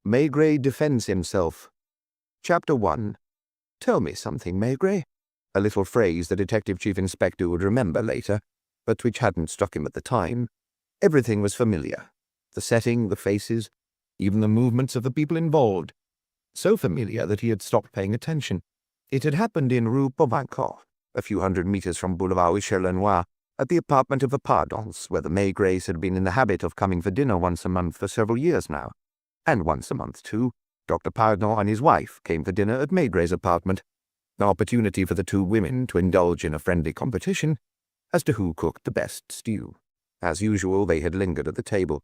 Maigret Defends Himself. Chapter 1. Tell me something, Maigret. A little phrase the detective chief inspector would remember later, but which hadn't struck him at the time. Everything was familiar. The setting, the faces, even the movements of the people involved. So familiar that he had stopped paying attention. It had happened in Rue Montmartre, a few hundred meters from Boulevard Michel-Lenoir, at the apartment of the Pardons, where the Maigrets had been in the habit of coming for dinner once a month for several years now. And once a month, too, Dr. Pardon and his wife came for dinner at Maigret's apartment, an opportunity for the two women to indulge in a friendly competition as to who cooked the best stew. As usual, they had lingered at the table.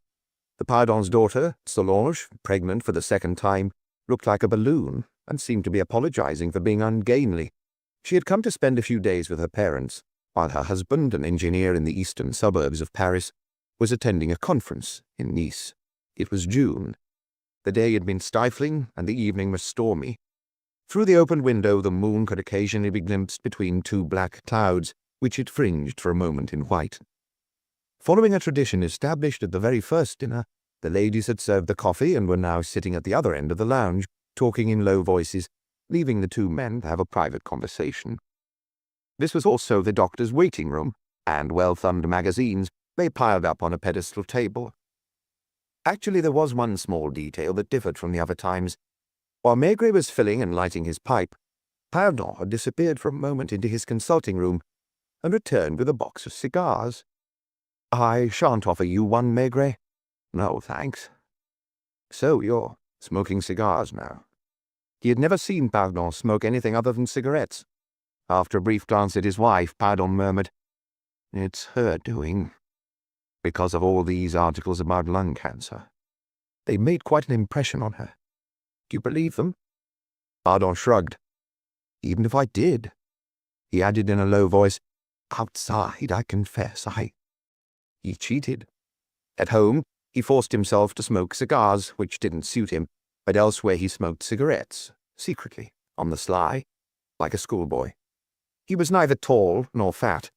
The Pardon's daughter, Solange, pregnant for the second time, looked like a balloon and seemed to be apologizing for being ungainly. She had come to spend a few days with her parents, while her husband, an engineer in the eastern suburbs of Paris, was attending a conference in Nice. It was June. The day had been stifling, and the evening was stormy. Through the open window the moon could occasionally be glimpsed between two black clouds, which it fringed for a moment in white. Following a tradition established at the very first dinner, the ladies had served the coffee and were now sitting at the other end of the lounge, talking in low voices, leaving the two men to have a private conversation. This was also the doctor's waiting room, and well-thumbed magazines lay piled up on a pedestal table. Actually, there was one small detail that differed from the other times. While Maigret was filling and lighting his pipe, Pardon had disappeared for a moment into his consulting room and returned with a box of cigars. "I shan't offer you one, Maigret." "No, thanks." "So you're smoking cigars now." He had never seen Pardon smoke anything other than cigarettes. After a brief glance at his wife, Pardon murmured, "It's her doing, because of all these articles about lung cancer. They made quite an impression on her. Do you believe them?" Pardon shrugged. "Even if I did," he added in a low voice, "outside, I confess, He cheated. At home, he forced himself to smoke cigars, which didn't suit him, but elsewhere he smoked cigarettes, secretly, on the sly, like a schoolboy. He was neither tall nor fat.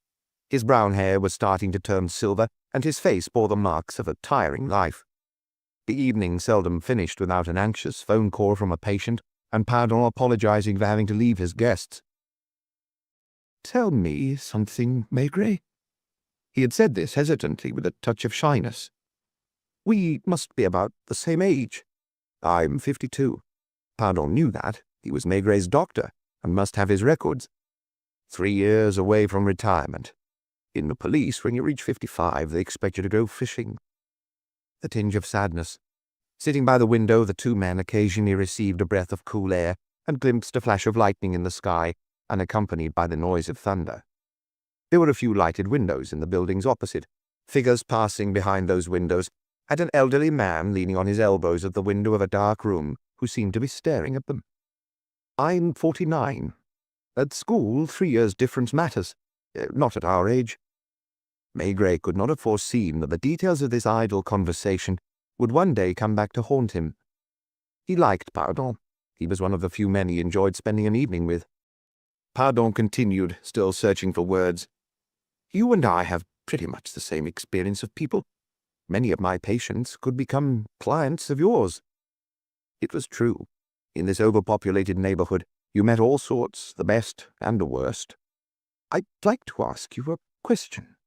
His brown hair was starting to turn silver, and his face bore the marks of a tiring life. The evening seldom finished without an anxious phone call from a patient, and Pardon apologizing for having to leave his guests. "Tell me something, Maigret." He had said this hesitantly, with a touch of shyness. "We must be about the same age." "I'm 52. Pardon knew that. He was Maigret's doctor, and must have his records. 3 years away from retirement. In the police, when you reach 55, they expect you to go fishing." A tinge of sadness. Sitting by the window, the two men occasionally received a breath of cool air and glimpsed a flash of lightning in the sky, unaccompanied by the noise of thunder. There were a few lighted windows in the buildings opposite. Figures passing behind those windows, and an elderly man leaning on his elbows at the window of a dark room, who seemed to be staring at them. "I'm 49. At school, 3 years difference matters. Not at our age." Maigret could not have foreseen that the details of this idle conversation would one day come back to haunt him. He liked Pardon. He was one of the few men he enjoyed spending an evening with. Pardon continued, still searching for words. "You and I have pretty much the same experience of people. Many of my patients could become clients of yours." It was true. In this overpopulated neighborhood, you met all sorts, the best and the worst. "I'd like to ask you a question."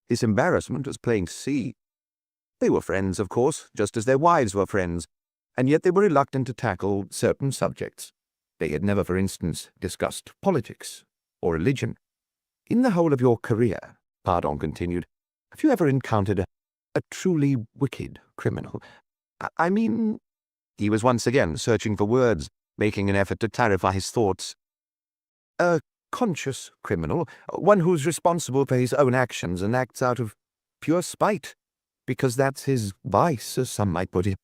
His embarrassment was plain to see. They were friends, of course, just as their wives were friends, and yet they were reluctant to tackle certain subjects. They had never, for instance, discussed politics or religion. "In the whole of your career," Pardon continued, "have you ever encountered a truly wicked criminal? I mean—" He was once again searching for words, making an effort to clarify his thoughts. "A conscious criminal, one who's responsible for his own actions and acts out of pure spite, because that's his vice, as some might put it.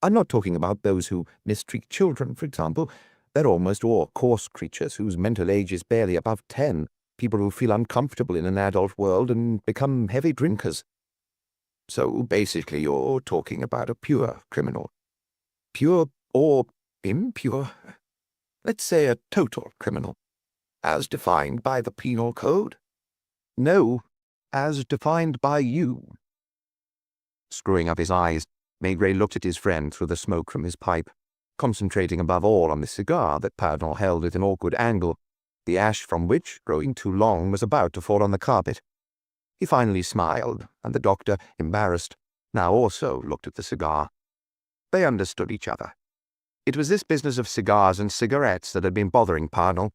I'm not talking about those who mistreat children, for example. They're almost all coarse creatures whose mental age is barely above 10, people who feel uncomfortable in an adult world and become heavy drinkers. So basically you're talking about a pure criminal. Pure or impure? Let's say a total criminal. As defined by the penal code? No, as defined by you." Screwing up his eyes, Maigret looked at his friend through the smoke from his pipe, concentrating above all on the cigar that Pardon held at an awkward angle, the ash from which, growing too long, was about to fall on the carpet. He finally smiled, and the doctor, embarrassed, now also looked at the cigar. They understood each other. It was this business of cigars and cigarettes that had been bothering Pardon,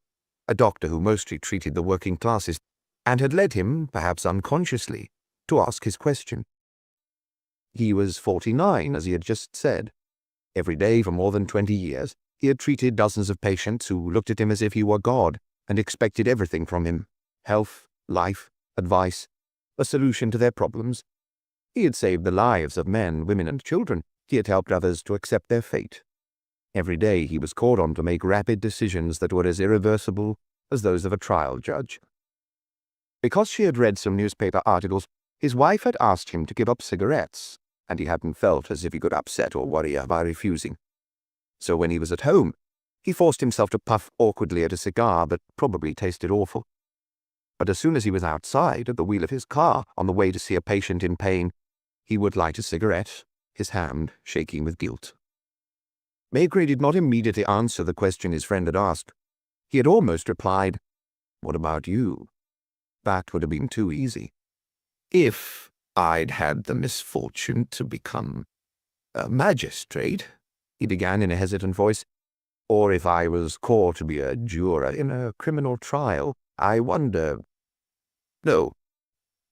a doctor who mostly treated the working classes, and had led him, perhaps unconsciously, to ask his question. He was 49, as he had just said. Every day for more than 20 years, he had treated dozens of patients who looked at him as if he were God and expected everything from him: health, life, advice, a solution to their problems. He had saved the lives of men, women, and children. He had helped others to accept their fate. Every day he was called on to make rapid decisions that were as irreversible as those of a trial judge. Because she had read some newspaper articles, his wife had asked him to give up cigarettes, and he hadn't felt as if he could upset or worry her by refusing. So when he was at home, he forced himself to puff awkwardly at a cigar that probably tasted awful. But as soon as he was outside at the wheel of his car on the way to see a patient in pain, he would light a cigarette, his hand shaking with guilt. Maigret did not immediately answer the question his friend had asked. He had almost replied, "What about you?" That would have been too easy. "If I'd had the misfortune to become a magistrate," he began in a hesitant voice, "or if I was called to be a juror in a criminal trial, I wonder. No,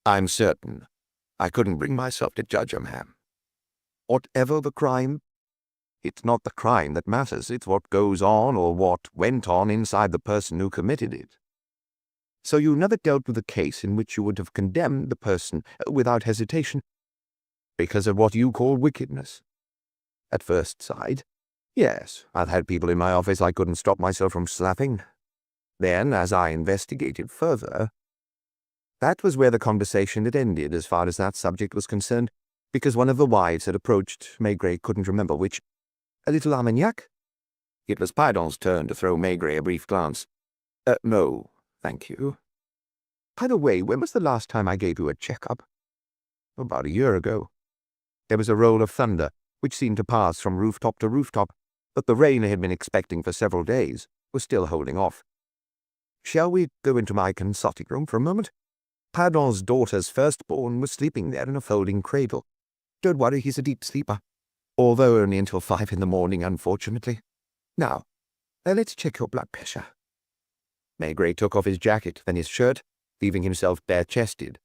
I'm certain I couldn't bring myself to judge a man. Whatever the crime, it's not the crime that matters, it's what goes on or what went on inside the person who committed it. So you never dealt with a case in which you would have condemned the person without hesitation, because of what you call wickedness. At first sight, yes, I've had people in my office I couldn't stop myself from slapping. Then, as I investigated further, that was where the conversation had ended as far as that subject was concerned, because one of the wives had approached, Maigret couldn't remember which. "A little Armagnac?" It was Pardon's turn to throw Maigret a brief glance. No, thank you. By the way, when was the last time I gave you a checkup?" "About a year ago." There was a roll of thunder, which seemed to pass from rooftop to rooftop, but the rain they had been expecting for several days was still holding off. "Shall we go into my consulting room for a moment?" Pardon's daughter's firstborn was sleeping there in a folding cradle. "Don't worry, he's a deep sleeper. Although only until 5 in the morning, unfortunately. Now, let's check your blood pressure." Maigret took off his jacket, then his shirt, leaving himself bare-chested.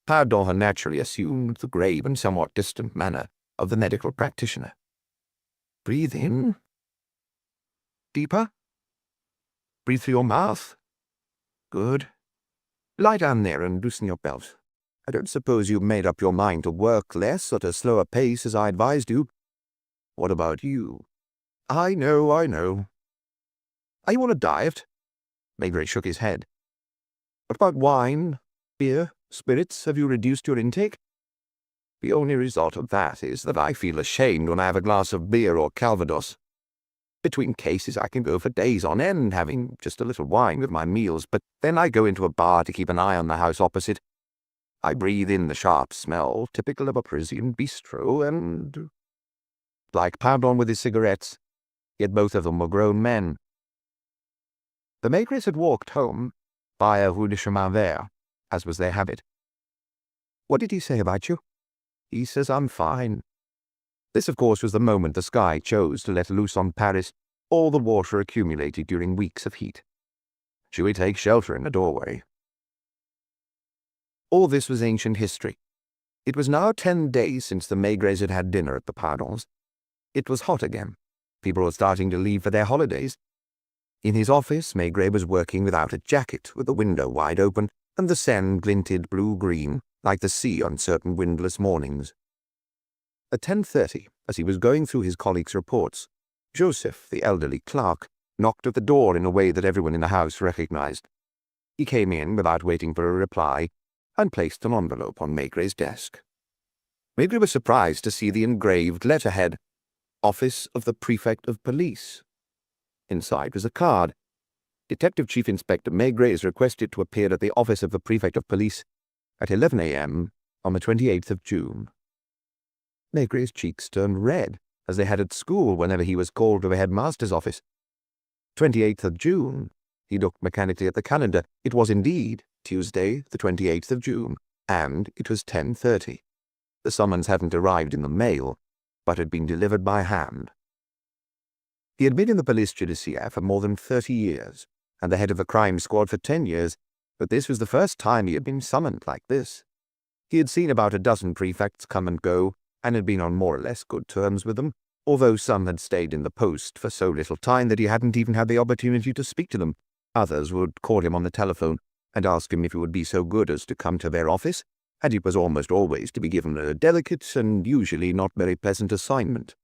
Pardon had naturally assumed the grave and somewhat distant manner of the medical practitioner. "Breathe in. Deeper. Breathe through your mouth. Good. Lie down there and loosen your belt. I don't suppose you've made up your mind to work less or at a slower pace as I advised you. What about you?" I know. Are you on a diet?" Maigret shook his head. "What about wine, beer, spirits? Have you reduced your intake?" "The only result of that is that I feel ashamed when I have a glass of beer or Calvados. Between cases I can go for days on end, having just a little wine with my meals, but then I go into a bar to keep an eye on the house opposite. I breathe in the sharp smell, typical of a Parisian bistro, and—" Like Pardon with his cigarettes, yet both of them were grown men. The Maigrets had walked home, via Rue de Chemin Vert, as was their habit. "What did he say about you?" "He says I'm fine." This, of course, was the moment the sky chose to let loose on Paris all the water accumulated during weeks of heat. Should we take shelter in the doorway? All this was ancient history. It was now 10 days since the Maigrets had had dinner at the Pardons. It was hot again. People were starting to leave for their holidays. In his office, Maigret was working without a jacket, with the window wide open, and the Seine glinted blue-green, like the sea on certain windless mornings. At 10:30, as he was going through his colleagues' reports, Joseph, the elderly clerk, knocked at the door in a way that everyone in the house recognized. He came in without waiting for a reply, and placed an envelope on Maigret's desk. Maigret was surprised to see the engraved letterhead, "Office of the Prefect of Police." Inside was a card. "Detective Chief Inspector Maigret is requested to appear at the office of the Prefect of Police at 11 a.m. on the 28th of June. Maigret's cheeks turned red, as they had at school whenever he was called to the headmaster's office. 28th of June. He looked mechanically at the calendar. It was indeed Tuesday, the 28th of June, and it was 10:30. The summons hadn't arrived in the mail, but had been delivered by hand. He had been in the police judiciaire for more than 30 years, and the head of the crime squad for 10 years, but this was the first time he had been summoned like this. He had seen about a dozen prefects come and go, and had been on more or less good terms with them, although some had stayed in the post for so little time that he hadn't even had the opportunity to speak to them. Others would call him on the telephone and ask him if he would be so good as to come to their office, and it was almost always to be given a delicate and usually not very pleasant assignment: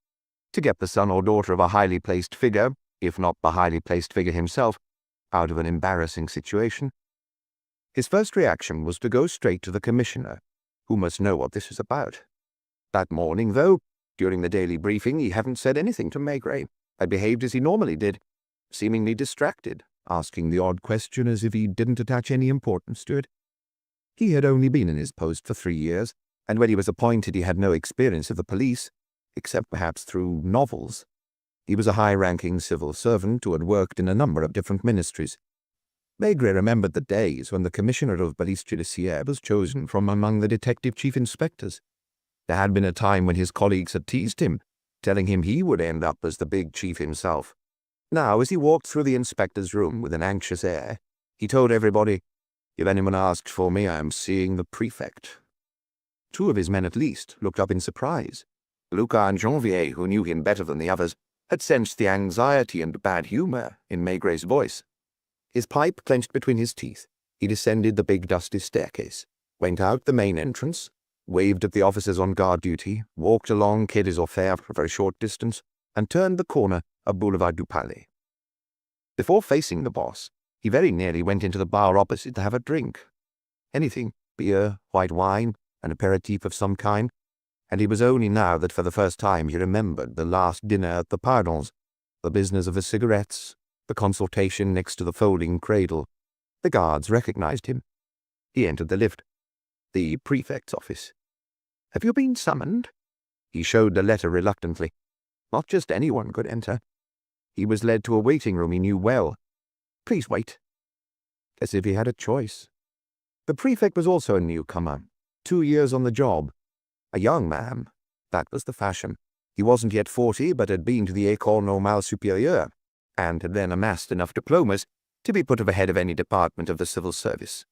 to get the son or daughter of a highly placed figure, if not the highly placed figure himself, out of an embarrassing situation. His first reaction was to go straight to the commissioner, who must know what this is about. That morning, though, during the daily briefing, he hadn't said anything to Maigret, had behaved as he normally did, seemingly distracted, asking the odd question as if he didn't attach any importance to it. He had only been in his post for 3 years, and when he was appointed he had no experience of the police, except perhaps through novels. He was a high-ranking civil servant who had worked in a number of different ministries. Maigret remembered the days when the commissioner of police judiciaire was chosen from among the detective chief inspectors. There had been a time when his colleagues had teased him, telling him he would end up as the big chief himself. Now, as he walked through the inspector's room with an anxious air, he told everybody, "If anyone asks for me, I am seeing the prefect." 2 of his men at least looked up in surprise. Lucas and Janvier, who knew him better than the others, had sensed the anxiety and bad humor in Maigret's voice. His pipe clenched between his teeth, he descended the big dusty staircase, went out the main entrance, waved at the officers on guard duty, walked along Quai des Orfèvres for a very short distance, and turned the corner of Boulevard du Palais. Before facing the boss, he very nearly went into the bar opposite to have a drink. Anything, beer, white wine, an aperitif of some kind, and it was only now that for the first time he remembered the last dinner at the Pardons, the business of the cigarettes, the consultation next to the folding cradle. The guards recognized him. He entered the lift. The prefect's office. "Have you been summoned?" He showed the letter reluctantly. Not just anyone could enter. He was led to a waiting room he knew well. "Please wait." As if he had a choice. The prefect was also a newcomer, 2 years on the job. A young man. That was the fashion. He wasn't yet 40, but had been to the École Normale Supérieure, and had then amassed enough diplomas to be put at the head of any department of the civil service.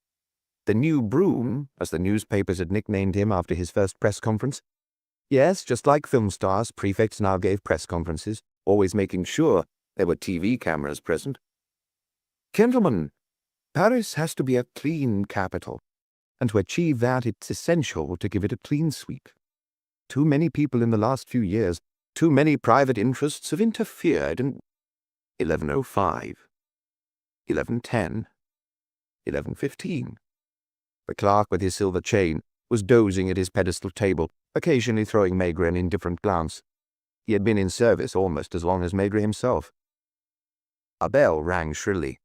The new broom, as the newspapers had nicknamed him after his first press conference. Yes, just like film stars, prefects now gave press conferences, always making sure there were TV cameras present. "Gentlemen, Paris has to be a clean capital, and to achieve that it's essential to give it a clean sweep. Too many people in the last few years, too many private interests have interfered and 11:05, 11:10, 11:15. The clerk with his silver chain was dozing at his pedestal table, occasionally throwing Maigret an indifferent glance. He had been in service almost as long as Maigret himself. A bell rang shrilly.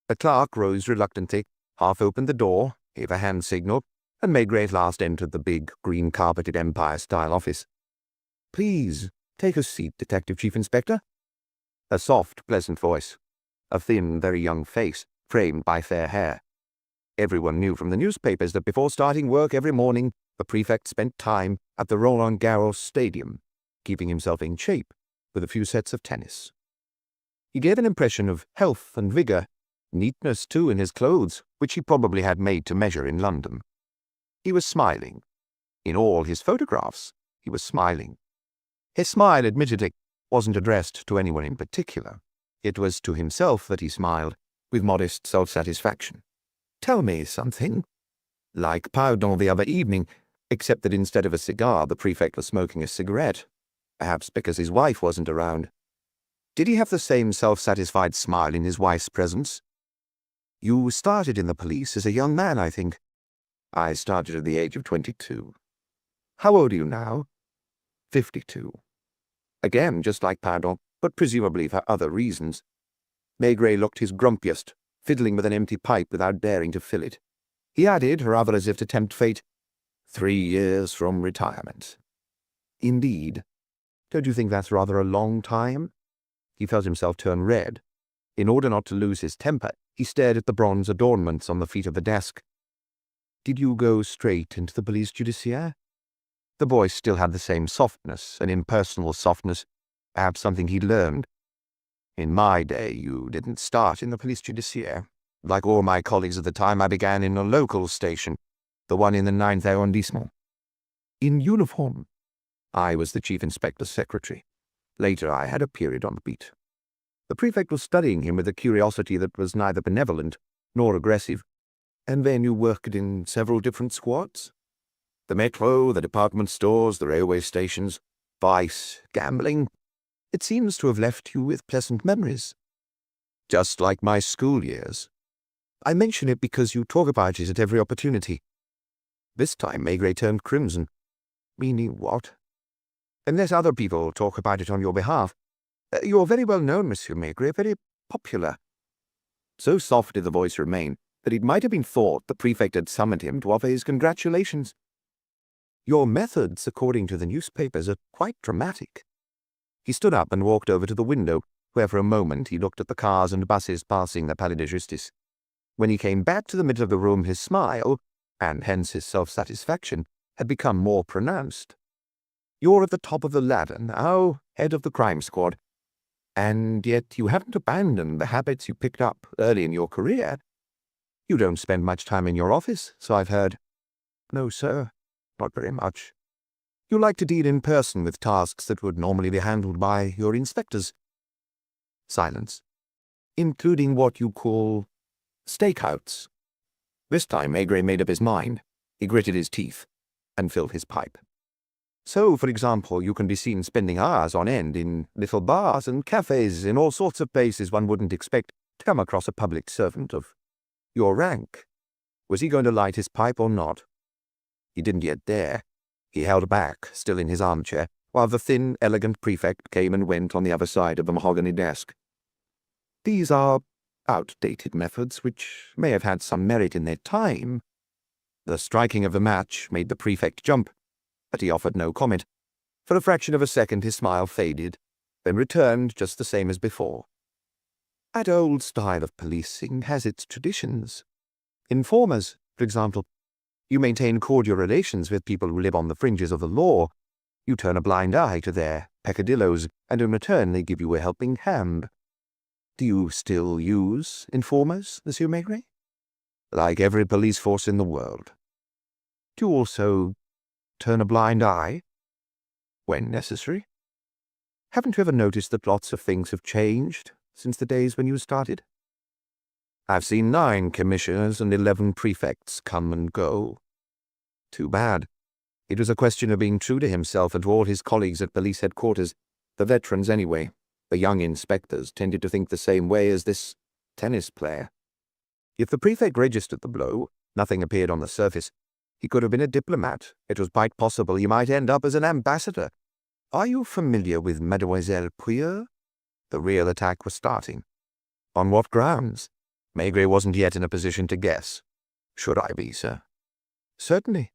The clerk rose reluctantly, half opened the door, gave a hand signal, and Maigret at last entered the big, green-carpeted Empire-style office. "Please, take a seat, Detective Chief Inspector." A soft, pleasant voice. A thin, very young face, framed by fair hair. Everyone knew from the newspapers that before starting work every morning, the prefect spent time at the Roland-Garros Stadium, keeping himself in shape with a few sets of tennis. He gave an impression of health and vigor, neatness too in his clothes, which he probably had made to measure in London. He was smiling. In all his photographs, he was smiling. His smile, admittedly, wasn't addressed to anyone in particular. It was to himself that he smiled, with modest self-satisfaction. "Tell me something." Like Pardon the other evening, except that instead of a cigar, the prefect was smoking a cigarette, perhaps because his wife wasn't around. Did he have the same self-satisfied smile in his wife's presence? "You started in the police as a young man, I think." "I started at the age of 22. "How old are you now?" 52. Again, just like Pardon, but presumably for other reasons. Maigret looked his grumpiest, fiddling with an empty pipe without daring to fill it. He added, rather as if to tempt fate, 3 years from retirement. Indeed. Don't you think that's rather a long time? He felt himself turn red. In order not to lose his temper, he stared at the bronze adornments on the feet of the desk. Did you go straight into the police judiciaire? The voice still had the same softness, an impersonal softness, perhaps something he'd learned. In my day, you didn't start in the police judiciaire. Like all my colleagues at the time, I began in a local station, the one in the 9th arrondissement. In uniform. I was the chief inspector's secretary. Later, I had a period on the beat. The prefect was studying him with a curiosity that was neither benevolent nor aggressive. And then you worked in several different squads? The metro, the department stores, the railway stations, vice, gambling. It seems to have left you with pleasant memories. Just like my school years. I mention it because you talk about it at every opportunity. This time Maigret turned crimson. Meaning what? Unless other people talk about it on your behalf. You're very well known, Monsieur Maigret, very popular. So soft did the voice remain that it might have been thought the prefect had summoned him to offer his congratulations. Your methods, according to the newspapers, are quite dramatic. He stood up and walked over to the window, where for a moment he looked at the cars and buses passing the Palais de Justice. When he came back to the middle of the room, his smile, and hence his self-satisfaction, had become more pronounced. You're at the top of the ladder now, head of the crime squad. And yet you haven't abandoned the habits you picked up early in your career. You don't spend much time in your office, so I've heard. No, sir, not very much. You like to deal in person with tasks that would normally be handled by your inspectors. Silence. Including what you call stakeouts. This time Maigret made up his mind. He gritted his teeth and filled his pipe. So, for example, you can be seen spending hours on end in little bars and cafes in all sorts of places one wouldn't expect to come across a public servant of your rank. Was he going to light his pipe or not? He didn't yet dare. He held back, still in his armchair, while the thin, elegant prefect came and went on the other side of the mahogany desk. These are outdated methods which may have had some merit in their time. The striking of the match made the prefect jump, but he offered no comment. For a fraction of a second his smile faded, then returned just the same as before. That old style of policing has its traditions. Informers, for example. You maintain cordial relations with people who live on the fringes of the law. You turn a blind eye to their peccadilloes, and in return they give you a helping hand. Do you still use informers, Monsieur Maigret? Like every police force in the world. Do you also turn a blind eye? When necessary? Haven't you ever noticed that lots of things have changed since the days when you started? I've seen 9 commissioners and 11 prefects come and go. Too bad. It was a question of being true to himself and to all his colleagues at police headquarters, the veterans anyway. The young inspectors tended to think the same way as this tennis player. If the prefect registered the blow, nothing appeared on the surface. He could have been a diplomat. It was quite possible he might end up as an ambassador. Are you familiar with Mademoiselle Puyer? The real attack was starting. On what grounds? Maigret wasn't yet in a position to guess. Should I be, sir? Certainly.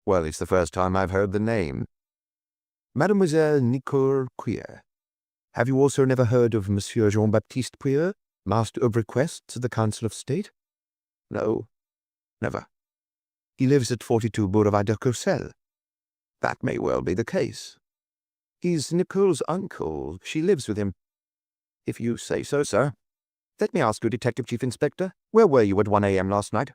Well, it's the first time I've heard the name. Mademoiselle Nicole Puyer. Have you also never heard of Monsieur Jean-Baptiste Puyer, Master of Requests of the Council of State? No, never. He lives at 42 Boulevard de Courcelles. That may well be the case. He's Nicole's uncle. She lives with him. If you say so, sir. Let me ask you, Detective Chief Inspector, where were you at 1 a.m. last night?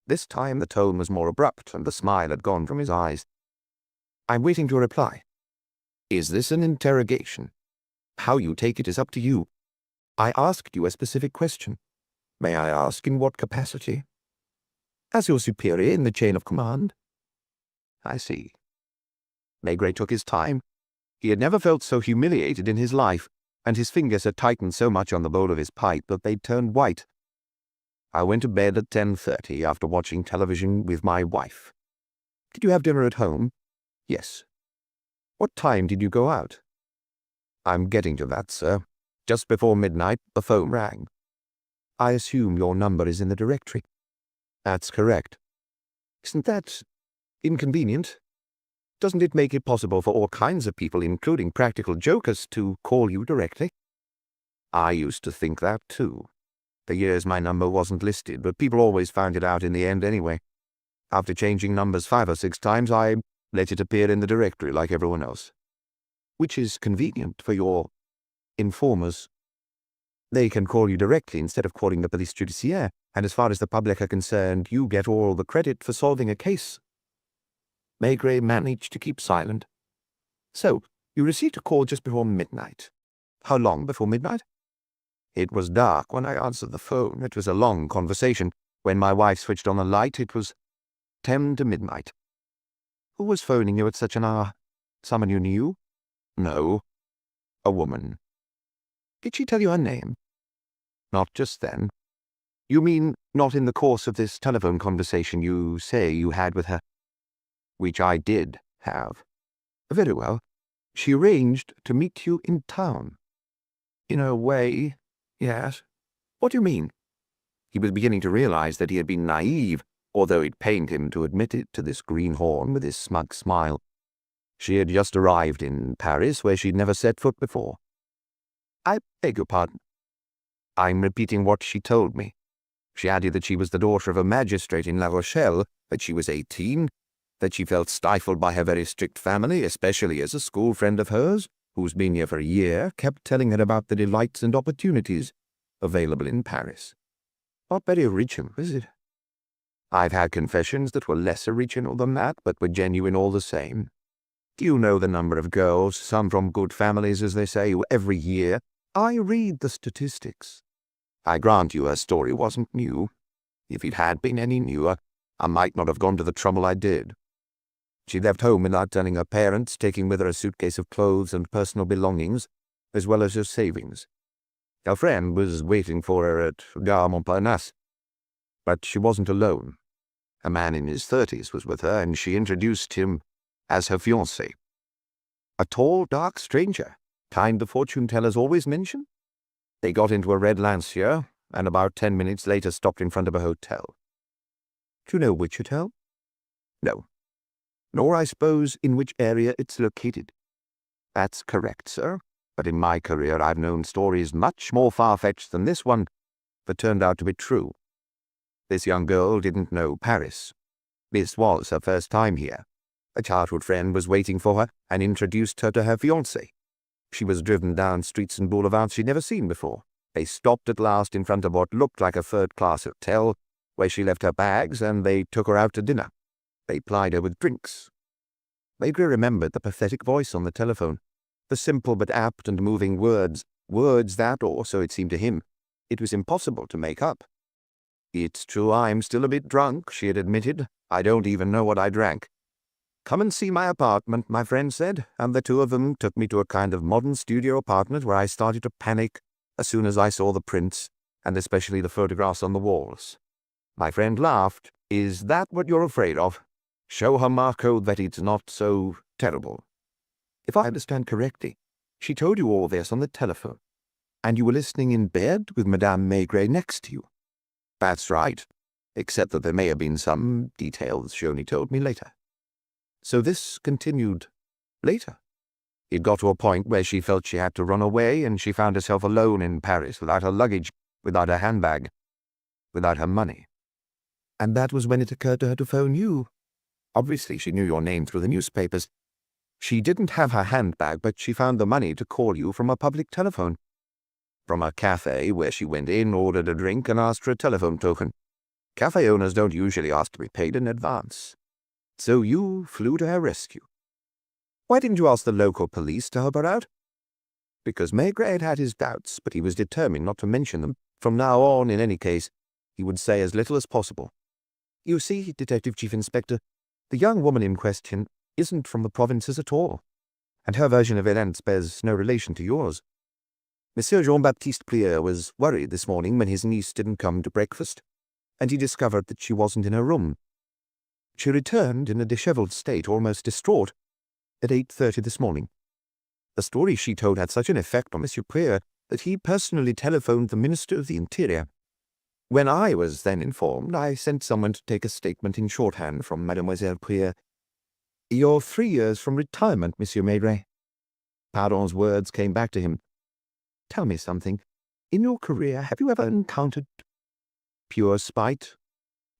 This time the tone was more abrupt, and the smile had gone from his eyes. I'm waiting to reply. Is this an interrogation? How you take it is up to you. I asked you a specific question. May I ask in what capacity? As your superior in the chain of command. I see. Maigret took his time. He had never felt so humiliated in his life, and his fingers had tightened so much on the bowl of his pipe that they'd turned white. I went to bed at 10:30 after watching television with my wife. Did you have dinner at home? Yes. What time did you go out? I'm getting to that, sir. Just before midnight, the phone rang. I assume your number is in the directory. That's correct. Isn't that inconvenient? Doesn't it make it possible for all kinds of people, including practical jokers, to call you directly? I used to think that too. For years my number wasn't listed, but people always found it out in the end anyway. After changing numbers 5 or 6 times, I let it appear in the directory like everyone else. Which is convenient for your informers. They can call you directly instead of calling the police judiciaire, and as far as the public are concerned, you get all the credit for solving a case. Maigret managed to keep silent. So, you received a call just before midnight. How long before midnight? It was dark when I answered the phone. It was a long conversation. When my wife switched on the light, it was 10 to midnight. Who was phoning you at such an hour? Someone you knew? No. A woman. Did she tell you her name? Not just then. You mean not in the course of this telephone conversation you say you had with her? Which I did have. Very well. She arranged to meet you in town. In a way, yes. What do you mean? He was beginning to realize that he had been naive, although it pained him to admit it to this greenhorn with his smug smile. She had just arrived in Paris, where she'd never set foot before. I beg your pardon. I'm repeating what she told me. She added that she was the daughter of a magistrate in La Rochelle, that she was 18, that she felt stifled by her very strict family, especially as a school friend of hers, who's been here for a year, kept telling her about the delights and opportunities available in Paris. Not very original, is it? I've had confessions that were less original than that, but were genuine all the same. Do you know the number of girls, some from good families, as they say, who every year— I read the statistics. I grant you her story wasn't new. If it had been any newer, I might not have gone to the trouble I did. She left home without telling her parents, taking with her a suitcase of clothes and personal belongings, as well as her savings. Her friend was waiting for her at Gare Montparnasse. But she wasn't alone. A man in his 30s was with her, and she introduced him as her fiancé. A tall, dark stranger, kind the fortune-tellers always mention. They got into a red Lancia, and about 10 minutes later stopped in front of a hotel. Do you know which hotel? No. Nor, I suppose, in which area it's located. That's correct, sir. But in my career I've known stories much more far-fetched than this one, that turned out to be true. This young girl didn't know Paris. This was her first time here. A childhood friend was waiting for her and introduced her to her fiancé. She was driven down streets and boulevards she'd never seen before. They stopped at last in front of what looked like a third-class hotel, where she left her bags, and they took her out to dinner. They plied her with drinks. Maigret remembered the pathetic voice on the telephone, the simple but apt and moving words that, or so it seemed to him, it was impossible to make up. It's true I'm still a bit drunk, she had admitted. I don't even know what I drank. Come and see my apartment, my friend said, and the two of them took me to a kind of modern studio apartment where I started to panic as soon as I saw the prints, and especially the photographs on the walls. My friend laughed. Is that what you're afraid of? Show her, Marco, that it's not so terrible. If I understand correctly, she told you all this on the telephone, and you were listening in bed with Madame Maigret next to you. That's right, except that there may have been some details she only told me later. So this continued later. It got to a point where she felt she had to run away, and she found herself alone in Paris without her luggage, without her handbag, without her money. And that was when it occurred to her to phone you. Obviously, she knew your name through the newspapers. She didn't have her handbag, but she found the money to call you from a public telephone. From a cafe where she went in, ordered a drink, and asked for a telephone token. Cafe owners don't usually ask to be paid in advance. So you flew to her rescue. Why didn't you ask the local police to help her out? Because Maigret had his doubts, but he was determined not to mention them. From now on, in any case, he would say as little as possible. You see, Detective Chief Inspector, the young woman in question isn't from the provinces at all, and her version of events bears no relation to yours. Monsieur Jean-Baptiste Prieur was worried this morning when his niece didn't come to breakfast, and he discovered that she wasn't in her room. She returned in a disheveled state, almost distraught, at 8:30 this morning. The story she told had such an effect on Monsieur Prieur that he personally telephoned the Minister of the Interior. When I was then informed, I sent someone to take a statement in shorthand from Mademoiselle Prieur. You're 3 years from retirement, Monsieur Maigret. Pardon's words came back to him. Tell me something. In your career, have you ever encountered pure spite?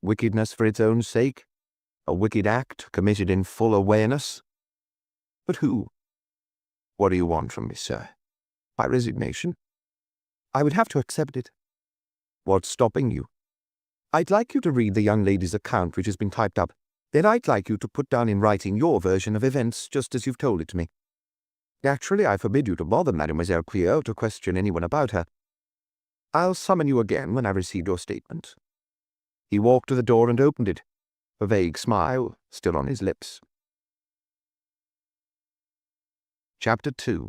Wickedness for its own sake? A wicked act committed in full awareness? But who? What do you want from me, sir? My resignation? I would have to accept it. What's stopping you? I'd like you to read the young lady's account which has been typed up. Then I'd like you to put down in writing your version of events just as you've told it to me. Naturally, I forbid you to bother Mademoiselle Cleo to question anyone about her. I'll summon you again when I've received your statement. He walked to the door and opened it, a vague smile still on his lips. Chapter 2.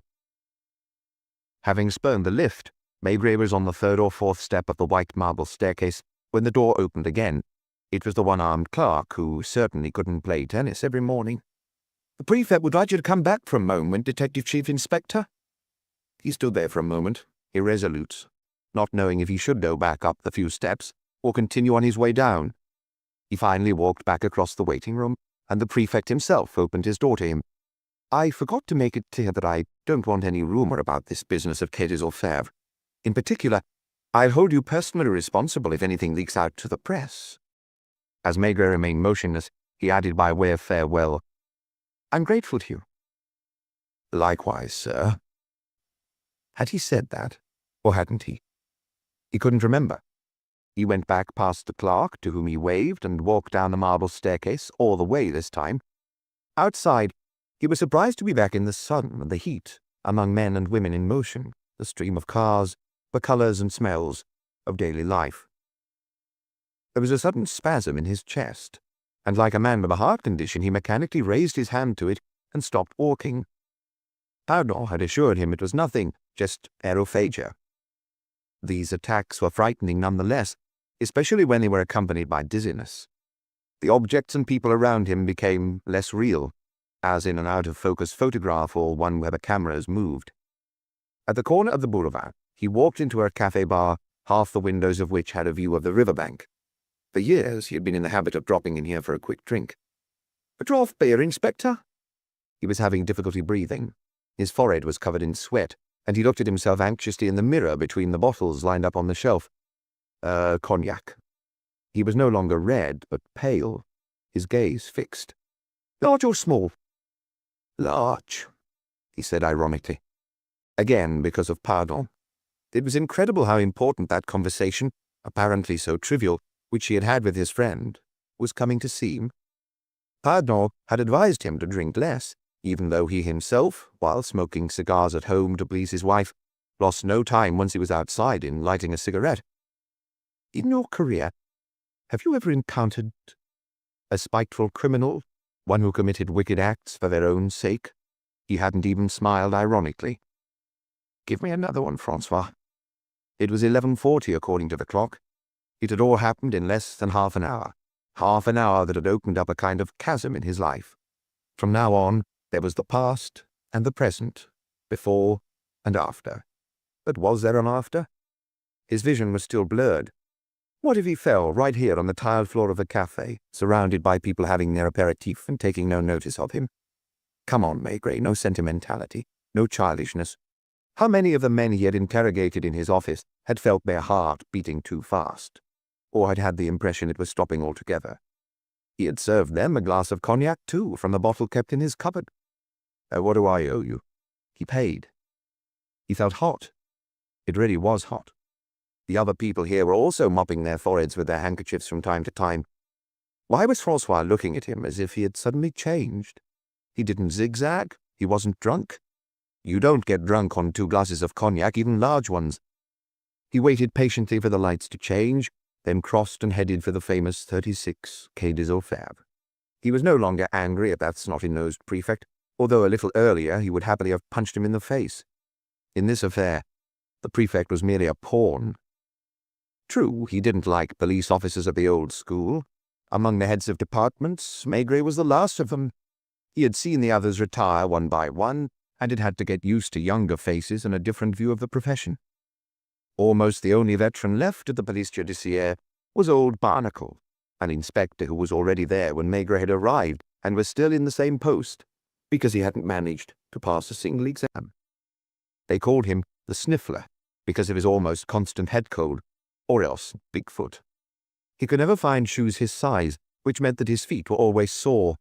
Having spurned the lift, Maigret was on the 3rd or 4th step of the white marble staircase when the door opened again. It was the one-armed clerk who certainly couldn't play tennis every morning. The prefect would like you to come back for a moment, Detective Chief Inspector. He stood there for a moment, irresolute, not knowing if he should go back up the few steps or continue on his way down. He finally walked back across the waiting room, and the prefect himself opened his door to him. I forgot to make it clear that I don't want any rumor about this business of Quai des Orfèvres. In particular, I'll hold you personally responsible if anything leaks out to the press. As Maigret remained motionless, he added by way of farewell, I'm grateful to you. Likewise, sir. Had he said that, or hadn't he? He couldn't remember. He went back past the clerk, to whom he waved, and walked down the marble staircase, all the way this time. Outside, he was surprised to be back in the sun and the heat, among men and women in motion, the stream of cars, the colours and smells of daily life. There was a sudden spasm in his chest, and like a man with a heart condition, he mechanically raised his hand to it and stopped walking. Pardon had assured him it was nothing, just aerophagia. These attacks were frightening nonetheless, especially when they were accompanied by dizziness. The objects and people around him became less real, as in an out-of-focus photograph or one where the camera is moved. At the corner of the boulevard, he walked into a cafe-bar, half the windows of which had a view of the riverbank. For years he had been in the habit of dropping in here for a quick drink. A draught beer, Inspector? He was having difficulty breathing. His forehead was covered in sweat, and he looked at himself anxiously in the mirror between the bottles lined up on the shelf. Cognac. He was no longer red, but pale, his gaze fixed. Large or small? Large, he said ironically. Again, because of Pardon. It was incredible how important that conversation, apparently so trivial, which he had had with his friend, was coming to seem. Pardon had advised him to drink less, even though he himself, while smoking cigars at home to please his wife, lost no time once he was outside in lighting a cigarette. In your career, have you ever encountered a spiteful criminal, one who committed wicked acts for their own sake? He hadn't even smiled ironically. Give me another one, Francois. It was 11:40 according to the clock. It had all happened in less than half an hour that had opened up a kind of chasm in his life. From now on, there was the past and the present, before and after. But was there an after? His vision was still blurred. What if he fell right here on the tiled floor of the cafe, surrounded by people having their aperitif and taking no notice of him? Come on, Maigret, no sentimentality, no childishness. How many of the men he had interrogated in his office had felt their heart beating too fast, or had had the impression it was stopping altogether? He had served them a glass of cognac, too, from the bottle kept in his cupboard. What do I owe you? He paid. He felt hot. It really was hot. The other people here were also mopping their foreheads with their handkerchiefs from time to time. Why was Francois looking at him as if he had suddenly changed? He didn't zigzag. He wasn't drunk. You don't get drunk on 2 glasses of cognac, even large ones. He waited patiently for the lights to change, then crossed and headed for the famous 36 Quai des Orfèvres. He was no longer angry at that snotty-nosed prefect, although a little earlier he would happily have punched him in the face. In this affair, the prefect was merely a pawn. True, he didn't like police officers of the old school. Among the heads of departments, Maigret was the last of them. He had seen the others retire one by one, and had had to get used to younger faces and a different view of the profession. Almost the only veteran left at the police judiciaire was old Barnacle, an inspector who was already there when Maigret had arrived, and was still in the same post because he hadn't managed to pass a single exam. They called him the Sniffler because of his almost constant head cold, or else Bigfoot. He could never find shoes his size, which meant that his feet were always sore.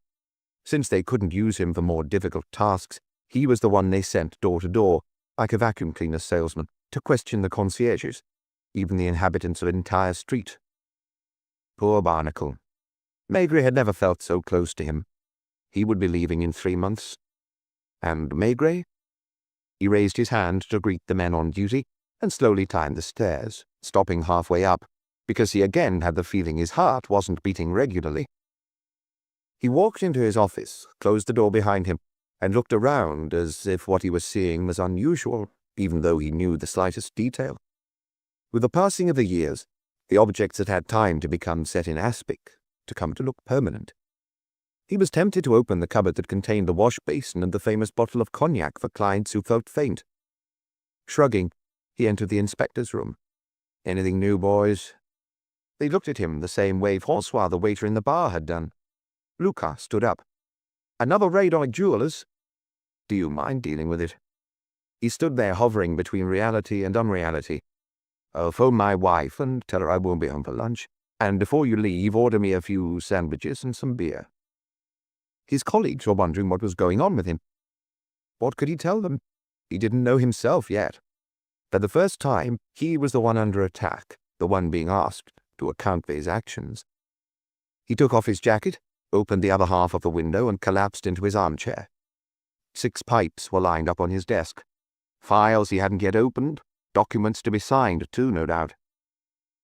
Since they couldn't use him for more difficult tasks, he was the one they sent door to door, like a vacuum cleaner salesman, to question the concierges, even the inhabitants of an entire street. Poor Barnacle. Maigret had never felt so close to him. He would be leaving in 3 months. And Maigret? He raised his hand to greet the men on duty and slowly climbed the stairs, stopping halfway up, because he again had the feeling his heart wasn't beating regularly. He walked into his office, closed the door behind him, and looked around as if what he was seeing was unusual, even though he knew the slightest detail. With the passing of the years, the objects had had time to become set in aspic, to come to look permanent. He was tempted to open the cupboard that contained the wash basin and the famous bottle of cognac for clients who felt faint. Shrugging, he entered the inspector's room. "Anything new, boys?" They looked at him the same way Francois, the waiter in the bar, had done. Lucas stood up. "Another raid on a jeweler's? Do you mind dealing with it?" He stood there hovering between reality and unreality. "I'll phone my wife and tell her I won't be home for lunch. And before you leave, order me a few sandwiches and some beer." His colleagues were wondering what was going on with him. What could he tell them? He didn't know himself yet. For the first time, he was the one under attack, the one being asked to account for his actions. He took off his jacket, opened the other half of the window, and collapsed into his armchair. 6 pipes were lined up on his desk. Files he hadn't yet opened, documents to be signed too, no doubt.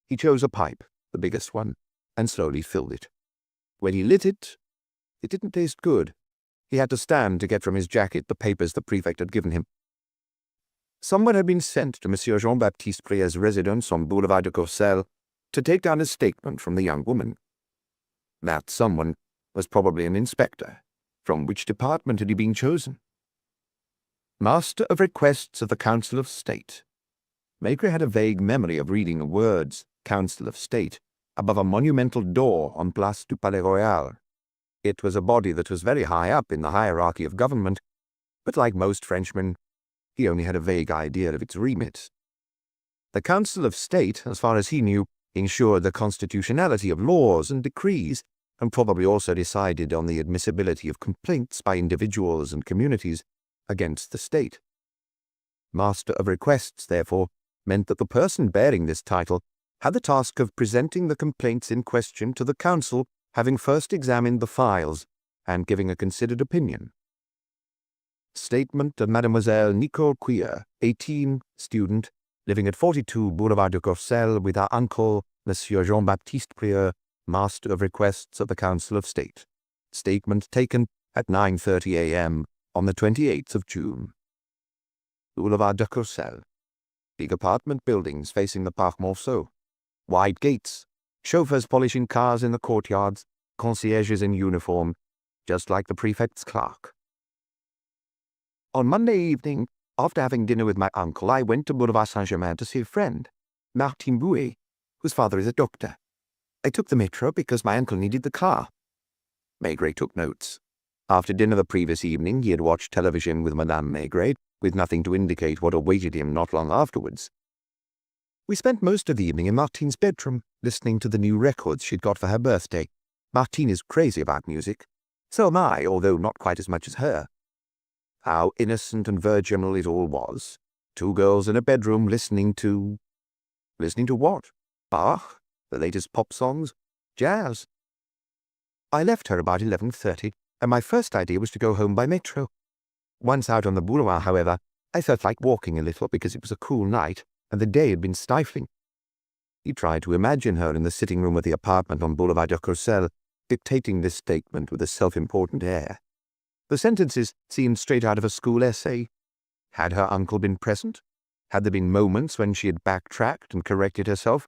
He chose a pipe, the biggest one, and slowly filled it. When he lit it, it didn't taste good. He had to stand to get from his jacket the papers the prefect had given him. Someone had been sent to Monsieur Jean-Baptiste Prier's residence on Boulevard de Courcelles to take down a statement from the young woman. That someone was probably an inspector. From which department had he been chosen? Master of Requests of the Council of State. Maigret had a vague memory of reading the words Council of State above a monumental door on Place du Palais Royal. It was a body that was very high up in the hierarchy of government, but like most Frenchmen, he only had a vague idea of its remit. The Council of State, as far as he knew, ensured the constitutionality of laws and decrees, and probably also decided on the admissibility of complaints by individuals and communities against the state. Master of Requests, therefore, meant that the person bearing this title had the task of presenting the complaints in question to the council, having first examined the files and giving a considered opinion. Statement of Mademoiselle Nicole Cuir, 18, student, living at 42 Boulevard de Courcelles with her uncle, Monsieur Jean-Baptiste Prieur, Master of Requests of the Council of State. Statement taken at 9:30 a.m. on the 28th of June. Boulevard de Courcelles. Big apartment buildings facing the Parc Monceau. Wide gates. Chauffeurs polishing cars in the courtyards. Concierges in uniform, just like the prefect's clerk. On Monday evening, after having dinner with my uncle, I went to Boulevard Saint-Germain to see a friend, Martin Bouet, whose father is a doctor. I took the metro because my uncle needed the car. Maigret took notes. After dinner the previous evening, he had watched television with Madame Maigret, with nothing to indicate what awaited him not long afterwards. We spent most of the evening in Martine's bedroom, listening to the new records she'd got for her birthday. Martine is crazy about music. So am I, although not quite as much as her. How innocent and virginal it all was. 2 girls in a bedroom listening to what? Bach? The latest pop songs? Jazz? I left her about 11:30, and my first idea was to go home by metro. Once out on the boulevard, however, I felt like walking a little because it was a cool night, and the day had been stifling. He tried to imagine her in the sitting room of the apartment on Boulevard de Courcelles, dictating this statement with a self-important air. The sentences seemed straight out of a school essay. Had her uncle been present? Had there been moments when she had backtracked and corrected herself?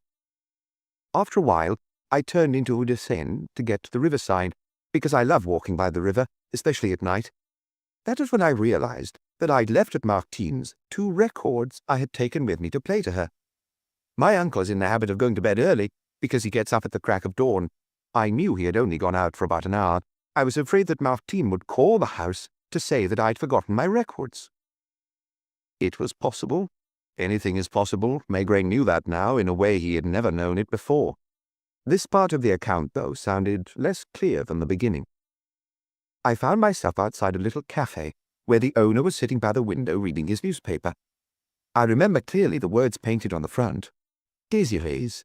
After a while, I turned into Rue de Seine to get to the riverside, because I love walking by the river, especially at night. That was when I realized that I'd left at Martine's 2 records I had taken with me to play to her. My uncle is in the habit of going to bed early because he gets up at the crack of dawn. I knew he had only gone out for about an hour, I was afraid that Martine would call the house to say that I'd forgotten my records. It was possible. Anything is possible. Maigret knew that now in a way he had never known it before. This part of the account, though, sounded less clear than the beginning. I found myself outside a little cafe, where the owner was sitting by the window reading his newspaper. I remember clearly the words painted on the front. Désiré's.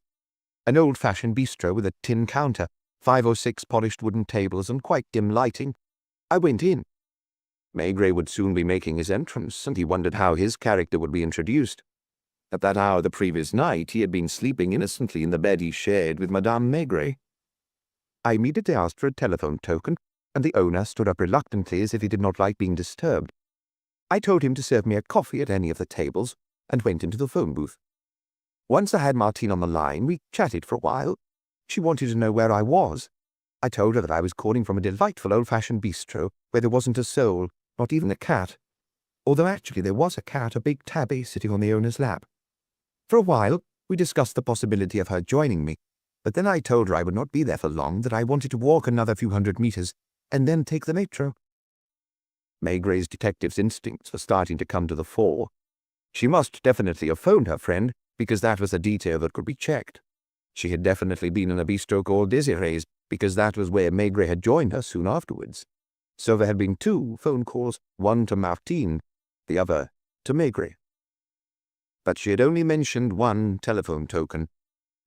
An old-fashioned bistro with a tin counter, 5 or 6 polished wooden tables and quite dim lighting. I went in. Maigret would soon be making his entrance, and he wondered how his character would be introduced. At that hour the previous night he had been sleeping innocently in the bed he shared with Madame Maigret. I immediately asked for a telephone token, and the owner stood up reluctantly as if he did not like being disturbed. I told him to serve me a coffee at any of the tables, and went into the phone booth. Once I had Martine on the line, we chatted for a while. She wanted to know where I was. I told her that I was calling from a delightful old-fashioned bistro, where there wasn't a soul, not even a cat. Although actually there was a cat, a big tabby, sitting on the owner's lap. For a while, we discussed the possibility of her joining me, but then I told her I would not be there for long, that I wanted to walk another few hundred meters, and then take the metro. Maigret's detective's instincts were starting to come to the fore. She must definitely have phoned her friend, because that was a detail that could be checked. She had definitely been in a bistro called Désiré's, because that was where Maigret had joined her soon afterwards. So there had been 2 phone calls, one to Martine, the other to Maigret. But she had only mentioned 1 telephone token.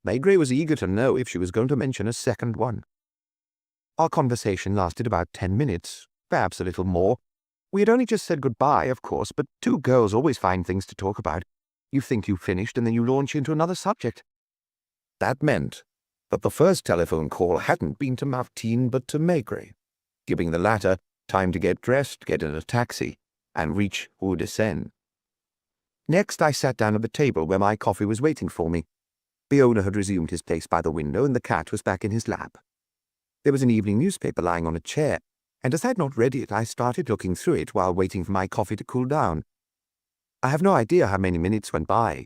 Maigret was eager to know if she was going to mention a second one. Our conversation lasted about 10 minutes, perhaps a little more. We had only just said goodbye, of course, but 2 girls always find things to talk about. You think you've finished, and then you launch into another subject. That meant that the first telephone call hadn't been to Martine, but to Maigret, giving the latter time to get dressed, get in a taxi, and reach Rue de Seine. Next, I sat down at the table where my coffee was waiting for me. The owner had resumed his place by the window, and the cat was back in his lap. There was an evening newspaper lying on a chair, and as I had not read it, I started looking through it while waiting for my coffee to cool down. I have no idea how many minutes went by.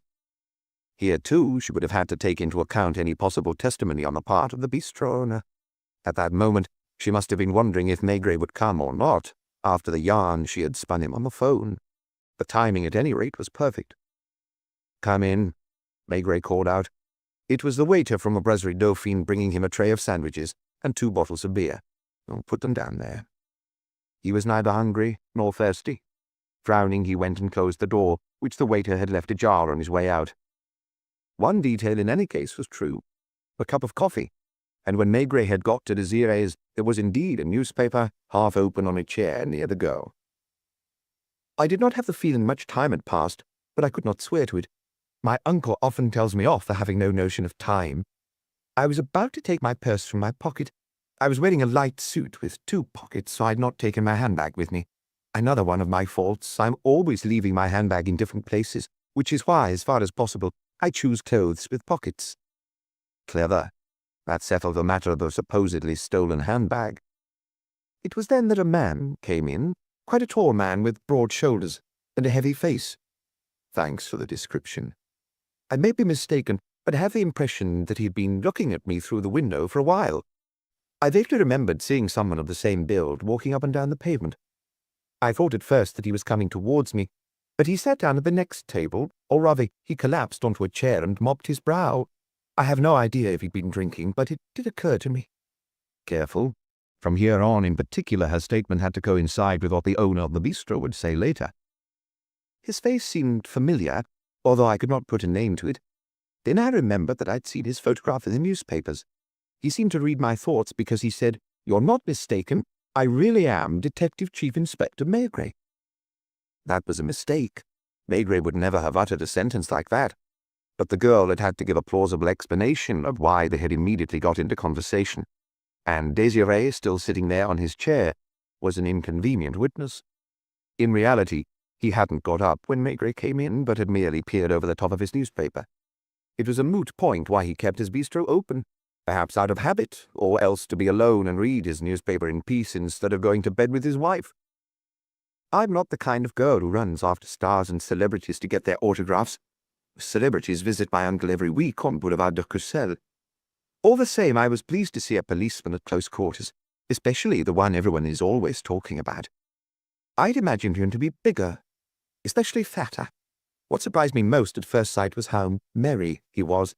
Here, too, she would have had to take into account any possible testimony on the part of the bistro owner. At that moment, she must have been wondering if Maigret would come or not, after the yarn she had spun him on the phone. The timing, at any rate, was perfect. "Come in," Maigret called out. It was the waiter from the Brasserie Dauphine bringing him a tray of sandwiches and 2 bottles of beer. Put them down there. He was neither hungry nor thirsty. Frowning, he went and closed the door, which the waiter had left ajar on his way out. One detail in any case was true. A cup of coffee. And when Maigret had got to Désiré's, there was indeed a newspaper half open on a chair near the girl. I did not have the feeling much time had passed, but I could not swear to it. My uncle often tells me off for having no notion of time. I was about to take my purse from my pocket. I was wearing a light suit with 2 pockets, so I had not taken my handbag with me. Another one of my faults. I'm always leaving my handbag in different places, which is why, as far as possible, I choose clothes with pockets. Clever. That settled the matter of the supposedly stolen handbag. It was then that a man came in, quite a tall man with broad shoulders and a heavy face. Thanks for the description. I may be mistaken, but I have the impression that he had been looking at me through the window for a while. I vaguely remembered seeing someone of the same build walking up and down the pavement. I thought at first that he was coming towards me, but he sat down at the next table, or rather he collapsed onto a chair and mopped his brow. I have no idea if he'd been drinking, but it did occur to me. Careful. From here on, in particular, her statement had to coincide with what the owner of the bistro would say later. His face seemed familiar, although I could not put a name to it. Then I remembered that I'd seen his photograph in the newspapers. He seemed to read my thoughts because he said, "You're not mistaken. I really am Detective Chief Inspector Maigret." That was a mistake. Maigret would never have uttered a sentence like that. But the girl had had to give a plausible explanation of why they had immediately got into conversation. And Désiré, still sitting there on his chair, was an inconvenient witness. In reality, he hadn't got up when Maigret came in, but had merely peered over the top of his newspaper. It was a moot point why he kept his bistro open, perhaps out of habit, or else to be alone and read his newspaper in peace instead of going to bed with his wife. I'm not the kind of girl who runs after stars and celebrities to get their autographs. Celebrities visit my uncle every week on Boulevard de Courcelles. All the same, I was pleased to see a policeman at close quarters. especially the one everyone is always talking about. I'd imagined him to be bigger, especially fatter. What surprised me most at first sight was how merry he was,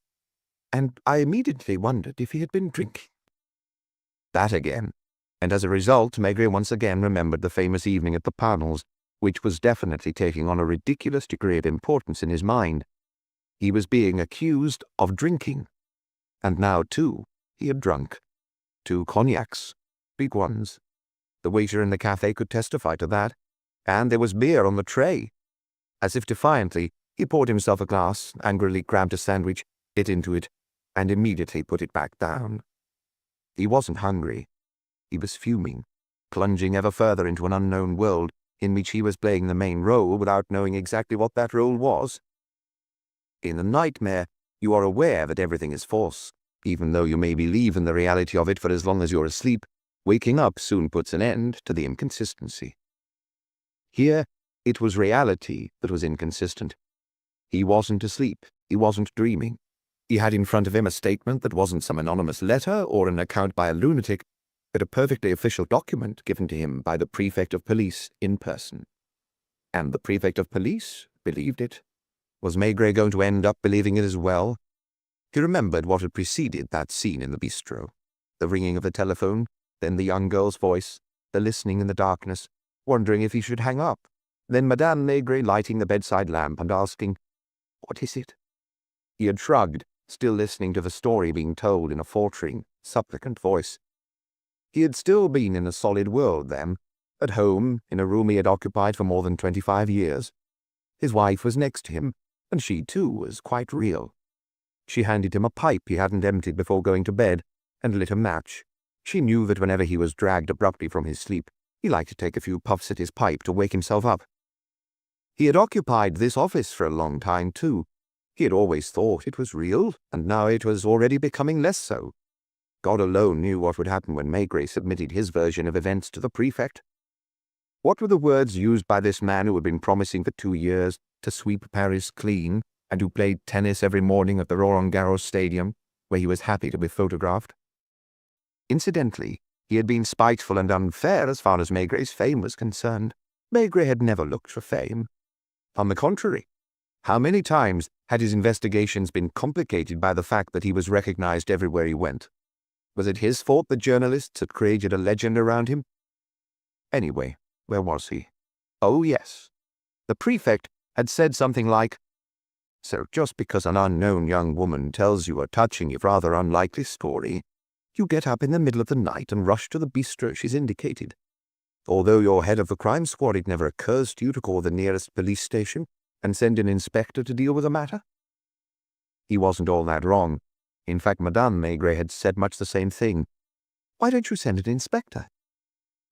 and I immediately wondered if he had been drinking. That again, and as a result, Maigret once again remembered the famous evening at the panels, which was definitely taking on a ridiculous degree of importance in his mind. He was being accused of drinking, and now, too, he had drunk 2 cognacs, big ones. The waiter in the cafe could testify to that, and there was beer on the tray. As if defiantly, he poured himself a glass, angrily grabbed a sandwich, bit into it, and immediately put it back down. He wasn't hungry. He was fuming, plunging ever further into an unknown world in which he was playing the main role without knowing exactly what that role was. In a nightmare, you are aware that everything is false, even though you may believe in the reality of it for as long as you're asleep. Waking up soon puts an end to the inconsistency. Here, it was reality that was inconsistent. He wasn't asleep. He wasn't dreaming. He had in front of him a statement that wasn't some anonymous letter or an account by a lunatic, but a perfectly official document given to him by the prefect of police in person. And the prefect of police believed it. Was Maigret going to end up believing it as well? He remembered what had preceded that scene in the bistro. The ringing of the telephone, then the young girl's voice, the listening in the darkness, wondering if he should hang up, then Madame Maigret lighting the bedside lamp and asking, "What is it?" He had shrugged, still listening to the story being told in a faltering, supplicant voice. He had still been in a solid world then, at home, in a room he had occupied for more than 25 years. His wife was next to him, and she, too, was quite real. She handed him a pipe he hadn't emptied before going to bed, and lit a match. She knew that whenever he was dragged abruptly from his sleep, he liked to take a few puffs at his pipe to wake himself up. He had occupied this office for a long time, too. He had always thought it was real, and now it was already becoming less so. God alone knew what would happen when Maigret submitted his version of events to the prefect. What were the words used by this man who had been promising for 2 years to sweep Paris clean, and who played tennis every morning at the Roland-Garros Stadium, where he was happy to be photographed? Incidentally, he had been spiteful and unfair as far as Maigret's fame was concerned. Maigret had never looked for fame. On the contrary, how many times had his investigations been complicated by the fact that he was recognized everywhere he went? Was it his fault that journalists had created a legend around him? Anyway, where was he? Oh, yes. The prefect had said something like, "So just because an unknown young woman tells you a touching if rather unlikely story, you get up in the middle of the night and rush to the bistro she's indicated. Although you're head of the crime squad, it never occurs to you to call the nearest police station and send an inspector to deal with the matter." He wasn't all that wrong. In fact, Madame Maigret had said much the same thing. Why don't you send an inspector?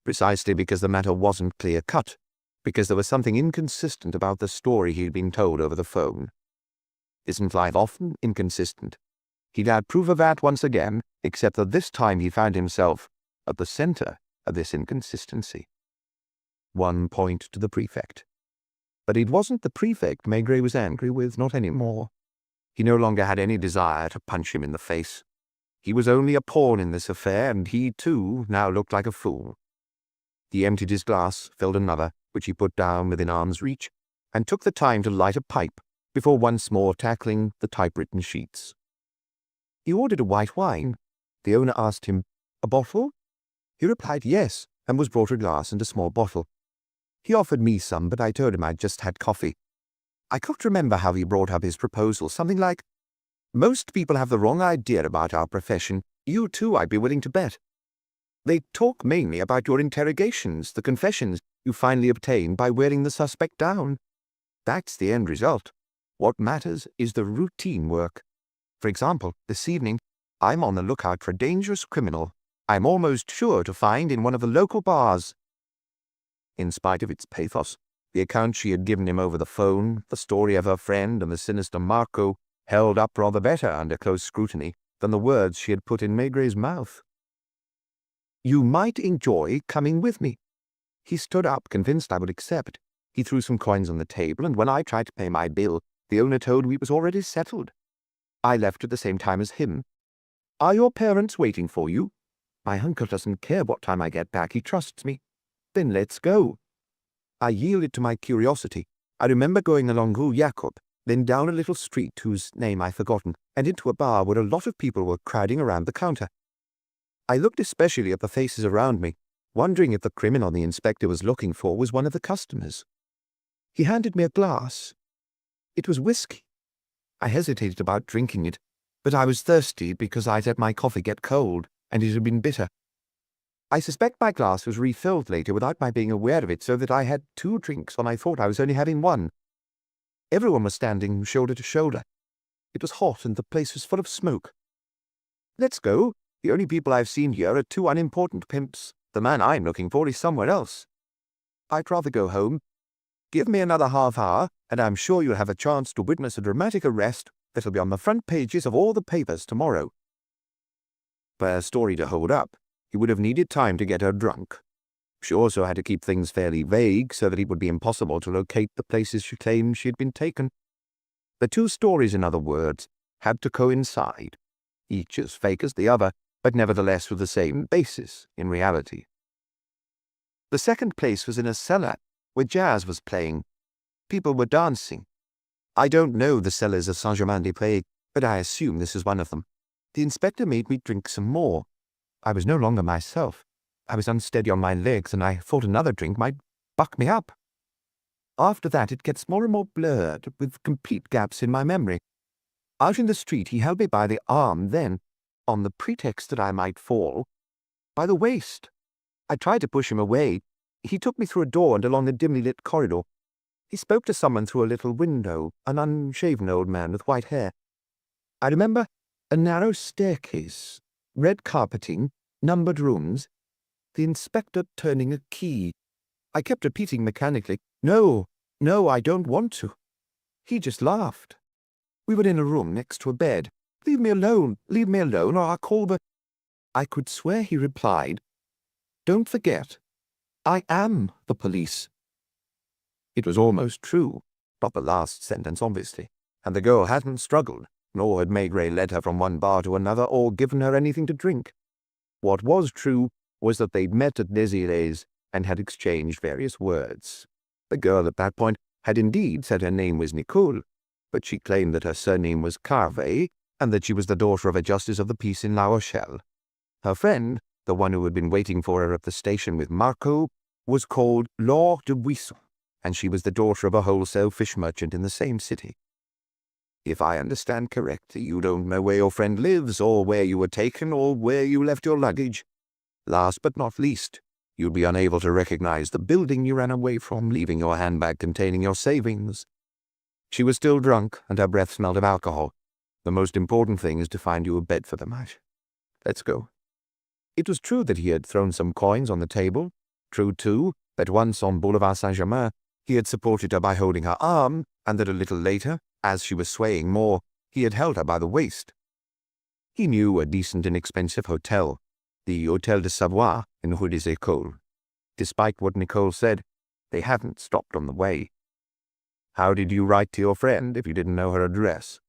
Precisely because the matter wasn't clear-cut, because there was something inconsistent about the story he'd been told over the phone. Isn't life often inconsistent? He'd had proof of that once again, except that this time he found himself at the center of this inconsistency. 1 point to the prefect. But it wasn't the prefect Maigret was angry with, not anymore. He no longer had any desire to punch him in the face. He was only a pawn in this affair, and he, too, now looked like a fool. He emptied his glass, filled another, which he put down within arm's reach, and took the time to light a pipe before once more tackling the typewritten sheets. He ordered a white wine. The owner asked him, "A bottle?" He replied yes, and was brought a glass and a small bottle. He offered me some, but I told him I'd just had coffee. I can't remember how he brought up his proposal, something like, "Most people have the wrong idea about our profession. You too, I'd be willing to bet. They talk mainly about your interrogations, the confessions you finally obtain by wearing the suspect down. That's the end result. What matters is the routine work. For example, this evening, I'm on the lookout for a dangerous criminal I'm almost sure to find in one of the local bars." In spite of its pathos, the account she had given him over the phone, the story of her friend and the sinister Marco, held up rather better under close scrutiny than the words she had put in Maigret's mouth. "You might enjoy coming with me." He stood up, convinced I would accept. He threw some coins on the table, and when I tried to pay my bill, the owner told me it was already settled. I left at the same time as him. "Are your parents waiting for you?" My uncle doesn't care what time I get back. He trusts me. Then let's go. I yielded to my curiosity. I remember going along Rue Jacob, then down a little street whose name I've forgotten, and into a bar where a lot of people were crowding around the counter. I looked especially at the faces around me, wondering if the criminal the inspector was looking for was one of the customers. He handed me a glass. It was whiskey. I hesitated about drinking it, but I was thirsty because I'd let my coffee get cold, and it had been bitter. I suspect my glass was refilled later without my being aware of it, so that I had 2 drinks when I thought I was only having 1. Everyone was standing shoulder to shoulder. It was hot and the place was full of smoke. Let's go. The only people I've seen here are 2 unimportant pimps. The man I'm looking for is somewhere else. I'd rather go home. Give me another half hour, and I'm sure you'll have a chance to witness a dramatic arrest that'll be on the front pages of all the papers tomorrow. For a story to hold up, he would have needed time to get her drunk. She also had to keep things fairly vague so that it would be impossible to locate the places she claimed she had been taken. The 2 stories, in other words, had to coincide, each as fake as the other, but nevertheless with the same basis in reality. The second place was in a cellar where jazz was playing. People were dancing. I don't know the cellars of Saint-Germain-des-Prés, but I assume this is one of them. The inspector made me drink some more. I was no longer myself. I was unsteady on my legs, and I thought another drink might buck me up. After that, it gets more and more blurred, with complete gaps in my memory. Out in the street, he held me by the arm then, on the pretext that I might fall, by the waist. I tried to push him away. He took me through a door and along a dimly lit corridor. He spoke to someone through a little window, an unshaven old man with white hair. I remember a narrow staircase, red carpeting, numbered rooms, the inspector turning a key. I kept repeating mechanically, "No, no, I don't want to." He just laughed. We were in a room next to a bed. Leave me alone, or I'll call the—" I could swear he replied, "Don't forget, I am the police." It was almost true, not the last sentence, obviously, and the girl hadn't struggled, nor had Maigret led her from one bar to another or given her anything to drink. What was true was that they'd met at Désiré's and had exchanged various words. The girl at that point had indeed said her name was Nicole, but she claimed that her surname was Carvet and that she was the daughter of a justice of the peace in La Rochelle. Her friend, the one who had been waiting for her at the station with Marco, was called Laure de Buisson, and she was the daughter of a wholesale fish merchant in the same city. If I understand correctly, you don't know where your friend lives, or where you were taken, or where you left your luggage. Last but not least, you'd be unable to recognize the building you ran away from, leaving your handbag containing your savings. She was still drunk, and her breath smelled of alcohol. The most important thing is to find you a bed for the night. Let's go. It was true that he had thrown some coins on the table. True, too, that once on Boulevard Saint-Germain he had supported her by holding her arm, and that a little later, as she was swaying more, he had held her by the waist. He knew a decent inexpensive hotel, the Hôtel de Savoie in Rue des Écoles. Despite what Nicole said, they hadn't stopped on the way. How did you write to your friend if you didn't know her address?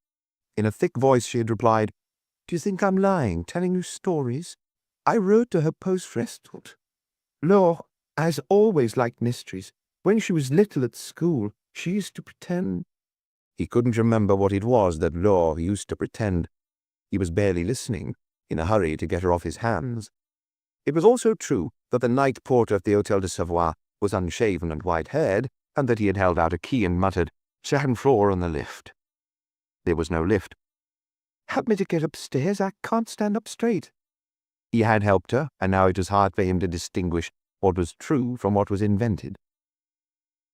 In a thick voice she had replied, "Do you think I'm lying, telling you stories? I wrote to her post-restaurant. Laure has always liked mysteries. When she was little at school, she used to pretend—" He couldn't remember what it was that Laure used to pretend. He was barely listening, in a hurry to get her off his hands. It was also true that the night porter at the Hôtel de Savoie was unshaven and white-haired, and that he had held out a key and muttered, "Second floor on the lift." There was no lift. "Help me to get upstairs. I can't stand up straight." He had helped her, and now it was hard for him to distinguish what was true from what was invented.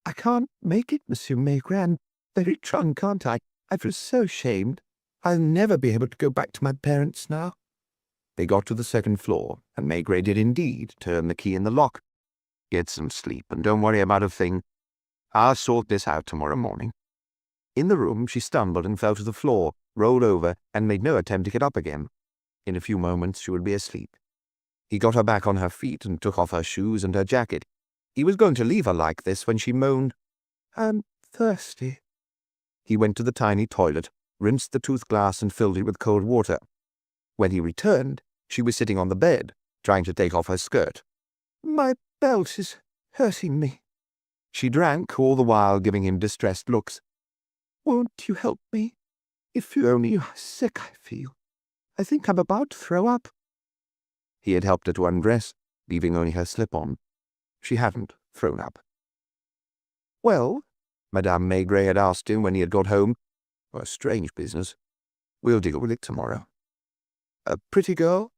"I can't make it, Monsieur Maigret. I'm very drunk, aren't I? I feel so ashamed. I'll never be able to go back to my parents now." They got to the second floor, and Maigret did indeed turn the key in the lock. "Get some sleep, and don't worry about a thing. I'll sort this out tomorrow morning." In the room she stumbled and fell to the floor, rolled over, and made no attempt to get up again. In a few moments she would be asleep. He got her back on her feet and took off her shoes and her jacket. He was going to leave her like this when she moaned, "I'm thirsty." He went to the tiny toilet, rinsed the tooth glass and filled it with cold water. When he returned, she was sitting on the bed, trying to take off her skirt. "My belt is hurting me." She drank, all the while giving him distressed looks. "Won't you help me? If you only knew how sick I feel. I think I'm about to throw up." He had helped her to undress, leaving only her slip-on. She hadn't thrown up. "Well," Madame Maigret had asked him when he had got home. "A strange business. We'll deal with it tomorrow." "A pretty girl?"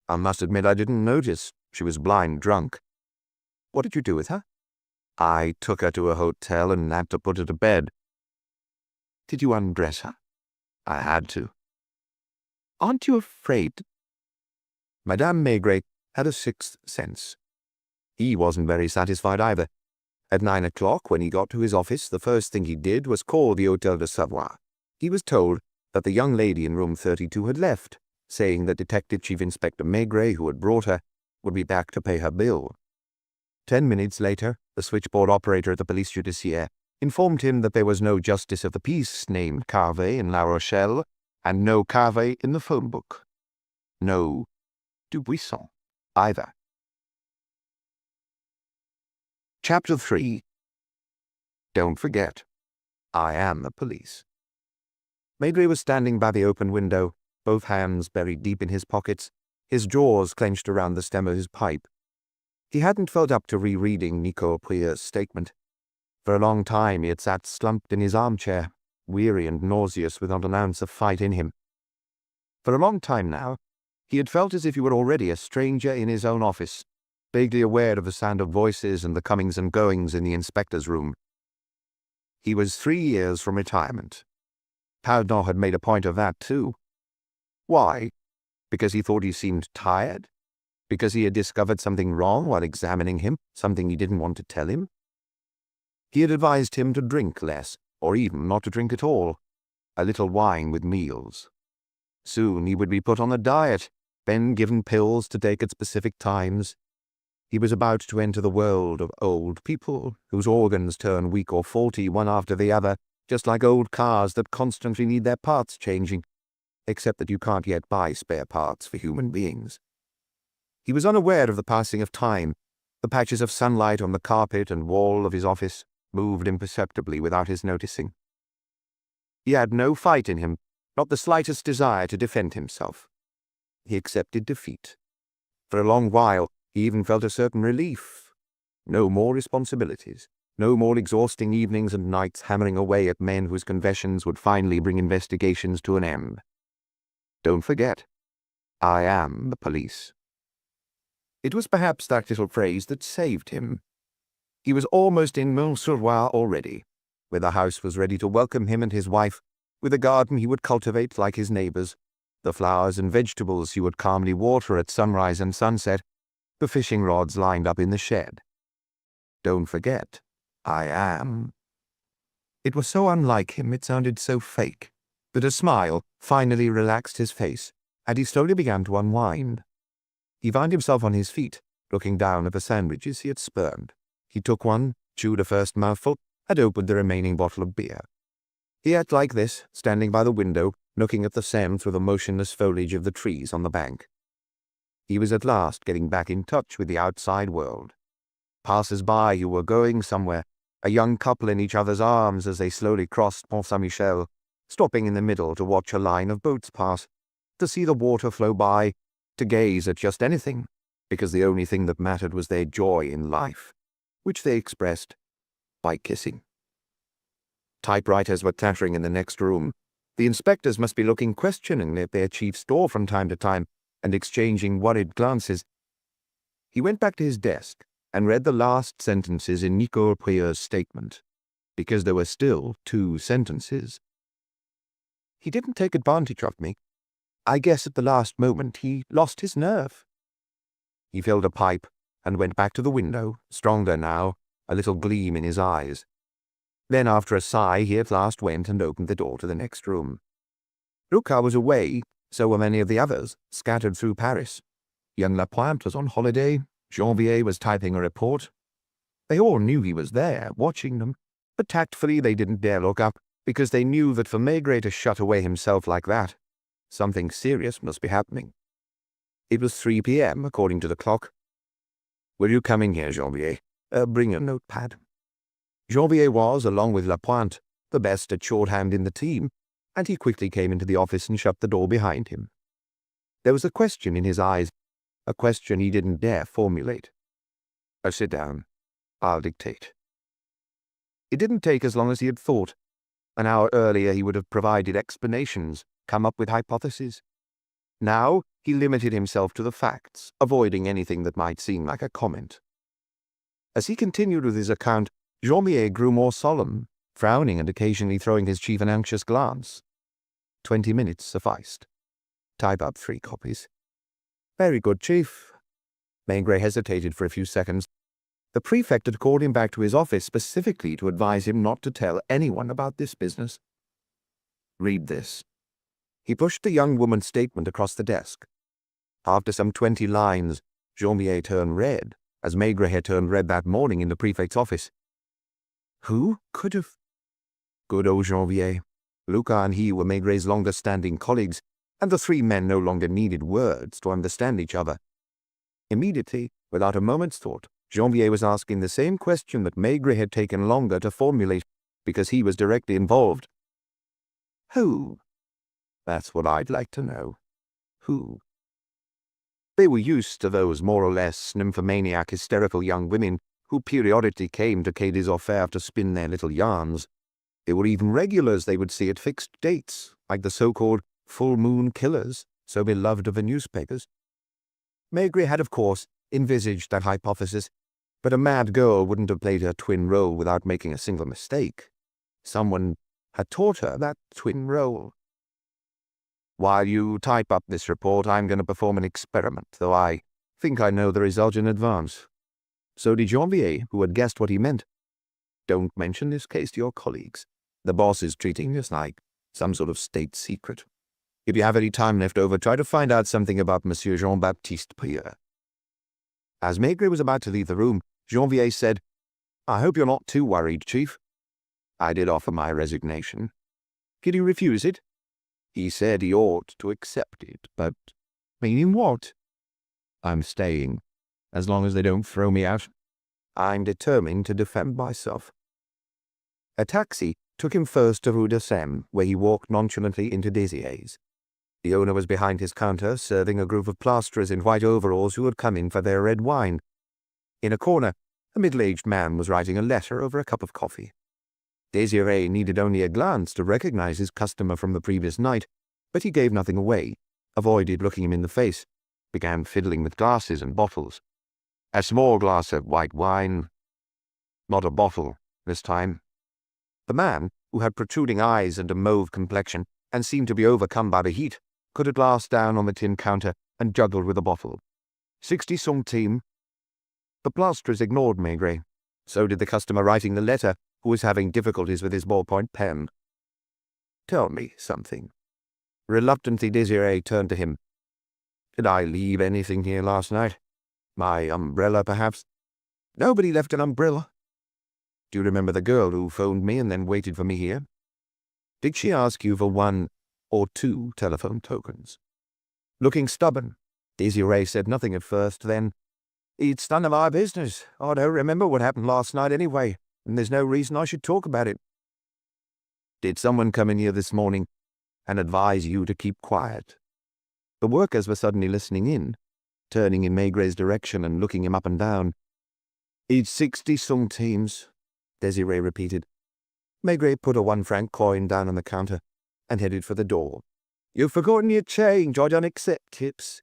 "I must admit I didn't notice. She was blind drunk." "What did you do with her?" "I took her to a hotel and had to put her to bed." "Did you undress her?" "I had to." "Aren't you afraid?" Madame Maigret had a sixth sense. He wasn't very satisfied either. At 9 o'clock, when he got to his office, the first thing he did was call the Hôtel de Savoie. He was told that the young lady in room 32 had left, saying that Detective Chief Inspector Maigret, who had brought her, would be back to pay her bill. 10 minutes later, the switchboard operator at the police judiciaire informed him that there was no justice of the peace named Carvet in La Rochelle, and no Carvet in the phone book. No Dubuisson either. Chapter 3. Don't forget, I am the police. Maigret was standing by the open window, both hands buried deep in his pockets, his jaws clenched around the stem of his pipe. He hadn't felt up to rereading Nicole Prieur's statement. For a long time he had sat slumped in his armchair, weary and nauseous without an ounce of fight in him. For a long time now, he had felt as if he were already a stranger in his own office, vaguely aware of the sound of voices and the comings and goings in the inspector's room. He was 3 years from retirement. Pardon had made a point of that too. Why? Because he thought he seemed tired? Because he had discovered something wrong while examining him, something he didn't want to tell him? He had advised him to drink less, or even not to drink at all. A little wine with meals. Soon he would be put on a diet, then given pills to take at specific times. He was about to enter the world of old people, whose organs turn weak or faulty one after the other, just like old cars that constantly need their parts changing, except that you can't yet buy spare parts for human beings. He was unaware of the passing of time. The patches of sunlight on the carpet and wall of his office moved imperceptibly without his noticing. He had no fight in him, not the slightest desire to defend himself. He accepted defeat. For a long while, he even felt a certain relief. No more responsibilities, no more exhausting evenings and nights hammering away at men whose confessions would finally bring investigations to an end. Don't forget, I am the police. It was perhaps that little phrase that saved him. He was almost in Montmartre already, where the house was ready to welcome him and his wife, with a garden he would cultivate like his neighbors, the flowers and vegetables he would calmly water at sunrise and sunset, the fishing rods lined up in the shed. Don't forget, I am. It was so unlike him, it sounded so fake, that a smile finally relaxed his face, and he slowly began to unwind. He found himself on his feet, looking down at the sandwiches he had spurned. He took one, chewed a first mouthful, and opened the remaining bottle of beer. He ate like this, standing by the window, looking at the Seine through the motionless foliage of the trees on the bank. He was at last getting back in touch with the outside world. Passers-by who were going somewhere, a young couple in each other's arms as they slowly crossed Pont Saint-Michel, stopping in the middle to watch a line of boats pass, to see the water flow by, to gaze at just anything, because the only thing that mattered was their joy in life, which they expressed by kissing. Typewriters were tattering in the next room. The inspectors must be looking questioningly at their chief's door from time to time and exchanging worried glances. He went back to his desk and read the last sentences in Nicole Prieur's statement, because there were still 2 sentences. He didn't take advantage of me. I guess at the last moment he lost his nerve. He filled a pipe and went back to the window, stronger now, a little gleam in his eyes. Then after a sigh he at last went and opened the door to the next room. Lucas was away, so were many of the others, scattered through Paris. Young Lapointe was on holiday, Janvier was typing a report. They all knew he was there, watching them, but tactfully they didn't dare look up, because they knew that for Maigret to shut away himself like that, something serious must be happening. It was 3 p.m., according to the clock. "Will you come in here, Janvier? Bring a notepad." Janvier was, along with Lapointe, the best at shorthand in the team, and he quickly came into the office and shut the door behind him. There was a question in his eyes, a question he didn't dare formulate. "Sit down. I'll dictate." It didn't take as long as he had thought. An hour earlier he would have provided explanations, come up with hypotheses. Now he limited himself to the facts, avoiding anything that might seem like a comment. As he continued with his account, Janvier grew more solemn, frowning and occasionally throwing his chief an anxious glance. 20 minutes sufficed. Type up 3 copies. "Very good, Chief." Maigret hesitated for a few seconds. The prefect had called him back to his office specifically to advise him not to tell anyone about this business. "Read this." He pushed the young woman's statement across the desk. After some 20 lines, Janvier turned red, as Maigret had turned red that morning in the prefect's office. Who could have? Good old Janvier. Luca and he were Maigret's longest-standing colleagues, and the 3 men no longer needed words to understand each other. Immediately, without a moment's thought, Janvier was asking the same question that Maigret had taken longer to formulate, because he was directly involved. Who? That's what I'd like to know. Who? They were used to those more or less nymphomaniac, hysterical young women who periodically came to Quai des Orfèvres to spin their little yarns. They were even regulars they would see at fixed dates, like the so-called full-moon killers, so beloved of the newspapers. Maigret had, of course, envisaged that hypothesis, but a mad girl wouldn't have played her twin role without making a single mistake. Someone had taught her that twin role. While you type up this report, I'm going to perform an experiment, though I think I know the result in advance. So did Janvier, who had guessed what he meant. Don't mention this case to your colleagues. The boss is treating this like some sort of state secret. If you have any time left over, try to find out something about Monsieur Jean-Baptiste Prieur. As Maigret was about to leave the room, Janvier said, I hope you're not too worried, Chief. I did offer my resignation. Did he refuse it? He said he ought to accept it, but... Meaning what? I'm staying, as long as they don't throw me out. I'm determined to defend myself. A taxi took him first to Rue de Seine, where he walked nonchalantly into Désirées. The owner was behind his counter, serving a group of plasterers in white overalls who had come in for their red wine. In a corner, a middle-aged man was writing a letter over a cup of coffee. Désiré needed only a glance to recognize his customer from the previous night, but he gave nothing away, avoided looking him in the face, began fiddling with glasses and bottles. A small glass of white wine. Not a bottle, this time. The man, who had protruding eyes and a mauve complexion, and seemed to be overcome by the heat, put a glass down on the tin counter and juggled with a bottle. 60 centimes. The plasterers ignored Maigret. So did the customer writing the letter, who was having difficulties with his ballpoint pen. Tell me something. Reluctantly, Désiré turned to him. Did I leave anything here last night? My umbrella, perhaps? Nobody left an umbrella. Do you remember the girl who phoned me and then waited for me here? Did she ask you for 1 or 2 telephone tokens? Looking stubborn, Désiré said nothing at first, then, It's none of my business. I don't remember what happened last night anyway, and there's no reason I should talk about it. Did someone come in here this morning and advise you to keep quiet? The workers were suddenly listening in, turning in Maigret's direction and looking him up and down. It's 60 centimes, Désiré repeated. Maigret put a 1-franc coin down on the counter and headed for the door. You've forgotten your change. I don't accept tips.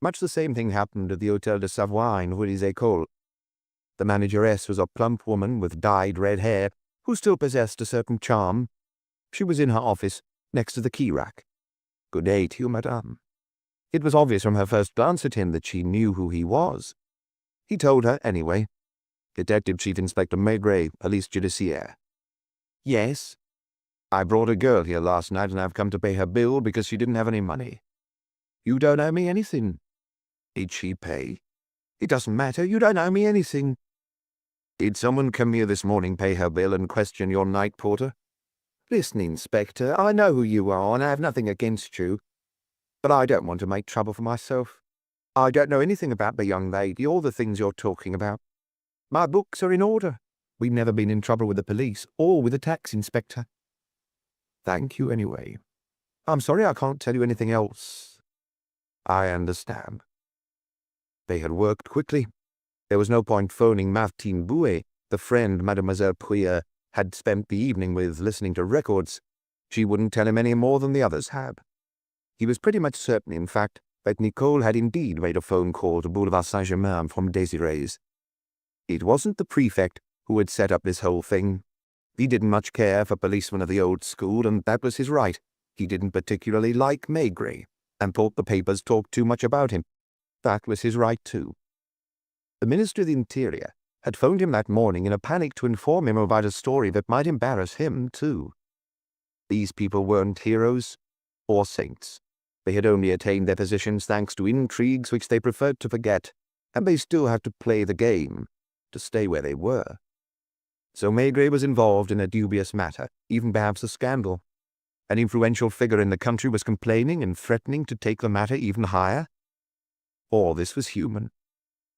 Much the same thing happened at the Hôtel de Savoie in Rue des Écoles. The manageress was a plump woman with dyed red hair who still possessed a certain charm. She was in her office, next to the key rack. Good day to you, madame. It was obvious from her first glance at him that she knew who he was. He told her, anyway. Detective Chief Inspector Maigret, Police Judiciaire. Yes. I brought a girl here last night and I've come to pay her bill because she didn't have any money. You don't owe me anything. Did she pay? It doesn't matter. You don't owe me anything. Did someone come here this morning, pay her bill, and question your night porter? Listen, Inspector, I know who you are, and I have nothing against you. But I don't want to make trouble for myself. I don't know anything about the young lady or the things you're talking about. My books are in order. We've never been in trouble with the police or with a tax inspector. Thank you anyway. I'm sorry I can't tell you anything else. I understand. They had worked quickly. There was no point phoning Martine Bouet, the friend Mademoiselle Prieur had spent the evening with, listening to records. She wouldn't tell him any more than the others had. He was pretty much certain, in fact, that Nicole had indeed made a phone call to Boulevard Saint-Germain from Désirée's. It wasn't the prefect who had set up this whole thing. He didn't much care for policemen of the old school, and that was his right. He didn't particularly like Maigret, and thought the papers talked too much about him. That was his right too. The Minister of the Interior had phoned him that morning in a panic to inform him about a story that might embarrass him too. These people weren't heroes or saints. They had only attained their positions thanks to intrigues which they preferred to forget, and they still had to play the game to stay where they were. So Maigret was involved in a dubious matter, even perhaps a scandal. An influential figure in the country was complaining and threatening to take the matter even higher. All this was human.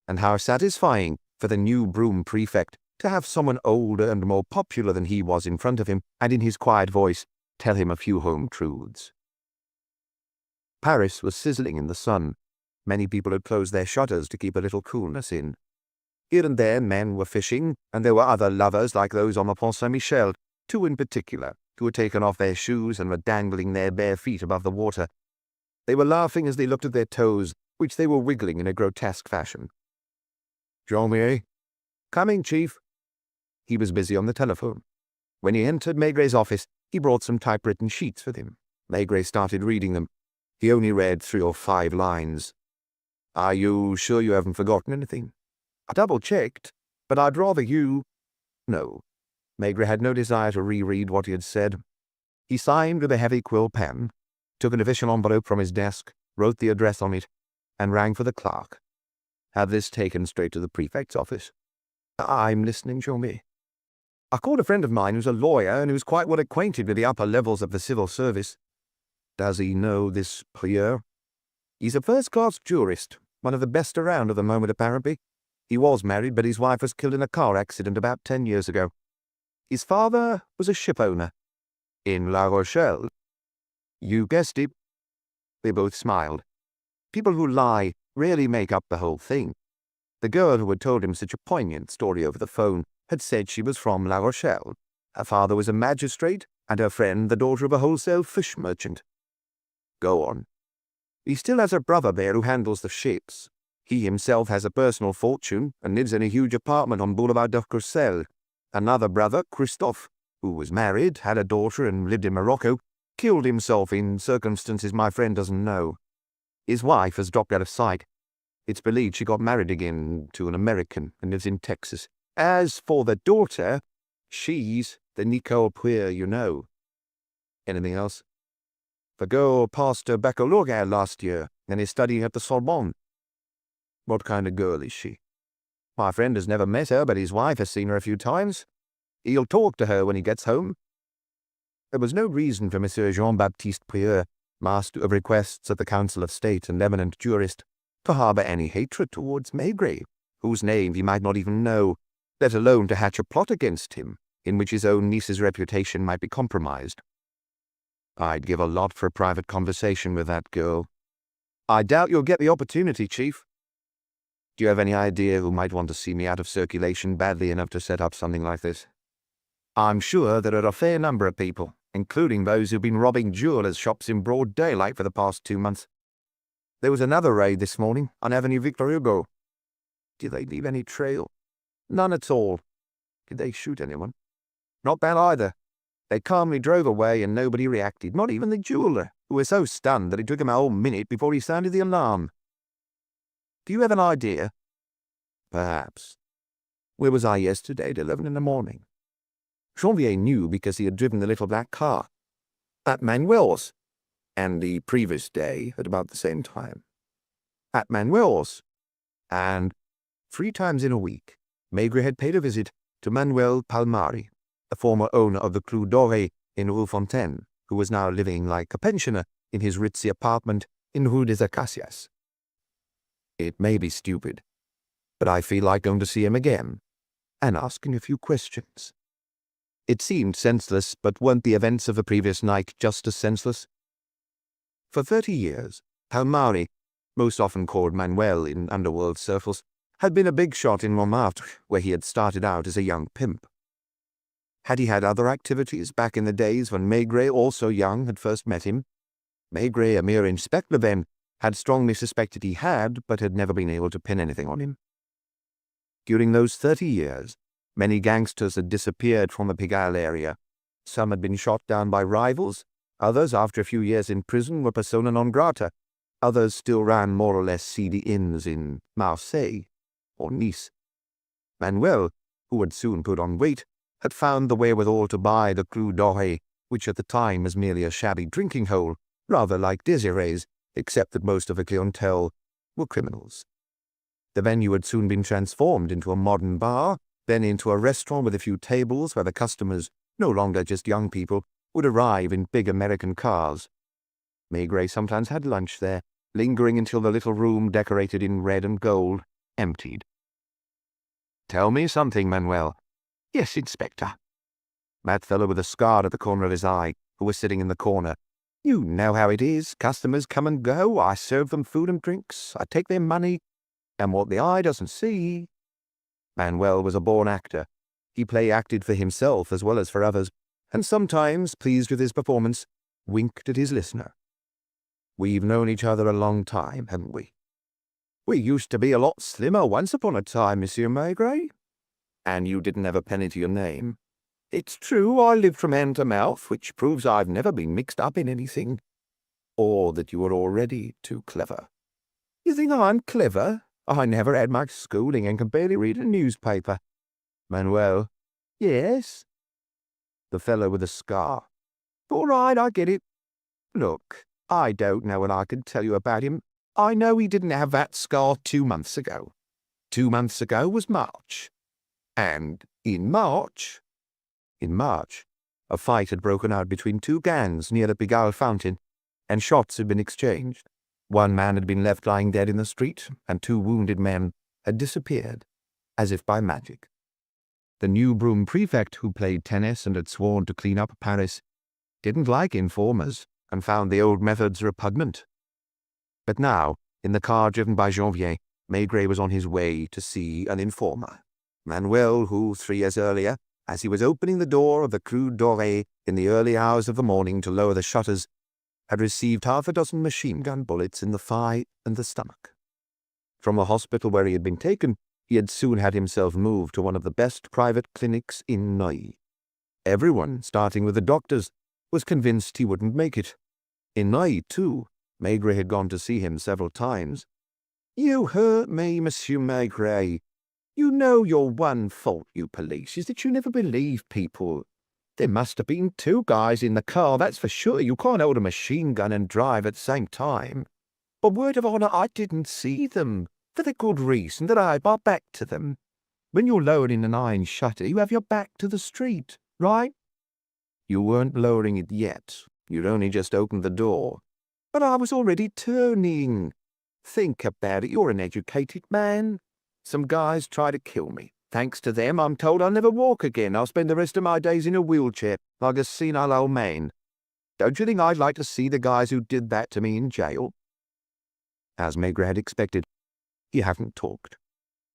And how satisfying for the new broom prefect to have someone older and more popular than he was in front of him, and in his quiet voice tell him a few home truths. Paris was sizzling in the sun. Many people had closed their shutters to keep a little coolness in. Here and there men were fishing, and there were other lovers like those on the Pont Saint-Michel, two in particular, who had taken off their shoes and were dangling their bare feet above the water. They were laughing as they looked at their toes, which they were wiggling in a grotesque fashion. Jean-Mier? Coming, Chief. He was busy on the telephone. When he entered Maigret's office, he brought some typewritten sheets with him. Maigret started reading them. He only read 3 or 5 lines. Are you sure you haven't forgotten anything? I double-checked, but I'd rather you... No. Maigret had no desire to reread what he had said. He signed with a heavy quill pen, took an official envelope from his desk, wrote the address on it, and rang for the clerk. Have this taken straight to the prefect's office. I'm listening, Jean-Mier. I called a friend of mine who's a lawyer and who's quite well acquainted with the upper levels of the civil service. Does he know this Prieur? He's a first-class jurist, one of the best around at the moment, apparently. He was married, but his wife was killed in a car accident about 10 years ago. His father was a ship owner. In La Rochelle. You guessed it. They both smiled. People who lie rarely make up the whole thing. The girl who had told him such a poignant story over the phone had said she was from La Rochelle. Her father was a magistrate, and her friend the daughter of a wholesale fish merchant. Go on. He still has a brother there who handles the ships. He himself has a personal fortune and lives in a huge apartment on Boulevard de Courcelles. Another brother, Christophe, who was married, had a daughter and lived in Morocco, killed himself in circumstances my friend doesn't know. His wife has dropped out of sight. It's believed she got married again to an American and lives in Texas. As for the daughter, she's the Nicole Prieur you know. Anything else? The girl passed her baccalaureate last year and is studying at the Sorbonne. What kind of girl is she? My friend has never met her, but his wife has seen her a few times. He'll talk to her when he gets home. There was no reason for Monsieur Jean-Baptiste Prieur, master of requests at the Council of State and eminent jurist, to harbour any hatred towards Maigret, whose name he might not even know, let alone to hatch a plot against him, in which his own niece's reputation might be compromised. I'd give a lot for a private conversation with that girl. I doubt you'll get the opportunity, Chief. Do you have any idea who might want to see me out of circulation badly enough to set up something like this? I'm sure there are a fair number of people, including those who've been robbing jewelers' shops in broad daylight for the past 2 months. There was another raid this morning on Avenue Victor Hugo. Did they leave any trail? None at all. Did they shoot anyone? Not bad either. They calmly drove away and nobody reacted, not even the jeweler, who was so stunned that it took him a whole minute before he sounded the alarm. Do you have an idea? Perhaps. Where was I yesterday at 11 in the morning? Janvier knew because he had driven the little black car. At Manuel's. And the previous day at about the same time. At Manuel's. And 3 times in a week, Maigret had paid a visit to Manuel Palmari, the former owner of the Clou Doré in Rue Fontaine, who was now living like a pensioner in his ritzy apartment in Rue des Acacias. It may be stupid, but I feel like going to see him again and asking a few questions. It seemed senseless, but weren't the events of the previous night just as senseless? For 30 years, Palmari, most often called Manuel in underworld circles, had been a big shot in Montmartre, where he had started out as a young pimp. Had he had other activities back in the days when Maigret, also young, had first met him? Maigret, a mere inspector then, had strongly suspected he had, but had never been able to pin anything on him. During those 30 years, many gangsters had disappeared from the Pigalle area. Some had been shot down by rivals, others, after a few years in prison, were persona non grata, others still ran more or less seedy inns in Marseille or Nice. Manuel, who had soon put on weight, had found the wherewithal to buy the Cru Doré, which at the time was merely a shabby drinking hole, rather like Désirée's, except that most of the clientele were criminals. The venue had soon been transformed into a modern bar, then into a restaurant with a few tables where the customers, no longer just young people, would arrive in big American cars. Maigret sometimes had lunch there, lingering until the little room decorated in red and gold emptied. "Tell me something, Manuel." Yes, Inspector. That fellow with a scar at the corner of his eye, who was sitting in the corner. "You know how it is. Customers come and go. I serve them food and drinks. I take their money. And what the eye doesn't see." Manuel was a born actor. He play-acted for himself as well as for others, and sometimes, pleased with his performance, winked at his listener. "We've known each other a long time, haven't we?" "We used to be a lot slimmer once upon a time, Monsieur Maigret." "And you didn't have a penny to your name." "It's true, I lived from hand to mouth, which proves I've never been mixed up in anything." "Or that you were already too clever." "You think I'm clever? I never had much schooling and can barely read a newspaper." "Manuel." "Yes?" "The fellow with the scar." "All right, I get it. Look, I don't know what I can tell you about him. I know he didn't have that scar 2 months ago. 2 months ago was March. And in March, a fight had broken out between two gangs near the Pigalle fountain, and shots had been exchanged. One man had been left lying dead in the street, and 2 wounded men had disappeared, as if by magic. The new broom prefect, who played tennis and had sworn to clean up Paris, didn't like informers and found the old methods repugnant. But now, in the car driven by Janvier, Maigret was on his way to see an informer. Manuel, who 3 years earlier, as he was opening the door of the Cru Doré in the early hours of the morning to lower the shutters, had received 6 machine-gun bullets in the thigh and the stomach. From the hospital where he had been taken, he had soon had himself moved to one of the best private clinics in Neuilly. Everyone, starting with the doctors, was convinced he wouldn't make it. In Neuilly, too, Maigret had gone to see him several times. "You hurt me, Monsieur Maigret. You know your one fault, you police, is that you never believe people. There must have been 2 guys in the car, that's for sure. You can't hold a machine gun and drive at the same time. But word of honor, I didn't see them, for the good reason that I had my back to them. When you're lowering an iron shutter, you have your back to the street, right?" "You weren't lowering it yet. You'd only just opened the door." "But I was already turning. Think about it, you're an educated man. Some guys try to kill me. Thanks to them, I'm told I'll never walk again. I'll spend the rest of my days in a wheelchair, like a senile old man. Don't you think I'd like to see the guys who did that to me in jail?" As Maigret had expected, he hadn't talked.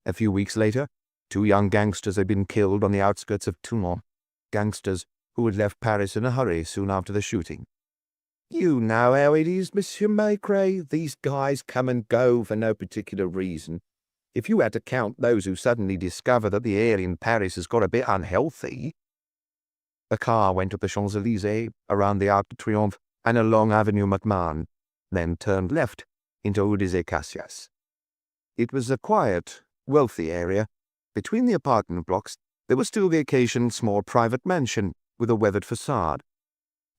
A few weeks later, 2 young gangsters had been killed on the outskirts of Toulon, gangsters who had left Paris in a hurry soon after the shooting. "You know how it is, Monsieur Maigret. These guys come and go for no particular reason. If you had to count those who suddenly discover that the air in Paris has got a bit unhealthy." The car went up the Champs-Élysées, around the Arc de Triomphe, and along Avenue Montmartre, then turned left into Rue des Acacias. It was a quiet, wealthy area. Between the apartment blocks, there was still the occasional small private mansion with a weathered facade.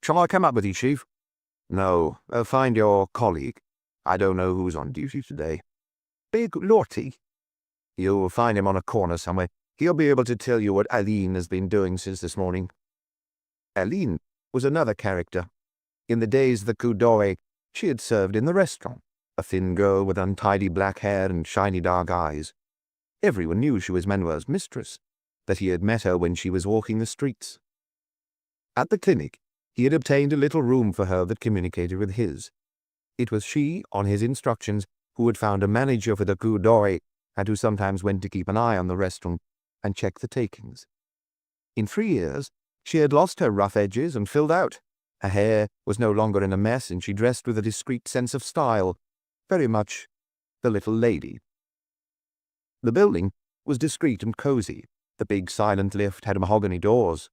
"Shall I come up with you, Chief?" "No, find your colleague. I don't know who's on duty today." "Big Lorty?" "You'll find him on a corner somewhere. He'll be able to tell you what Aline has been doing since this morning." Aline was another character. In the days of the Coup d'Oeil, She had served in the restaurant, a thin girl with untidy black hair and shiny dark eyes. Everyone knew she was Manuel's mistress, that he had met her when she was walking the streets. At the clinic, he had obtained a little room for her that communicated with his. It was she, on his instructions, who had found a manager for the coup d'oeil and who sometimes went to keep an eye on the restaurant and check the takings. In 3 years, she had lost her rough edges and filled out. Her hair was no longer in a mess, and she dressed with a discreet sense of style, very much the little lady. The building was discreet and cozy. The big silent lift had mahogany doors.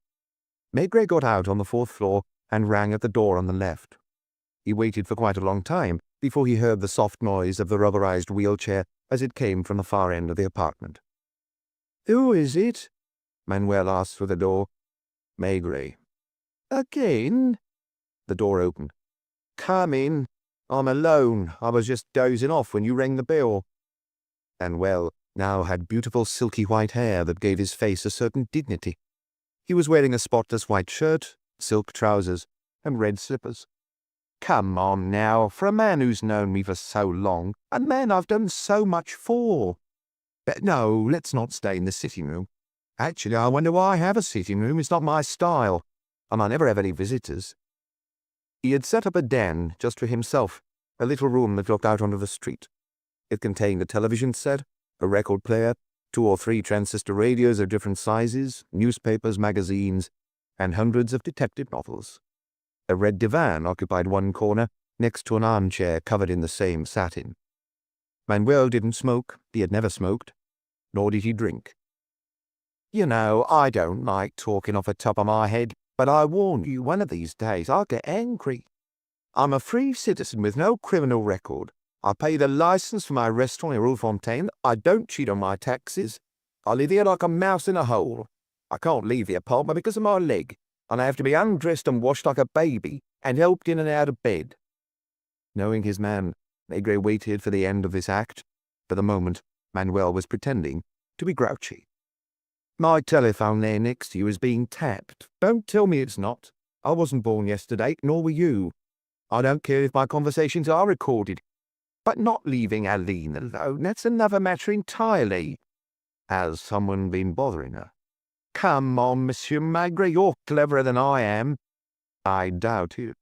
Maigret got out on the 4th floor and rang at the door on the left. He waited for quite a long time before he heard the soft noise of the rubberized wheelchair as it came from the far end of the apartment. "Who is it?" Manuel asked through the door. "Maigret." "Again?" The door opened. "Come in. I'm alone. I was just dozing off when you rang the bell." Manuel now had beautiful silky white hair that gave his face a certain dignity. He was wearing a spotless white shirt, silk trousers, and red slippers. "Come on now, for a man who's known me for so long, a man I've done so much for. But no, let's not stay in the sitting room. Actually, I wonder why I have a sitting room. It's not my style, and I never have any visitors." He had set up a den just for himself, a little room that looked out onto the street. It contained a television set, a record player, 2 or 3 transistor radios of different sizes, newspapers, magazines, and hundreds of detective novels. A red divan occupied one corner, next to an armchair covered in the same satin. Manuel didn't smoke. He had never smoked. Nor did he drink. "You know, I don't like talking off the top of my head, but I warn you, one of these days I'll get angry. I'm a free citizen with no criminal record. I pay the license for my restaurant in Rue Fontaine. I don't cheat on my taxes. I live here like a mouse in a hole. I can't leave the apartment because of my leg, and I have to be undressed and washed like a baby and helped in and out of bed." Knowing his man, Maigret waited for the end of this act. For the moment, Manuel was pretending to be grouchy. "My telephone there next to you is being tapped. Don't tell me it's not. I wasn't born yesterday, nor were you. I don't care if my conversations are recorded. But not leaving Aline alone, that's another matter entirely. Has someone been bothering her?" "Come on, Monsieur Maigret, you're cleverer than I am." "I doubt it."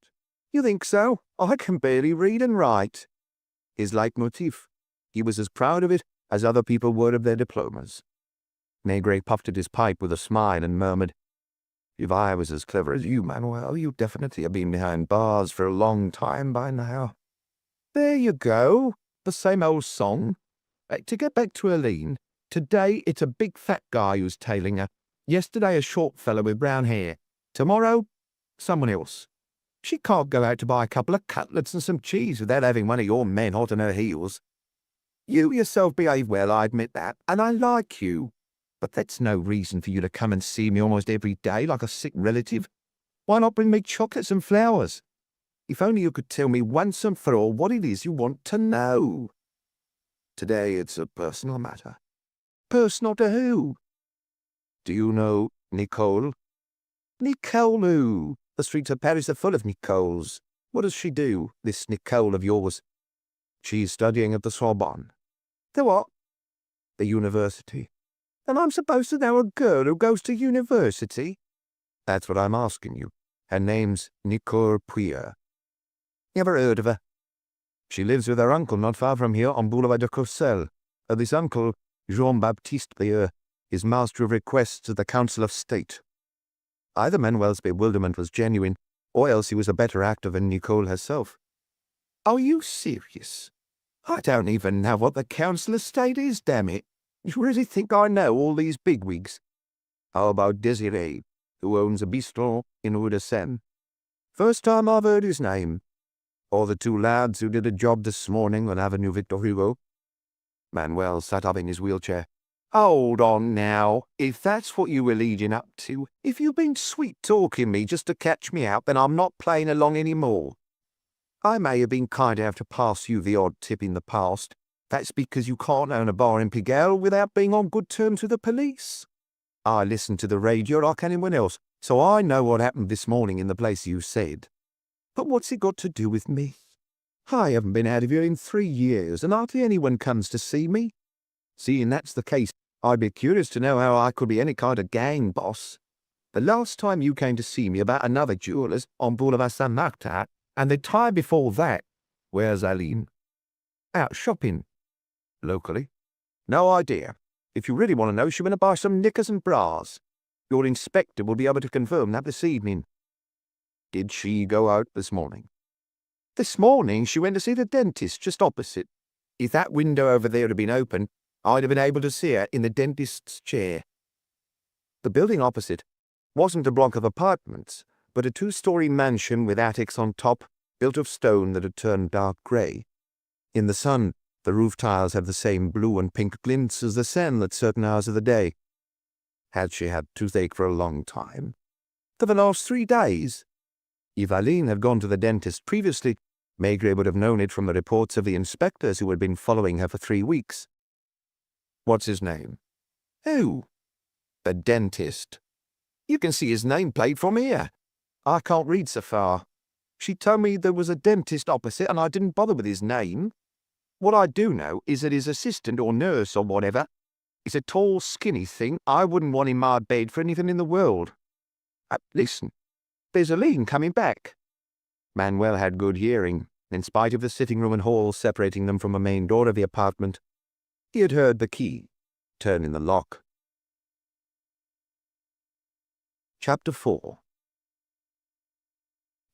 "You think so? I can barely read and write." His leitmotif. He was as proud of it as other people were of their diplomas. Maigret puffed at his pipe with a smile and murmured, "If I was as clever as you, Manuel, you'd definitely have been behind bars for a long time by now." "There you go. The same old song. To get back to Aline, today it's a big fat guy who's tailing her. Yesterday a short fellow with brown hair. Tomorrow, someone else. She can't go out to buy a couple of cutlets and some cheese without having one of your men hot on her heels. You yourself behave well, I admit that, and I like you. But that's no reason for you to come and see me almost every day like a sick relative. Why not bring me chocolates and flowers? If only you could tell me once and for all what it is you want to know." "Today it's a personal matter." "Personal to who?" "Do you know Nicole?" "Nicole who? The streets of Paris are full of Nicoles. What does she do, this Nicole of yours?" "She's studying at the Sorbonne." "The what?" "The university." "And I'm supposed to know a girl who goes to university?" "That's what I'm asking you. Her name's Nicole Puyer." "Never heard of her." "She lives with her uncle not far from here on Boulevard de Courcelles. This uncle, Jean-Baptiste Puyer, is master of requests at the Council of State." Either Manuel's bewilderment was genuine, or else he was a better actor than Nicole herself. "Are you serious? I don't even know what the Council of State is, damn it. You really think I know all these bigwigs?" "How about Désiré, who owns a bistro in Rue de Seine?" "First time I've heard his name." "Or the 2 lads who did a job this morning on Avenue Victor Hugo?" Manuel sat up in his wheelchair. "Hold on now. If that's what you were leading up to, if you've been sweet-talking me just to catch me out, then I'm not playing along any more. I may have been kind enough to pass you the odd tip in the past. That's because you can't own a bar in Pigalle without being on good terms with the police. I listen to the radio like anyone else, so I know what happened this morning in the place you said. But what's it got to do with me? I haven't been out of here in 3 years, and hardly anyone comes to see me. Seeing that's the case, I'd be curious to know how I could be any kind of gang boss. The last time you came to see me about another jeweller's on Boulevard Saint-Martin, and the time before that, where's Aline? Out shopping. Locally? No idea. If you really want to know, she went to buy some knickers and bras. Your inspector will be able to confirm that this evening. Did she go out this morning? This morning she went to see the dentist just opposite. If that window over there had been open, I'd have been able to see her in the dentist's chair. The building opposite wasn't a block of apartments, but a 2-story mansion with attics on top, built of stone that had turned dark grey. In the sun, the roof tiles had the same blue and pink glints as the sun at certain hours of the day. Had she had toothache for a long time? For the last 3 days? If Aline had gone to the dentist previously, Maigret would have known it from the reports of the inspectors who had been following her for 3 weeks. What's his name? Who? The dentist. You can see his nameplate from here. I can't read so far. She told me there was a dentist opposite and I didn't bother with his name. What I do know is that his assistant or nurse or whatever is a tall, skinny thing I wouldn't want in my bed for anything in the world. Listen, there's Aline coming back. Manuel had good hearing, in spite of the sitting room and hall separating them from the main door of the apartment. He had heard the key turn in the lock. Chapter 4.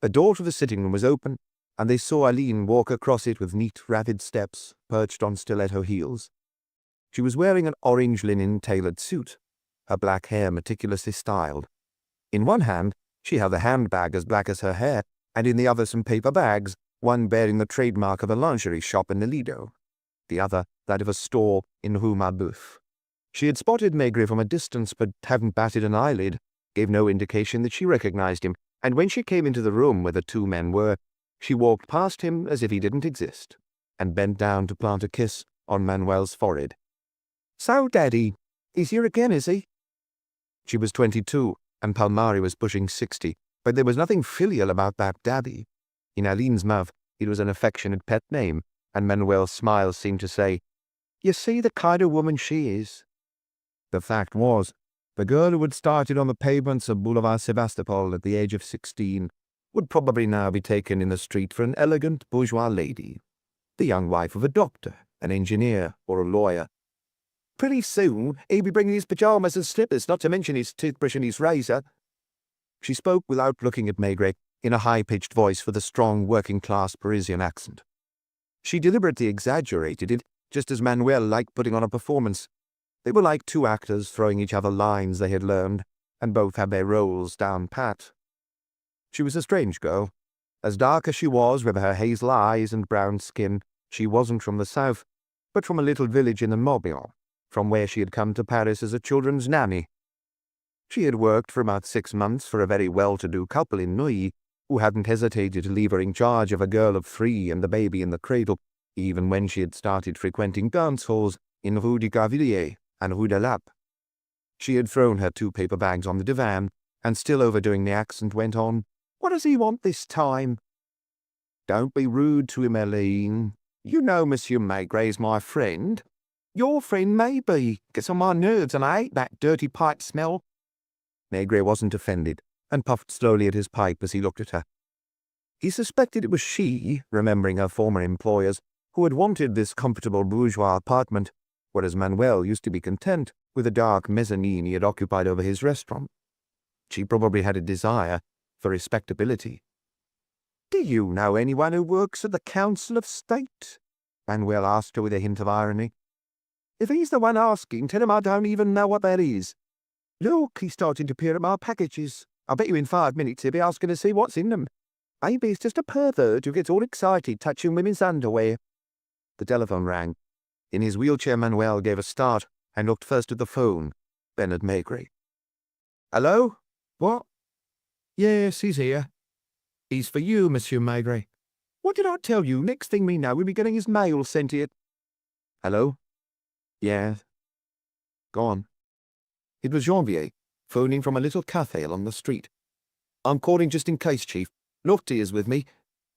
The door to the sitting room was open, and they saw Aline walk across it with neat, rapid steps, perched on stiletto heels. She was wearing an orange linen tailored suit, her black hair meticulously styled. In one hand, she held a handbag as black as her hair, and in the other some paper bags, one bearing the trademark of a lingerie shop in the Lido, the other that of a store in Rue Marbeuf. She had spotted Maigret from a distance, but hadn't batted an eyelid, gave no indication that she recognized him, and when she came into the room where the 2 men were, she walked past him as if he didn't exist, and bent down to plant a kiss on Manuel's forehead. "So, Daddy, he's here again, is he?" She was 22, and Palmari was pushing 60, but there was nothing filial about that Daddy. In Aline's mouth, it was an affectionate pet name, and Manuel's smile seemed to say, "You see the kind of woman she is." The fact was, the girl who had started on the pavements of Boulevard Sebastopol at the age of 16 would probably now be taken in the street for an elegant bourgeois lady, the young wife of a doctor, an engineer, or a lawyer. Pretty soon he'll be bringing his pyjamas and slippers, not to mention his toothbrush and his razor. She spoke without looking at Maigret, in a high-pitched voice with a strong working-class Parisian accent. She deliberately exaggerated it, just as Manuel liked putting on a performance. They were like 2 actors throwing each other lines they had learned, and both had their roles down pat. She was a strange girl. As dark as she was, with her hazel eyes and brown skin, she wasn't from the south, but from a little village in the Mobile, from where she had come to Paris as a children's nanny. She had worked for about 6 months for a very well-to-do couple in Neuilly, who hadn't hesitated to leave her in charge of a girl of 3 and the baby in the cradle, even when she had started frequenting dance halls in Rue de Gravilliers and Rue de Lappe. She had thrown her 2 paper bags on the divan, and still overdoing the accent, went on, "What does he want this time?" "Don't be rude to him, Aline. You know Monsieur Maigret's my friend." "Your friend may be. Gets on my nerves, and I hate that dirty pipe smell." Maigret wasn't offended, and puffed slowly at his pipe as he looked at her. He suspected it was she, remembering her former employers, who had wanted this comfortable bourgeois apartment, whereas Manuel used to be content with the dark mezzanine he had occupied over his restaurant. She probably had a desire for respectability. "Do you know anyone who works at the Council of State?" Manuel asked her with a hint of irony. "If he's the one asking, tell him I don't even know what that is. Look, he's starting to peer at my packages. I bet you in 5 minutes he'll be asking to see what's in them. Maybe it's just a pervert who gets all excited touching women's underwear." The telephone rang. In his wheelchair, Manuel gave a start and looked first at the phone, then at Maigret. "Hello? What?" "Yes, he's here." "He's for you, Monsieur Maigret." "What did I tell you? Next thing we know, we'll be getting his mail sent here." "Hello? Yes. Go on." It was Janvier, phoning from a little cafe along the street. "I'm calling just in case, Chief. Lofty is with me.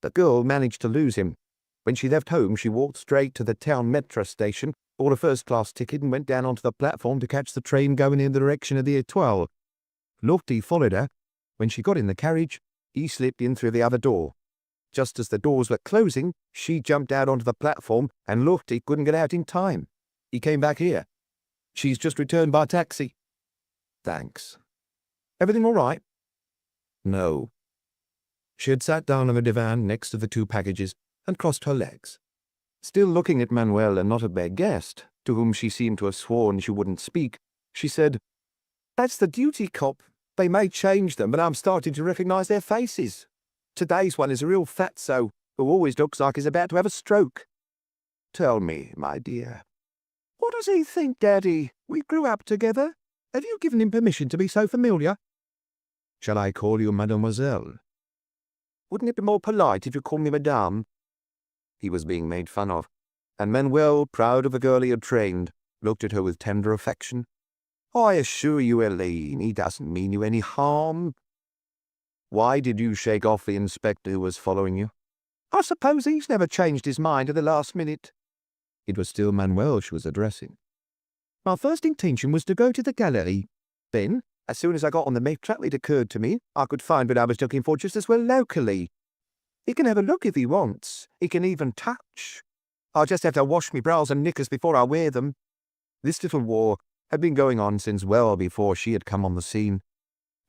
The girl managed to lose him. When she left home, she walked straight to the town metro station, bought a first-class ticket and went down onto the platform to catch the train going in the direction of the Étoile. Lortie followed her. When she got in the carriage, he slipped in through the other door. Just as the doors were closing, she jumped out onto the platform and Lortie couldn't get out in time. He came back here. She's just returned by taxi. Thanks. Everything all right? No. She had sat down on the divan next to the two packages and crossed her legs. Still looking at Manuel and not at their guest, to whom she seemed to have sworn she wouldn't speak, she said, "That's the duty cop. They may change them, but I'm starting to recognise their faces. Today's one is a real fatso, who always looks like he's about to have a stroke." "Tell me, my dear." "What does he think, Daddy? We grew up together. Have you given him permission to be so familiar?" "Shall I call you Mademoiselle?" "Wouldn't it be more polite if you called me Madame?" He was being made fun of, and Manuel, proud of the girl he had trained, looked at her with tender affection. "I assure you, Helene, he doesn't mean you any harm." "Why did you shake off the inspector who was following you?" "I suppose he's never changed his mind at the last minute." It was still Manuel she was addressing. "My first intention was to go to the gallery. Then, as soon as I got on the Maigret, it occurred to me I could find what I was looking for just as well locally. He can have a look if he wants. He can even touch. I'll just have to wash me brows and knickers before I wear them." This little war had been going on since well before she had come on the scene.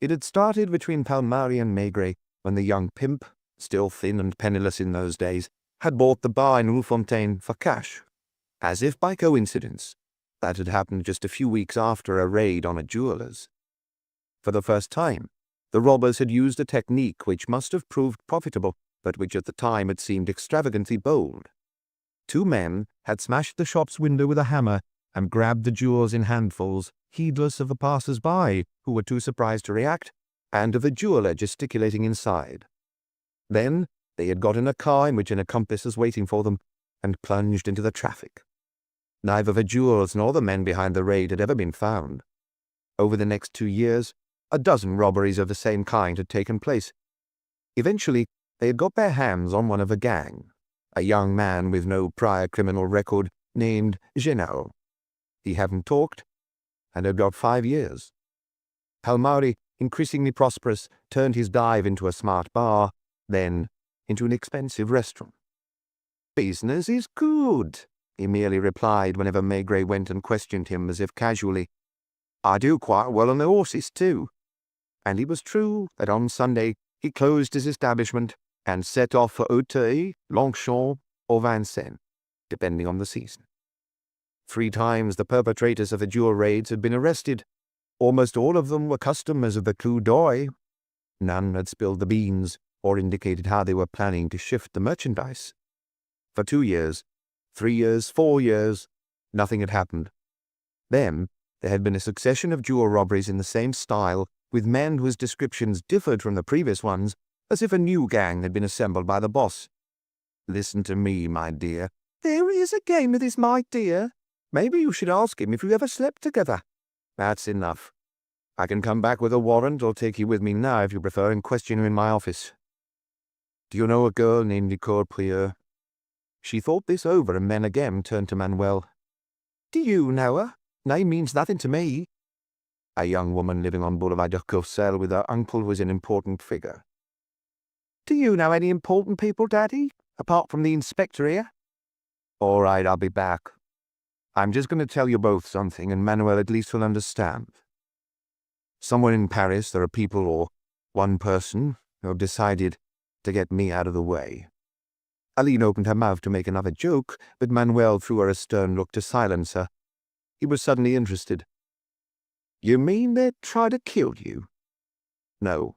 It had started between Palmieri and Maigret when the young pimp, still thin and penniless in those days, had bought the bar in Rue Fontaine for cash. As if by coincidence, that had happened just a few weeks after a raid on a jeweller's. For the first time, the robbers had used a technique which must have proved profitable, but which at the time had seemed extravagantly bold. Two men had smashed the shop's window with a hammer and grabbed the jewels in handfuls, heedless of the passers-by, who were too surprised to react, and of the jeweller gesticulating inside. Then they had got in a car in which an accomplice was waiting for them, and plunged into the traffic. Neither the jewels nor the men behind the raid had ever been found. Over the next 2 years, a dozen robberies of the same kind had taken place. Eventually, they had got their hands on one of the gang, a young man with no prior criminal record named Genel. He hadn't talked, and had got 5 years. Palmieri, increasingly prosperous, turned his dive into a smart bar, then into an expensive restaurant. "Business is good," he merely replied whenever Maigret went and questioned him as if casually. "I do quite well on the horses too." And it was true that on Sunday he closed his establishment and set off for Auteuil, Longchamp, or Vincennes, depending on the season. 3 times the perpetrators of the jewel raids had been arrested. Almost all of them were customers of the Clou d'Oeil. None had spilled the beans or indicated how they were planning to shift the merchandise. For 2 years, 3 years, 4 years, nothing had happened. Then there had been a succession of jewel robberies in the same style, with men whose descriptions differed from the previous ones, as if a new gang had been assembled by the boss. "Listen to me, my dear." "There is a game with this, my dear. Maybe you should ask him if you ever slept together." "That's enough. I can come back with a warrant or take you with me now if you prefer and question him in my office. Do you know a girl named Nicole Prieur?" She thought this over and then again turned to Manuel. "Do you know her? Name means nothing to me." "A young woman living on Boulevard de Courcelles with her uncle who is an important figure." "Do you know any important people, Daddy, apart from the inspector here?" "All right, I'll be back. I'm just going to tell you both something, and Manuel at least will understand. Somewhere in Paris there are people, or one person, who have decided to get me out of the way." Aline opened her mouth to make another joke, but Manuel threw her a stern look to silence her. He was suddenly interested. "You mean they'd try to kill you?" "No.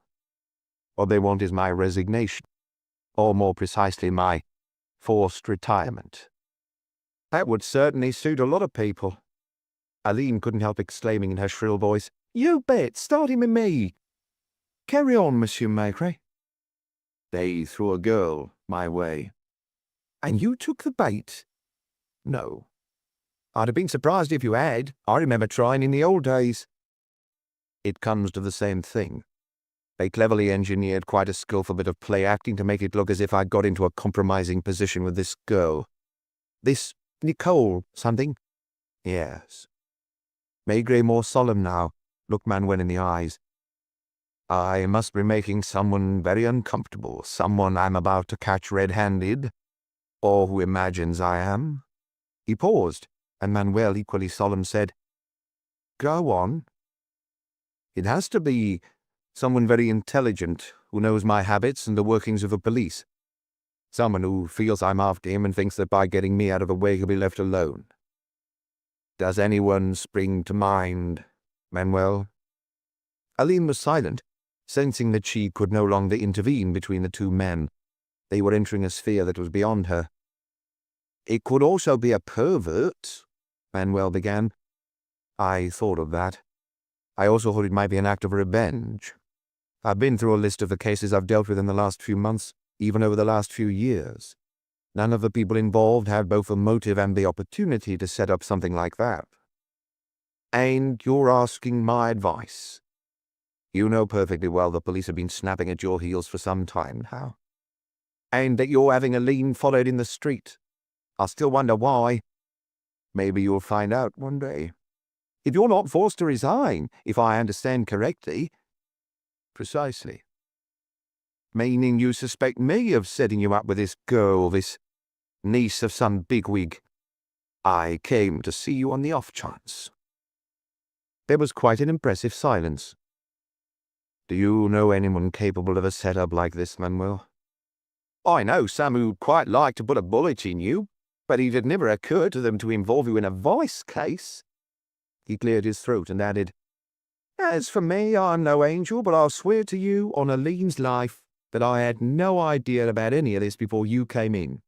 What they want is my resignation, or more precisely my forced retirement." "That would certainly suit a lot of people." Aline couldn't help exclaiming in her shrill voice, "You bet, starting with me." "Carry on, Monsieur Maigret." "They threw a girl my way." "And you took the bait?" "No. I'd have been surprised if you had. I remember trying in the old days." "It comes to the same thing. They cleverly engineered quite a skillful bit of play acting to make it look as if I got into a compromising position with this girl. This Nicole something? Yes. Maigret, more solemn now, looked Manuel in the eyes. I must be making someone very uncomfortable, someone I'm about to catch red-handed, or who imagines I am. He paused, and Manuel, equally solemn, said, Go on. It has to be someone very intelligent, who knows my habits and the workings of the police. Someone who feels I'm after him and thinks that by getting me out of the way he'll be left alone. Does anyone spring to mind, Manuel? Aline was silent, sensing that she could no longer intervene between the two men. They were entering a sphere that was beyond her. It could also be a pervert, Manuel began. I thought of that. I also thought it might be an act of revenge. I've been through a list of the cases I've dealt with in the last few months, even over the last few years. None of the people involved had both the motive and the opportunity to set up something like that. And you're asking my advice. You know perfectly well the police have been snapping at your heels for some time now. And that you're having Aline followed in the street. I still wonder why. Maybe you'll find out one day. If you're not forced to resign, if I understand correctly. Precisely. Meaning you suspect me of setting you up with this girl, this niece of some bigwig. I came to see you on the off chance. There was quite an impressive silence. Do you know anyone capable of a setup like this, Manuel? I know some who'd quite like to put a bullet in you, but it had never occurred to them to involve you in a vice case. He cleared his throat and added, As for me, I'm no angel, but I'll swear to you on Aline's life that I had no idea about any of this before you came in.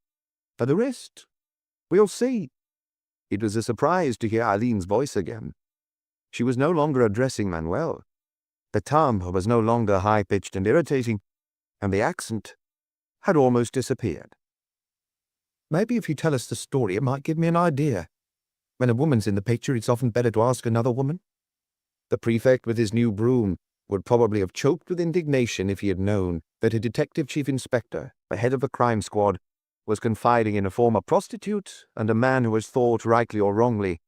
For the rest, we'll see. It was a surprise to hear Aline's voice again. She was no longer addressing Manuel. The timbre was no longer high-pitched and irritating, and the accent had almost disappeared. Maybe if you tell us the story, it might give me an idea. When a woman's in the picture, it's often better to ask another woman. The prefect with his new broom would probably have choked with indignation if he had known that a detective chief inspector, the head of a crime squad, was confiding in a former prostitute and a man who was thought, rightly or wrongly,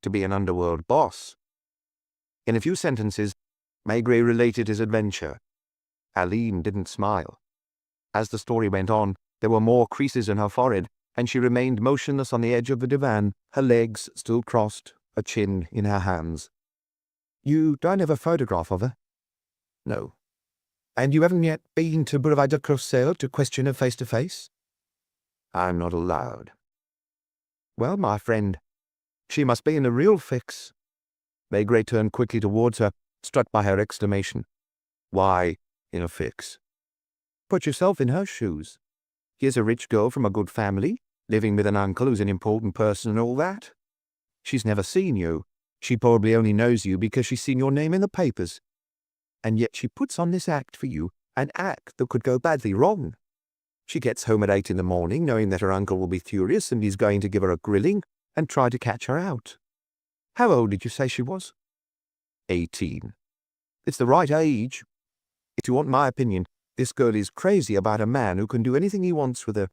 to be an underworld boss. In a few sentences, Maigret related his adventure. Aline didn't smile. As the story went on, there were more creases in her forehead, and she remained motionless on the edge of the divan, her legs still crossed, a chin in her hands. You don't have a photograph of her? No. And you haven't yet been to Boulevard de Courcelles to question her face to face? I'm not allowed. Well, my friend, she must be in a real fix. Maigret turned quickly towards her, struck by her exclamation. Why in a fix? Put yourself in her shoes. Here's a rich girl from a good family, living with an uncle who's an important person and all that. She's never seen you. She probably only knows you because she's seen your name in the papers. And yet she puts on this act for you, an act that could go badly wrong. She gets home at 8 in the morning, knowing that her uncle will be furious and he's going to give her a grilling and try to catch her out. How old did you say she was? 18. It's the right age. If you want my opinion, this girl is crazy about a man who can do anything he wants with her.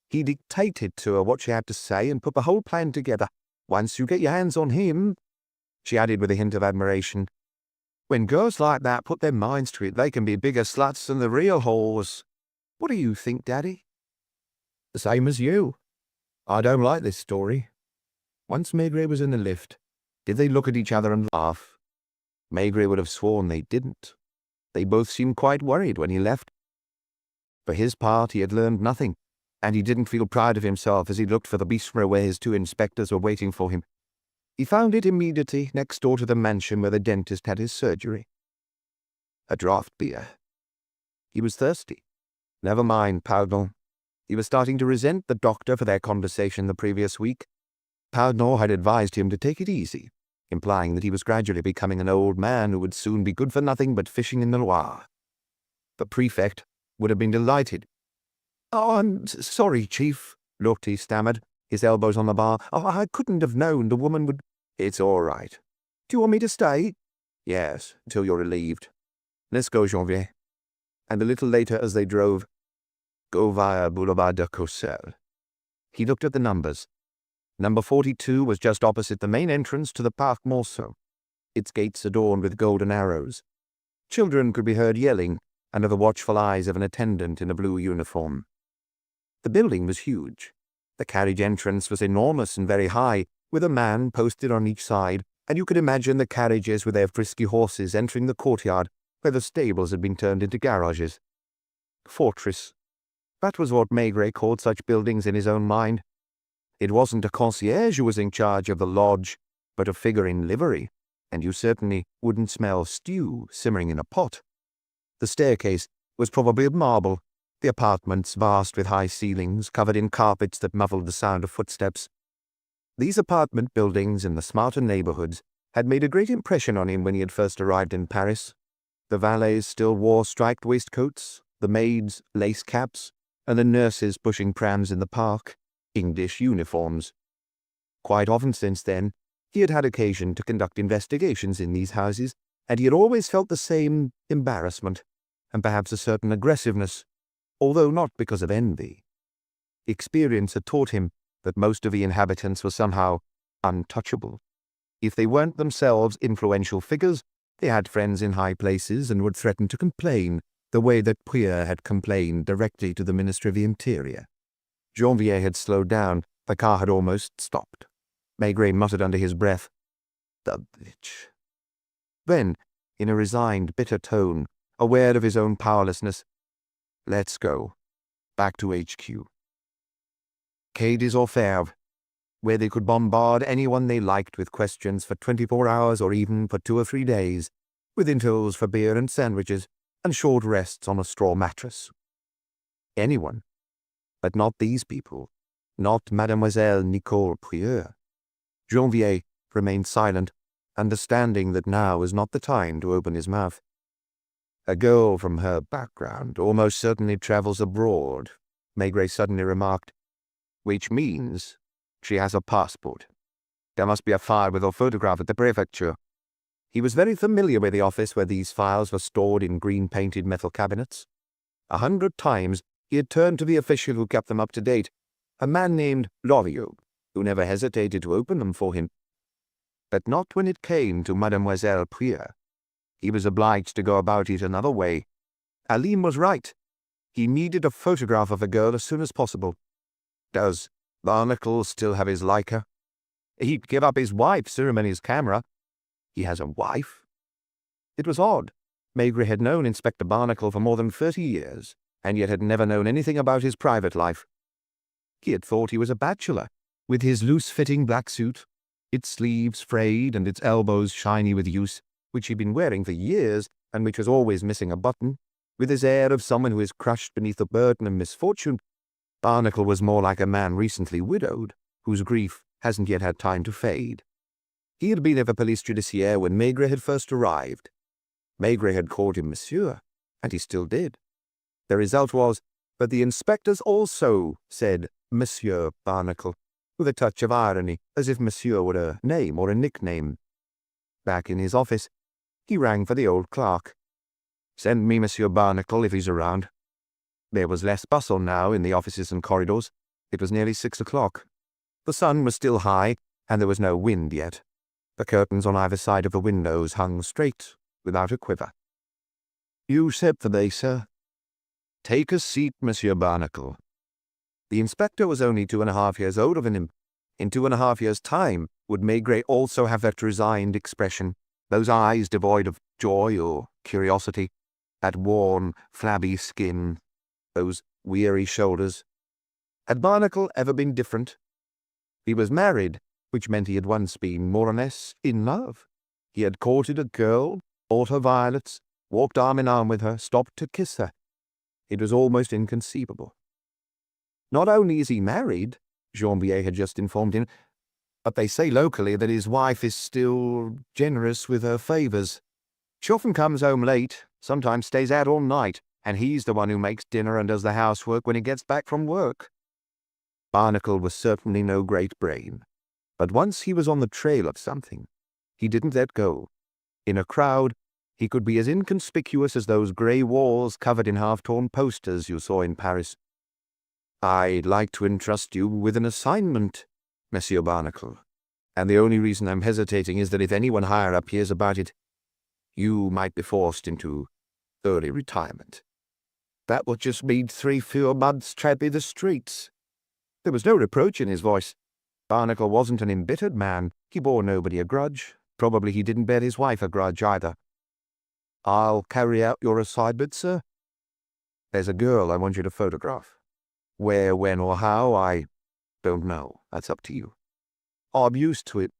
He dictated to her what she had to say and put the whole plan together. Once you get your hands on him, she added with a hint of admiration, when girls like that put their minds to it, they can be bigger sluts than the real whores. What do you think, Daddy? The same as you. I don't like this story. Once Maigret was in the lift, did they look at each other and laugh? Maigret would have sworn they didn't. They both seemed quite worried when he left. For his part, he had learned nothing, and he didn't feel proud of himself as he looked for the bistro where his two inspectors were waiting for him. He found it immediately next door to the mansion where the dentist had his surgery. A draught beer. He was thirsty. Never mind, pardon. He was starting to resent the doctor for their conversation the previous week. Pardon had advised him to take it easy, implying that he was gradually becoming an old man who would soon be good for nothing but fishing in the Loire. The prefect would have been delighted. Oh, I'm sorry, Chief, Lorty stammered, his elbows on the bar. Oh, I couldn't have known the woman would... It's all right. Do you want me to stay? Yes, until you're relieved. Let's go, Janvier. and a little later as they drove, "Go via Boulevard de Courcelles." He looked at the numbers. Number 42 was just opposite the main entrance to the Parc Monceau, its gates adorned with golden arrows. Children could be heard yelling under the watchful eyes of an attendant in a blue uniform. The building was huge. The carriage entrance was enormous and very high, with a man posted on each side, and you could imagine the carriages with their frisky horses entering the courtyard where the stables had been turned into garages. Fortress. That was what Maigret called such buildings in his own mind. It wasn't a concierge who was in charge of the lodge, but a figure in livery, and you certainly wouldn't smell stew simmering in a pot. The staircase was probably of marble, the apartments vast with high ceilings covered in carpets that muffled the sound of footsteps. These apartment buildings in the smarter neighborhoods had made a great impression on him when he had first arrived in Paris. The valets still wore striped waistcoats, the maids lace caps, and the nurses pushing prams in the park, English uniforms. Quite often since then, he had had occasion to conduct investigations in these houses, and he had always felt the same embarrassment, and perhaps a certain aggressiveness, although not because of envy. Experience had taught him that most of the inhabitants were somehow untouchable. If they weren't themselves influential figures, they had friends in high places and would threaten to complain, the way that Prieur had complained directly to the Minister of the Interior. Janvier had slowed down. The car had almost stopped. Maigret muttered under his breath, "The bitch." Then, in a resigned, bitter tone, aware of his own powerlessness, "Let's go. Back to HQ. Quai des Orfèvres, where they could bombard anyone they liked with questions for 24 hours or even for 2 or 3 days, with intervals for beer and sandwiches, and short rests on a straw mattress. Anyone. But not these people. Not Mademoiselle Nicole Prieur. Janvier remained silent, understanding that now was not the time to open his mouth. "A girl from her background almost certainly travels abroad," Maigret suddenly remarked, "which means she has a passport. There must be a file with her photograph at the prefecture." He was very familiar with the office where these files were stored in green-painted metal cabinets. 100 times he had turned to the official who kept them up to date, a man named Loriot, who never hesitated to open them for him. But not when it came to Mademoiselle Prieur. He was obliged to go about it another way. Aline was right. He needed a photograph of the girl as soon as possible. Does Barnacle still have his Leica? He'd give up his wife, Ceremony's camera. He has a wife? It was odd. Maigret had known Inspector Barnacle for more than 30 years, and yet had never known anything about his private life. He had thought he was a bachelor, with his loose-fitting black suit, its sleeves frayed and its elbows shiny with use, which he'd been wearing for years and which was always missing a button, with his air of someone who is crushed beneath the burden of misfortune. Barnacle was more like a man recently widowed, whose grief hasn't yet had time to fade. He had been at the police judiciaire when Maigret had first arrived. Maigret had called him Monsieur, and he still did. The result was that the inspectors also said Monsieur Barnacle, with a touch of irony, as if Monsieur were a name or a nickname. Back in his office, he rang for the old clerk. "Send me Monsieur Barnacle if he's around." There was less bustle now in the offices and corridors. It was nearly 6 o'clock. The sun was still high, and there was no wind yet. The curtains on either side of the windows hung straight, without a quiver. "You said for me, sir." "Take a seat, Monsieur Barnacle." The inspector was only 2.5 years older than him. In 2.5 years' time, would Maigret also have that resigned expression, those eyes devoid of joy or curiosity, that worn, flabby skin, those weary shoulders? Had Barnacle ever been different? He was married, which meant he had once been more or less in love. He had courted a girl, bought her violets, walked arm in arm with her, stopped to kiss her. It was almost inconceivable. Not only is he married, Janvier had just informed him, but they say locally that his wife is still generous with her favours. She often comes home late, sometimes stays out all night, and he's the one who makes dinner and does the housework when he gets back from work. Barnacle was certainly no great brain, but once he was on the trail of something, he didn't let go. In a crowd, he could be as inconspicuous as those grey walls covered in half-torn posters you saw in Paris. "I'd like to entrust you with an assignment, Monsieur Barnacle, and the only reason I'm hesitating is that if anyone higher up hears about it, you might be forced into early retirement." "That would just mean 3 fewer months tramping the streets." There was no reproach in his voice. Barnacle wasn't an embittered man. He bore nobody a grudge. Probably he didn't bear his wife a grudge either. "I'll carry out your assignment, sir. There's a girl I want you to photograph. Where, when, or how, I don't know. That's up to you." "I'm used to it."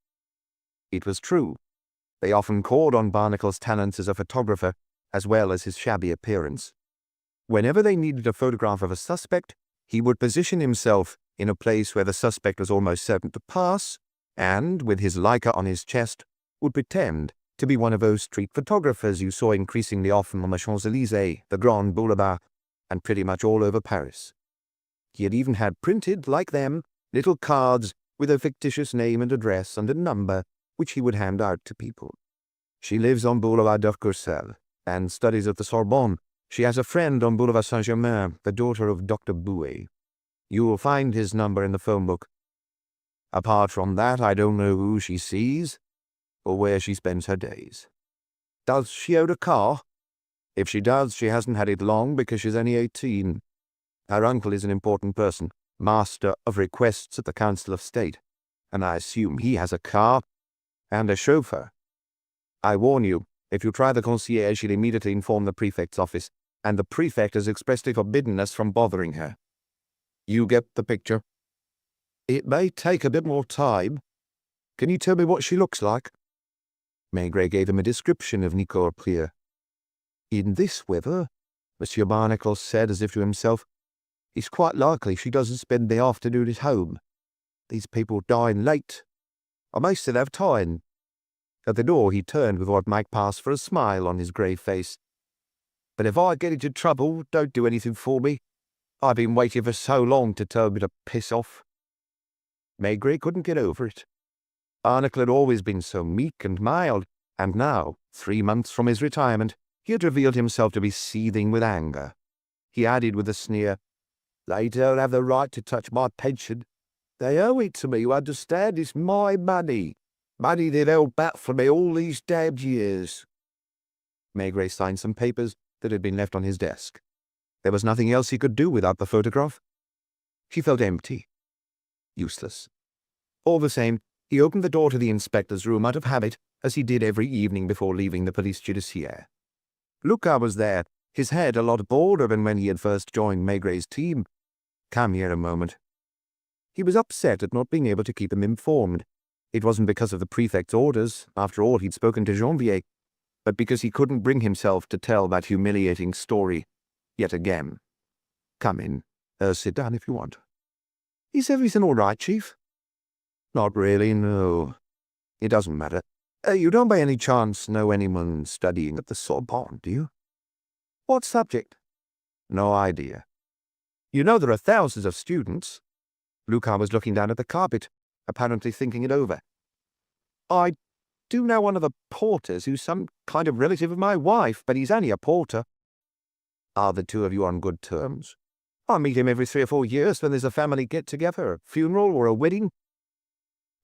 It was true. They often called on Barnacle's talents as a photographer, as well as his shabby appearance. Whenever they needed a photograph of a suspect, he would position himself in a place where the suspect was almost certain to pass, and, with his Leica on his chest, would pretend to be one of those street photographers you saw increasingly often on the Champs-Élysées, the Grand Boulevard, and pretty much all over Paris. He had even had printed, like them, little cards with a fictitious name and address and a number, which he would hand out to people. "She lives on Boulevard de Courcelles and studies at the Sorbonne. She has a friend on Boulevard Saint-Germain, the daughter of Dr. Bouet. You will find his number in the phone book. Apart from that, I don't know who she sees or where she spends her days." "Does she own a car?" "If she does, she hasn't had it long because she's only 18. Her uncle is an important person, master of requests at the Council of State, and I assume he has a car and a chauffeur. I warn you, if you try the concierge, she'll immediately inform the prefect's office, and the prefect has expressly forbidden us from bothering her. You get the picture?" "It may take a bit more time. Can you tell me what she looks like?" Maigret gave him a description of Nicole Prieur. "In this weather," Monsieur Barnacle said as if to himself, "it's quite likely she doesn't spend the afternoon at home. These people dine late. I may still have time." At the door he turned with what might pass for a smile on his grey face. "But if I get into trouble, don't do anything for me. I've been waiting for so long to tell me to piss off." Maigret couldn't get over it. Barnacle had always been so meek and mild, and now, 3 months from his retirement, he had revealed himself to be seething with anger. He added with a sneer, "They don't have the right to touch my pension. They owe it to me, you understand? It's my money. Money they've held back from me all these damned years." Maigret signed some papers that had been left on his desk. There was nothing else he could do without the photograph. He felt empty. Useless. All the same, he opened the door to the inspector's room out of habit, as he did every evening before leaving the police judiciaire. Lucas was there, his head a lot bolder than when he had first joined Maigret's team. "Come here a moment." He was upset at not being able to keep him informed. It wasn't because of the prefect's orders, after all he'd spoken to Janvier, but because he couldn't bring himself to tell that humiliating story yet again. "Come in. Sit down if you want." "Is everything all right, Chief?" "Not really, no. It doesn't matter. You don't by any chance know anyone studying at the Sorbonne, do you?" "What subject?" "No idea." "You know there are thousands of students." Lucas was looking down at the carpet, apparently thinking it over. "I do know one of the porters who's some kind of relative of my wife, but he's only a porter." "Are the two of you on good terms?" "I meet him every 3 or 4 years when there's a family get-together, a funeral or a wedding."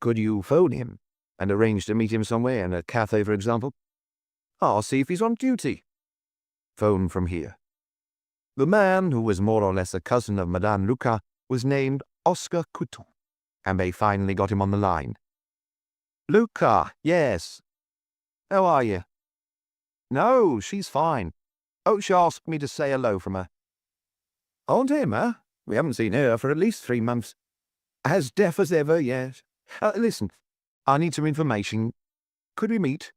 "Could you phone him and arrange to meet him somewhere, in a cafe, for example?" "I'll see if he's on duty." "Phone from here." The man, who was more or less a cousin of Madame Lucas, was named Oscar Couton, and they finally got him on the line. "Lucas, yes. How are you?" "No, she's fine. Oh, she asked me to say hello from her." "Aunt Emma? We haven't seen her for at least 3 months. As deaf as ever, yes. Listen, I need some information. Could we meet?"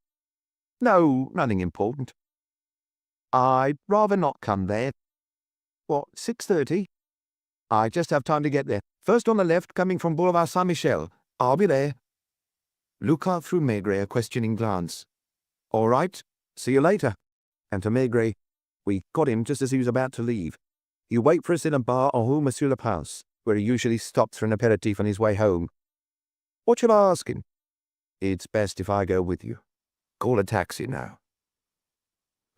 "No, nothing important." "I'd rather not come there." "What, 6:30? I just have time to get there. First on the left, coming from Boulevard Saint-Michel. I'll be there." Lucas threw Maigret a questioning glance. "All right, see you later." And to Maigret, "We got him just as he was about to leave. You wait for us in a bar en Rue Monsieur le Prince, where he usually stops for an aperitif on his way home." "What shall I ask him?" "It's best if I go with you. Call a taxi now."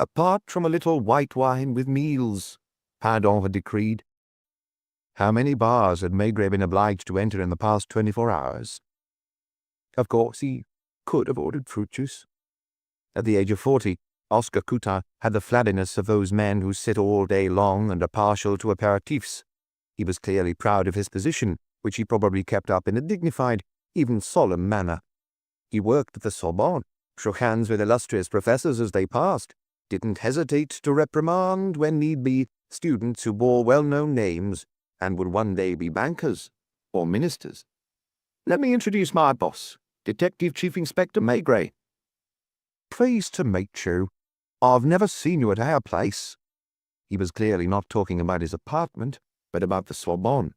apart from a little white wine with meals, Pardon had decreed. How many bars had Maigret been obliged to enter in the past 24 hours? Of course, he could have ordered fruit juice. At the age of 40, Oscar Coutin had the flabbiness of those men who sit all day long and are partial to aperitifs. He was clearly proud of his position, which he probably kept up in a dignified, even solemn manner. He worked at the Sorbonne, shook hands with illustrious professors as they passed, didn't hesitate to reprimand, when need be, students who bore well-known names and would one day be bankers or ministers. Let me introduce my boss, Detective Chief Inspector Maigret. Pleased to meet you. I've never seen you at our place. He was clearly not talking about his apartment, but about the Sorbonne.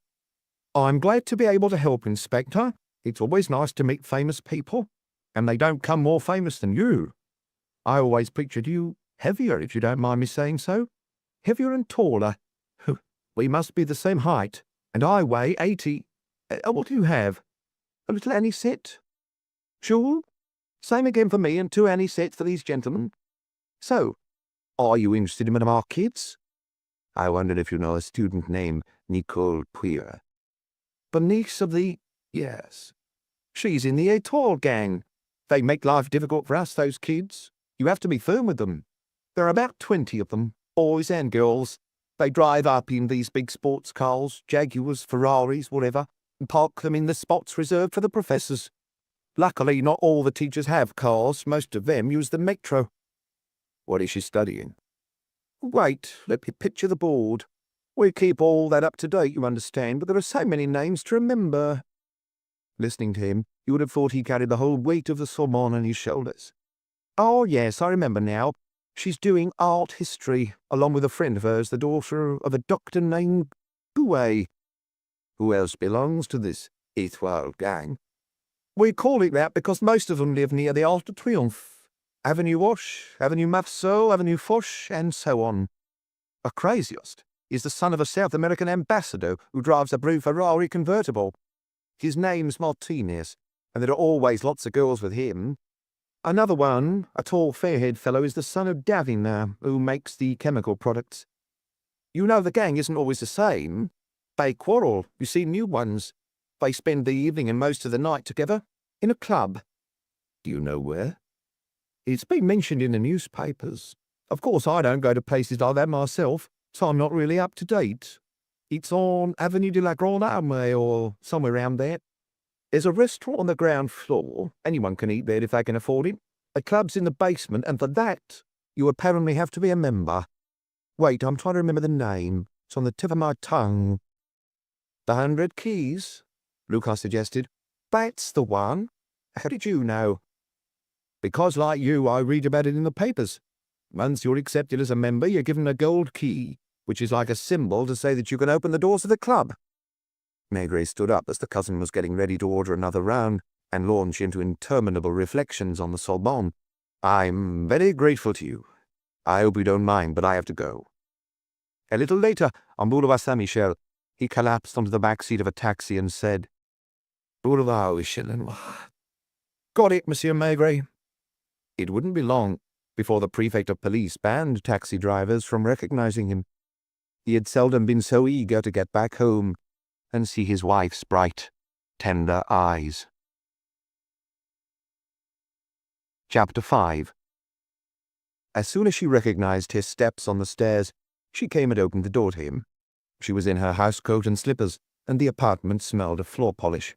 I'm glad to be able to help, Inspector. It's always nice to meet famous people, and they don't come more famous than you. I always pictured you heavier, if you don't mind me saying so. Heavier and taller. We must be the same height, and I weigh 80. What do you have? A little anisette? Sure. Same again for me, and 2 anisettes for these gentlemen. So, are you interested in one of our kids? I wondered if you know a student named Nicole Puyer. Bernice of the... Yes. She's in the Étoile gang. They make life difficult for us, those kids. You have to be firm with them. There are about 20 of them, boys and girls. They drive up in these big sports cars, Jaguars, Ferraris, whatever, and park them in the spots reserved for the professors. Luckily, not all the teachers have cars. Most of them use the metro. What is she studying? Wait, let me picture the board. We keep all that up to date, you understand, but there are so many names to remember. Listening to him, you would have thought he carried the whole weight of the Sorbonne on his shoulders. Oh, yes, I remember now. She's doing art history, along with a friend of hers, the daughter of a doctor named Bouet. Who else belongs to this Étoile gang? We call it that because most of them live near the Arc de Triomphe. Avenue Wash, Avenue Marceau, Avenue Foch, and so on. A craziest is the son of a South American ambassador who drives a blue Ferrari convertible. His name's Martinez, and there are always lots of girls with him. Another one, a tall, fair-haired fellow, is the son of Davina, who makes the chemical products. You know the gang isn't always the same. They quarrel, you see new ones. They spend the evening and most of the night together, in a club. Do you know where? It's been mentioned in the newspapers. Of course, I don't go to places like that myself, so I'm not really up to date. It's on Avenue de la Grande Armée or somewhere around there. There's a restaurant on the ground floor. Anyone can eat there if they can afford it. A club's in the basement, and for that, you apparently have to be a member. Wait, I'm trying to remember the name. It's on the tip of my tongue. The 100 Keys, Lucas suggested. That's the one. How did you know? Because, like you, I read about it in the papers. Once you're accepted as a member, you're given a gold key, which is like a symbol to say that you can open the doors of the club. Maigret stood up as the cousin was getting ready to order another round and launch into interminable reflections on the Sorbonne. I'm very grateful to you. I hope you don't mind, but I have to go. A little later, on Boulevard Saint-Michel, he collapsed onto the back seat of a taxi and said, Boulevard Michelin. Got it, Monsieur Maigret. It wouldn't be long before the prefect of police banned taxi drivers from recognizing him. He had seldom been so eager to get back home and see his wife's bright, tender eyes. Chapter 5. As soon as she recognized his steps on the stairs, she came and opened the door to him. She was in her housecoat and slippers, and the apartment smelled of floor polish.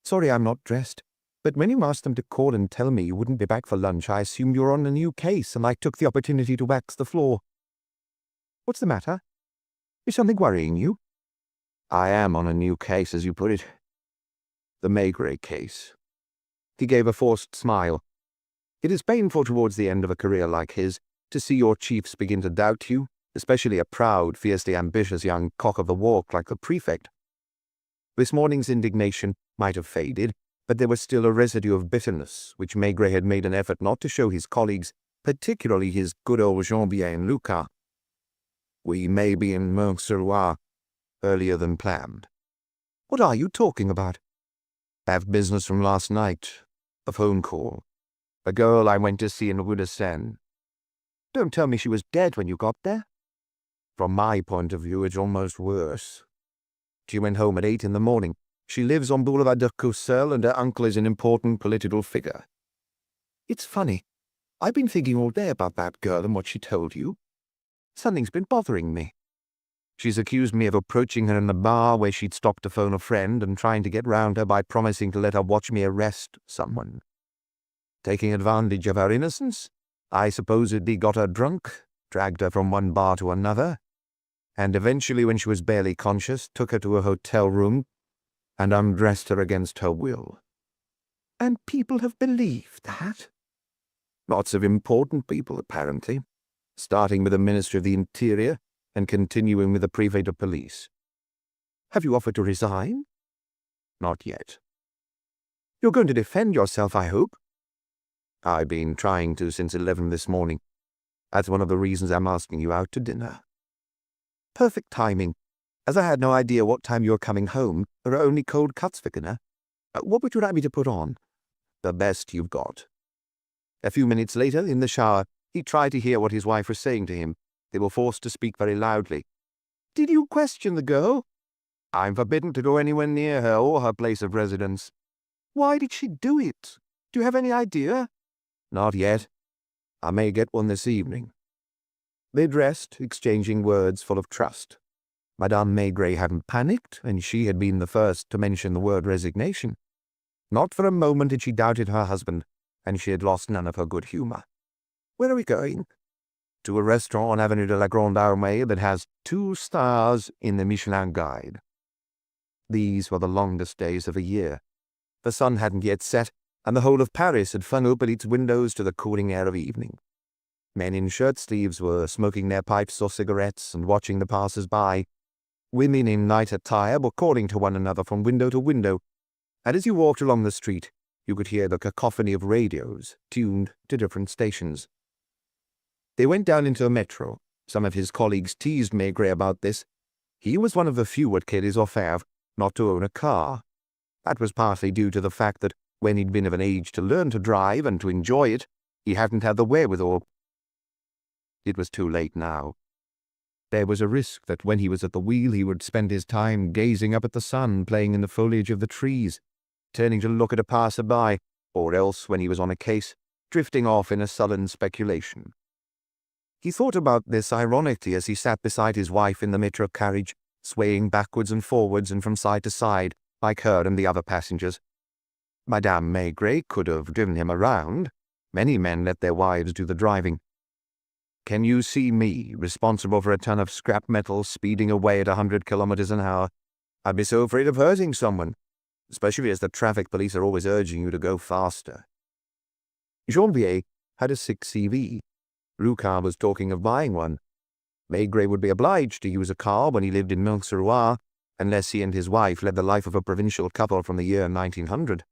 Sorry I'm not dressed, but when you asked them to call and tell me you wouldn't be back for lunch, I assumed you were on a new case, and I took the opportunity to wax the floor. What's the matter? Is something worrying you? I am on a new case, as you put it. The Maigret case. He gave a forced smile. It is painful towards the end of a career like his to see your chiefs begin to doubt you, especially a proud, fiercely ambitious young cock of the walk like the prefect. This morning's indignation might have faded, but there was still a residue of bitterness, which Maigret had made an effort not to show his colleagues, particularly his good old Jean-Pierre and Lucas. We may be in Mont-sur-Loire earlier than planned. What are you talking about? Have business from last night. A phone call. A girl I went to see in Rue de Seine. Don't tell me she was dead when you got there. From my point of view, it's almost worse. She went home at 8 in the morning. She lives on Boulevard de Courcelles, and her uncle is an important political figure. It's funny. I've been thinking all day about that girl and what she told you. Something's been bothering me. She's accused me of approaching her in the bar where she'd stopped to phone a friend and trying to get round her by promising to let her watch me arrest someone. Taking advantage of her innocence, I supposedly got her drunk, dragged her from one bar to another, and eventually, when she was barely conscious, took her to a hotel room and undressed her against her will. And people have believed that? Lots of important people, apparently, starting with the Minister of the Interior and continuing with the Prefect of Police. Have you offered to resign? Not yet. You're going to defend yourself, I hope. I've been trying to since 11 this morning. That's one of the reasons I'm asking you out to dinner. Perfect timing, as I had no idea what time you were coming home. There are only cold cuts for dinner. What would you like me to put on? The best you've got. A few minutes later, in the shower, he tried to hear what his wife was saying to him. They were forced to speak very loudly. Did you question the girl? I'm forbidden to go anywhere near her or her place of residence. Why did she do it? Do you have any idea? Not yet. I may get one this evening. They dressed, exchanging words full of trust. Madame Maigret hadn't panicked, and she had been the first to mention the word resignation. Not for a moment had she doubted her husband, and she had lost none of her good humor. Where are we going? To a restaurant on Avenue de la Grande Armée that has 2 stars in the Michelin Guide. These were the longest days of the year. The sun hadn't yet set, and the whole of Paris had flung open its windows to the cooling air of evening. Men in shirt-sleeves were smoking their pipes or cigarettes and watching the passers-by. Women in night attire were calling to one another from window to window, and as you walked along the street, you could hear the cacophony of radios tuned to different stations. They went down into a metro. Some of his colleagues teased Maigret about this. He was one of the few at Quai des Orfèvres not to own a car. That was partly due to the fact that when he'd been of an age to learn to drive and to enjoy it, he hadn't had the wherewithal. It was too late now. There was a risk that when he was at the wheel he would spend his time gazing up at the sun playing in the foliage of the trees, turning to look at a passer-by, or else, when he was on a case, drifting off in a sullen speculation. He thought about this ironically as he sat beside his wife in the metro carriage, swaying backwards and forwards and from side to side, like her and the other passengers. Madame Maigret could have driven him around. Many men let their wives do the driving. Can you see me, responsible for a ton of scrap metal, speeding away at 100 kilometers an hour? I'd be so afraid of hurting someone, especially as the traffic police are always urging you to go faster. Janvier had a 6CV. Roucard was talking of buying one. Maigret would be obliged to use a car when he lived in Mont-sur-Loire, unless he and his wife led the life of a provincial couple from the year 1900.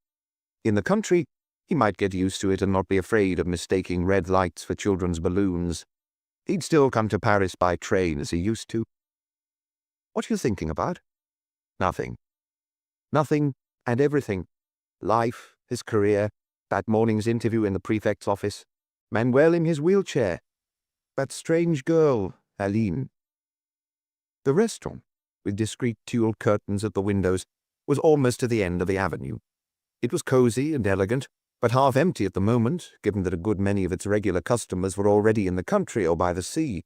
In the country, he might get used to it and not be afraid of mistaking red lights for children's balloons. He'd still come to Paris by train as he used to. What are you thinking about? Nothing. Nothing and everything. Life, his career, that morning's interview in the prefect's office, Manuel in his wheelchair, that strange girl, Aline. The restaurant, with discreet tulle curtains at the windows, was almost to the end of the avenue. It was cozy and elegant, but half empty at the moment, given that a good many of its regular customers were already in the country or by the sea.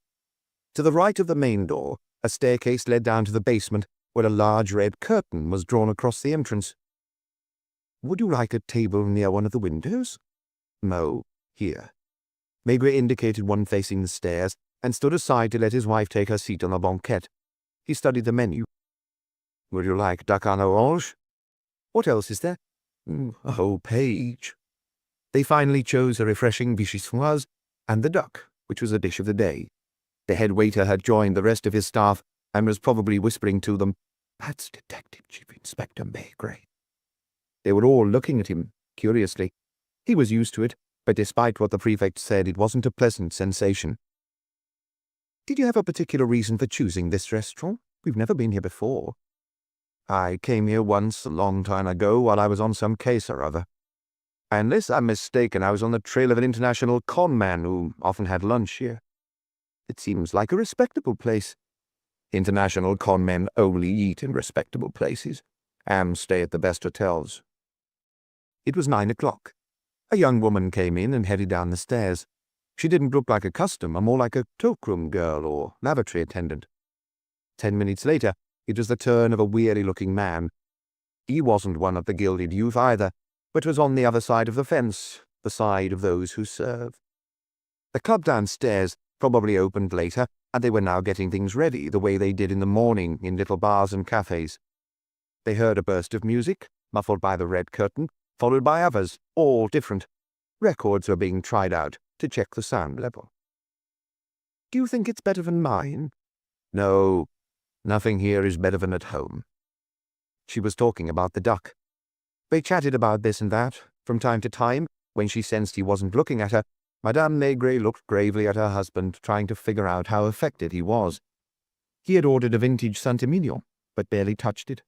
To the right of the main door, a staircase led down to the basement, where a large red curtain was drawn across the entrance. Would you like a table near one of the windows? No, here. Maigret indicated one facing the stairs, and stood aside to let his wife take her seat on the banquette. He studied the menu. Would you like duck à l'orange? What else is there? A whole page. They finally chose a refreshing vichyssoise and the duck, which was a dish of the day. The head waiter had joined the rest of his staff and was probably whispering to them, "That's Detective Chief Inspector Maigret." They were all looking at him, curiously. He was used to it, but despite what the prefect said, it wasn't a pleasant sensation. Did you have a particular reason for choosing this restaurant? We've never been here before. I came here once, a long time ago, while I was on some case or other. Unless I'm mistaken, I was on the trail of an international con man who often had lunch here. It seems like a respectable place. International con men only eat in respectable places, and stay at the best hotels. It was 9 o'clock. A young woman came in and headed down the stairs. She didn't look like a customer, more like a cloakroom girl or lavatory attendant. 10 minutes later, it was the turn of a weary-looking man. He wasn't one of the gilded youth either, but was on the other side of the fence, the side of those who serve. The club downstairs probably opened later, and they were now getting things ready the way they did in the morning in little bars and cafes. They heard a burst of music, muffled by the red curtain, followed by others, all different. Records were being tried out to check the sound level. "Do you think it's better than mine?" "No, nothing here is better than at home." She was talking about the duck. They chatted about this and that. From time to time, when she sensed he wasn't looking at her, Madame Maigret looked gravely at her husband, trying to figure out how affected he was. He had ordered a vintage Saint-Emilion, but barely touched it.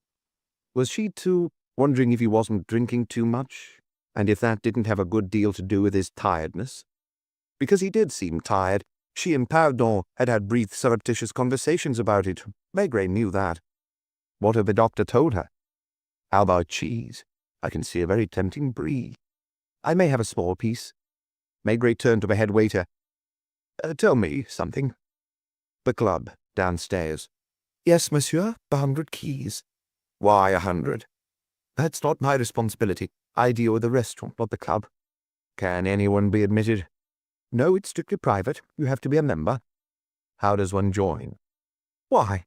Was she too, wondering if he wasn't drinking too much, and if that didn't have a good deal to do with his tiredness? Because he did seem tired. She and Pardon had brief, surreptitious conversations about it. Maigret knew that. What had the doctor told her? "How about cheese? I can see a very tempting brie." "I may have a small piece." Maigret turned to the head waiter. "Tell me something." "The club, downstairs." "Yes, monsieur, 100 keys." "Why 100? "That's not my responsibility. I deal with the restaurant, not the club." "Can anyone be admitted?" "No, it's strictly private. You have to be a member." "How does one join?" "Why?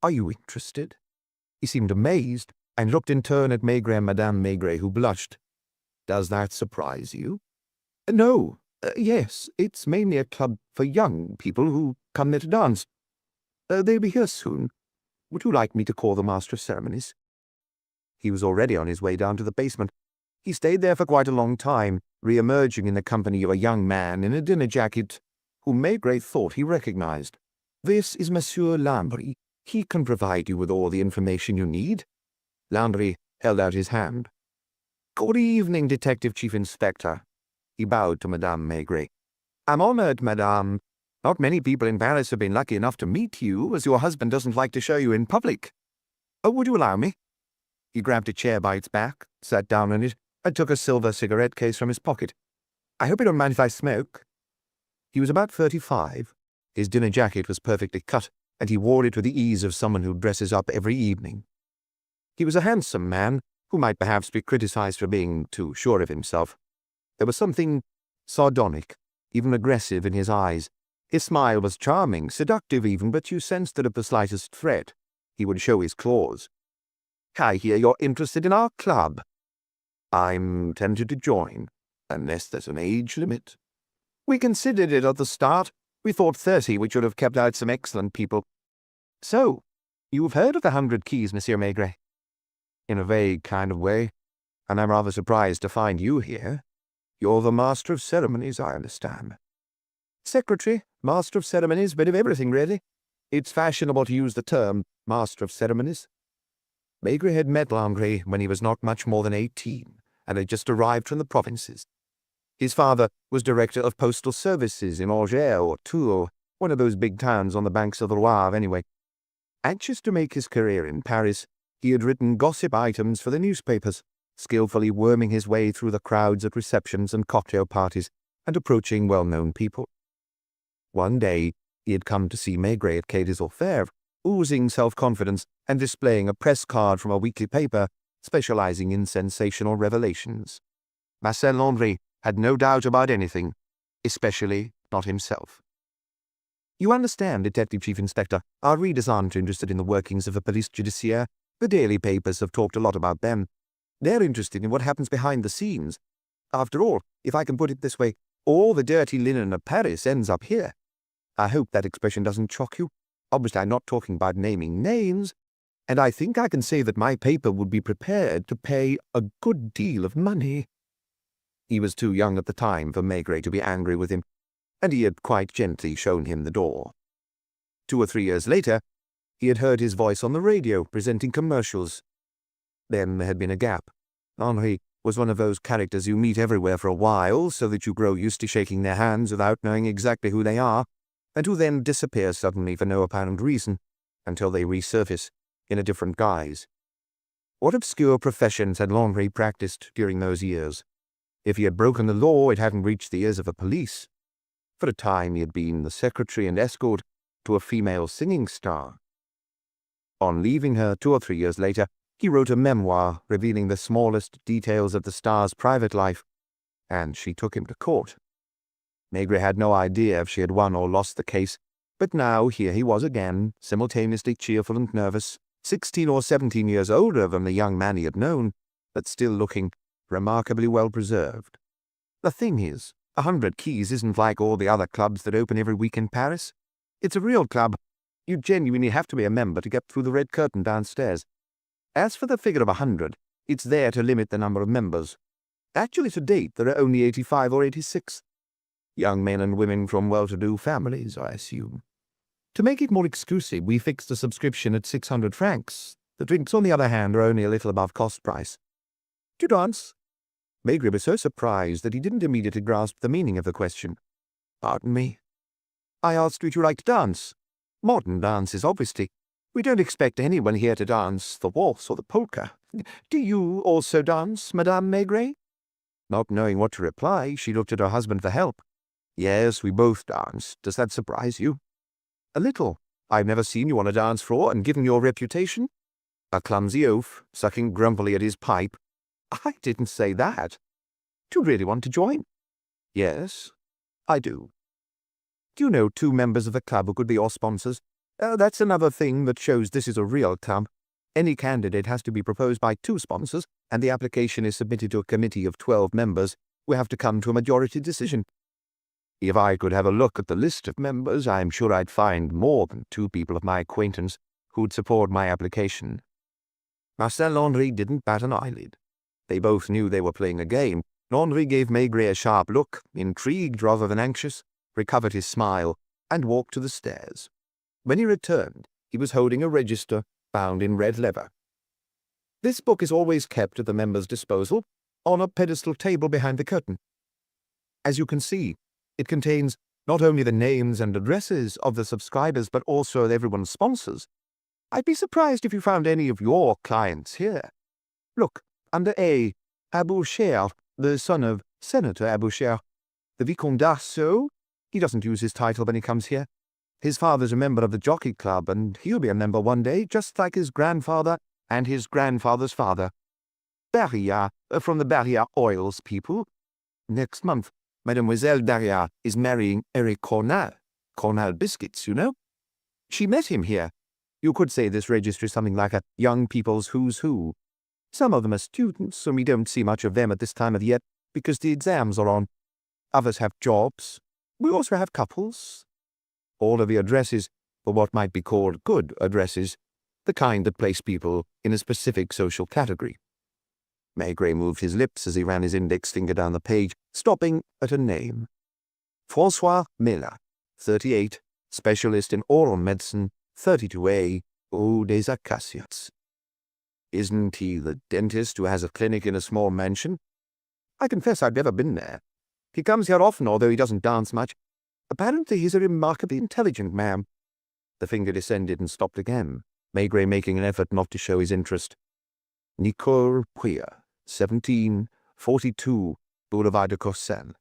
Are you interested?" He seemed amazed, and looked in turn at Maigret and Madame Maigret, who blushed. "Does that surprise you?" "No. Yes, it's mainly a club for young people who come there to dance. They'll be here soon. Would you like me to call the master of ceremonies?" He was already on his way down to the basement. He stayed there for quite a long time, re-emerging in the company of a young man in a dinner jacket, whom Maigret thought he recognized. "This is Monsieur Landry. He can provide you with all the information you need." Landry held out his hand. "Good evening, Detective Chief Inspector." He bowed to Madame Maigret. "I'm honored, Madame. Not many people in Paris have been lucky enough to meet you, as your husband doesn't like to show you in public. Would you allow me?" He grabbed a chair by its back, sat down on it, and took a silver cigarette case from his pocket. "I hope you don't mind if I smoke." He was about 35. His dinner jacket was perfectly cut, and he wore it with the ease of someone who dresses up every evening. He was a handsome man, who might perhaps be criticized for being too sure of himself. There was something sardonic, even aggressive in his eyes. His smile was charming, seductive even, but you sensed that at the slightest threat, he would show his claws. "I hear you're interested in our club." "I'm tempted to join, unless there's an age limit." "We considered it at the start. We thought 30, which would have kept out some excellent people." "So, you've heard of the 100 keys, Monsieur Maigret?" "In a vague kind of way, and I'm rather surprised to find you here. You're the master of ceremonies, I understand." "Secretary, master of ceremonies, bit of everything, really. It's fashionable to use the term master of ceremonies." Maigret had met Landry when he was not much more than 18, and had just arrived from the provinces. His father was director of postal services in Angers or Tours, one of those big towns on the banks of the Loire anyway. Anxious to make his career in Paris, he had written gossip items for the newspapers, skillfully worming his way through the crowds at receptions and cocktail parties, and approaching well-known people. One day, he had come to see Maigret at Quai des Orfèvres, oozing self-confidence and displaying a press card from a weekly paper specializing in sensational revelations. Marcel Landry had no doubt about anything, especially not himself. "You understand, Detective Chief Inspector, our readers aren't interested in the workings of the police judiciaire. The daily papers have talked a lot about them. They're interested in what happens behind the scenes. After all, if I can put it this way, all the dirty linen of Paris ends up here. I hope that expression doesn't shock you. Obviously, I'm not talking about naming names, and I think I can say that my paper would be prepared to pay a good deal of money." He was too young at the time for Maigret to be angry with him, and he had quite gently shown him the door. 2 or 3 years later, he had heard his voice on the radio presenting commercials. Then there had been a gap. Henri was one of those characters you meet everywhere for a while so that you grow used to shaking their hands without knowing exactly who they are, and who then disappear suddenly for no apparent reason until they resurface in a different guise. What obscure professions had Landry practiced during those years? If he had broken the law, it hadn't reached the ears of the police. For a time he had been the secretary and escort to a female singing star. On leaving her 2 or 3 years later, he wrote a memoir revealing the smallest details of the star's private life, and she took him to court. Maigret had no idea if she had won or lost the case, but now here he was again, simultaneously cheerful and nervous, 16 or 17 years older than the young man he had known, but still looking remarkably well preserved. The thing is, 100 Keys isn't like all the other clubs that open every week in Paris. It's a real club. You genuinely have to be a member to get through the red curtain downstairs. As for the figure of 100, it's there to limit the number of members. Actually, to date, there are only 85 or 86. Young men and women from well-to-do families, I assume. To make it more exclusive, we fixed the subscription at 600 francs. The drinks, on the other hand, are only a little above cost price. Do you dance? Maigret was so surprised that he didn't immediately grasp the meaning of the question. Pardon me? I asked would you like to dance. Modern dances, obviously. We don't expect anyone here to dance the waltz or the polka. Do you also dance, Madame Maigret? Not knowing what to reply, she looked at her husband for help. Yes, we both dance. Does that surprise you? A little. I've never seen you on a dance floor, and given your reputation. A clumsy oaf, sucking grumpily at his pipe. I didn't say that. Do you really want to join? Yes, I do. Do you know 2 members of the club who could be your sponsors? That's another thing that shows this is a real club. Any candidate has to be proposed by 2 sponsors, and the application is submitted to a committee of 12 members who have to come to a majority decision. If I could have a look at the list of members, I'm sure I'd find more than 2 people of my acquaintance who'd support my application. Marcel Landry didn't bat an eyelid. They both knew they were playing a game. Landry gave Maigret a sharp look, intrigued rather than anxious, recovered his smile, and walked to the stairs. When he returned, he was holding a register bound in red leather. This book is always kept at the members' disposal, on a pedestal table behind the curtain. As you can see, it contains not only the names and addresses of the subscribers, but also everyone's sponsors. I'd be surprised if you found any of your clients here. Look, under A, Aboucher, the son of Senator Aboucher. The Vicomte d'Arceau, he doesn't use his title when he comes here. His father's a member of the Jockey Club, and he'll be a member one day, just like his grandfather and his grandfather's father. Barrière, from the Barrière Oils people. Next month, Mademoiselle Barrière is marrying Eric Cornal. Cornal Biscuits, you know. She met him here. You could say this register is something like a young people's who's who. Some of them are students, and we don't see much of them at this time of the year because the exams are on. Others have jobs. We also have couples. All of the addresses were what might be called good addresses, the kind that place people in a specific social category. Maigret moved his lips as he ran his index finger down the page, stopping at a name. François Miller, 38, specialist in oral medicine, 32A, Eau des Acacias. Isn't he the dentist who has a clinic in a small mansion? I confess I've never been there. He comes here often, although he doesn't dance much. Apparently he's a remarkably intelligent man. The finger descended and stopped again, Maigret making an effort not to show his interest. Nicole Puyer, 17, 42, Boulevard de Courcelles.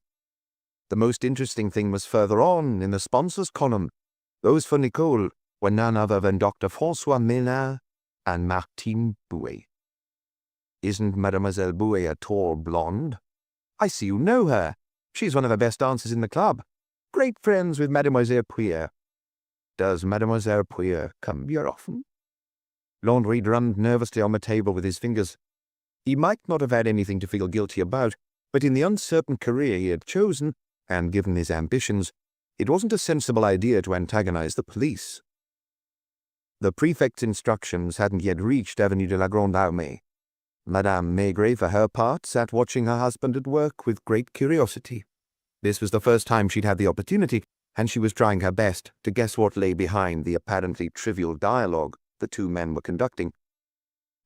The most interesting thing was further on, in the sponsors column. Those for Nicole were none other than Dr. François Mélin and Martine Bouet. Isn't Mademoiselle Bouet a tall blonde? I see you know her. She's one of the best dancers in the club. Great friends with Mademoiselle Puyer. Does Mademoiselle Puyer come here often? Landry drummed nervously on the table with his fingers. He might not have had anything to feel guilty about, but in the uncertain career he had chosen, and given his ambitions, it wasn't a sensible idea to antagonize the police. The prefect's instructions hadn't yet reached Avenue de la Grande Armée. Madame Maigret, for her part, sat watching her husband at work with great curiosity. This was the first time she'd had the opportunity, and she was trying her best to guess what lay behind the apparently trivial dialogue the 2 men were conducting.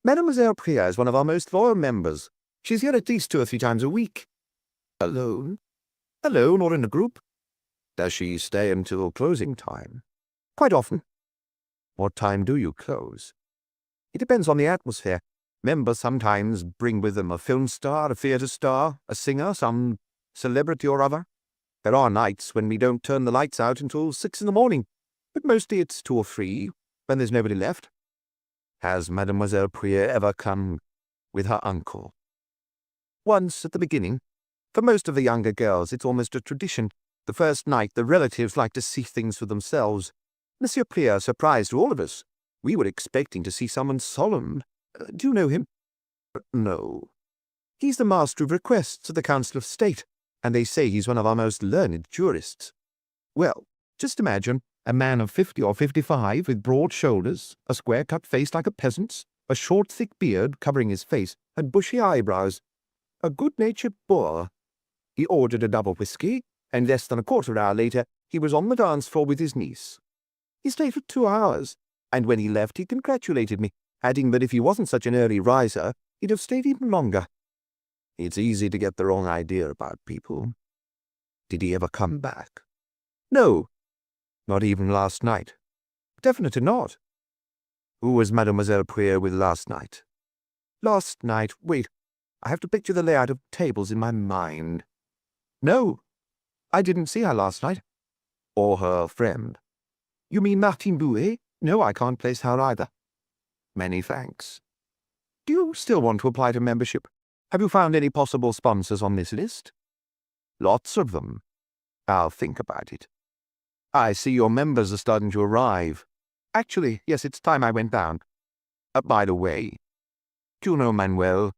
Mademoiselle Puyer is one of our most loyal members. She's here at least 2 or 3 times a week. Alone? Alone or in a group? Does she stay until closing time? Quite often. What time do you close? It depends on the atmosphere. Members sometimes bring with them a film star, a theatre star, a singer, some celebrity or other. There are nights when we don't turn the lights out until 6 in the morning, but mostly it's 2 or 3, when there's nobody left. Has Mademoiselle Prieur ever come with her uncle? Once at the beginning. For most of the younger girls, it's almost a tradition. The first night, the relatives like to see things for themselves. Monsieur Prieur surprised all of us. We were expecting to see someone solemn. Do you know him? No. He's the Master of Requests of the Council of State, and they say he's one of our most learned jurists. Well, just imagine a man of 50 or 55 with broad shoulders, a square-cut face like a peasant's, a short, thick beard covering his face, and bushy eyebrows. A good-natured boor. He ordered a double whiskey, and less than a quarter hour later he was on the dance floor with his niece. He stayed for 2 hours, and when he left he congratulated me, adding that if he wasn't such an early riser, he'd have stayed even longer. It's easy to get the wrong idea about people. Did he ever come back? No, not even last night. Definitely not. Who was Mademoiselle Prieur with last night? Last night, wait, I have to picture the layout of tables in my mind. No, I didn't see her last night. Or her friend. You mean Martine Bouet? No, I can't place her either. Many thanks. Do you still want to apply to membership? Have you found any possible sponsors on this list? Lots of them. I'll think about it. I see your members are starting to arrive. Actually, yes, it's time I went down. By the way, do you know Manuel?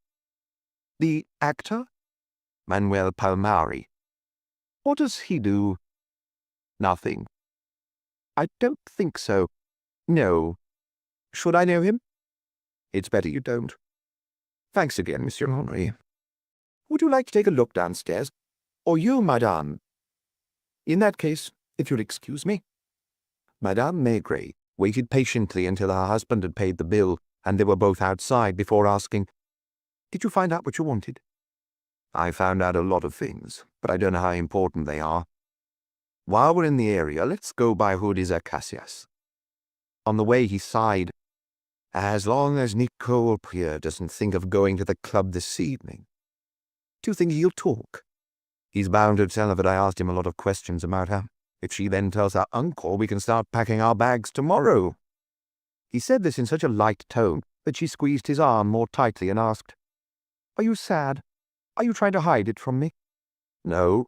The actor? Manuel Palmari. What does he do? Nothing. I don't think so. No. Should I know him? It's better you don't. Thanks again, Monsieur Henri. Would you like to take a look downstairs? Or you, madame? In that case, if you'll excuse me. Madame Maigret waited patiently until her husband had paid the bill, and they were both outside before asking, "Did you find out what you wanted?" I found out a lot of things, but I don't know how important they are. While we're in the area, let's go by Rue des Acacias. On the way, he sighed. As long as Nicole Prieur doesn't think of going to the club this evening. Do you think he'll talk? He's bound to tell her that I asked him a lot of questions about her. If she then tells her uncle, we can start packing our bags tomorrow. He said this in such a light tone that she squeezed his arm more tightly and asked, "Are you sad? Are you trying to hide it from me?" No.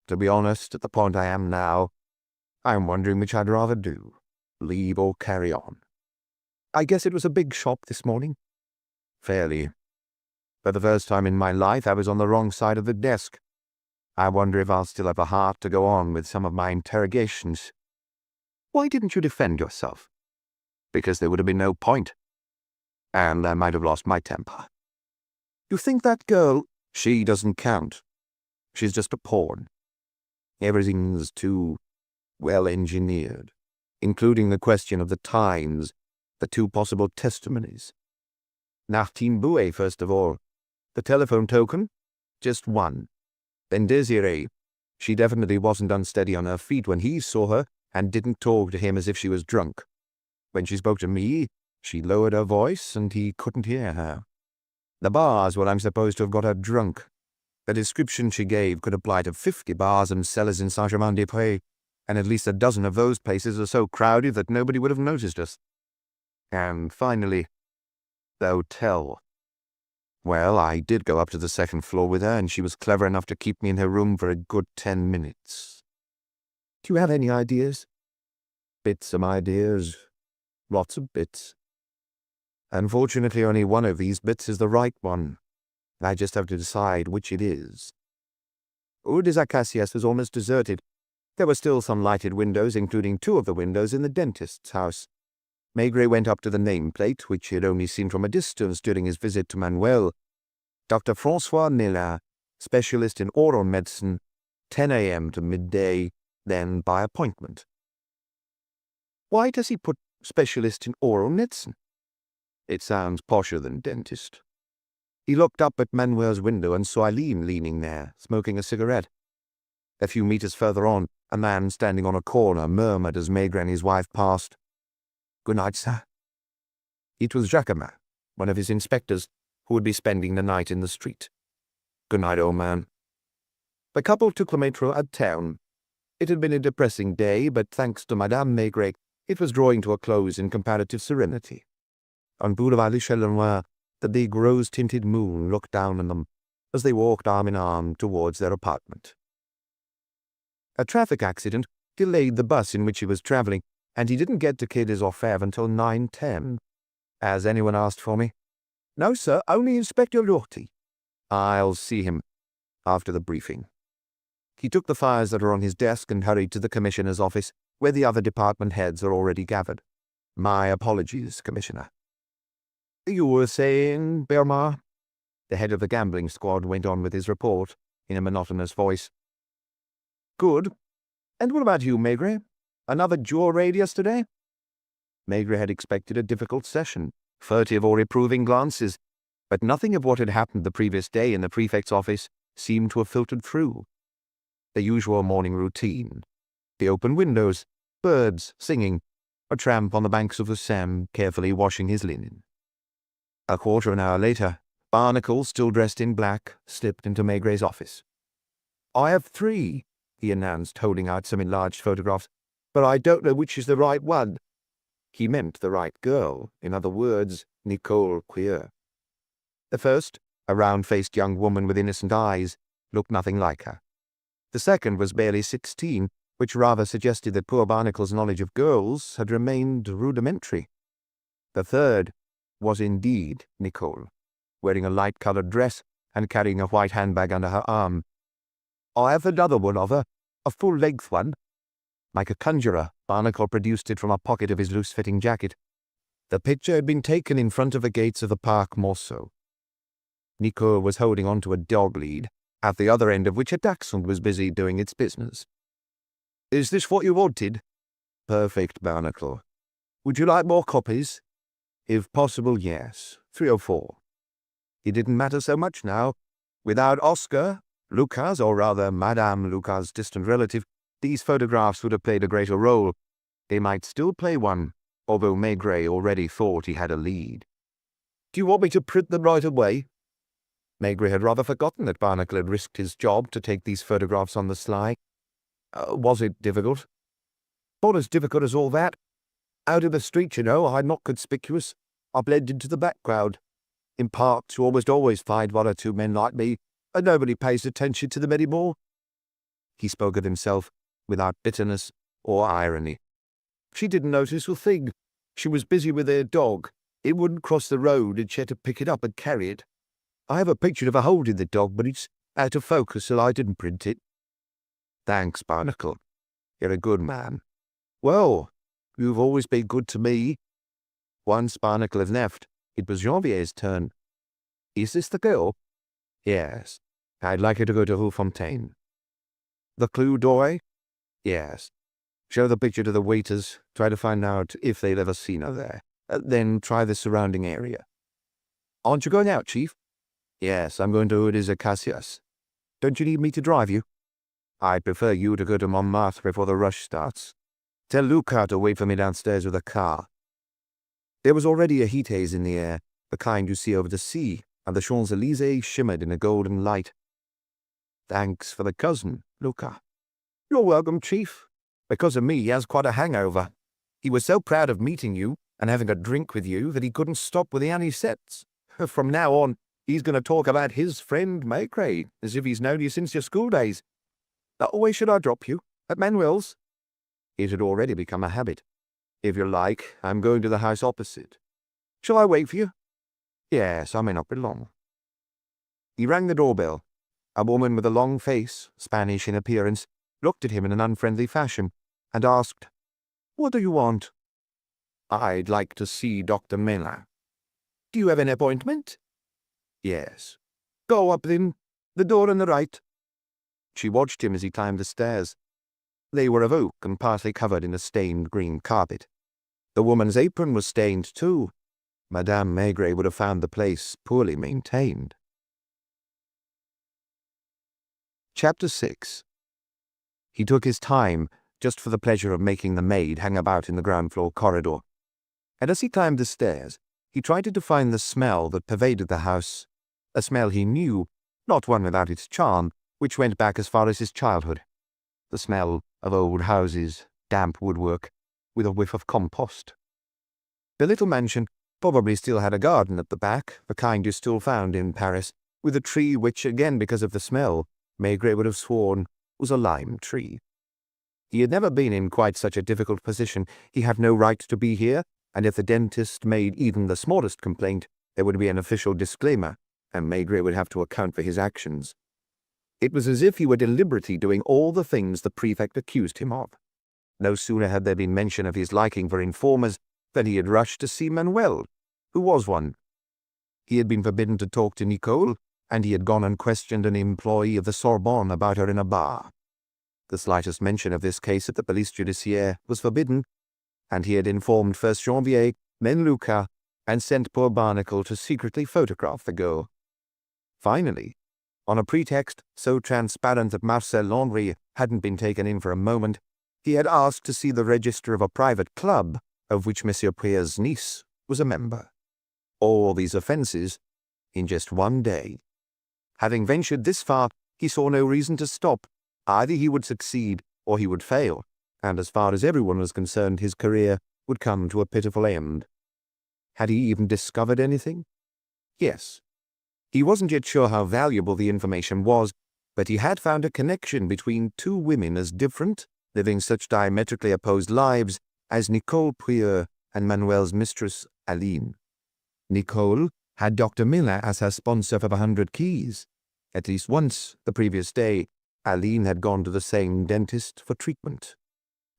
To be honest, at the point I am now, I'm wondering which I'd rather do, leave or carry on. I guess it was a big shock this morning. Fairly. For the first time in my life, I was on the wrong side of the desk. I wonder if I'll still have the heart to go on with some of my interrogations. Why didn't you defend yourself? Because there would have been no point. And I might have lost my temper. You think that girl, she doesn't count. She's just a pawn. Everything's too well engineered, including the question of the times, the 2 possible testimonies. Martine Bouet, first of all. The telephone token? Just 1. Then Desiree. She definitely wasn't unsteady on her feet when he saw her and didn't talk to him as if she was drunk. When she spoke to me, she lowered her voice and he couldn't hear her. The bar's what I'm supposed to have got her drunk. The description she gave could apply to 50 bars and cellars in Saint-Germain-des-Prés, and at least a dozen of those places are so crowded that nobody would have noticed us. And finally, the hotel. Well, I did go up to the 2nd floor with her, and she was clever enough to keep me in her room for a good 10 minutes. Do you have any ideas? Bits of ideas. Lots of bits. Unfortunately, only one of these bits is the right one. I just have to decide which it is. Rue des Acacias was almost deserted. There were still some lighted windows, including 2 of the windows in the dentist's house. Maigret went up to the nameplate, which he had only seen from a distance during his visit to Manuel. Dr. François Nélin, specialist in oral medicine, 10 a.m. to midday, then by appointment. Why does he put specialist in oral medicine? It sounds posher than dentist. He looked up at Manuel's window and saw Eileen leaning there, smoking a cigarette. A few meters further on, a man standing on a corner murmured as Maigret and his wife passed, "Good night, sir." It was Jacquemin, one of his inspectors, who would be spending the night in the street. "Good night, old man." The couple took the metro at town. It had been a depressing day, but thanks to Madame Maigret, it was drawing to a close in comparative serenity. On Boulevard Lechelenois, the big rose-tinted moon looked down on them as they walked arm in arm towards their apartment. A traffic accident delayed the bus in which he was traveling, and he didn't get to Quai des Orfèvres until 9:10. "Has anyone asked for me?" "No, sir, only Inspector Lorty." "I'll see him after the briefing." He took the files that were on his desk and hurried to the commissioner's office, where the other department heads are already gathered. "My apologies, Commissioner." "You were saying, Bernard?" The head of the gambling squad went on with his report in a monotonous voice. "Good. And what about you, Maigret? Another jaw raid yesterday?" Maigret had expected a difficult session, furtive or reproving glances, but nothing of what had happened the previous day in the prefect's office seemed to have filtered through. The usual morning routine. The open windows, birds singing, a tramp on the banks of the Seine carefully washing his linen. A quarter of an hour later, Barnacle, still dressed in black, slipped into Maigret's office. "I have 3, he announced, holding out some enlarged photographs, "but I don't know which is the right one." He meant the right girl, in other words, Nicole Queer. The first, a round-faced young woman with innocent eyes, looked nothing like her. The second was barely 16, which rather suggested that poor Barnacle's knowledge of girls had remained rudimentary. The third was indeed Nicole, wearing a light-coloured dress and carrying a white handbag under her arm. "I have another one of her, a full-length one." Like a conjurer, Barnacle produced it from a pocket of his loose-fitting jacket. The picture had been taken in front of the gates of the Parc Monceau. Nicole was holding on to a dog lead, at the other end of which a dachshund was busy doing its business. "Is this what you wanted?" "Perfect, Barnacle. Would you like more copies?" "If possible, yes. 3 or 4. It didn't matter so much now. Without Oscar, Lucas, or rather Madame Lucas' distant relative, these photographs would have played a greater role. They might still play one, although Maigret already thought he had a lead. "Do you want me to print them right away?" Maigret had rather forgotten that Barnacle had risked his job to take these photographs on the sly. Was it difficult?" "Not as difficult as all that. Out in the street, you know, I'm not conspicuous. I blend into the background. In parks, you almost always find 1 or 2 men like me, and nobody pays attention to them any more." He spoke of himself without bitterness or irony. "She didn't notice a thing. She was busy with her dog. It wouldn't cross the road, and she had to pick it up and carry it. I have a picture of her holding the dog, but it's out of focus, so I didn't print it." "Thanks, Barnacle. You're a good man." "Well, you've always been good to me." Once Barnacle had left, it was Janvier's turn. "Is this the girl?" "Yes. I'd like her to go to Rue Fontaine." "The Clou d'Oreille?" "Yes. Show the picture to the waiters. Try to find out if they've ever seen her there. Then try the surrounding area." "Aren't you going out, Chief?" "Yes, I'm going to Rue des Acacias." "Don't you need me to drive you?" "I'd prefer you to go to Montmartre before the rush starts. Tell Lucas to wait for me downstairs with a car." There was already a heat haze in the air, the kind you see over the sea, and the Champs-Élysées shimmered in a golden light. "Thanks for the cousin, Lucas." "You're welcome, Chief. Because of me, he has quite a hangover. He was so proud of meeting you and having a drink with you that he couldn't stop with the anissettes. From now on, he's going to talk about his friend Maigret, as if he's known you since your school days. Where should I drop you? At Manuel's?" It had already become a habit. "If you like, I'm going to the house opposite." "Shall I wait for you?" "Yes, I may not be long." He rang the doorbell. A woman with a long face, Spanish in appearance, looked at him in an unfriendly fashion, and asked, "What do you want?" "I'd like to see Dr. Melin." "Do you have an appointment?" "Yes." "Go up, then. The door on the right." She watched him as he climbed the stairs. They were of oak and partly covered in a stained green carpet. The woman's apron was stained too. Madame Maigret would have found the place poorly maintained. Chapter 6. He took his time, just for the pleasure of making the maid hang about in the ground floor corridor. And as he climbed the stairs, he tried to define the smell that pervaded the house, a smell he knew, not one without its charm, which went back as far as his childhood. The smell of old houses, damp woodwork, with a whiff of compost. The little mansion probably still had a garden at the back, the kind you still found in Paris, with a tree which, again because of the smell, Maigret would have sworn was a lime tree. He had never been in quite such a difficult position. He had no right to be here, and if the dentist made even the smallest complaint, there would be an official disclaimer, and Maigret would have to account for his actions. It was as if he were deliberately doing all the things the prefect accused him of. No sooner had there been mention of his liking for informers than he had rushed to see Manuel, who was one. He had been forbidden to talk to Nicole, and he had gone and questioned an employee of the Sorbonne about her in a bar. The slightest mention of this case at the police judiciaire was forbidden, and he had informed first Janvier, then Lucas, and sent poor Barnacle to secretly photograph the girl. Finally, on a pretext so transparent that Marcel Landry hadn't been taken in for a moment, he had asked to see the register of a private club of which Monsieur Pierre's niece was a member. All these offences in just one day. Having ventured this far, he saw no reason to stop. Either he would succeed or he would fail, and as far as everyone was concerned, his career would come to a pitiful end. Had he even discovered anything? Yes. He wasn't yet sure how valuable the information was, but he had found a connection between two women as different, living such diametrically opposed lives, as Nicole Prieur and Manuel's mistress, Aline. Nicole had Dr. Miller as her sponsor for the 100 keys. At least once, the previous day, Aline had gone to the same dentist for treatment.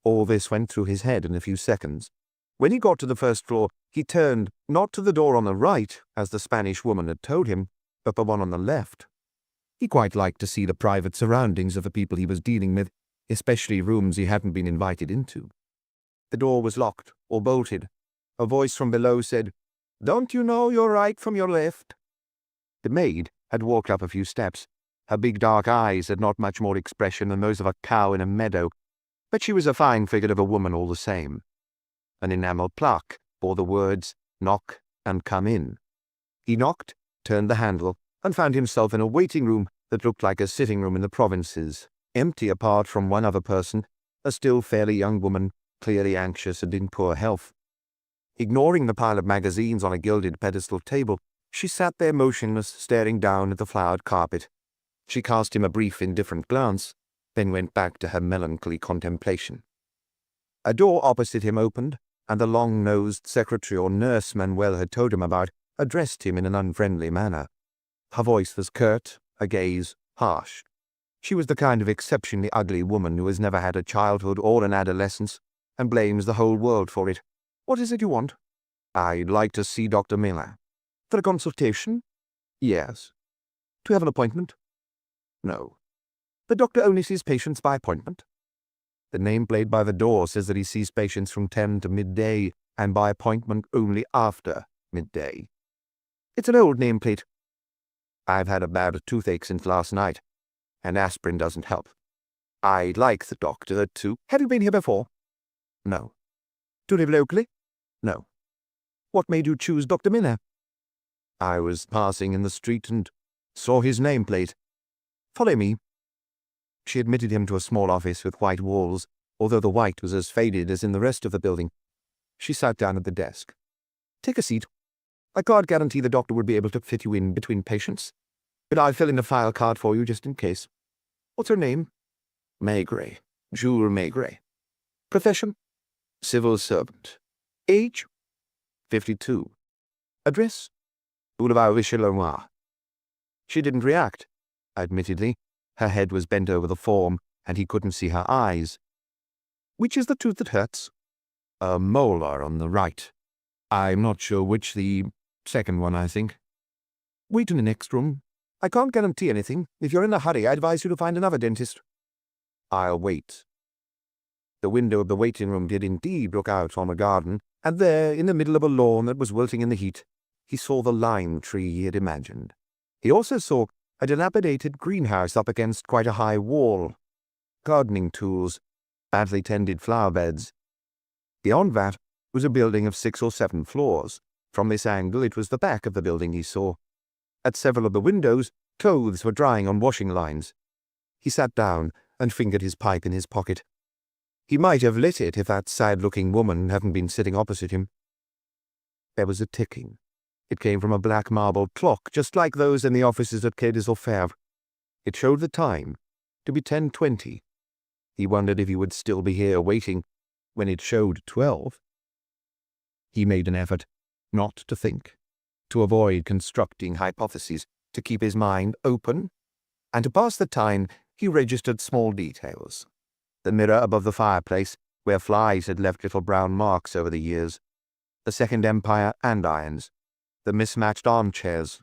All this went through his head in a few seconds. When he got to the first floor, he turned, not to the door on the right, as the Spanish woman had told him, but the one on the left. He quite liked to see the private surroundings of the people he was dealing with, especially rooms he hadn't been invited into. The door was locked or bolted. A voice from below said, "Don't you know your right from your left?" The maid had walked up a few steps. Her big dark eyes had not much more expression than those of a cow in a meadow, but she was a fine figure of a woman all the same. An enamel plaque bore the words, "Knock and come in." He knocked, turned the handle, and found himself in a waiting room that looked like a sitting room in the provinces, empty apart from one other person, a still fairly young woman, clearly anxious and in poor health. Ignoring the pile of magazines on a gilded pedestal table, she sat there motionless, staring down at the flowered carpet. She cast him a brief, indifferent glance, then went back to her melancholy contemplation. A door opposite him opened, and the long-nosed secretary or nurse Manuel had told him about addressed him in an unfriendly manner. Her voice was curt, her gaze harsh. She was the kind of exceptionally ugly woman who has never had a childhood or an adolescence, and blames the whole world for it. "What is it you want?" "I'd like to see Dr. Miller." "For a consultation?" "Yes." "To have an appointment?" "No." "The doctor only sees patients by appointment?" "The nameplate by the door says that he sees patients from 10 to midday, and by appointment only after midday." "It's an old nameplate." "I've had a bad toothache since last night, and aspirin doesn't help. I'd like the doctor to—" "Have you been here before?" "No." "Do you live locally?" "No." "What made you choose Dr. Miller?" "I was passing in the street and saw his nameplate." "Follow me." She admitted him to a small office with white walls, although the white was as faded as in the rest of the building. She sat down at the desk. "Take a seat. I can't guarantee the doctor would be able to fit you in between patients, but I'll fill in a file card for you just in case. What's her name?" "Maigret. Jules Maigret." "Profession?" "Civil servant." "Age?" 52. "Address?" "Boulevard Richelieu." She didn't react. Admittedly, her head was bent over the form, and he couldn't see her eyes. "Which is the tooth that hurts?" "A molar on the right. I'm not sure which, the second one, I think." "Wait in the next room. I can't guarantee anything. If you're in a hurry, I advise you to find another dentist." "I'll wait." The window of the waiting room did indeed look out on a garden, and there, in the middle of a lawn that was wilting in the heat, he saw the lime tree he had imagined. He also saw, a dilapidated greenhouse up against quite a high wall, gardening tools, badly tended flower beds. Beyond that was a building of 6 or 7 floors. From this angle it was the back of the building he saw. At several of the windows, clothes were drying on washing lines. He sat down and fingered his pipe in his pocket. He might have lit it if that sad-looking woman hadn't been sitting opposite him. There was a ticking. It came from a black marble clock, just like those in the offices at Quai des Orfèvres. It showed the time to be 10:20. He wondered if he would still be here waiting when it showed 12. He made an effort not to think, to avoid constructing hypotheses, to keep his mind open, and to pass the time he registered small details. The mirror above the fireplace, where flies had left little brown marks over the years, the Second Empire andirons, the mismatched armchairs.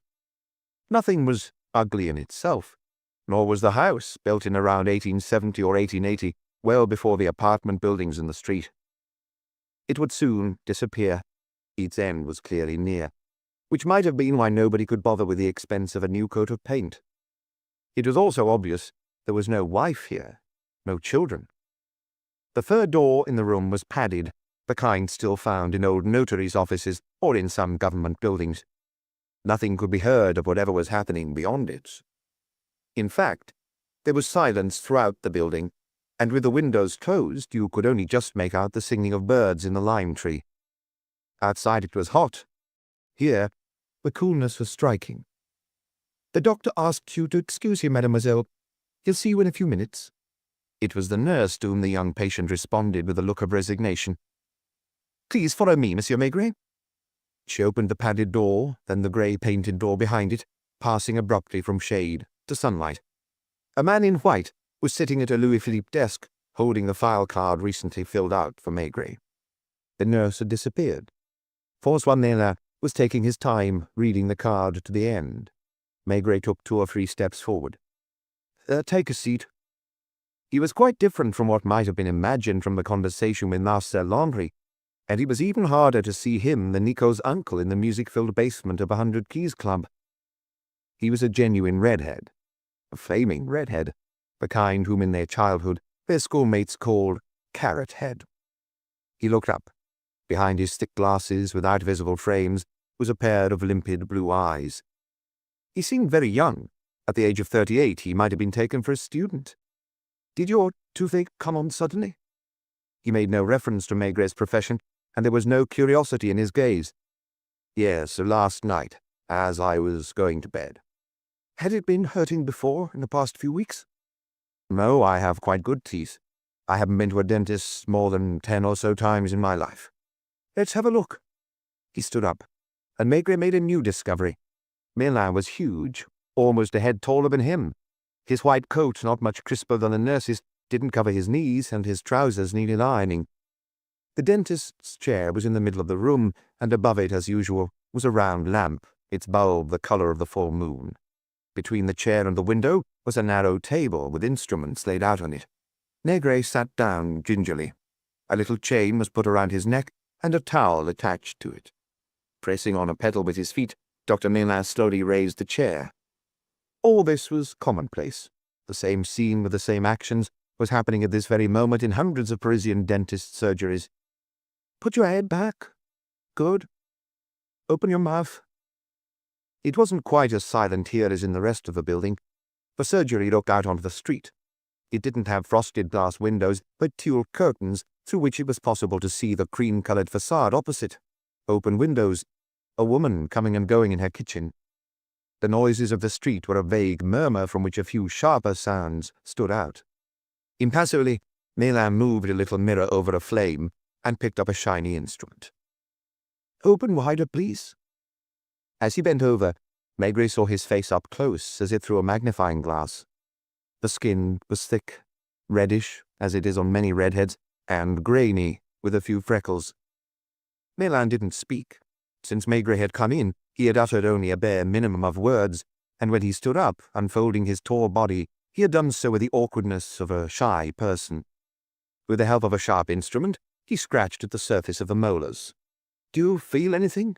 Nothing was ugly in itself, nor was the house, built in around 1870 or 1880, well before the apartment buildings in the street. It would soon disappear. Its end was clearly near, which might have been why nobody could bother with the expense of a new coat of paint. It was also obvious there was no wife here, no children. The third door in the room was padded, the kind still found in old notaries' offices or in some government buildings. Nothing could be heard of whatever was happening beyond it. In fact, there was silence throughout the building, and with the windows closed you could only just make out the singing of birds in the lime tree. Outside it was hot. Here, the coolness was striking. "The doctor asked you to excuse him, mademoiselle. He'll see you in a few minutes." It was the nurse to whom the young patient responded with a look of resignation. "Please follow me, Monsieur Maigret." She opened the padded door, then the grey-painted door behind it, passing abruptly from shade to sunlight. A man in white was sitting at a Louis-Philippe desk, holding the file card recently filled out for Maigret. The nurse had disappeared. François Nella was taking his time reading the card to the end. Maigret took 2 or 3 steps forward. Take a seat." He was quite different from what might have been imagined from the conversation with Marcel Landry, and it was even harder to see him than Nico's uncle in the music-filled basement of 100 Keys Club. He was a genuine redhead, a flaming redhead, the kind whom in their childhood their schoolmates called Carrot Head. He looked up. Behind his thick glasses without visible frames was a pair of limpid blue eyes. He seemed very young. At the age of 38 he might have been taken for a student. "Did your toothache come on suddenly?" He made no reference to Maigret's profession, and there was no curiosity in his gaze. "Yes, last night, as I was going to bed." "Had it been hurting before, in the past few weeks?" "No, I have quite good teeth. I haven't been to a dentist more than 10 or so times in my life." "Let's have a look." He stood up, and Maigret made a new discovery. Merlin was huge, almost a head taller than him. His white coat, not much crisper than the nurse's, didn't cover his knees, and his trousers needed ironing. The dentist's chair was in the middle of the room, and above it, as usual, was a round lamp, its bulb the colour of the full moon. Between the chair and the window was a narrow table with instruments laid out on it. Maigret sat down gingerly. A little chain was put around his neck, and a towel attached to it. Pressing on a pedal with his feet, Dr. Merlin slowly raised the chair. All this was commonplace. The same scene with the same actions was happening at this very moment in hundreds of Parisian dentist surgeries. "Put your head back. Good. Open your mouth." It wasn't quite as silent here as in the rest of the building. The surgery looked out onto the street. It didn't have frosted glass windows, but tulle curtains through which it was possible to see the cream-coloured facade opposite. Open windows. A woman coming and going in her kitchen. The noises of the street were a vague murmur from which a few sharper sounds stood out. Impassively, Merlin moved a little mirror over a flame and picked up a shiny instrument. "Open wider, please." As he bent over, Maigret saw his face up close as if through a magnifying glass. The skin was thick, reddish, as it is on many redheads, and grainy, with a few freckles. Merlin didn't speak. Since Maigret had come in, he had uttered only a bare minimum of words, and when he stood up, unfolding his tall body, he had done so with the awkwardness of a shy person. With the help of a sharp instrument, he scratched at the surface of the molars. "Do you feel anything?"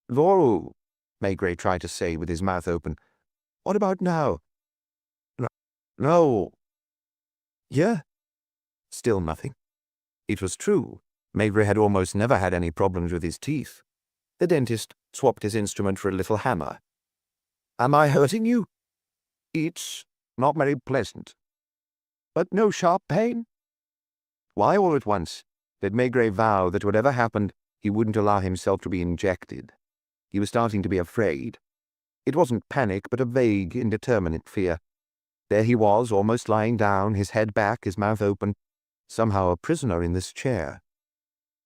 "No," Maigret tried to say with his mouth open. What about now? No. Yeah? Still nothing. It was true. Maigret had almost never had any problems with his teeth. The dentist swapped his instrument for a little hammer. Am I hurting you? It's not very pleasant. But no sharp pain? Why all at once did Maigret vow that whatever happened, he wouldn't allow himself to be injected? He was starting to be afraid. It wasn't panic, but a vague, indeterminate fear. There he was, almost lying down, his head back, his mouth open, somehow a prisoner in this chair.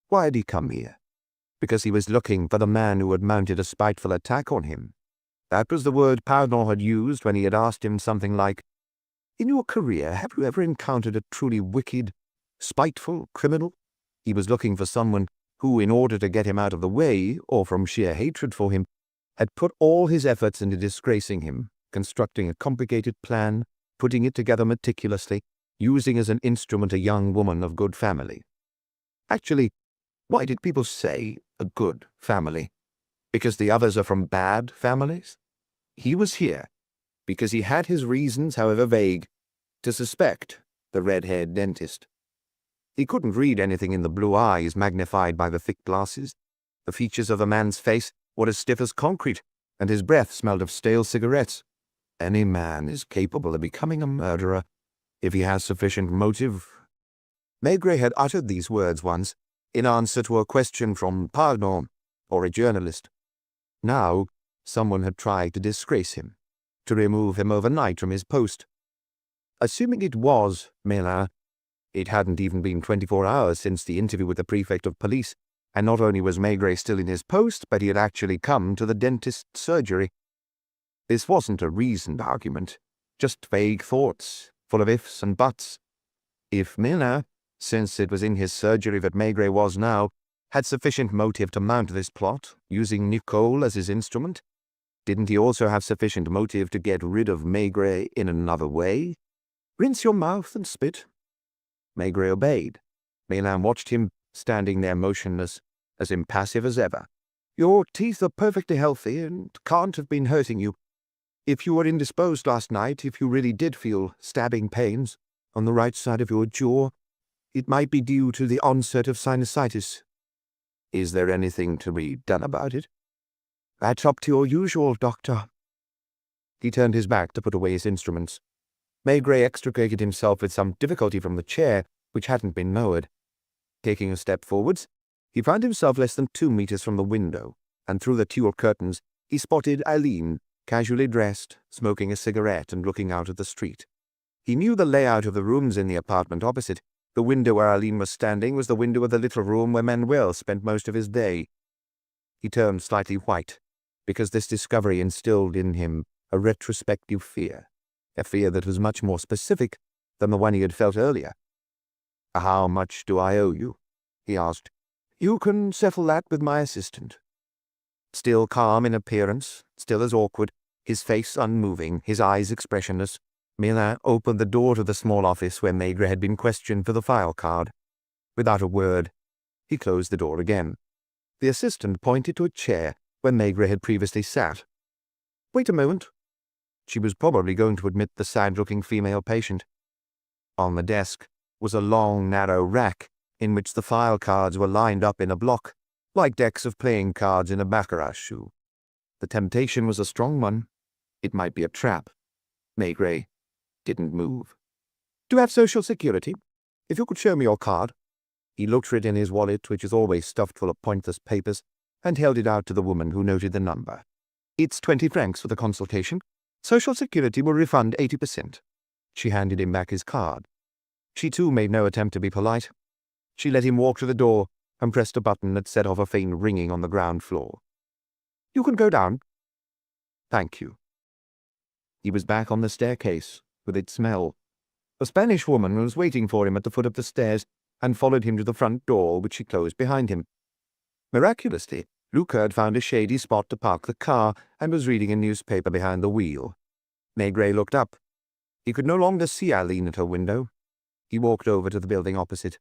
Why had he come here? Because he was looking for the man who had mounted a spiteful attack on him. That was the word Pardon had used when he had asked him something like, "In your career, have you ever encountered a truly wicked, spiteful criminal?" He was looking for someone who, in order to get him out of the way, or from sheer hatred for him, had put all his efforts into disgracing him, constructing a complicated plan, putting it together meticulously, using as an instrument a young woman of good family. Actually, why did people say a good family? Because the others are from bad families? He was here because he had his reasons, however vague, to suspect the red-haired dentist. He couldn't read anything in the blue eyes magnified by the thick glasses. The features of the man's face were as stiff as concrete, and his breath smelled of stale cigarettes. Any man is capable of becoming a murderer if he has sufficient motive. Maigret had uttered these words once, in answer to a question from Pardon, or a journalist. Now, someone had tried to disgrace him, to remove him overnight from his post. Assuming it was Maigret, it hadn't even been 24 hours since the interview with the prefect of police, and not only was Maigret still in his post, but he had actually come to the dentist's surgery. This wasn't a reasoned argument, just vague thoughts, full of ifs and buts. If Maigret, since it was in his surgery that Maigret was now, had sufficient motive to mount this plot, using Nicole as his instrument, didn't he also have sufficient motive to get rid of Maigret in another way? Rinse your mouth and spit. Maigret obeyed. Maigret watched him, standing there motionless, as impassive as ever. Your teeth are perfectly healthy and can't have been hurting you. If you were indisposed last night, if you really did feel stabbing pains on the right side of your jaw, it might be due to the onset of sinusitis. Is there anything to be done about it? That's up to your usual doctor. He turned his back to put away his instruments. Maigret extricated himself with some difficulty from the chair, which hadn't been lowered. Taking a step forwards, he found himself less than 2 meters from the window, and through the tulle curtains he spotted Eileen, casually dressed, smoking a cigarette and looking out at the street. He knew the layout of the rooms in the apartment opposite. The window where Eileen was standing was the window of the little room where Manuel spent most of his day. He turned slightly white, because this discovery instilled in him a retrospective fear, a fear that was much more specific than the one he had felt earlier. How much do I owe you? He asked. You can settle that with my assistant. Still calm in appearance, still as awkward, his face unmoving, his eyes expressionless, Maigret opened the door to the small office where Maigret had been questioned for the file card. Without a word, he closed the door again. The assistant pointed to a chair where Maigret had previously sat. Wait a moment. She was probably going to admit the sad-looking female patient. On the desk was a long, narrow rack in which the file cards were lined up in a block, like decks of playing cards in a baccarat shoe. The temptation was a strong one. It might be a trap. Maigret didn't move. Do you have Social Security? If you could show me your card. He looked for it in his wallet, which was always stuffed full of pointless papers, and held it out to the woman who noted the number. It's 20 francs for the consultation. Social Security will refund 80%. She handed him back his card. She too made no attempt to be polite. She let him walk to the door and pressed a button that set off a faint ringing on the ground floor. You can go down. Thank you. He was back on the staircase, with its smell. A Spanish woman was waiting for him at the foot of the stairs and followed him to the front door, which she closed behind him. Miraculously, Luca had found a shady spot to park the car and was reading a newspaper behind the wheel. Maigret looked up. He could no longer see Eileen at her window. He walked over to the building opposite.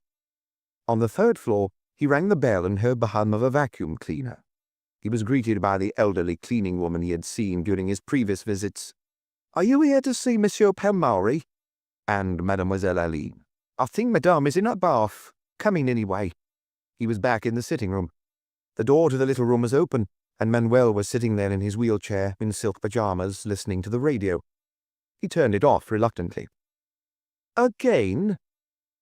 On the 3rd floor, he rang the bell and heard the hum of a vacuum cleaner. He was greeted by the elderly cleaning woman he had seen during his previous visits. Are you here to see Monsieur Pelmari and Mademoiselle Aline? I think Madame is in her bath. Come in anyway." He was back in the sitting room. The door to the little room was open, and Manuel was sitting there in his wheelchair in silk pajamas, listening to the radio. He turned it off reluctantly. "Again?"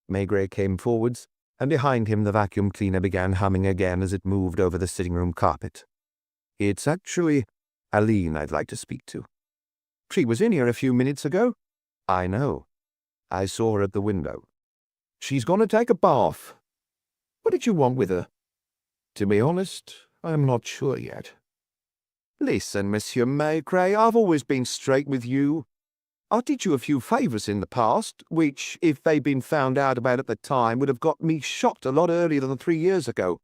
Maigret came forwards, and behind him the vacuum cleaner began humming again as it moved over the sitting room carpet. "It's actually Aline I'd like to speak to. She was in here a few minutes ago." "I know. I saw her at the window." "She's gone to take a bath. What did you want with her?" "To be honest, I'm not sure yet." "Listen, Monsieur Maigret, I've always been straight with you. I did you a few favours in the past, which, if they'd been found out about at the time, would have got me shot a lot earlier than 3 years ago.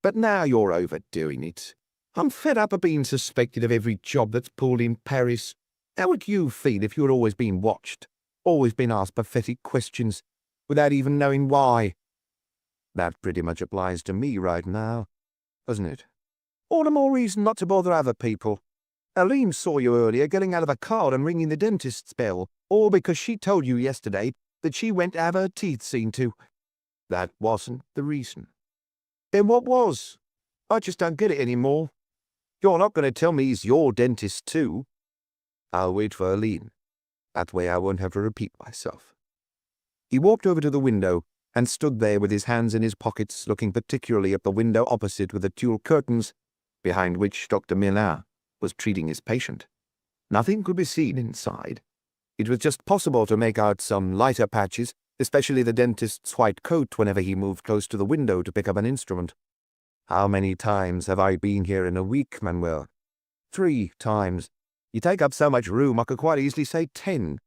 But now you're overdoing it. I'm fed up of being suspected of every job that's pulled in Paris. How would you feel if you had always been watched, always been asked pathetic questions, without even knowing why?" "That pretty much applies to me right now, doesn't it?" "All the more reason not to bother other people. Aline saw you earlier getting out of a car and ringing the dentist's bell, all because she told you yesterday that she went to have her teeth seen to." "That wasn't the reason." "Then what was? I just don't get it anymore. You're not going to tell me he's your dentist too." "I'll wait for Aline. That way I won't have to repeat myself." He walked over to the window and stood there with his hands in his pockets, looking particularly at the window opposite with the tulle curtains, behind which Dr. Millard was treating his patient. Nothing could be seen inside. It was just possible to make out some lighter patches, especially the dentist's white coat whenever he moved close to the window to pick up an instrument. "How many times have I been here in a week, Manuel?" "3 times. You take up so much room I could quite easily say 10.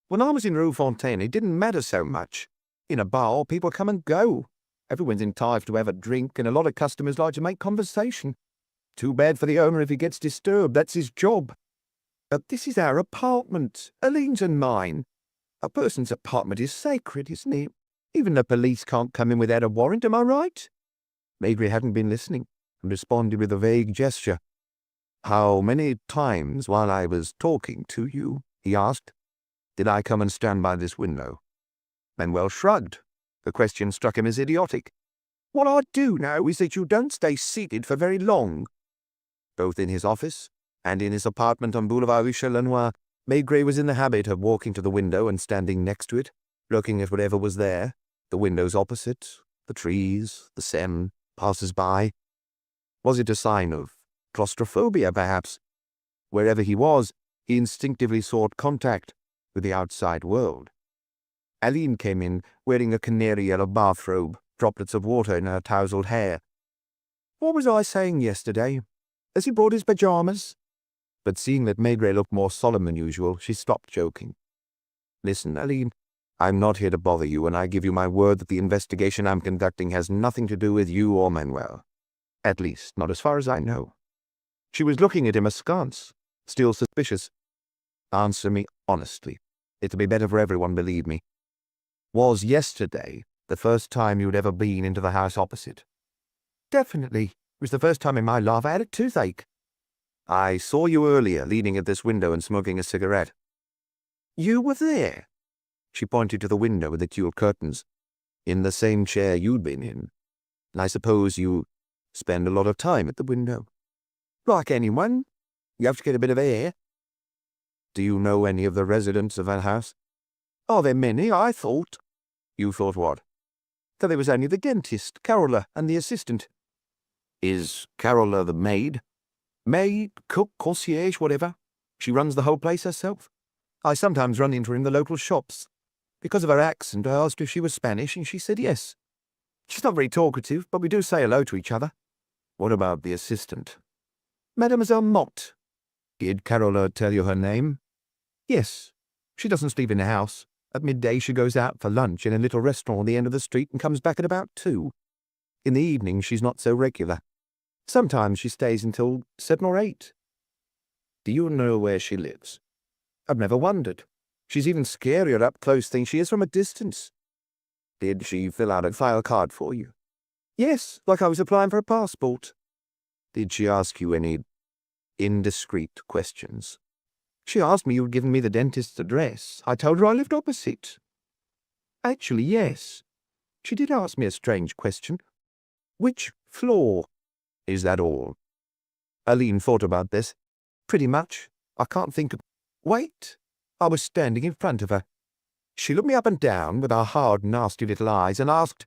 When I was in Rue Fontaine, it didn't matter so much. In a bar, people come and go. Everyone's entitled to have a drink, and a lot of customers like to make conversation. Too bad for the owner if he gets disturbed. That's his job. But this is our apartment, Aline's and mine. A person's apartment is sacred, isn't it? Even the police can't come in without a warrant, am I right?" Maigret hadn't been listening, and responded with a vague gesture. "How many times while I was talking to you," he asked, "did I come and stand by this window?" Manuel shrugged. The question struck him as idiotic. "What I do know is that you don't stay seated for very long." Both in his office and in his apartment on Boulevard Richelieu, Maigret was in the habit of walking to the window and standing next to it, looking at whatever was there, the windows opposite, the trees, the Seine, passers-by. Was it a sign of claustrophobia, perhaps? Wherever he was, he instinctively sought contact with the outside world. Aline came in, wearing a canary-yellow bathrobe, droplets of water in her tousled hair. "What was I saying yesterday? Has he brought his pajamas?" But seeing that Maigret looked more solemn than usual, she stopped joking. "Listen, Aline, I'm not here to bother you, and I give you my word that the investigation I'm conducting has nothing to do with you or Manuel. At least, not as far as I know." She was looking at him askance, still suspicious. "Answer me honestly. It'll be better for everyone, believe me. Was yesterday the first time you'd ever been into the house opposite?" "Definitely. It was the first time in my life I had a toothache." "I saw you earlier leaning at this window and smoking a cigarette." "You were there?" She pointed to the window with the tulle curtains. "In the same chair you'd been in. And I suppose you spend a lot of time at the window." "Like anyone. You have to get a bit of air." "Do you know any of the residents of that house?" "Are there many? I thought." "You thought what?" "That there was only the dentist, Carola, and the assistant." "Is Carola the maid?" "Maid, cook, concierge, whatever. She runs the whole place herself. I sometimes run into her in the local shops. Because of her accent, I asked her if she was Spanish, and she said yes. She's not very talkative, but we do say hello to each other." "What about the assistant?" "Mademoiselle Mott." "Did Carola tell you her name?" "Yes. She doesn't sleep in the house. At midday she goes out for lunch in a little restaurant at the end of the street and comes back at about 2. In the evening she's not so regular. Sometimes she stays until 7 or 8. "Do you know where she lives?" "I've never wondered. She's even scarier up close than she is from a distance." "Did she fill out a file card for you?" "Yes, like I was applying for a passport." "Did she ask you any indiscreet questions?" She asked me you'd given me the dentist's address. I told her I lived opposite. Actually, yes. She did ask me a strange question. Which floor? Is that all? Aline thought about this. Pretty much. I can't think of... Wait. I was standing in front of her. She looked me up and down with her hard, nasty little eyes and asked,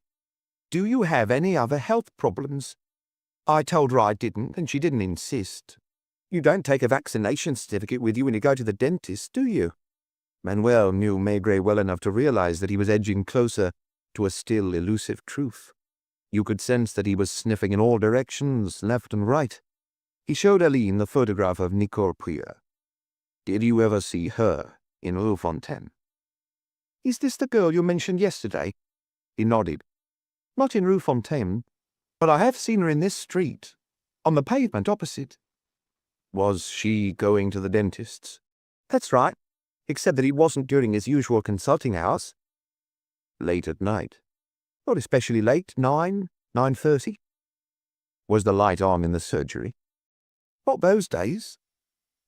"Do you have any other health problems?" I told her I didn't, and she didn't insist. You don't take a vaccination certificate with you when you go to the dentist, do you? Manuel knew Maigret well enough to realize that he was edging closer to a still elusive truth. You could sense that he was sniffing in all directions, left and right. He showed Aline the photograph of Nicole Prieur. "Did you ever see her in Rue Fontaine?" Is this the girl you mentioned yesterday? He nodded. Not in Rue Fontaine, but I have seen her in this street, on the pavement opposite. Was she going to the dentist's? That's right, except that it wasn't during his usual consulting hours. Late at night? Not especially late, 9:30. Was the light on in the surgery? Not those days.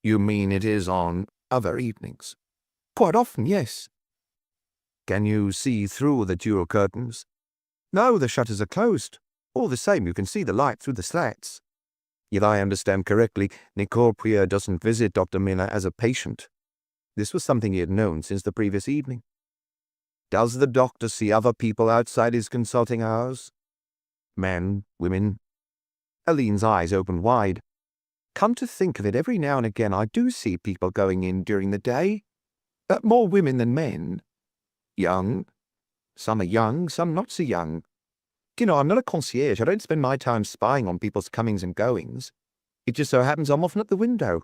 You mean it is on other evenings? Quite often, yes. Can you see through the dual curtains? No, the shutters are closed. All the same, you can see the light through the slats. If I understand correctly, Nicole Prieur doesn't visit Dr. Miller as a patient. This was something he had known since the previous evening. Does the doctor see other people outside his consulting hours? Men, women? Aline's eyes opened wide. Come to think of it, every now and again I do see people going in during the day. More women than men. Young. Some are young, some not so young. You know, I'm not a concierge. I don't spend my time spying on people's comings and goings. It just so happens I'm often at the window.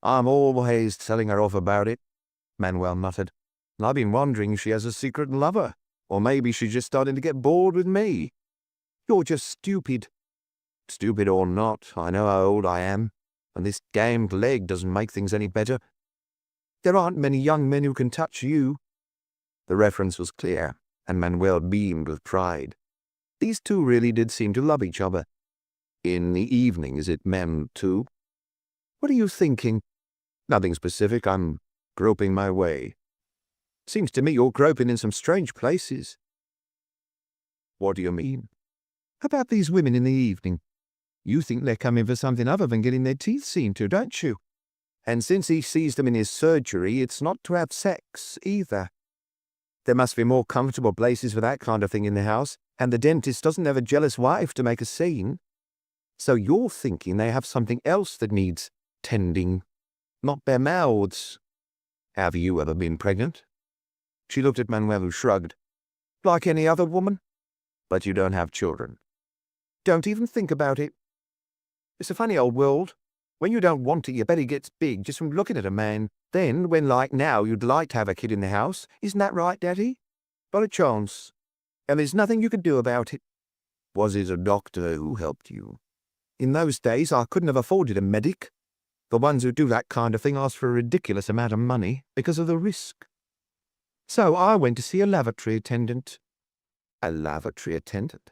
I'm always telling her off about it, Manuel muttered. I've been wondering if she has a secret lover, or maybe she's just starting to get bored with me. You're just stupid. Stupid or not, I know how old I am, and this damned leg doesn't make things any better. There aren't many young men who can touch you. The reference was clear, and Manuel beamed with pride. These two really did seem to love each other. In the evening, is it men too? What are you thinking? Nothing specific. I'm groping my way. Seems to me you're groping in some strange places. What do you mean? About these women in the evening. You think they're coming for something other than getting their teeth seen to, don't you? And since he sees them in his surgery, it's not to have sex either. There must be more comfortable places for that kind of thing in the house, and the dentist doesn't have a jealous wife to make a scene. So you're thinking they have something else that needs tending, not their mouths. Have you ever been pregnant? She looked at Manuel, who shrugged. Like any other woman? But you don't have children. Don't even think about it. It's a funny old world. When you don't want it, your belly gets big just from looking at a man. Then, when like now you'd like to have a kid in the house, isn't that right, Daddy? Not a chance. And there's nothing you can do about it. Was it a doctor who helped you? In those days, I couldn't have afforded a medic. The ones who do that kind of thing ask for a ridiculous amount of money because of the risk. So I went to see a lavatory attendant. A lavatory attendant?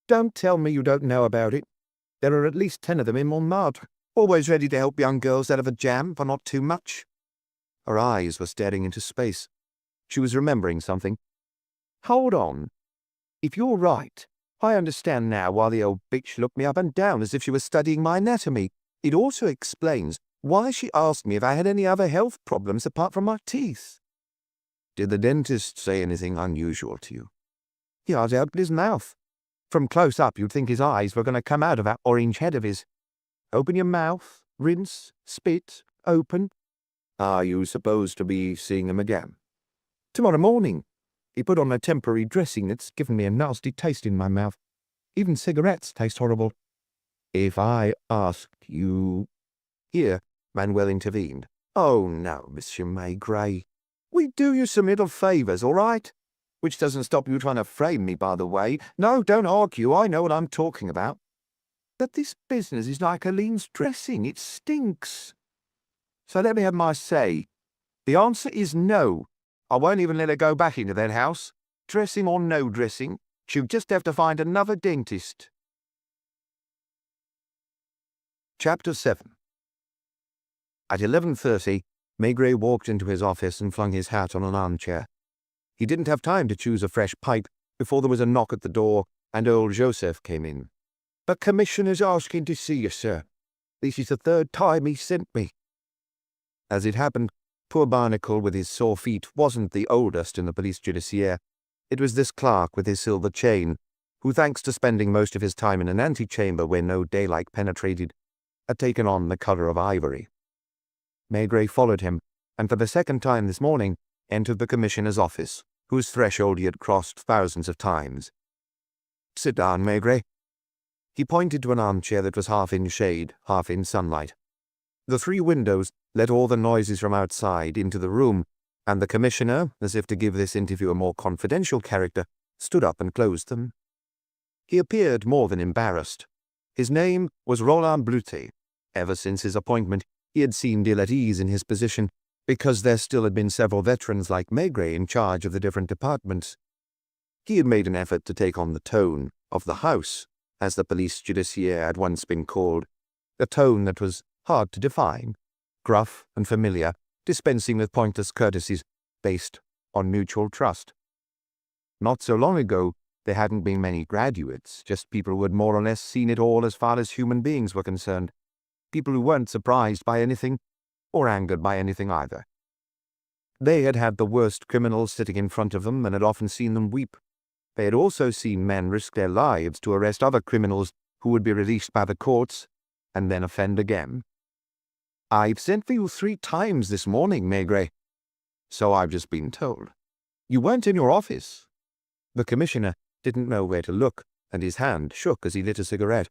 Don't tell me you don't know about it. There are at least 10 of them in Montmartre, always ready to help young girls out of a jam for not too much. Her eyes were staring into space. She was remembering something. Hold on. If you're right, I understand now why the old bitch looked me up and down as if she was studying my anatomy. It also explains why she asked me if I had any other health problems apart from my teeth. Did the dentist say anything unusual to you? He hardly opened his mouth. From close up, you'd think his eyes were going to come out of that orange head of his. Open your mouth, rinse, spit, open. Are you supposed to be seeing him again? Tomorrow morning. He put on a temporary dressing that's given me a nasty taste in my mouth. Even cigarettes taste horrible. If I asked you... Here, Manuel intervened. Oh, no, Monsieur Maigret. We do you some little favours, all right? Which doesn't stop you trying to frame me, by the way. No, don't argue. I know what I'm talking about. But this business is like Aline's dressing. It stinks. So let me have my say. The answer is no. I won't even let her go back into that house. Dressing or no dressing, she'll just have to find another dentist. Chapter 7 At 11:30, Maigret walked into his office and flung his hat on an armchair. He didn't have time to choose a fresh pipe before there was a knock at the door and old Joseph came in. "The commissioner's asking to see you, sir. This is the third time he sent me." As it happened, poor Barnacle with his sore feet wasn't the oldest in the police judiciaire. It was this clerk with his silver chain, who, thanks to spending most of his time in an antechamber where no daylight penetrated, had taken on the colour of ivory. Maigret followed him, and for the second time this morning entered the commissioner's office, whose threshold he had crossed thousands of times. "Sit down, Maigret." He pointed to an armchair that was half in shade, half in sunlight. The 3 windows let all the noises from outside into the room, and the commissioner, as if to give this interview a more confidential character, stood up and closed them. He appeared more than embarrassed. His name was Roland Bluté. Ever since his appointment, he had seemed ill at ease in his position, because there still had been several veterans like Maigret in charge of the different departments. He had made an effort to take on the tone of the house, as the police judiciaire had once been called, a tone that was hard to define, gruff and familiar, dispensing with pointless courtesies based on mutual trust. Not so long ago, there hadn't been many graduates, just people who had more or less seen it all as far as human beings were concerned, people who weren't surprised by anything or angered by anything either. They had had the worst criminals sitting in front of them and had often seen them weep. They had also seen men risk their lives to arrest other criminals who would be released by the courts and then offend again. "I've sent for you 3 times this morning, Maigret." "So I've just been told." "You weren't in your office." The commissioner didn't know where to look, and his hand shook as he lit a cigarette.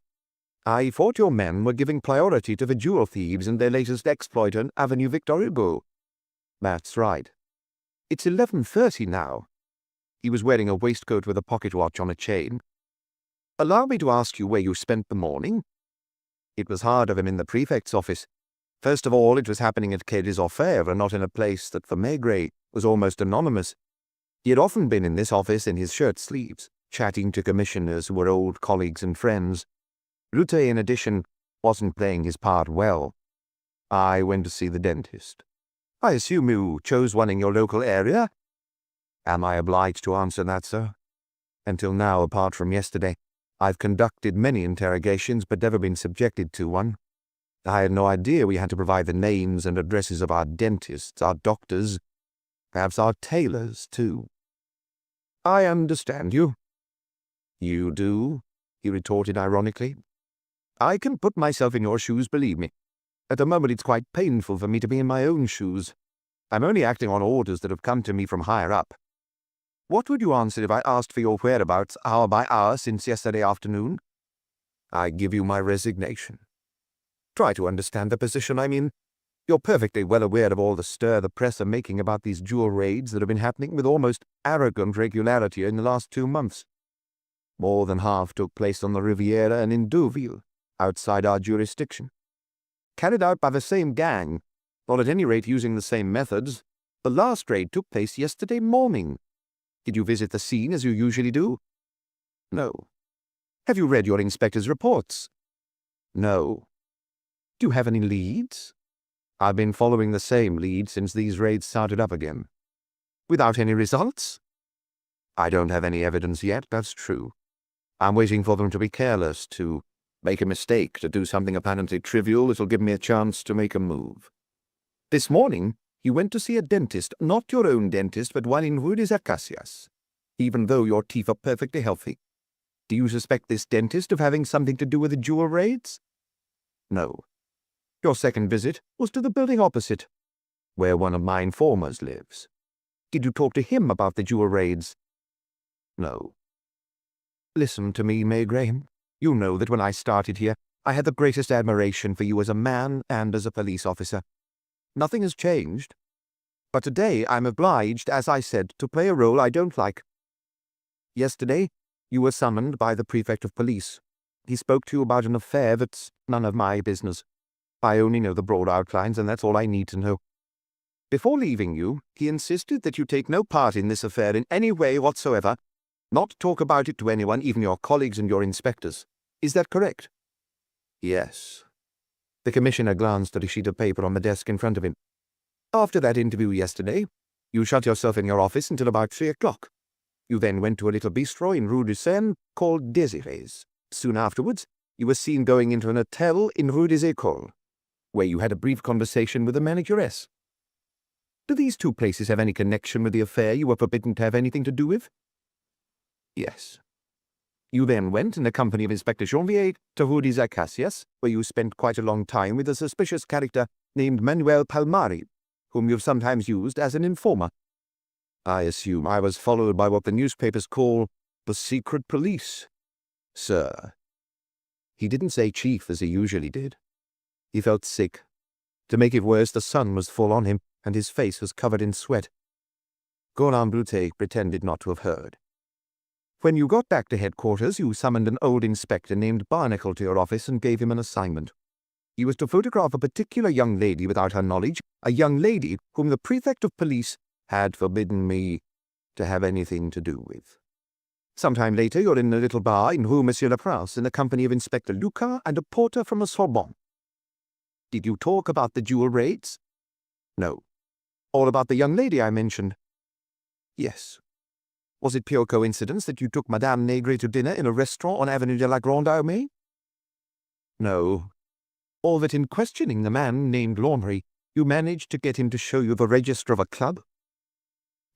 "I thought your men were giving priority to the jewel thieves and their latest exploit on Avenue Victor Hugo." "That's right." "It's 11:30 now." He was wearing a waistcoat with a pocket watch on a chain. "Allow me to ask you where you spent the morning?" It was hard of him in the prefect's office. First of all, it was happening at Quai des Orfèvres and not in a place that for Maigret was almost anonymous. He had often been in this office in his shirt sleeves, chatting to commissioners who were old colleagues and friends. Bluté, in addition, wasn't playing his part well. "I went to see the dentist." "I assume you chose one in your local area?" "Am I obliged to answer that, sir? Until now, apart from yesterday, I've conducted many interrogations but never been subjected to one. I had no idea we had to provide the names and addresses of our dentists, our doctors, perhaps our tailors, too." "I understand you." "You do?" he retorted ironically. "I can put myself in your shoes, believe me. At the moment it's quite painful for me to be in my own shoes. I'm only acting on orders that have come to me from higher up. What would you answer if I asked for your whereabouts hour by hour since yesterday afternoon?" "I give you my resignation." "Try to understand the position I'm in. You're perfectly well aware of all the stir the press are making about these jewel raids that have been happening with almost arrogant regularity in the last 2 months. More than half took place on the Riviera and in Deauville, outside our jurisdiction. Carried out by the same gang, or at any rate using the same methods. The last raid took place yesterday morning. Did you visit the scene as you usually do?" "No." "Have you read your inspector's reports?" "No." "Do you have any leads?" "I've been following the same lead since these raids started up again." "Without any results?" "I don't have any evidence yet, that's true. I'm waiting for them to be careless, to make a mistake, to do something apparently trivial that'll give me a chance to make a move." "This morning, you went to see a dentist, not your own dentist, but one in Rue des Acacias, even though your teeth are perfectly healthy. Do you suspect this dentist of having something to do with the jewel raids?" "No." "Your second visit was to the building opposite, where one of my informers lives. Did you talk to him about the jewel raids?" "No." "Listen to me, Maigret. You know that when I started here, I had the greatest admiration for you as a man and as a police officer. Nothing has changed. But today I'm obliged, as I said, to play a role I don't like. Yesterday, you were summoned by the prefect of police. He spoke to you about an affair that's none of my business. I only know the broad outlines, and that's all I need to know. Before leaving you, he insisted that you take no part in this affair in any way whatsoever, not talk about it to anyone, even your colleagues and your inspectors. Is that correct?" "Yes." The Commissioner glanced at a sheet of paper on the desk in front of him. After that interview yesterday, you shut yourself in your office until about 3 o'clock. You then went to a little bistro in Rue de Seine called Desirée's. Soon afterwards, you were seen going into an hotel in Rue des Écoles, where you had a brief conversation with the manageress. Do these two places have any connection with the affair you were forbidden to have anything to do with? Yes. You then went in the company of Inspector Janvier to Rue des Acacias, where you spent quite a long time with a suspicious character named Manuel Palmari, whom you've sometimes used as an informer. I assume I was followed by what the newspapers call the secret police, sir. He didn't say chief as he usually did. He felt sick. To make it worse, the sun was full on him, and his face was covered in sweat. Gourand Broutet pretended not to have heard. When you got back to headquarters, you summoned an old inspector named Barnacle to your office and gave him an assignment. He was to photograph a particular young lady without her knowledge, a young lady whom the prefect of police had forbidden me to have anything to do with. Sometime later, you're in a little bar in Rue Monsieur le Prince in the company of Inspector Lucas and a porter from the Sorbonne. Did you talk about the jewel raids? No. All about the young lady I mentioned? Yes. Was it pure coincidence that you took Madame Maigret to dinner in a restaurant on Avenue de la Grande Armée? No. Or that in questioning the man named Laundry, you managed to get him to show you the register of a club?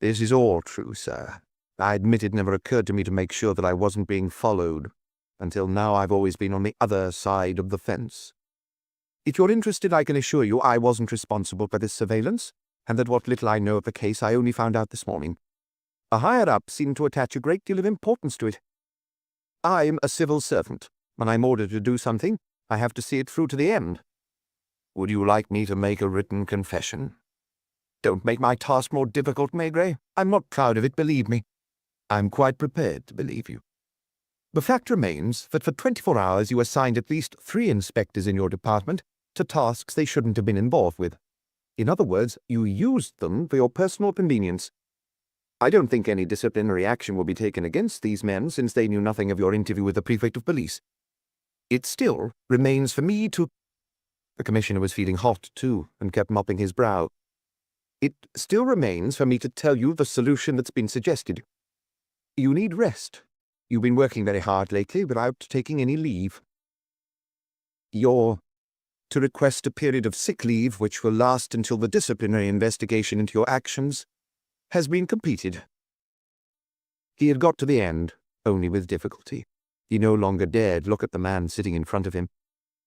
This is all true, sir. I admit it never occurred to me to make sure that I wasn't being followed. Until now, I've always been on the other side of the fence. If you're interested, I can assure you I wasn't responsible for this surveillance, and that what little I know of the case I only found out this morning. A higher-up seemed to attach a great deal of importance to it. I'm a civil servant. When I'm ordered to do something, I have to see it through to the end. Would you like me to make a written confession? Don't make my task more difficult, Maigret. I'm not proud of it, believe me. I'm quite prepared to believe you. The fact remains that for 24 hours you assigned at least 3 inspectors in your department to tasks they shouldn't have been involved with. In other words, you used them for your personal convenience. I don't think any disciplinary action will be taken against these men since they knew nothing of your interview with the prefect of police. It still remains for me to— The Commissioner was feeling hot, too, and kept mopping his brow. It still remains for me to tell you the solution that's been suggested. You need rest. You've been working very hard lately without taking any leave. You're to request a period of sick leave which will last until the disciplinary investigation into your actions has been completed. He had got to the end, only with difficulty. He no longer dared look at the man sitting in front of him.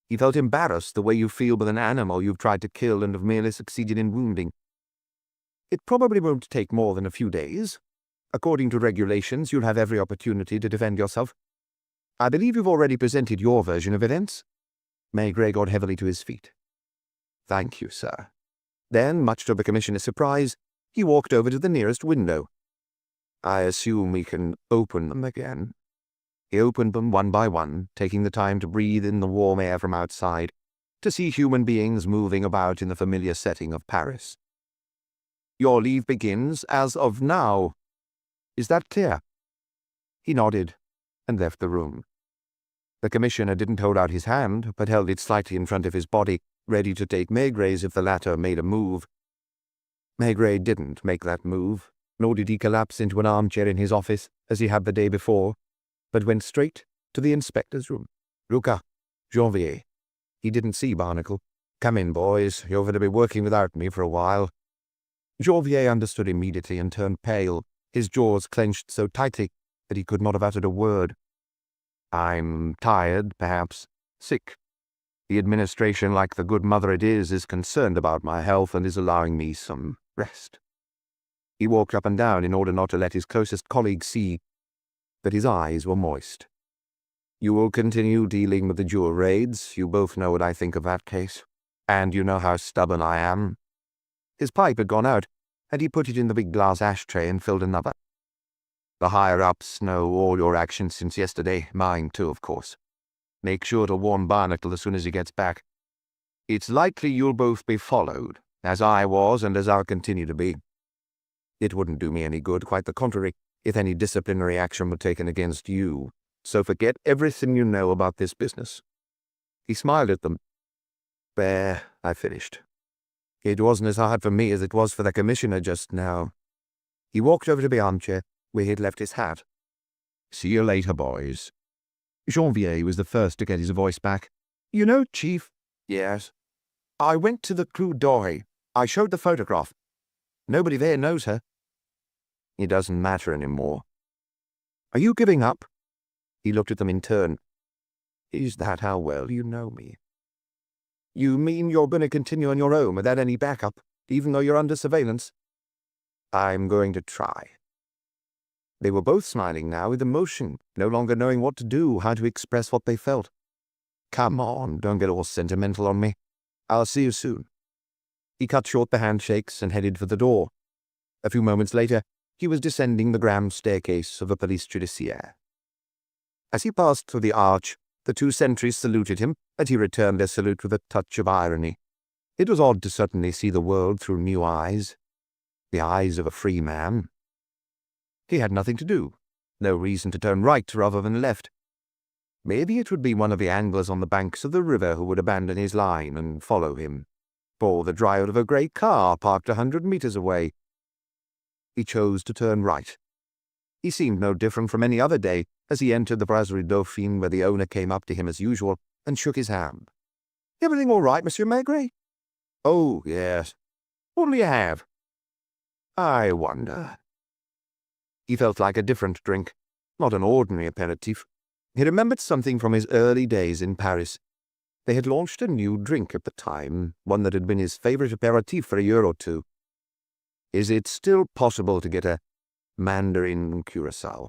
He felt embarrassed the way you feel with an animal you've tried to kill and have merely succeeded in wounding. It probably won't take more than a few days. According to regulations, you'll have every opportunity to defend yourself. I believe you've already presented your version of events. Maigret got heavily to his feet. Thank you, sir. Then, much to the Commissioner's surprise, he walked over to the nearest window. I assume we can open them again. He opened them one by one, taking the time to breathe in the warm air from outside, to see human beings moving about in the familiar setting of Paris. Your leave begins as of now. Is that clear? He nodded and left the room. The Commissioner didn't hold out his hand, but held it slightly in front of his body, ready to take Maigret's if the latter made a move. Maigret didn't make that move, nor did he collapse into an armchair in his office, as he had the day before, but went straight to the inspector's room. Lucas, Janvier. He didn't see Barnacle. Come in, boys. You're going to be working without me for a while. Janvier understood immediately and turned pale, his jaws clenched so tightly that he could not have uttered a word. I'm tired, perhaps sick. The administration, like the good mother it is concerned about my health and is allowing me some rest. He walked up and down in order not to let his closest colleague see that his eyes were moist. You will continue dealing with the jewel raids. You both know what I think of that case. And you know how stubborn I am. His pipe had gone out, and he put it in the big glass ashtray and filled another. The higher-ups know all your actions since yesterday, mine too, of course. Make sure to warn Barnacle as soon as he gets back. It's likely you'll both be followed, as I was and as I'll continue to be. It wouldn't do me any good, quite the contrary, if any disciplinary action were taken against you. So forget everything you know about this business. He smiled at them. There, I finished. It wasn't as hard for me as it was for the commissioner just now. He walked over to the armchair where he'd left his hat. See you later, boys. Janvier was the first to get his voice back. You know, Chief. Yes? I went to the Clou d'Oreille. I showed the photograph. Nobody there knows her. It doesn't matter anymore. Are you giving up? He looked at them in turn. Is that how well you know me? You mean you're going to continue on your own without any backup, even though you're under surveillance? I'm going to try. They were both smiling now with emotion, no longer knowing what to do, how to express what they felt. Come on, don't get all sentimental on me. I'll see you soon. He cut short the handshakes and headed for the door. A few moments later, he was descending the grand staircase of the police judiciaire. As he passed through the arch, the two sentries saluted him, and he returned their salute with a touch of irony. It was odd to suddenly see the world through new eyes. The eyes of a free man. He had nothing to do, no reason to turn right rather than left. Maybe it would be one of the anglers on the banks of the river who would abandon his line and follow him, or the driver of a grey car parked 100 meters away. He chose to turn right. He seemed no different from any other day as he entered the Brasserie Dauphine, where the owner came up to him as usual and shook his hand. Everything all right, Monsieur Maigret? Oh, yes. What'll you have? I wonder. He felt like a different drink, not an ordinary aperitif. He remembered something from his early days in Paris. They had launched a new drink at the time, one that had been his favorite aperitif for a year or two. Is it still possible to get a Mandarin Curacao?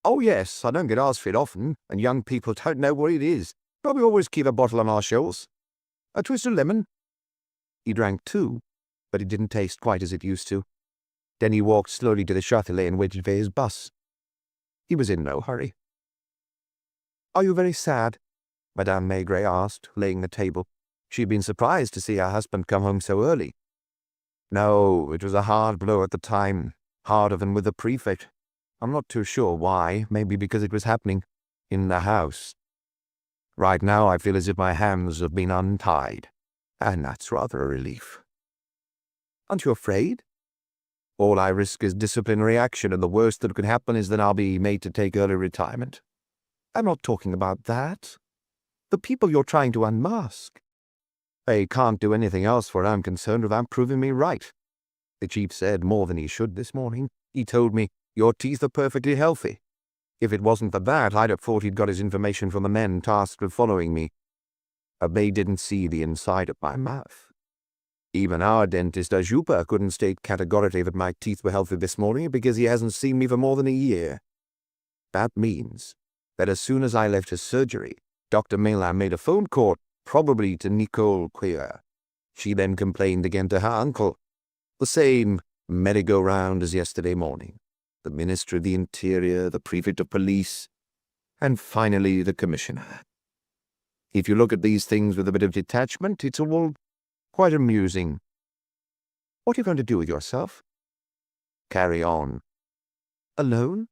Oh, yes, I don't get asked for it often, and young people don't know what it is, but we always keep a bottle on our shelves. A twist of lemon? He drank two, but it didn't taste quite as it used to. Then he walked slowly to the Châtelet and waited for his bus. He was in no hurry. Are you very sad? Madame Maigret asked, laying the table. She had been surprised to see her husband come home so early. No, it was a hard blow at the time, harder than with the prefect. I'm not too sure why, maybe because it was happening in the house. Right now I feel as if my hands have been untied, and that's rather a relief. Aren't you afraid? All I risk is disciplinary action, and the worst that could happen is that I'll be made to take early retirement. I'm not talking about that. The people you're trying to unmask. They can't do anything else where I'm concerned without proving me right. The chief said more than he should this morning. He told me, your teeth are perfectly healthy. If it wasn't for that, I'd have thought he'd got his information from the men tasked with following me. But they didn't see the inside of my mouth. Even our dentist, Ajupa, couldn't state categorically that my teeth were healthy this morning because he hasn't seen me for more than a year. That means that as soon as I left his surgery, Dr. Mélin made a phone call, probably to Nicole Queer. She then complained again to her uncle. The same merry-go-round as yesterday morning. The Minister of the Interior, the Prefect of Police, and finally the Commissioner. If you look at these things with a bit of detachment, it's all quite amusing. What are you going to do with yourself? Carry on. Alone?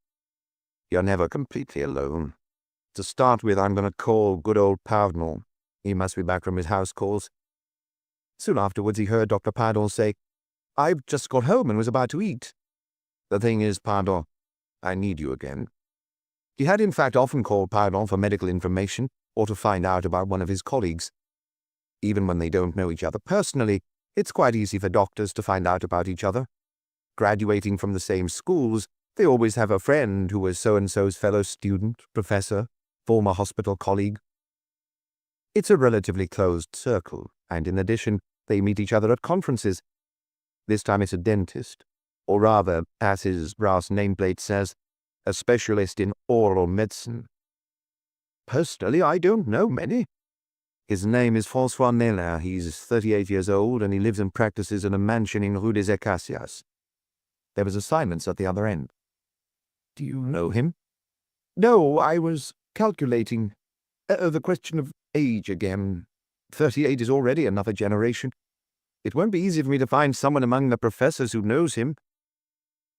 You're never completely alone. To start with, I'm going to call good old Pardon. He must be back from his house calls. Soon afterwards he heard Dr. Pardon say, I've just got home and was about to eat. The thing is, Pardon, I need you again. He had in fact often called Pardon for medical information or to find out about one of his colleagues. Even when they don't know each other personally, it's quite easy for doctors to find out about each other. Graduating from the same schools, they always have a friend who was so-and-so's fellow student, professor, former hospital colleague. It's a relatively closed circle, and in addition, they meet each other at conferences. This time it's a dentist, or rather, as his brass nameplate says, a specialist in oral medicine. Personally, I don't know many. His name is François Mélin. He's 38 years old, and he lives and practices in a mansion in Rue des Acacias. There was a silence at the other end. Do you know him? No, I was calculating. The question of age again. 38 is already another generation. It won't be easy for me to find someone among the professors who knows him.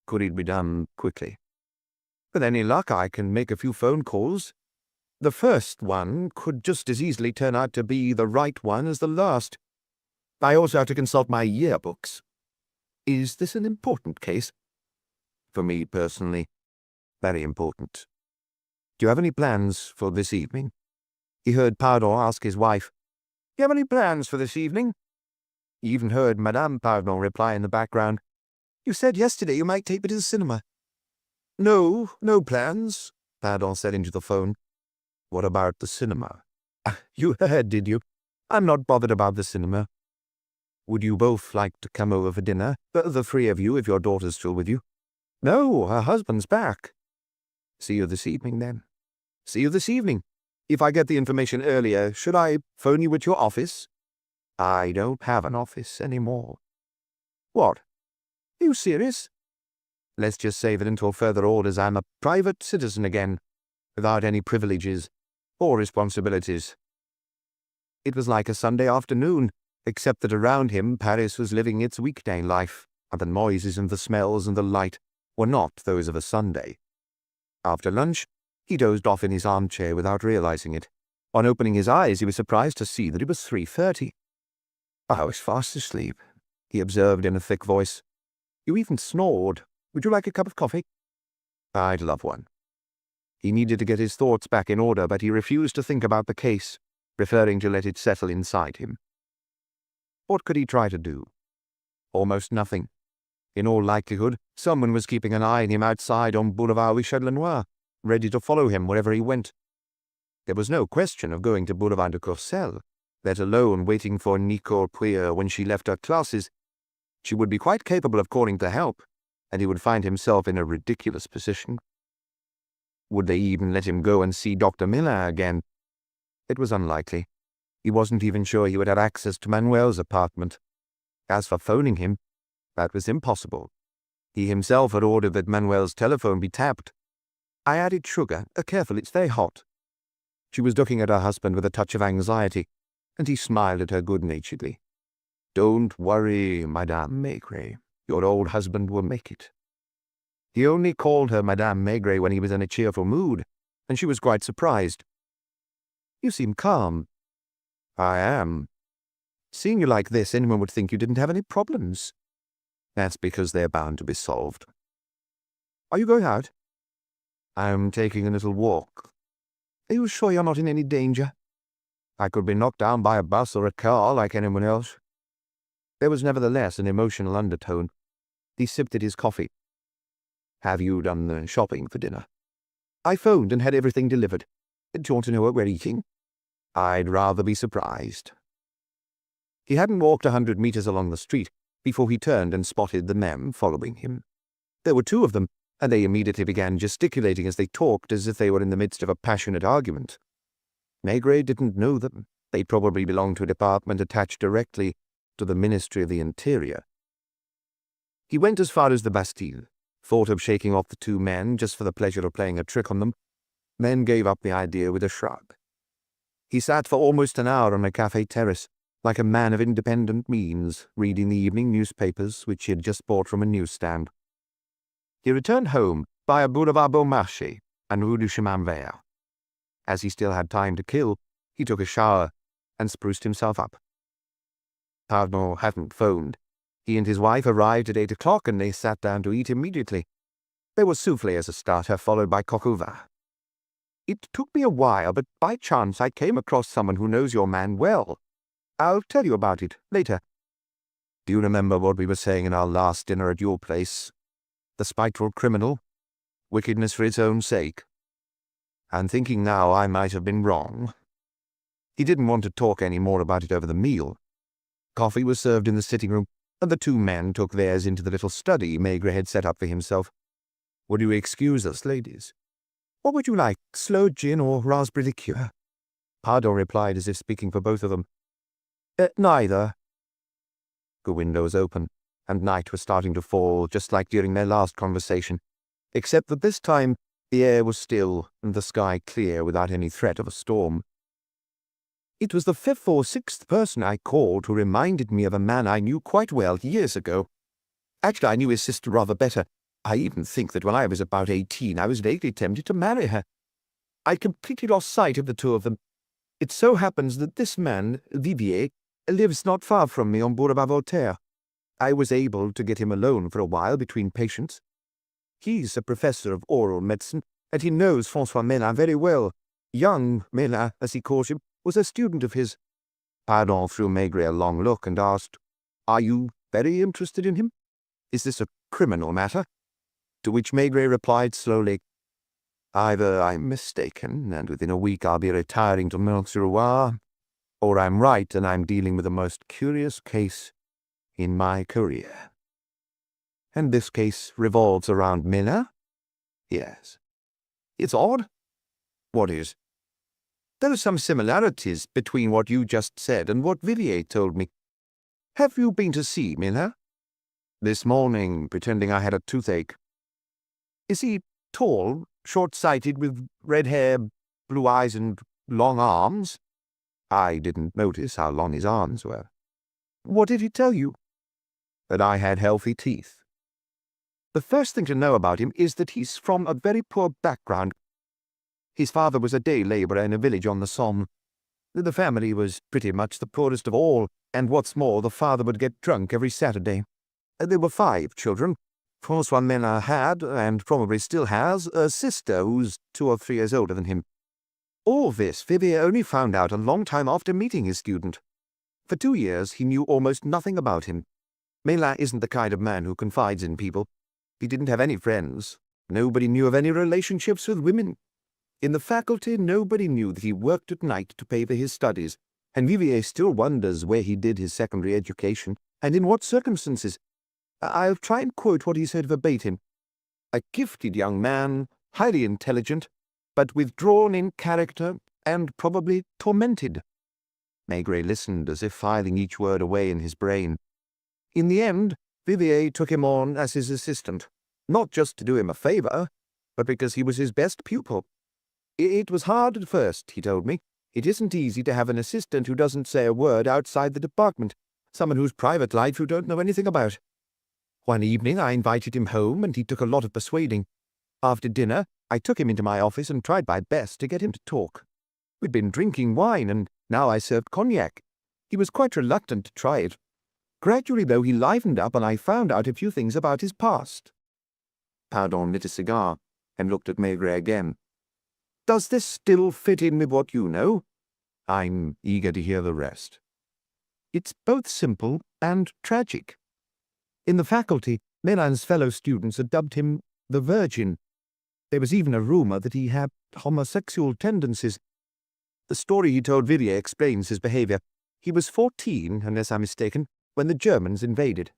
Could it be done quickly? With any luck, I can make a few phone calls. The first one could just as easily turn out to be the right one as the last. I also have to consult my yearbooks. Is this an important case? For me personally, very important. Do you have any plans for this evening? He heard Pardon ask his wife. Do you have any plans for this evening? He even heard Madame Pardon reply in the background. You said yesterday you might take me to the cinema. No plans, Pardon said into the phone. What about the cinema? You heard, did you? I'm not bothered about the cinema. Would you both like to come over for dinner? The three of you, if your daughter's still with you. No, her husband's back. See you this evening, then. See you this evening. If I get the information earlier, should I phone you at your office? I don't have an office anymore. What? Are you serious? Let's just say that until further orders I'm a private citizen again, without any privileges or responsibilities. It was like a Sunday afternoon, except that around him Paris was living its weekday life, and the noises and the smells and the light were not those of a Sunday. After lunch, he dozed off in his armchair without realizing it. On opening his eyes, he was surprised to see that it was 3:30. I was fast asleep, he observed in a thick voice. You even snored. Would you like a cup of coffee? I'd love one. He needed to get his thoughts back in order, but he refused to think about the case, preferring to let it settle inside him. What could he try to do? Almost nothing. In all likelihood, someone was keeping an eye on him outside on Boulevard Richelieu, ready to follow him wherever he went. There was no question of going to Boulevard de Courcelles, let alone waiting for Nicole Puyer when she left her classes. She would be quite capable of calling to help, and he would find himself in a ridiculous position. Would they even let him go and see Dr. Miller again? It was unlikely. He wasn't even sure he would have access to Manuel's apartment. As for phoning him, that was impossible. He himself had ordered that Manuel's telephone be tapped. I added sugar. Careful, it's very hot. She was looking at her husband with a touch of anxiety, and he smiled at her good-naturedly. Don't worry, Madame Maigret. Your old husband will make it. He only called her Madame Maigret when he was in a cheerful mood, and she was quite surprised. You seem calm. I am. Seeing you like this, anyone would think you didn't have any problems. That's because they're bound to be solved. Are you going out? I'm taking a little walk. Are you sure you're not in any danger? I could be knocked down by a bus or a car like anyone else. There was nevertheless an emotional undertone. He sipped at his coffee. Have you done the shopping for dinner? I phoned and had everything delivered. Do you want to know what we're eating? I'd rather be surprised. He hadn't walked 100 meters along the street before he turned and spotted the men following him. There were two of them, and they immediately began gesticulating as they talked as if they were in the midst of a passionate argument. Maigret didn't know them. They probably belonged to a department attached directly to the Ministry of the Interior. He went as far as the Bastille, thought of shaking off the two men just for the pleasure of playing a trick on them, then gave up the idea with a shrug. He sat for almost an hour on a café terrace, like a man of independent means, reading the evening newspapers which he had just bought from a newsstand. He returned home via Boulevard Beaumarchais and Rue du Chemin Vert. As he still had time to kill, he took a shower and spruced himself up. Pardon hadn't phoned. He and his wife arrived at 8 o'clock, and they sat down to eat immediately. There was soufflé as a starter, followed by coq au vin. It took me a while, but by chance I came across someone who knows your man well. I'll tell you about it later. Do you remember what we were saying in our last dinner at your place? The spiteful criminal? Wickedness for its own sake? I'm thinking now I might have been wrong. He didn't want to talk any more about it over the meal. Coffee was served in the sitting room, and the two men took theirs into the little study Maigret had set up for himself. Would you excuse us, ladies? What would you like, sloe gin or raspberry liqueur? Pardon replied as if speaking for both of them. Neither. The window was open, and night was starting to fall, just like during their last conversation, except that this time the air was still and the sky clear without any threat of a storm. It was the 5th or 6th person I called who reminded me of a man I knew quite well years ago. Actually, I knew his sister rather better. I even think that when I was about 18, I was vaguely tempted to marry her. I completely lost sight of the two of them. It so happens that this man, Vivier, lives not far from me on Boulevard Voltaire. I was able to get him alone for a while between patients. He's a professor of oral medicine, and he knows François Mélin very well. Young Mélin, as he calls him, was a student of his. Pardon threw Maigret a long look and asked, "Are you very interested in him? Is this a criminal matter?" To which Maigret replied slowly, "Either I'm mistaken, and within a week I'll be retiring to Mont-sur-Loire, or I'm right and I'm dealing with the most curious case in my career." "And this case revolves around Mélin?" "Yes." It's odd. "What is?" There are some similarities between what you just said and what Vivier told me. Have you been to see Mélin?" "This morning, pretending I had a toothache." "Is he tall, short-sighted, with red hair, blue eyes, and long arms?" "I didn't notice how long his arms were." "What did he tell you?" "That I had healthy teeth." "The first thing to know about him is that he's from a very poor background. His father was a day labourer in a village on the Somme. The family was pretty much the poorest of all, and what's more, the father would get drunk every Saturday. There were 5 children. François Mélin had, and probably still has, a sister who's 2 or 3 years older than him. All this Vivier only found out a long time after meeting his student. For 2 years he knew almost nothing about him. Mélin isn't the kind of man who confides in people. He didn't have any friends. Nobody knew of any relationships with women. In the faculty, nobody knew that he worked at night to pay for his studies, and Vivier still wonders where he did his secondary education, and in what circumstances. I'll try and quote what he said verbatim. "A gifted young man, highly intelligent, but withdrawn in character, and probably tormented." Maigret listened as if filing each word away in his brain. "In the end, Vivier took him on as his assistant, not just to do him a favour, but because he was his best pupil. It was hard at first, he told me. It isn't easy to have an assistant who doesn't say a word outside the department, someone whose private life you don't know anything about. One evening I invited him home, and he took a lot of persuading. After dinner, I took him into my office and tried my best to get him to talk. We'd been drinking wine, and now I served cognac. He was quite reluctant to try it. Gradually, though, he livened up, and I found out a few things about his past." Pardon lit a cigar and looked at Maigret again. "Does this still fit in with what you know?" "I'm eager to hear the rest." "It's both simple and tragic. In the faculty, Mélin's fellow students had dubbed him the Virgin. There was even a rumour that he had homosexual tendencies. The story he told Vivier explains his behaviour. He was 14, unless I'm mistaken, when the Germans invaded.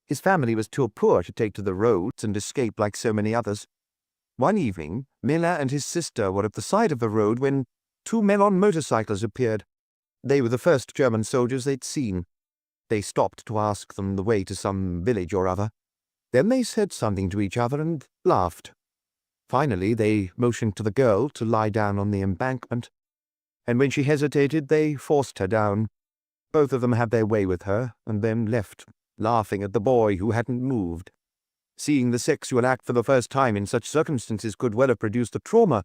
His family was too poor to take to the roads and escape like so many others. One evening, Mélin and his sister were at the side of the road when 2 men on motorcycles appeared. They were the first German soldiers they'd seen. They stopped to ask them the way to some village or other. Then they said something to each other and laughed. Finally, they motioned to the girl to lie down on the embankment, and when she hesitated, they forced her down. Both of them had their way with her, and then left, laughing at the boy who hadn't moved. Seeing the sexual act for the first time in such circumstances could well have produced a trauma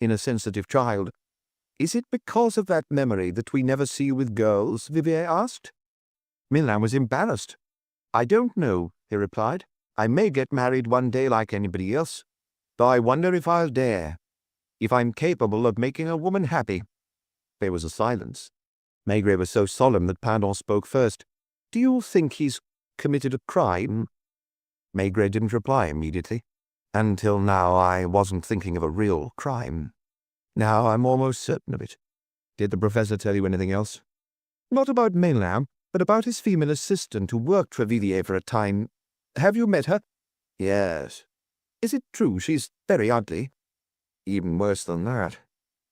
in a sensitive child. Is it because of that memory that we never see with girls? Vivier asked. Mélin was embarrassed. I don't know, he replied. I may get married one day like anybody else, though I wonder if I'll dare, if I'm capable of making a woman happy. There was a silence. Maigret was so solemn that Pardon spoke first. Do you think he's committed a crime? Maigret didn't reply immediately. Until now I wasn't thinking of a real crime. Now I'm almost certain of it. Did the professor tell you anything else? Not about Mélin, but about his female assistant who worked for Vivier for a time. Have you met her? Yes. Is it true she's very ugly? Even worse than that.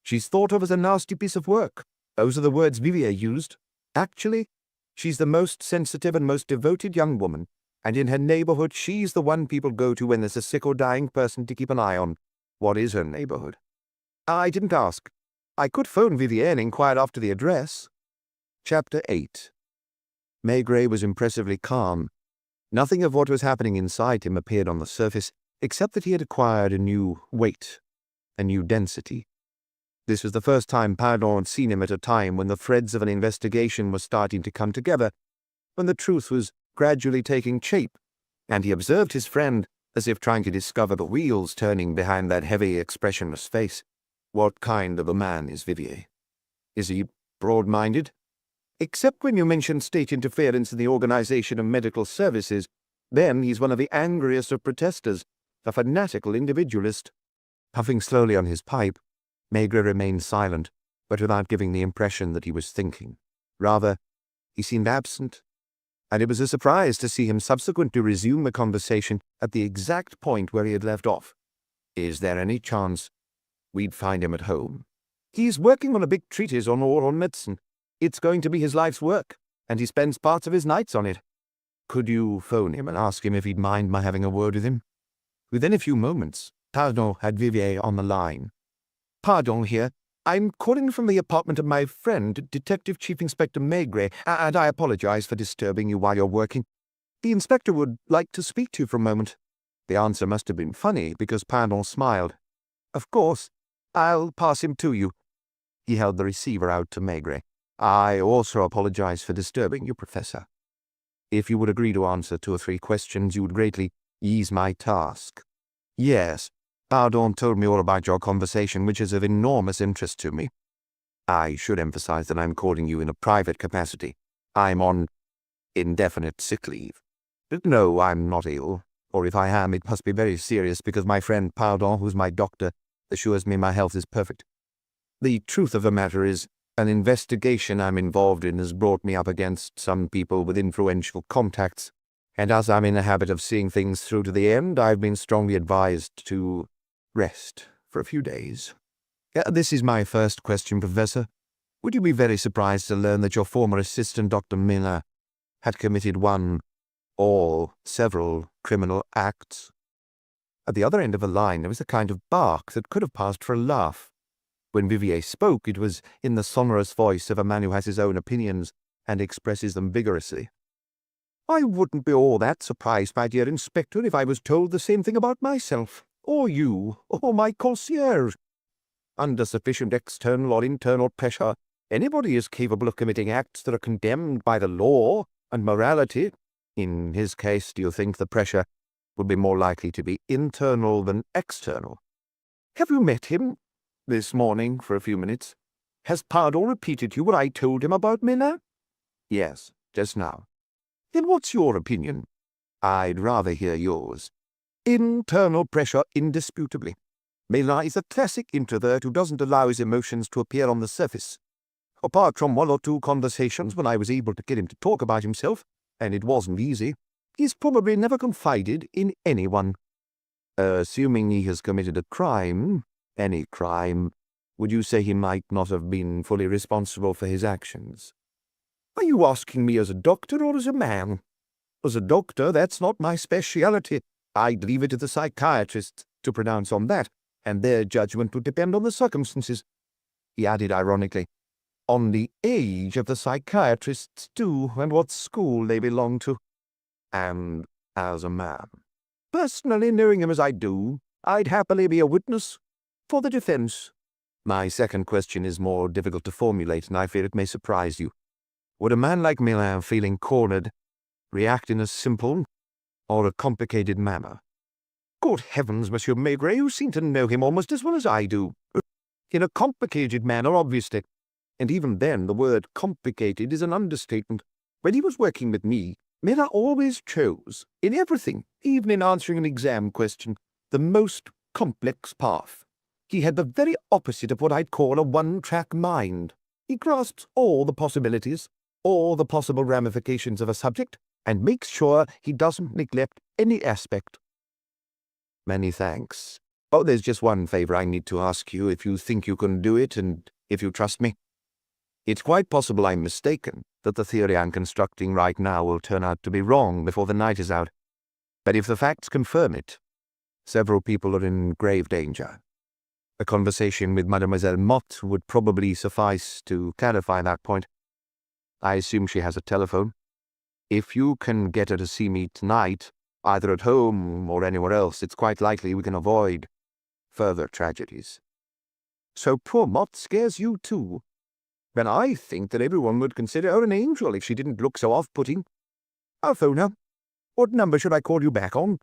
She's thought of as a nasty piece of work. Those are the words Vivier used. Actually, she's the most sensitive and most devoted young woman, and in her neighbourhood she's the one people go to when there's a sick or dying person to keep an eye on. What is her neighbourhood? I didn't ask. I could phone Vivier and inquire after the address. Chapter 8. Maigret was impressively calm. Nothing of what was happening inside him appeared on the surface, except that he had acquired a new weight, a new density. This was the first time Pardon had seen him at a time when the threads of an investigation were starting to come together, when the truth was gradually taking shape, and he observed his friend as if trying to discover the wheels turning behind that heavy, expressionless face. What kind of a man is Vivier? Is he broad-minded? Except when you mention state interference in the organization of medical services, then he's one of the angriest of protesters, a fanatical individualist. Puffing slowly on his pipe, Maigret remained silent, but without giving the impression that he was thinking. Rather, he seemed absent, and it was a surprise to see him subsequently resume the conversation at the exact point where he had left off. Is there any chance we'd find him at home? He's working on a big treatise on oral medicine. It's going to be his life's work, and he spends parts of his nights on it. Could you phone him and ask him if he'd mind my having a word with him? Within a few moments, Pardon had Vivier on the line. Pardon here. I'm calling from the apartment of my friend, Detective Chief Inspector Maigret, and I apologize for disturbing you while you're working. The inspector would like to speak to you for a moment. The answer must have been funny, because Pardon smiled. Of course. I'll pass him to you. He held the receiver out to Maigret. I also apologize for disturbing you, Professor. If you would agree to answer 2 or 3 questions, you would greatly ease my task. Yes. Pardon told me all about your conversation, which is of enormous interest to me. I should emphasize that I'm calling you in a private capacity. I'm on indefinite sick leave. But no, I'm not ill, or if I am, it must be very serious, because my friend Pardon, who's my doctor, assures me my health is perfect. The truth of the matter is, an investigation I'm involved in has brought me up against some people with influential contacts, and as I'm in the habit of seeing things through to the end, I've been strongly advised to rest for a few days. This is my first question, Professor. Would you be very surprised to learn that your former assistant, Dr. Miller, had committed one or several criminal acts? At the other end of the line there was a kind of bark that could have passed for a laugh. When Vivier spoke, it was in the sonorous voice of a man who has his own opinions and expresses them vigorously. I wouldn't be all that surprised, my dear Inspector, if I was told the same thing about myself, or you, or my concierge. Under sufficient external or internal pressure, anybody is capable of committing acts that are condemned by the law and morality. In his case, do you think the pressure would be more likely to be internal than external? Have you met him this morning for a few minutes? Has Pardon repeated to you what I told him about Miller? Yes, just now. Then what's your opinion? I'd rather hear yours. Internal pressure, indisputably. Miller is a classic introvert who doesn't allow his emotions to appear on the surface. Apart from 1 or 2 conversations when I was able to get him to talk about himself, and it wasn't easy, he's probably never confided in anyone. Assuming he has committed a crime, any crime, would you say he might not have been fully responsible for his actions? Are you asking me as a doctor or as a man? As a doctor, that's not my speciality. I'd leave it to the psychiatrists to pronounce on that, and their judgment would depend on the circumstances. He added ironically, on the age of the psychiatrists, too, and what school they belong to. And as a man, personally knowing him as I do, I'd happily be a witness for the defense. My second question is more difficult to formulate, and I fear it may surprise you. Would a man like Miller, feeling cornered, react in a simple or a complicated manner? Good heavens, Monsieur Maigret, you seem to know him almost as well as I do. In a complicated manner, obviously. And even then, the word complicated is an understatement. When he was working with me, Miller always chose, in everything, even in answering an exam question, the most complex path. He had the very opposite of what I'd call a one-track mind. He grasps all the possibilities, all the possible ramifications of a subject, and makes sure he doesn't neglect any aspect. Many thanks. Oh, there's just one favor I need to ask you, if you think you can do it, and if you trust me. It's quite possible I'm mistaken, that the theory I'm constructing right now will turn out to be wrong before the night is out. But if the facts confirm it, several people are in grave danger. A conversation with Mademoiselle Motte would probably suffice to clarify that point. I assume she has a telephone. If you can get her to see me tonight, either at home or anywhere else, it's quite likely we can avoid further tragedies. So poor Mott scares you too. Then I think that everyone would consider her an angel if she didn't look so off-putting. I'll phone her. What number should I call you back on?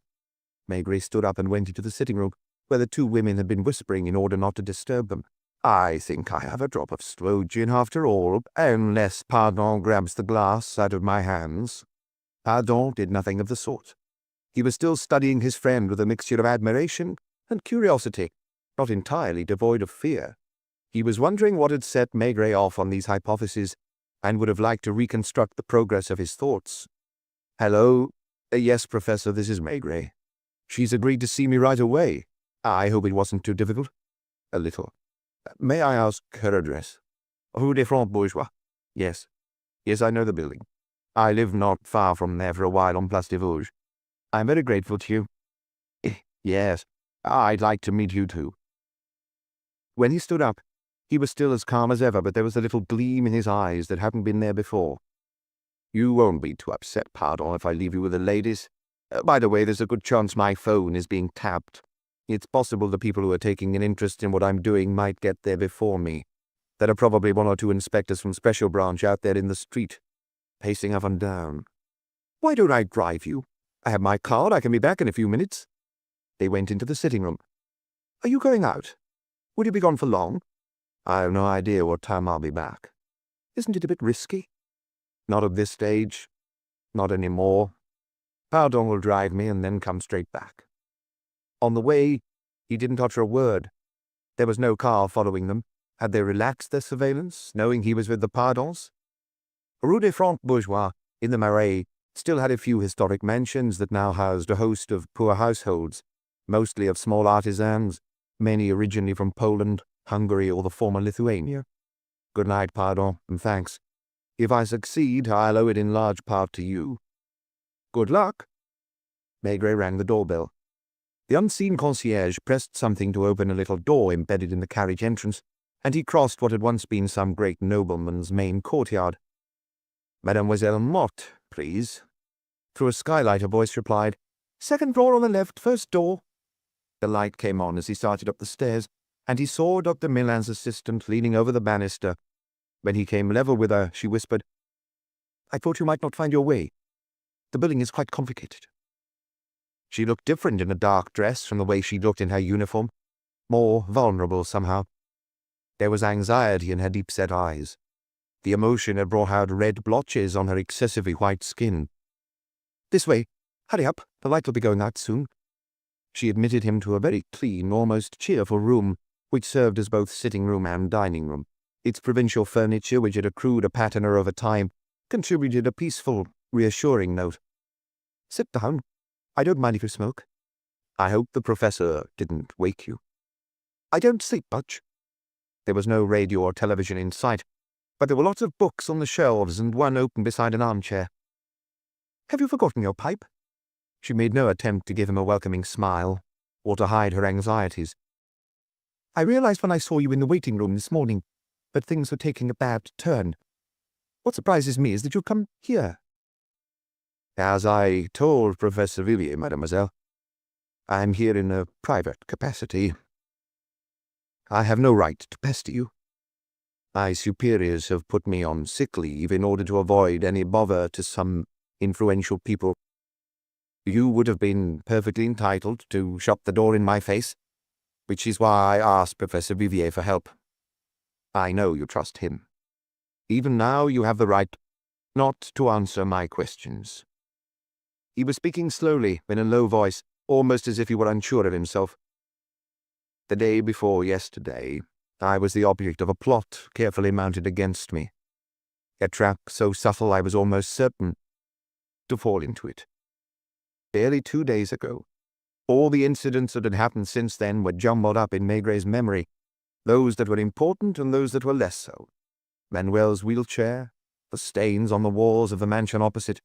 Maigret stood up and went into the sitting room, where the two women had been whispering in order not to disturb them. I think I have a drop of sloe gin after all, unless Pardon grabs the glass out of my hands. Pardon did nothing of the sort. He was still studying his friend with a mixture of admiration and curiosity, not entirely devoid of fear. He was wondering what had set Maigret off on these hypotheses, and would have liked to reconstruct the progress of his thoughts. Hello? Yes, Professor, this is Maigret. She's agreed to see me right away. I hope it wasn't too difficult. A little. May I ask her address? Rue des Francs Bourgeois. Yes. Yes, I know the building. I lived not far from there for a while on Place des Vosges. I'm very grateful to you. Yes, I'd like to meet you too. When he stood up, he was still as calm as ever, but there was a little gleam in his eyes that hadn't been there before. You won't be too upset, Pardon, if I leave you with the ladies. By the way, there's a good chance my phone is being tapped. It's possible the people who are taking an interest in what I'm doing might get there before me. There are probably one or two inspectors from Special Branch out there in the street, pacing up and down. Why don't I drive you? I have my car. I can be back in a few minutes. They went into the sitting room. Are you going out? Will you be gone for long? I have no idea what time I'll be back. Isn't it a bit risky? Not at this stage. Not any more. Pardon will drive me and then come straight back. On the way, he didn't utter a word. There was no car following them. Had they relaxed their surveillance, knowing he was with the Pardons? Rue des Francs Bourgeois, in the Marais, still had a few historic mansions that now housed a host of poor households, mostly of small artisans, many originally from Poland, Hungary, or the former Lithuania. Good night, Pardon, and thanks. If I succeed, I'll owe it in large part to you. Good luck. Maigret rang the doorbell. The unseen concierge pressed something to open a little door embedded in the carriage entrance, and he crossed what had once been some great nobleman's main courtyard. Mademoiselle Mott, please. Through a skylight a voice replied, Second floor on the left, first door. The light came on as he started up the stairs, and he saw Dr. Millan's assistant leaning over the banister. When he came level with her, she whispered, I thought you might not find your way. The building is quite complicated. She looked different in a dark dress from the way she looked in her uniform, more vulnerable somehow. There was anxiety in her deep-set eyes. The emotion had brought out red blotches on her excessively white skin. This way. Hurry up. The light will be going out soon. She admitted him to a very clean, almost cheerful room, which served as both sitting room and dining room. Its provincial furniture, which had accrued a patina over time, contributed a peaceful, reassuring note. Sit down. I don't mind if you smoke. I hope the professor didn't wake you. I don't sleep much. There was no radio or television in sight, but there were lots of books on the shelves and one open beside an armchair. Have you forgotten your pipe? She made no attempt to give him a welcoming smile, or to hide her anxieties. I realized when I saw you in the waiting room this morning that things were taking a bad turn. What surprises me is that you come here. As I told Professor Villiers, mademoiselle, I am here in a private capacity. I have no right to pester you. My superiors have put me on sick leave in order to avoid any bother to some influential people. You would have been perfectly entitled to shut the door in my face, which is why I asked Professor Vivier for help. I know you trust him. Even now you have the right not to answer my questions. He was speaking slowly, in a low voice, almost as if he were unsure of himself. The day before yesterday, I was the object of a plot carefully mounted against me. A trap so subtle I was almost certain to fall into it. Barely 2 days ago, all the incidents that had happened since then were jumbled up in Maigret's memory, those that were important and those that were less so. Manuel's wheelchair, the stains on the walls of the mansion opposite,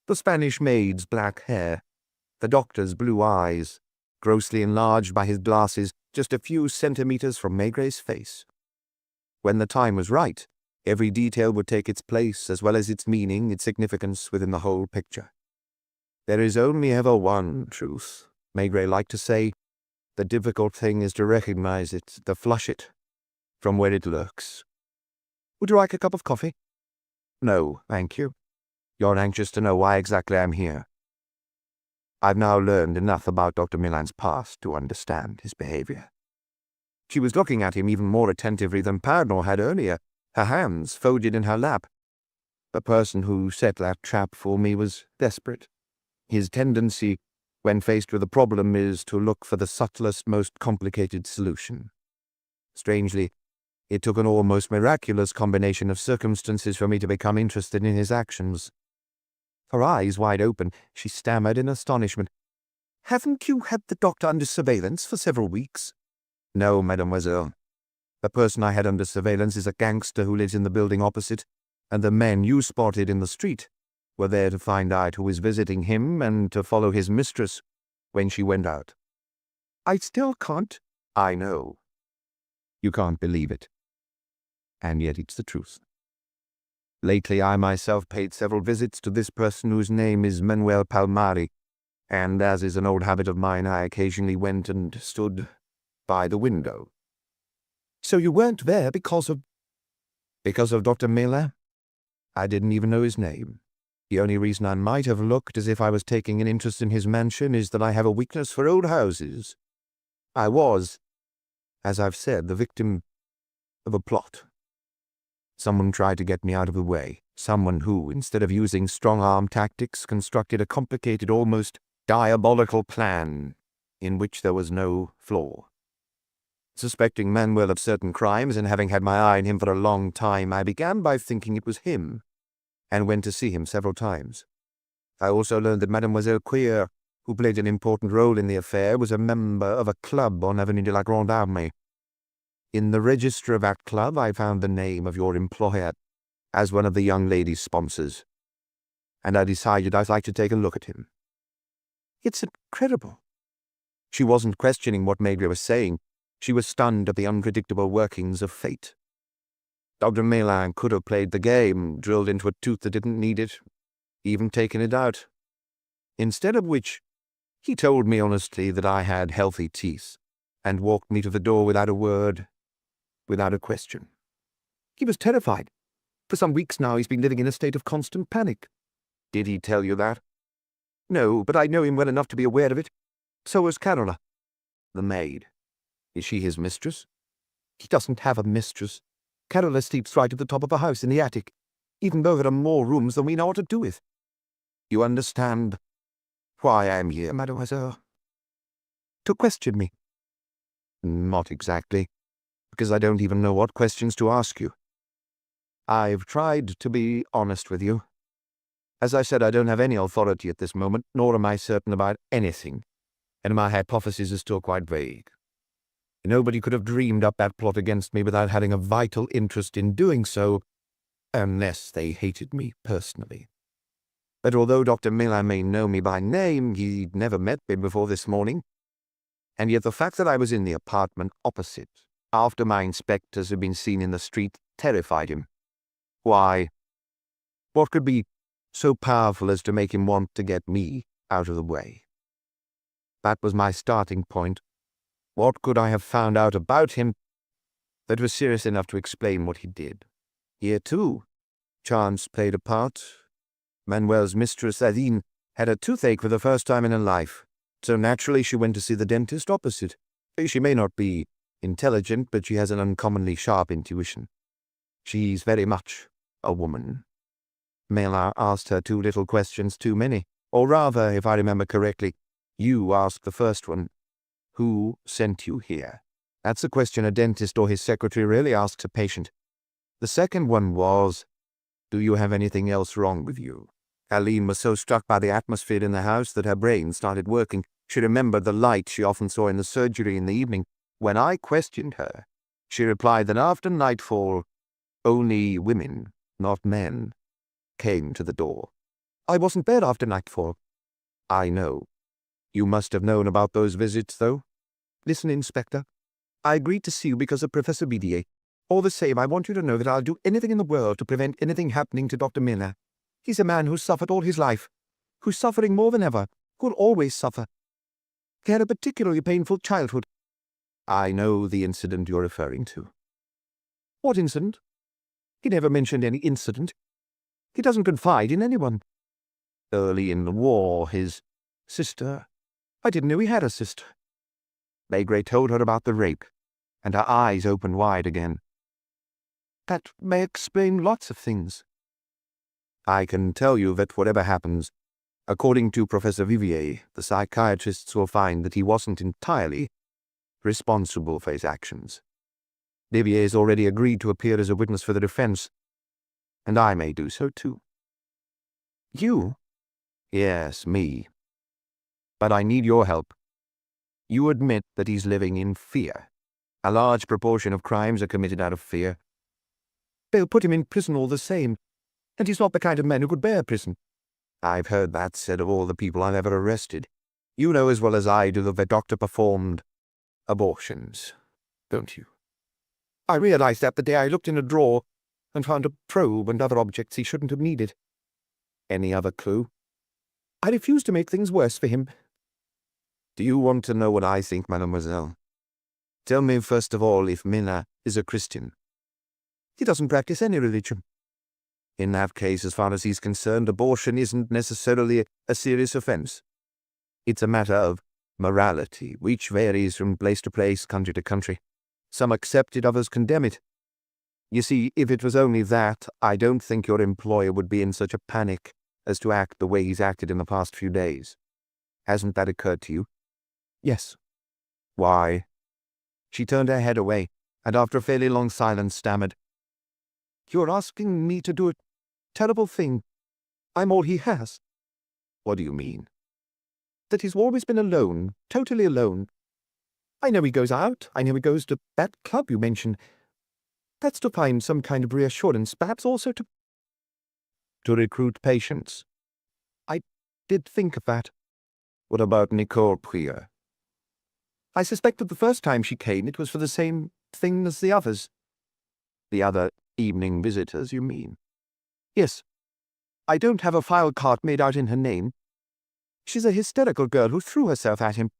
the Spanish maid's black hair, the doctor's blue eyes, grossly enlarged by his glasses just a few centimeters from Maigret's face. When the time was right, every detail would take its place, as well as its meaning, its significance within the whole picture. There is only ever one truth, Maigret liked to say. The difficult thing is to recognize it, to flush it, from where it lurks. Would you like a cup of coffee? No, thank you. You're anxious to know why exactly I'm here. I've now learned enough about Dr. Milan's past to understand his behavior. She was looking at him even more attentively than Parador had earlier, her hands folded in her lap. The person who set that trap for me was desperate. His tendency, when faced with a problem, is to look for the subtlest, most complicated solution. Strangely, it took an almost miraculous combination of circumstances for me to become interested in his actions. Her eyes wide open, she stammered in astonishment. Haven't you had the doctor under surveillance for several weeks? No, mademoiselle. The person I had under surveillance is a gangster who lives in the building opposite, and the men you spotted in the street were there to find out who was visiting him and to follow his mistress when she went out. I still can't. I know. You can't believe it. And yet it's the truth. Lately I myself paid several visits to this person whose name is Manuel Palmari, and as is an old habit of mine, I occasionally went and stood by the window. So you weren't there because of... Because of Dr. Milan? I didn't even know his name. The only reason I might have looked as if I was taking an interest in his mansion is that I have a weakness for old houses. I was, as I've said, the victim of a plot. Someone tried to get me out of the way. Someone who, instead of using strong-arm tactics, constructed a complicated, almost diabolical plan in which there was no flaw. Suspecting Manuel of certain crimes and having had my eye on him for a long time, I began by thinking it was him, and went to see him several times. I also learned that Mademoiselle Queer, who played an important role in the affair, was a member of a club on Avenue de la Grande Armée. In the register of that club, I found the name of your employer as one of the young lady's sponsors, and I decided I'd like to take a look at him. It's incredible. She wasn't questioning what Maigret was saying. She was stunned at the unpredictable workings of fate. Dr. Milan could have played the game, drilled into a tooth that didn't need it, even taken it out. Instead of which, he told me honestly that I had healthy teeth, and walked me to the door without a word, without a question. He was terrified. For some weeks now he's been living in a state of constant panic. Did he tell you that? No, but I know him well enough to be aware of it. So was Carola. The maid. Is she his mistress? He doesn't have a mistress. Carola sleeps right at the top of the house in the attic, even though there are more rooms than we know what to do with. You understand why I am here, mademoiselle? To question me. Not exactly, because I don't even know what questions to ask you. I've tried to be honest with you. As I said, I don't have any authority at this moment, nor am I certain about anything, and my hypothesis is still quite vague. Nobody could have dreamed up that plot against me without having a vital interest in doing so, unless they hated me personally. But although Dr. Milan may know me by name, he'd never met me before this morning, and yet the fact that I was in the apartment opposite, after my inspectors had been seen in the street, terrified him. Why? What could be so powerful as to make him want to get me out of the way? That was my starting point. What could I have found out about him that was serious enough to explain what he did? Here, too, chance played a part. Manuel's mistress, Aline, had a toothache for the first time in her life, so naturally she went to see the dentist opposite. She may not be intelligent, but she has an uncommonly sharp intuition. She's very much a woman. Milan asked her too little questions too many, or rather, if I remember correctly, you asked the first one. Who sent you here? That's a question a dentist or his secretary really asks a patient. The second one was, do you have anything else wrong with you? Aline was so struck by the atmosphere in the house that her brain started working. She remembered the light she often saw in the surgery in the evening. When I questioned her, she replied that after nightfall, only women, not men, came to the door. I wasn't there after nightfall. I know. You must have known about those visits, though. Listen, Inspector. I agreed to see you because of Professor Bidier. All the same, I want you to know that I'll do anything in the world to prevent anything happening to Dr. Milan. He's a man who's suffered all his life, who's suffering more than ever, who'll always suffer. He had a particularly painful childhood. I know the incident you're referring to. What incident? He never mentioned any incident. He doesn't confide in anyone. Early in the war, his sister... I didn't know he had a sister. Maigret told her about the rape, and her eyes opened wide again. That may explain lots of things. I can tell you that whatever happens, according to Professor Vivier, the psychiatrists will find that he wasn't entirely responsible for his actions. Vivier's already agreed to appear as a witness for the defense, and I may do so too. You? Yes, me. But I need your help. You admit that he's living in fear. A large proportion of crimes are committed out of fear. They'll put him in prison all the same, and he's not the kind of man who could bear prison. I've heard that said of all the people I've ever arrested. You know as well as I do that the doctor performed abortions, don't you? I realized that the day I looked in a drawer and found a probe and other objects he shouldn't have needed. Any other clue? I refuse to make things worse for him. Do you want to know what I think, mademoiselle? Tell me first of all if Mina is a Christian. He doesn't practice any religion. In that case, as far as he's concerned, abortion isn't necessarily a serious offense. It's a matter of morality, which varies from place to place, country to country. Some accept it, others condemn it. You see, if it was only that, I don't think your employer would be in such a panic as to act the way he's acted in the past few days. Hasn't that occurred to you? Yes. Why? She turned her head away, and after a fairly long silence stammered, You're asking me to do a terrible thing. I'm all he has. What do you mean? That he's always been alone, totally alone. I know he goes out. I know he goes to that club you mentioned. That's to find some kind of reassurance, perhaps also to recruit patients. I did think of that. What about Nicole Prieur? I suspected the first time she came it was for the same thing as the others. The other evening visitors, you mean? Yes. I don't have a file card made out in her name. She's a hysterical girl who threw herself at him.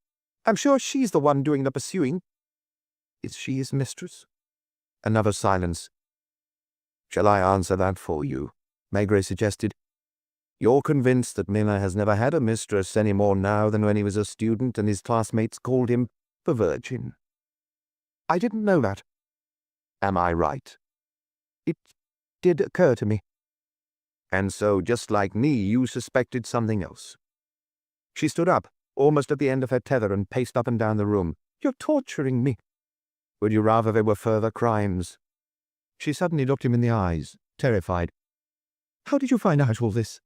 I'm sure she's the one doing the pursuing. Is she his mistress? Another silence. Shall I answer that for you? Maigret suggested. You're convinced that Mina has never had a mistress any more now than when he was a student and his classmates called him the Virgin. I didn't know that. Am I right? It did occur to me. And so, just like me, you suspected something else. She stood up, almost at the end of her tether, and paced up and down the room. You're torturing me. Would you rather there were further crimes? She suddenly looked him in the eyes, terrified. How did you find out all this?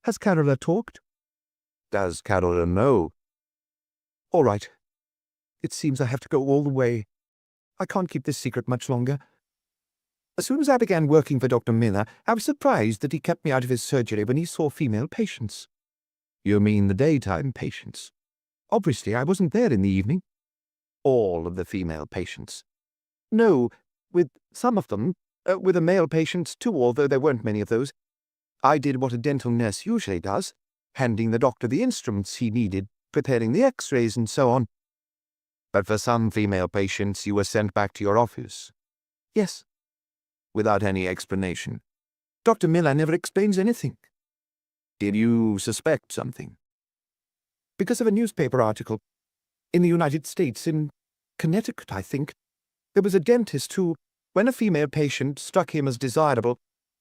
Has Carola talked? Does Carola know? All right. It seems I have to go all the way. I can't keep this secret much longer. As soon as I began working for Dr. Miller, I was surprised that he kept me out of his surgery when he saw female patients. You mean the daytime patients? Obviously, I wasn't there in the evening. All of the female patients? No, with some of them. With the male patients too, although there weren't many of those. I did what a dental nurse usually does, handing the doctor the instruments he needed, preparing the x-rays and so on. But for some female patients you were sent back to your office? Yes. Without any explanation? Dr. Miller never explains anything. Did you suspect something? Because of a newspaper article. In the United States, in Connecticut, I think. There was a dentist who, when a female patient struck him as desirable,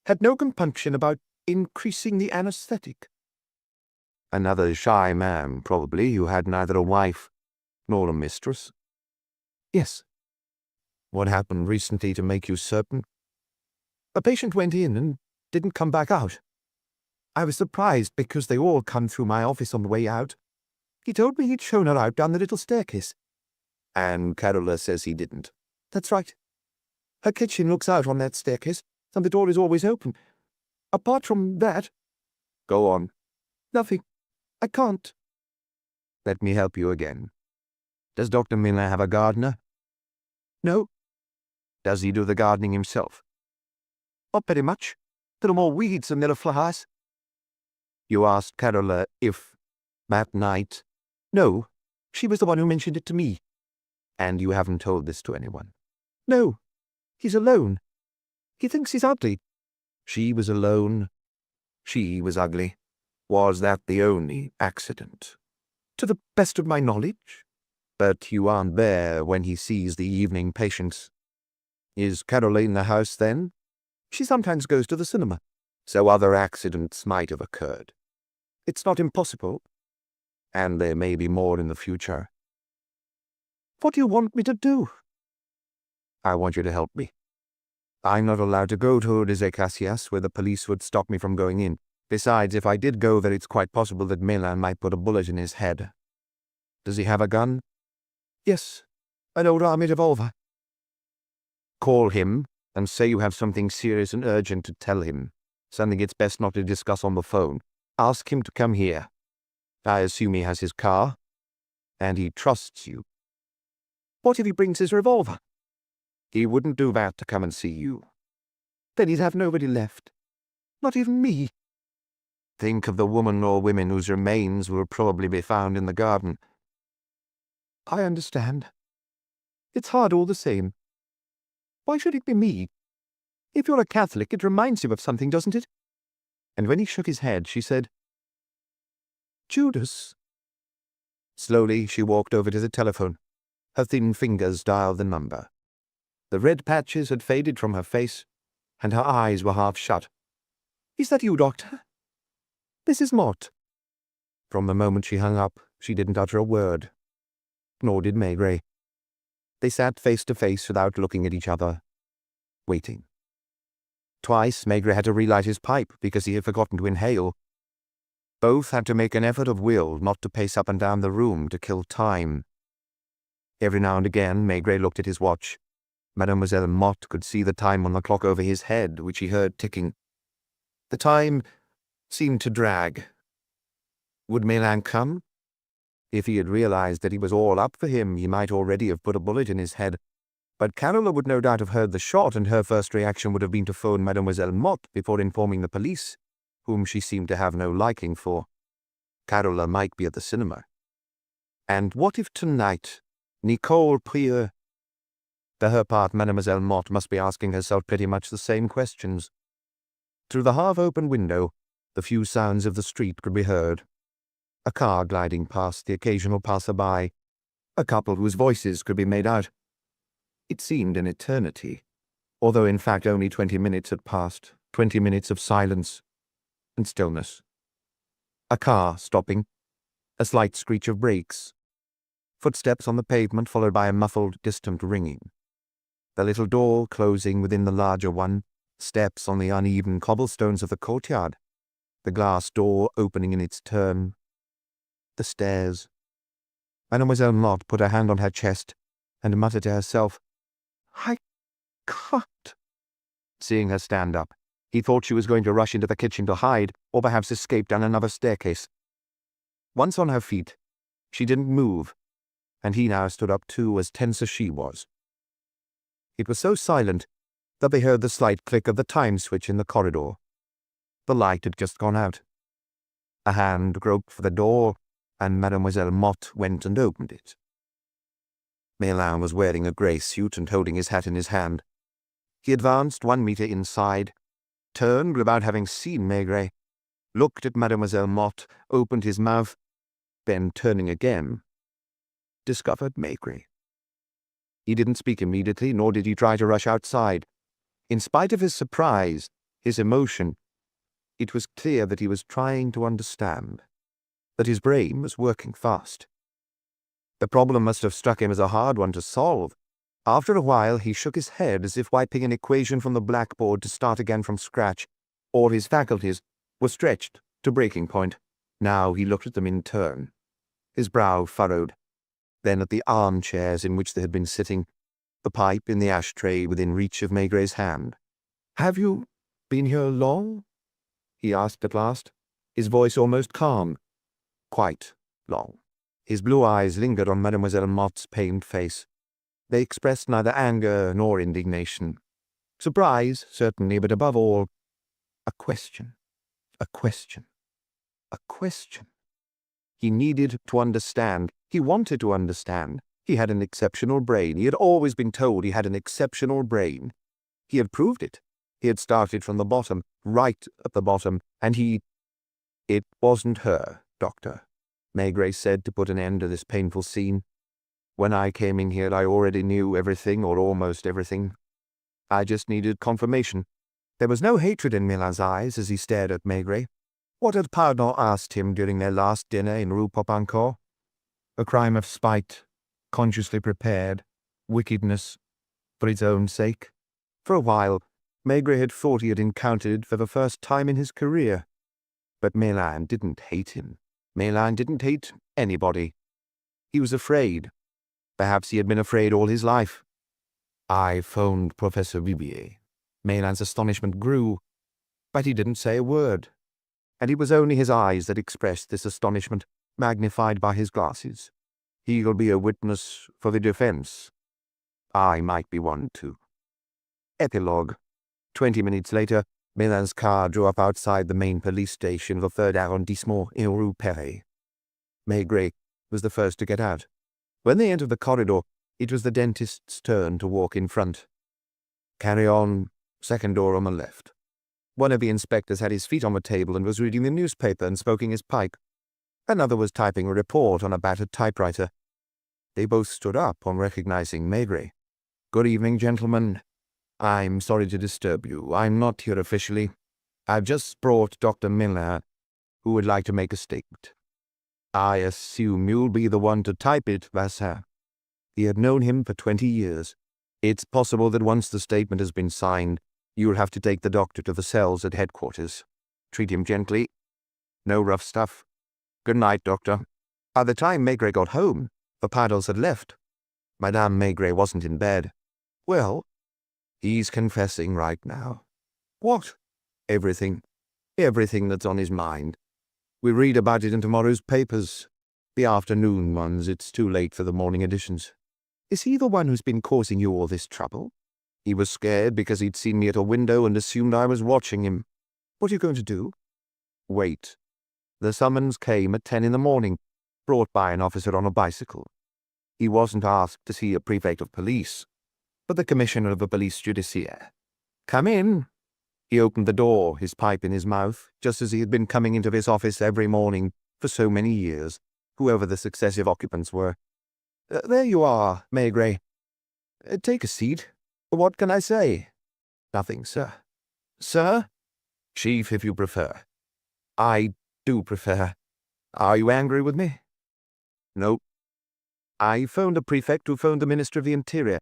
had no compunction about increasing the anesthetic. Another shy man, probably, who had neither a wife nor a mistress? Yes. What happened recently to make you certain? A patient went in and didn't come back out. I was surprised because they all come through my office on the way out. He told me he'd shown her out down the little staircase. And Carola says he didn't. That's right. Her kitchen looks out on that staircase, and the door is always open. Apart from that... Go on. Nothing. I can't. Let me help you again. Does Dr. Miller have a gardener? No. Does he do the gardening himself? Not very much. There are more weeds than there are flowers. You asked Carola if, that night... No. She was the one who mentioned it to me. And you haven't told this to anyone? No. He's alone. He thinks he's ugly. She was alone. She was ugly. Was that the only accident? To the best of my knowledge. But you aren't there when he sees the evening patients. Is Caroline in the house then? She sometimes goes to the cinema. So other accidents might have occurred. It's not impossible. And there may be more in the future. What do you want me to do? I want you to help me. I'm not allowed to go to des Acacias where the police would stop me from going in. Besides, if I did go there, it's quite possible that Melan might put a bullet in his head. Does he have a gun? Yes, an old army revolver. Call him and say you have something serious and urgent to tell him. Something it's best not to discuss on the phone. Ask him to come here. I assume he has his car, and he trusts you. What if he brings his revolver? He wouldn't do that to come and see you. Then he'd have nobody left. Not even me. Think of the woman or women whose remains will probably be found in the garden. I understand. It's hard all the same. Why should it be me? If you're a Catholic, it reminds you of something, doesn't it? And when he shook his head, she said, Judas. Slowly, she walked over to the telephone. Her thin fingers dialed the number. The red patches had faded from her face, and her eyes were half shut. Is that you, Doctor? This is Mott. From the moment she hung up, she didn't utter a word. Nor did Maigret. They sat face to face without looking at each other, waiting. Twice, Maigret had to relight his pipe because he had forgotten to inhale. Both had to make an effort of will not to pace up and down the room to kill time. Every now and again, Maigret looked at his watch. Mademoiselle Mott could see the time on the clock over his head, which he heard ticking. The time seemed to drag. Would Melan come? If he had realized that he was all up for him, he might already have put a bullet in his head. But Carola would no doubt have heard the shot, and her first reaction would have been to phone Mademoiselle Mott before informing the police, whom she seemed to have no liking for. Carola might be at the cinema. And what if tonight, Nicole Prieur? For her part, Mademoiselle Mott must be asking herself pretty much the same questions. Through the half-open window, the few sounds of the street could be heard. A car gliding past, the occasional passer-by, a couple whose voices could be made out. It seemed an eternity, although in fact only 20 minutes had passed, 20 minutes of silence and stillness. A car stopping, a slight screech of brakes, footsteps on the pavement followed by a muffled, distant ringing. The little door closing within the larger one, steps on the uneven cobblestones of the courtyard, the glass door opening in its turn, the stairs. Mademoiselle Mott put her hand on her chest and muttered to herself, "I can't." Seeing her stand up, he thought she was going to rush into the kitchen to hide, or perhaps escape down another staircase. Once on her feet, she didn't move, and he now stood up too, as tense as she was. It was so silent that they heard the slight click of the time switch in the corridor. The light had just gone out. A hand groped for the door, and Mademoiselle Mott went and opened it. Melan was wearing a grey suit and holding his hat in his hand. He advanced 1 meter inside, turned without having seen Maigret, looked at Mademoiselle Mott, opened his mouth, then turning again, discovered Maigret. He didn't speak immediately, nor did he try to rush outside. In spite of his surprise, his emotion, it was clear that he was trying to understand, that his brain was working fast. The problem must have struck him as a hard one to solve. After a while, he shook his head as if wiping an equation from the blackboard to start again from scratch. All his faculties were stretched to breaking point. Now he looked at them in turn, his brow furrowed, then at the armchairs in which they had been sitting, the pipe in the ashtray within reach of Maigret's hand. "Have you been here long?" he asked at last, his voice almost calm. "Quite long." His blue eyes lingered on Mademoiselle Mott's pained face. They expressed neither anger nor indignation. Surprise, certainly, but above all, a question. A question. A question. He needed to understand. He wanted to understand. He had an exceptional brain. He had always been told he had an exceptional brain. He had proved it. He had started from the bottom, right at the bottom, and It wasn't her, Doctor, Maigret said to put an end to this painful scene. When I came in here, I already knew everything, or almost everything. I just needed confirmation. There was no hatred in Milan's eyes as he stared at Maigret. What had Pardon asked him during their last dinner in Rue Popincourt? A crime of spite, consciously prepared, wickedness, for its own sake. For a while, Maigret had thought he had encountered it for the first time in his career. But Milan didn't hate him. Milan didn't hate anybody. He was afraid. Perhaps he had been afraid all his life. I phoned Professor Vivier. Milan's astonishment grew, but he didn't say a word. And it was only his eyes that expressed this astonishment, magnified by his glasses. He'll be a witness for the defense. I might be one too. Epilogue. 20 minutes later, Milan's car drew up outside the main police station of the 3rd arrondissement in Rue Perret. Maigret was the first to get out. When they entered the corridor, it was the dentist's turn to walk in front. Carry on, second door on the left. One of the inspectors had his feet on the table and was reading the newspaper and smoking his pipe. Another was typing a report on a battered typewriter. They both stood up on recognizing Maigret. Good evening, gentlemen. I'm sorry to disturb you. I'm not here officially. I've just brought Dr. Miller, who would like to make a statement. I assume you'll be the one to type it, Vassar. He had known him for 20 years. It's possible that once the statement has been signed, you'll have to take the doctor to the cells at headquarters. Treat him gently. No rough stuff. Good night, Doctor. By the time Maigret got home, the paddles had left. Madame Maigret wasn't in bed. Well, he's confessing right now. What? Everything. Everything that's on his mind. We read about it in tomorrow's papers. The afternoon ones. It's too late for the morning editions. Is he the one who's been causing you all this trouble? He was scared because he'd seen me at a window and assumed I was watching him. What are you going to do? Wait. The summons came at 10 in the morning, brought by an officer on a bicycle. He wasn't asked to see a prefect of police, but the commissioner of the police judiciaire. Come in. He opened the door, his pipe in his mouth, just as he had been coming into his office every morning for so many years, whoever the successive occupants were. There you are, Maigret. Take a seat. What can I say? Nothing, sir. Sir? Chief, if you prefer. I do prefer. Are you angry with me? No. I phoned a prefect who phoned the Minister of the Interior,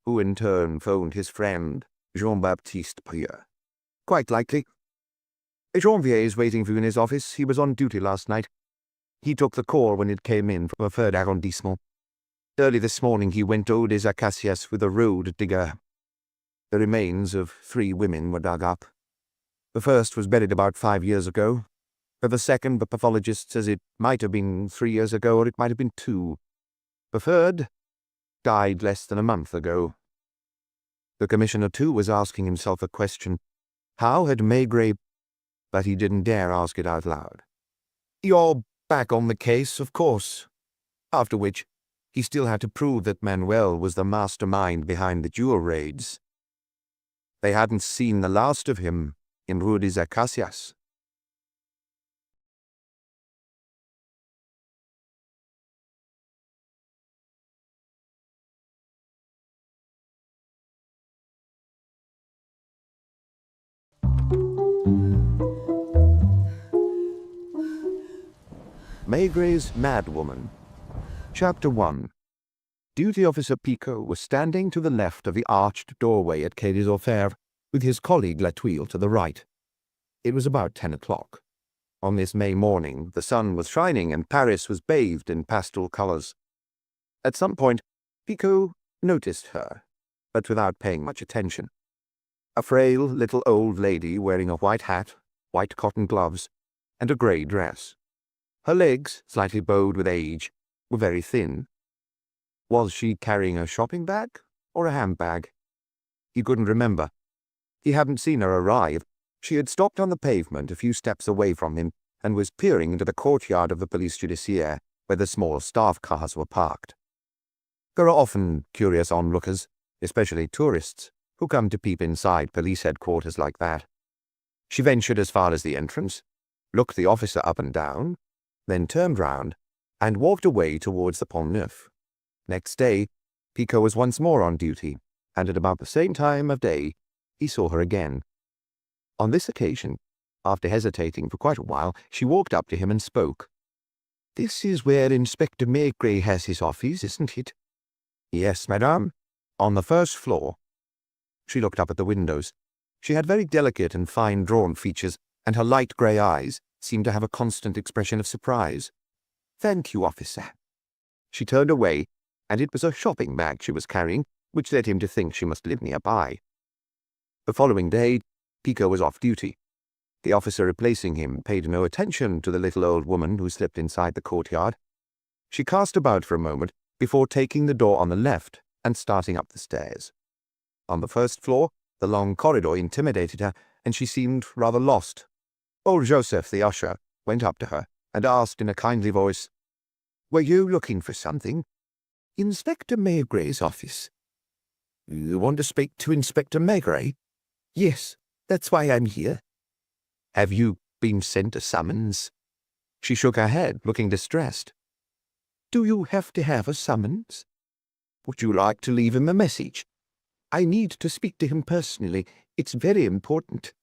who in turn phoned his friend, Jean-Baptiste Prieur. Quite likely. Janvier is waiting for you in his office. He was on duty last night. He took the call when it came in from the 3rd arrondissement. Early this morning he went au des Acacias with a road digger. The remains of 3 women were dug up. The first was buried about 5 years ago. For the second, the pathologist says it might have been 3 years ago or it might have been 2. The third died less than a month ago. The commissioner, too, was asking himself a question. How had Maigret... But he didn't dare ask it out loud. You're back on the case, of course. After which, he still had to prove that Manuel was the mastermind behind the jewel raids. They hadn't seen the last of him in Rue des Acacias. Maigret's Madwoman. Chapter 1. Duty Officer Picot was standing to the left of the arched doorway at Quai des Orfèvres, with his colleague Latouille to the right. It was about 10 o'clock. On this May morning, the sun was shining and Paris was bathed in pastel colors. At some point, Picot noticed her, but without paying much attention. A frail little old lady wearing a white hat, white cotton gloves, and a grey dress. Her legs, slightly bowed with age, were very thin. Was she carrying a shopping bag or a handbag? He couldn't remember. He hadn't seen her arrive. She had stopped on the pavement a few steps away from him and was peering into the courtyard of the police judiciaire where the small staff cars were parked. There are often curious onlookers, especially tourists, who come to peep inside police headquarters like that. She ventured as far as the entrance, looked the officer up and down, then turned round and walked away towards the Pont Neuf. Next day, Pico was once more on duty, and at about the same time of day, he saw her again. On this occasion, after hesitating for quite a while, she walked up to him and spoke. "This is where Inspector Maigret has his office, isn't it?" "Yes, madame, on the first floor." She looked up at the windows. She had very delicate and fine-drawn features, and her light grey eyes seemed to have a constant expression of surprise. "Thank you, officer." She turned away, and it was a shopping bag she was carrying, which led him to think she must live nearby. The following day, Pico was off duty. The officer replacing him paid no attention to the little old woman who slipped inside the courtyard. She cast about for a moment before taking the door on the left and starting up the stairs. On the first floor, the long corridor intimidated her, and she seemed rather lost. Old Joseph, the usher, went up to her and asked in a kindly voice, "Were you looking for something?" "Inspector Maigret's office." "You want to speak to Inspector Maigret?" "Yes, that's why I'm here." "Have you been sent a summons?" She shook her head, looking distressed. "Do you have to have a summons?" "Would you like to leave him a message?" "I need to speak to him personally. It's very important."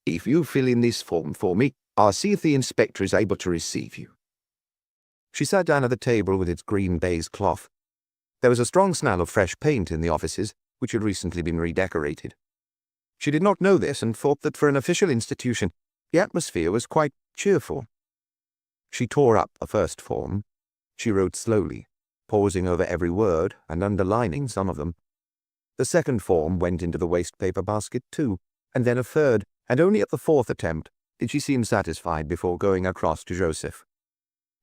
"If you fill in this form for me, I'll see if the inspector is able to receive you." She sat down at the table with its green baize cloth. There was a strong smell of fresh paint in the offices, which had recently been redecorated. She did not know this and thought that for an official institution, the atmosphere was quite cheerful. She tore up the first form. She wrote slowly, pausing over every word and underlining some of them. The second form went into the waste-paper basket too, and then a third, and only at the fourth attempt did she seem satisfied before going across to Joseph.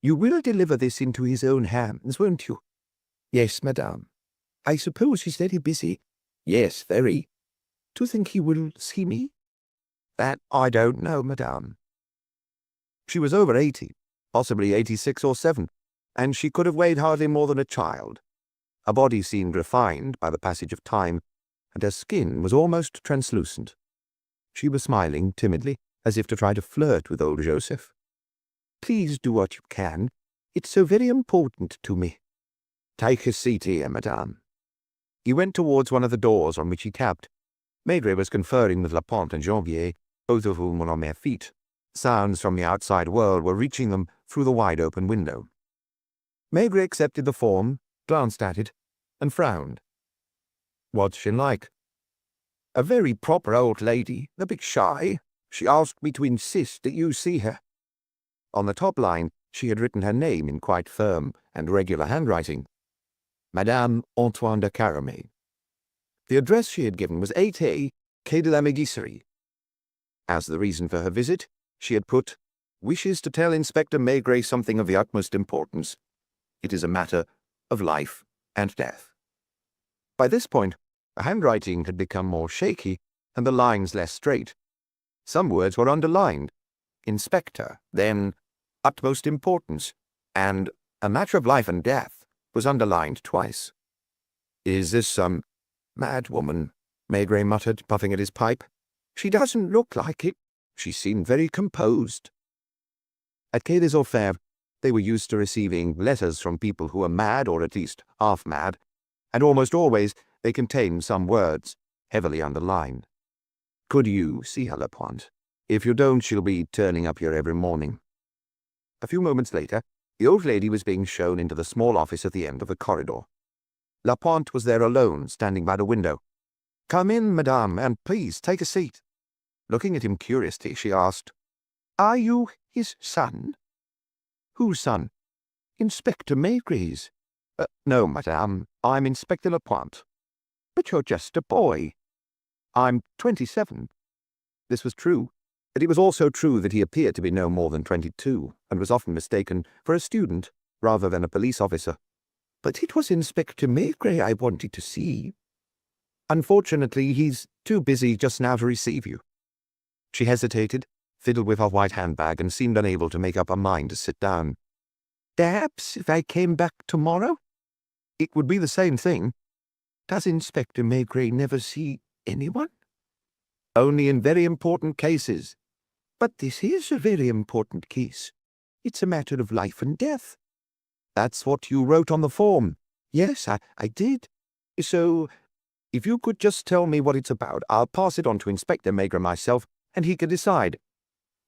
"You will deliver this into his own hands, won't you?" "Yes, madame." "I suppose he's very busy." "Yes, very." "Do you think he will see me?" "That I don't know, madame." She was over 80, possibly 86 or 7, and she could have weighed hardly more than a child. Her body seemed refined by the passage of time, and her skin was almost translucent. She was smiling timidly, as if to try to flirt with old Joseph. "Please do what you can. It's so very important to me." "Take a seat here, madame." He went towards one of the doors on which he tapped. Maigret was conferring with Laporte and Janvier, both of whom were on their feet. Sounds from the outside world were reaching them through the wide-open window. Maigret accepted the form, glanced at it, and frowned. "What's she like?" "A very proper old lady, a bit shy. She asked me to insist that you see her." On the top line, she had written her name in quite firm and regular handwriting. Madame Antoine de Caramet. The address she had given was 8A, Quai de la Mégisserie. As the reason for her visit, she had put, "Wishes to tell Inspector Maigret something of the utmost importance. It is a matter of life and death." By this point, the handwriting had become more shaky and the lines less straight. Some words were underlined. Inspector, then utmost importance, and a matter of life and death was underlined twice. "Is this some madwoman?" Maigret muttered, puffing at his pipe. "She doesn't look like it. She seemed very composed." At Quai des Orfèvres, they were used to receiving letters from people who were mad or at least half mad, and almost always they contained some words, heavily underlined. "Could you see her, Lapointe? If you don't, she'll be turning up here every morning." A few moments later, the old lady was being shown into the small office at the end of the corridor. Lapointe was there alone, standing by the window. "Come in, madame, and please take a seat." Looking at him curiously, she asked, "Are you his son?" "Whose son?" "Inspector Maigret's." "No, madame, I'm Inspector Lapointe." "But you're just a boy." "I'm 27. This was true, but it was also true that he appeared to be no more than 22, and was often mistaken for a student rather than a police officer. "But it was Inspector Maigret I wanted to see." "Unfortunately, he's too busy just now to receive you." She hesitated, fiddled with her white handbag, and seemed unable to make up her mind to sit down. "Perhaps if I came back tomorrow?" "It would be the same thing." "Does Inspector Maigret never see Anyone? Only in very important cases. But this is a very important case. It's a matter of life and death. That's what you wrote on the form. Yes, I did. So, if you could just tell me what it's about, I'll pass it on to Inspector Maigret myself, and he can decide.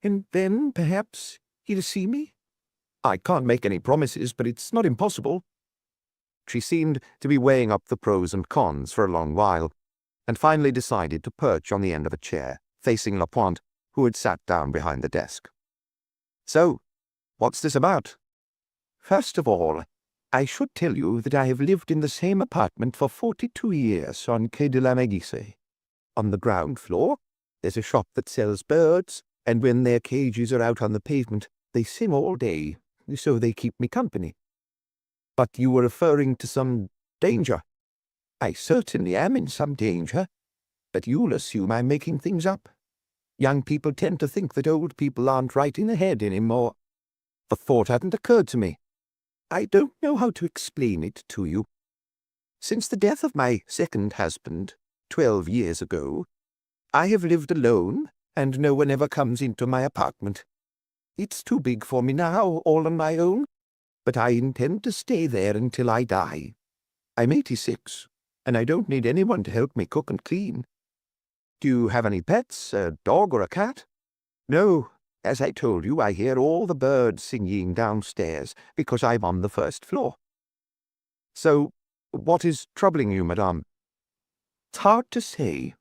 And then, perhaps, he'll see me? I can't make any promises, but it's not impossible. She seemed to be weighing up the pros and cons for a long while, and finally decided to perch on the end of a chair, facing Lapointe, who had sat down behind the desk. So, what's this about? First of all, I should tell you that I have lived in the same apartment for 42 years on Quai de la Médise. On the ground floor, there's a shop that sells birds, and when their cages are out on the pavement, they sing all day, so they keep me company. But you were referring to some danger. I certainly am in some danger, but you'll assume I'm making things up. Young people tend to think that old people aren't right in the head anymore. The thought hadn't occurred to me. I don't know how to explain it to you. Since the death of my second husband, 12 years ago, I have lived alone, and no one ever comes into my apartment. It's too big for me now, all on my own, but I intend to stay there until I die. I'm 86, and I don't need anyone to help me cook and clean. Do you have any pets, a dog or a cat? No. As I told you, I hear all the birds singing downstairs, because I'm on the first floor. So, what is troubling you, madame? It's hard to say,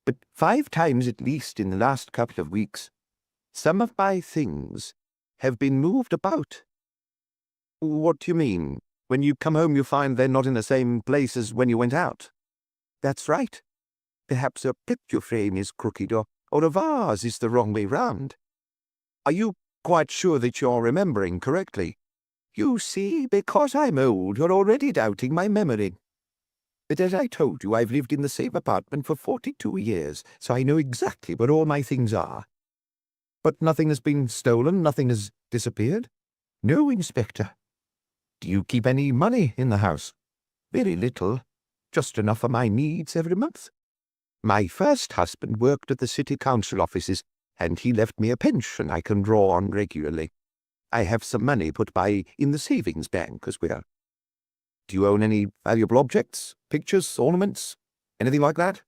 but 5 times at least in the last couple of weeks, some of my things have been moved about. What do you mean? When you come home you find they're not in the same place as when you went out? That's right. Perhaps a picture frame is crooked, or a vase is the wrong way round. Are you quite sure that you're remembering correctly? You see, because I'm old, you're already doubting my memory. But as I told you, I've lived in the same apartment for 42 years, so I know exactly where all my things are. But nothing has been stolen? Nothing has disappeared? No, Inspector. Do you keep any money in the house? Very little. Just enough for my needs every month. My first husband worked at the city council offices, and he left me a pension I can draw on regularly. I have some money put by in the savings bank as well. Do you own any valuable objects, pictures, ornaments, anything like that?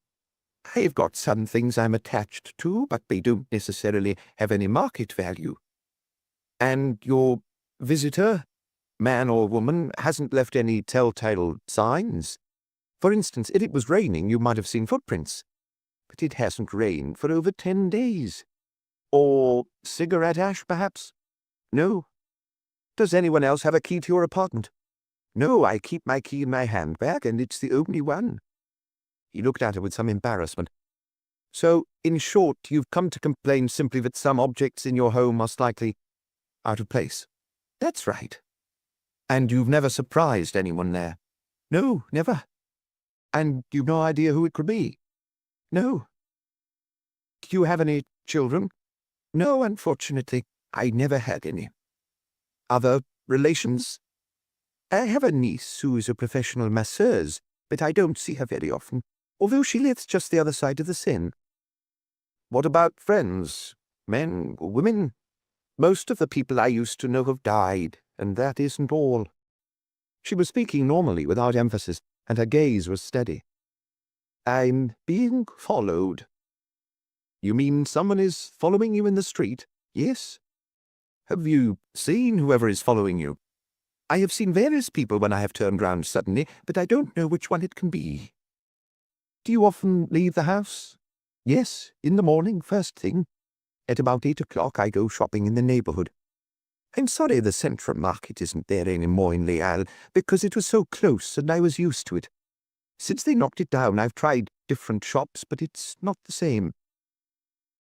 I've got some things I'm attached to, but they don't necessarily have any market value. And your visitor, man or woman, hasn't left any telltale signs? For instance, if it was raining, you might have seen footprints. But it hasn't rained for over 10 days. Or cigarette ash, perhaps? No. Does anyone else have a key to your apartment? No, I keep my key in my handbag, and it's the only one. He looked at her with some embarrassment. So, in short, you've come to complain simply that some objects in your home are slightly out of place? That's right. And you've never surprised anyone there? No, never. And you've no idea who it could be? No. Do you have any children? No, unfortunately, I never had any. Other relations? I have a niece who is a professional masseuse, but I don't see her very often, although she lives just the other side of the Seine. What about friends? Men, women? Most of the people I used to know have died, and that isn't all. She was speaking normally, without emphasis, and her gaze was steady. I'm being followed. You mean someone is following you in the street? Yes. Have you seen whoever is following you? I have seen various people when I have turned round suddenly, but I don't know which one it can be. Do you often leave the house? Yes, in the morning, first thing. At about 8 o'clock I go shopping in the neighbourhood. I'm sorry the Central Market isn't there any more in Les Halles, because it was so close and I was used to it. Since they knocked it down, I've tried different shops, but it's not the same.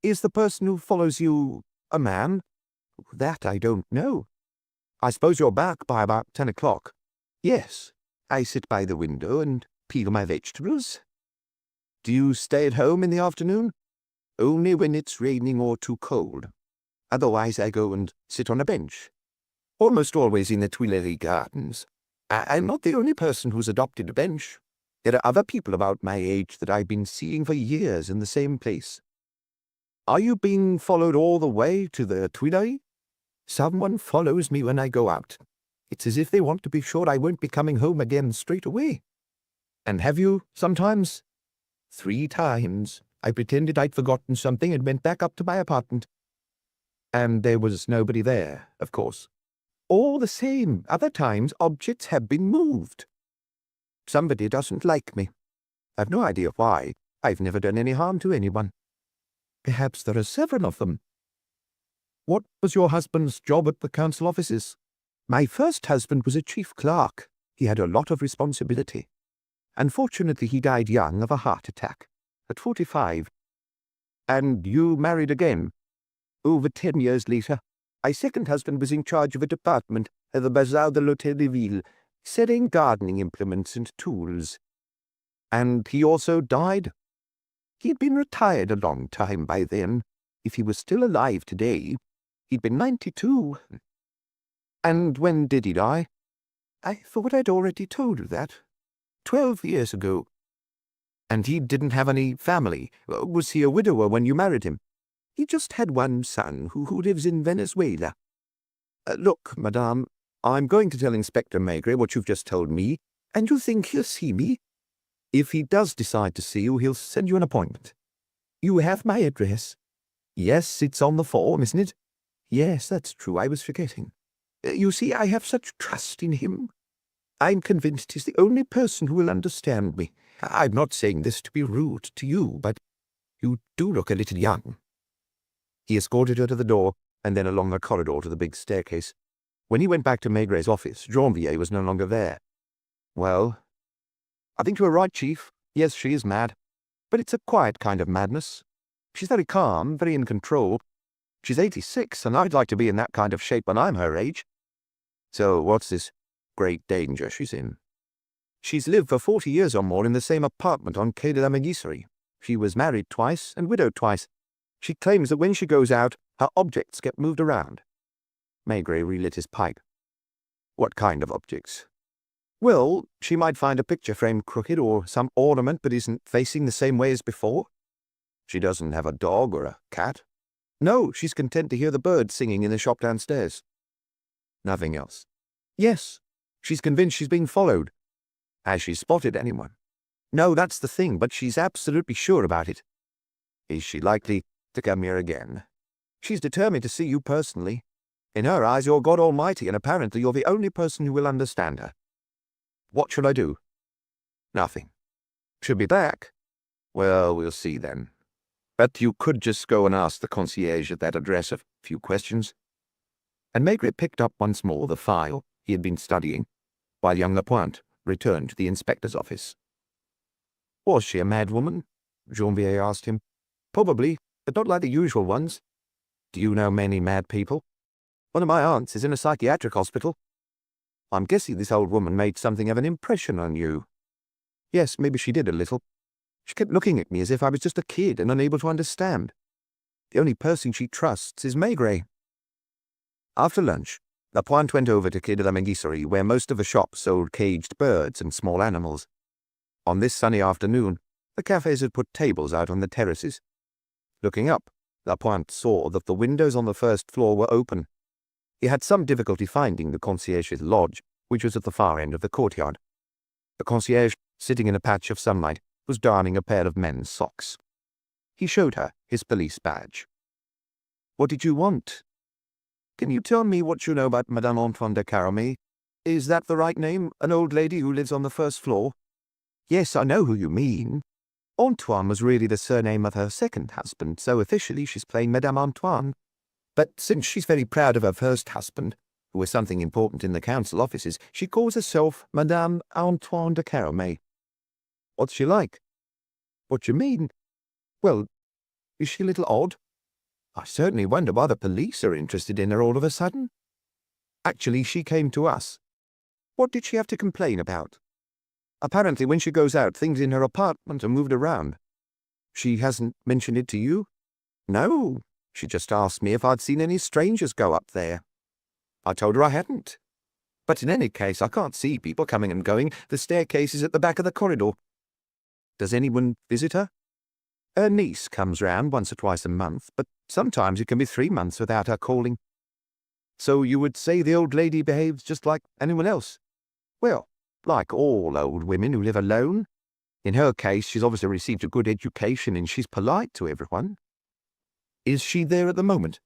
Is the person who follows you a man? That I don't know. I suppose you're back by about 10 o'clock. Yes, I sit by the window and peel my vegetables. Do you stay at home in the afternoon? Only when it's raining or too cold. Otherwise I go and sit on a bench. Almost always in the Tuileries Gardens. I'm not the only person who's adopted a bench. There are other people about my age that I've been seeing for years in the same place. Are you being followed all the way to the Tuileries? Someone follows me when I go out. It's as if they want to be sure I won't be coming home again straight away. And have you, sometimes? 3 times. I pretended I'd forgotten something and went back up to my apartment. And there was nobody there, of course. All the same, other times objects have been moved. Somebody doesn't like me. I've no idea why. I've never done any harm to anyone. Perhaps there are several of them. What was your husband's job at the council offices? My first husband was a chief clerk. He had a lot of responsibility. Unfortunately, he died young of a heart attack, at 45. And you married again? Over 10 years later. My second husband was in charge of a department at the Bazaar de l'Hôtel de Ville, selling gardening implements and tools. And he also died? He'd been retired a long time by then. If he was still alive today, he'd been 92. And when did he die? I thought I'd already told you that. 12 years ago. And he didn't have any family. Was he a widower when you married him? He just had one son who lives in Venezuela. Look, madame, I'm going to tell Inspector Maigret what you've just told me, and you think he'll see me? If he does decide to see you, he'll send you an appointment. You have my address. Yes, it's on the form, isn't it? Yes, that's true. I was forgetting. You see, I have such trust in him. I'm convinced he's the only person who will understand me. I'm not saying this to be rude to you, but you do look a little young. He escorted her to the door, and then along the corridor to the big staircase. When he went back to Maigret's office, Janvier was no longer there. Well, I think you were right, Chief. Yes, she is mad. But it's a quiet kind of madness. She's very calm, very in control. She's 86, and I'd like to be in that kind of shape when I'm her age. So what's this great danger she's in? She's lived for 40 years or more in the same apartment on Quai de la Megisserie. She was married twice and widowed twice. She claims that when she goes out, her objects get moved around. Maigret relit his pipe. What kind of objects? Well, she might find a picture frame crooked or some ornament that isn't facing the same way as before. She doesn't have a dog or a cat. No, she's content to hear the birds singing in the shop downstairs. Nothing else. Yes, she's convinced she's being followed. Has she spotted anyone? No, that's the thing, but she's absolutely sure about it. Is she likely to come here again? She's determined to see you personally. In her eyes, you're God Almighty, and apparently you're the only person who will understand her. What shall I do? Nothing. She'll be back. Well, we'll see then. But you could just go and ask the concierge at that address a few questions. And Maigret picked up once more the file he had been studying, while young Lapointe returned to the inspector's office. Was she a madwoman? Janvier asked him. Probably, but not like the usual ones. Do you know many mad people? One of my aunts is in a psychiatric hospital. I'm guessing this old woman made something of an impression on you. Yes, maybe she did a little. She kept looking at me as if I was just a kid and unable to understand. The only person she trusts is Maigret. After lunch, Lapointe went over to Quai de la Megisserie, where most of the shops sold caged birds and small animals. On this sunny afternoon, the cafes had put tables out on the terraces. Looking up, Lapointe saw that the windows on the first floor were open. He had some difficulty finding the concierge's lodge, which was at the far end of the courtyard. The concierge, sitting in a patch of sunlight, was darning a pair of men's socks. He showed her his police badge. What did you want? Can you tell me what you know about Madame Antoine de Caramel? Is that the right name, an old lady who lives on the first floor? Yes, I know who you mean. Antoine was really the surname of her second husband, so officially she's plain Madame Antoine. But since she's very proud of her first husband, who was something important in the council offices, she calls herself Madame Antoine de Caramel. What's she like? What do you mean? Well, is she a little odd? I certainly wonder why the police are interested in her all of a sudden. Actually, she came to us. What did she have to complain about? Apparently, when she goes out, things in her apartment are moved around. She hasn't mentioned it to you? No. She just asked me if I'd seen any strangers go up there. I told her I hadn't. But in any case, I can't see people coming and going. The staircase is at the back of the corridor. Does anyone visit her? Her niece comes round once or twice a month, but sometimes it can be 3 months without her calling. So you would say the old lady behaves just like anyone else? Well, like all old women who live alone. In her case, she's obviously received a good education and she's polite to everyone. Is she there at the moment?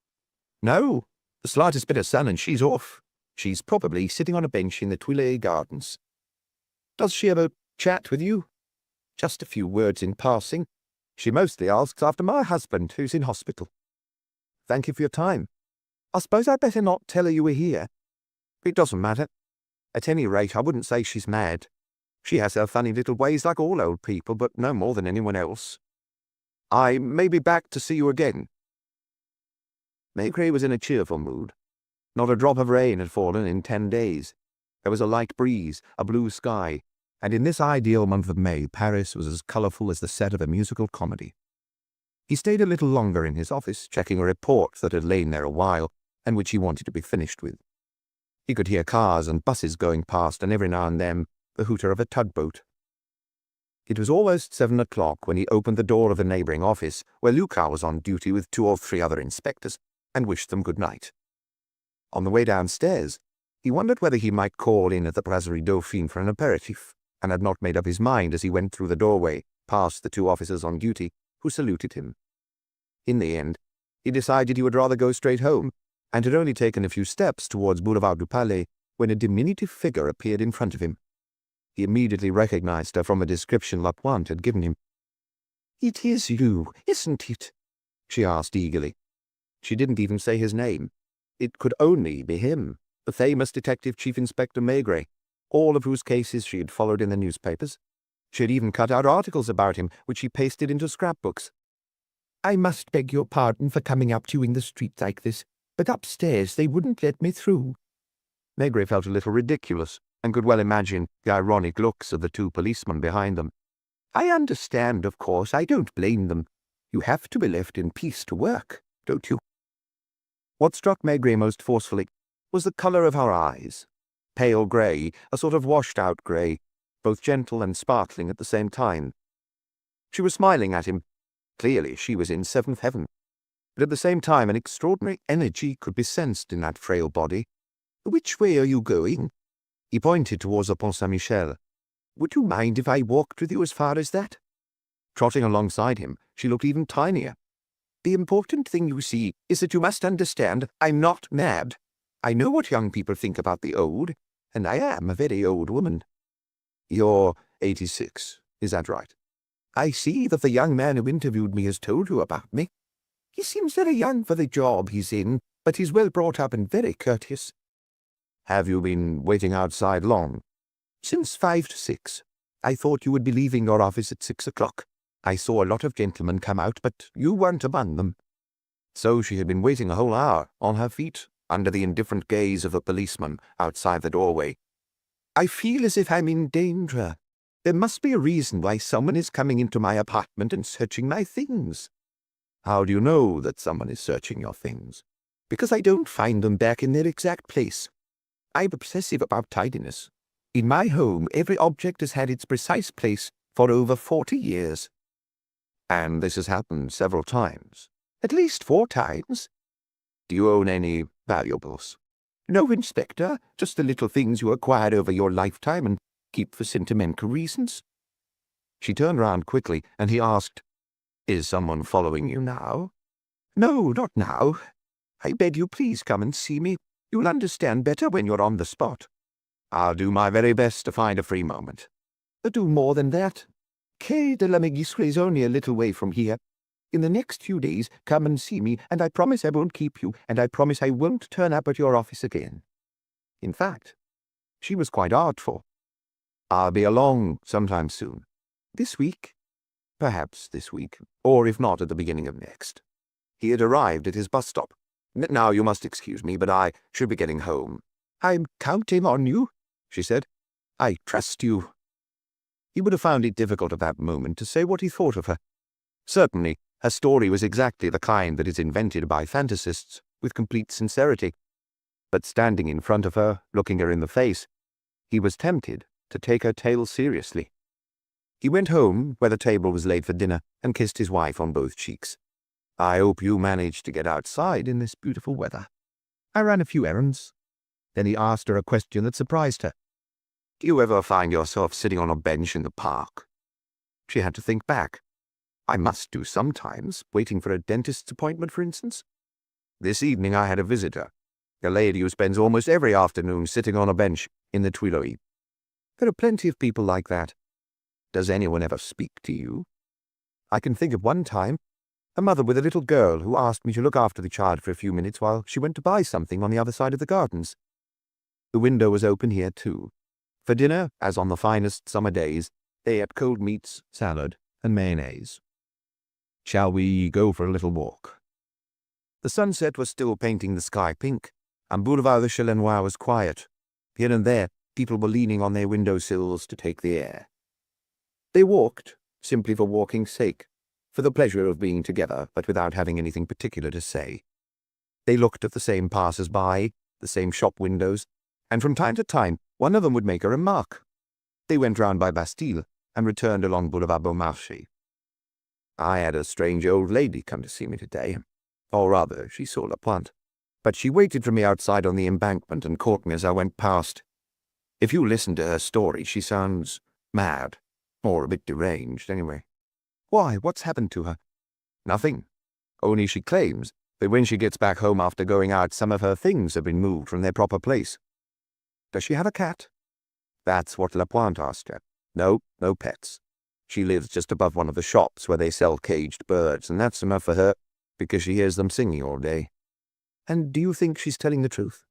No, the slightest bit of sun and she's off. She's probably sitting on a bench in the Tuileries Gardens. Does she ever chat with you? Just a few words in passing. She mostly asks after my husband, who's in hospital. Thank you for your time. I suppose I'd better not tell her you were here. It doesn't matter. At any rate, I wouldn't say she's mad. She has her funny little ways like all old people, but no more than anyone else. I may be back to see you again. Maigret was in a cheerful mood. Not a drop of rain had fallen in 10 days. There was a light breeze, a blue sky, and in this ideal month of May, Paris was as colourful as the set of a musical comedy. He stayed a little longer in his office, checking a report that had lain there a while, and which he wanted to be finished with. He could hear cars and buses going past, and every now and then the hooter of a tugboat. It was almost 7 o'clock when he opened the door of the neighbouring office, where Lucas was on duty with 2 or 3 other inspectors, and wished them good night. On the way downstairs, he wondered whether he might call in at the Brasserie Dauphine for an aperitif, and had not made up his mind as he went through the doorway, past the 2 officers on duty, who saluted him. In the end, he decided he would rather go straight home, and had only taken a few steps towards Boulevard du Palais when a diminutive figure appeared in front of him. He immediately recognized her from a description Lapointe had given him. "It is you, isn't it?" she asked eagerly. She didn't even say his name. It could only be him, the famous Detective Chief Inspector Maigret, all of whose cases she had followed in the newspapers. She had even cut out articles about him, which she pasted into scrapbooks. "I must beg your pardon for coming up to you in the street like this, but upstairs they wouldn't let me through." Maigret felt a little ridiculous, and could well imagine the ironic looks of the 2 policemen behind them. "I understand, of course. I don't blame them. You have to be left in peace to work, don't you?" What struck Maigret most forcefully was the colour of her eyes. Pale grey, a sort of washed-out grey, both gentle and sparkling at the same time. She was smiling at him. Clearly she was in 7th heaven. But at the same time an extraordinary energy could be sensed in that frail body. "Which way are you going?" He pointed towards the Pont Saint-Michel. "Would you mind if I walked with you as far as that?" Trotting alongside him, she looked even tinier. "The important thing, you see, is that you must understand I'm not mad. I know what young people think about the old, and I am a very old woman." "You're 86, is that right?" "I see that the young man who interviewed me has told you about me. He seems very young for the job he's in, but he's well brought up and very courteous." "Have you been waiting outside long?" "Since 5 to 6. I thought you would be leaving your office at 6 o'clock. I saw a lot of gentlemen come out, but you weren't among them." So she had been waiting a whole hour, on her feet, under the indifferent gaze of a policeman outside the doorway. "I feel as if I'm in danger. There must be a reason why someone is coming into my apartment and searching my things." "How do you know that someone is searching your things?" "Because I don't find them back in their exact place. I'm obsessive about tidiness. In my home, every object has had its precise place for over 40 years. "And this has happened several times?" "At least 4 times. "Do you own any valuables?" "No, Inspector, just the little things you acquired over your lifetime and keep for sentimental reasons." She turned round quickly, and he asked, "Is someone following you now?" "No, not now. I beg you please come and see me. You'll understand better when you're on the spot." "I'll do my very best to find a free moment." "Do more than that. Quai de la Magistre is only a little way from here. In the next few days, come and see me, and I promise I won't keep you, and I promise I won't turn up at your office again." In fact, she was quite artful. "I'll be along sometime soon." "This week?" "Perhaps this week, or if not, at the beginning of next." He had arrived at his bus stop. "Now you must excuse me, but I should be getting home." "I'm counting on you," she said. "I trust you." He would have found it difficult at that moment to say what he thought of her. Certainly, her story was exactly the kind that is invented by fantasists with complete sincerity. But standing in front of her, looking her in the face, he was tempted to take her tale seriously. He went home, where the table was laid for dinner, and kissed his wife on both cheeks. "I hope you managed to get outside in this beautiful weather." I ran a few errands. Then he asked her a question that surprised her. "Do you ever find yourself sitting on a bench in the park?" She had to think back. "I must do sometimes, waiting for a dentist's appointment, for instance. This evening I had a visitor, a lady who spends almost every afternoon sitting on a bench in the Tuileries. There are plenty of people like that. Does anyone ever speak to you?" I can think of one time, a mother with a little girl who asked me to look after the child for a few minutes while she went to buy something on the other side of the gardens. The window was open here too. For dinner, as on the finest summer days, they ate cold meats, salad, and mayonnaise. "Shall we go for a little walk?" The sunset was still painting the sky pink, and Boulevard de Chelenois was quiet. Here and there, people were leaning on their window sills to take the air. They walked, simply for walking's sake, for the pleasure of being together, but without having anything particular to say. They looked at the same passers-by, the same shop windows, and from time to time one of them would make a remark. They went round by Bastille and returned along Boulevard Beaumarchais. "I had a strange old lady come to see me today. Or rather, she saw Lapointe. But she waited for me outside on the embankment and caught me as I went past. If you listen to her story, she sounds mad, or a bit deranged, anyway." "Why, what's happened to her?" "Nothing. Only she claims that when she gets back home after going out, some of her things have been moved from their proper place." "Does she have a cat?" That's what Lapointe asked her. No pets. She lives just above one of the shops where they sell caged birds, and that's enough for her, because she hears them singing all day." "And do you think she's telling the truth?"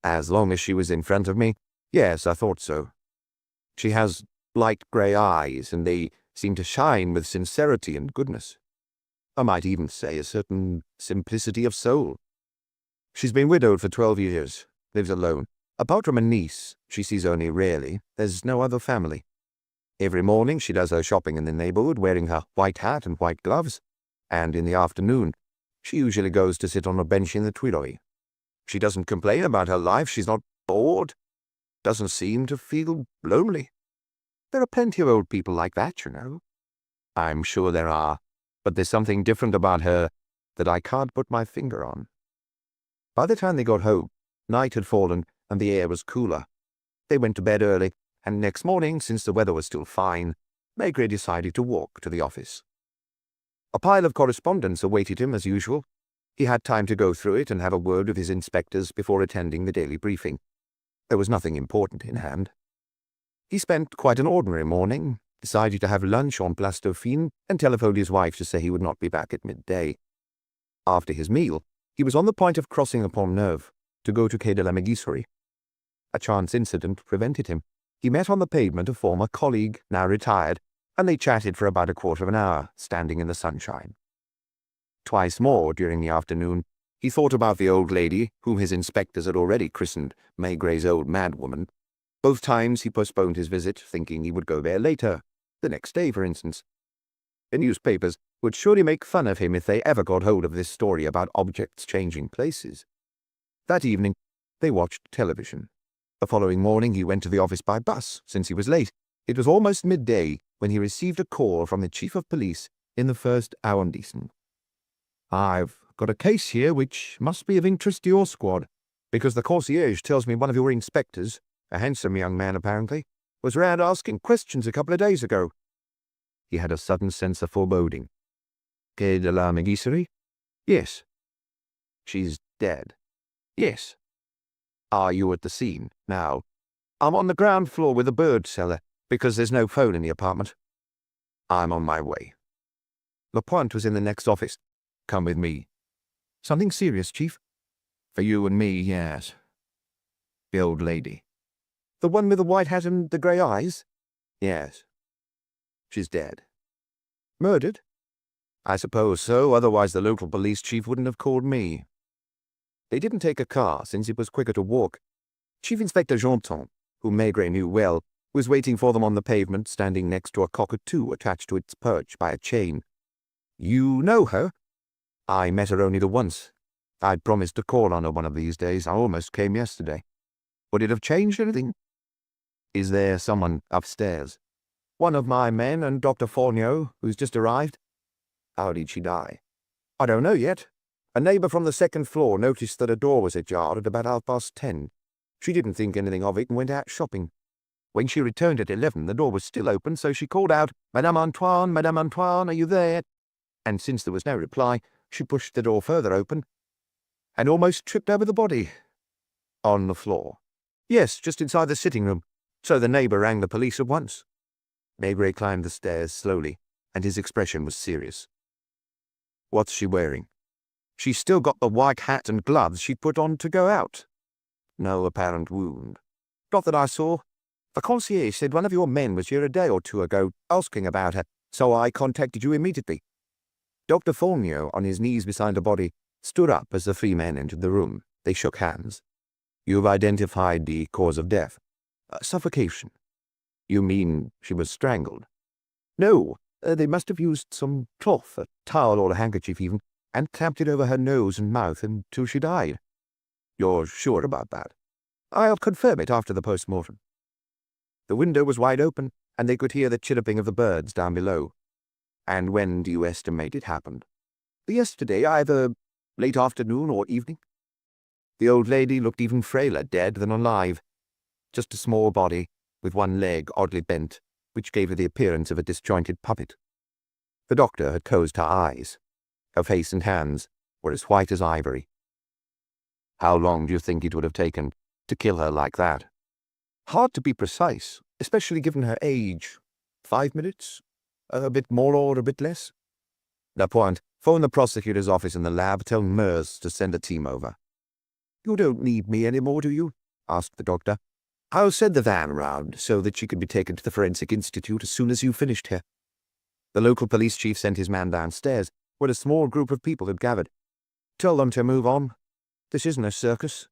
"As long as she was in front of me, yes, I thought so. She has light grey eyes, and they seem to shine with sincerity and goodness. I might even say a certain simplicity of soul. She's been widowed for 12 years, lives alone. Apart from a niece, she sees only rarely. There's no other family. Every morning she does her shopping in the neighborhood, wearing her white hat and white gloves, and in the afternoon she usually goes to sit on a bench in the Tuileries. She doesn't complain about her life. She's not bored. Doesn't seem to feel lonely. There are plenty of old people like that, you know." "I'm sure there are, but there's something different about her that I can't put my finger on." By the time they got home, night had fallen and the air was cooler. They went to bed early, and next morning, since the weather was still fine, Maigret decided to walk to the office. A pile of correspondence awaited him as usual. He had time to go through it and have a word with his inspectors before attending the daily briefing. There was nothing important in hand. He spent quite an ordinary morning, decided to have lunch on Place Dauphine, and telephoned his wife to say he would not be back at midday. After his meal, he was on the point of crossing the Pont Neuf to go to Quai de la Mégisserie. A chance incident prevented him. He met on the pavement a former colleague, now retired, and they chatted for about a quarter of an hour, standing in the sunshine. Twice more during the afternoon, he thought about the old lady, whom his inspectors had already christened Maigret's old madwoman. Both times he postponed his visit, thinking he would go there later, the next day, for instance. The newspapers would surely make fun of him if they ever got hold of this story about objects changing places. That evening, they watched television. The following morning he went to the office by bus, since he was late. It was almost midday when he received a call from the chief of police in the first arrondissement. "I've got a case here which must be of interest to your squad, because the concierge tells me one of your inspectors, a handsome young man apparently, was round asking questions a couple of days ago." He had a sudden sense of foreboding. "Quai de la Mégisserie?" "Yes." "She's dead?" "Yes." "Are you at the scene now?" "I'm on the ground floor with the bird seller, because there's no phone in the apartment." "I'm on my way." Lapointe was in the next office. "Come with me." "Something serious, Chief?" "For you and me, yes." "The old lady." "The one with the white hat and the grey eyes?" "Yes." "She's dead." "Murdered?" "I suppose so, otherwise the local police chief wouldn't have called me." They didn't take a car, since it was quicker to walk. Chief Inspector Janton, whom Maigret knew well, was waiting for them on the pavement, standing next to a cockatoo attached to its perch by a chain. "You know her?" "I met her only the once. I'd promised to call on her one of these days. I almost came yesterday." "Would it have changed anything?" "Is there someone upstairs?" One of my men and Dr. Fourneau, who's just arrived. How did she die? I don't know yet. A neighbour from the second floor noticed that a door was ajar at about 10:30. She didn't think anything of it and went out shopping. When she returned at 11, the door was still open, so she called out, Madame Antoine, are you there? And since there was no reply, she pushed the door further open and almost tripped over the body. On the floor? Yes, just inside the sitting room. So the neighbour rang the police at once. Maigret climbed the stairs slowly, and his expression was serious. What's she wearing? She's still got the white hat and gloves she'd put on to go out. No apparent wound? Not that I saw. The concierge said one of your men was here a day or two ago asking about her, so I contacted you immediately. Dr. Fourneau, on his knees beside the body, stood up as the three men entered the room. They shook hands. You've identified the cause of death? Suffocation. You mean she was strangled? No, they must have used some cloth, a towel or a handkerchief even, and clamped it over her nose and mouth until she died. You're sure about that? I'll confirm it after the post-mortem. The window was wide open, and they could hear the chirruping of the birds down below. And when do you estimate it happened? Yesterday, either late afternoon or evening. The old lady looked even frailer dead than alive. Just a small body, with one leg oddly bent, which gave her the appearance of a disjointed puppet. The doctor had closed her eyes. Her face and hands were as white as ivory. How long do you think it would have taken to kill her like that? Hard to be precise, especially given her age. 5 minutes? A bit more or a bit less? Lapointe, phone the prosecutor's office in the lab. Tell Meurs to send a team over. You don't need me any more, do you? Asked the doctor. I'll send the van round so that she can be taken to the Forensic Institute as soon as you've finished here. The local police chief sent his man downstairs, where a small group of people had gathered. Tell them to move on. This isn't a circus.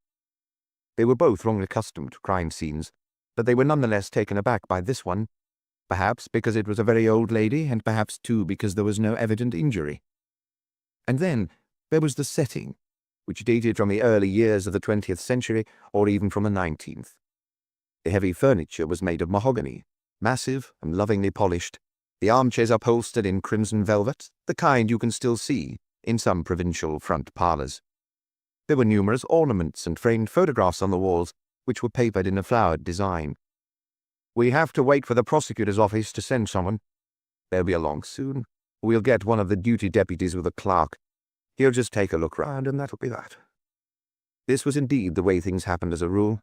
They were both wrongly accustomed to crime scenes, but they were nonetheless taken aback by this one, perhaps because it was a very old lady, and perhaps too because there was no evident injury. And then there was the setting, which dated from the early years of the 20th century, or even from the 19th. The heavy furniture was made of mahogany, massive and lovingly polished, the armchairs upholstered in crimson velvet, the kind you can still see in some provincial front parlours. There were numerous ornaments and framed photographs on the walls, which were papered in a flowered design. We have to wait for the prosecutor's office to send someone. They'll be along soon. We'll get one of the duty deputies with a clerk. He'll just take a look round, and that'll be that. This was indeed the way things happened as a rule.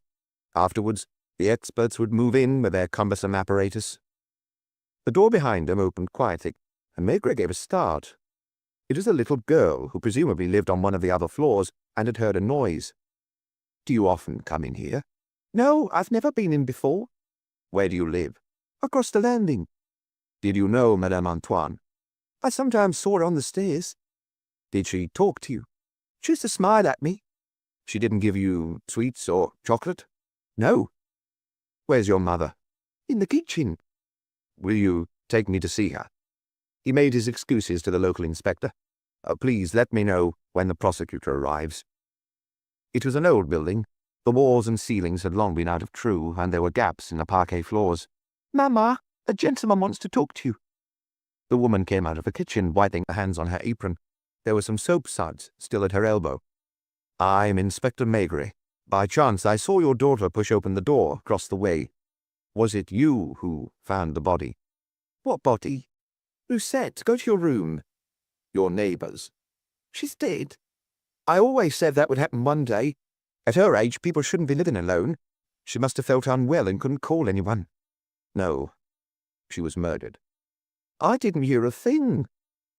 Afterwards, the experts would move in with their cumbersome apparatus. The door behind them opened quietly, and Maigret gave a start. It was a little girl who presumably lived on one of the other floors and had heard a noise. Do you often come in here? No, I've never been in before. Where do you live? Across the landing. Did you know Madame Antoine? I sometimes saw her on the stairs. Did she talk to you? She used to smile at me. She didn't give you sweets or chocolate? No. Where's your mother? In the kitchen. Will you take me to see her? He made his excuses to the local inspector. Please let me know when the prosecutor arrives. It was an old building. The walls and ceilings had long been out of true, and there were gaps in the parquet floors. Mama, a gentleman wants to talk to you. The woman came out of the kitchen, wiping her hands on her apron. There were some soap suds still at her elbow. I'm Inspector Maigret. By chance, I saw your daughter push open the door across the way. Was it you who found the body? What body? Lucette, go to your room. Your neighbour's. She's dead. I always said that would happen one day. At her age, people shouldn't be living alone. She must have felt unwell and couldn't call anyone. No, she was murdered. I didn't hear a thing.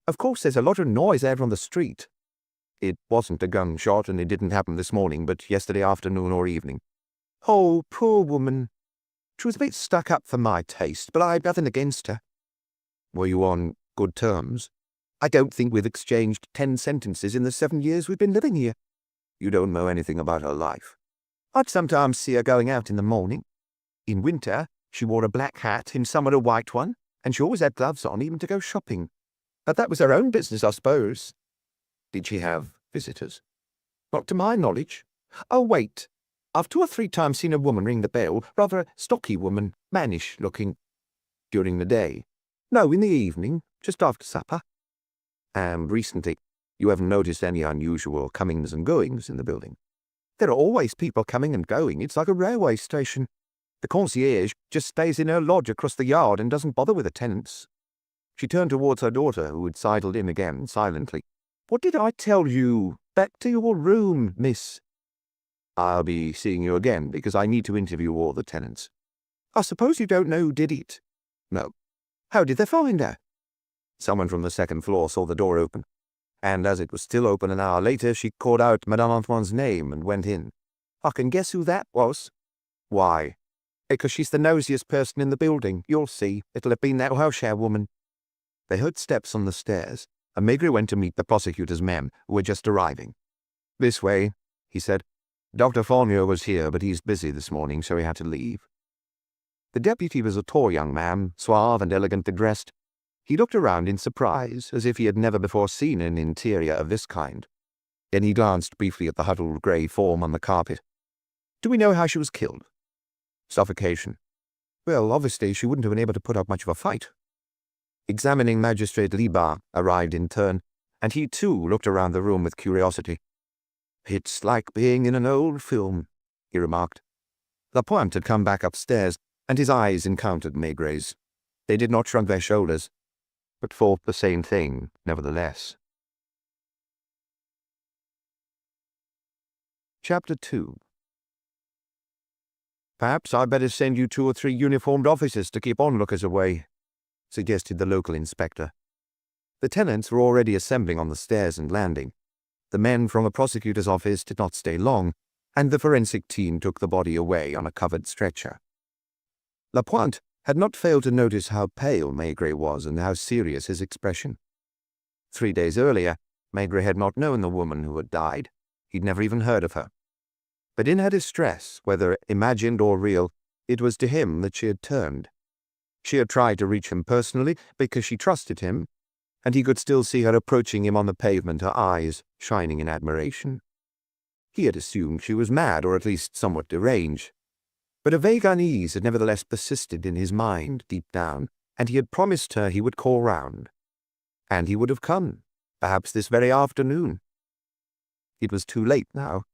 Of course, there's a lot of noise out on the street. It wasn't a gunshot, and it didn't happen this morning, but yesterday afternoon or evening. Oh, poor woman. She was a bit stuck up for my taste, but I've nothing against her. Were you on good terms? I don't think we've exchanged 10 sentences in the 7 years we've been living here. You don't know anything about her life? I'd sometimes see her going out in the morning. In winter, she wore a black hat, in summer a white one, and she always had gloves on, even to go shopping. But that was her own business, I suppose. Did she have visitors? Not to my knowledge. Oh, wait. I've 2 or 3 times seen a woman ring the bell, rather a stocky woman, mannish looking. During the day? No, in the evening, just after supper. And recently, you haven't noticed any unusual comings and goings in the building? There are always people coming and going. It's like a railway station. The concierge just stays in her lodge across the yard and doesn't bother with the tenants. She turned towards her daughter, who had sidled in again silently. What did I tell you? Back to your room, miss. I'll be seeing you again because I need to interview all the tenants. I suppose you don't know who did it? No. How did they find her? Someone from the second floor saw the door open, and as it was still open an hour later, she called out Madame Antoine's name and went in. I can guess who that was. Why? Because she's the nosiest person in the building. You'll see. It'll have been that house-share woman. They heard steps on the stairs, and Maigret went to meet the prosecutor's men, who were just arriving. "This way," he said. "Dr. Fournier was here, but he's busy this morning, so he had to leave." The deputy was a tall young man, suave and elegantly dressed. He looked around in surprise, as if he had never before seen an interior of this kind. Then he glanced briefly at the huddled grey form on the carpet. "Do we know how she was killed?" "Suffocation." "Well, obviously she wouldn't have been able to put up much of a fight." Examining Magistrate Libat arrived in turn, and he too looked around the room with curiosity. "It's like being in an old film," he remarked. Lapointe had come back upstairs, and his eyes encountered Maigret's. They did not shrug their shoulders, but thought the same thing, nevertheless. Chapter 2. "Perhaps I'd better send you 2 or 3 uniformed officers to keep onlookers away," suggested the local inspector. The tenants were already assembling on the stairs and landing. The men from the prosecutor's office did not stay long, and the forensic team took the body away on a covered stretcher. Lapointe had not failed to notice how pale Maigret was and how serious his expression. 3 days earlier, Maigret had not known the woman who had died. He'd never even heard of her. But in her distress, whether imagined or real, it was to him that she had turned. She had tried to reach him personally because she trusted him, and he could still see her approaching him on the pavement, her eyes shining in admiration. He had assumed she was mad, or at least somewhat deranged. But a vague unease had nevertheless persisted in his mind deep down, and he had promised her he would call round. And he would have come, perhaps this very afternoon. It was too late now.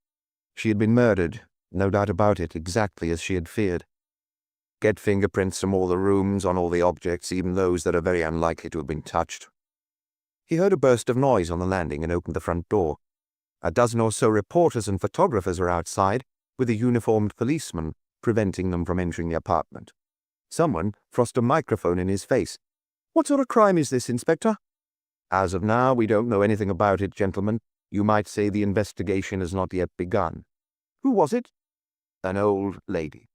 She had been murdered, no doubt about it, exactly as she had feared. Get fingerprints from all the rooms, on all the objects, even those that are very unlikely to have been touched. He heard a burst of noise on the landing and opened the front door. A dozen or so reporters and photographers were outside, with a uniformed policeman preventing them from entering the apartment. Someone thrust a microphone in his face. "What sort of crime is this, Inspector?" "As of now, we don't know anything about it, gentlemen. You might say the investigation has not yet begun." "Who was it?" "An old lady."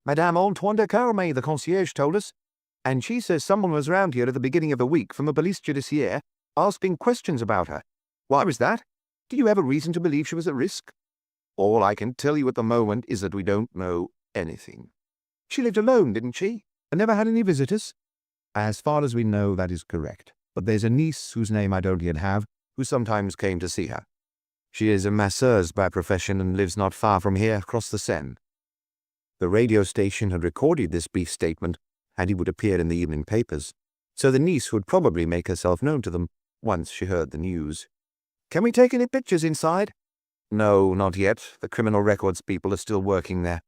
"Madame Antoine de Carme, the concierge told us. And she says someone was round here at the beginning of the week from the police judiciaire asking questions about her. Why was that? Do you have a reason to believe she was at risk?" "All I can tell you at the moment is that we don't know anything." "She lived alone, didn't she? And never had any visitors?" "As far as we know, that is correct. But there's a niece whose name I don't yet have, who sometimes came to see her. She is a masseuse by profession and lives not far from here, across the Seine." The radio station had recorded this brief statement, and it would appear in the evening papers, so the niece would probably make herself known to them once she heard the news. "Can we take any pictures inside?" "No, not yet. The criminal records people are still working there.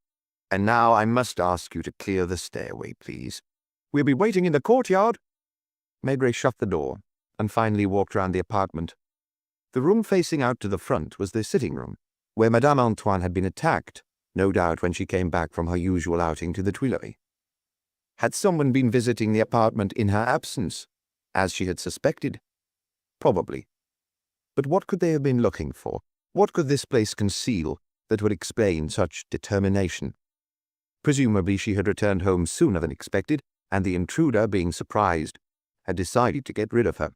And now I must ask you to clear the stairway, please." "We'll be waiting in the courtyard." Maigret shut the door and finally walked round the apartment. The room facing out to the front was the sitting room, where Madame Antoine had been attacked, no doubt when she came back from her usual outing to the Tuileries. Had someone been visiting the apartment in her absence, as she had suspected? Probably. But what could they have been looking for? What could this place conceal that would explain such determination? Presumably she had returned home sooner than expected, and the intruder, being surprised, had decided to get rid of her.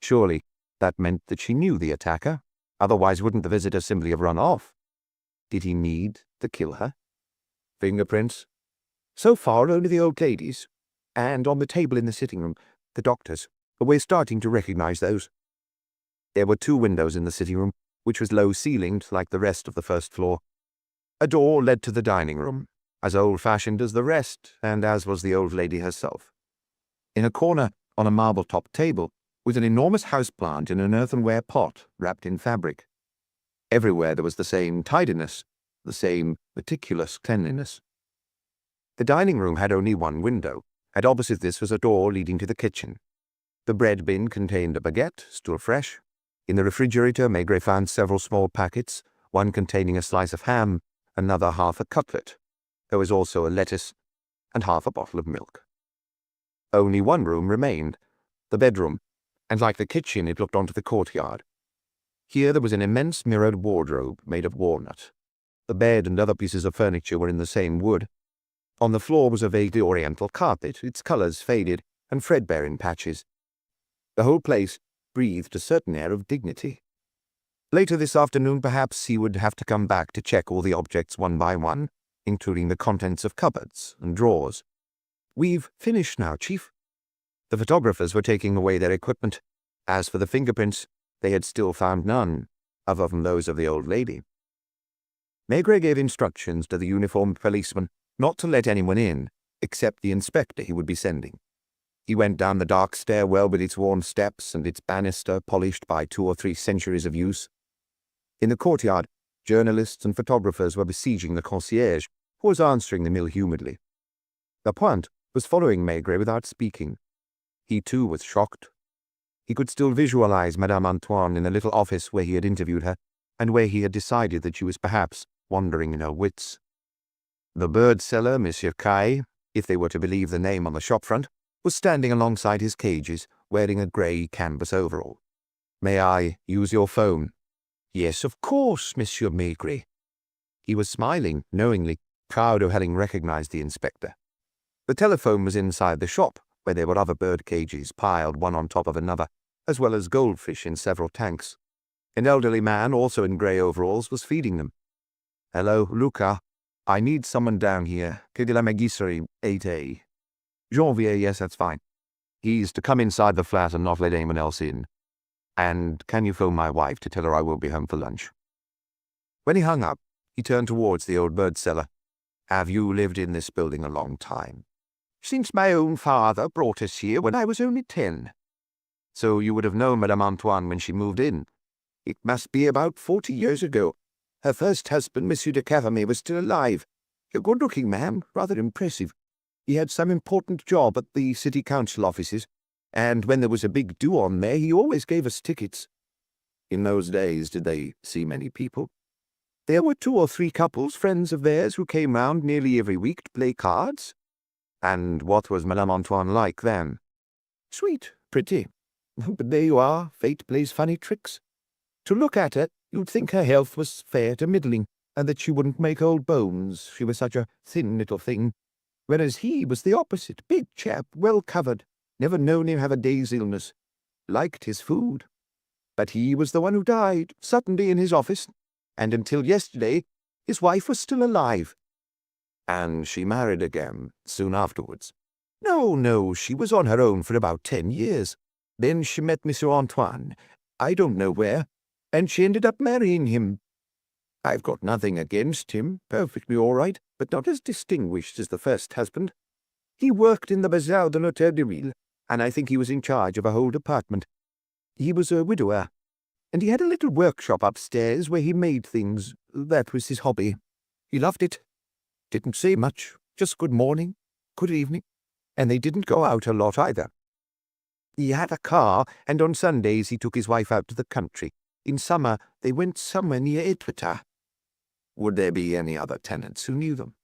Surely that meant that she knew the attacker, otherwise wouldn't the visitor simply have run off? Did he need to kill her? Fingerprints? "So far, only the old lady's. And on the table in the sitting room, the doctor's. But we're starting to recognize those." There were 2 windows in the sitting room, which was low-ceilinged like the rest of the first floor. A door led to the dining room, as old-fashioned as the rest, and as was the old lady herself. In a corner, on a marble-topped table, was an enormous house-plant in an earthenware pot wrapped in fabric. Everywhere there was the same tidiness, the same meticulous cleanliness. The dining room had only one window, and opposite this was a door leading to the kitchen. The bread bin contained a baguette, still fresh. In the refrigerator, Maigret found several small packets, one containing a slice of ham, another half a cutlet. There was also a lettuce, and half a bottle of milk. Only one room remained, the bedroom, and like the kitchen it looked onto the courtyard. Here there was an immense mirrored wardrobe made of walnut. The bed and other pieces of furniture were in the same wood. On the floor was a vaguely oriental carpet, its colours faded and threadbare in patches. The whole place breathed a certain air of dignity. Later this afternoon perhaps he would have to come back to check all the objects one by one, including the contents of cupboards and drawers. "We've finished now, Chief." The photographers were taking away their equipment. As for the fingerprints, they had still found none, other than those of the old lady. Maigret gave instructions to the uniformed policeman not to let anyone in, except the inspector he would be sending. He went down the dark stairwell with its worn steps and its banister polished by 2 or 3 centuries of use. In the courtyard, journalists and photographers were besieging the concierge, who was answering them ill-humouredly. Lapointe was following Maigret without speaking. He too was shocked. He could still visualize Madame Antoine in the little office where he had interviewed her, and where he had decided that she was perhaps wandering in her wits. The bird seller, Monsieur Caille, if they were to believe the name on the shop front, was standing alongside his cages, wearing a grey canvas overall. "May I use your phone?" "Yes, of course, Monsieur Maigret." He was smiling, knowingly, proud of having recognized the inspector. The telephone was inside the shop, where there were other bird cages piled one on top of another, as well as goldfish in several tanks. An elderly man, also in grey overalls, was feeding them. "Hello, Luca. I need someone down here. Quai de la Mégisserie, 8A. Janvier, yes, that's fine. He's to come inside the flat and not let anyone else in. And can you phone my wife to tell her I will be home for lunch?" When he hung up, he turned towards the old bird seller. "Have you lived in this building a long time?" "Since my own father brought us here when I was only 10. "So you would have known Madame Antoine when she moved in?" "It must be about 40 years ago. Her first husband, Monsieur de Cavame, was still alive. A good-looking man, rather impressive. He had some important job at the city council offices, and when there was a big do-on there, he always gave us tickets." "In those days, did they see many people?" "There were 2 or 3 couples, friends of theirs, who came round nearly every week to play cards." "And what was Madame Antoine like then?" "Sweet, pretty. But there you are, fate plays funny tricks. To look at her, you'd think her health was fair to middling, and that she wouldn't make old bones, she was such a thin little thing. Whereas he was the opposite, big chap, well covered, never known him have a day's illness. Liked his food. But he was the one who died, suddenly in his office, and until yesterday his wife was still alive." "And she married again, soon afterwards?" No, she was on her own for about 10 years. Then she met Monsieur Antoine, I don't know where, and she ended up marrying him. I've got nothing against him, perfectly all right, but not as distinguished as the first husband. He worked in the Bazaar de l'Hôtel de Ville, and I think he was in charge of a whole department. He was a widower, and he had a little workshop upstairs where he made things. That was his hobby. He loved it. Didn't say much, just good morning, good evening, and they didn't go out a lot either. He had a car, and on Sundays he took his wife out to the country. In summer they went somewhere near Etretat. Would there be any other tenants who knew them?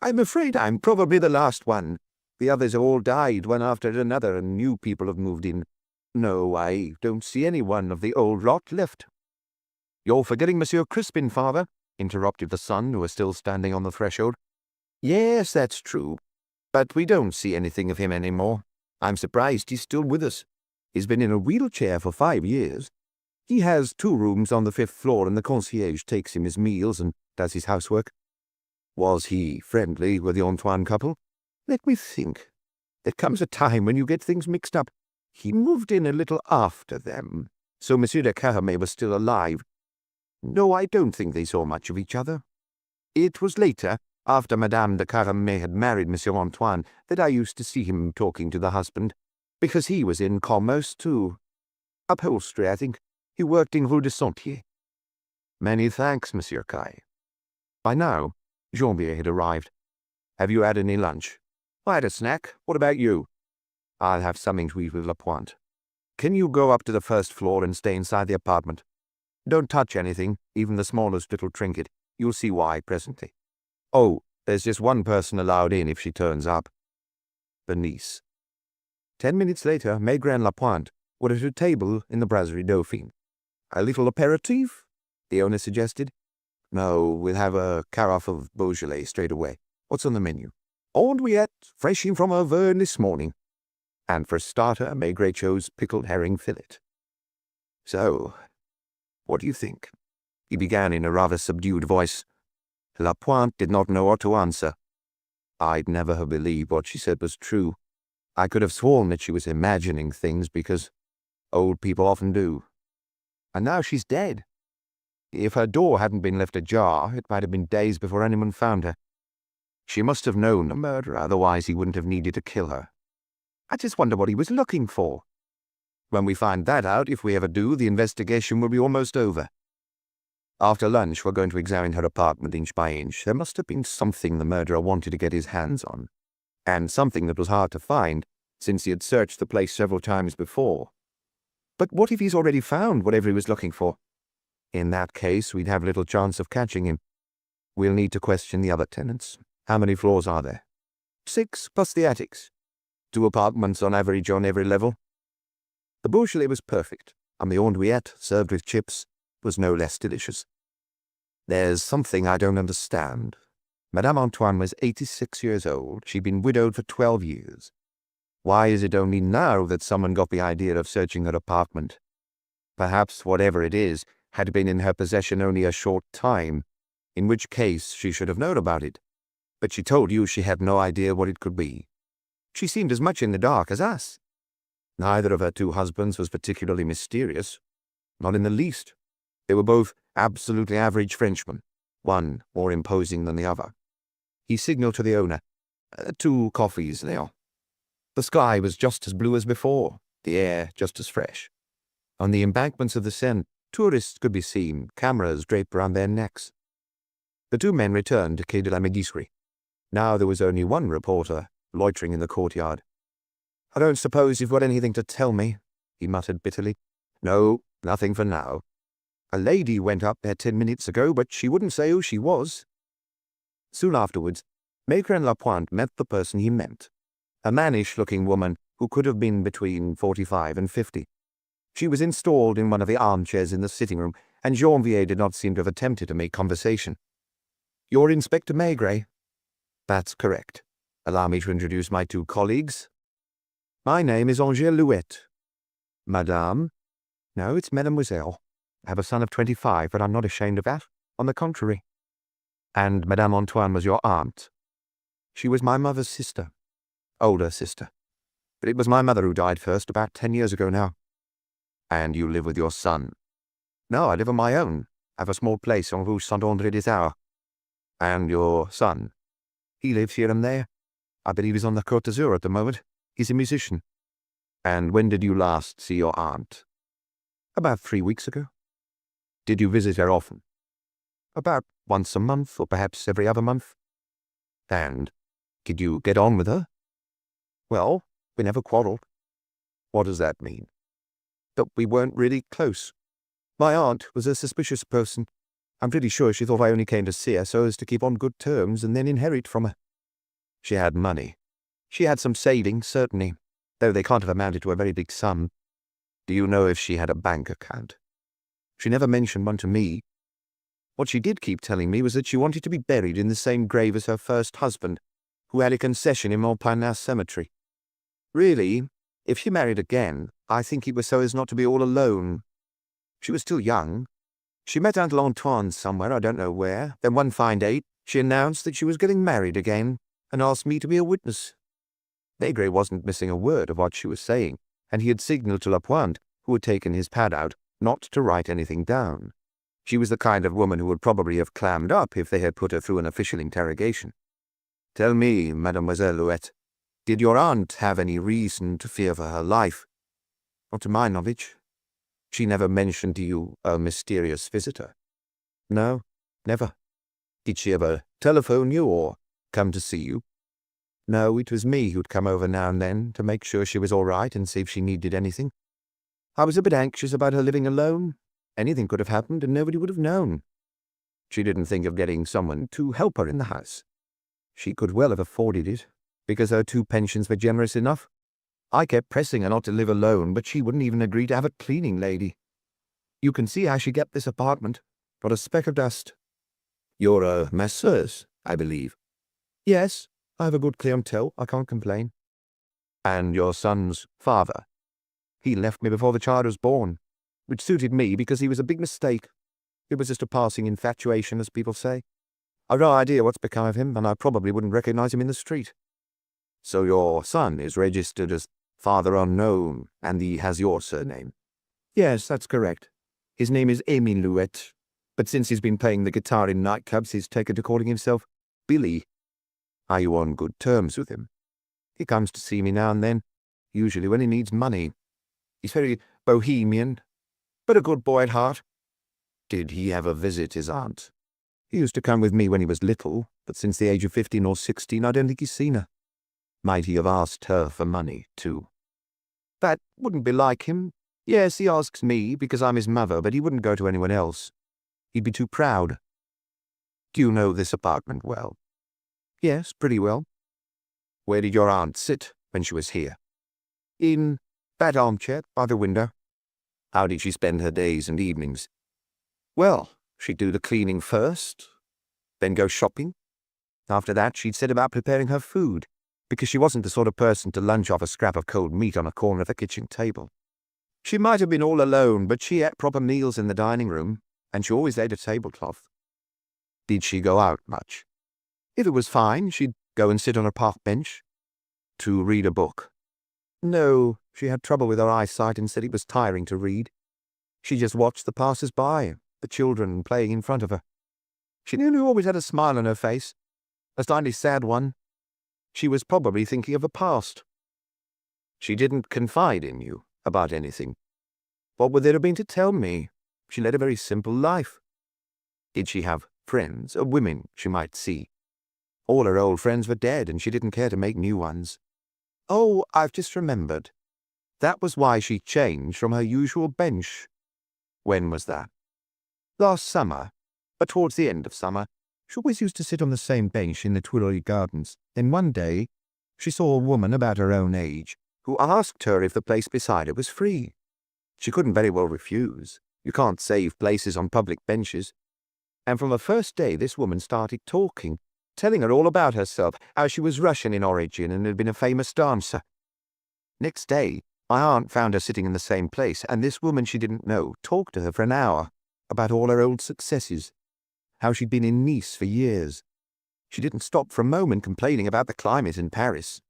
I'm afraid I'm probably the last one. The others have all died one after another, and new people have moved in. No, I don't see any one of the old lot left." "You're forgetting Monsieur Crispin, father," interrupted the son, who was still standing on the threshold. "Yes, that's true. But we don't see anything of him any more. I'm surprised he's still with us. He's been in a wheelchair for 5 years. He has 2 rooms on the 5th floor, and the concierge takes him his meals and does his housework." "Was he friendly with the Antoine couple?" "Let me think. There comes a time when you get things mixed up. He moved in a little after them, so Monsieur de Cavame was still alive. No, I don't think they saw much of each other. It was later, after Madame de Caramet had married Monsieur Antoine, that I used to see him talking to the husband, because he was in commerce too. Upholstery, I think. He worked in Rue de Sentier. Many thanks, Monsieur Caille. By now, Janvier had arrived. Have you had any lunch? I had a snack. What about you? I'll have something to eat with Lapointe. Can you go up to the first floor and stay inside the apartment? Don't touch anything, even the smallest little trinket. You'll see why presently. Oh, there's just one person allowed in if she turns up. The niece. 10 minutes later, Maigret and Lapointe were at a table in the Brasserie Dauphine. A little aperitif? The owner suggested. No, we'll have a carafe of Beaujolais straight away. What's on the menu? Andouillette, fresh in from Auvergne this morning. And for starter, Maigret chose pickled herring fillet. So, what do you think? He began in a rather subdued voice. Lapointe did not know what to answer. I'd never have believed what she said was true. I could have sworn that she was imagining things because old people often do. And now she's dead. If her door hadn't been left ajar, it might have been days before anyone found her. She must have known the murderer, otherwise he wouldn't have needed to kill her. I just wonder what he was looking for. When we find that out, if we ever do, the investigation will be almost over. After lunch, we're going to examine her apartment inch by inch. There must have been something the murderer wanted to get his hands on, and something that was hard to find, since he had searched the place several times before. But what if he's already found whatever he was looking for? In that case, we'd have little chance of catching him. We'll need to question the other tenants. How many floors are there? 6, plus the attics. 2 apartments on average on every level. The Beaujolais was perfect, and the andouillette, served with chips, was no less delicious. There's something I don't understand. Madame Antoine was 86 years old. She'd been widowed for 12 years. Why is it only now that someone got the idea of searching her apartment? Perhaps whatever it is had been in her possession only a short time, in which case she should have known about it. But she told you she had no idea what it could be. She seemed as much in the dark as us. Neither of her 2 husbands was particularly mysterious. Not in the least. They were both absolutely average Frenchmen, one more imposing than the other. He signaled to the owner. 2 coffees, Léon. The sky was just as blue as before, the air just as fresh. On the embankments of the Seine, tourists could be seen, cameras draped around their necks. The 2 men returned to Quai de la Mégisserie. Now there was only one reporter, loitering in the courtyard. I don't suppose you've got anything to tell me, he muttered bitterly. No, nothing for now. A lady went up there 10 minutes ago, but she wouldn't say who she was. Soon afterwards, Maigret and Lapointe met the person he meant, a mannish-looking woman who could have been between 45 and 50. She was installed in one of the armchairs in the sitting room, and Janvier did not seem to have attempted to make conversation. You're Inspector Maigret? That's correct. Allow me to introduce my 2 colleagues. My name is Angèle Louette. Madame? No, it's Mademoiselle. I have a son of 25, but I'm not ashamed of that. On the contrary. And Madame Antoine was your aunt? She was my mother's sister. Older sister. But it was my mother who died first, about 10 years ago now. And you live with your son? No, I live on my own. I have a small place on Rue Saint-André-des-Arts. And your son? He lives here and there. I believe he's on the Côte d'Azur at the moment. He's a musician. And when did you last see your aunt? About 3 weeks ago. Did you visit her often? About once a month, or perhaps every other month. And did you get on with her? Well, we never quarreled. What does that mean? That we weren't really close. My aunt was a suspicious person. I'm pretty sure she thought I only came to see her so as to keep on good terms and then inherit from her. She had money. She had some savings, certainly, though they can't have amounted to a very big sum. Do you know if she had a bank account? She never mentioned one to me. What she did keep telling me was that she wanted to be buried in the same grave as her first husband, who had a concession in Montmartre cemetery. Really, if she married again, I think it was so as not to be all alone. She was still young. She met Uncle Antoine somewhere, I don't know where. Then one fine day, she announced that she was getting married again, and asked me to be a witness. Maigret wasn't missing a word of what she was saying, and he had signaled to Lapointe, who had taken his pad out, not to write anything down. She was the kind of woman who would probably have clammed up if they had put her through an official interrogation. Tell me, Mademoiselle Louette, did your aunt have any reason to fear for her life? Not to my knowledge. She never mentioned to you a mysterious visitor? No, never. Did she ever telephone you or come to see you? No, it was me who'd come over now and then to make sure she was all right and see if she needed anything. I was a bit anxious about her living alone. Anything could have happened and nobody would have known. She didn't think of getting someone to help her in the house. She could well have afforded it, because her 2 pensions were generous enough. I kept pressing her not to live alone, but she wouldn't even agree to have a cleaning lady. You can see how she kept this apartment. Not a speck of dust. You're a masseuse, I believe. Yes, I have a good clientele. I can't complain. And your son's father? He left me before the child was born, which suited me because he was a big mistake. It was just a passing infatuation, as people say. I've no idea what's become of him, and I probably wouldn't recognize him in the street. So your son is registered as Father Unknown, and he has your surname? Yes, that's correct. His name is Émile Louette, but since he's been playing the guitar in nightclubs, he's taken to calling himself Billy. Are you on good terms with him? He comes to see me now and then, usually when he needs money. He's very bohemian, but a good boy at heart. Did he ever visit his aunt? He used to come with me when he was little, but since the age of 15 or 16, I don't think he's seen her. Might he have asked her for money, too? That wouldn't be like him. Yes, he asks me because I'm his mother, but he wouldn't go to anyone else. He'd be too proud. Do you know this apartment well? Yes, pretty well. Where did your aunt sit when she was here? In that armchair by the window. How did she spend her days and evenings? Well, she'd do the cleaning first, then go shopping. After that, she'd set about preparing her food, because she wasn't the sort of person to lunch off a scrap of cold meat on a corner of the kitchen table. She might have been all alone, but she ate proper meals in the dining room, and she always ate a tablecloth. Did she go out much? If it was fine, she'd go and sit on a park bench. To read a book? No, she had trouble with her eyesight and said it was tiring to read. She just watched the passers-by, the children playing in front of her. She nearly always had a smile on her face, a slightly sad one. She was probably thinking of the past. She didn't confide in you about anything. What would there have been to tell me? She led a very simple life. Did she have friends, or women she might see? All her old friends were dead, and she didn't care to make new ones. Oh, I've just remembered. That was why she changed from her usual bench. When was that? Last summer, but towards the end of summer. She always used to sit on the same bench in the Tuileries Gardens. Then one day, she saw a woman about her own age, who asked her if the place beside her was free. She couldn't very well refuse. You can't save places on public benches. And from the first day, this woman started talking, telling her all about herself, how she was Russian in origin and had been a famous dancer. Next day, my aunt found her sitting in the same place, and this woman she didn't know talked to her for an hour about all her old successes, how she'd been in Nice for years. She didn't stop for a moment complaining about the climate in Paris.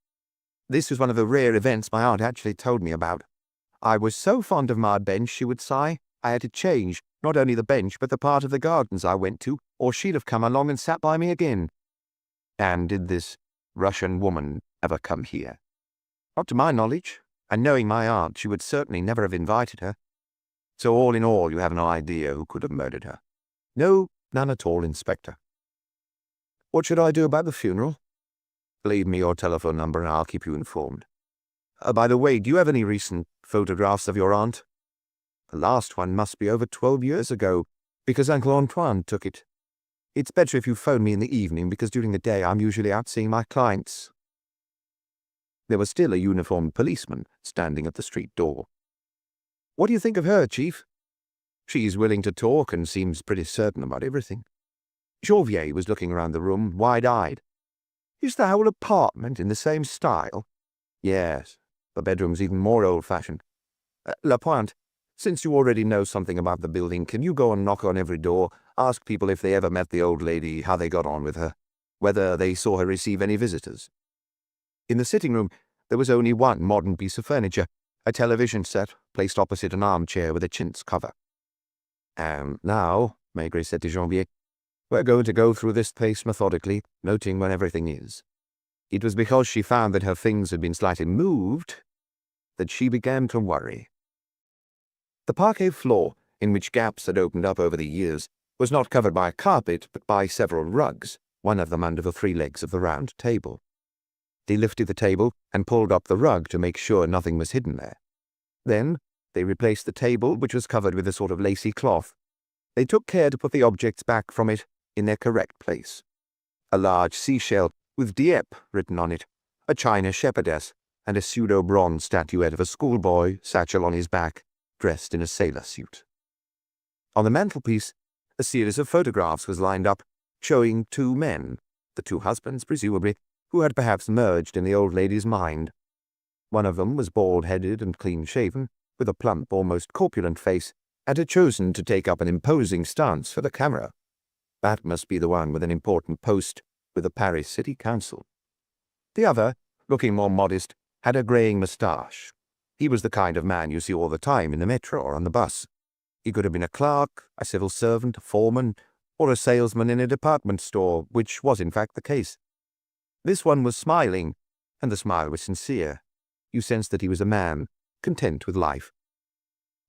This was one of the rare events my aunt actually told me about. I was so fond of my bench, she would sigh, I had to change not only the bench but the part of the gardens I went to, or she'd have come along and sat by me again. And did this Russian woman ever come here? Not to my knowledge, and knowing my aunt, she would certainly never have invited her. So all in all, you have no idea who could have murdered her? No, none at all, Inspector. What should I do about the funeral? Leave me your telephone number and I'll keep you informed. By the way, do you have any recent photographs of your aunt? The last one must be over 12 years ago, because Uncle Antoine took it. It's better if you phone me in the evening, because during the day I'm usually out seeing my clients. There was still a uniformed policeman standing at the street door. What do you think of her, Chief? She's willing to talk and seems pretty certain about everything. Janvier was looking around the room, wide-eyed. Is the whole apartment in the same style? Yes, the bedroom's even more old-fashioned. Lapointe, since you already know something about the building, can you go and knock on every door, ask people if they ever met the old lady, how they got on with her, whether they saw her receive any visitors? In the sitting room, there was only one modern piece of furniture, a television set placed opposite an armchair with a chintz cover. And now, Maigret said to Janvier. We're going to go through this place methodically, noting where everything is. It was because she found that her things had been slightly moved that she began to worry. The parquet floor, in which gaps had opened up over the years, was not covered by a carpet but by several rugs, one of them under the 3 legs of the round table. They lifted the table and pulled up the rug to make sure nothing was hidden there. Then they replaced the table, which was covered with a sort of lacy cloth. They took care to put the objects back from it in their correct place. A large seashell with Dieppe written on it, a china shepherdess, and a pseudo-bronze statuette of a schoolboy, satchel on his back, dressed in a sailor suit. On the mantelpiece, a series of photographs was lined up, showing 2 men, the 2 husbands, presumably, who had perhaps merged in the old lady's mind. One of them was bald-headed and clean-shaven, with a plump, almost corpulent face, and had chosen to take up an imposing stance for the camera. That must be the one with an important post with the Paris City Council. The other, looking more modest, had a greying moustache. He was the kind of man you see all the time in the metro or on the bus. He could have been a clerk, a civil servant, a foreman, or a salesman in a department store, which was in fact the case. This one was smiling, and the smile was sincere. You sensed that he was a man, content with life.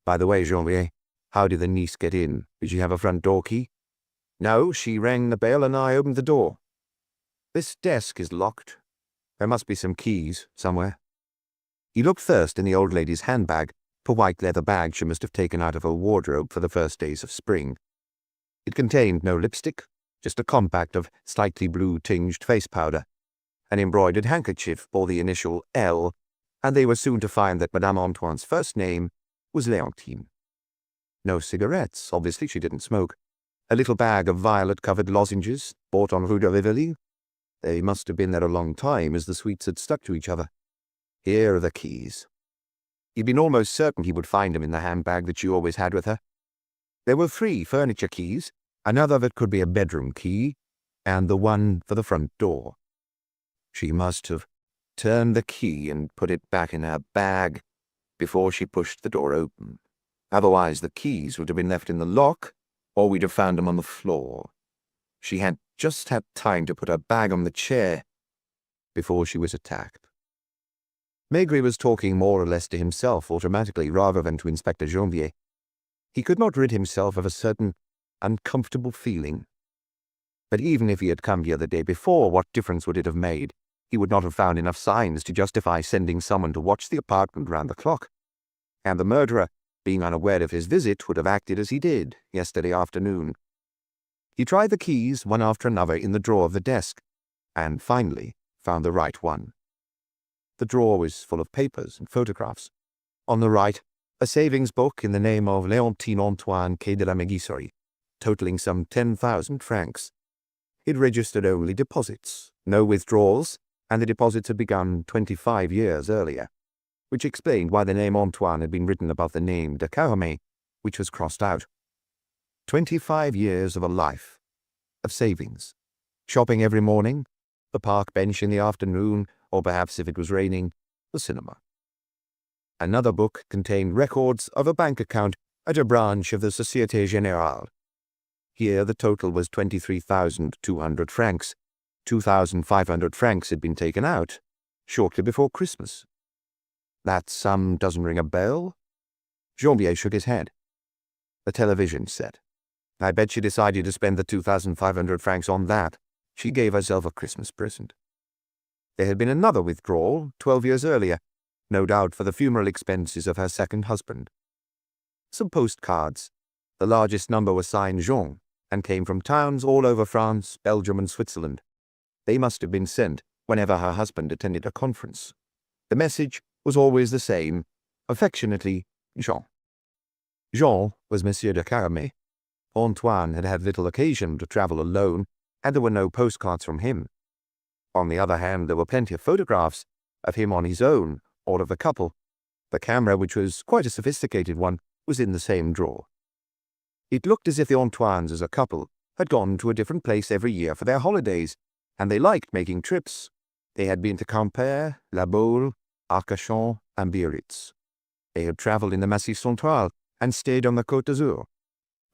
By the way, Janvier, how did the niece get in? Did she have a front door key? No, she rang the bell and I opened the door. This desk is locked. There must be some keys somewhere. He looked first in the old lady's handbag, a white leather bag she must have taken out of her wardrobe for the first days of spring. It contained no lipstick, just a compact of slightly blue-tinged face powder. An embroidered handkerchief bore the initial L, and they were soon to find that Madame Antoine's first name was Leontine. No cigarettes, obviously she didn't smoke. A little bag of violet-covered lozenges, bought on Rue de Rivoli. They must have been there a long time, as the sweets had stuck to each other. Here are the keys. He'd been almost certain he would find them in the handbag that she always had with her. There were 3 furniture keys, another that could be a bedroom key, and the one for the front door. She must have turned the key and put it back in her bag before she pushed the door open. Otherwise the keys would have been left in the lock, or we'd have found them on the floor. She had just had time to put her bag on the chair before she was attacked. Maigret was talking more or less to himself automatically rather than to Inspector Janvier. He could not rid himself of a certain uncomfortable feeling. But even if he had come here the day before, what difference would it have made? He would not have found enough signs to justify sending someone to watch the apartment round the clock. And the murderer, being unaware of his visit, would have acted as he did yesterday afternoon. He tried the keys one after another in the drawer of the desk, and finally found the right one. The drawer was full of papers and photographs. On the right, a savings book in the name of Leontine Antoine Quai de la Mégisserie, totaling some 10,000 francs. It registered only deposits, no withdrawals, and the deposits had begun 25 years earlier, which explained why the name Antoine had been written above the name de Caramet, which was crossed out. 25 years of a life, of savings, shopping every morning, the park bench in the afternoon, or perhaps if it was raining, the cinema. Another book contained records of a bank account at a branch of the Société Générale. Here the total was 23,200 francs. 2,500 francs had been taken out shortly before Christmas. That sum doesn't ring a bell? Janvier shook his head. The television set. I bet she decided to spend the 2,500 francs on that. She gave herself a Christmas present. There had been another withdrawal 12 years earlier, no doubt for the funeral expenses of her second husband. Some postcards. The largest number was signed Jean, and came from towns all over France, Belgium, and Switzerland. They must have been sent whenever her husband attended a conference. The message was always the same, affectionately, Jean. Jean was Monsieur de Caramet. Antoine had had little occasion to travel alone, and there were no postcards from him. On the other hand, there were plenty of photographs of him on his own, or of the couple. The camera, which was quite a sophisticated one, was in the same drawer. It looked as if the Antoines as a couple had gone to a different place every year for their holidays, and they liked making trips. They had been to Quimper, La Baule, Arcachon, and Biarritz. They had travelled in the Massif Central and stayed on the Côte d'Azur.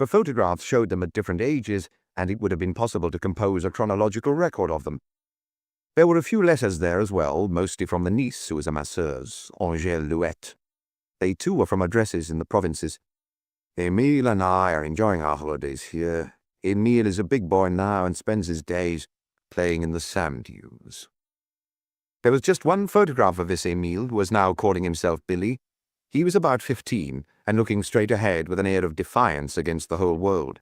Her photographs showed them at different ages, and it would have been possible to compose a chronological record of them. There were a few letters there as well, mostly from the niece who was a masseuse, Angèle Louette. They too were from addresses in the provinces. Emile and I are enjoying our holidays here. Emile is a big boy now and spends his days playing in the sand dunes. There was just one photograph of this Emile, who was now calling himself Billy. He was about 15 and looking straight ahead with an air of defiance against the whole world.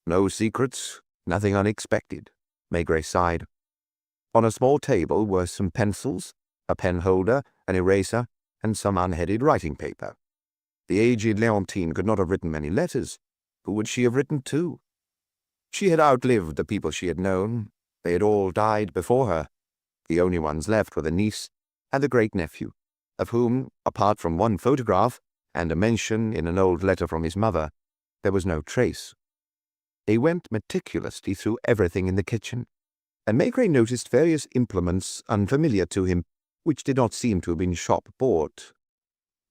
No secrets, nothing unexpected, Maigret sighed. On a small table were some pencils, a pen holder, an eraser, and some unheaded writing paper. The aged Leontine could not have written many letters. Who would she have written to? She had outlived the people she had known. They had all died before her. The only ones left were the niece and the great-nephew, of whom, apart from one photograph and a mention in an old letter from his mother, there was no trace. They went meticulously through everything in the kitchen, and Maigret noticed various implements unfamiliar to him, which did not seem to have been shop-bought.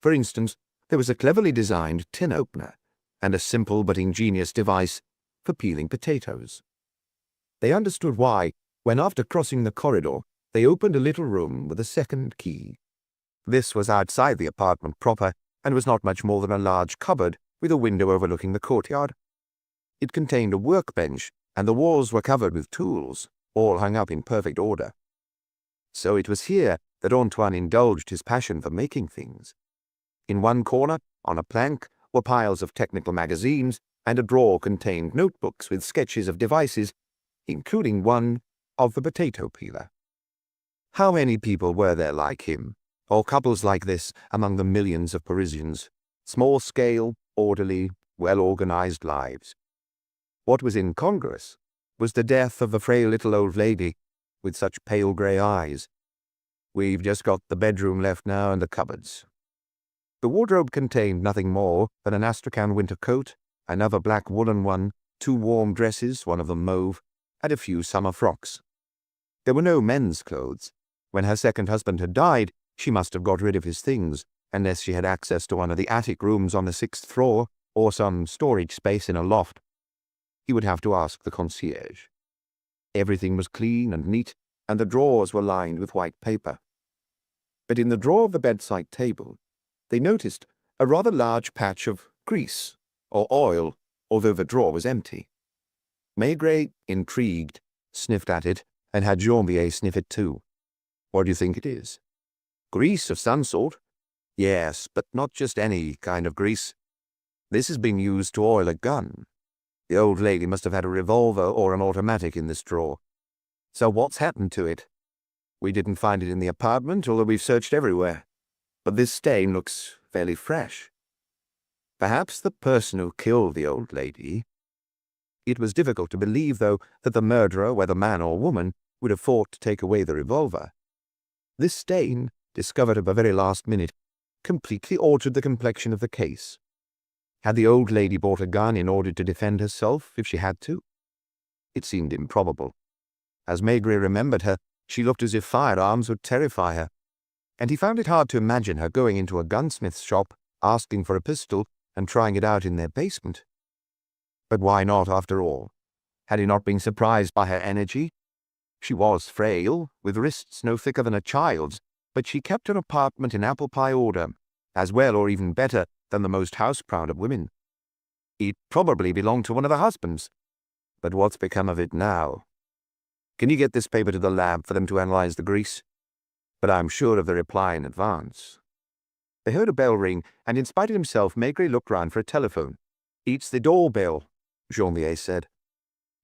For instance, there was a cleverly designed tin opener, and a simple but ingenious device for peeling potatoes. They understood why, when after crossing the corridor, they opened a little room with a second key. This was outside the apartment proper, and was not much more than a large cupboard with a window overlooking the courtyard. It contained a workbench, and the walls were covered with tools, all hung up in perfect order. So it was here that Antoine indulged his passion for making things. In one corner, on a plank, were piles of technical magazines, and a drawer contained notebooks with sketches of devices, including one of the potato peeler. How many people were there like him, or couples like this, among the millions of Parisians? Small-scale, orderly, well-organized lives. What was incongruous was the death of the frail little old lady with such pale grey eyes. We've just got the bedroom left now and the cupboards. The wardrobe contained nothing more than an astrakhan winter coat, another black woolen one, 2 warm dresses, one of them mauve, and a few summer frocks. There were no men's clothes. When her second husband had died, she must have got rid of his things, unless she had access to one of the attic rooms on the 6th floor, or some storage space in a loft. He would have to ask the concierge. Everything was clean and neat, and the drawers were lined with white paper. But in the drawer of the bedside table, they noticed a rather large patch of grease, or oil, although the drawer was empty. Maigret, intrigued, sniffed at it, and had Janvier sniff it too. What do you think it is? Grease of some sort? Yes, but not just any kind of grease. This has been used to oil a gun. The old lady must have had a revolver or an automatic in this drawer. So what's happened to it? We didn't find it in the apartment, although we've searched everywhere. But this stain looks fairly fresh. Perhaps the person who killed the old lady. It was difficult to believe, though, that the murderer, whether man or woman, would have fought to take away the revolver. This stain, discovered at the very last minute, completely altered the complexion of the case. Had the old lady bought a gun in order to defend herself, if she had to? It seemed improbable. As Maigret remembered her, she looked as if firearms would terrify her, and he found it hard to imagine her going into a gunsmith's shop, asking for a pistol, and trying it out in their basement. But why not, after all? Had he not been surprised by her energy? She was frail, with wrists no thicker than a child's, but she kept her apartment in apple-pie order, as well or even better than the most house-proud of women. It probably belonged to one of her husbands. But what's become of it now? Can you get this paper to the lab for them to analyze the grease? But I'm sure of the reply in advance. They heard a bell ring, and in spite of himself, Maigret looked round for a telephone. It's the doorbell, Janvier said.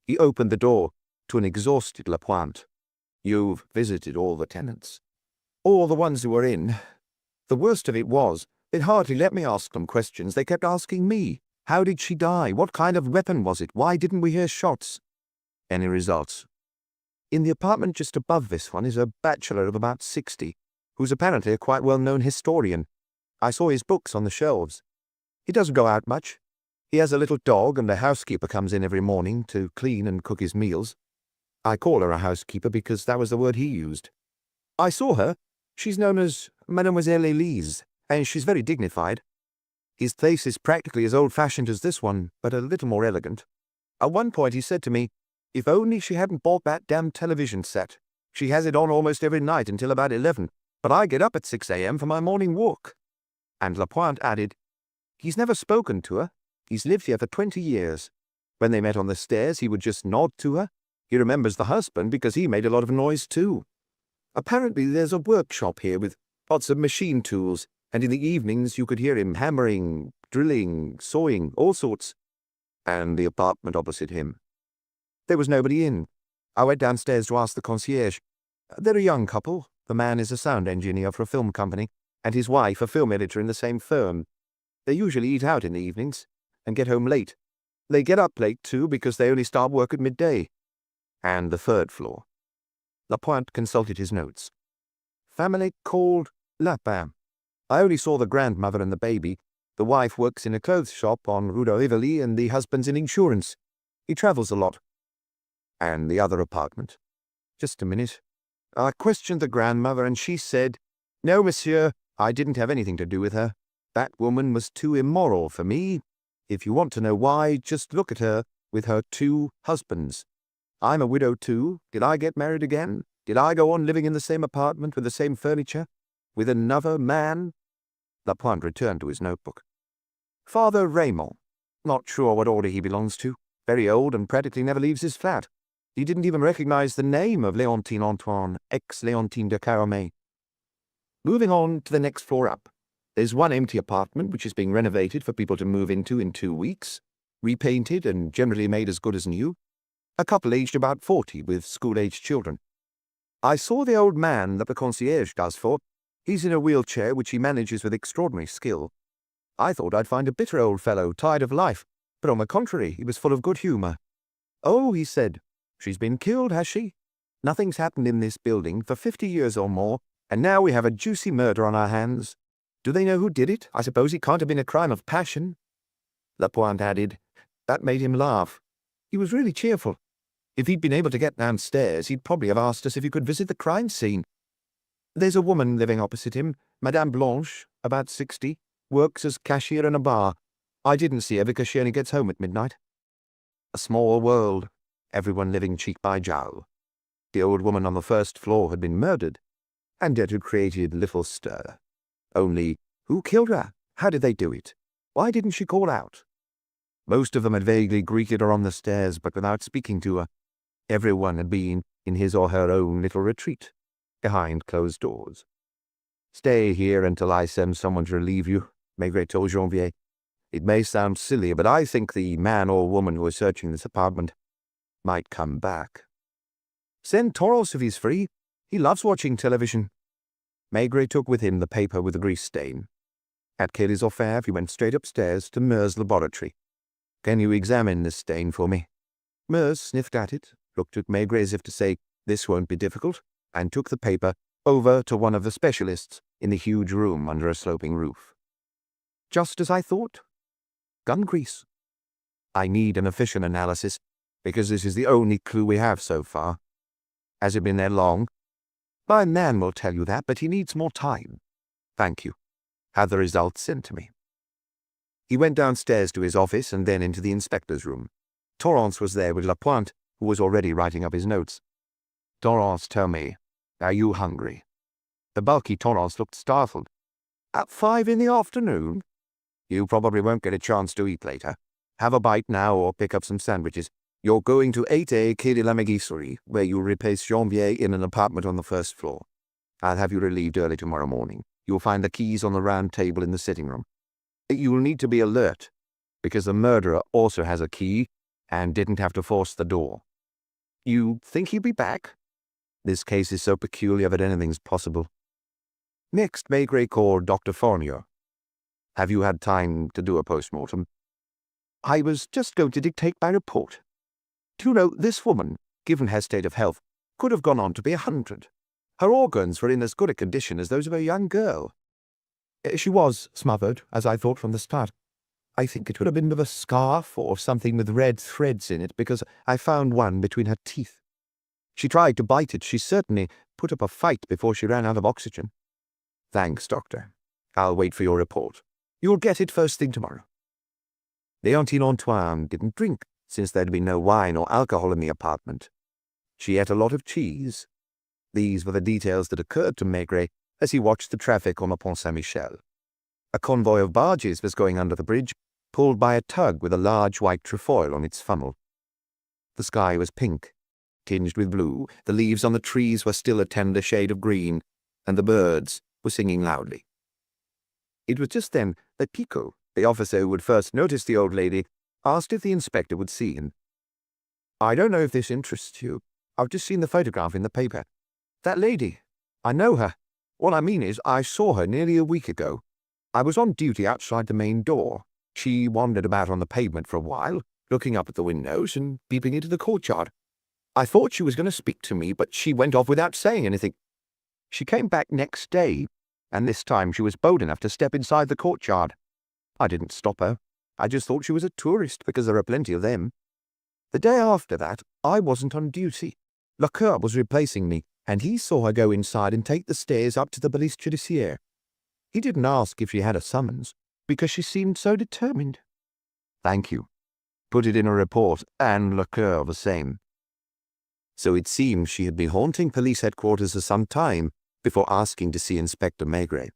He opened the door to an exhausted Lapointe. You've visited all the tenants. All the ones who were in. The worst of it was, they'd hardly let me ask them questions. They kept asking me. How did she die? What kind of weapon was it? Why didn't we hear shots? Any results? In the apartment just above this one is a bachelor of about 60, who's apparently a quite well-known historian. I saw his books on the shelves. He doesn't go out much. He has a little dog, and a housekeeper comes in every morning to clean and cook his meals. I call her a housekeeper because that was the word he used. I saw her. She's known as Mademoiselle Elise, and she's very dignified. His place is practically as old-fashioned as this one, but a little more elegant. At one point he said to me, if only she hadn't bought that damn television set. She has it on almost every night until about 11, but I get up at 6 a.m. for my morning walk. And Lapointe added, he's never spoken to her. He's lived here for 20 years. When they met on the stairs, he would just nod to her. He remembers the husband because he made a lot of noise too. Apparently there's a workshop here with lots of machine tools, and in the evenings you could hear him hammering, drilling, sawing, all sorts. And the apartment opposite him. There was nobody in. I went downstairs to ask the concierge. They're a young couple. The man is a sound engineer for a film company, and his wife a film editor in the same firm. They usually eat out in the evenings, and get home late. They get up late too because they only start work at midday. And the third floor. Lapointe consulted his notes. Family called Lapin. I only saw the grandmother and the baby. The wife works in a clothes shop on Rue de Rivoli, and the husband's in insurance. He travels a lot. And the other apartment. Just a minute. I questioned the grandmother, and she said, no, monsieur, I didn't have anything to do with her. That woman was too immoral for me. If you want to know why, just look at her with her 2 husbands. I'm a widow too. Did I get married again? Did I go on living in the same apartment with the same furniture? With another man? Lapointe returned to his notebook. Father Raymond. Not sure what order he belongs to. Very old and practically never leaves his flat. He didn't even recognize the name of Léontine Antoine, ex-Léontine de Caramay. Moving on to the next floor up. There's one empty apartment which is being renovated for people to move into in 2 weeks. Repainted and generally made as good as new. A couple aged about 40 with school-aged children. I saw the old man that the concierge does for. He's in a wheelchair which he manages with extraordinary skill. I thought I'd find a bitter old fellow tired of life, but on the contrary, he was full of good humour. Oh, he said, she's been killed, has she? Nothing's happened in this building for 50 years or more, and now we have a juicy murder on our hands. Do they know who did it? I suppose it can't have been a crime of passion. Lapointe added, that made him laugh. He was really cheerful. If he'd been able to get downstairs, he'd probably have asked us if he could visit the crime scene. There's a woman living opposite him, Madame Blanche, about 60, works as cashier in a bar. I didn't see her because she only gets home at midnight. A small world, everyone living cheek by jowl. The old woman on the first floor had been murdered, and it had created little stir. Only, who killed her? How did they do it? Why didn't she call out? Most of them had vaguely greeted her on the stairs, but without speaking to her. Everyone had been in his or her own little retreat, behind closed doors. Stay here until I send someone to relieve you, Maigret told Janvier. It may sound silly, but I think the man or woman who is searching this apartment might come back. Send Toros if he's free. He loves watching television. Maigret took with him the paper with the grease stain. At Quai des Orfèvres, he went straight upstairs to Meux's laboratory. Can you examine this stain for me? Meuse sniffed at it, looked at Maigret as if to say, this won't be difficult, and took the paper over to one of the specialists in the huge room under a sloping roof. Just as I thought. Gun grease. I need an efficient analysis, because this is the only clue we have so far. Has it been there long? My man will tell you that, but he needs more time. Thank you. Have the results sent to me. He went downstairs to his office and then into the inspector's room. Torrance was there with Lapointe, who was already writing up his notes. Torrance, tell me, are you hungry? The bulky Torrance looked startled. At 5 in the afternoon? You probably won't get a chance to eat later. Have a bite now or pick up some sandwiches. You're going to 8A Quai de la Mégisserie, where you'll replace Janvier in an apartment on the first floor. I'll have you relieved early tomorrow morning. You'll find the keys on the round table in the sitting room. You'll need to be alert, because the murderer also has a key and didn't have to force the door. You think he'll be back? This case is so peculiar that anything's possible. Next, Maigret called Dr. Fournier. Have you had time to do a post-mortem? I was just going to dictate my report. Do you know, this woman, given her state of health, could have gone on to be 100. Her organs were in as good a condition as those of a young girl. She was smothered, as I thought from the start. I think it would have been with a scarf or something with red threads in it, because I found one between her teeth. She tried to bite it. She certainly put up a fight before she ran out of oxygen. Thanks, Doctor. I'll wait for your report. You'll get it first thing tomorrow. Leontine Antoine didn't drink, since there'd been no wine or alcohol in the apartment. She ate a lot of cheese. These were the details that occurred to Maigret as he watched the traffic on the Pont Saint-Michel. A convoy of barges was going under the bridge, pulled by a tug with a large white trefoil on its funnel. The sky was pink, tinged with blue, the leaves on the trees were still a tender shade of green, and the birds were singing loudly. It was just then that Pico, the officer who had first noticed the old lady, asked if the inspector would see him. "I don't know if this interests you. I've just seen the photograph in the paper. That lady, I know her. What I mean is, I saw her nearly a week ago. I was on duty outside the main door. She wandered about on the pavement for a while, looking up at the windows and peeping into the courtyard. I thought she was going to speak to me, but she went off without saying anything. She came back next day, and this time she was bold enough to step inside the courtyard. I didn't stop her. I just thought she was a tourist, because there are plenty of them. The day after that, I wasn't on duty. Lecoeur was replacing me, and he saw her go inside and take the stairs up to the police judiciaire. He didn't ask if she had a summons, because she seemed so determined." "Thank you. Put it in a report, and Lecoeur the same." So it seemed she had been haunting police headquarters for some time before asking to see Inspector Maigret,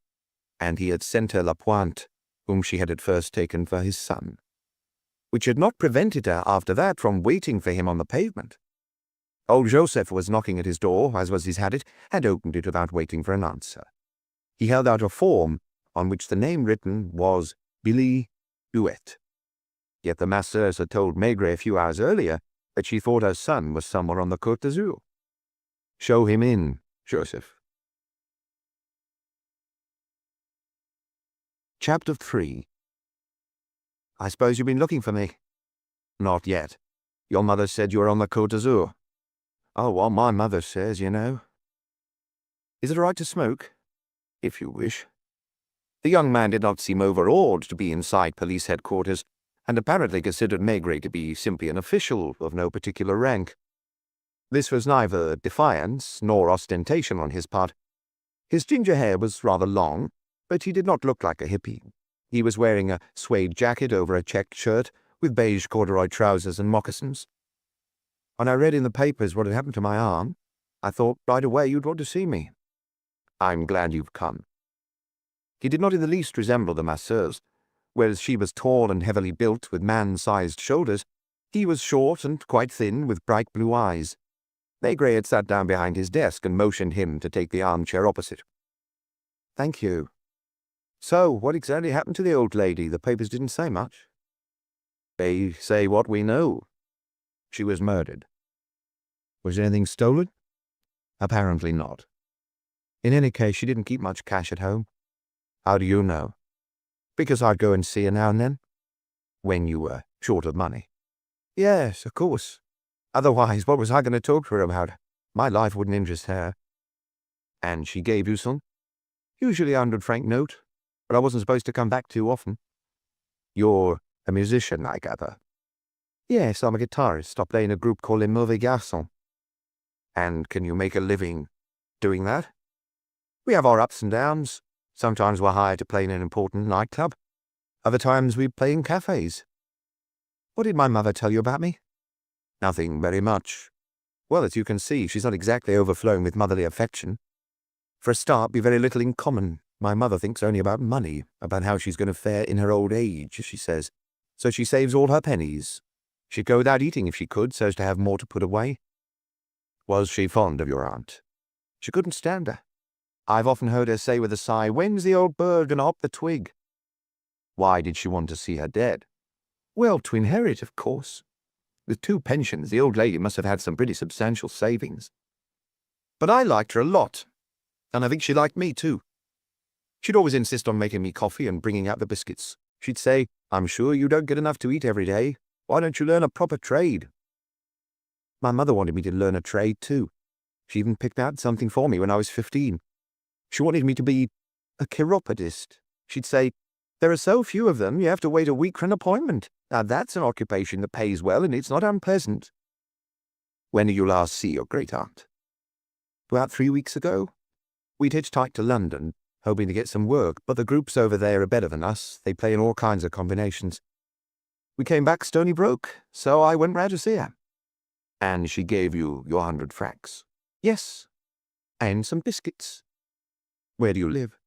and he had sent her La Pointe, whom she had at first taken for his son, which had not prevented her after that from waiting for him on the pavement. Old Joseph was knocking at his door, as was his habit, and opened it without waiting for an answer. He held out a form on which the name written was Billy Duet. Yet the masseuse had told Maigret a few hours earlier that she thought her son was somewhere on the Côte d'Azur. "Show him in, Joseph." Chapter 3. "I suppose you've been looking for me?" "Not yet. Your mother said you were on the Côte d'Azur." "Oh, what my mother says, you know." "Is it all right to smoke?" "If you wish." The young man did not seem overawed to be inside police headquarters, and apparently considered Maigret to be simply an official of no particular rank. This was neither defiance nor ostentation on his part. His ginger hair was rather long, but he did not look like a hippie. He was wearing a suede jacket over a checked shirt, with beige corduroy trousers and moccasins. When I read in the papers what had happened to my arm, I thought right away you'd want to see me. I'm glad you've come." He did not in the least resemble the masseuse. Whereas she was tall and heavily built, with man-sized shoulders, he was short and quite thin, with bright blue eyes. Maigret had sat down behind his desk and motioned him to take the armchair opposite. "Thank you. So, what exactly happened to the old lady? The papers didn't say much." "They say what we know. She was murdered." "Was anything stolen?" "Apparently not. In any case, she didn't keep much cash at home." "How do you know?" "Because I'd go and see her now and then." "When you were short of money?" "Yes, of course. Otherwise, what was I going to talk to her about? My life wouldn't interest her." "And she gave you some?" "Usually a 100-franc note, but I wasn't supposed to come back too often." "You're a musician, I gather." "Yes, I'm a guitarist. I play in a group called Les Mauvais Garçons." "And can you make a living doing that?" "We have our ups and downs. Sometimes we're hired to play in an important nightclub. Other times we play in cafes." "What did my mother tell you about me?" "Nothing very much. Well, as you can see, she's not exactly overflowing with motherly affection. For a start, we've very little in common. My mother thinks only about money, about how she's going to fare in her old age, she says. So she saves all her pennies. She'd go without eating if she could, so as to have more to put away." "Was she fond of your aunt?" "She couldn't stand her. I've often heard her say with a sigh, 'When's the old bird going to hop the twig?'" "Why did she want to see her dead?" "Well, to inherit, of course. With 2 pensions, the old lady must have had some pretty substantial savings. But I liked her a lot, and I think she liked me too. She'd always insist on making me coffee and bringing out the biscuits. She'd say, 'I'm sure you don't get enough to eat every day. Why don't you learn a proper trade?' My mother wanted me to learn a trade too. She even picked out something for me when I was 15. She wanted me to be a chiropodist. She'd say, 'There are so few of them, you have to wait a week for an appointment. Now that's an occupation that pays well, and it's not unpleasant.'" "When did you last see your great-aunt?" "About 3 weeks ago. We'd hitchhiked to London. hoping to get some work, but the groups over there are better than us. They play in all kinds of combinations. We came back stony broke, so I went round to see her. And she gave you your 100 francs? Yes, and some biscuits. Where do you live?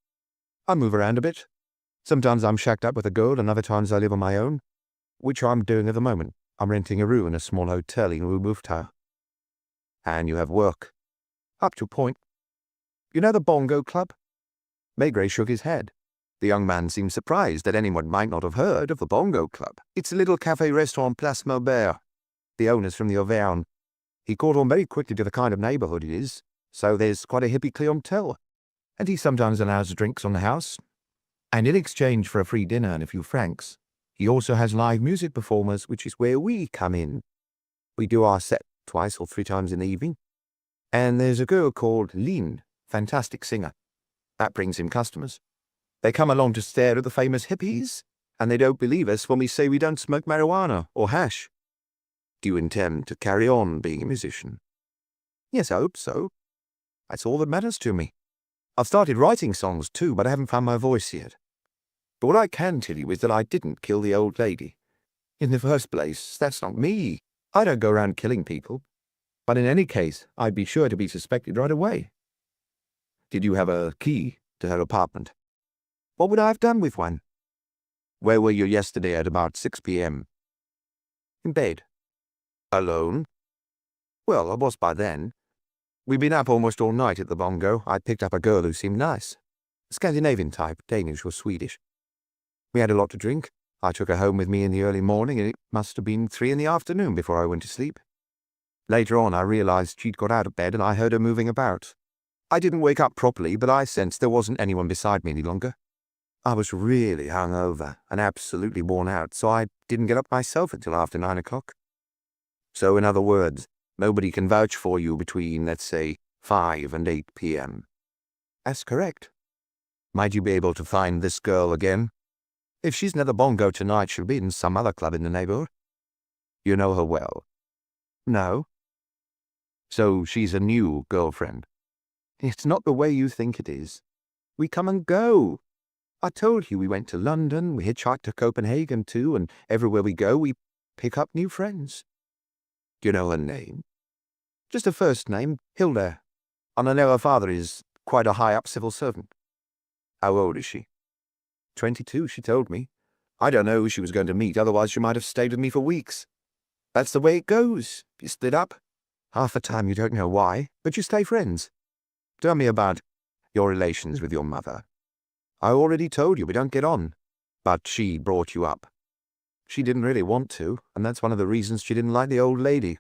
I move around a bit. Sometimes I'm shacked up with a girl, and other times I live on my own, which I'm doing at the moment. I'm renting a room in a small hotel in Rue Mouffetard. And you have work? Up to a point. You know the Bongo Club? Maigret shook his head. The young man seemed surprised that anyone might not have heard of the Bongo Club. It's a little cafe-restaurant Place Maubert. The owner's from the Auvergne. He caught on very quickly to the kind of neighbourhood it is, so there's quite a hippie clientele. And he sometimes allows drinks on the house. And in exchange for a free dinner and a few francs, he also has live music performers, which is where we come in. We do our set twice or 3 times in the evening. And there's a girl called Lynn, fantastic singer. That brings him customers. They come along to stare at the famous hippies, and they don't believe us when we say we don't smoke marijuana or hash. Do you intend to carry on being a musician? Yes, I hope so. That's all that matters to me. I've started writing songs too, but I haven't found my voice yet. But what I can tell you is that I didn't kill the old lady. In the first place, that's not me. I don't go around killing people. But in any case, I'd be sure to be suspected right away. Did you have a key to her apartment? What would I have done with one? Where were you yesterday at about 6 p.m.? In bed. Alone? Well, I was by then. We'd been up almost all night at the Bongo. I picked up a girl who seemed nice. Scandinavian type, Danish or Swedish. We had a lot to drink. I took her home with me in the early morning, and it must have been 3 in the afternoon before I went to sleep. Later on, I realized she'd got out of bed, and I heard her moving about. I didn't wake up properly, but I sensed there wasn't anyone beside me any longer. I was really hungover and absolutely worn out, so I didn't get up myself until after 9 o'clock. So, in other words, nobody can vouch for you between, let's say, 5 and 8 p.m. That's correct. Might you be able to find this girl again? If she's near the Bongo tonight, she'll be in some other club in the neighborhood. You know her well? No. So she's a new girlfriend? It's not the way you think it is. We come and go. I told you we went to London, we hitchhiked to Copenhagen too, and everywhere we go, we pick up new friends. Do you know her name? Just her first name, Hilda. And I know her father is quite a high-up civil servant. How old is she? 22, she told me. I don't know who she was going to meet, otherwise she might have stayed with me for weeks. That's the way it goes. You split up. Half the time you don't know why, but you stay friends. Tell me about your relations with your mother. I already told you we don't get on. But she brought you up. She didn't really want to, and that's one of the reasons she didn't like the old lady.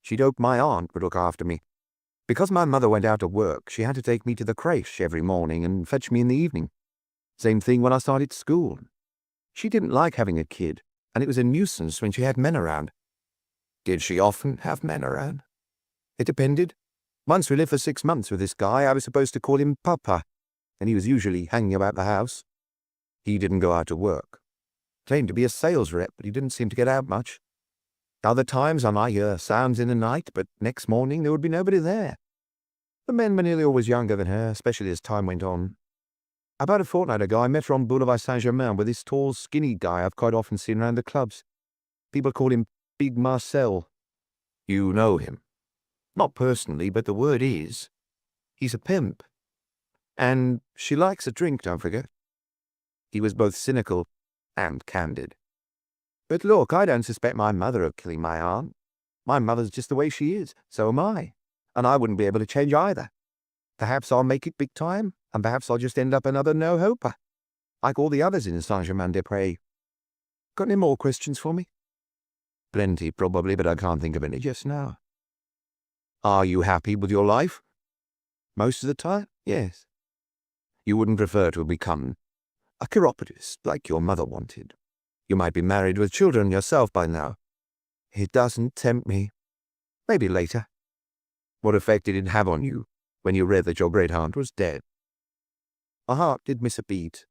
She'd hoped my aunt would look after me. Because my mother went out to work, she had to take me to the crèche every morning and fetch me in the evening. Same thing when I started school. She didn't like having a kid, and it was a nuisance when she had men around. Did she often have men around? It depended. Once we lived for 6 months with this guy, I was supposed to call him Papa, and he was usually hanging about the house. He didn't go out to work. Claimed to be a sales rep, but he didn't seem to get out much. Other times I might hear sounds in the night, but next morning there would be nobody there. The men were nearly always younger than her, especially as time went on. About a fortnight ago, I met her on Boulevard Saint-Germain with this tall, skinny guy I've quite often seen around the clubs. People call him Big Marcel. You know him? Not personally, but the word is. He's a pimp. And she likes a drink, don't forget. He was both cynical and candid. But look, I don't suspect my mother of killing my aunt. My mother's just the way she is, so am I. And I wouldn't be able to change either. Perhaps I'll make it big time, and perhaps I'll just end up another no-hoper, like all the others in Saint-Germain-des-Prés. Got any more questions for me? Plenty, probably, but I can't think of any just now. Are you happy with your life? Most of the time, yes. You wouldn't prefer to become a chiropodist, like your mother wanted. You might be married with children yourself by now. It doesn't tempt me. Maybe later. What effect did it have on you when you read that your great-aunt was dead? My heart did miss a beat.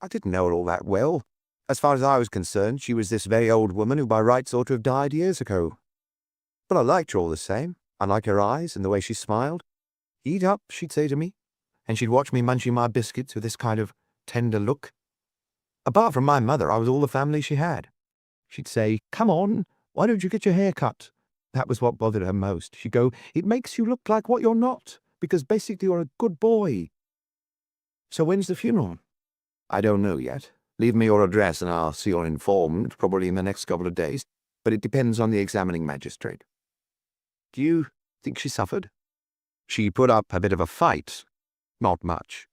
I didn't know her all that well. As far as I was concerned, she was this very old woman who by rights ought to have died years ago. But I liked her all the same. I liked her eyes and the way she smiled. Eat up, she'd say to me, and she'd watch me munching my biscuits with this kind of tender look. Apart from my mother, I was all the family she had. She'd say, "Come on, why don't you get your hair cut?" That was what bothered her most. She'd go, "It makes you look like what you're not, because basically you're a good boy." So when's the funeral? I don't know yet. Leave me your address and I'll see you're informed, probably in the next couple of days, but it depends on the examining magistrate. Do you think she suffered? She put up a bit of a fight. Not much.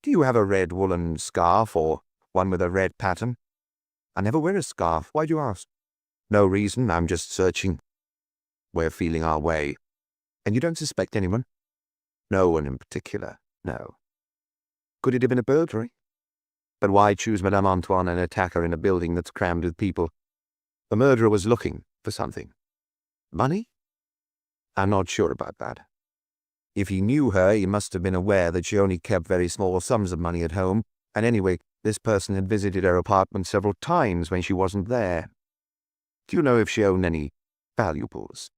Do you have a red woolen scarf or one with a red pattern? I never wear a scarf. Why'd you ask? No reason, I'm just searching. We're feeling our way. And you don't suspect anyone? No one in particular, no. Could it have been a burglary? But why choose Madame Antoine and attack her in a building that's crammed with people? The murderer was looking for something. Money? I'm not sure about that. If he knew her, he must have been aware that she only kept very small sums of money at home, and anyway, this person had visited her apartment several times when she wasn't there. Do you know if she owned any valuables?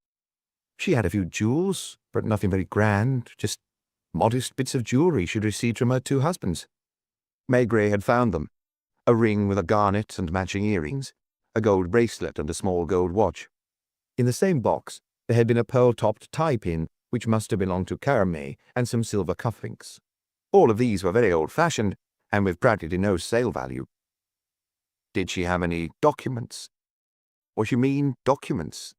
She had a few jewels, but nothing very grand, just modest bits of jewellery she'd received from her 2 husbands. Maigret had found them. A ring with a garnet and matching earrings, a gold bracelet and a small gold watch. In the same box, there had been a pearl-topped tie-pin, which must have belonged to Caramel, and some silver cufflinks. All of these were very old-fashioned, and with practically no sale value. Did she have any documents? What do you mean, documents?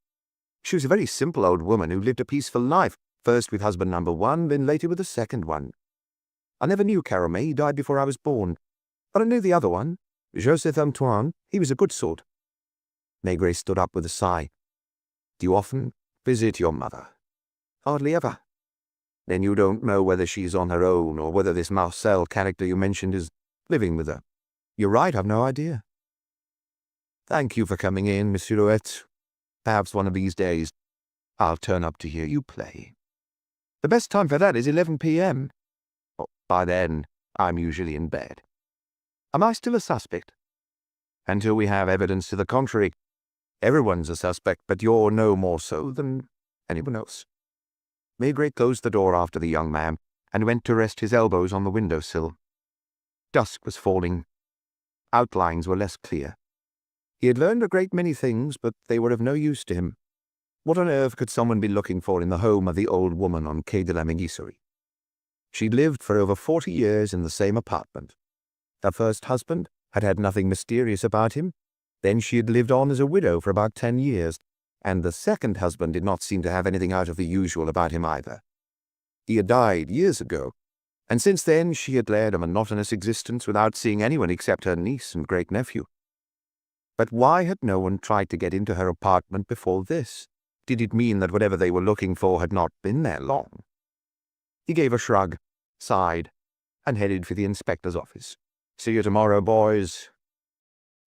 She was a very simple old woman who lived a peaceful life, first with husband number 1, then later with the second one. I never knew Caramel, he died before I was born. But I knew the other one, Joseph Antoine. He was a good sort. Maigret stood up with a sigh. Do you often visit your mother? Hardly ever. Then you don't know whether she's on her own or whether this Marcel character you mentioned is living with her. You're right, I've no idea. Thank you for coming in, Monsieur Rouet. Perhaps one of these days I'll turn up to hear you play. The best time for that is 11 p.m. Oh, by then, I'm usually in bed. Am I still a suspect? Until we have evidence to the contrary. Everyone's a suspect, but you're no more so than anyone else. Maigret closed the door after the young man and went to rest his elbows on the windowsill. Dusk was falling. Outlines were less clear. He had learned a great many things, but they were of no use to him. What on earth could someone be looking for in the home of the old woman on Quai de la Mégisserie? She'd lived for over 40 years in the same apartment. Her first husband had had nothing mysterious about him. Then she had lived on as a widow for about 10 years, and the second husband did not seem to have anything out of the usual about him either. He had died years ago, and since then she had led a monotonous existence without seeing anyone except her niece and great-nephew. But why had no one tried to get into her apartment before this? Did it mean that whatever they were looking for had not been there long? He gave a shrug, sighed, and headed for the inspector's office. See you tomorrow, boys.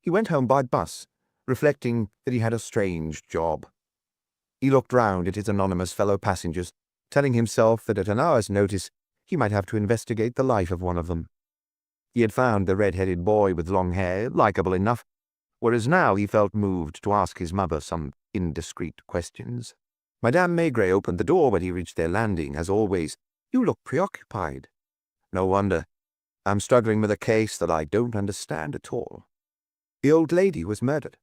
He went home by bus, reflecting that he had a strange job. He looked round at his anonymous fellow passengers, telling himself that at an hour's notice he might have to investigate the life of one of them. He had found the red-headed boy with long hair likeable enough, whereas now he felt moved to ask his mother some indiscreet questions. Madame Maigret opened the door when he reached their landing, as always. You look preoccupied. No wonder. I'm struggling with a case that I don't understand at all. The old lady was murdered.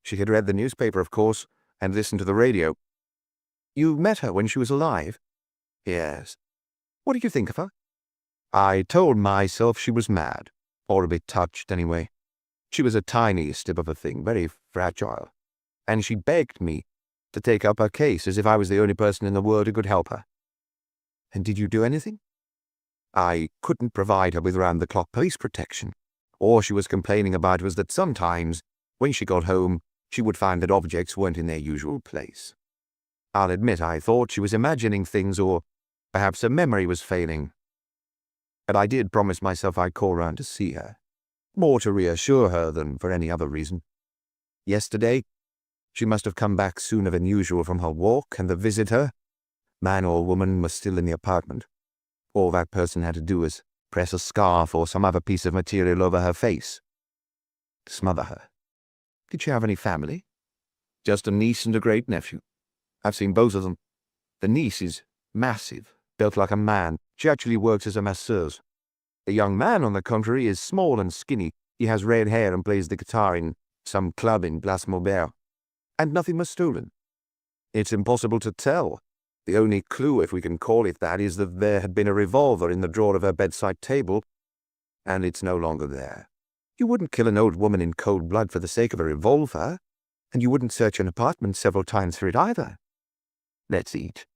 She had read the newspaper, of course, and listened to the radio. You met her when she was alive? Yes. What did you think of her? I told myself she was mad, or a bit touched anyway. She was a tiny slip of a thing, very fragile, and she begged me to take up her case as if I was the only person in the world who could help her. And did you do anything? I couldn't provide her with round-the-clock police protection. All she was complaining about was that sometimes, when she got home, she would find that objects weren't in their usual place. I'll admit I thought she was imagining things, or perhaps her memory was failing. But I did promise myself I'd call round to see her, more to reassure her than for any other reason. Yesterday, she must have come back sooner than usual from her walk, and the visitor, man or woman, was still in the apartment. All that person had to do was press a scarf or some other piece of material over her face. Smother her. Did she have any family? Just a niece and a great-nephew. I've seen both of them. The niece is massive, built like a man. She actually works as a masseuse. The young man, on the contrary, is small and skinny. He has red hair and plays the guitar in some club in Place Maubert. And nothing was stolen. It's impossible to tell. The only clue, if we can call it that, is that there had been a revolver in the drawer of her bedside table, and it's no longer there. You wouldn't kill an old woman in cold blood for the sake of a revolver, and you wouldn't search an apartment several times for it either. Let's eat.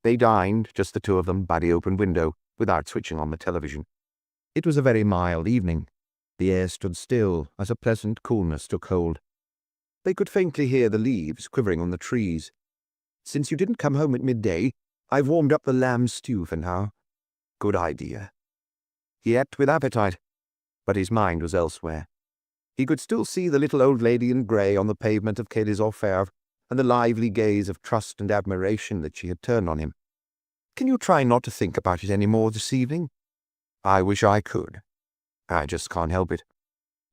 They dined, just the two of them, by the open window, without switching on the television. It was a very mild evening. The air stood still as a pleasant coolness took hold. They could faintly hear the leaves quivering on the trees. Since you didn't come home at midday, I've warmed up the lamb stew for now. Good idea. He ate with appetite, but his mind was elsewhere. He could still see the little old lady in grey on the pavement of Quai des Orfèvres, and the lively gaze of trust and admiration that she had turned on him. Can you try not to think about it any more this evening? I wish I could. I just can't help it.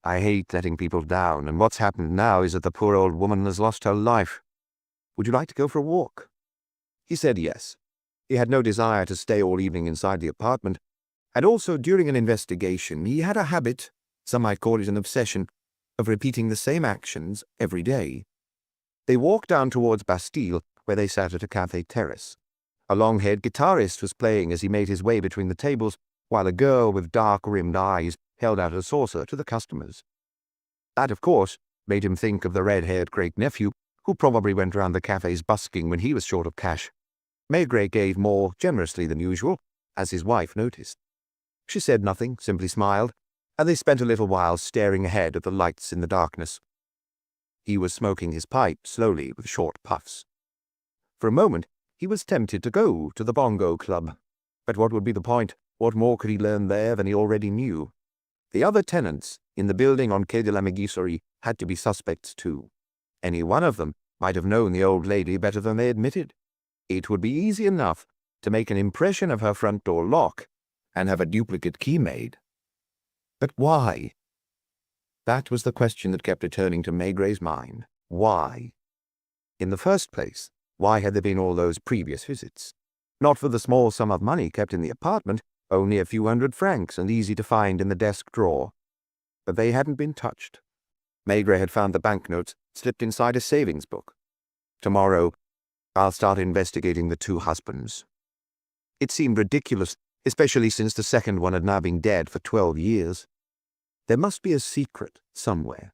I hate letting people down, and what's happened now is that the poor old woman has lost her life. Would you like to go for a walk? He said yes. He had no desire to stay all evening inside the apartment, and also during an investigation he had a habit, some might call it an obsession, of repeating the same actions every day. They walked down towards Bastille, where they sat at a café terrace. A long-haired guitarist was playing as he made his way between the tables, while a girl with dark-rimmed eyes held out a saucer to the customers. That, of course, made him think of the red-haired great-nephew, who probably went round the cafes busking when he was short of cash. Maigret gave more generously than usual, as his wife noticed. She said nothing, simply smiled, and they spent a little while staring ahead at the lights in the darkness. He was smoking his pipe slowly with short puffs. For a moment, he was tempted to go to the Bongo Club. But what would be the point? What more could he learn there than he already knew? The other tenants in the building on Quai de la Megisserie had to be suspects too. Any one of them might have known the old lady better than they admitted. It would be easy enough to make an impression of her front door lock and have a duplicate key made. But why? That was the question that kept returning to Maigret's mind. Why? In the first place, why had there been all those previous visits? Not for the small sum of money kept in the apartment, only a few hundred francs and easy to find in the desk drawer. But they hadn't been touched. Maigret had found the banknotes slipped inside a savings book. Tomorrow, I'll start investigating the two husbands. It seemed ridiculous, especially since the second one had now been dead for 12 years. There must be a secret somewhere,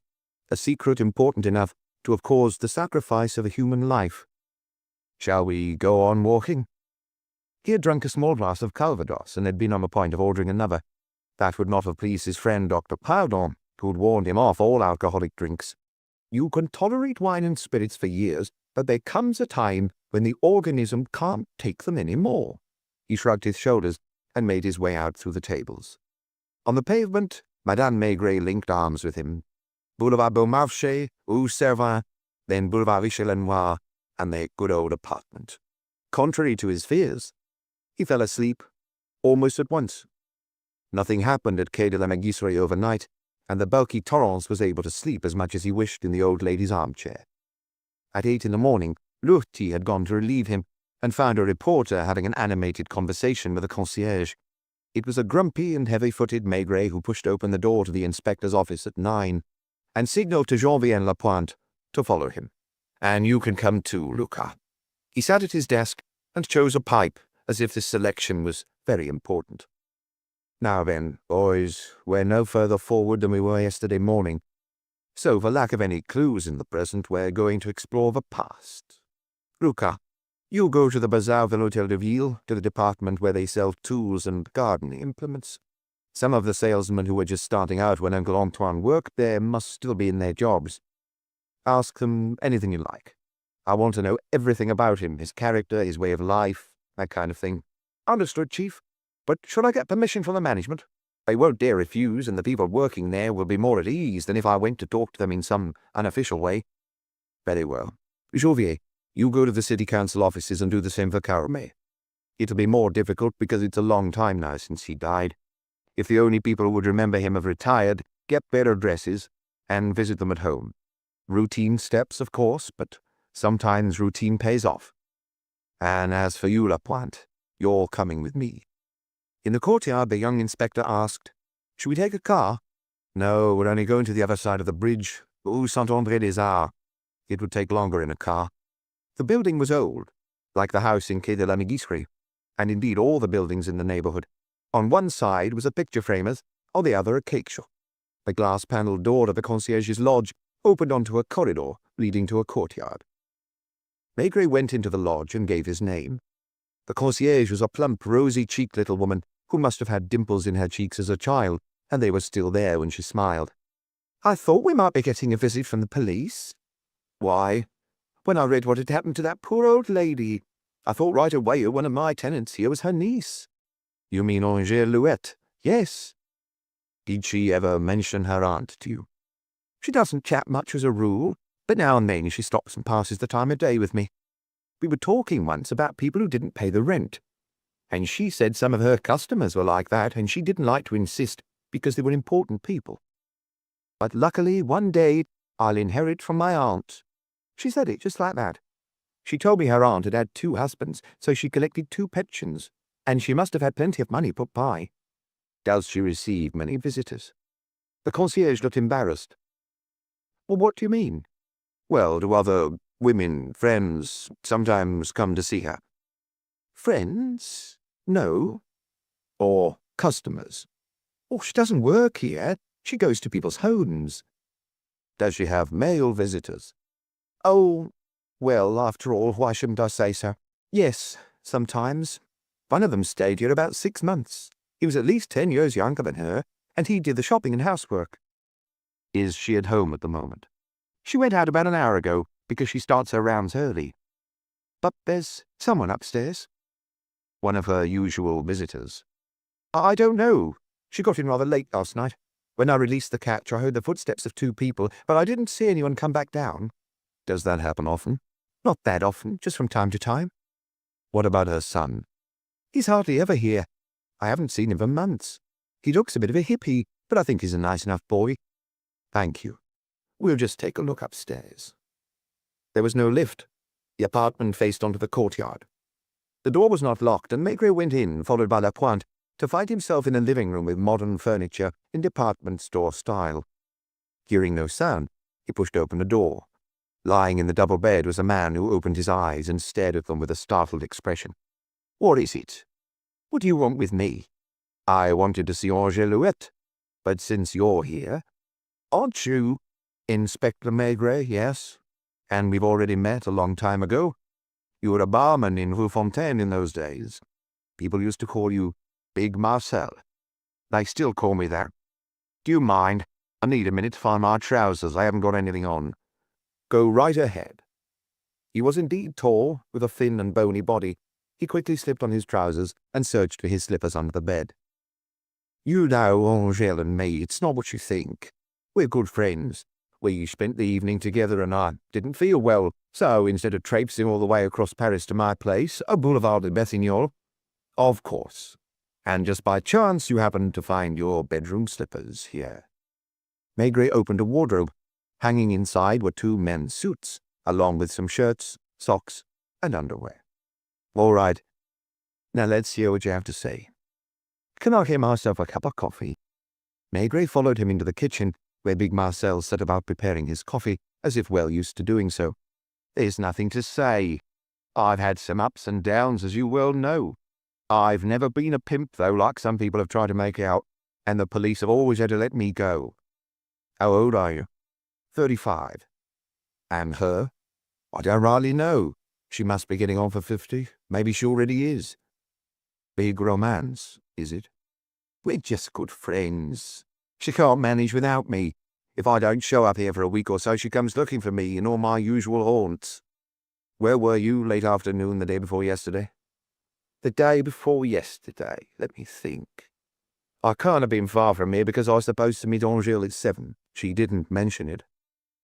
a secret important enough to have caused the sacrifice of a human life. Shall we go on walking? He had drunk a small glass of Calvados and had been on the point of ordering another. That would not have pleased his friend Dr. Pardon, who had warned him off all alcoholic drinks. You can tolerate wine and spirits for years, but there comes a time when the organism can't take them any more. He shrugged his shoulders and made his way out through the tables. On the pavement, Madame Maigret linked arms with him. Boulevard Beaumarchais, Rue Servin, then Boulevard Richelieu-Noir, and their good old apartment. Contrary to his fears, he fell asleep almost at once. Nothing happened at Quai de la Megisserie overnight, and the bulky Torrance was able to sleep as much as he wished in the old lady's armchair. At 8 in the morning, Lurti had gone to relieve him, and found a reporter having an animated conversation with the concierge. It was a grumpy and heavy-footed Maigret who pushed open the door to the inspector's office at 9, and signaled to Jean-Vienne Lapointe to follow him. And you can come too, Luca. He sat at his desk and chose a pipe, as if this selection was very important. Now then, boys, we're no further forward than we were yesterday morning. So, for lack of any clues in the present, we're going to explore the past. Luca, you go to the bazaar of the Hôtel de Ville, to the department where they sell tools and gardening implements. Some of the salesmen who were just starting out when Uncle Antoine worked there must still be in their jobs. Ask them anything you like. I want to know everything about him, his character, his way of life, that kind of thing. Understood, Chief. But should I get permission from the management? They won't dare refuse, and the people working there will be more at ease than if I went to talk to them in some unofficial way. Very well. Jouvier, you go to the city council offices and do the same for Carme. It'll be more difficult because it's a long time now since he died. If the only people who would remember him have retired, get their addresses and visit them at home. Routine steps, of course, but sometimes routine pays off. And as for you, Lapointe, You're coming with me." In the courtyard, the young inspector asked, "Should we take a car?" "No, we're only going to the other side of the bridge, Rue Saint-André-des-Arts. It would take longer in a car." The building was old, like the house in Quai de la Mégisserie, and indeed all the buildings in the neighborhood. On one side was a picture framer's, on the other a cake shop. The glass-paneled door of the concierge's lodge opened onto a corridor leading to a courtyard. Maigret went into the lodge and gave his name. The concierge was a plump, rosy-cheeked little woman who must have had dimples in her cheeks as a child, and they were still there when she smiled. "I thought we might be getting a visit from the police." "Why?" "When I read what had happened to that poor old lady, I thought right away one of my tenants here was her niece." "You mean Angèle?" "Yes." "Did she ever mention her aunt to you?" "She doesn't chat much as a rule, but now and then she stops and passes the time of day with me. We were talking once about people who didn't pay the rent, and she said some of her customers were like that, and she didn't like to insist because they were important people. But luckily, one day, I'll inherit from my aunt." She said it just like that. She told me her aunt had had 2 husbands, so she collected 2 pensions, and she must have had plenty of money put by. "Does she receive many visitors?" The concierge looked embarrassed. "Well, what do you mean?" "Well, do other women, friends, sometimes come to see her?" "Friends? No." "Or customers?" "Oh, she doesn't work here. She goes to people's homes." "Does she have male visitors?" "Oh, well, after all, why shouldn't I say so? Yes, sometimes. One of them stayed here about 6 months. He was at least 10 years younger than her, and he did the shopping and housework." "Is she at home at the moment?" "She went out about an hour ago, because she starts her rounds early. But there's someone upstairs." "One of her usual visitors?" "I don't know. She got in rather late last night. When I released the catch, I heard the footsteps of 2 people, but I didn't see anyone come back down." "Does that happen often?" "Not that often, just from time to time." "What about her son?" "He's hardly ever here. I haven't seen him for months. He looks a bit of a hippie, but I think he's a nice enough boy." "Thank you. We'll just take a look upstairs." There was no lift. The apartment faced onto the courtyard. The door was not locked, and Maigret went in, followed by Lapointe, to find himself in a living room with modern furniture in department store style. Hearing no sound, he pushed open the door. Lying in the double bed was a man who opened his eyes and stared at them with a startled expression. "What is it? What do you want with me?" "I wanted to see Angèle, but since you're here—" "Aren't you Inspector Maigret?" "Yes. And we've already met a long time ago. You were a barman in Rue Fontaine in those days. People used to call you Big Marcel. They still call me that. Do you mind? I need a minute to find my trousers. I haven't got anything on." "Go right ahead." He was indeed tall, with a thin and bony body. He quickly slipped on his trousers and searched for his slippers under the bed. "You know, Angèle and me, it's not what you think. We're good friends. We spent the evening together and I didn't feel well, so instead of traipsing all the way across Paris to my place, au Boulevard de Batignolles, of course, and just by chance you happened to find your bedroom slippers here." Maigret opened a wardrobe. Hanging inside were 2 men's suits, along with some shirts, socks, and underwear. "All right. Now let's hear what you have to say." "Can I get myself a cup of coffee?" Maigret followed him into the kitchen, where Big Marcel set about preparing his coffee, as if well used to doing so. "There's nothing to say. I've had some ups and downs, as you well know. I've never been a pimp, though, like some people have tried to make out, and the police have always had to let me go." "How old are you?" 35. "And her?" "I don't rightly know. She must be getting on for 50. Maybe she already is." "Big romance, is it?" "We're just good friends. She can't manage without me. If I don't show up here for a week or so, she comes looking for me in all my usual haunts." "Where were you late afternoon the day before yesterday?" "The day before yesterday? Let me think. I can't have been far from here because I was supposed to meet Angèle at 7. She didn't mention it."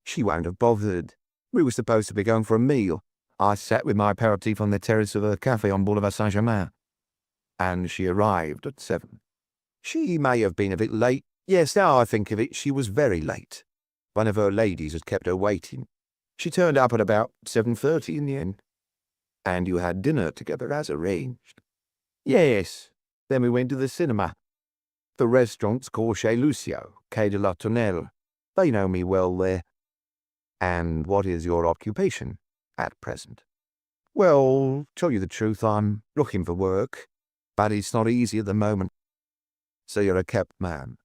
"She won't have bothered. We were supposed to be going for a meal. I sat with my aperitif on the terrace of a café on Boulevard Saint-Germain." "And she arrived at 7. "She may have been a bit late. Yes, now I think of it, she was very late. One of her ladies had kept her waiting. She turned up at about 7:30 in the end." "And you had dinner together as arranged?" Yes. Then we went to the cinema. The restaurant's called Chez Lucio, Quai de la Tournelle. They know me well there. And what is your occupation at present? Well, tell you the truth, I'm looking for work, but it's not easy at the moment. So you're a kept man.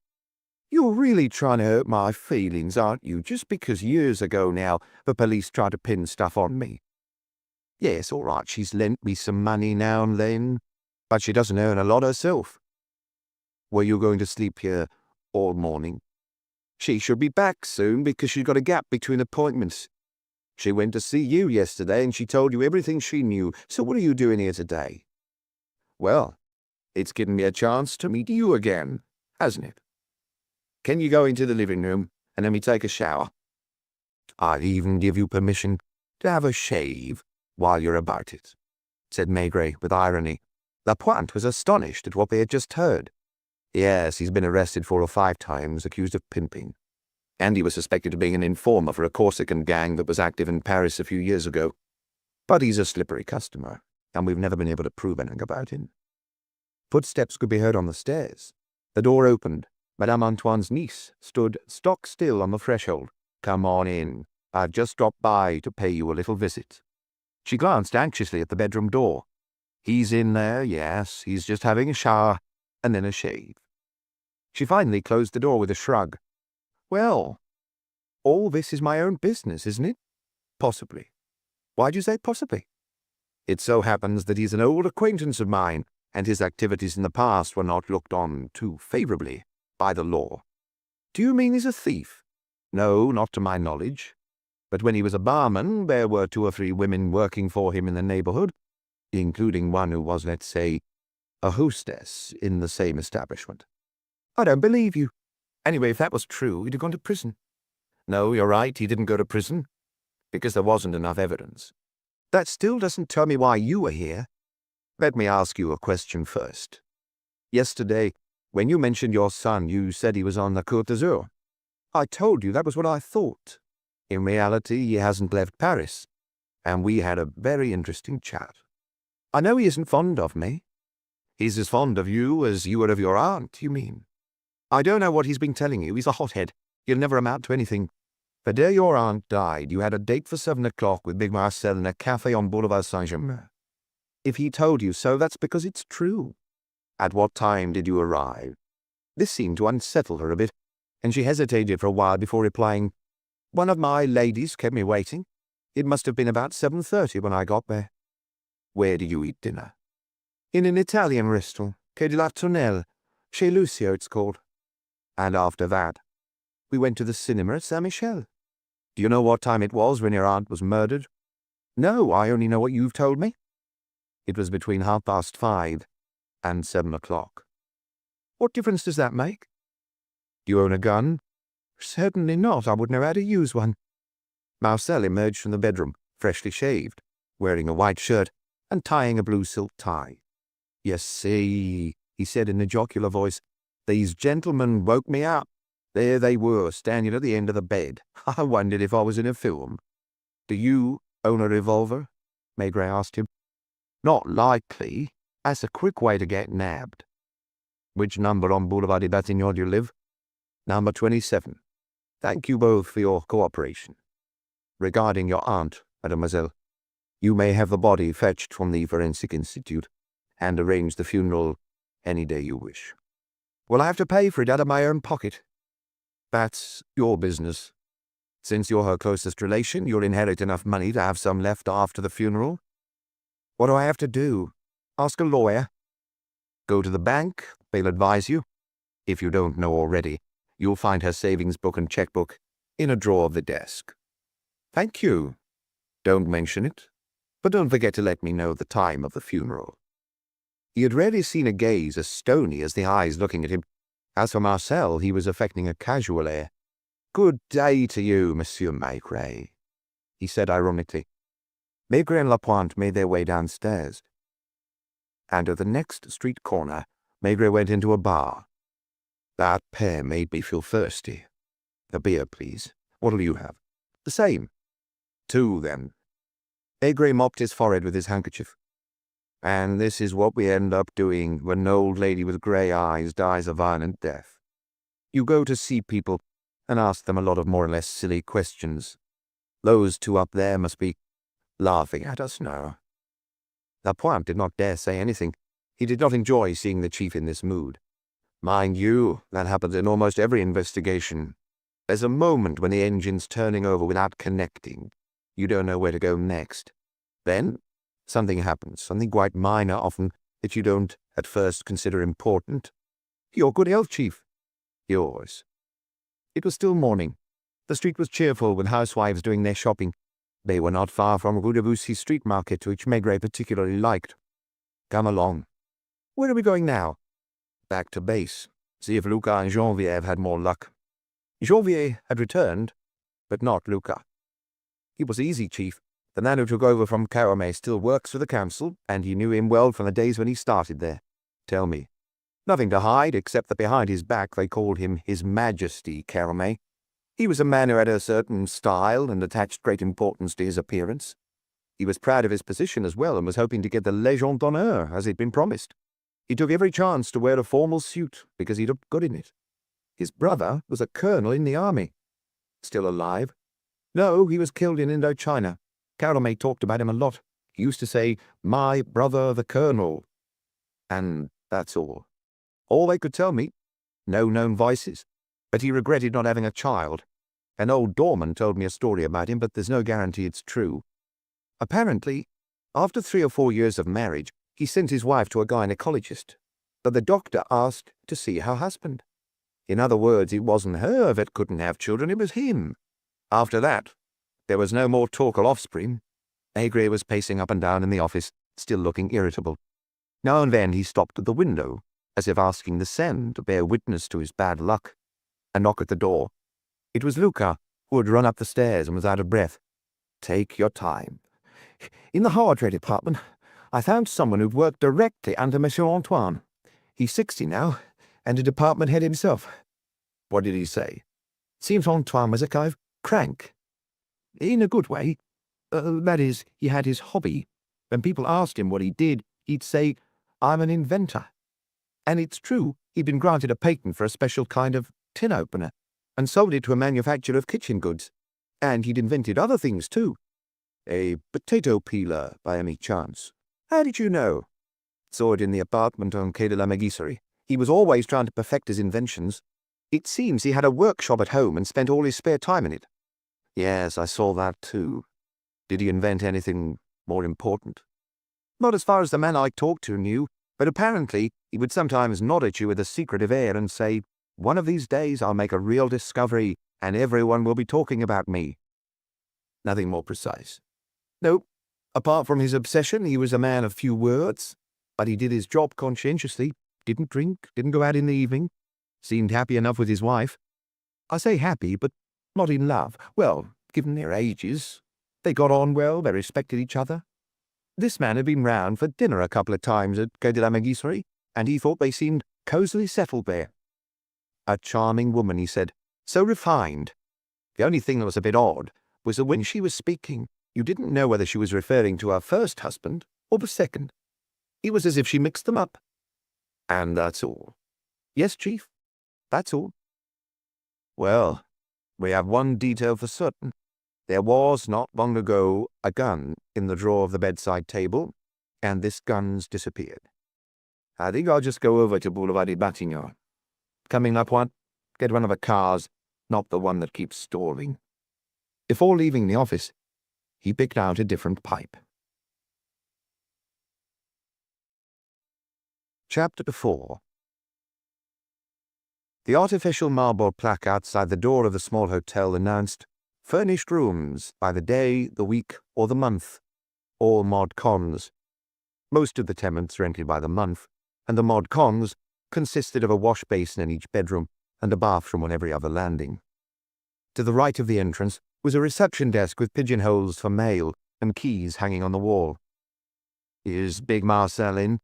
You're really trying to hurt my feelings, aren't you, just because years ago now the police tried to pin stuff on me? Yes, all right, she's lent me some money now and then, but she doesn't earn a lot herself. Were you going to sleep here all morning? She should be back soon because she's got a gap between appointments. She went to see you yesterday and she told you everything she knew, so what are you doing here today? Well, it's given me a chance to meet you again, hasn't it? Can you go into the living room and let me take a shower? I'll even give you permission to have a shave while you're about it, said Maigret with irony. Lapointe was astonished at what they had just heard. Yes, he's been arrested 4 or 5 times, accused of pimping. And he was suspected of being an informer for a Corsican gang that was active in Paris a few years ago. But he's a slippery customer, and we've never been able to prove anything about him. Footsteps could be heard on the stairs. The door opened. Madame Antoine's niece stood stock still on the threshold. Come on in. I've just dropped by to pay you a little visit. She glanced anxiously at the bedroom door. He's in there, yes. He's just having a shower and then a shave. She finally closed the door with a shrug. Well, all this is my own business, isn't it? Possibly. Why'd you say possibly? It so happens that he's an old acquaintance of mine, and his activities in the past were not looked on too favorably by the law. Do you mean he's a thief? No, not to my knowledge. But when he was a barman, there were 2 or 3 women working for him in the neighborhood, including one who was, let's say, a hostess in the same establishment. I don't believe you. Anyway, if that was true, he'd have gone to prison. No, you're right, he didn't go to prison, because there wasn't enough evidence. That still doesn't tell me why you were here. Let me ask you a question first. Yesterday, when you mentioned your son, you said he was on the Côte d'Azur. I told you that was what I thought. In reality, he hasn't left Paris, and we had a very interesting chat. I know he isn't fond of me. He's as fond of you as you are of your aunt, you mean? I don't know what he's been telling you. He's a hothead. He'll never amount to anything. The day your aunt died, you had a date for 7 o'clock with Big Marcel in a cafe on Boulevard Saint-Germain. If he told you so, that's because it's true. At what time did you arrive? This seemed to unsettle her a bit, and she hesitated for a while before replying. One of my ladies kept me waiting. It must have been about 7:30 when I got there. Where did you eat dinner? In an Italian restaurant, Quai de la Tournelle. Chez Lucio, it's called. And after that? We went to the cinema at Saint-Michel. Do you know what time it was when your aunt was murdered? No, I only know what you've told me. It was between 5:30 and 7 o'clock. What difference does that make? Do you own a gun? Certainly not. I wouldn't know how to use one. Marcel emerged from the bedroom, freshly shaved, wearing a white shirt and tying a blue silk tie. You see, he said in a jocular voice, these gentlemen woke me up. There they were, standing at the end of the bed. I wondered if I was in a film. Do you own a revolver? Maigret asked him. Not likely. That's a quick way to get nabbed. Which number on Boulevard des Batignolles do you live? Number 27. Thank you both for your cooperation. Regarding your aunt, mademoiselle, you may have the body fetched from the Forensic Institute and arrange the funeral any day you wish. Will I have to pay for it out of my own pocket? That's your business. Since you're her closest relation, you'll inherit enough money to have some left after the funeral. What do I have to do? Ask a lawyer? Go to the bank. They'll advise you. If you don't know already, you'll find her savings book and checkbook in a drawer of the desk. Thank you. Don't mention it, but don't forget to let me know the time of the funeral. He had rarely seen a gaze as stony as the eyes looking at him. As for Marcel, he was affecting a casual air. Good day to you, Monsieur Maigret, he said ironically. Maigret and Lapointe made their way downstairs. And at the next street corner, Maigret went into a bar. That pair made me feel thirsty. A beer, please. What'll you have? The same. 2, then. Maigret mopped his forehead with his handkerchief. And this is what we end up doing when an old lady with grey eyes dies a violent death. You go to see people and ask them a lot of more or less silly questions. Those two up there must be laughing at us now." Lapointe did not dare say anything. He did not enjoy seeing the chief in this mood. Mind you, that happens in almost every investigation. There's a moment when the engine's turning over without connecting. You don't know where to go next. Then something happens, something quite minor often, that you don't at first consider important. Your good health, Chief. Yours. It was still morning. The street was cheerful with housewives doing their shopping. They were not far from Rue de Bussy street market, which Maigret particularly liked. "Come along." "Where are we going now?" "Back to base. See if Lucas and Janvier have had more luck." Janvier had returned, but not Lucas. "He was easy, Chief. The man who took over from Caramé still works for the council, and you knew him well from the days when he started there. Tell me." "Nothing to hide, except that behind his back they called him His Majesty Caramé. He was a man who had a certain style and attached great importance to his appearance. He was proud of his position as well and was hoping to get the Légion d'honneur as he'd been promised. He took every chance to wear a formal suit because he looked good in it. His brother was a colonel in the army." "Still alive?" "No, he was killed in Indochina. Caramé talked about him a lot. He used to say, 'My brother the colonel.' And that's all. All they could tell me. No known vices. But he regretted not having a child. An old doorman told me a story about him, but there's no guarantee it's true. Apparently, after 3 or 4 years of marriage, he sent his wife to a gynecologist, but the doctor asked to see her husband. In other words, it wasn't her that couldn't have children, it was him. After that, there was no more talk of offspring." Maigret was pacing up and down in the office, still looking irritable. Now and then he stopped at the window, as if asking the Seine to bear witness to his bad luck. A knock at the door. It was Lucas, who had run up the stairs and was out of breath. "Take your time. In the hardware department, I found someone who'd worked directly under Monsieur Antoine. He's 60 now, and a department head himself." "What did he say?" "Seems Antoine was a kind of crank. In a good way. That is, he had his hobby. When people asked him what he did, he'd say, 'I'm an inventor.' And it's true, he'd been granted a patent for a special kind of tin opener, and sold it to a manufacturer of kitchen goods. And he'd invented other things, too." "A potato peeler, by any chance?" "How did you know?" "Saw it in the apartment on Quai de la Mégisserie. He was always trying to perfect his inventions. It seems he had a workshop at home and spent all his spare time in it." "Yes, I saw that too. Did he invent anything more important?" "Not as far as the man I talked to knew, but apparently he would sometimes nod at you with a secretive air and say, 'One of these days I'll make a real discovery, and everyone will be talking about me.'" "Nothing more precise?" "No. Apart from his obsession, he was a man of few words, but he did his job conscientiously, didn't drink, didn't go out in the evening, seemed happy enough with his wife. I say happy, but not in love. Well, given their ages, they got on well, they respected each other. This man had been round for dinner a couple of times at Quai de la Mégisserie, and he thought they seemed cosily settled there. A charming woman, he said, so refined. The only thing that was a bit odd was that when she was speaking, you didn't know whether she was referring to her first husband or the second. It was as if she mixed them up. And that's all." "Yes, Chief, that's all." "Well, we have one detail for certain. There was, not long ago, a gun in the drawer of the bedside table, and this gun's disappeared. I think I'll just go over to Boulevard des Batignolles. Coming, Lapointe? Get one of the cars, not the one that keeps stalling." Before leaving the office, he picked out a different pipe. Chapter 4. The artificial marble plaque outside the door of the small hotel announced, "Furnished rooms by the day, the week, or the month. All mod cons." Most of the tenants rented by the month, and the mod cons consisted of a wash basin in each bedroom and a bathroom on every other landing. To the right of the entrance was a reception desk with pigeonholes for mail and keys hanging on the wall. "Is Big Marcel in?"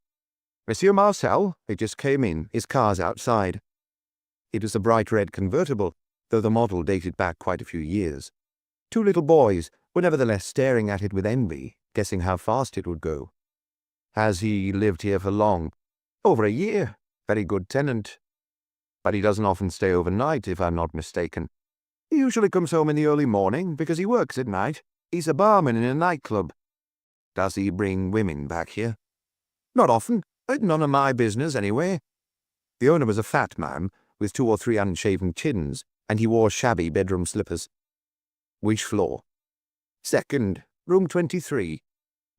"Monsieur Marcel, he just came in. His car's outside." It was a bright red convertible, though the model dated back quite a few years. Two little boys were nevertheless staring at it with envy, guessing how fast it would go. Has he lived here for long? Over a year. Very good tenant. But he doesn't often stay overnight, if I'm not mistaken. He usually comes home in the early morning because he works at night. He's a barman in a nightclub. Does he bring women back here? Not often. None of my business, anyway. The owner was a fat man with 2 or 3 unshaven chins, and he wore shabby bedroom slippers. Which floor? Second, room 23.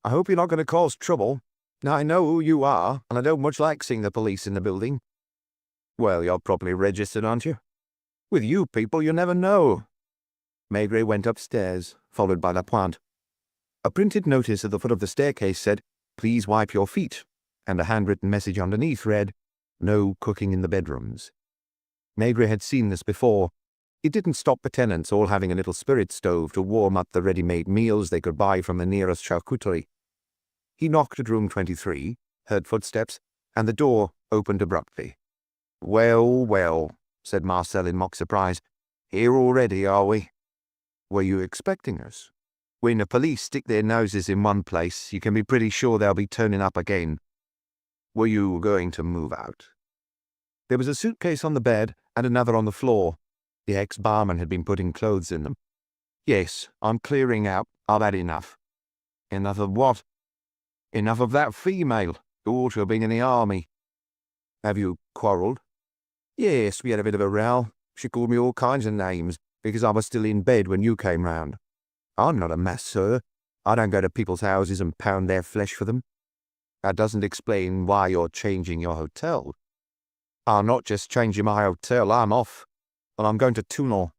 I hope you're not going to cause trouble. I know who you are, and I don't much like seeing the police in the building. Well, you're properly registered, aren't you? With you people, you never know. Maigret went upstairs, followed by Lapointe. A printed notice at the foot of the staircase said, "Please wipe your feet," and a handwritten message underneath read, "No cooking in the bedrooms." Maigret had seen this before. It didn't stop the tenants all having a little spirit stove to warm up the ready-made meals they could buy from the nearest charcuterie. He knocked at room 23, heard footsteps, and the door opened abruptly. "Well, well," said Marcel in mock surprise. "Here already, are we?" "Were you expecting us?" "When the police stick their noses in one place, you can be pretty sure they'll be turning up again." "Were you going to move out?" There was a suitcase on the bed and another on the floor. The ex-barman had been putting clothes in them. "Yes, I'm clearing out. I've had enough." "Enough of what?" "Enough of that female, who ought to have been in the army." "Have you quarrelled?" "Yes, we had a bit of a row. She called me all kinds of names because I was still in bed when you came round. I'm not a masseur. I don't go to people's houses and pound their flesh for them." "That doesn't explain why you're changing your hotel." "I'm not just changing my hotel, I'm off. And I'm going to Toulon.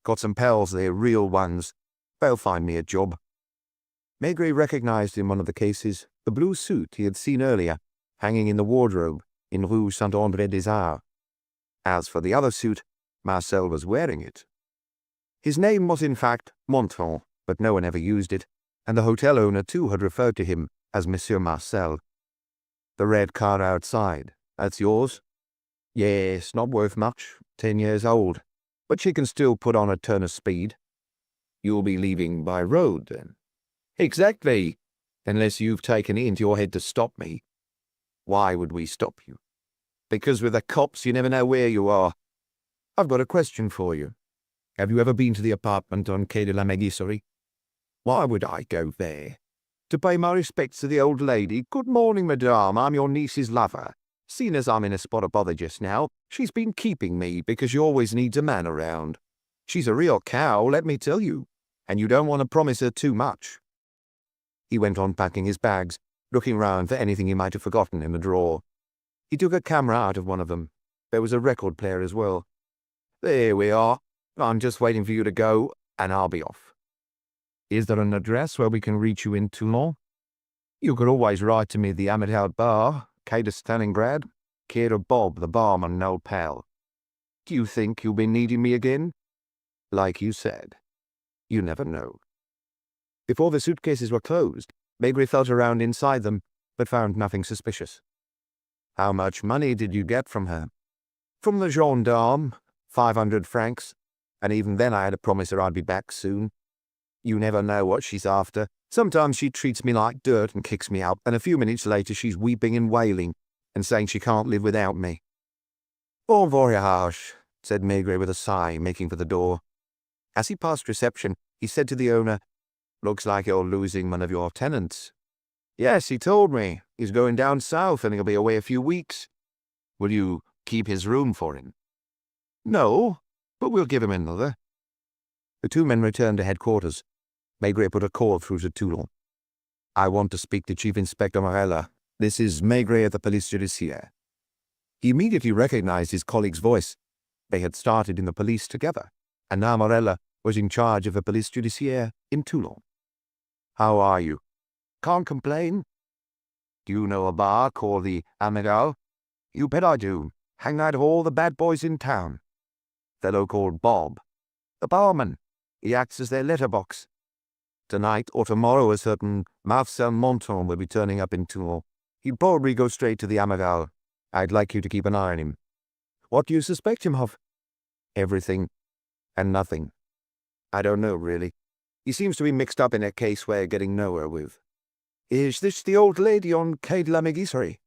Got some pals there, real ones. They'll find me a job." Maigret recognized in one of the cases the blue suit he had seen earlier, hanging in the wardrobe in Rue Saint-André-des-Arts. As for the other suit, Marcel was wearing it. His name was in fact Montmartre, but no one ever used it, and the hotel owner too had referred to him as Monsieur Marcel. "The red car outside, that's yours?" "Yes, not worth much. 10 years old. But she can still put on a turn of speed." "You'll be leaving by road, then?" "Exactly. Unless you've taken it into your head to stop me." "Why would we stop you?" "Because with the cops you never know where you are." "I've got a question for you. Have you ever been to the apartment on Quai de la Mégisserie?" "Why would I go there?" "To pay my respects to the old lady. Good morning, madame. I'm your niece's lover. Seeing as I'm in a spot of bother just now, she's been keeping me because she always needs a man around. She's a real cow, let me tell you, and you don't want to promise her too much." He went on packing his bags, looking round for anything he might have forgotten in the drawer. He took a camera out of one of them. There was a record player as well. "There we are. I'm just waiting for you to go, and I'll be off." "Is there an address where we can reach you in Toulon?" "You could always write to me at the Amidal Bar, Quai de Stalingrad, care of Bob, the barman, an old pal. Do you think you'll be needing me again?" "Like you said, you never know." Before the suitcases were closed, Maigret felt around inside them, but found nothing suspicious. "How much money did you get from her?" "From the gendarme, 500 francs, and even then I had to promise her I'd be back soon. You never know what she's after. Sometimes she treats me like dirt and kicks me out, and a few minutes later she's weeping and wailing, and saying she can't live without me." "Bon voyage," said Maigret with a sigh, making for the door. As he passed reception, he said to the owner, "Looks like you're losing one of your tenants." "Yes, he told me. He's going down south and he'll be away a few weeks." "Will you keep his room for him?" "No, but we'll give him another." The two men returned to headquarters. Maigret put a call through to Toulon. "I want to speak to Chief Inspector Morella. This is Maigret of the Police Judiciaire." He immediately recognized his colleague's voice. They had started in the police together, and now Morella was in charge of the Police Judiciaire in Toulon. "How are you?" "Can't complain." "Do you know a bar called the Amidal?" "You bet I do. Hang out of all the bad boys in town." "Fellow called Bob?" "The barman. He acts as their letterbox." "Tonight or tomorrow a certain Marcel Monton will be turning up in Toulon. He'll probably go straight to the Amidal. I'd like you to keep an eye on him." "What do you suspect him of?" "Everything and nothing. I don't know, really. He seems to be mixed up in a case we're getting nowhere with." Is this the old lady on Quai de la Megisserie?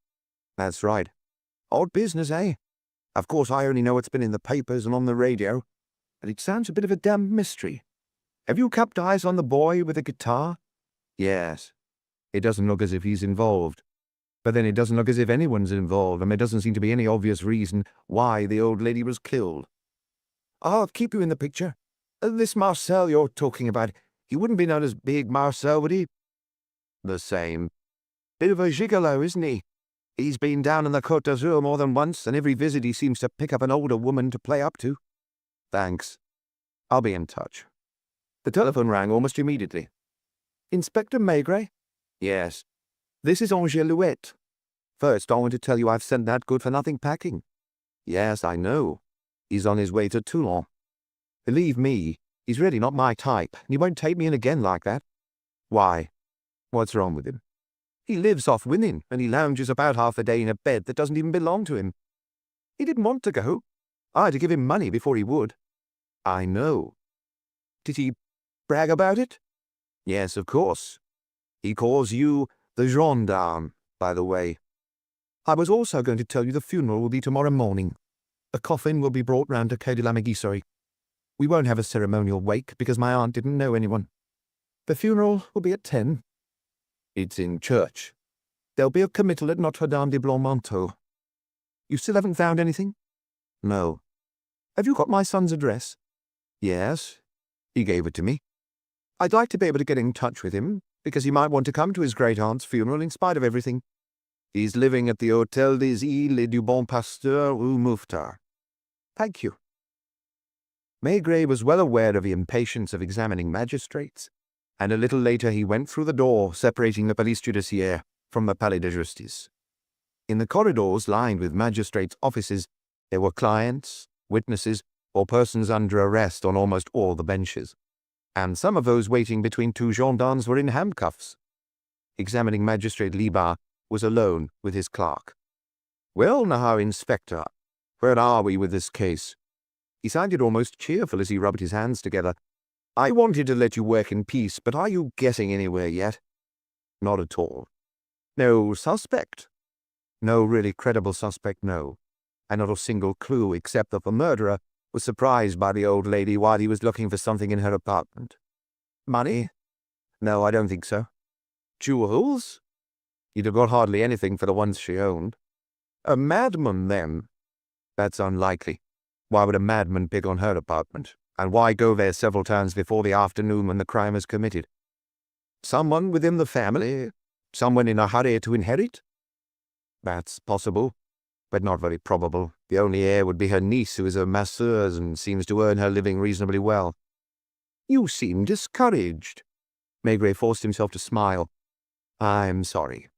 That's right. Odd business, eh? Of course, I only know it's been in the papers and on the radio, but it sounds a bit of a damn mystery. Have you kept eyes on the boy with the guitar? Yes. It doesn't look as if he's involved. But then it doesn't look as if anyone's involved, and there doesn't seem to be any obvious reason why the old lady was killed. I'll keep you in the picture. This Marcel you're talking about, he wouldn't be known as Big Marcel, would he? The same. Bit of a gigolo, isn't he? He's been down in the Côte d'Azur more than once, and every visit he seems to pick up an older woman to play up to. Thanks. I'll be in touch. The telephone rang almost immediately. Inspector Maigret? Yes. This is Angelouette. First, I want to tell you I've sent that good-for-nothing packing. Yes, I know. He's on his way to Toulon. Believe me, he's really not my type, and he won't take me in again like that. Why? What's wrong with him? He lives off women, and he lounges about half the day in a bed that doesn't even belong to him. He didn't want to go. I had to give him money before he would. I know. Did he brag about it? Yes, of course. He calls you the gendarme, by the way. I was also going to tell you the funeral will be tomorrow morning. The coffin will be brought round to Quai de la Megisserie. We won't have a ceremonial wake because my aunt didn't know anyone. The funeral will be at 10. It's in church. There'll be a committal at Notre-Dame de Blanc-Manteau. You still haven't found anything? No. Have you got my son's address? Yes. He gave it to me. I'd like to be able to get in touch with him, because he might want to come to his great-aunt's funeral in spite of everything. He's living at the Hôtel des Îles et du Bon Pasteur, Rue Mouffetard. Thank you. Maigret was well aware of the impatience of examining magistrates, and a little later he went through the door separating the Police Judiciaire from the Palais de Justice. In the corridors lined with magistrates' offices, there were clients, witnesses, or persons under arrest on almost all the benches, and some of those waiting between two gendarmes were in handcuffs. Examining Magistrate Libar was alone with his clerk. "Well now, Inspector, where are we with this case?" He sounded almost cheerful as he rubbed his hands together. "I wanted to let you work in peace, but are you getting anywhere yet?" "Not at all." "No suspect?" "No really credible suspect, no. And not a single clue except that the murderer was surprised by the old lady while he was looking for something in her apartment." "Money?" "No, I don't think so." "Jewels?" "You'd have got hardly anything for the ones she owned." "A madman, then?" "That's unlikely. Why would a madman pick on her apartment? And why go there several times before the afternoon when the crime was committed?" "Someone within the family? Someone in a hurry to inherit?" "That's possible, but not very probable. The only heir would be her niece, who is a masseuse and seems to earn her living reasonably well." "You seem discouraged." Maigret forced himself to smile. "I'm sorry.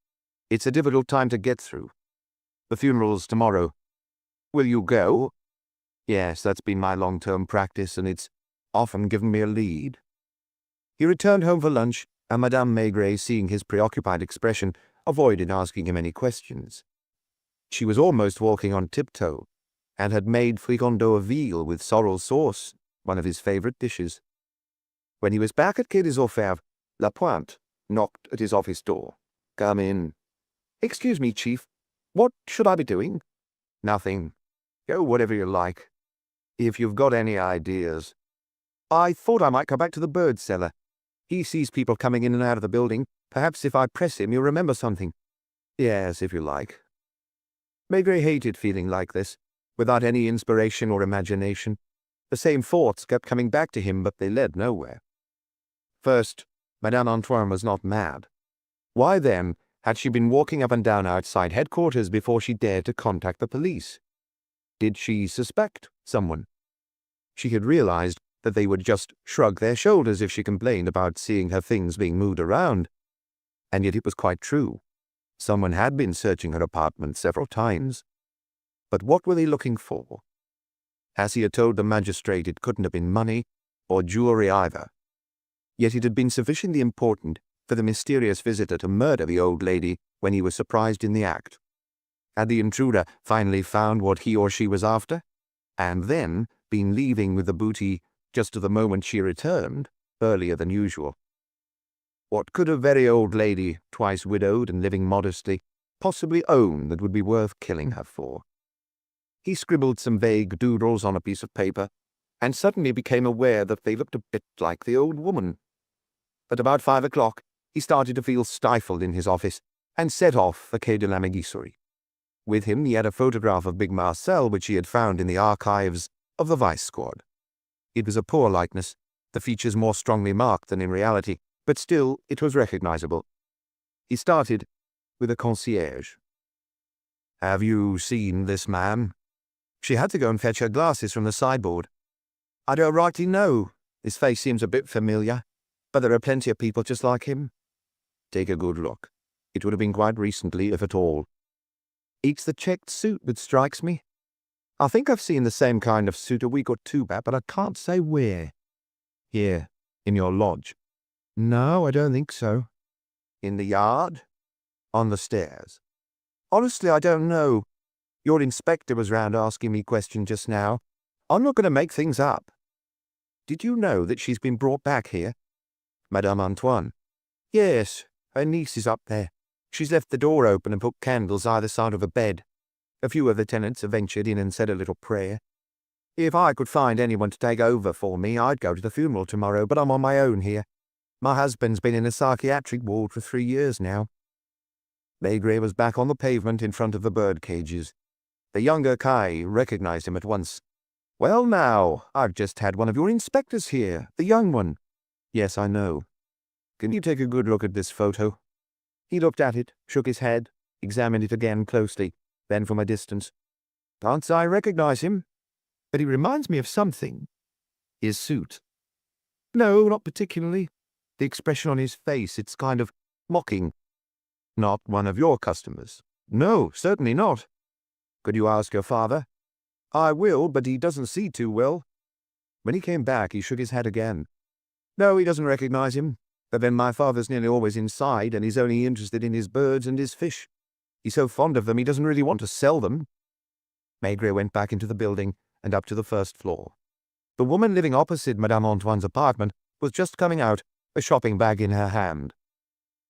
It's a difficult time to get through. The funeral's tomorrow." "Will you go?" "Yes, that's been my long-term practice, and it's often given me a lead." He returned home for lunch, and Madame Maigret, seeing his preoccupied expression, avoided asking him any questions. She was almost walking on tiptoe, and had made fricandeau of veal with sorrel sauce, one of his favorite dishes. When he was back at Quai des Orfèvres, Lapointe knocked at his office door. "Come in." "Excuse me, Chief. What should I be doing?" "Nothing. Go whatever you like. If you've got any ideas." "I thought I might go back to the bird cellar. He sees people coming in and out of the building. Perhaps if I press him, he'll remember something." "Yes, if you like." Maigret hated feeling like this, without any inspiration or imagination. The same thoughts kept coming back to him, but they led nowhere. First, Madame Antoine was not mad. Why then had she been walking up and down outside headquarters before she dared to contact the police? Did she suspect someone? She had realized that they would just shrug their shoulders if she complained about seeing her things being moved around. And yet it was quite true. Someone had been searching her apartment several times. But what were they looking for? As he had told the magistrate, it couldn't have been money or jewelry either. Yet it had been sufficiently important for the mysterious visitor to murder the old lady when he was surprised in the act. Had the intruder finally found what he or she was after, and then been leaving with the booty just at the moment she returned, earlier than usual? What could a very old lady, twice widowed and living modestly, possibly own that would be worth killing her for? He scribbled some vague doodles on a piece of paper, and suddenly became aware that they looked a bit like the old woman. At about 5 o'clock, he started to feel stifled in his office, and set off for Quai de la Megisserie. With him he had a photograph of Big Marcel which he had found in the archives of the Vice Squad. It was a poor likeness, the features more strongly marked than in reality, but still it was recognizable. He started with a concierge. "Have you seen this man?" She had to go and fetch her glasses from the sideboard. "I don't rightly know. His face seems a bit familiar, but there are plenty of people just like him." "Take a good look. It would have been quite recently, if at all." "It's the checked suit that strikes me. I think I've seen the same kind of suit a week or two back, but I can't say where." "Here, in your lodge?" "No, I don't think so." "In the yard?" "On the stairs?" "Honestly, I don't know. Your inspector was round asking me questions just now. I'm not going to make things up." "Did you know that she's been brought back here?" "Madame Antoine?" "Yes, her niece is up there. She's left the door open and put candles either side of the bed. A few of the tenants have ventured in and said a little prayer. If I could find anyone to take over for me, I'd go to the funeral tomorrow, but I'm on my own here. My husband's been in a psychiatric ward for 3 years now." Maigret was back on the pavement in front of the bird cages. The younger Kai recognized him at once. "Well now, I've just had one of your inspectors here, the young one." "Yes, I know. Can you take a good look at this photo?" He looked at it, shook his head, examined it again closely, then from a distance. "Can't say I recognize him, but he reminds me of something." "His suit?" "No, not particularly. The expression on his face, it's kind of mocking." "Not one of your customers?" "No, certainly not." "Could you ask your father?" "I will, but he doesn't see too well." When he came back, he shook his head again. "No, he doesn't recognize him. But then my father's nearly always inside, and he's only interested in his birds and his fish. He's so fond of them, he doesn't really want to sell them." Maigret went back into the building and up to the first floor. The woman living opposite Madame Antoine's apartment was just coming out, a shopping bag in her hand.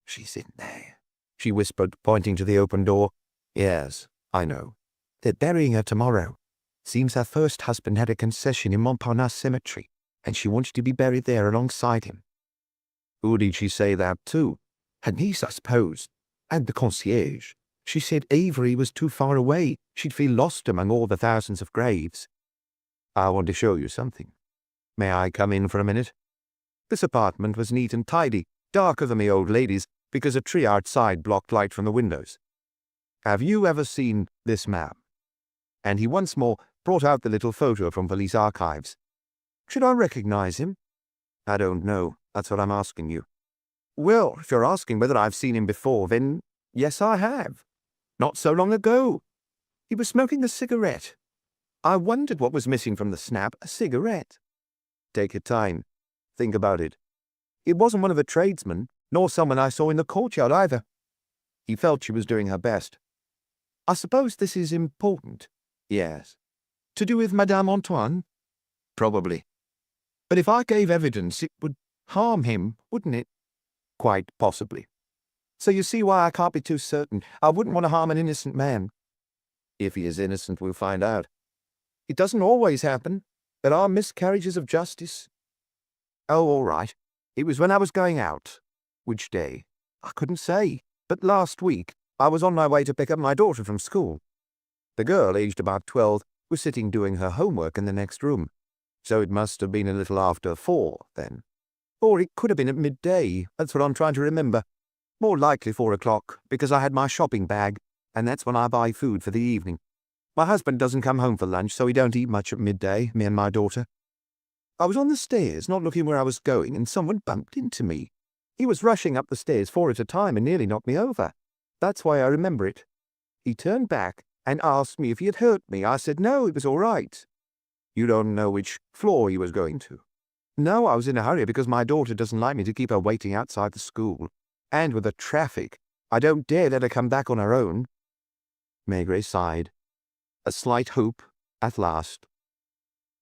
"She's in there," she whispered, pointing to the open door. "Yes, I know. They're burying her tomorrow. Seems her first husband had a concession in Montmartre cemetery, and she wanted to be buried there alongside him." "Who did she say that to?" "Her niece, I suppose, and the concierge. She said Avery was too far away. She'd feel lost among all the thousands of graves." "I want to show you something. May I come in for a minute?" This apartment was neat and tidy, darker than the old lady's, because a tree outside blocked light from the windows. "Have you ever seen this man?" And he once more brought out the little photo from police archives. "Should I recognize him?" "I don't know. That's what I'm asking you." "Well, if you're asking whether I've seen him before, then yes, I have. Not so long ago. He was smoking a cigarette. I wondered what was missing from the snap, a cigarette." "Take your time. Think about it." "It wasn't one of the tradesmen, nor someone I saw in the courtyard either." He felt she was doing her best. "I suppose this is important." "Yes." "To do with Madame Antoine?" "Probably." "But if I gave evidence, it would harm him, wouldn't it?" "Quite possibly." "So you see why I can't be too certain. I wouldn't want to harm an innocent man." "If he is innocent, we'll find out." "It doesn't always happen. There are miscarriages of justice." "Oh, all right. It was when I was going out." "Which day?" "I couldn't say. But last week, I was on my way to pick up my daughter from school." The girl, aged about 12, was sitting doing her homework in the next room. So it must have been a little after 4, then. Or it could have been at midday. That's what I'm trying to remember. More likely 4 o'clock, because I had my shopping bag, and that's when I buy food for the evening. My husband doesn't come home for lunch, so we don't eat much at midday, me and my daughter. I was on the stairs, not looking where I was going, and someone bumped into me. He was rushing up the stairs 4 at a time and nearly knocked me over. That's why I remember it. He turned back and asked me if he had hurt me. I said no, it was all right. You don't know which floor he was going to? No, I was in a hurry because my daughter doesn't like me to keep her waiting outside the school. And with the traffic, I don't dare let her come back on her own. Maigret sighed. A slight hope, at last.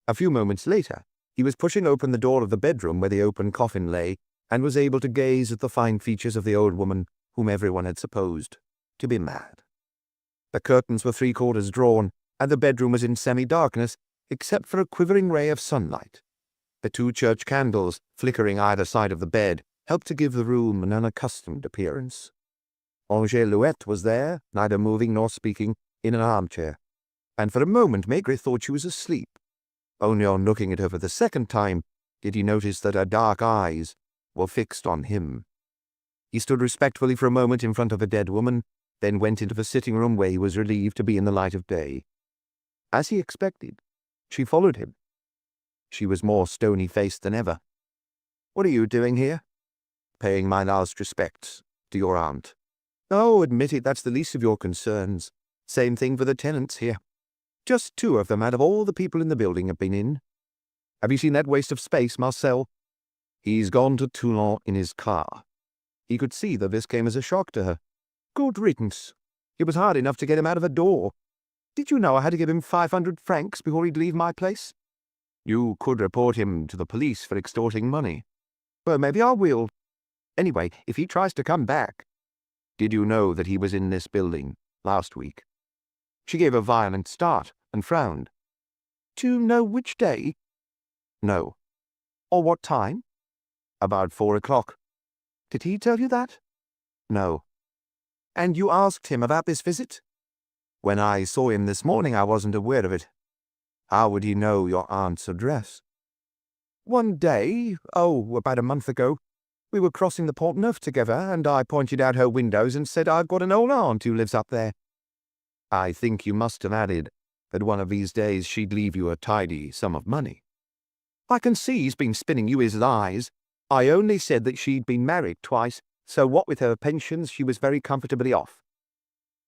A few moments later, he was pushing open the door of the bedroom where the open coffin lay, and was able to gaze at the fine features of the old woman whom everyone had supposed to be mad. The curtains were 3/4 drawn, and the bedroom was in semi-darkness, except for a quivering ray of sunlight. The 2 church candles, flickering either side of the bed, helped to give the room an unaccustomed appearance. Angelouette was there, neither moving nor speaking, in an armchair, and for a moment Maigret thought she was asleep. Only on looking at her for the second time did he notice that her dark eyes were fixed on him. He stood respectfully for a moment in front of the dead woman, then went into the sitting room where he was relieved to be in the light of day. As he expected, she followed him. She was more stony-faced than ever. "What are you doing here?" "Paying my last respects to your aunt." "Oh, admit it, that's the least of your concerns. Same thing for the tenants here. Just 2 of them out of all the people in the building have been in. Have you seen that waste of space, Marcel? He's gone to Toulon in his car." He could see that this came as a shock to her. "Good riddance. It was hard enough to get him out of a door. Did you know I had to give him 500 francs before he'd leave my place?" "You could report him to the police for extorting money." "Well, maybe I will. Anyway, if he tries to come back—" "Did you know that he was in this building last week?" She gave a violent start and frowned. "Do you know which day?" "No." "Or what time?" "About 4 o'clock." "Did he tell you that?" "No." "And you asked him about this visit?" "When I saw him this morning, I wasn't aware of it. How would he know your aunt's address?" "One day, about a month ago, we were crossing the Pont Neuf together, and I pointed out her windows and said I've got an old aunt who lives up there." "I think you must have added that one of these days she'd leave you a tidy sum of money." "I can see he's been spinning you his lies. I only said that she'd been married twice, so what with her pensions she was very comfortably off."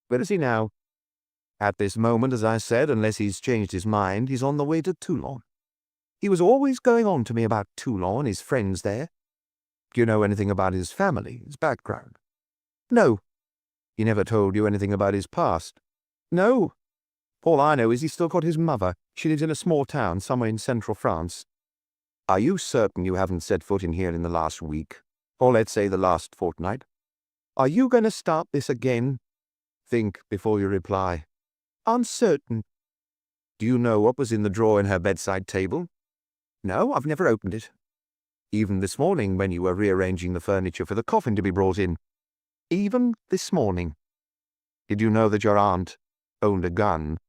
"Where is he now?" "At this moment, as I said, unless he's changed his mind, he's on the way to Toulon. He was always going on to me about Toulon and his friends there." "Do you know anything about his family, his background?" "No." "He never told you anything about his past?" "No. All I know is he's still got his mother. She lives in a small town somewhere in central France." "Are you certain you haven't set foot in here in the last week? Or let's say the last fortnight?" "Are you going to start this again?" "Think before you reply." "I'm certain." "Do you know what was in the drawer in her bedside table?" "No, I've never opened it." "Even this morning when you were rearranging the furniture for the coffin to be brought in?" "Even this morning." "Did you know that your aunt owned a gun?"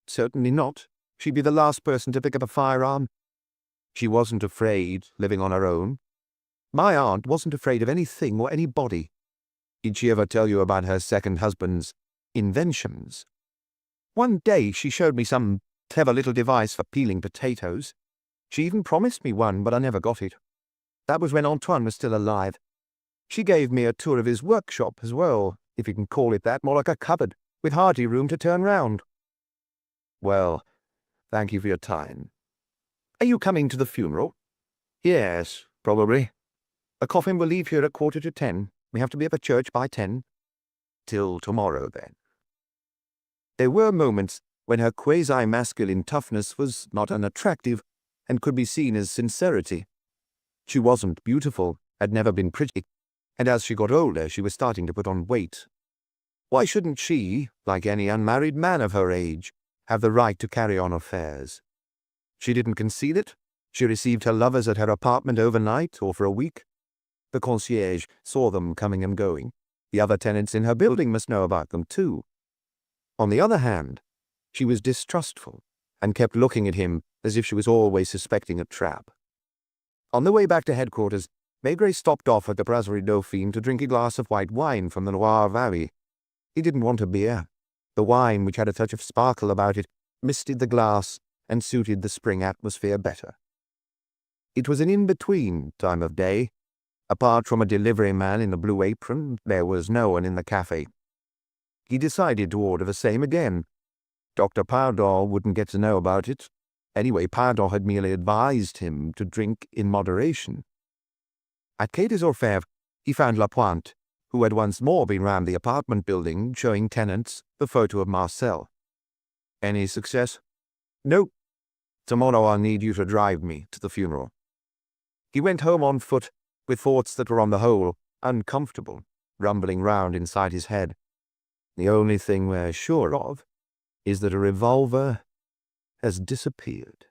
"Certainly not. She'd be the last person to pick up a firearm." "She wasn't afraid, living on her own?" "My aunt wasn't afraid of anything or anybody." "Did she ever tell you about her second husband's inventions?" "One day she showed me some clever little device for peeling potatoes. She even promised me one, but I never got it. That was when Antoine was still alive. She gave me a tour of his workshop as well, if you can call it that, more like a cupboard, with hardly room to turn round." "Well, thank you for your time." "Are you coming to the funeral?" "Yes, probably." "The coffin will leave here at 10:15. We have to be at the church by 10. "Till tomorrow, then." There were moments when her quasi-masculine toughness was not unattractive and could be seen as sincerity. She wasn't beautiful, had never been pretty, and as she got older she was starting to put on weight. Why shouldn't she, like any unmarried man of her age, have the right to carry on affairs? She didn't conceal it. She received her lovers at her apartment overnight or for a week. The concierge saw them coming and going. The other tenants in her building must know about them too. On the other hand, she was distrustful and kept looking at him as if she was always suspecting a trap. On the way back to headquarters, Maigret stopped off at the Brasserie Dauphine to drink a glass of white wine from the Loire Valley. He didn't want a beer. The wine, which had a touch of sparkle about it, misted the glass and suited the spring atmosphere better. It was an in-between time of day. Apart from a delivery man in a blue apron, there was no one in the cafe. He decided to order the same again. Dr. Pardon wouldn't get to know about it. Anyway, Pardon had merely advised him to drink in moderation. At Quai des Orfèvres, he found Lapointe, who had once more been round the apartment building showing tenants the photo of Marcel. "Any success?" "No. Tomorrow I'll need you to drive me to the funeral." He went home on foot with thoughts that were on the whole uncomfortable, rumbling round inside his head. The only thing we're sure of is that a revolver has disappeared.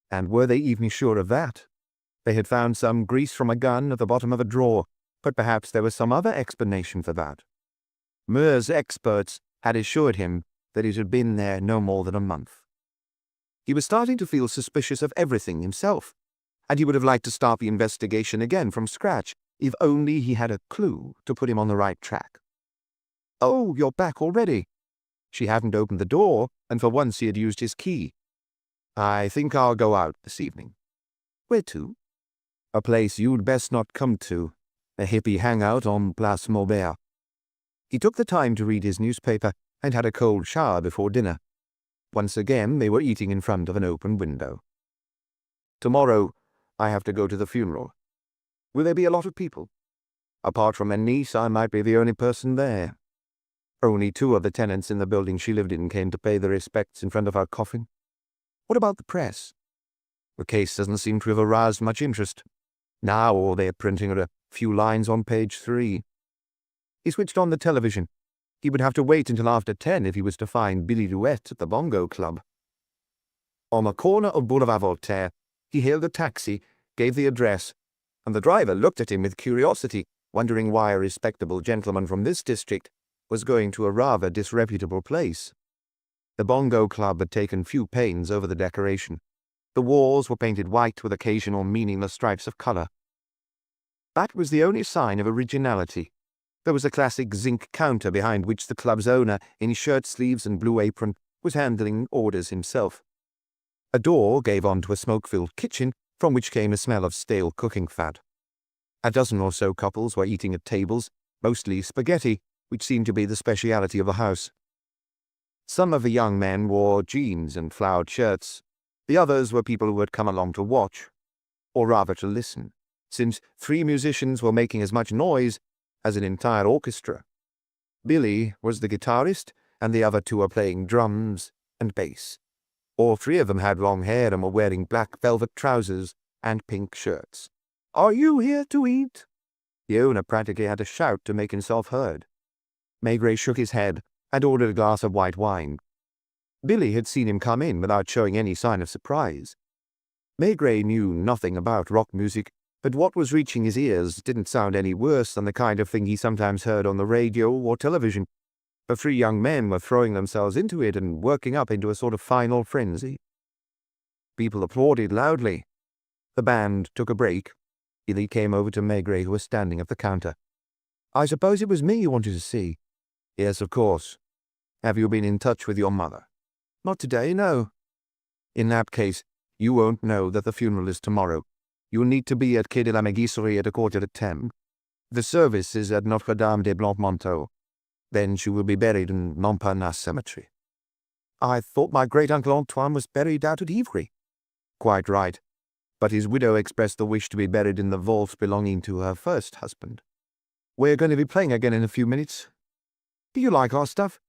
And were they even sure of that? They had found some grease from a gun at the bottom of a drawer, but perhaps there was some other explanation for that. Meur's experts had assured him that it had been there no more than a month. He was starting to feel suspicious of everything himself, and he would have liked to start the investigation again from scratch, if only he had a clue to put him on the right track. "Oh, you're back already." She hadn't opened the door, and for once he had used his key. "I think I'll go out this evening." "Where to?" "A place you'd best not come to, a hippie hangout on Place Maubert." He took the time to read his newspaper and had a cold shower before dinner. Once again they were eating in front of an open window. "Tomorrow I have to go to the funeral. Will there be a lot of people?" "Apart from her niece, I might be the only person there. Only 2 of the tenants in the building she lived in came to pay their respects in front of her coffin." "What about the press?" "The case doesn't seem to have aroused much interest. Now all they're printing are a few lines on page 3. He switched on the television. He would have to wait until after 10 if he was to find Billy Duet at the Bongo Club. On the corner of Boulevard Voltaire, he hailed a taxi, gave the address, and the driver looked at him with curiosity, wondering why a respectable gentleman from this district was going to a rather disreputable place. The Bongo Club had taken few pains over the decoration. The walls were painted white with occasional meaningless stripes of colour. That was the only sign of originality. There was a classic zinc counter behind which the club's owner, in shirt sleeves and blue apron, was handling orders himself. A door gave onto a smoke-filled kitchen from which came a smell of stale cooking fat. A dozen or so couples were eating at tables, mostly spaghetti, which seemed to be the speciality of the house. Some of the young men wore jeans and flowered shirts. The others were people who had come along to watch, or rather to listen, since 3 musicians were making as much noise as an entire orchestra. Billy was the guitarist, and the other 2 were playing drums and bass. All 3 of them had long hair and were wearing black velvet trousers and pink shirts. "Are you here to eat?" The owner practically had to shout to make himself heard. Maigret shook his head and ordered a glass of white wine. Billy had seen him come in without showing any sign of surprise. Maigret knew nothing about rock music, but what was reaching his ears didn't sound any worse than the kind of thing he sometimes heard on the radio or television. The 3 young men were throwing themselves into it and working up into a sort of final frenzy. People applauded loudly. The band took a break. Billy came over to Maigret, who was standing at the counter. "I suppose it was me you wanted to see?" "Yes, of course. Have you been in touch with your mother?" "Not today, no." "In that case, you won't know that the funeral is tomorrow. You'll need to be at Quai de la Mégisserie at 9:15. The service is at Notre-Dame des Blancs-Manteaux. Then she will be buried in Montparnasse Cemetery." "I thought my great-uncle Antoine was buried out at Ivry." "Quite right. But his widow expressed the wish to be buried in the vault belonging to her first husband. We're going to be playing again in a few minutes. Do you like our stuff?"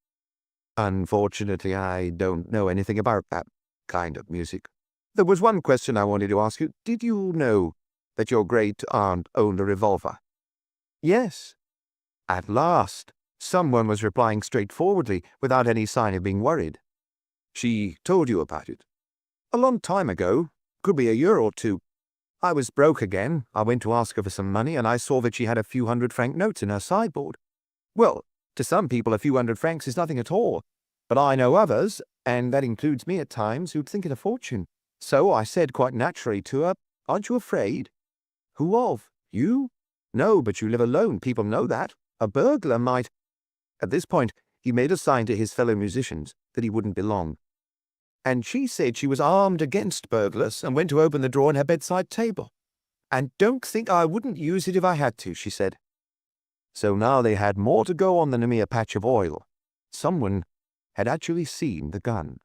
"Unfortunately, I don't know anything about that kind of music. There was one question I wanted to ask you. Did you know that your great-aunt owned a revolver?" "Yes." At last, someone was replying straightforwardly, without any sign of being worried. "She told you about it?" "A long time ago. Could be a year or 2. I was broke again. I went to ask her for some money, and I saw that she had a few 100-franc notes in her sideboard. Well, to some people a few 100 francs is nothing at all, but I know others, and that includes me at times, who'd think it a fortune. So I said quite naturally to her, 'Aren't you afraid?' 'Who of? You?' 'No, but you live alone. People know that. A burglar might—' At this point, he made a sign to his fellow musicians that he wouldn't be long. And she said she was armed against burglars and went to open the drawer in her bedside table. 'And don't think I wouldn't use it if I had to,' she said." So now they had more to go on than a mere patch of oil. Someone had actually seen the gun.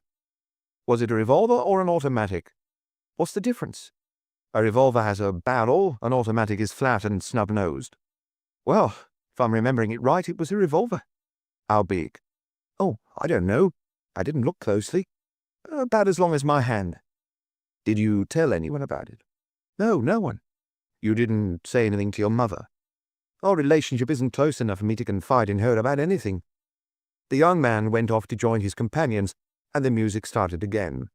Was it a revolver or an automatic? What's the difference? A revolver has a barrel, an automatic is flat and snub-nosed. Well, if I'm remembering it right, it was a revolver. How big? Oh, I don't know. I didn't look closely. About as long as my hand. Did you tell anyone about it? No, no one. You didn't say anything to your mother? Our relationship isn't close enough for me to confide in her about anything." The young man went off to join his companions, and the music started again.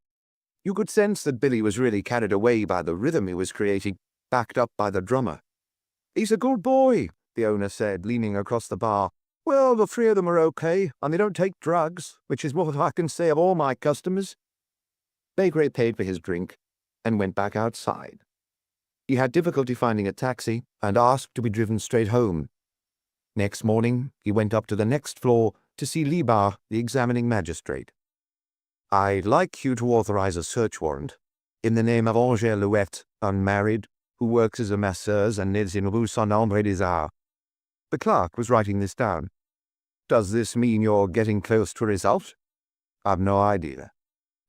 You could sense that Billy was really carried away by the rhythm he was creating, backed up by the drummer. "He's a good boy," the owner said, leaning across the bar. "Well, the three of them are okay, and they don't take drugs, which is what I can say of all my customers." Maigret paid for his drink and went back outside. He had difficulty finding a taxi and asked to be driven straight home. Next morning, he went up to the next floor to see Libar, the examining magistrate. "I'd like you to authorize a search warrant in the name of Angèle Louette, unmarried, who works as a masseuse and lives in Rue Saint-Andre des Arts." The clerk was writing this down. "Does this mean you're getting close to a result?" "I've no idea.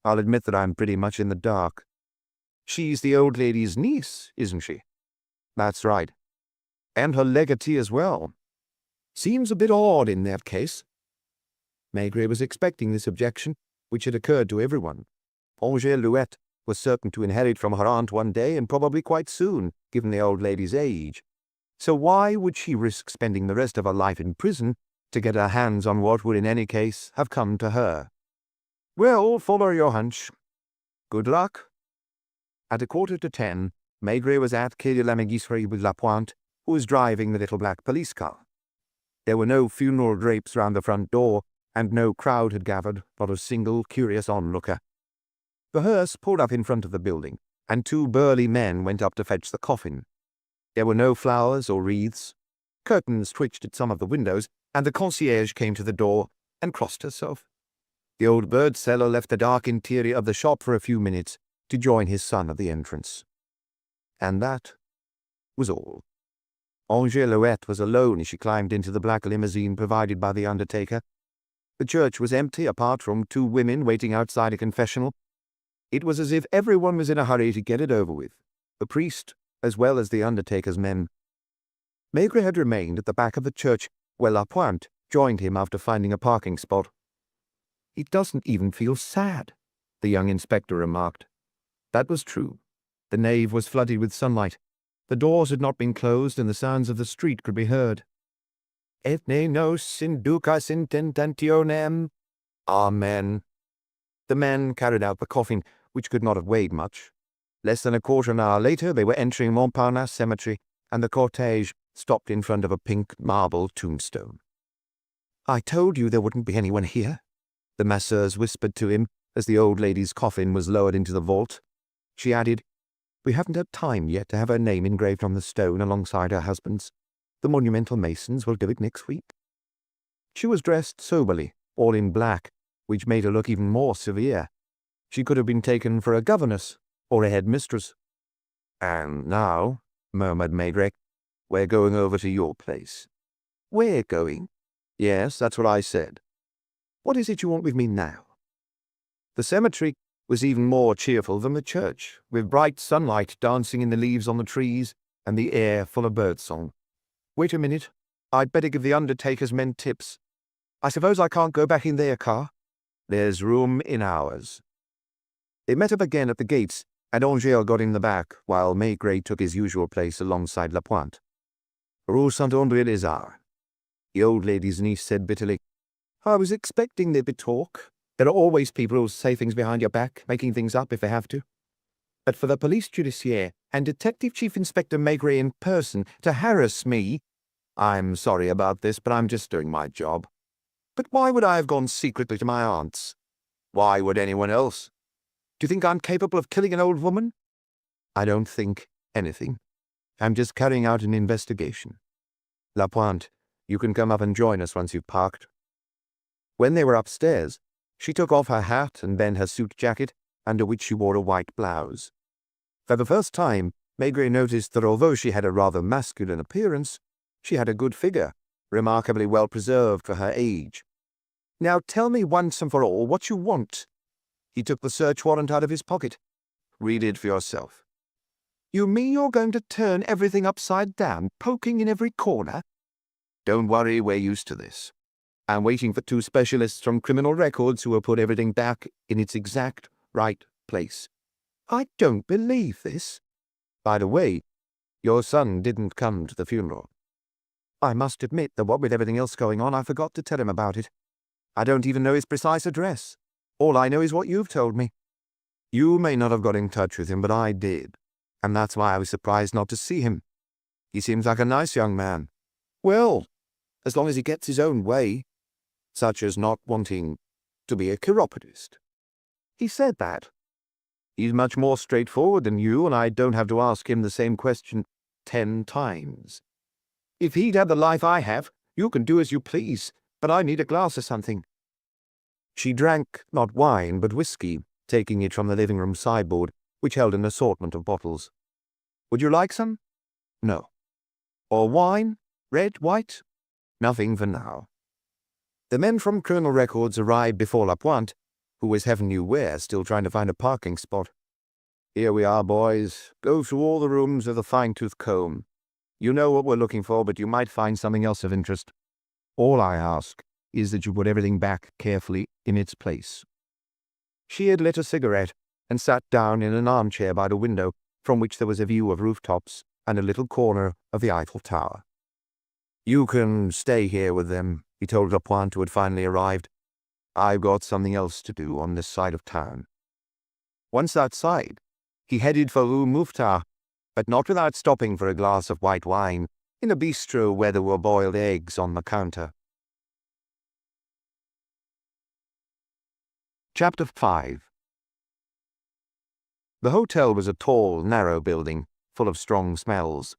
I'll admit that I'm pretty much in the dark." "She's the old lady's niece, isn't she?" "That's right. And her legatee as well. Seems a bit odd in that case." Maigret was expecting this objection, which had occurred to everyone. Angèle Louette was certain to inherit from her aunt one day, and probably quite soon, given the old lady's age. So why would she risk spending the rest of her life in prison to get her hands on what would in any case have come to her? "Well, follow your hunch. Good luck." At 9:45, Maigret was at Quai de la Mégisserie with Lapointe, who was driving the little black police car. There were no funeral drapes round the front door, and no crowd had gathered, not a single curious onlooker. The hearse pulled up in front of the building, and two burly men went up to fetch the coffin. There were no flowers or wreaths. Curtains twitched at some of the windows, and the concierge came to the door and crossed herself. The old bird seller left the dark interior of the shop for a few minutes to join his son at the entrance. And that was all. Angèle Louette was alone as she climbed into the black limousine provided by the undertaker. The church was empty apart from two women waiting outside a confessional. It was as if everyone was in a hurry to get it over with, the priest as well as the undertaker's men. Maigret had remained at the back of the church, where Lapointe joined him after finding a parking spot. "He doesn't even feel sad," the young inspector remarked. That was true. The nave was flooded with sunlight. The doors had not been closed, and the sounds of the street could be heard. "Et ne nos inducas in tentationem." Amen. The men carried out the coffin, which could not have weighed much. Less than a quarter of an hour later, they were entering Montmartre cemetery, and the cortege stopped in front of a pink marble tombstone. "I told you there wouldn't be anyone here," the masseuse whispered to him as the old lady's coffin was lowered into the vault. She added, "We haven't had time yet to have her name engraved on the stone alongside her husband's. The monumental masons will do it next week." She was dressed soberly, all in black, which made her look even more severe. She could have been taken for a governess or a headmistress. "And now," murmured Maigret, "we're going over to your place." "We're going?" "Yes, that's what I said." "What is it you want with me now?" The cemetery was even more cheerful than the church, with bright sunlight dancing in the leaves on the trees and the air full of birdsong. "Wait a minute. I'd better give the undertaker's men tips. I suppose I can't go back in their car?" "There's room in ours." They met up again at the gates, and Angèle got in the back, while Maigret took his usual place alongside Lapointe. "Rue Saint-Andre des Arts," the old lady's niece said bitterly. "I was expecting there'd be talk. There are always people who say things behind your back, making things up if they have to. But for the police judiciaire and Detective Chief Inspector Maigret in person to harass me—" "I'm sorry about this, but I'm just doing my job." "But why would I have gone secretly to my aunt's?" "Why would anyone else?" "Do you think I'm capable of killing an old woman?" "I don't think anything. I'm just carrying out an investigation. Lapointe, you can come up and join us once you've parked." When they were upstairs, she took off her hat and then her suit jacket, under which she wore a white blouse. For the first time, Maigret noticed that although she had a rather masculine appearance, she had a good figure, remarkably well preserved for her age. "Now tell me once and for all what you want." He took the search warrant out of his pocket. "Read it for yourself." "You mean you're going to turn everything upside down, poking in every corner?" "Don't worry, we're used to this. I'm waiting for two specialists from criminal records who will put everything back in its exact right place." "I don't believe this." "By the way, Your son didn't come to the funeral. I must admit that what with everything else going on, I forgot to tell him about it. I don't even know his precise address. All I know is what you've told me. You may not have got in touch with him, but I did, and that's why I was surprised not to see him. He seems like a nice young man. Well, as long as he gets his own way, such as not wanting to be a chiropodist. He said that. He's much more straightforward than you, and I don't have to ask him the same question 10 times. If he'd had the life I have, you can do as you please, but I need a glass of something. She drank not wine, but whiskey, taking it from the living room sideboard, which held an assortment of bottles. Would you like some? No. Or wine? Red, white? Nothing for now. The men from Criminal Records arrived before Lapointe, who was heaven knew where, still trying to find a parking spot. Here we are, boys. Go through all the rooms with a fine-tooth comb. You know what we're looking for, but you might find something else of interest. All I ask is that you put everything back carefully in its place. She had lit a cigarette and sat down in an armchair by the window, from which there was a view of rooftops and a little corner of the Eiffel Tower. You can stay here with them, he told Lapointe, who had finally arrived. I've got something else to do on this side of town. Once outside, he headed for Rue Mouffetard, but not without stopping for a glass of white wine in a bistro where there were boiled eggs on the counter. Chapter 5. The hotel was a tall, narrow building, full of strong smells.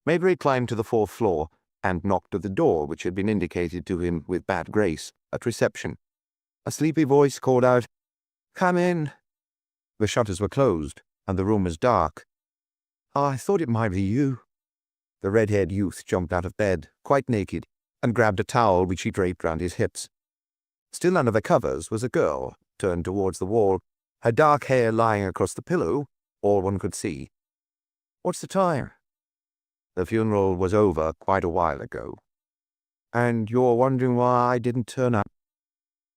Maigret climbed to the 4th floor and knocked at the door, which had been indicated to him with bad grace at reception. A sleepy voice called out, "Come in." The shutters were closed, and the room was dark. "I thought it might be you." The red-haired youth jumped out of bed, quite naked, and grabbed a towel which he draped round his hips. Still under the covers was a girl, turned towards the wall, her dark hair lying across the pillow, all one could see. "What's the time?" "The funeral was over quite a while ago." "And you're wondering why I didn't turn up?"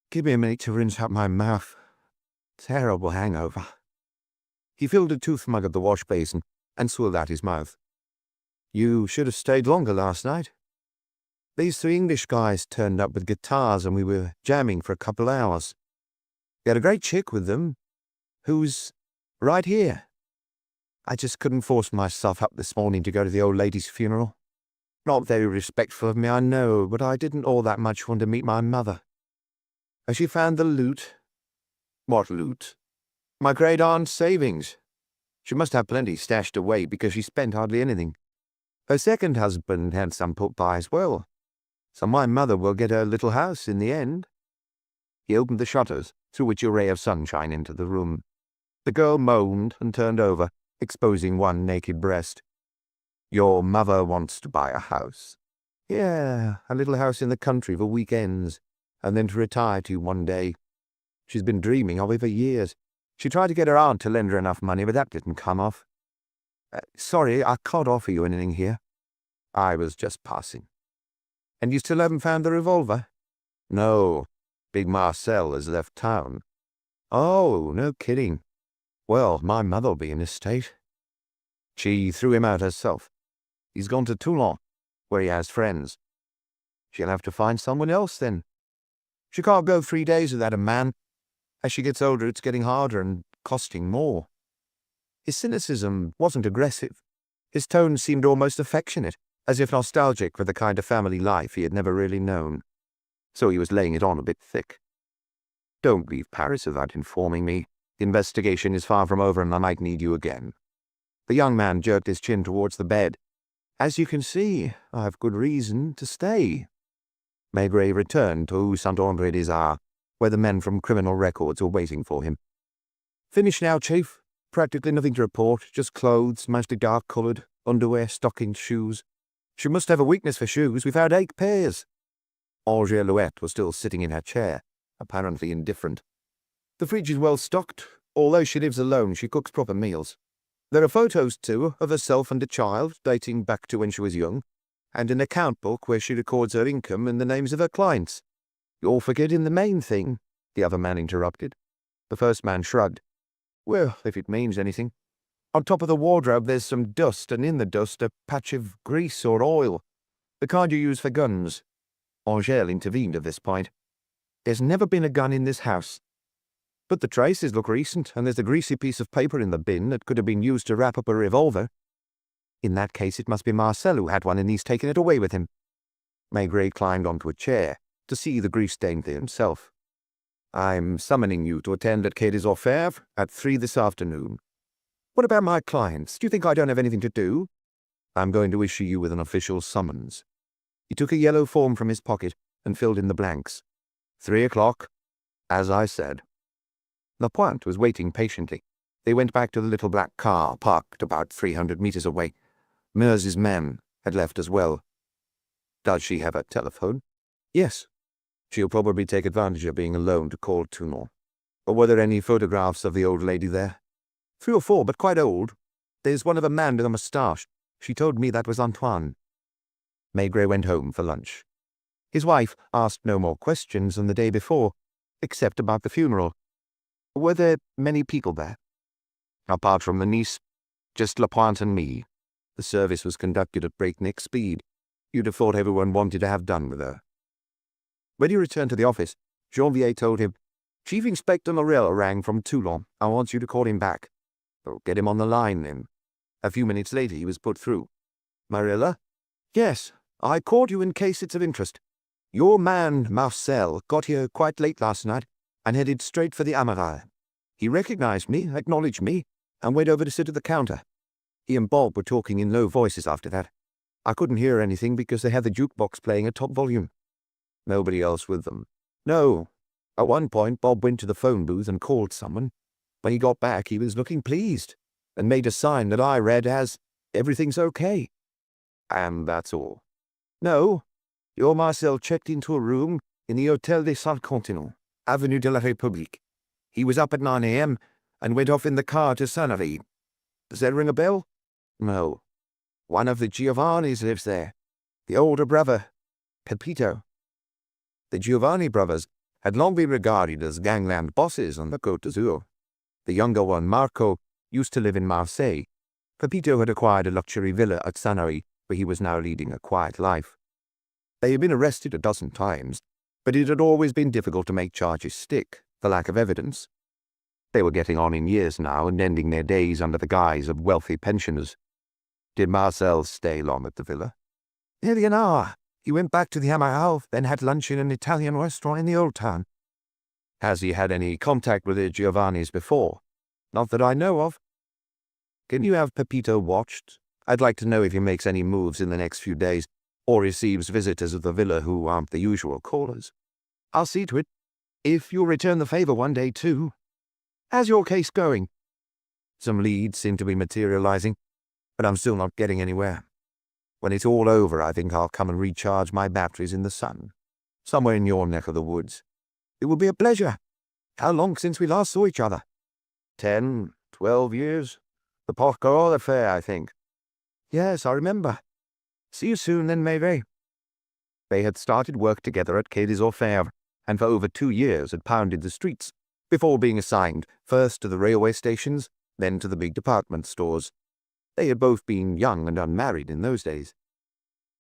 "Give me a minute to rinse out my mouth. Terrible hangover." He filled a tooth mug at the wash basin and swilled out his mouth. "You should have stayed longer last night. These 3 English guys turned up with guitars and we were jamming for a couple hours. They had a great chick with them, who's right here. I just couldn't force myself up this morning to go to the old lady's funeral. Not very respectful of me, I know, but I didn't all that much want to meet my mother. Has she found the loot?" "What loot?" "My great-aunt's savings. She must have plenty stashed away because she spent hardly anything. Her second husband had some put by as well. So my mother will get her little house in the end." He opened the shutters, through which a ray of sunshine entered the room. The girl moaned and turned over, exposing one naked breast. "Your mother wants to buy a house?" "Yeah, a little house in the country for weekends, and then to retire to one day. She's been dreaming of it for years. She tried to get her aunt to lend her enough money, but that didn't come off. Sorry, I can't offer you anything here." "I was just passing." "And you still haven't found the revolver?" "No. Big Marcel has left town." "Oh, no kidding. Well, my mother'll be in a state." "She threw him out herself. He's gone to Toulon, where he has friends." "She'll have to find someone else then. She can't go 3 days without a man. As she gets older, it's getting harder and costing more." His cynicism wasn't aggressive. His tone seemed almost affectionate, as if nostalgic for the kind of family life he had never really known. So he was laying it on a bit thick. "Don't leave Paris without informing me. The investigation is far from over and I might need you again." The young man jerked his chin towards the bed. "As you can see, I have good reason to stay." Maigret returned to Saint-André-des-Arts, where the men from Criminal Records were waiting for him. "Finished now, Chief. Practically nothing to report, just clothes, mostly dark-coloured, underwear, stockings, shoes. She must have a weakness for shoes. We found 8 pairs. Angèle was still sitting in her chair, apparently indifferent. "The fridge is well stocked. Although she lives alone, she cooks proper meals. There are photos, too, of herself and a child, dating back to when she was young, and an account book where she records her income and the names of her clients." "You're forgetting the main thing," the other man interrupted. The first man shrugged. "Well, if it means anything. On top of the wardrobe there's some dust, and in the dust a patch of grease or oil. The kind you use for guns." Angèle intervened at this point. "There's never been a gun in this house." "But the traces look recent, and there's a greasy piece of paper in the bin that could have been used to wrap up a revolver." "In that case it must be Marcel who had one and he's taken it away with him." Maigret climbed onto a chair to see the grease stain for himself. "I'm summoning you to attend at Quai des Orfèvres at 3 this afternoon. What about my clients? Do you think I don't have anything to do?" "I'm going to issue you with an official summons." He took a yellow form from his pocket and filled in the blanks. 3 o'clock, as I said. Lapointe was waiting patiently. They went back to the little black car parked about 300 meters away. Meurs's men had left as well. "Does she have a telephone?" "Yes." "She'll probably take advantage of being alone to call Toulon. Or were there any photographs of the old lady there?" 3 or 4, but quite old. There's one of a man with a moustache. She told me that was Antoine." Maigret went home for lunch. His wife asked no more questions than the day before, except about the funeral. "Were there many people there?" "Apart from the niece, just Lapointe and me. The service was conducted at breakneck speed. You'd have thought everyone wanted to have done with her." When he returned to the office, Janvier told him, "Chief Inspector Morel rang from Toulon. I want you to call him back." "Oh, get him on the line, then." A few minutes later he was put through. "Marilla?" "Yes, I called you in case it's of interest. Your man, Marcel, got here quite late last night and headed straight for the Amiral. He recognized me, acknowledged me, and went over to sit at the counter. He and Bob were talking in low voices after that. I couldn't hear anything because they had the jukebox playing at top volume." "Nobody else with them?" "No. At one point Bob went to the phone booth and called someone. When he got back he was looking pleased and made a sign that I read as, 'Everything's okay.'" "And that's all?" "No. Your Marcel checked into a room in the Hôtel des Saint Continent, Avenue de la République. He was up at 9 a.m. and went off in the car to Sanary. Does that ring a bell?" "No. One of the Giovannis lives there. The older brother, Pepito." The Giovanni brothers had long been regarded as gangland bosses on the Côte d'Azur. The younger one, Marco, used to live in Marseille. Pepito had acquired a luxury villa at Sanary, where he was now leading a quiet life. They had been arrested a dozen times, but it had always been difficult to make charges stick, for lack of evidence. They were getting on in years now and ending their days under the guise of wealthy pensioners. Did Marcel stay long at the villa? "Nearly an hour. He went back to the Amiral, then had lunch in an Italian restaurant in the Old Town." "Has he had any contact with the Giovannis before?" "Not that I know of." "Can you have Pepito watched? I'd like to know if he makes any moves in the next few days, or receives visitors at the villa who aren't the usual callers." "I'll see to it. If you'll return the favor one day, too. How's your case going?" "Some leads seem to be materializing, but I'm still not getting anywhere. When it's all over, I think I'll come and recharge my batteries in the sun, somewhere in your neck of the woods." "It will be a pleasure. How long since we last saw each other?" 10, 12 years. The Porquerolles affair, I think." "Yes, I remember. See you soon, then, Maigret." They had started work together at Quai des Orfèvres, and for over 2 years had pounded the streets, before being assigned first to the railway stations, then to the big department stores. They had both been young and unmarried in those days.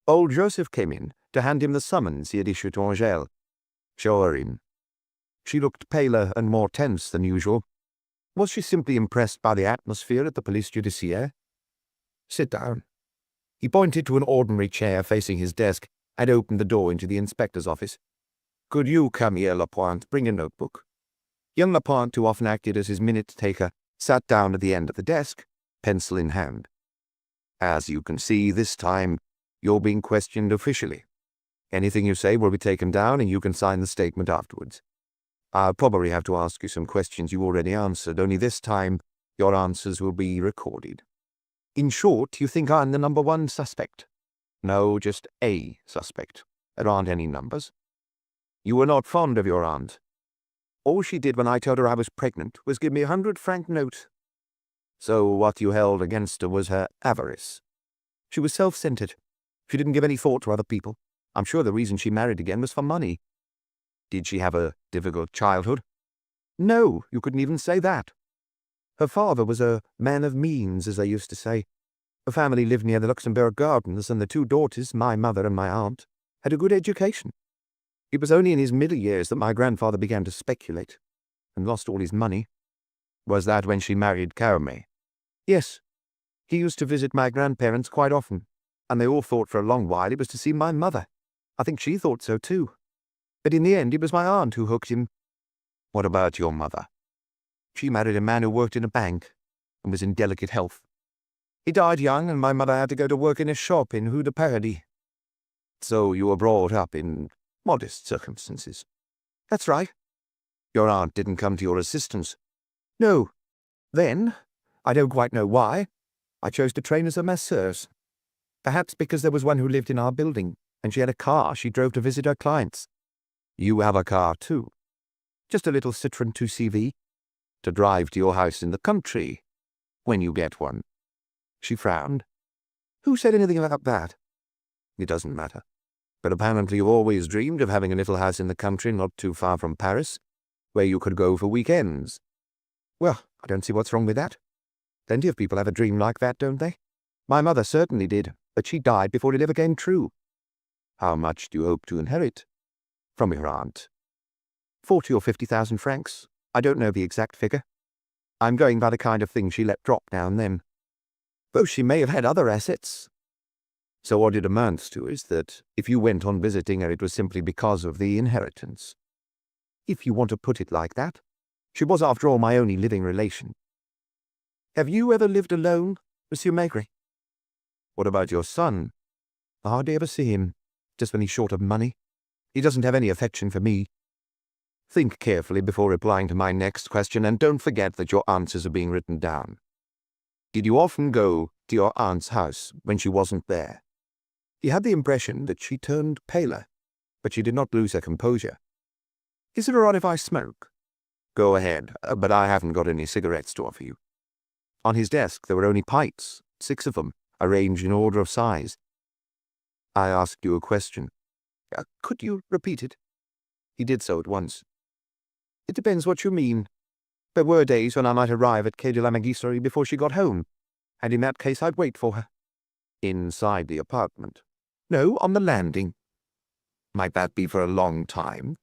Old Joseph came in to hand him the summons he had issued to Angèle. "Show her in." She looked paler and more tense than usual. Was she simply impressed by the atmosphere at the Police Judiciaire? "Sit down." He pointed to an ordinary chair facing his desk and opened the door into the inspector's office. "Could you come here, Lapointe? Bring a notebook." Young Lapointe, who often acted as his minute-taker, sat down at the end of the desk, pencil in hand. "As you can see, this time you're being questioned officially. Anything you say will be taken down and you can sign the statement afterwards. I'll probably have to ask you some questions you already answered, only this time your answers will be recorded. In short, you think I'm the number 1 suspect?" "No, just a suspect. There aren't any numbers." "You were not fond of your aunt?" "All she did when I told her I was pregnant was give me a 100-franc note." "So what you held against her was her avarice?" "She was self-centered. She didn't give any thought to other people. I'm sure the reason she married again was for money." "Did she have a difficult childhood?" "No, you couldn't even say that." Her father was a man of means, as they used to say. The family lived near the Luxembourg Gardens, and the two daughters, my mother and my aunt, had a good education. It was only in his middle years that my grandfather began to speculate, and lost all his money. Was that when she married Carme? Yes. He used to visit my grandparents quite often, and they all thought for a long while it was to see my mother. I think she thought so too. But in the end it was my aunt who hooked him. What about your mother? She married a man who worked in a bank, and was in delicate health. He died young, and my mother had to go to work in a shop in Rue de Paradis. So you were brought up in modest circumstances. That's right. Your aunt didn't come to your assistance? No. Then, I don't quite know why, I chose to train as a masseuse. Perhaps because there was one who lived in our building, and she had a car she drove to visit her clients. You have a car too? Just a little Citroën 2CV. To drive to your house in the country, when you get one. She frowned. Who said anything about that? It doesn't matter. But apparently you always dreamed of having a little house in the country not too far from Paris, where you could go for weekends. Well, I don't see what's wrong with that. Plenty of people have a dream like that, don't they? My mother certainly did, but she died before it ever came true. How much do you hope to inherit from your aunt? 40 or 50,000 francs. I don't know the exact figure. I'm going by the kind of thing she let drop now and then. Though she may have had other assets. So what it amounts to is that if you went on visiting her, it was simply because of the inheritance. If you want to put it like that. She was, after all, my only living relation. Have you ever lived alone, Monsieur Maigret? What about your son? I hardly ever see him, just when he's short of money. He doesn't have any affection for me. Think carefully before replying to my next question, and don't forget that your answers are being written down. Did you often go to your aunt's house when she wasn't there? He had the impression that she turned paler, but she did not lose her composure. Is it all right if I smoke? Go ahead, but I haven't got any cigarettes to offer you. On his desk there were only pipes, 6 of them, arranged in order of size. I asked you a question. Could you repeat it? He did so at once. It depends what you mean. There were days when I might arrive at Quai de la Maigret before she got home, and in that case I'd wait for her. Inside the apartment? No, on the landing. Might that be for a long time?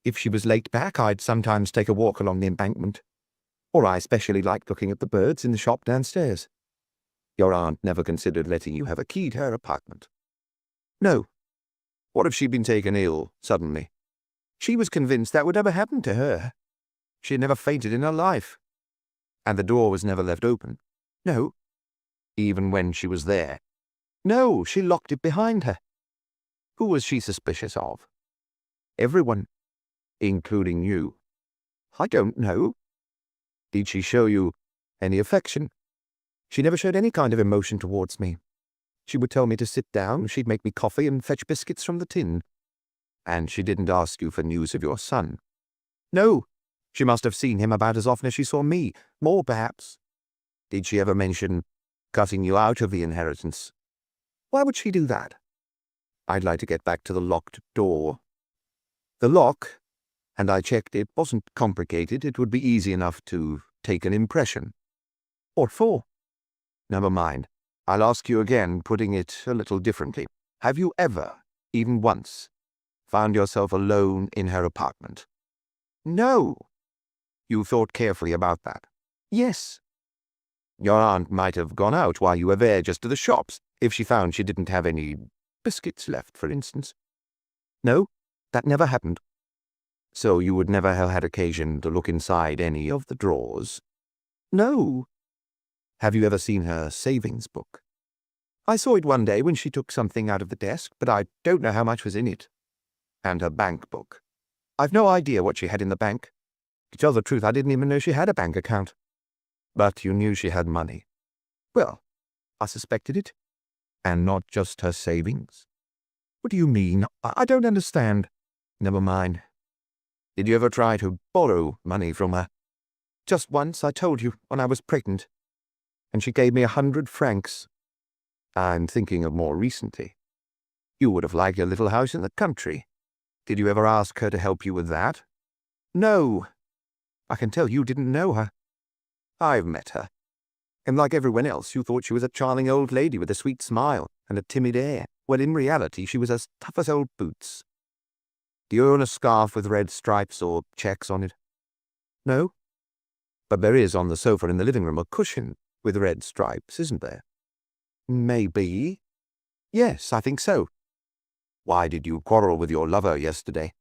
If she was late back, I'd sometimes take a walk along the embankment. Or I especially liked looking at the birds in the shop downstairs. Your aunt never considered letting you have a key to her apartment? No. What if she'd been taken ill suddenly? She was convinced that would never happen to her. She had never fainted in her life. And the door was never left open? No. Even when she was there? No, she locked it behind her. Who was she suspicious of? Everyone. Including you? I don't know. Did she show you any affection? She never showed any kind of emotion towards me. She would tell me to sit down, she'd make me coffee and fetch biscuits from the tin. And she didn't ask you for news of your son? No. She must have seen him about as often as she saw me, more perhaps. Did she ever mention cutting you out of the inheritance? Why would she do that? I'd like to get back to the locked door. The lock? And I checked it wasn't complicated. It would be easy enough to take an impression. What for? Never mind. I'll ask you again, putting it a little differently. Have you ever, even once, found yourself alone in her apartment? No. You thought carefully about that? Yes. Your aunt might have gone out while you were there, just to the shops, if she found she didn't have any biscuits left, for instance. No, that never happened. So you would never have had occasion to look inside any of the drawers? No. Have you ever seen her savings book? I saw it one day when she took something out of the desk, but I don't know how much was in it. And her bank book? I've no idea what she had in the bank. To tell the truth, I didn't even know she had a bank account. But you knew she had money? Well, I suspected it. And not just her savings? What do you mean? I don't understand. Never mind. Did you ever try to borrow money from her? Just once, I told you, when I was pregnant. And she gave me 100 francs. I'm thinking of more recently. You would have liked a little house in the country. Did you ever ask her to help you with that? No. I can tell you didn't know her. I've met her. And like everyone else, you thought she was a charming old lady with a sweet smile and a timid air. Well, in reality, she was as tough as old boots. Do you own a scarf with red stripes or checks on it? No? But there is on the sofa in the living room a cushion with red stripes, isn't there? Maybe. Yes, I think so. Why did you quarrel with your lover yesterday?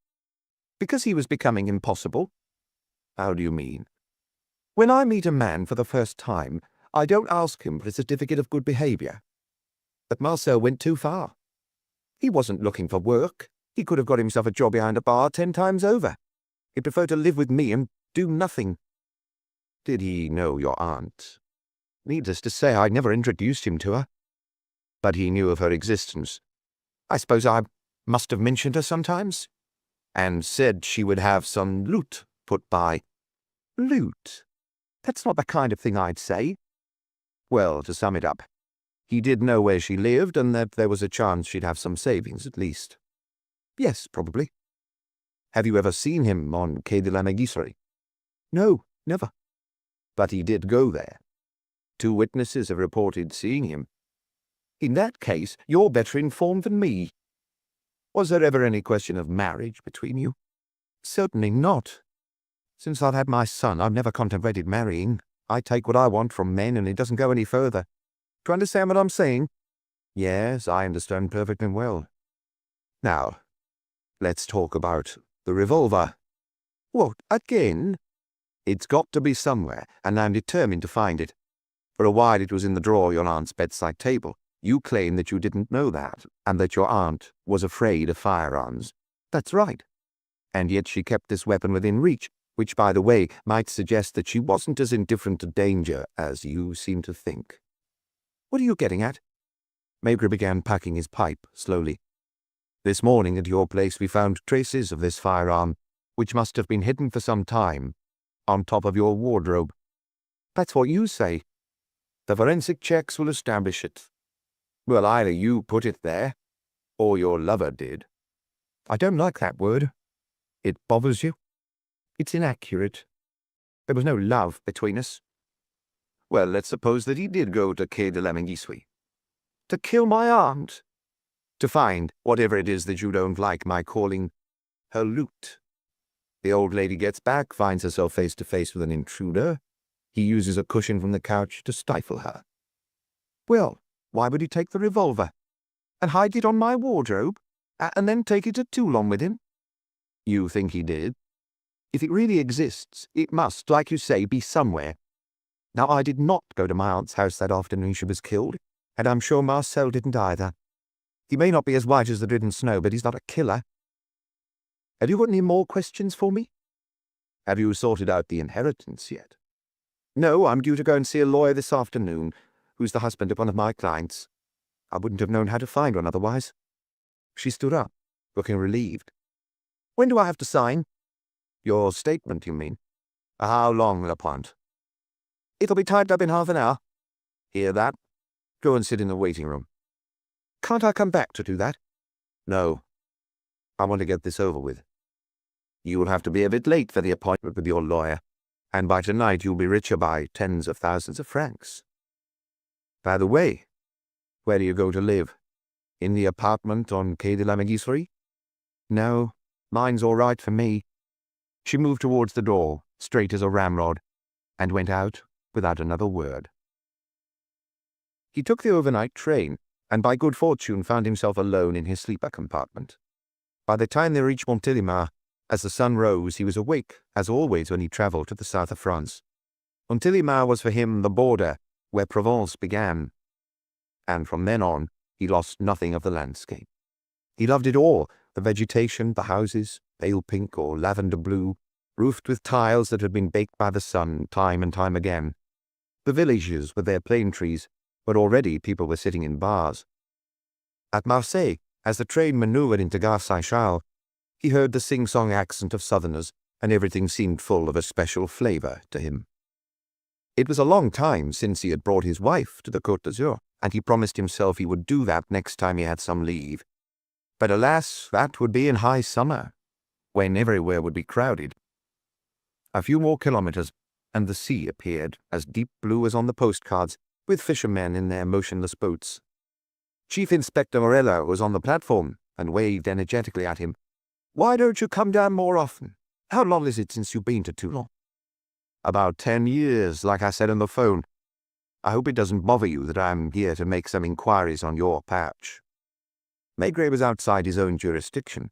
Because he was becoming impossible. How do you mean? When I meet a man for the first time, I don't ask him for a certificate of good behaviour. But Marcel went too far. He wasn't looking for work. He could have got himself a job behind a bar 10 times over. He preferred to live with me and do nothing. Did he know your aunt? Needless to say, I never introduced him to her. But he knew of her existence. I suppose I must have mentioned her sometimes, and said she would have some loot put by. Loot? That's not the kind of thing I'd say. Well, to sum it up, he did know where she lived and that there was a chance she'd have some savings at least. Yes, probably. Have you ever seen him on Quai de la Megisserie? No, never. But he did go there. 2 witnesses have reported seeing him. In that case, you're better informed than me. Was there ever any question of marriage between you? Certainly not. Since I've had my son, I've never contemplated marrying. I take what I want from men, and it doesn't go any further. Do you understand what I'm saying? Yes, I understand perfectly well. Now, let's talk about the revolver. What, again? It's got to be somewhere, and I'm determined to find it. For a while it was in the drawer of your aunt's bedside table. You claim that you didn't know that, and that your aunt was afraid of firearms. That's right. And yet she kept this weapon within reach, which, by the way, might suggest that she wasn't as indifferent to danger as you seem to think. What are you getting at? Maigret began packing his pipe slowly. This morning at your place we found traces of this firearm, which must have been hidden for some time, on top of your wardrobe. That's what you say. The forensic checks will establish it. Well, either you put it there, or your lover did. I don't like that word. It bothers you. It's inaccurate. There was no love between us. Well, let's suppose that he did go to Quai de la Megisserie. To kill my aunt? To find whatever it is that you don't like my calling her loot. The old lady gets back, finds herself face to face with an intruder. He uses a cushion from the couch to stifle her. Well, why would he take the revolver? And hide it on my wardrobe? And then take it to Toulon with him? You think he did? If it really exists, it must, like you say, be somewhere. Now, I did not go to my aunt's house that afternoon she was killed, and I'm sure Marcel didn't either. He may not be as white as the driven snow, but he's not a killer. Have you got any more questions for me? Have you sorted out the inheritance yet? No, I'm due to go and see a lawyer this afternoon, who's the husband of one of my clients. I wouldn't have known how to find one otherwise. She stood up, looking relieved. When do I have to sign? Your statement, you mean? How long, Lapointe? It'll be typed up in half an hour. Hear that? Go and sit in the waiting room. Can't I come back to do that? No. I want to get this over with. You'll have to be a bit late for the appointment with your lawyer, and by tonight you'll be richer by tens of thousands of francs. By the way, where do you go to live? In the apartment on Quai de la Megisserie? No, mine's all right for me. She moved towards the door, straight as a ramrod, and went out without another word. He took the overnight train, and by good fortune found himself alone in his sleeper compartment. By the time they reached Montélimar, as the sun rose, he was awake, as always when he travelled to the south of France. Montélimar was for him the border where Provence began, and from then on he lost nothing of the landscape. He loved it all, the vegetation, the houses, pale pink or lavender blue, roofed with tiles that had been baked by the sun time and time again. The villages with their plane trees, where already people were sitting in bars. At Marseille, as the train manoeuvred into Gare Saint-Charles, he heard the sing-song accent of southerners, and everything seemed full of a special flavour to him. It was a long time since he had brought his wife to the Côte d'Azur, and he promised himself he would do that next time he had some leave. But alas, that would be in high summer, when everywhere would be crowded. A few more kilometres, and the sea appeared, as deep blue as on the postcards, with fishermen in their motionless boats. Chief Inspector Morello was on the platform and waved energetically at him. "Why don't you come down more often? How long is it since you've been to Toulon?" "About 10 years, like I said on the phone. I hope it doesn't bother you that I'm here to make some inquiries on your patch." Maigret was outside his own jurisdiction.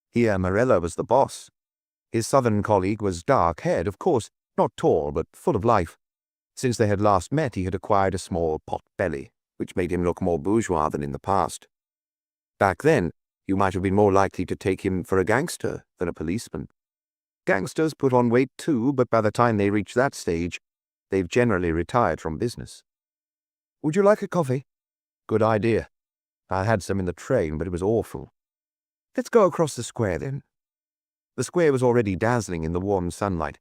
Here Morello was the boss. His southern colleague was dark-haired, of course, not tall, but full of life. Since they had last met, he had acquired a small pot belly, which made him look more bourgeois than in the past. Back then, you might have been more likely to take him for a gangster than a policeman. Gangsters put on weight too, but by the time they reach that stage, they've generally retired from business. "Would you like a coffee?" "Good idea. I had some in the train, but it was awful." "Let's go across the square, then." The square was already dazzling in the warm sunlight.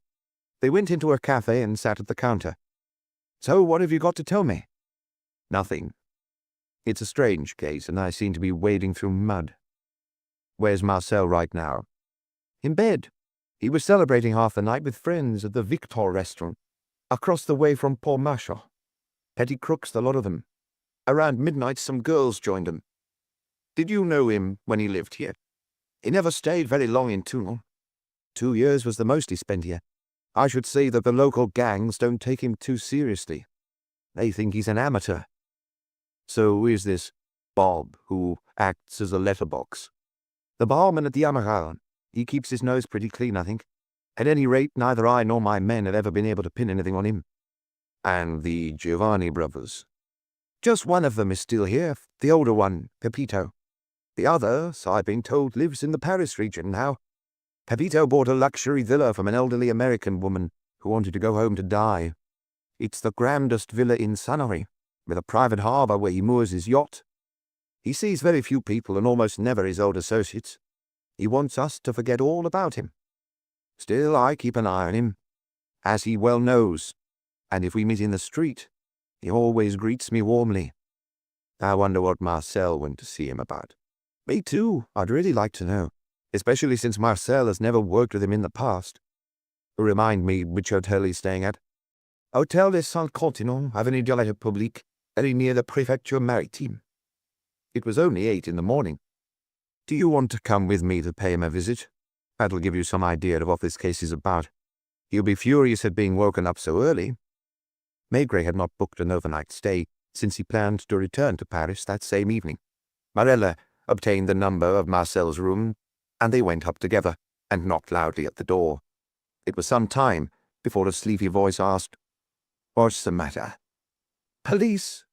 They went into a cafe and sat at the counter. "So what have you got to tell me?" "Nothing. It's a strange case, and I seem to be wading through mud." "Where's Marcel right now?" "In bed. He was celebrating half the night with friends at the Victor restaurant, across the way from Montmartre. Petty crooks, the lot of them. Around midnight, some girls joined him." "Did you know him when he lived here?" "He never stayed very long in Toulon. 2 years was the most he spent here. I should say that the local gangs don't take him too seriously. They think he's an amateur." "So is this Bob, who acts as a letterbox?" "The barman at the Amiral. He keeps his nose pretty clean, I think. At any rate, neither I nor my men have ever been able to pin anything on him." "And the Giovanni brothers?" "Just one of them is still here, the older one, Pepito. The other, so I've been told, lives in the Paris region now. Pepito bought a luxury villa from an elderly American woman who wanted to go home to die. It's the grandest villa in Sanary, with a private harbour where he moors his yacht. He sees very few people and almost never his old associates. He wants us to forget all about him. Still, I keep an eye on him, as he well knows, and if we meet in the street, he always greets me warmly. I wonder what Marcel went to see him about." "Me too. I'd really like to know, especially since Marcel has never worked with him in the past." "Remind me which hotel he's staying at." "Hôtel des Saint-Continent, Avenue de la République, very near the Préfecture Maritime." It was only 8 in the morning. "Do you want to come with me to pay him a visit? That'll give you some idea of what this case is about. He'll be furious at being woken up so early." Maigret had not booked an overnight stay, since he planned to return to Paris that same evening. Morella obtained the number of Marcel's room, and they went up together, and knocked loudly at the door. It was some time before a sleepy voice asked, "What's the matter?" "Police,"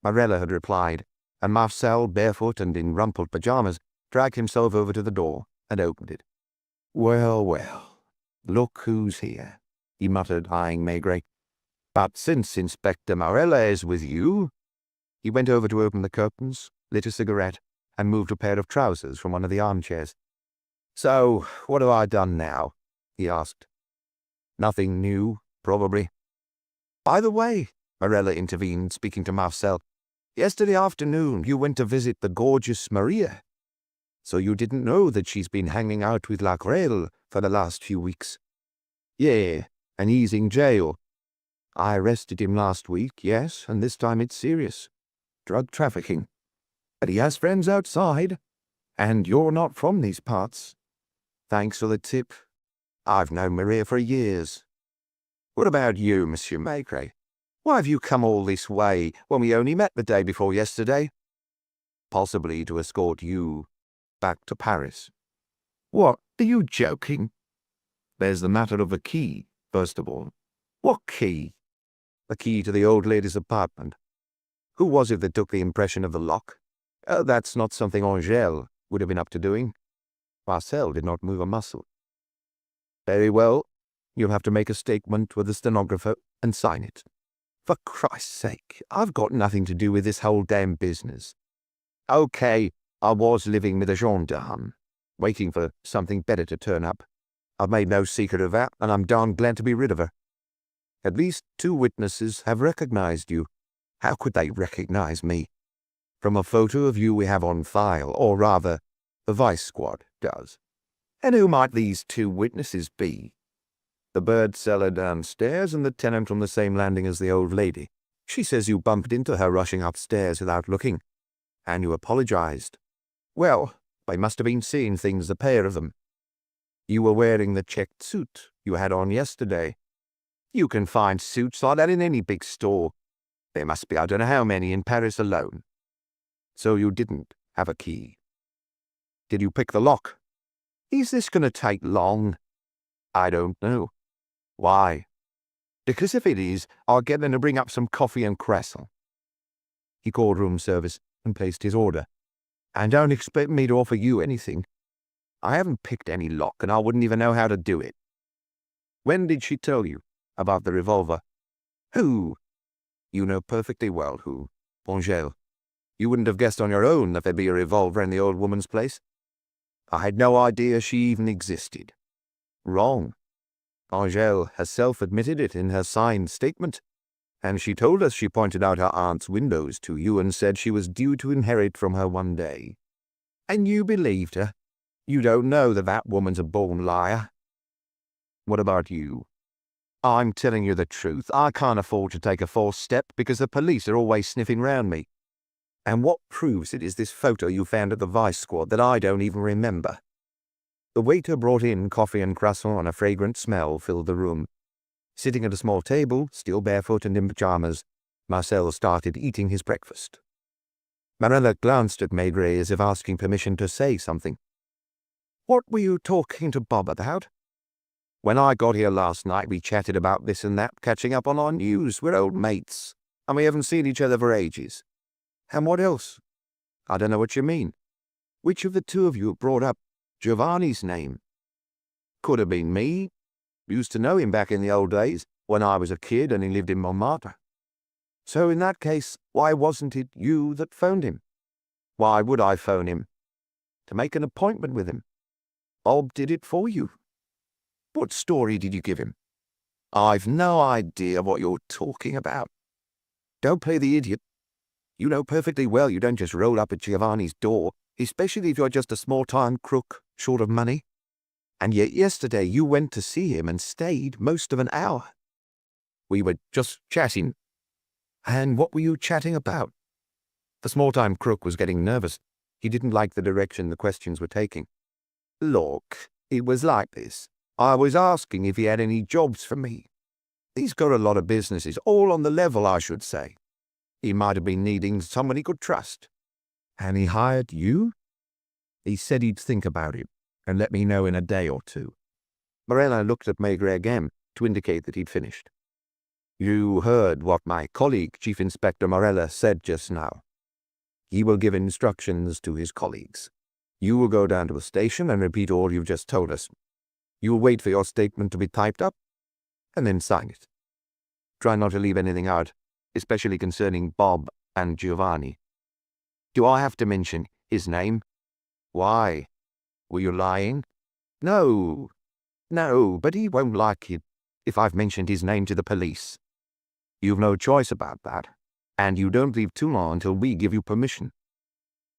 Morella had replied, and Marcel, barefoot and in rumpled pajamas, dragged himself over to the door and opened it. "Well, well, look who's here," he muttered, eyeing Maigret. "But since Inspector Morella is with you—" He went over to open the curtains, lit a cigarette, and moved a pair of trousers from one of the armchairs. "So, what have I done now?" he asked. "Nothing new, probably." "By the way," Morella intervened, speaking to Marcel, "yesterday afternoon you went to visit the gorgeous Maria. So you didn't know that she's been hanging out with La Grêle for the last few weeks?" "Yeah, and he's in jail. I arrested him last week, yes, and this time it's serious. Drug trafficking. But he has friends outside, and you're not from these parts." "Thanks for the tip. I've known Maria for years. What about you, Monsieur Maigret? Why have you come all this way when we only met the day before yesterday?" "Possibly to escort you back to Paris." "What, are you joking?" "There's the matter of the key, first of all." "What key?" "The key to the old lady's apartment. Who was it that took the impression of the lock? That's not something Angèle would have been up to doing." Marcel did not move a muscle. "Very well. You'll have to make a statement with the stenographer and sign it." "For Christ's sake, I've got nothing to do with this whole damn business." "Okay, I was living with a gendarme, waiting for something better to turn up. I've made no secret of that, and I'm darn glad to be rid of her. At least 2 witnesses have recognized you." "How could they recognize me?" "From a photo of you we have on file, or rather, the Vice Squad does." "And who might these 2 witnesses be?" The bird seller downstairs and the tenant on the same landing as the old lady. She says you bumped into her rushing upstairs without looking, and you apologized. Well, they must have been seeing things, the pair of them. You were wearing the checked suit you had on yesterday. You can find suits like that in any big store. There must be I don't know how many in Paris alone. So you didn't have a key. Did you pick the lock? Is this going to take long? I don't know. Why? Because if it is, I'll get them to bring up some coffee and croissant. He called room service and placed his order. And don't expect me to offer you anything. I haven't picked any lock, and I wouldn't even know how to do it. When did she tell you about the revolver? Who? You know perfectly well who. Angèle. You wouldn't have guessed on your own that there'd be a revolver in the old woman's place. I had no idea she even existed. Wrong. Angèle herself admitted it in her signed statement, and she told us she pointed out her aunt's windows to you and said she was due to inherit from her one day. And you believed her. You don't know that that woman's a born liar. What about you? I'm telling you the truth. I can't afford to take a false step because the police are always sniffing round me. And what proves it is this photo you found at the Vice Squad that I don't even remember. The waiter brought in coffee and croissant, and a fragrant smell filled the room. Sitting at a small table, still barefoot and in pajamas, Marcel started eating his breakfast. Marilla glanced at Maigret as if asking permission to say something. What were you talking to Bob about? When I got here last night, we chatted about this and that, catching up on our news. We're old mates, and we haven't seen each other for ages. And what else? I don't know what you mean. Which of the two of you brought up Giovanni's name? Could have been me. Used to know him back in the old days, when I was a kid and he lived in Montmartre. So in that case, why wasn't it you that phoned him? Why would I phone him? To make an appointment with him. Bob did it for you. What story did you give him? I've no idea what you're talking about. Don't play the idiot. You know perfectly well you don't just roll up at Giovanni's door, especially if you're just a small-time crook short of money. And yet yesterday you went to see him and stayed most of an hour. We were just chatting. And what were you chatting about? The small-time crook was getting nervous. He didn't like the direction the questions were taking. Look, it was like this. I was asking if he had any jobs for me. He's got a lot of businesses, all on the level, I should say. He might have been needing someone he could trust. And he hired you? He said he'd think about it and let me know in a day or two. Marilla looked at Maigret again to indicate that he'd finished. You heard what my colleague, Chief Inspector Marella, said just now. He will give instructions to his colleagues. You will go down to the station and repeat all you've just told us. You will wait for your statement to be typed up, and then sign it. Try not to leave anything out, especially concerning Bob and Giovanni. Do I have to mention his name? Why? Were you lying? No, but he won't like it if I've mentioned his name to the police. You've no choice about that, and you don't leave Toulon until we give you permission.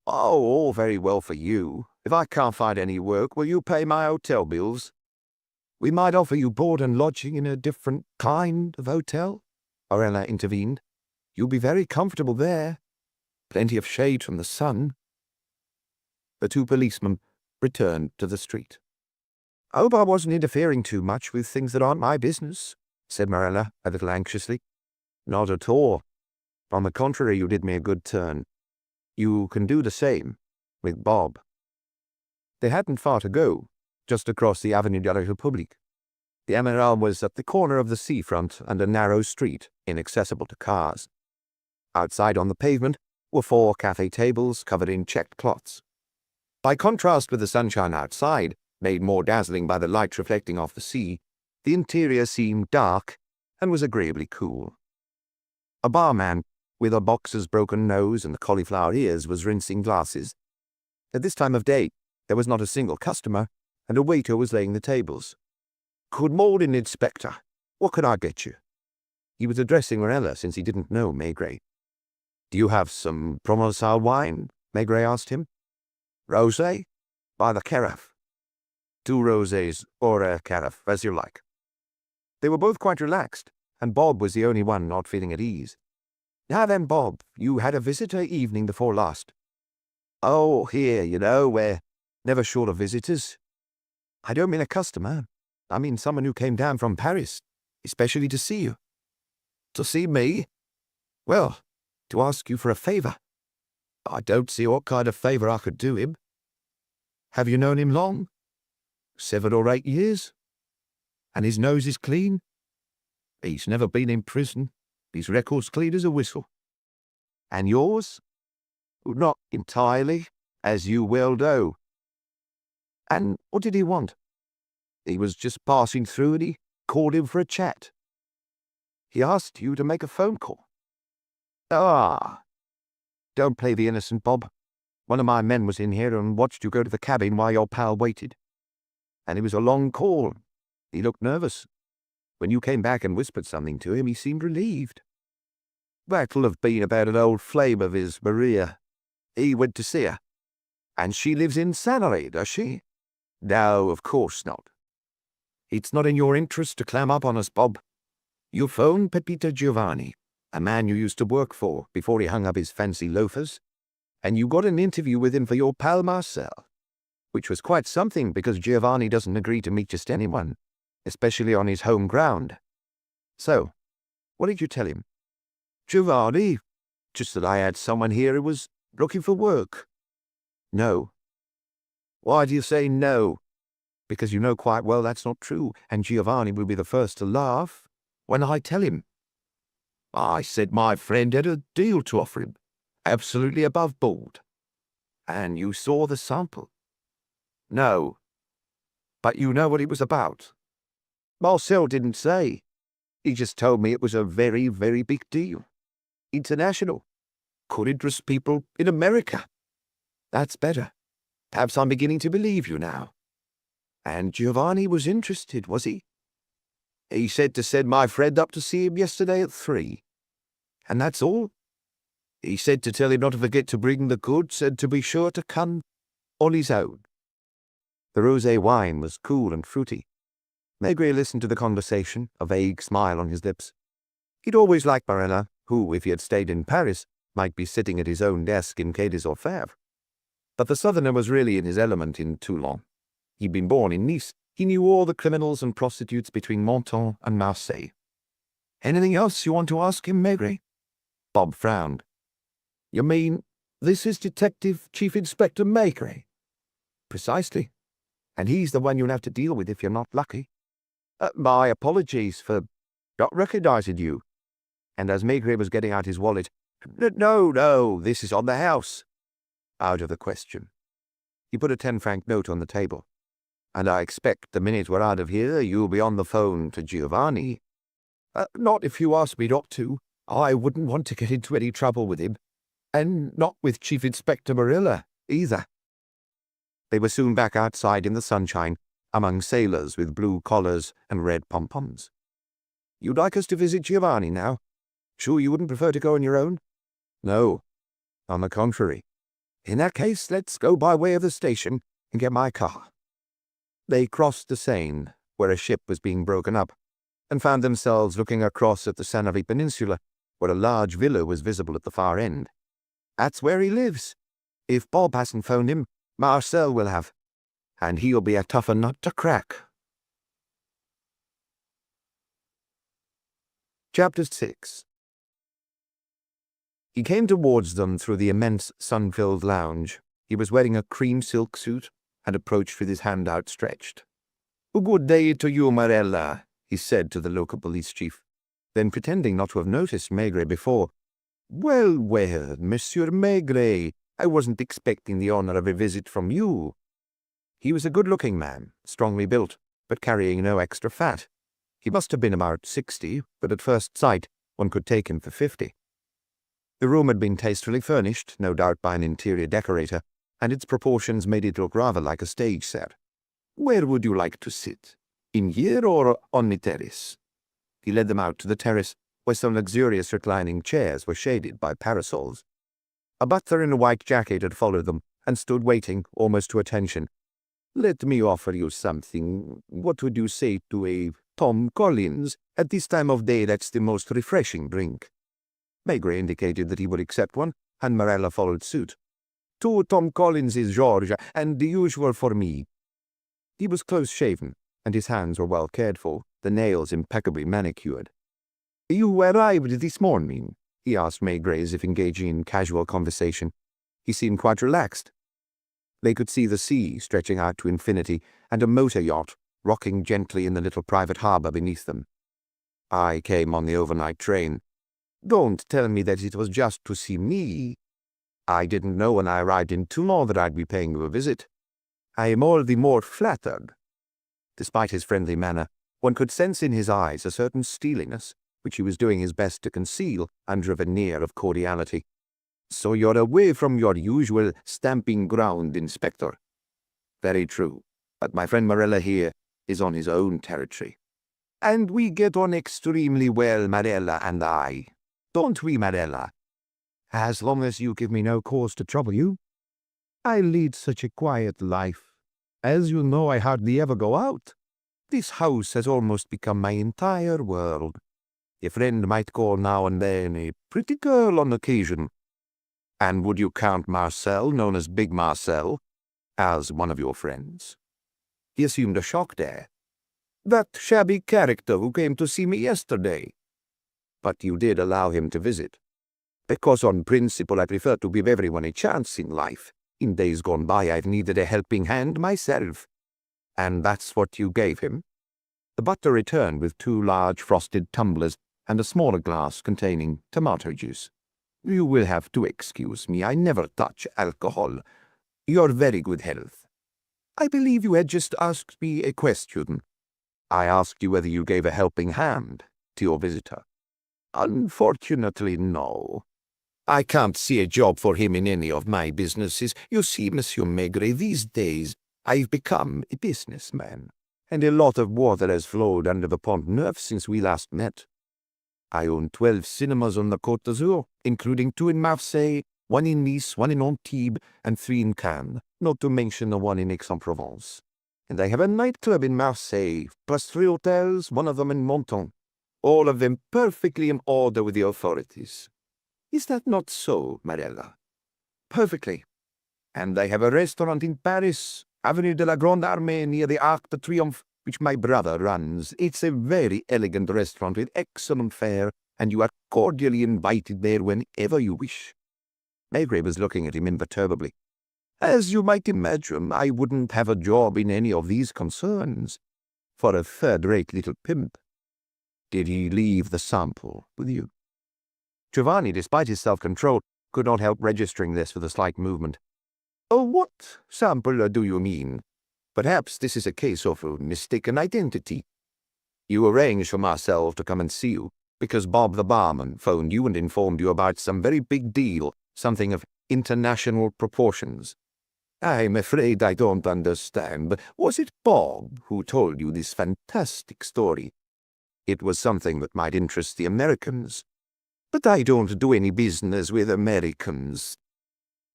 Oh, all very well for you. If I can't find any work, will you pay my hotel bills? We might offer you board and lodging in a different kind of hotel, Marilla intervened. You'll be very comfortable there. Plenty of shade from the sun. The two policemen returned to the street. I hope I wasn't interfering too much with things that aren't my business, said Marilla a little anxiously. Not at all. On the contrary, you did me a good turn. You can do the same with Bob. They hadn't far to go, just across the Avenue de la République. The Amiral was at the corner of the seafront and a narrow street, inaccessible to cars. Outside on the pavement were 4 café tables covered in checked cloths. By contrast with the sunshine outside, made more dazzling by the light reflecting off the sea, the interior seemed dark and was agreeably cool. A barman, with a boxer's broken nose and cauliflower ears, was rinsing glasses. At this time of day, there was not a single customer, and a waiter was laying the tables. Good morning, Inspector. What can I get you? He was addressing Marilla since he didn't know Maigret. Do you have some Provençal wine? Maigret asked him. Rosé? By the carafe. 2 rosés or a carafe, as you like. They were both quite relaxed, and Bob was the only one not feeling at ease. "Now then, Bob, you had a visitor evening before last." "Oh, here, we're never short of visitors." "I don't mean a customer. I mean someone who came down from Paris, especially to see you." "To see me?" "Well, to ask you for a favor." "I don't see what kind of favor I could do him." "Have you known him long?" 7 or 8 years." "And his nose is clean?" "He's never been in prison. His record's clean as a whistle." "And yours?" "Not entirely, as you well know." "And what did he want?" "He was just passing through and he called him for a chat." "He asked you to make a phone call?" "Ah, don't play the innocent, Bob. One of my men was in here and watched you go to the cabin while your pal waited. And it was a long call. He looked nervous. When you came back and whispered something to him, he seemed relieved." "That'll have been about an old flame of his, Maria. He went to see her." "And she lives in Sanary, does she?" "No, of course not." "It's not in your interest to clam up on us, Bob. You phoned Pepito Giovanni, a man you used to work for before he hung up his fancy loafers, and you got an interview with him for your pal Marcel, which was quite something because Giovanni doesn't agree to meet just anyone, especially on his home ground. So, what did you tell him?" "Giovanni? Just that I had someone here who was looking for work." "No." "Why do you say no?" "Because you know quite well that's not true, and Giovanni will be the first to laugh when I tell him." "I said my friend had a deal to offer him, absolutely above board." "And you saw the sample?" "No." "But you know what it was about?" "Marcel didn't say. He just told me it was a very, very big deal. International. Could interest people in America." "That's better. Perhaps I'm beginning to believe you now." "And Giovanni was interested, was he?" "He said to send my friend up to see him yesterday at 3. "And that's all?" "He said to tell him not to forget to bring the goods and to be sure to come on his own." The rosé wine was cool and fruity. Maigret listened to the conversation, a vague smile on his lips. He'd always liked Marilla, who, if he had stayed in Paris, might be sitting at his own desk in Quai des Orfèvres. But the southerner was really in his element in Toulon. He'd been born in Nice. He knew all the criminals and prostitutes between Menton and Marseille. "Anything else you want to ask him, Maigret?" Bob frowned. "You mean this is Detective Chief Inspector Maigret?" "Precisely. And he's the one you'll have to deal with if you're not lucky." My apologies for not recognizing you." And as Maigret was getting out his wallet, No, this is on the house." "Out of the question." He put a 10-franc note on the table. "And I expect the minute we're out of here, you'll be on the phone to Giovanni." Not if you ask me not to. I wouldn't want to get into any trouble with him. And not with Chief Inspector Marilla, either." They were soon back outside in the sunshine, among sailors with blue collars and red pom-poms. "You'd like us to visit Giovanni now? Sure you wouldn't prefer to go on your own?" "No, on the contrary." "In that case, let's go by way of the station and get my car." They crossed the Seine, where a ship was being broken up, and found themselves looking across at the Sanary Peninsula, where a large villa was visible at the far end. "That's where he lives. If Bob hasn't phoned him, Marcel will have. And he'll be a tougher nut to crack." Chapter 6. He came towards them through the immense sun-filled lounge. He was wearing a cream silk suit and approached with his hand outstretched. "Good day to you, Marella," he said to the local police chief. Then, pretending not to have noticed Maigret before, Well, Monsieur Maigret, I wasn't expecting the honor of a visit from you." He was a good-looking man, strongly built, but carrying no extra fat. He must have been about 60, but at first sight one could take him for 50. The room had been tastefully furnished, no doubt by an interior decorator, and its proportions made it look rather like a stage set. "Where would you like to sit? In here or on the terrace?" He led them out to the terrace, where some luxurious reclining chairs were shaded by parasols. A butler in a white jacket had followed them, and stood waiting, almost to attention. "Let me offer you something. What would you say to a Tom Collins. At this time of day, that's the most refreshing drink." Maigret indicated that he would accept one, and Marella followed suit. "Two Tom Collinses, George, and the usual for me." He was close-shaven, and his hands were well cared for, the nails impeccably manicured. "You arrived this morning?" he asked Maigret as if engaging in casual conversation. He seemed quite relaxed. They could see the sea stretching out to infinity, and a motor yacht rocking gently in the little private harbour beneath them. "I came on the overnight train." "Don't tell me that it was just to see me." "I didn't know when I arrived in Toulon that I'd be paying you a visit." "I am all the more flattered." Despite his friendly manner, one could sense in his eyes a certain steeliness, which he was doing his best to conceal under a veneer of cordiality. "So you're away from your usual stamping ground, Inspector." "Very true, but my friend Marella here is on his own territory." "And we get on extremely well, Marella and I. Don't we, Marella?" "As long as you give me no cause to trouble you. I lead such a quiet life. As you know, I hardly ever go out. This house has almost become my entire world. A friend might call now and then, a pretty girl on occasion." "And would you count Marcel, known as Big Marcel, as one of your friends?" He assumed a shocked air. "That shabby character who came to see me yesterday." "But you did allow him to visit." "Because on principle I prefer to give everyone a chance in life. In days gone by I've needed a helping hand myself." "And that's what you gave him?" The butler returned with 2 large frosted tumblers and a smaller glass containing tomato juice. "You will have to excuse me. I never touch alcohol. Your very good health." "I believe you had just asked me a question." "I asked you whether you gave a helping hand to your visitor." "Unfortunately, no. I can't see a job for him in any of my businesses. You see, Monsieur Maigret, these days I've become a businessman, and a lot of water has flowed under the Pont Neuf since we last met. I own 12 cinemas on the Côte d'Azur, including 2 in Marseille, 1 in Nice, 1 in Antibes, and 3 in Cannes, not to mention the 1 in Aix-en-Provence. And I have a nightclub in Marseille, plus 3 hotels, 1 of them in Menton, all of them perfectly in order with the authorities. Is that not so, Marella?" "Perfectly. And I have a restaurant in Paris, Avenue de la Grande Armée, near the Arc de Triomphe, which my brother runs. It's a very elegant restaurant with excellent fare, and you are cordially invited there whenever you wish." Maigret was looking at him imperturbably. "As you might imagine, I wouldn't have a job in any of these concerns for a third-rate little pimp." "Did he leave the sample with you?" Giovanni, despite his self-control, could not help registering this with a slight movement. "Oh, what sample do you mean? Perhaps this is a case of mistaken identity. You arranged for Marcel to come and see you, because Bob the barman phoned you and informed you about some very big deal, something of international proportions." "I'm afraid I don't understand. Was it Bob who told you this fantastic story?" "It was something that might interest the Americans." "But I don't do any business with Americans."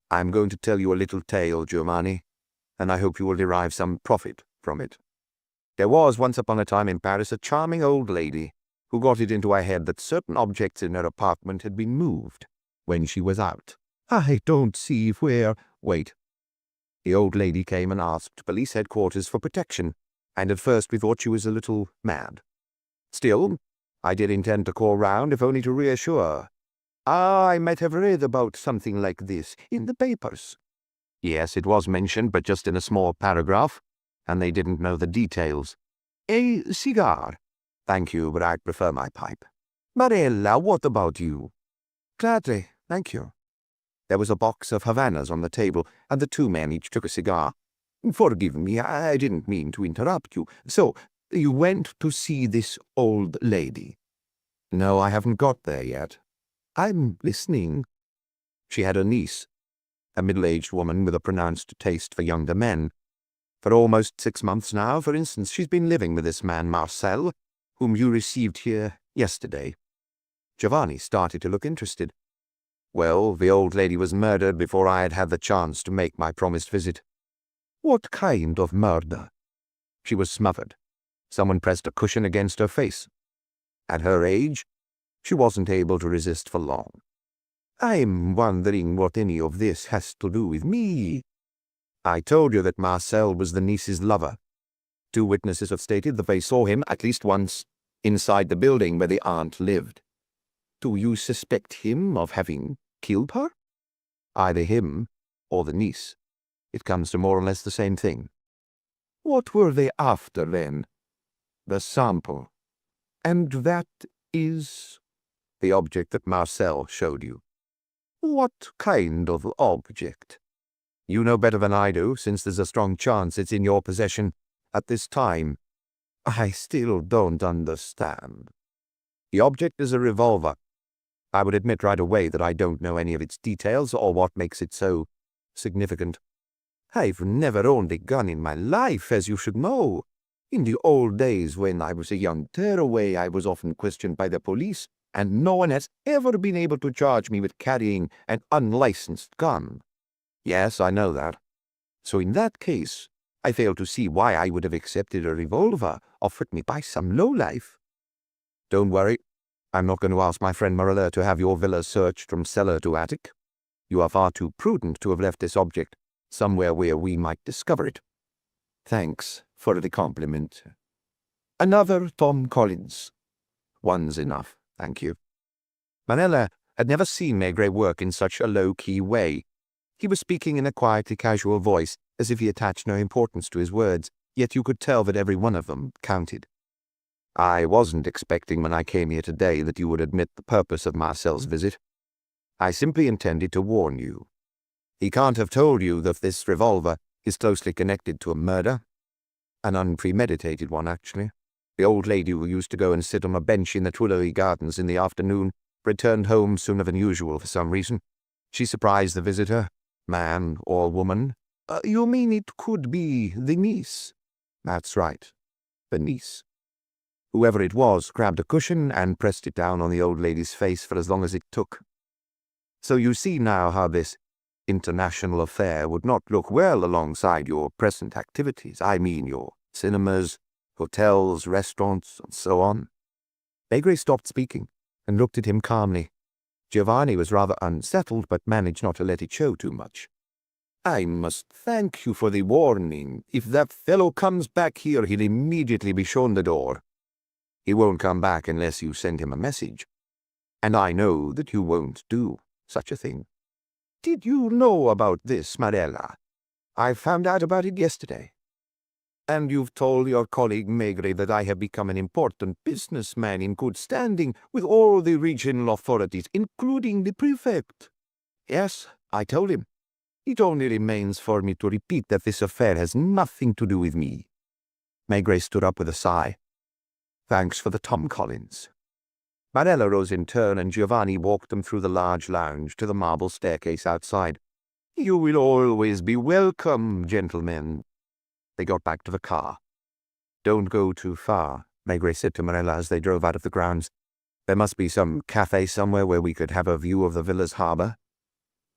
"I'm going to tell you a little tale, Giovanni, and I hope you will derive some profit from it. There was once upon a time in Paris a charming old lady who got it into her head that certain objects in her apartment had been moved when she was out. I don't see where—" "Wait. The old lady came and asked police headquarters for protection, and at first we thought she was a little mad. Still, I did intend to call round, if only to reassure her." "Ah, I might have read about something like this in the papers." "Yes, it was mentioned, but just in a small paragraph, and they didn't know the details." "A cigar?" "Thank you, but I'd prefer my pipe." "Marella, what about you?" "Gladly, thank you." There was a box of Havanas on the table, and the 2 men each took a cigar. "Forgive me, I didn't mean to interrupt you. So, you went to see this old lady?" "No, I haven't got there yet." "I'm listening." "She had a niece, a middle-aged woman with a pronounced taste for younger men. For almost 6 months now, for instance, she's been living with this man Marcel, whom you received here yesterday." Giovanni started to look interested. "Well, the old lady was murdered before I had had the chance to make my promised visit." "What kind of murder?" "She was smothered. Someone pressed a cushion against her face. At her age, she wasn't able to resist for long. I'm wondering what any of this has to do with me. I told you that Marcel was the niece's lover. 2 witnesses have stated that they saw him at least once inside the building where the aunt lived. Do you suspect him of having killed her? Either him or the niece. It comes to more or less the same thing. What were they after, then? The sample. And that is the object that Marcel showed you. What kind of object? You know better than I do, since there's a strong chance it's in your possession at this time. I still don't understand. The object is a revolver. I would admit right away that I don't know any of its details or what makes it so significant. I've never owned a gun in my life, as you should know. In the old days when I was a young tearaway, I was often questioned by the police, and no one has ever been able to charge me with carrying an unlicensed gun. Yes, I know that. So in that case, I fail to see why I would have accepted a revolver offered me by some lowlife. Don't worry. I'm not going to ask my friend Marilla to have your villa searched from cellar to attic. You are far too prudent to have left this object somewhere where we might discover it. Thanks for the compliment. Another Tom Collins. One's enough, thank you. Marilla had never seen Maigret work in such a low-key way. He was speaking in a quietly casual voice, as if he attached no importance to his words, yet you could tell that every one of them counted. I wasn't expecting when I came here today that you would admit the purpose of Marcel's visit. I simply intended to warn you. He can't have told you that this revolver is closely connected to a murder. An unpremeditated one, actually. The old lady who used to go and sit on a bench in the Tuileries Gardens in the afternoon returned home sooner than usual for some reason. She surprised the visitor, man or woman. You mean it could be the niece? That's right, the niece. Whoever it was grabbed a cushion and pressed it down on the old lady's face for as long as it took. So you see now how this international affair would not look well alongside your present activities. I mean your cinemas, hotels, restaurants, and so on. Maigret stopped speaking and looked at him calmly. Giovanni was rather unsettled, but managed not to let it show too much. I must thank you for the warning. If that fellow comes back here, he'll immediately be shown the door. He won't come back unless you send him a message. And I know that you won't do such a thing. Did you know about this, Marilla? I found out about it yesterday. And you've told your colleague Maigret that I have become an important businessman in good standing with all the regional authorities, including the prefect. Yes, I told him. It only remains for me to repeat that this affair has nothing to do with me. Maigret stood up with a sigh. Thanks for the Tom Collins. Marilla rose in turn, and Giovanni walked them through the large lounge to the marble staircase outside. You will always be welcome, gentlemen. They got back to the car. Don't go too far, Maigret said to Marilla as they drove out of the grounds. There must be some cafe somewhere where we could have a view of the villa's harbour.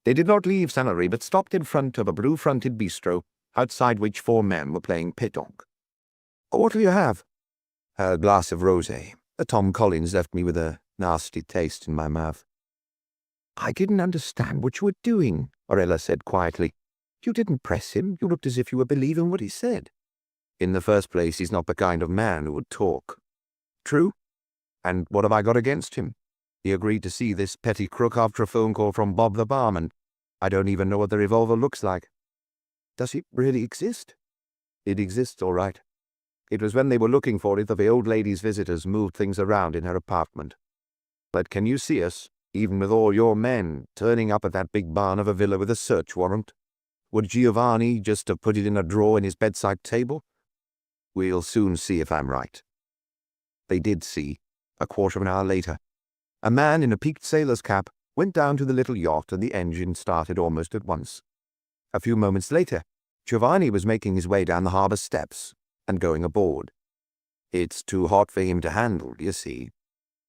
They did not leave Sanary, but stopped in front of a blue-fronted bistro, outside which 4 men were playing pétanque. What will you have? A glass of rosé. Tom Collins left me with a nasty taste in my mouth. I didn't understand what you were doing, Marilla said quietly. You didn't press him. You looked as if you were believing what he said. In the first place, he's not the kind of man who would talk. True. And what have I got against him? He agreed to see this petty crook after a phone call from Bob the barman. I don't even know what the revolver looks like. Does it really exist? It exists, all right. It was when they were looking for it that the old lady's visitors moved things around in her apartment. But can you see us, even with all your men, turning up at that big barn of a villa with a search warrant? Would Giovanni just have put it in a drawer in his bedside table? We'll soon see if I'm right. They did see, a quarter of an hour later. A man in a peaked sailor's cap went down to the little yacht, and the engine started almost at once. A few moments later, Giovanni was making his way down the harbour steps and going aboard. It's too hot for him to handle, you see.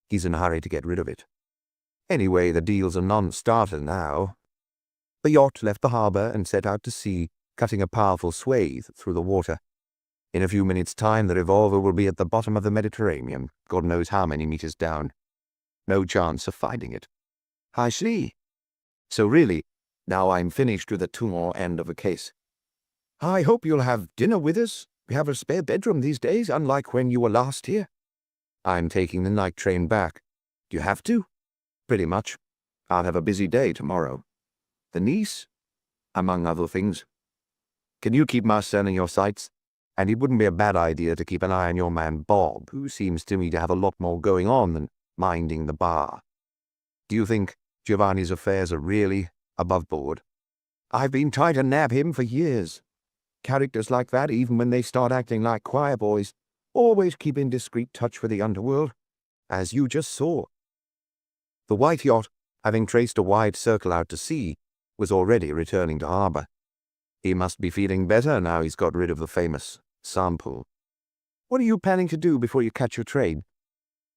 He's in a hurry to get rid of it. Anyway, the deal's a non-starter now. The yacht left the harbour and set out to sea, cutting a powerful swathe through the water. In a few minutes' time, the revolver will be at the bottom of the Mediterranean, God knows how many meters down. No chance of finding it. I see. So really, now I'm finished with the Toulon end of the case. I hope you'll have dinner with us. We have a spare bedroom these days, unlike when you were last here. I'm taking the night train back. Do you have to? Pretty much. I'll have a busy day tomorrow. The niece? Among other things. Can you keep Marcel in your sights? And it wouldn't be a bad idea to keep an eye on your man Bob, who seems to me to have a lot more going on than minding the bar. Do you think Giovanni's affairs are really above board? I've been trying to nab him for years. Characters like that, even when they start acting like choir boys, always keep in discreet touch with the underworld, as you just saw. The white yacht, having traced a wide circle out to sea, was already returning to harbour. He must be feeling better now he's got rid of the famous sample. What are you planning to do before you catch your train?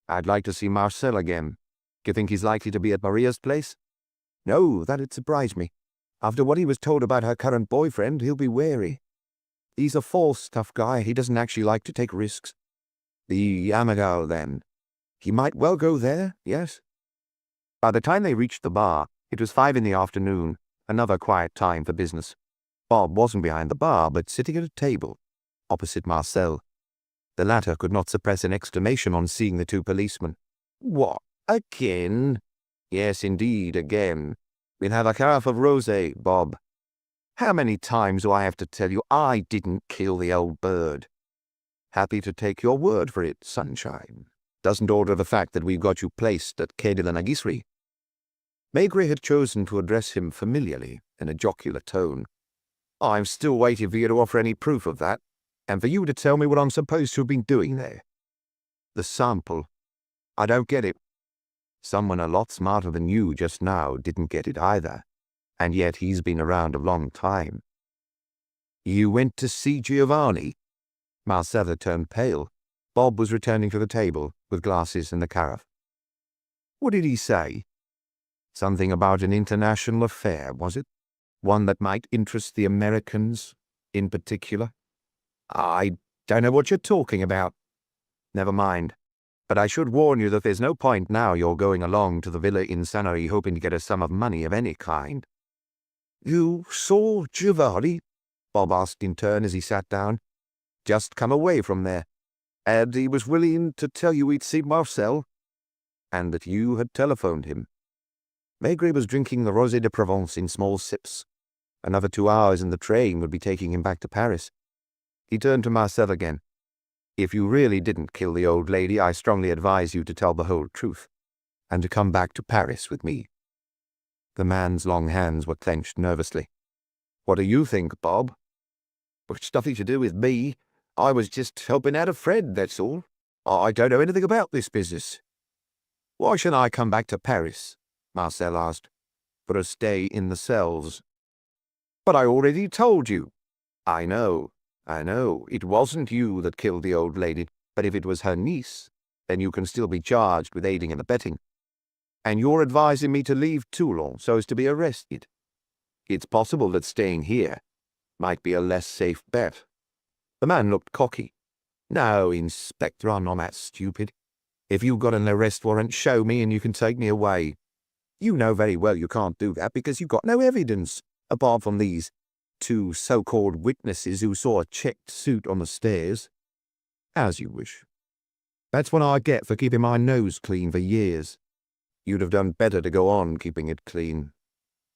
I'd like to see Marcel again. Do you think he's likely to be at Maria's place? No, that'd surprise me. After what he was told about her current boyfriend, he'll be wary. He's a false, tough guy. He doesn't actually like to take risks. The Amigal, then? He might well go there, yes. By the time they reached the bar, it was 5 p.m, another quiet time for business. Bob wasn't behind the bar, but sitting at a table, opposite Marcel. The latter could not suppress an exclamation on seeing the two policemen. What, again? Yes, indeed, again. We'll have a carafe of rosé, Bob. How many times do I have to tell you I didn't kill the old bird? Happy to take your word for it, Sunshine. Doesn't alter the fact that we've got you placed at Quai de la Nagisserie. Maigret had chosen to address him familiarly, in a jocular tone. I'm still waiting for you to offer any proof of that, and for you to tell me what I'm supposed to have been doing there. The sample. I don't get it. Someone a lot smarter than you just now didn't get it either, and yet he's been around a long time. You went to see Giovanni? Marcel had turned pale. Bob was returning to the table, with glasses and the carafe. What did he say? Something about an international affair, was it? One that might interest the Americans, in particular? I don't know what you're talking about. Never mind. But I should warn you that there's no point now you're going along to the Villa in Sanary hoping to get a sum of money of any kind. You saw Giovanni? Bob asked in turn as he sat down. Just come away from there. And he was willing to tell you he'd seen Marcel? And that you had telephoned him. Maigret was drinking the Rosé de Provence in small sips. Another 2 hours in the train would be taking him back to Paris. He turned to Marcel again. If you really didn't kill the old lady, I strongly advise you to tell the whole truth, and to come back to Paris with me. The man's long hands were clenched nervously. What do you think, Bob? It's nothing to do with me. I was just helping out a friend, that's all. I don't know anything about this business. Why should I come back to Paris? Marcel asked. For a stay in the cells. But I already told you. I know. It wasn't you that killed the old lady, but if it was her niece, then you can still be charged with aiding and abetting. And you're advising me to leave Toulon so as to be arrested. It's possible that staying here might be a less safe bet. The man looked cocky. No, Inspector, I'm not that stupid. If you've got an arrest warrant, show me and you can take me away. You know very well you can't do that because you've got no evidence, apart from these 2 so-called witnesses who saw a checked suit on the stairs. As you wish. That's what I get for keeping my nose clean for years. You'd have done better to go on keeping it clean.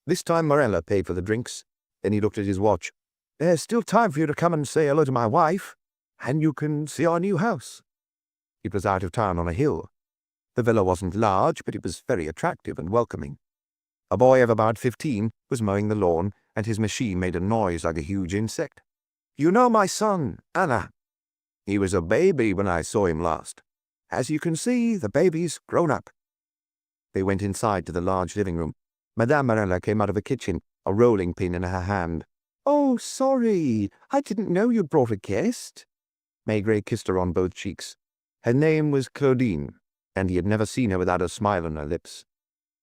This time Morella paid for the drinks. Then he looked at his watch. There's still time for you to come and say hello to my wife, and you can see our new house. It was out of town on a hill. The villa wasn't large, but it was very attractive and welcoming. A boy of about 15 was mowing the lawn, and his machine made a noise like a huge insect. You know my son, Anna. He was a baby when I saw him last. As you can see, the baby's grown up. They went inside to the large living room. Madame Morella came out of the kitchen, a rolling pin in her hand. Oh, sorry. I didn't know you'd brought a guest. Maigret kissed her on both cheeks. Her name was Claudine, and he had never seen her without a smile on her lips.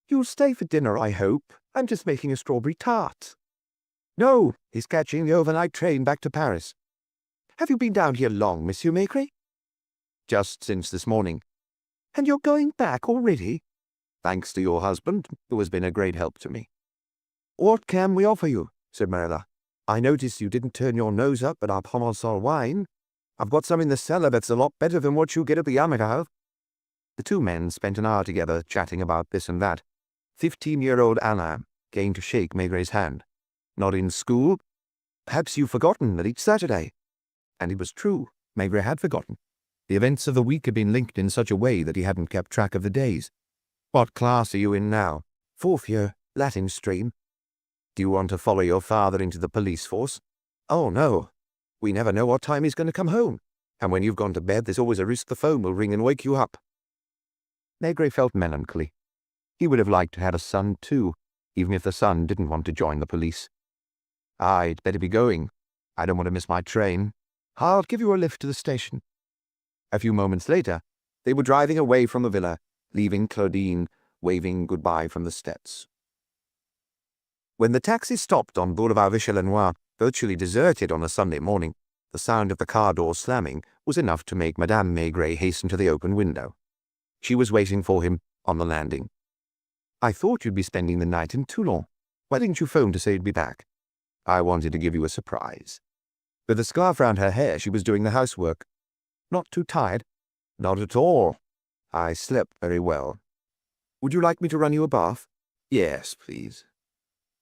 You'll stay for dinner, I hope. I'm just making a strawberry tart. No, he's catching the overnight train back to Paris. Have you been down here long, Monsieur Maigret? Just since this morning. And you're going back already? Thanks to your husband, who has been a great help to me. What can we offer you? Said Marilla. I noticed you didn't turn your nose up at our Provençal wine. I've got some in the cellar that's a lot better than what you get at the Amateur. The two men spent an hour together chatting about this and that. 15-year-old Alain came to shake Maigret's hand. Not in school? Perhaps you've forgotten that each Saturday. And it was true. Maigret had forgotten. The events of the week had been linked in such a way that he hadn't kept track of the days. What class are you in now? 4th year, Latin stream. Do you want to follow your father into the police force? Oh, no. We never know what time he's going to come home. And when you've gone to bed, there's always a risk the phone will ring and wake you up. Maigret felt melancholy. He would have liked to have a son too, even if the son didn't want to join the police. I'd better be going. I don't want to miss my train. I'll give you a lift to the station. A few moments later, they were driving away from the villa, leaving Claudine waving goodbye from the steps. When the taxi stopped on Boulevard Vichelenois, virtually deserted on a Sunday morning, the sound of the car door slamming was enough to make Madame Maigret hasten to the open window. She was waiting for him on the landing. I thought you'd be spending the night in Toulon. Why didn't you phone to say you'd be back? I wanted to give you a surprise. With a scarf round her hair, she was doing the housework. Not too tired? Not at all. I slept very well. Would you like me to run you a bath? Yes, please.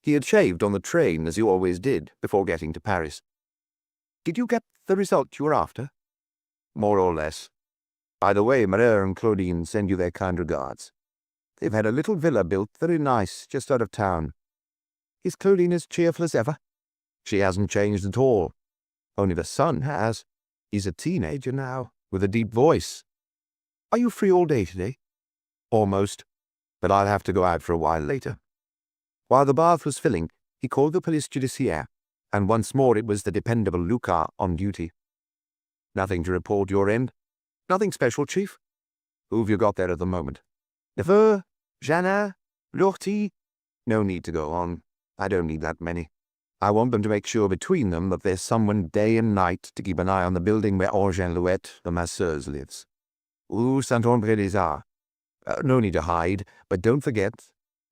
He had shaved on the train, as he always did, before getting to Paris. Did you get the result you were after? More or less. By the way, Marie and Claudine send you their kind regards. They've had a little villa built, very nice, just out of town. Is Claudine as cheerful as ever? She hasn't changed at all. Only the son has. He's a teenager now, with a deep voice. Are you free all day today? Almost, but I'll have to go out for a while later. While the bath was filling, he called the police judiciaire, and once more it was the dependable Lucas on duty. Nothing to report your end? Nothing special, Chief. Who've you got there at the moment? Neveu, Janin, Lortie. No need to go on. I don't need that many. I want them to make sure between them that there's someone day and night to keep an eye on the building where Eugène Louette, the masseuse, lives. Rue Saint-André-des-Arts. No need to hide, but don't forget,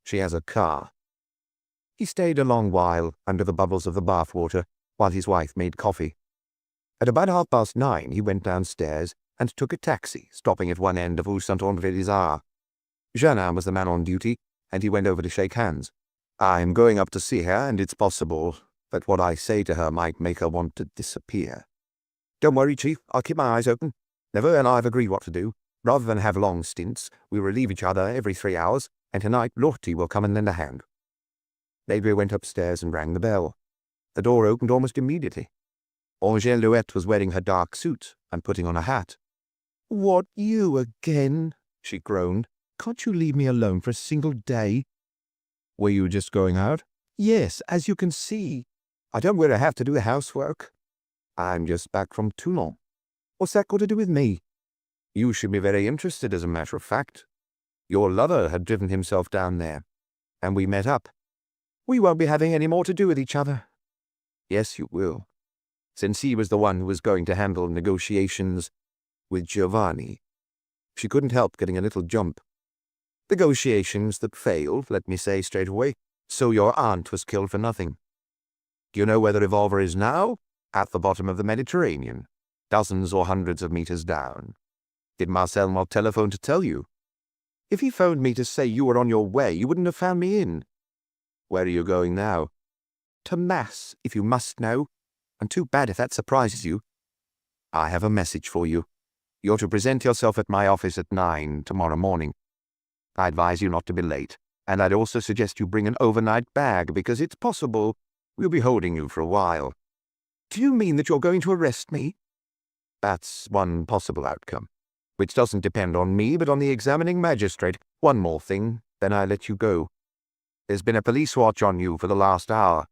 she has a car. He stayed a long while under the bubbles of the bath-water while his wife made coffee. At about 9:30 he went downstairs and took a taxi, stopping at one end of Rue Saint-André-des-Arts. Janin was the man on duty, and he went over to shake hands. I'm going up to see her, and it's possible that what I say to her might make her want to disappear. Don't worry, Chief. I'll keep my eyes open. Neveu and I have agreed what to do. Rather than have long stints, we relieve each other every 3 hours, and tonight Lortie will come and lend a hand. Maigret went upstairs and rang the bell. The door opened almost immediately. Eugène Louette was wearing her dark suit and putting on a hat. What, you again? She groaned. Can't you leave me alone for a single day? Were you just going out? Yes, as you can see. I don't wear a hat to do the housework. I'm just back from Toulon. What's that got to do with me? You should be very interested, as a matter of fact. Your lover had driven himself down there, and we met up. We won't be having any more to do with each other. Yes, you will, since he was the one who was going to handle negotiations with Giovanni. She couldn't help getting a little jump. Negotiations that failed, let me say straight away, so your aunt was killed for nothing. Do you know where the revolver is now? At the bottom of the Mediterranean, dozens or hundreds of meters down. Did Marcel not telephone to tell you? If he phoned me to say you were on your way, you wouldn't have found me in. Where are you going now? To Mass, if you must know. And too bad if that surprises you. I have a message for you. You're to present yourself at my office at 9 tomorrow morning. I advise you not to be late, and I'd also suggest you bring an overnight bag, because it's possible we'll be holding you for a while. Do you mean that you're going to arrest me? That's one possible outcome, which doesn't depend on me, but on the examining magistrate. One more thing, then I let you go. There's been a police watch on you for the last hour,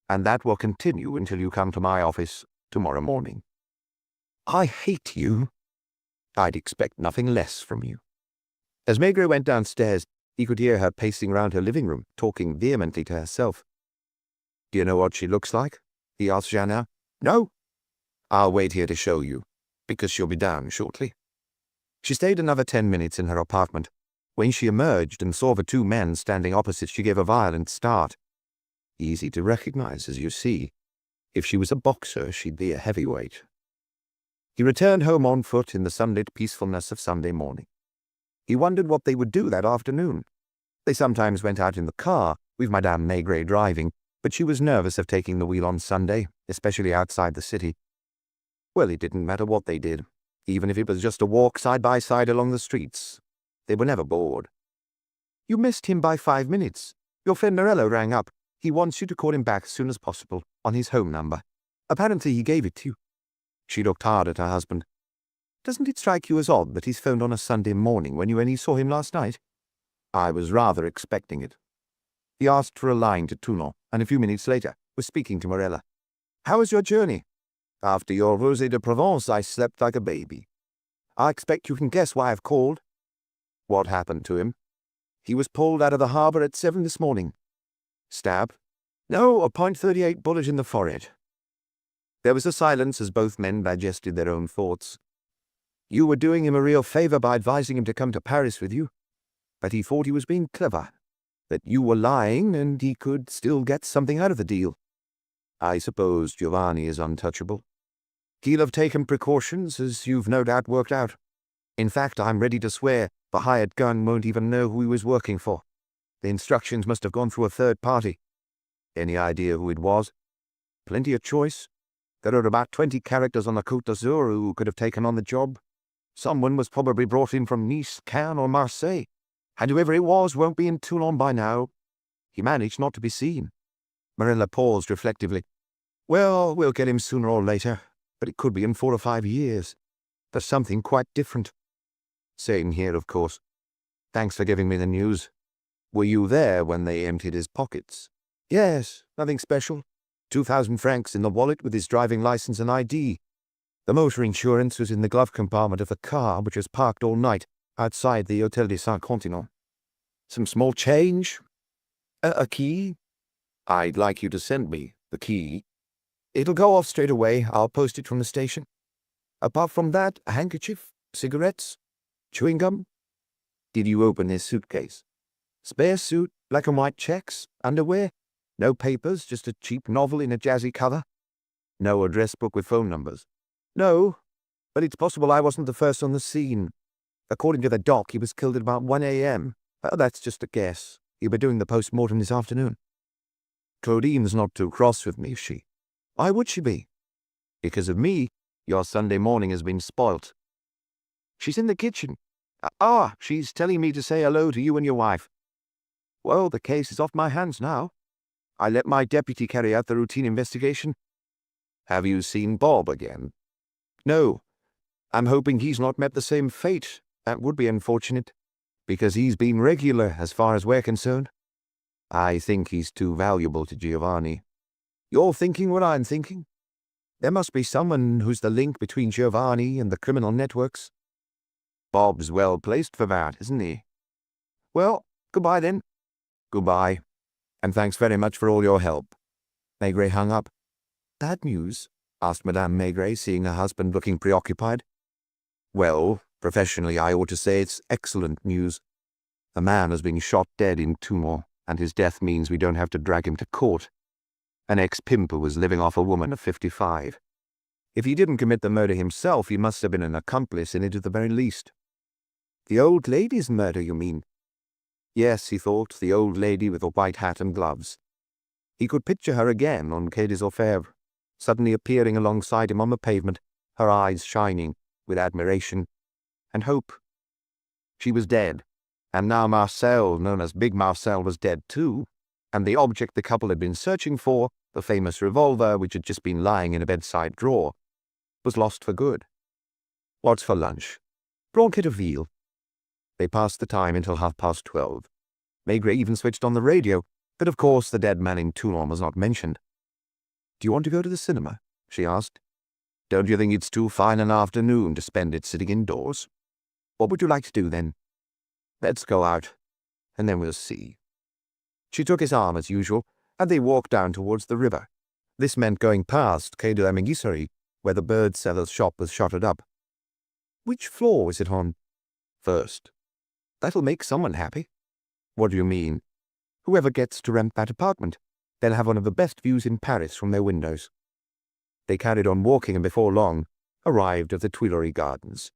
and that will continue until you come to my office tomorrow morning. I hate you. I'd expect nothing less from you. As Maigret went downstairs, he could hear her pacing round her living room, talking vehemently to herself. Do you know what she looks like? He asked Janin. No. I'll wait here to show you, because she'll be down shortly. She stayed another 10 minutes in her apartment. When she emerged and saw the two men standing opposite, she gave a violent start. Easy to recognize, as you see. If she was a boxer, she'd be a heavyweight. He returned home on foot in the sunlit peacefulness of Sunday morning. He wondered what they would do that afternoon. They sometimes went out in the car, with Madame Maigret driving, but she was nervous of taking the wheel on Sunday, especially outside the city. Well, it didn't matter what they did, even if it was just a walk side by side along the streets. They were never bored. You missed him by 5 minutes. Your friend Morello rang up. He wants you to call him back as soon as possible, on his home number. Apparently he gave it to you. She looked hard at her husband. Doesn't it strike you as odd that he's phoned on a Sunday morning when you only saw him last night? I was rather expecting it. He asked for a line to Toulon, and a few minutes later was speaking to Morella. How was your journey? After your Rosé de Provence, I slept like a baby. I expect you can guess why I've called. What happened to him? He was pulled out of the harbour at 7 this morning. Stab? No, a .38 bullet in the forehead. There was a silence as both men digested their own thoughts. You were doing him a real favour by advising him to come to Paris with you. But he thought he was being clever, that you were lying and he could still get something out of the deal. I suppose Giovanni is untouchable. He'll have taken precautions, as you've no doubt worked out. In fact, I'm ready to swear the hired gun won't even know who he was working for. The instructions must have gone through a third party. Any idea who it was? Plenty of choice. There are about 20 characters on the Côte d'Azur who could have taken on the job. Someone was probably brought in from Nice, Cannes, or Marseille. And whoever it was won't be in Toulon by now. He managed not to be seen. Morella paused reflectively. Well, we'll get him sooner or later, but it could be in 4 or 5 years. There's something quite different. Same here, of course. Thanks for giving me the news. Were you there when they emptied his pockets? Yes, nothing special. 2,000 francs in the wallet with his driving license and ID. The motor insurance was in the glove compartment of the car, which was parked all night outside the Hôtel de Saint-Continent. Some small change. A key. I'd like you to send me the key. It'll go off straight away. I'll post it from the station. Apart from that, a handkerchief, cigarettes, chewing gum. Did you open his suitcase? Spare suit, black and white checks, underwear. No papers, just a cheap novel in a jazzy cover. No address book with phone numbers. No, but it's possible I wasn't the first on the scene. According to the doc, he was killed at about 1 a.m. Well, that's just a guess. He'll be doing the post-mortem this afternoon. Claudine's not too cross with me, is she? Why would she be? Because of me, your Sunday morning has been spoilt. She's in the kitchen. She's telling me to say hello to you and your wife. Well, the case is off my hands now. I let my deputy carry out the routine investigation. Have you seen Bob again? No. I'm hoping he's not met the same fate. That would be unfortunate, because he's been regular as far as we're concerned. I think he's too valuable to Giovanni. You're thinking what I'm thinking. There must be someone who's the link between Giovanni and the criminal networks. Bob's well placed for that, isn't he? Well, goodbye then. Goodbye, and thanks very much for all your help. Maigret hung up. Bad news? Asked Madame Maigret, seeing her husband looking preoccupied. Well, professionally I ought to say it's excellent news. A man has been shot dead in Toulon, and his death means we don't have to drag him to court. An ex-pimp who was living off a woman of 55. If he didn't commit the murder himself, he must have been an accomplice in it at the very least. The old lady's murder, you mean? Yes, he thought, the old lady with the white hat and gloves. He could picture her again on Quai des Orfèvres, suddenly appearing alongside him on the pavement, her eyes shining with admiration and hope. She was dead, and now Marcel, known as Big Marcel, was dead too, and the object the couple had been searching for, the famous revolver which had just been lying in a bedside drawer, was lost for good. What's for lunch? Bronquette of veal. They passed the time until 12:30. Maigret even switched on the radio, but of course the dead man in Toulon was not mentioned. Do you want to go to the cinema? She asked. Don't you think it's too fine an afternoon to spend it sitting indoors? What would you like to do then? Let's go out, and then we'll see. She took his arm as usual, and they walked down towards the river. This meant going past Quai de la Mégisserie, where the bird seller's shop was shuttered up. Which floor is it on? First. That'll make someone happy. What do you mean? Whoever gets to rent that apartment, they'll have one of the best views in Paris from their windows. They carried on walking and before long arrived at the Tuileries Gardens.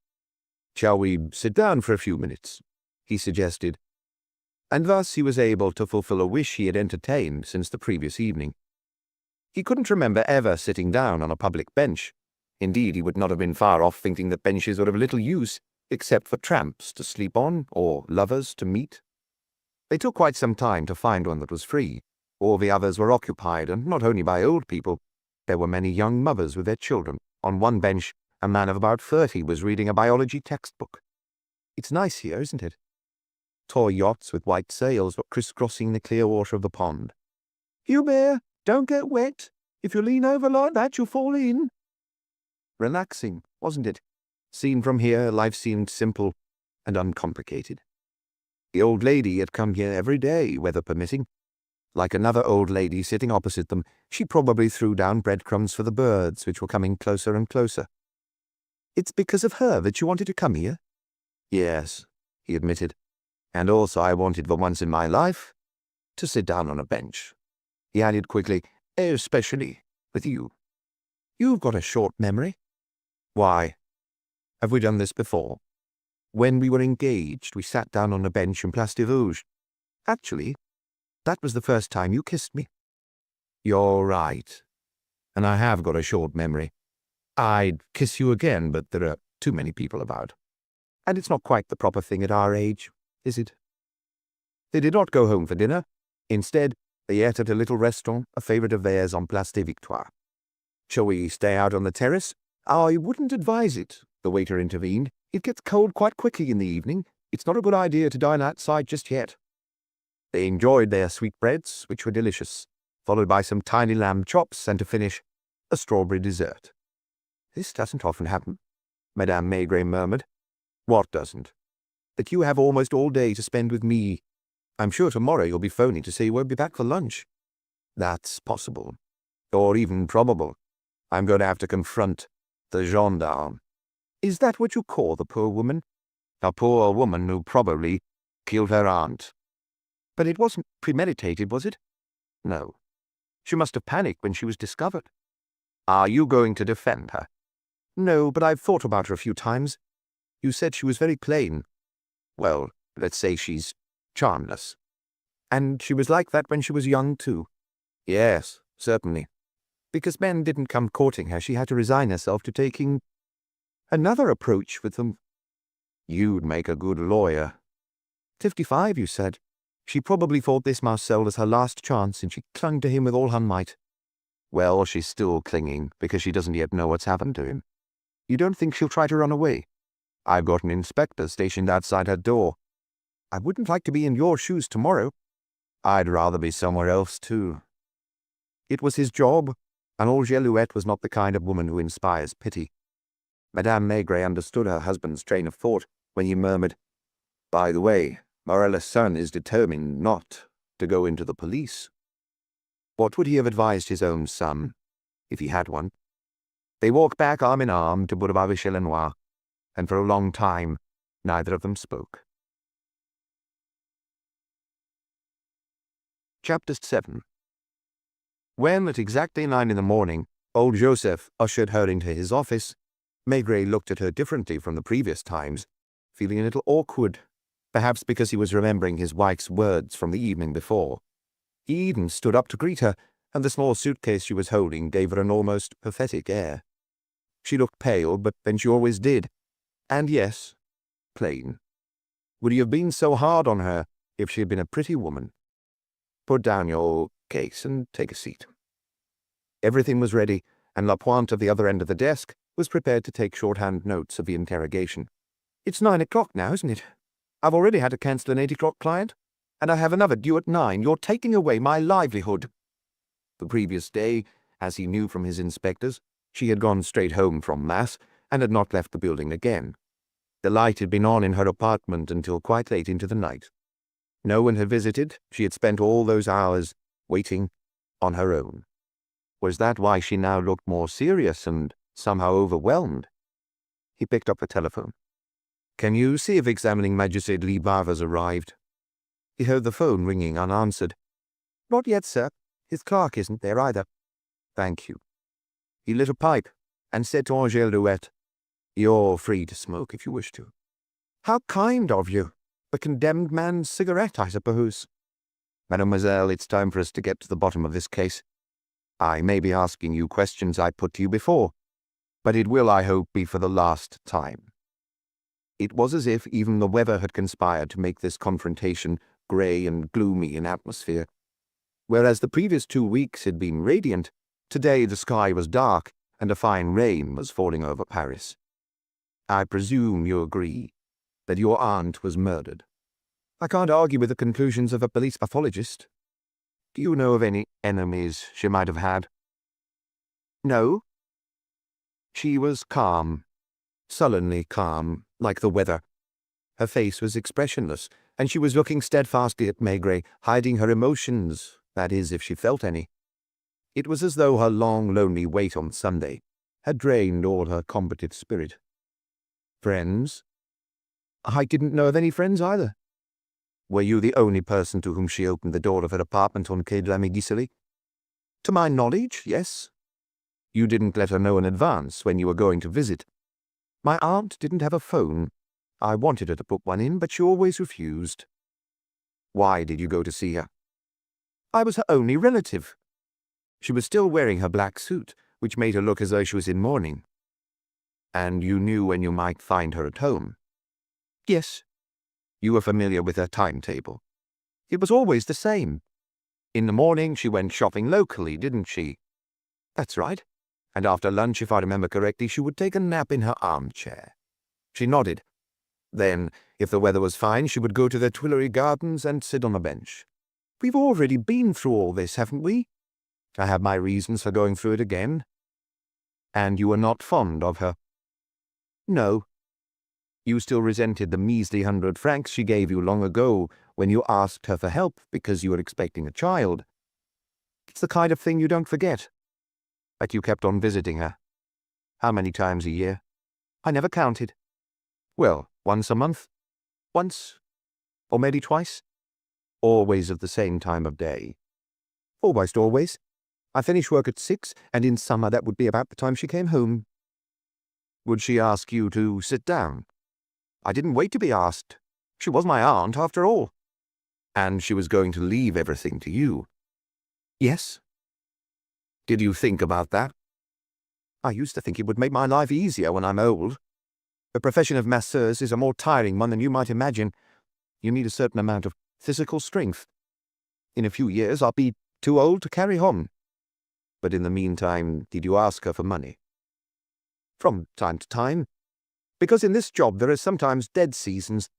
Shall we sit down for a few minutes? He suggested. And thus he was able to fulfill a wish he had entertained since the previous evening. He couldn't remember ever sitting down on a public bench. Indeed, he would not have been far off thinking that benches were of little use, except for tramps to sleep on or lovers to meet. They took quite some time to find one that was free. All the others were occupied, and not only by old people. There were many young mothers with their children. On one bench, a man of about 30 was reading a biology textbook. It's nice here, isn't it? Toy yachts with white sails were crisscrossing the clear water of the pond. Hubert, don't get wet. If you lean over like that, you'll fall in. Relaxing, wasn't it? Seen from here, life seemed simple and uncomplicated. The old lady had come here every day, weather permitting. Like another old lady sitting opposite them, she probably threw down breadcrumbs for the birds, which were coming closer and closer. It's because of her that you wanted to come here? Yes, he admitted. And also I wanted for once in my life to sit down on a bench. He added quickly, especially with you. You've got a short memory. Why? Have we done this before? When we were engaged, we sat down on a bench in Place de Rouge. Actually, that was the first time you kissed me. You're right. And I have got a short memory. I'd kiss you again, but there are too many people about. And it's not quite the proper thing at our age, is it? They did not go home for dinner. Instead, they ate at a little restaurant, a favourite of theirs on Place des Victoires. Shall we stay out on the terrace? I wouldn't advise it, the waiter intervened. It gets cold quite quickly in the evening. It's not a good idea to dine outside just yet. They enjoyed their sweetbreads, which were delicious, followed by some tiny lamb chops, and to finish, a strawberry dessert. This doesn't often happen, Madame Maigret murmured. What doesn't? That you have almost all day to spend with me. I'm sure tomorrow you'll be phoning to say you won't be back for lunch. That's possible, or even probable. I'm going to have to confront the gendarme. Is that what you call the poor woman? A poor woman who probably killed her aunt. But it wasn't premeditated, was it? No. She must have panicked when she was discovered. Are you going to defend her? No, but I've thought about her a few times. You said she was very plain. Well, let's say she's charmless. And she was like that when she was young, too. Yes, certainly. Because men didn't come courting her, she had to resign herself to taking another approach with them. You'd make a good lawyer. 55, you said. She probably thought this Marcel was her last chance, and she clung to him with all her might. Well, she's still clinging, because she doesn't yet know what's happened to him. You don't think she'll try to run away? I've got an inspector stationed outside her door. I wouldn't like to be in your shoes tomorrow. I'd rather be somewhere else, too. It was his job, and old Gelouette was not the kind of woman who inspires pity. Madame Maigret understood her husband's train of thought when he murmured, By the way, Morella's son is determined not to go into the police. What would he have advised his own son, if he had one? They walked back arm in arm to Boulevard Michel-Lenoir, and for a long time neither of them spoke. Chapter 7. When, at exactly 9 in the morning, old Joseph ushered her into his office, Maigret looked at her differently from the previous times, feeling a little awkward, perhaps because he was remembering his wife's words from the evening before. He even stood up to greet her, and the small suitcase she was holding gave her an almost pathetic air. She looked pale, but then she always did. And yes, plain. Would he have been so hard on her if she had been a pretty woman? Put down your case and take a seat. Everything was ready, and Lapointe at the other end of the desk was prepared to take shorthand notes of the interrogation. It's 9 o'clock now, isn't it? I've already had to cancel an 8 o'clock client, and I have another due at 9. You're taking away my livelihood. The previous day, as he knew from his inspectors, she had gone straight home from Mass and had not left the building again. The light had been on in her apartment until quite late into the night. No one had visited. She had spent all those hours waiting on her own. Was that why she now looked more serious and somehow overwhelmed. He picked up the telephone. "Can you see if examining magistrate Lee Barver's arrived?" He heard the phone ringing unanswered. "Not yet, sir. His clerk isn't there either." "Thank you." He lit a pipe and said to Angèle Douet, "You're free to smoke if you wish to." "How kind of you. The condemned man's cigarette, I suppose." "Mademoiselle, it's time for us to get to the bottom of this case. I may be asking you questions I put to you before, but it will, I hope, be for the last time." It was as if even the weather had conspired to make this confrontation grey and gloomy in atmosphere. Whereas the previous 2 weeks had been radiant, today the sky was dark and a fine rain was falling over Paris. "I presume you agree that your aunt was murdered?" "I can't argue with the conclusions of a police pathologist." "Do you know of any enemies she might have had?" "No." She was calm, sullenly calm, like the weather. Her face was expressionless, and she was looking steadfastly at Maigret, hiding her emotions, that is, if she felt any. It was as though her long, lonely wait on Sunday had drained all her combative spirit. "Friends?" "I didn't know of any friends either." "Were you the only person to whom she opened the door of her apartment on Quai de la Médicis?" "To my knowledge, yes." "You didn't let her know in advance when you were going to visit?" "My aunt didn't have a phone. I wanted her to put one in, but she always refused." "Why did you go to see her?" "I was her only relative." She was still wearing her black suit, which made her look as though she was in mourning. "And you knew when you might find her at home?" "Yes." "You were familiar with her timetable?" "It was always the same." "In the morning she went shopping locally, didn't she?" "That's right." "And after lunch, if I remember correctly, she would take a nap in her armchair." She nodded. "Then, if the weather was fine, she would go to the Tuileries Gardens and sit on a bench." "We've already been through all this, haven't we?" "I have my reasons for going through it again." "And you were not fond of her?" "No." "You still resented the measly 100 francs she gave you long ago when you asked her for help because you were expecting a child?" "It's the kind of thing you don't forget." "But you kept on visiting her. How many times a year?" "I never counted." "Well, once a month?" "Once. Or maybe twice." "Always at the same time of day?" "Almost always. I finished work at 6, and in summer that would be about the time she came home." "Would she ask you to sit down?" "I didn't wait to be asked. She was my aunt, after all." "And she was going to leave everything to you?" "Yes." "Did you think about that?" "I used to think it would make my life easier when I'm old. The profession of masseuse is a more tiring one than you might imagine. You need a certain amount of physical strength. In a few years I'll be too old to carry on." "But in the meantime, did you ask her for money?" "From time to time. Because in this job there are sometimes dead seasons.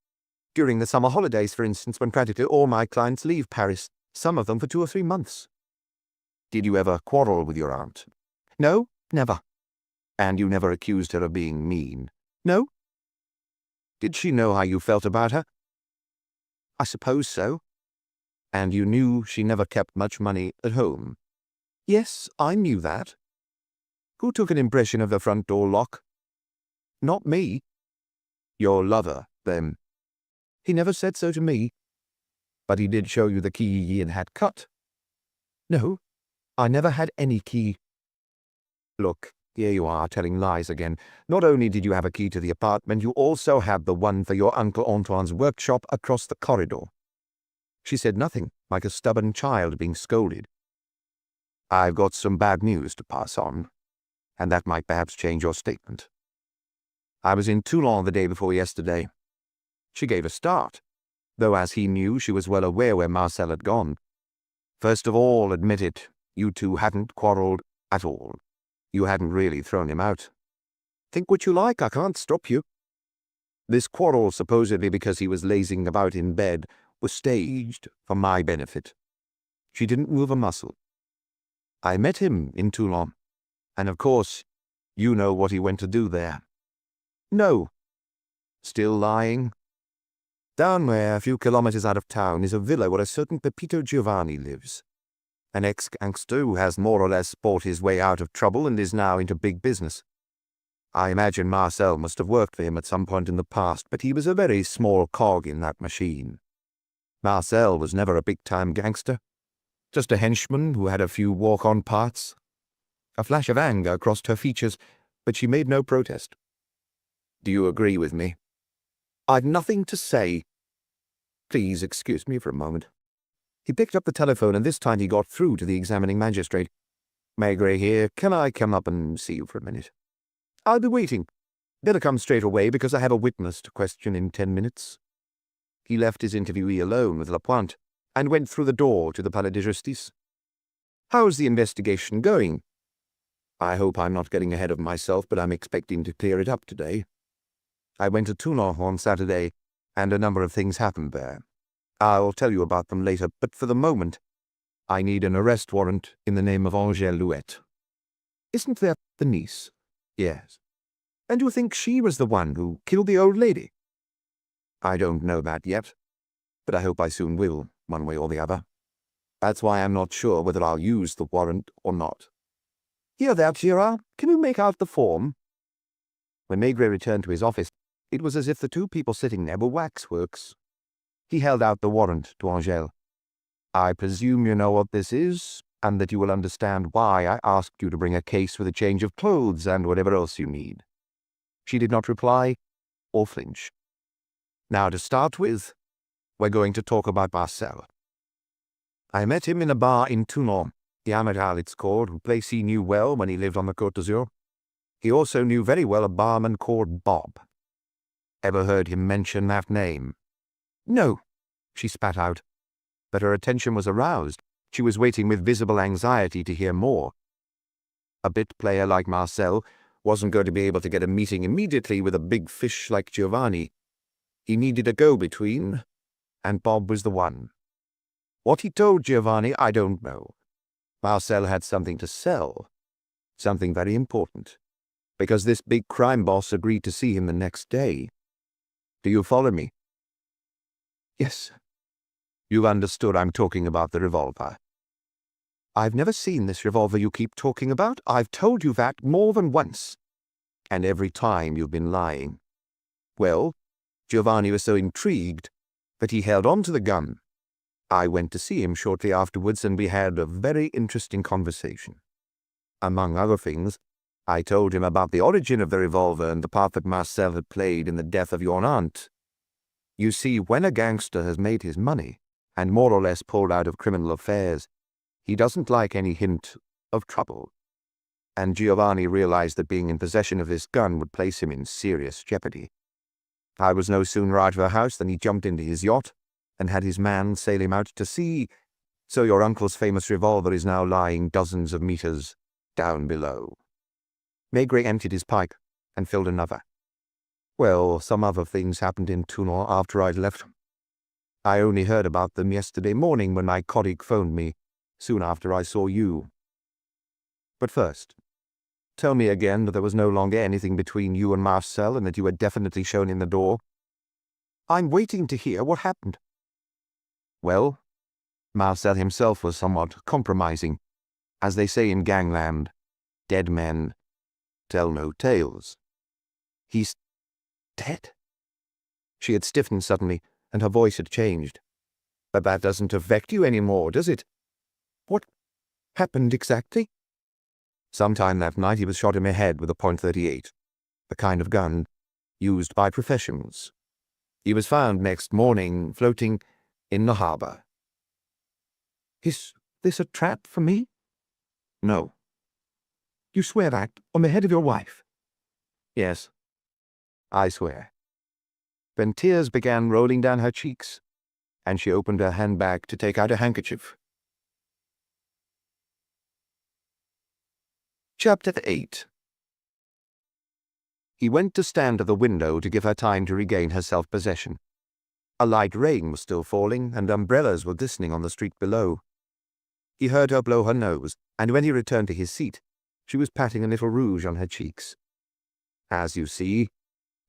During the summer holidays, for instance, when practically all my clients leave Paris, some of them for 2 or 3 months." "Did you ever quarrel with your aunt?" "No, never." "And you never accused her of being mean?" "No." "Did she know how you felt about her?" "I suppose so." "And you knew she never kept much money at home?" "Yes, I knew that." "Who took an impression of the front door lock?" "Not me." "Your lover, then?" "He never said so to me." "But he did show you the key he had cut?" "No, I never had any key." "Look, here you are telling lies again. Not only did you have a key to the apartment, you also had the one for your Uncle Antoine's workshop across the corridor." She said nothing, like a stubborn child being scolded. "I've got some bad news to pass on, and that might perhaps change your statement. I was in Toulon the day before yesterday." She gave a start, though as he knew she was well aware where Marcel had gone. "First of all, admit it, you two hadn't quarrelled at all. You hadn't really thrown him out." "Think what you like, I can't stop you." "This quarrel, supposedly because he was lazing about in bed, was staged for my benefit." She didn't move a muscle. "I met him in Toulon, and of course, you know what he went to do there." "No." "Still lying?" "Down there, a few kilometers out of town, is a villa where a certain Pepito Giovanni lives. An ex-gangster who has more or less bought his way out of trouble and is now into big business. I imagine Marcel must have worked for him at some point in the past, but he was a very small cog in that machine. Marcel was never a big-time gangster, just a henchman who had a few walk-on parts. A flash of anger crossed her features, but she made no protest. Do you agree with me? I've nothing to say. Please excuse me for a moment. He picked up the telephone, and this time he got through to the examining magistrate. Maigret here. Can I come up and see you for a minute? I'll be waiting. Better come straight away, because I have a witness to question in 10 minutes. He left his interviewee alone with Lapointe, and went through the door to the Palais de Justice. How's the investigation going? I hope I'm not getting ahead of myself, but I'm expecting to clear it up today. I went to Toulon on Saturday, and a number of things happened there. I'll tell you about them later, but for the moment, I need an arrest warrant in the name of Angèle Louette. Isn't that the niece? Yes. And you think she was the one who killed the old lady? I don't know that yet, but I hope I soon will, one way or the other. That's why I'm not sure whether I'll use the warrant or not. Hear that, Girard? Can you make out the form? When Maigret returned to his office, it was as if the two people sitting there were waxworks. He held out the warrant to Angèle. I presume you know what this is, and that you will understand why I asked you to bring a case with a change of clothes and whatever else you need. She did not reply or flinch. Now, to start with, we're going to talk about Marcel. I met him in a bar in Toulon, the Amiral it's called, a place he knew well when he lived on the Côte d'Azur. He also knew very well a barman called Bob. Ever heard him mention that name? No, she spat out. But her attention was aroused. She was waiting with visible anxiety to hear more. A bit player like Marcel wasn't going to be able to get a meeting immediately with a big fish like Giovanni. He needed a go-between, and Bob was the one. What he told Giovanni, I don't know. Marcel had something to sell, something very important, because this big crime boss agreed to see him the next day. Do you follow me? Yes. You've understood I'm talking about the revolver. I've never seen this revolver you keep talking about. I've told you that more than once. And every time you've been lying. Well, Giovanni was so intrigued that he held on to the gun. I went to see him shortly afterwards, and we had a very interesting conversation. Among other things, I told him about the origin of the revolver and the part that Marcel had played in the death of your aunt. You see, when a gangster has made his money, and more or less pulled out of criminal affairs, he doesn't like any hint of trouble. And Giovanni realized that being in possession of this gun would place him in serious jeopardy. I was no sooner out of the house than he jumped into his yacht and had his man sail him out to sea, so your uncle's famous revolver is now lying dozens of meters down below. Maigret emptied his pipe and filled another. Well, some other things happened in Toulon after I'd left. I only heard about them yesterday morning when my colleague phoned me, soon after I saw you. But first, tell me again that there was no longer anything between you and Marcel, and that you were definitely shown in the door. I'm waiting to hear what happened. Well, Marcel himself was somewhat compromising. As they say in gangland, dead men tell no tales. He's dead? She had stiffened suddenly, and her voice had changed. But that doesn't affect you anymore, does it? What happened exactly? Sometime that night he was shot in the head with a .38, the kind of gun used by professionals. He was found next morning floating in the harbor. Is this a trap for me? No. You swear that on the head of your wife? Yes, I swear. Then tears began rolling down her cheeks, and she opened her handbag to take out a handkerchief. Chapter 8. He went to stand at the window to give her time to regain her self-possession. A light rain was still falling, and umbrellas were glistening on the street below. He heard her blow her nose, and when he returned to his seat, she was patting a little rouge on her cheeks. As you see,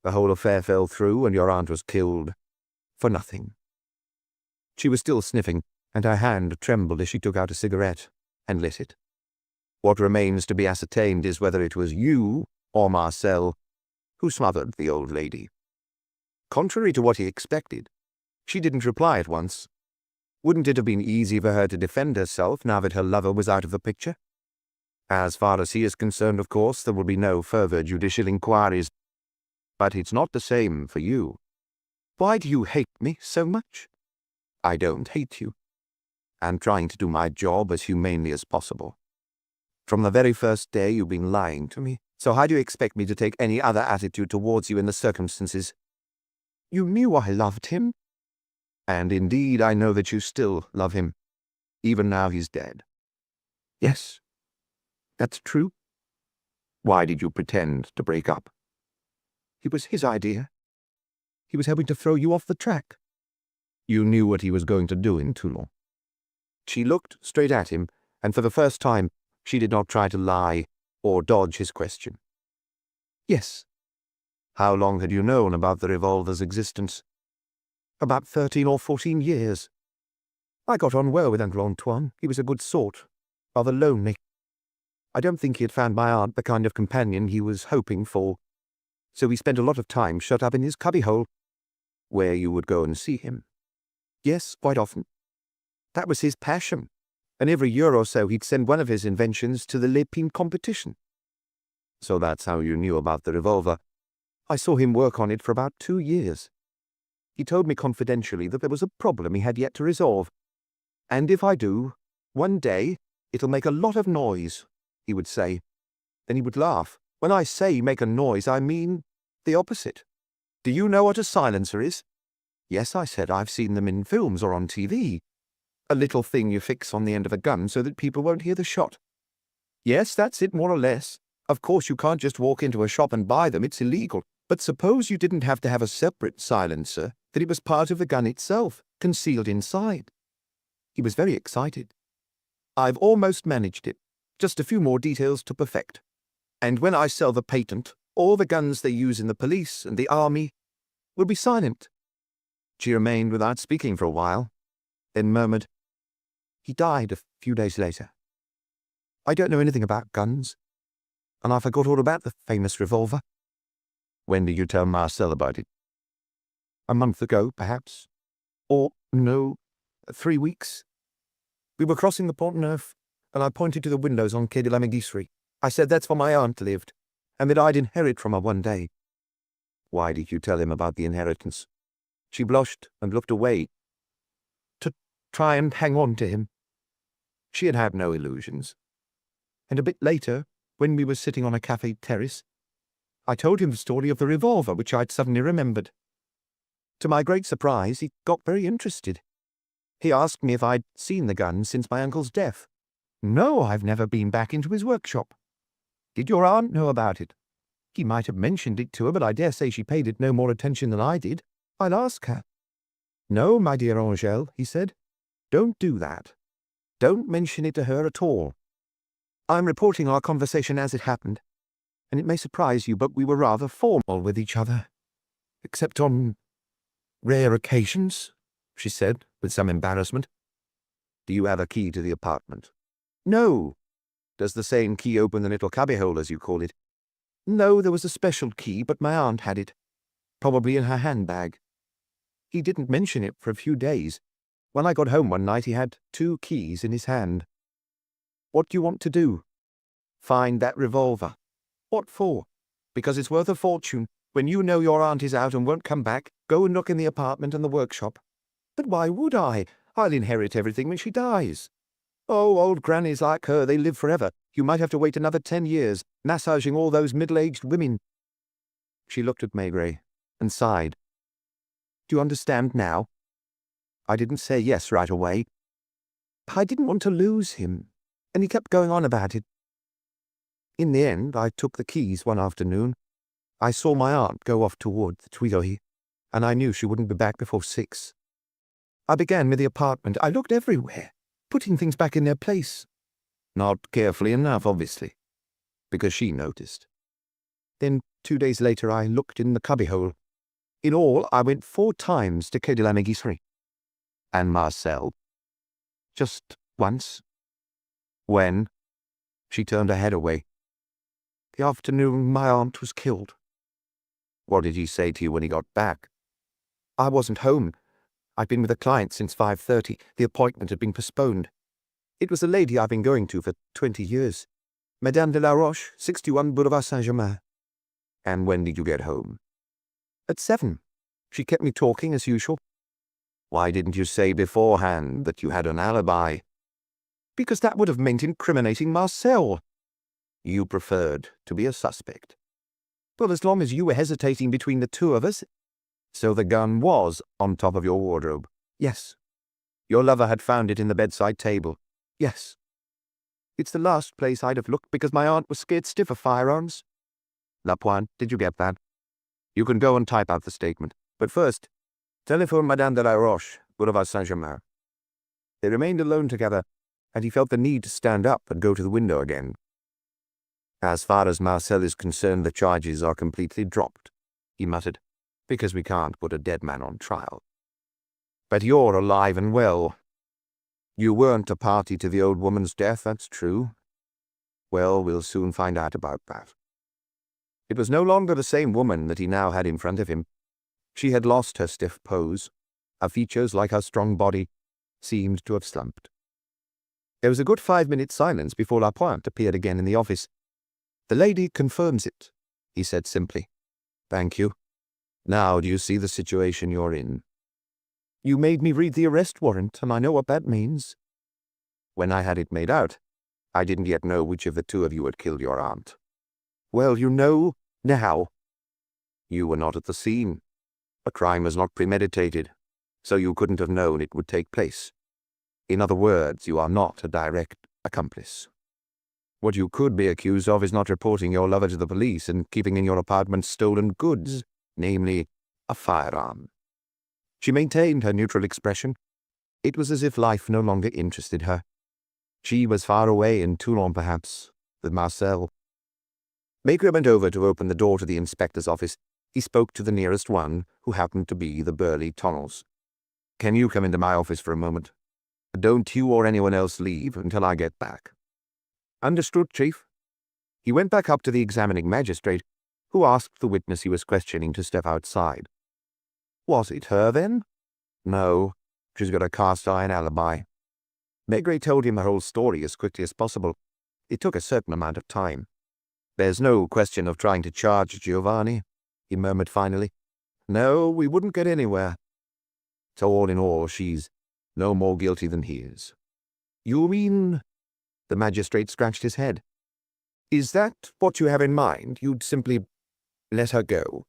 the whole affair fell through, and your aunt was killed. For nothing. She was still sniffing, and her hand trembled as she took out a cigarette and lit it. What remains to be ascertained is whether it was you or Marcel, who smothered the old lady. Contrary to what he expected, she didn't reply at once. Wouldn't it have been easy for her to defend herself now that her lover was out of the picture? As far as he is concerned, of course, there will be no further judicial inquiries. But it's not the same for you. Why do you hate me so much? I don't hate you. I'm trying to do my job as humanely as possible. From the very first day you've been lying to me, so how do you expect me to take any other attitude towards you in the circumstances? You knew I loved him. And indeed I know that you still love him, even now he's dead. Yes, that's true. Why did you pretend to break up? It was his idea. He was hoping to throw you off the track. You knew what he was going to do in Toulon. She looked straight at him, and for the first time she did not try to lie or dodge his question. Yes. How long had you known about the revolver's existence? About 13 or 14 years. I got on well with Uncle Antoine. He was a good sort, rather lonely. I don't think he had found my aunt the kind of companion he was hoping for, so he spent a lot of time shut up in his cubbyhole, where you would go and see him. Yes, quite often. That was his passion, and every year or so he'd send one of his inventions to the Lépine competition. So that's how you knew about the revolver. I saw him work on it for about 2 years. He told me confidentially that there was a problem he had yet to resolve. And if I do, one day, it'll make a lot of noise, he would say. Then he would laugh. When I say make a noise, I mean the opposite. Do you know what a silencer is? Yes, I said, I've seen them in films or on TV. A little thing you fix on the end of a gun so that people won't hear the shot. Yes, that's it, more or less. Of course, you can't just walk into a shop and buy them, it's illegal. But suppose you didn't have to have a separate silencer, that it was part of the gun itself, concealed inside. He was very excited. I've almost managed it. Just a few more details to perfect. And when I sell the patent, all the guns they use in the police and the army will be silent. She remained without speaking for a while, then murmured, He died a few days later. I don't know anything about guns, and I forgot all about the famous revolver. When did you tell Marcel about it? A month ago, perhaps. Or, no, 3 weeks. We were crossing the Pont Neuf, and I pointed to the windows on Quai de la Mégisserie. I said that's where my aunt lived, and that I'd inherit from her one day. Why did you tell him about the inheritance? She blushed and looked away. To try and hang on to him. She had had no illusions. And a bit later, when we were sitting on a cafe terrace, I told him the story of the revolver, which I'd suddenly remembered. To my great surprise, he got very interested. He asked me if I'd seen the gun since my uncle's death. No, I've never been back into his workshop. Did your aunt know about it? He might have mentioned it to her, but I dare say she paid it no more attention than I did. I'll ask her. No, my dear Angèle, he said. Don't do that. Don't mention it to her at all. I'm reporting our conversation as it happened, and it may surprise you, but we were rather formal with each other. Except on rare occasions, she said, with some embarrassment. Do you have a key to the apartment? No. Does the same key open the little cubbyhole, as you call it? No, there was a special key, but my aunt had it. Probably in her handbag. He didn't mention it for a few days. When I got home one night, he had 2 keys in his hand. What do you want to do? Find that revolver. What for? Because it's worth a fortune. When you know your aunt is out and won't come back, go and look in the apartment and the workshop. But why would I? I'll inherit everything when she dies. Oh, old grannies like her, they live forever. You might have to wait another 10 years, massaging all those middle-aged women. She looked at Maigret and sighed. Do you understand now? I didn't say yes right away. I didn't want to lose him, and he kept going on about it. In the end, I took the keys one afternoon. I saw my aunt go off toward the Tuileries, and I knew she wouldn't be back before 6. I began with the apartment. I looked everywhere, putting things back in their place. Not carefully enough, obviously, because she noticed. Then 2 days later I looked in the cubbyhole. In all, I went 4 times to Quai de la Mégisserie. And Marcel? Just once. When? She turned her head away. the afternoon my aunt was killed. What did he say to you when he got back? I wasn't home. I'd been with a client since 5:30. The appointment had been postponed. It was a lady I've been going to for 20 years. Madame de la Roche, 61 Boulevard Saint-Germain. And when did you get home? At 7. She kept me talking as usual. Why didn't you say beforehand that you had an alibi? Because that would have meant incriminating Marcel. You preferred to be a suspect. Well, as long as you were hesitating between the two of us. So the gun was on top of your wardrobe? Yes. Your lover had found it in the bedside table? Yes. It's the last place I'd have looked because my aunt was scared stiff of firearms. Lapointe, did you get that? You can go and type out the statement. But first, telephone Madame de la Roche, Boulevard Saint-Germain. They remained alone together, and he felt the need to stand up and go to the window again. As far as Marcel is concerned, the charges are completely dropped, he muttered, because we can't put a dead man on trial. But you're alive and well. You weren't a party to the old woman's death, that's true. Well, we'll soon find out about that. It was no longer the same woman that he now had in front of him. She had lost her stiff pose. Her features, like her strong body, seemed to have slumped. There was a good 5-minute silence before Lapointe appeared again in the office. "The lady confirms it," he said simply. "Thank you. Now do you see the situation you're in?" "You made me read the arrest warrant, and I know what that means." "When I had it made out, I didn't yet know which of the two of you had killed your aunt." "Well, you know now." "You were not at the scene. A crime was not premeditated, so you couldn't have known it would take place. In other words, you are not a direct accomplice. What you could be accused of is not reporting your lover to the police and keeping in your apartment stolen goods, namely, a firearm." She maintained her neutral expression. It was as if life no longer interested her. She was far away in Toulon, perhaps, with Marcel. Maigret went over to open the door to the inspector's office. He spoke to the nearest one, who happened to be the burly Tonals. "Can you come into my office for a moment? Don't you or anyone else leave until I get back." "Understood, Chief." He went back up to the examining magistrate, who asked the witness he was questioning to step outside. "Was it her, then?" "No, she's got a cast-iron alibi." Maigret told him the whole story as quickly as possible. It took a certain amount of time. "There's no question of trying to charge Giovanni," he murmured finally. "No, we wouldn't get anywhere. So all in all, she's no more guilty than he is." "You mean—" The magistrate scratched his head. "Is that what you have in mind? You'd simply let her go?"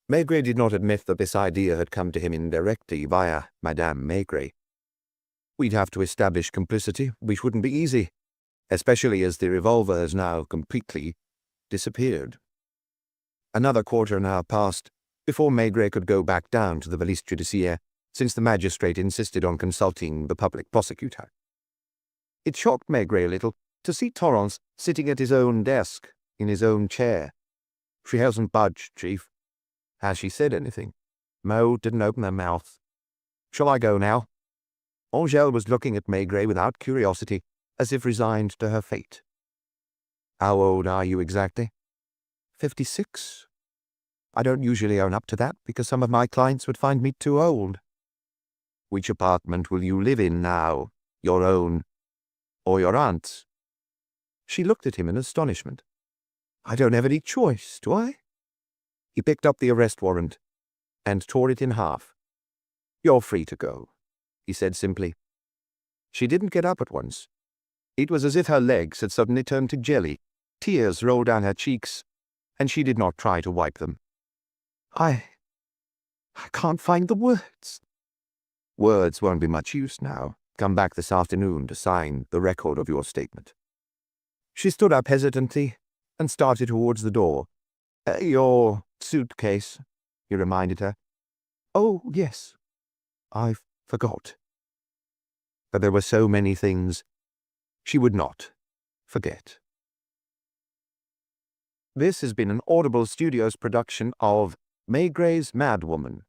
Maigret did not admit that this idea had come to him indirectly via Madame Maigret. "We'd have to establish complicity, which wouldn't be easy, especially as the revolver has now completely disappeared." Another quarter an hour passed before Maigret could go back down to the police judiciaire, since the magistrate insisted on consulting the public prosecutor. It shocked Maigret a little to see Torrance sitting at his own desk, in his own chair. "She hasn't budged, Chief." "Has she said anything?" "No, didn't open her mouth." "Shall I go now?" Angèle was looking at Maigret without curiosity, as if resigned to her fate. "How old are you exactly?" 56. I don't usually own up to that because some of my clients would find me too old." "Which apartment will you live in now? Your own or your aunt's?" She looked at him in astonishment. "I don't have any choice, do I?" He picked up the arrest warrant and tore it in half. "You're free to go," he said simply. She didn't get up at once. It was as if her legs had suddenly turned to jelly. Tears rolled down her cheeks, and she did not try to wipe them. I can't find the words." "Words won't be much use now. Come back this afternoon to sign the record of your statement." She stood up hesitantly and started towards the door. Your suitcase," he reminded her. "Oh, yes. I forgot." But there were so many things she would not forget. This has been an Audible Studios production of Maigret's Madwoman,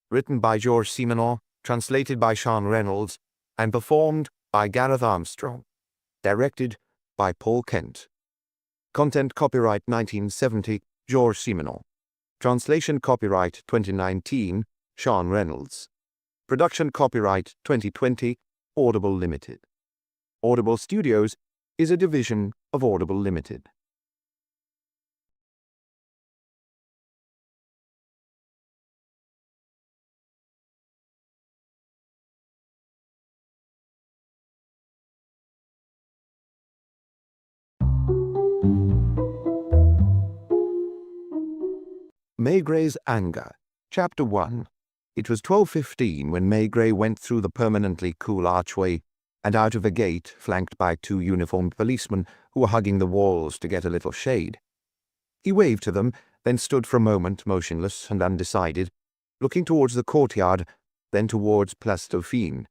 written by Georges Simenon, translated by Sean Reynolds, and performed by Gareth Armstrong, directed by Paul Kent. Content copyright 1970, Georges Simenon. Translation copyright 2019, Sean Reynolds. Production copyright 2020, Audible Limited. Audible Studios is a division of Audible Limited. Maigret's Anger. Chapter 1. It was 12:15 when Maigret went through the permanently cool archway and out of a gate flanked by 2 uniformed policemen who were hugging the walls to get a little shade. He waved to them, then stood for a moment motionless and undecided, looking towards the courtyard, then towards Place Dauphine,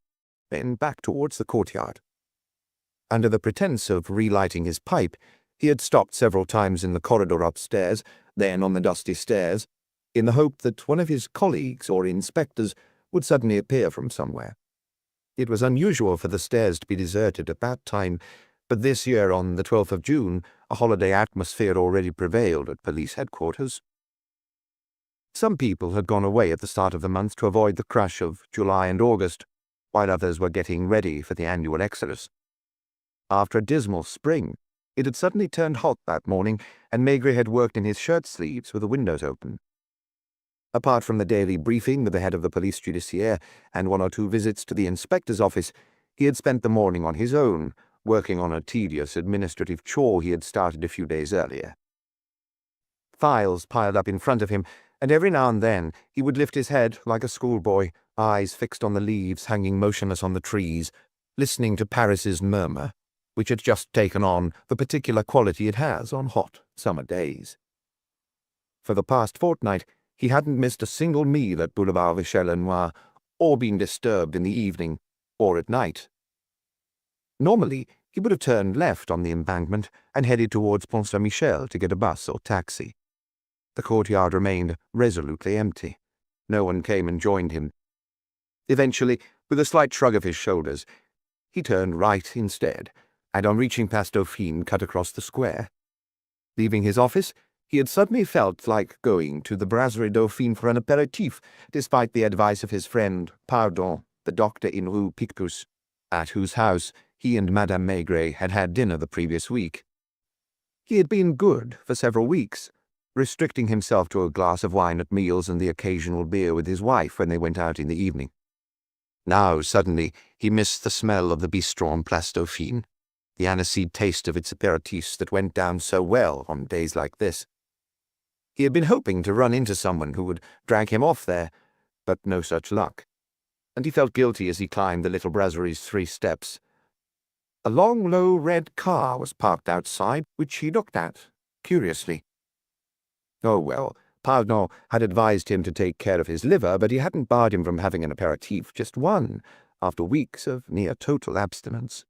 then back towards the courtyard. Under the pretense of relighting his pipe, he had stopped several times in the corridor upstairs, then on the dusty stairs, in the hope that one of his colleagues or inspectors would suddenly appear from somewhere. It was unusual for the stairs to be deserted at that time, but this year, on the 12th of June, a holiday atmosphere already prevailed at police headquarters. Some people had gone away at the start of the month to avoid the crush of July and August, while others were getting ready for the annual exodus. After a dismal spring, it had suddenly turned hot that morning, and Maigret had worked in his shirt sleeves with the windows open. Apart from the daily briefing with the head of the police judiciaire and 1 or 2 visits to the inspector's office, he had spent the morning on his own, working on a tedious administrative chore he had started a few days earlier. Files piled up in front of him, and every now and then he would lift his head like a schoolboy, eyes fixed on the leaves hanging motionless on the trees, listening to Paris's murmur, which had just taken on the particular quality it has on hot summer days. For the past fortnight, he hadn't missed a single meal at Boulevard Michel-Lenoir, or been disturbed in the evening, or at night. Normally, he would have turned left on the embankment and headed towards Pont Saint-Michel to get a bus or taxi. The courtyard remained resolutely empty. No one came and joined him. Eventually, with a slight shrug of his shoulders, he turned right instead, and on reaching Place Dauphine cut across the square. Leaving his office, he had suddenly felt like going to the Brasserie Dauphine for an apéritif, despite the advice of his friend Pardon, the doctor in Rue Picpus, at whose house he and Madame Maigret had had dinner the previous week. He had been good for several weeks, restricting himself to a glass of wine at meals and the occasional beer with his wife when they went out in the evening. Now, suddenly, he missed the smell of the bistrot on Place Dauphine, the aniseed taste of its apéritifs that went down so well on days like this. He had been hoping to run into someone who would drag him off there, but no such luck, and he felt guilty as he climbed the little brasserie's 3 steps. A long, low red car was parked outside, which he looked at, curiously. Oh well, Pardon had advised him to take care of his liver, but he hadn't barred him from having an apéritif, just one, after weeks of near total abstinence.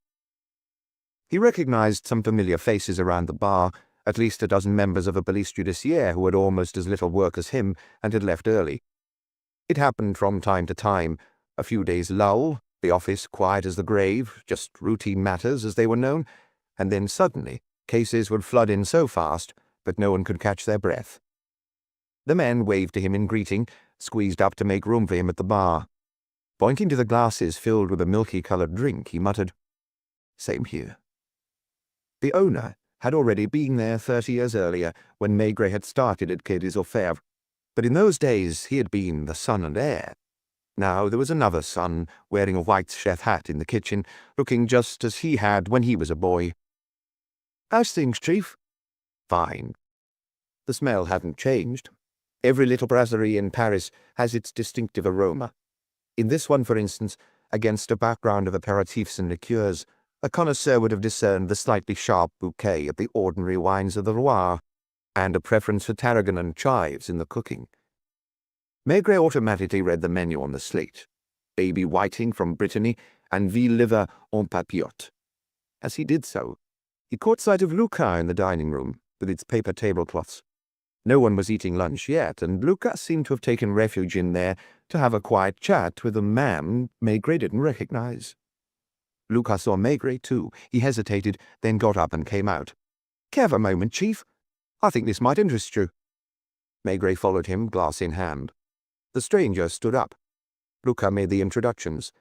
He recognized some familiar faces around the bar, at least a dozen members of the police judiciaire who had almost as little work as him and had left early. It happened from time to time, a few days' lull, the office quiet as the grave, just routine matters as they were known, and then suddenly cases would flood in so fast that no one could catch their breath. The men waved to him in greeting, squeezed up to make room for him at the bar. Pointing to the glasses filled with a milky-coloured drink, he muttered, "Same here." The owner had already been there 30 years earlier when Maigret had started at Quai des Orfèvres, but in those days he had been the son and heir. Now there was another son, wearing a white chef hat in the kitchen, looking just as he had when he was a boy. "How's things, Chief?" "Fine." The smell hadn't changed. Every little brasserie in Paris has its distinctive aroma. In this one, for instance, against a background of apéritifs and liqueurs, a connoisseur would have discerned the slightly sharp bouquet of the ordinary wines of the Loire, and a preference for tarragon and chives in the cooking. Maigret automatically read the menu on the slate: baby whiting from Brittany and veal liver en papillote. As he did so, he caught sight of Lucas in the dining room, with its paper tablecloths. No one was eating lunch yet, and Lucas seemed to have taken refuge in there to have a quiet chat with a man Maigret didn't recognize. Lucas saw Maigret too. He hesitated, then got up and came out. Have a moment, Chief. I think this might interest you. Maigret followed him, glass in hand. The stranger stood up. Luca made the introductions.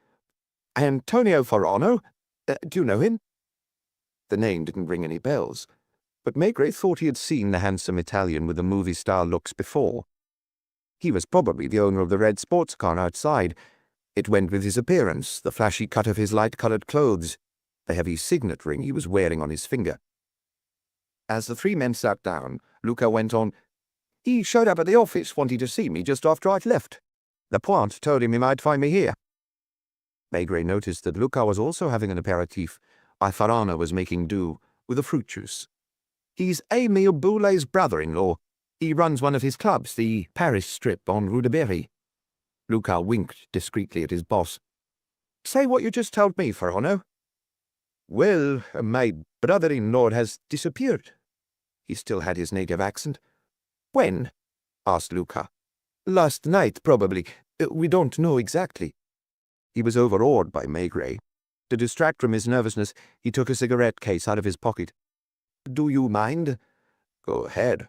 Antonio Farano? Do you know him? The name didn't ring any bells, but Maigret thought he had seen the handsome Italian with the movie-star looks before. He was probably the owner of the red sports car outside. It went with his appearance, the flashy cut of his light-coloured clothes, the heavy signet ring he was wearing on his finger. As the three men sat down, Luca went on, He showed up at the office wanting to see me just after I'd left. Lapointe told him he might find me here. Maigret noticed that Luca was also having an aperitif, while Farano was making do with a fruit juice. He's Émile Boulet's brother-in-law. He runs one of his clubs, the Paris Strip on Rue de Berry. Luca winked discreetly at his boss. Say what you just told me, Farano. Well, my brother-in-law has disappeared. He still had his native accent. When? Asked Luca. Last night, probably. We don't know exactly. He was overawed by Maigret. To distract from his nervousness, he took a cigarette case out of his pocket. Do you mind? Go ahead.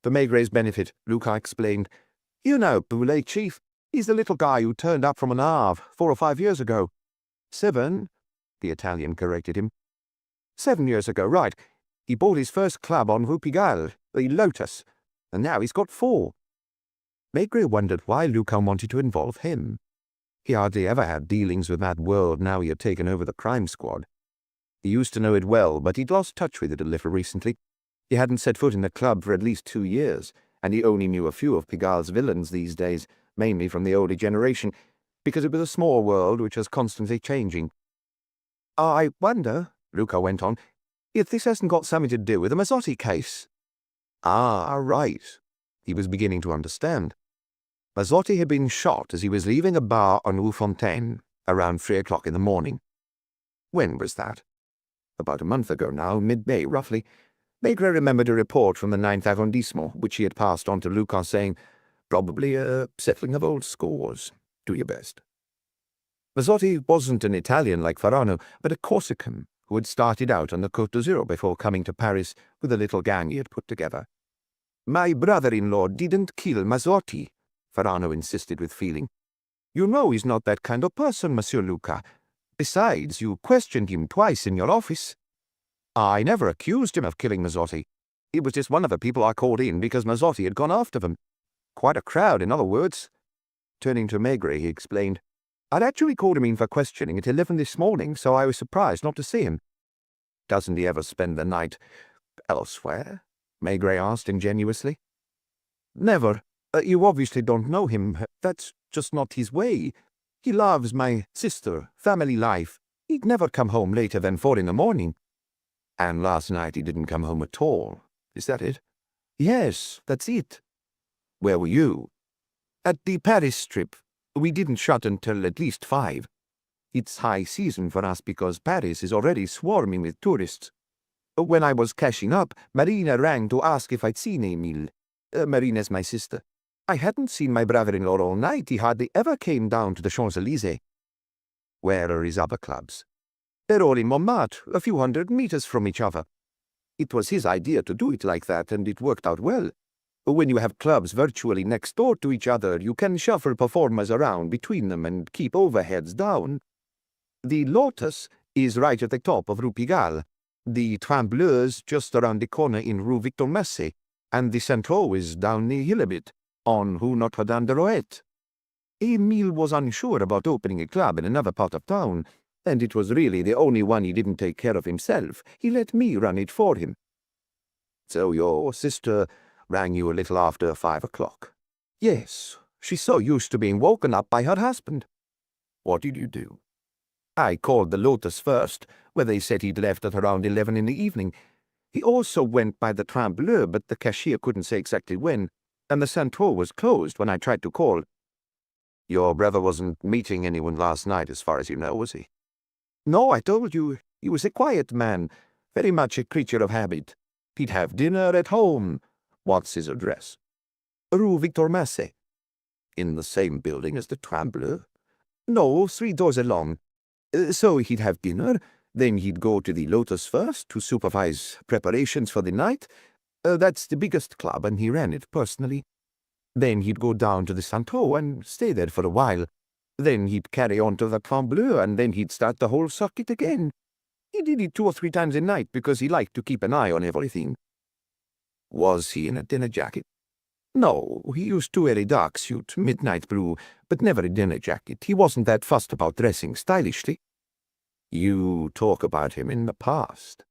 For Maigret's benefit, Luca explained. You know Boulet, Chief. He's the little guy who turned up from an Havre 4 or 5 years ago. 7, the Italian corrected him. 7 years ago, right. He bought his first club on Rue Pigalle, the Lotus, and now he's got 4. Maigret wondered why Luca wanted to involve him. He hardly ever had dealings with that world now he had taken over the crime squad. He used to know it well, but he'd lost touch with it a little recently. He hadn't set foot in the club for at least 2 years, and he only knew a few of Pigalle's villains these days, mainly from the older generation, because it was a small world which was constantly changing. I wonder, Luca went on, if this hasn't got something to do with the Mazzotti case. Ah, right. He was beginning to understand. Mazzotti had been shot as he was leaving a bar on Rue Fontaine around 3 o'clock in the morning. When was that? About a month ago now, mid-May, roughly. Maigret remembered a report from the 9th arrondissement, which he had passed on to Luca, saying, probably a settling of old scores. Do your best. Mazzotti wasn't an Italian like Farano, but a Corsican who had started out on the Côte d'Azur before coming to Paris with a little gang he had put together. My brother-in-law didn't kill Mazzotti, Farano insisted with feeling. You know he's not that kind of person, Monsieur Luca. Besides, you questioned him twice in your office. I never accused him of killing Mazzotti. He was just one of the people I called in because Mazzotti had gone after them. Quite a crowd, in other words. Turning to Maigret, he explained, I'd actually called him in for questioning at 11 this morning, so I was surprised not to see him. Doesn't he ever spend the night elsewhere? Maigret asked ingenuously. Never. You obviously don't know him. That's just not his way. He loves my sister, family life. He'd never come home later than 4 in the morning. And last night he didn't come home at all. Is that it? Yes, that's it. Where were you? At the Paris Strip. We didn't shut until at least 5. It's high season for us because Paris is already swarming with tourists. When I was cashing up, Marina rang to ask if I'd seen Émile. Marina's my sister. I hadn't seen my brother-in-law all night. He hardly ever came down to the Champs-Élysées. Where are his other clubs? They're all in Montmartre, a few 100 meters from each other. It was his idea to do it like that, and it worked out well. When you have clubs virtually next door to each other, you can shuffle performers around between them and keep overheads down. The Lotus is right at the top of Rue Pigalle, the Trembleuse just around the corner in Rue Victor Massé, and the Centraux is down the hill a bit, on Rue Notre-Dame-de-Roette. Émile was unsure about opening a club in another part of town, and it was really the only one he didn't take care of himself. He let me run it for him. So your sister rang you a little after 5 o'clock? Yes, she's so used to being woken up by her husband. What did you do? I called the Lotus first, where they said he'd left at around 11 in the evening. He also went by the Trembleu, but the cashier couldn't say exactly when, and the Centraux was closed when I tried to call. Your brother wasn't meeting anyone last night, as far as you know, was he? No, I told you. He was a quiet man, very much a creature of habit. He'd have dinner at home. What's his address? Rue Victor Massé. In the same building as the Trembleu? No, 3 doors along. So he'd have dinner, Then he'd go to the Lotus first to supervise preparations for the night. That's the biggest club, and he ran it personally. Then he'd go down to the Santo and stay there for a while. Then he'd carry on to the Grand Bleu, and then he'd start the whole circuit again. He did it 2 or 3 times a night because he liked to keep an eye on everything. Was he in a dinner jacket? No, he used to wear a dark suit, midnight blue, but never a dinner jacket. He wasn't that fussed about dressing stylishly. You talk about him in the past.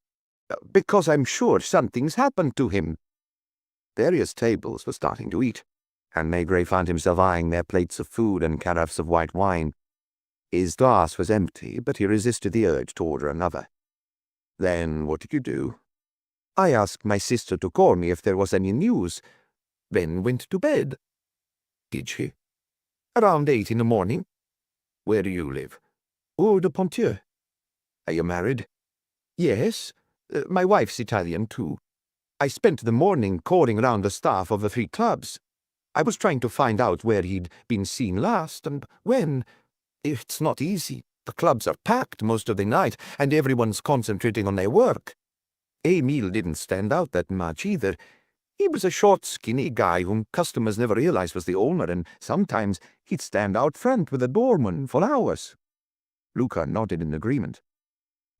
Because I'm sure something's happened to him. Various tables were starting to eat, and Maigret found himself eyeing their plates of food and carafes of white wine. His glass was empty, but he resisted the urge to order another. Then what did you do? I asked my sister to call me if there was any news, then went to bed. Did she? Around 8 in the morning. Where do you live? Eau de Pontieu. Are you married? Yes. My wife's Italian, too. I spent the morning calling round the staff of the 3 clubs. I was trying to find out where he'd been seen last and when. It's not easy. The clubs are packed most of the night, and everyone's concentrating on their work. Emile didn't stand out that much either. He was a short, skinny guy whom customers never realized was the owner, and sometimes he'd stand out front with a doorman for hours. Luca nodded in agreement.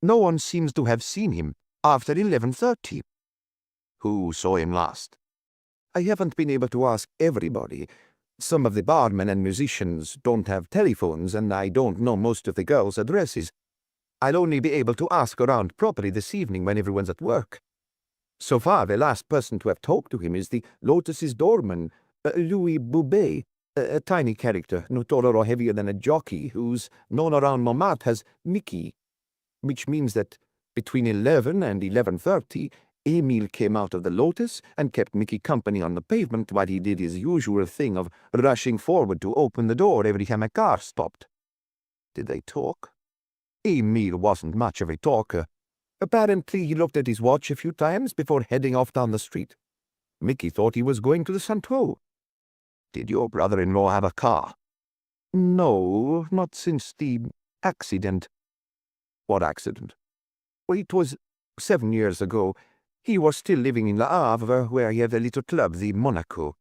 No one seems to have seen him after 11:30. Who saw him last? I haven't been able to ask everybody. Some of the barmen and musicians don't have telephones, and I don't know most of the girls' addresses. I'll only be able to ask around properly this evening when everyone's at work. So far, the last person to have talked to him is the Lotus's doorman, Louis Boubet, a tiny character, no taller or heavier than a jockey, who's known around Montmartre as Mickey, which means that between 11 and 11:30, Emile came out of the Lotus and kept Mickey company on the pavement while he did his usual thing of rushing forward to open the door every time a car stopped. Did they talk? Emile wasn't much of a talker. Apparently he looked at his watch a few times before heading off down the street. Mickey thought he was going to the Santo. Did your brother-in-law have a car? No, not since the accident. What accident? Well, it was 7 years ago. He was still living in Le Havre, where he had a little club, the Monaco.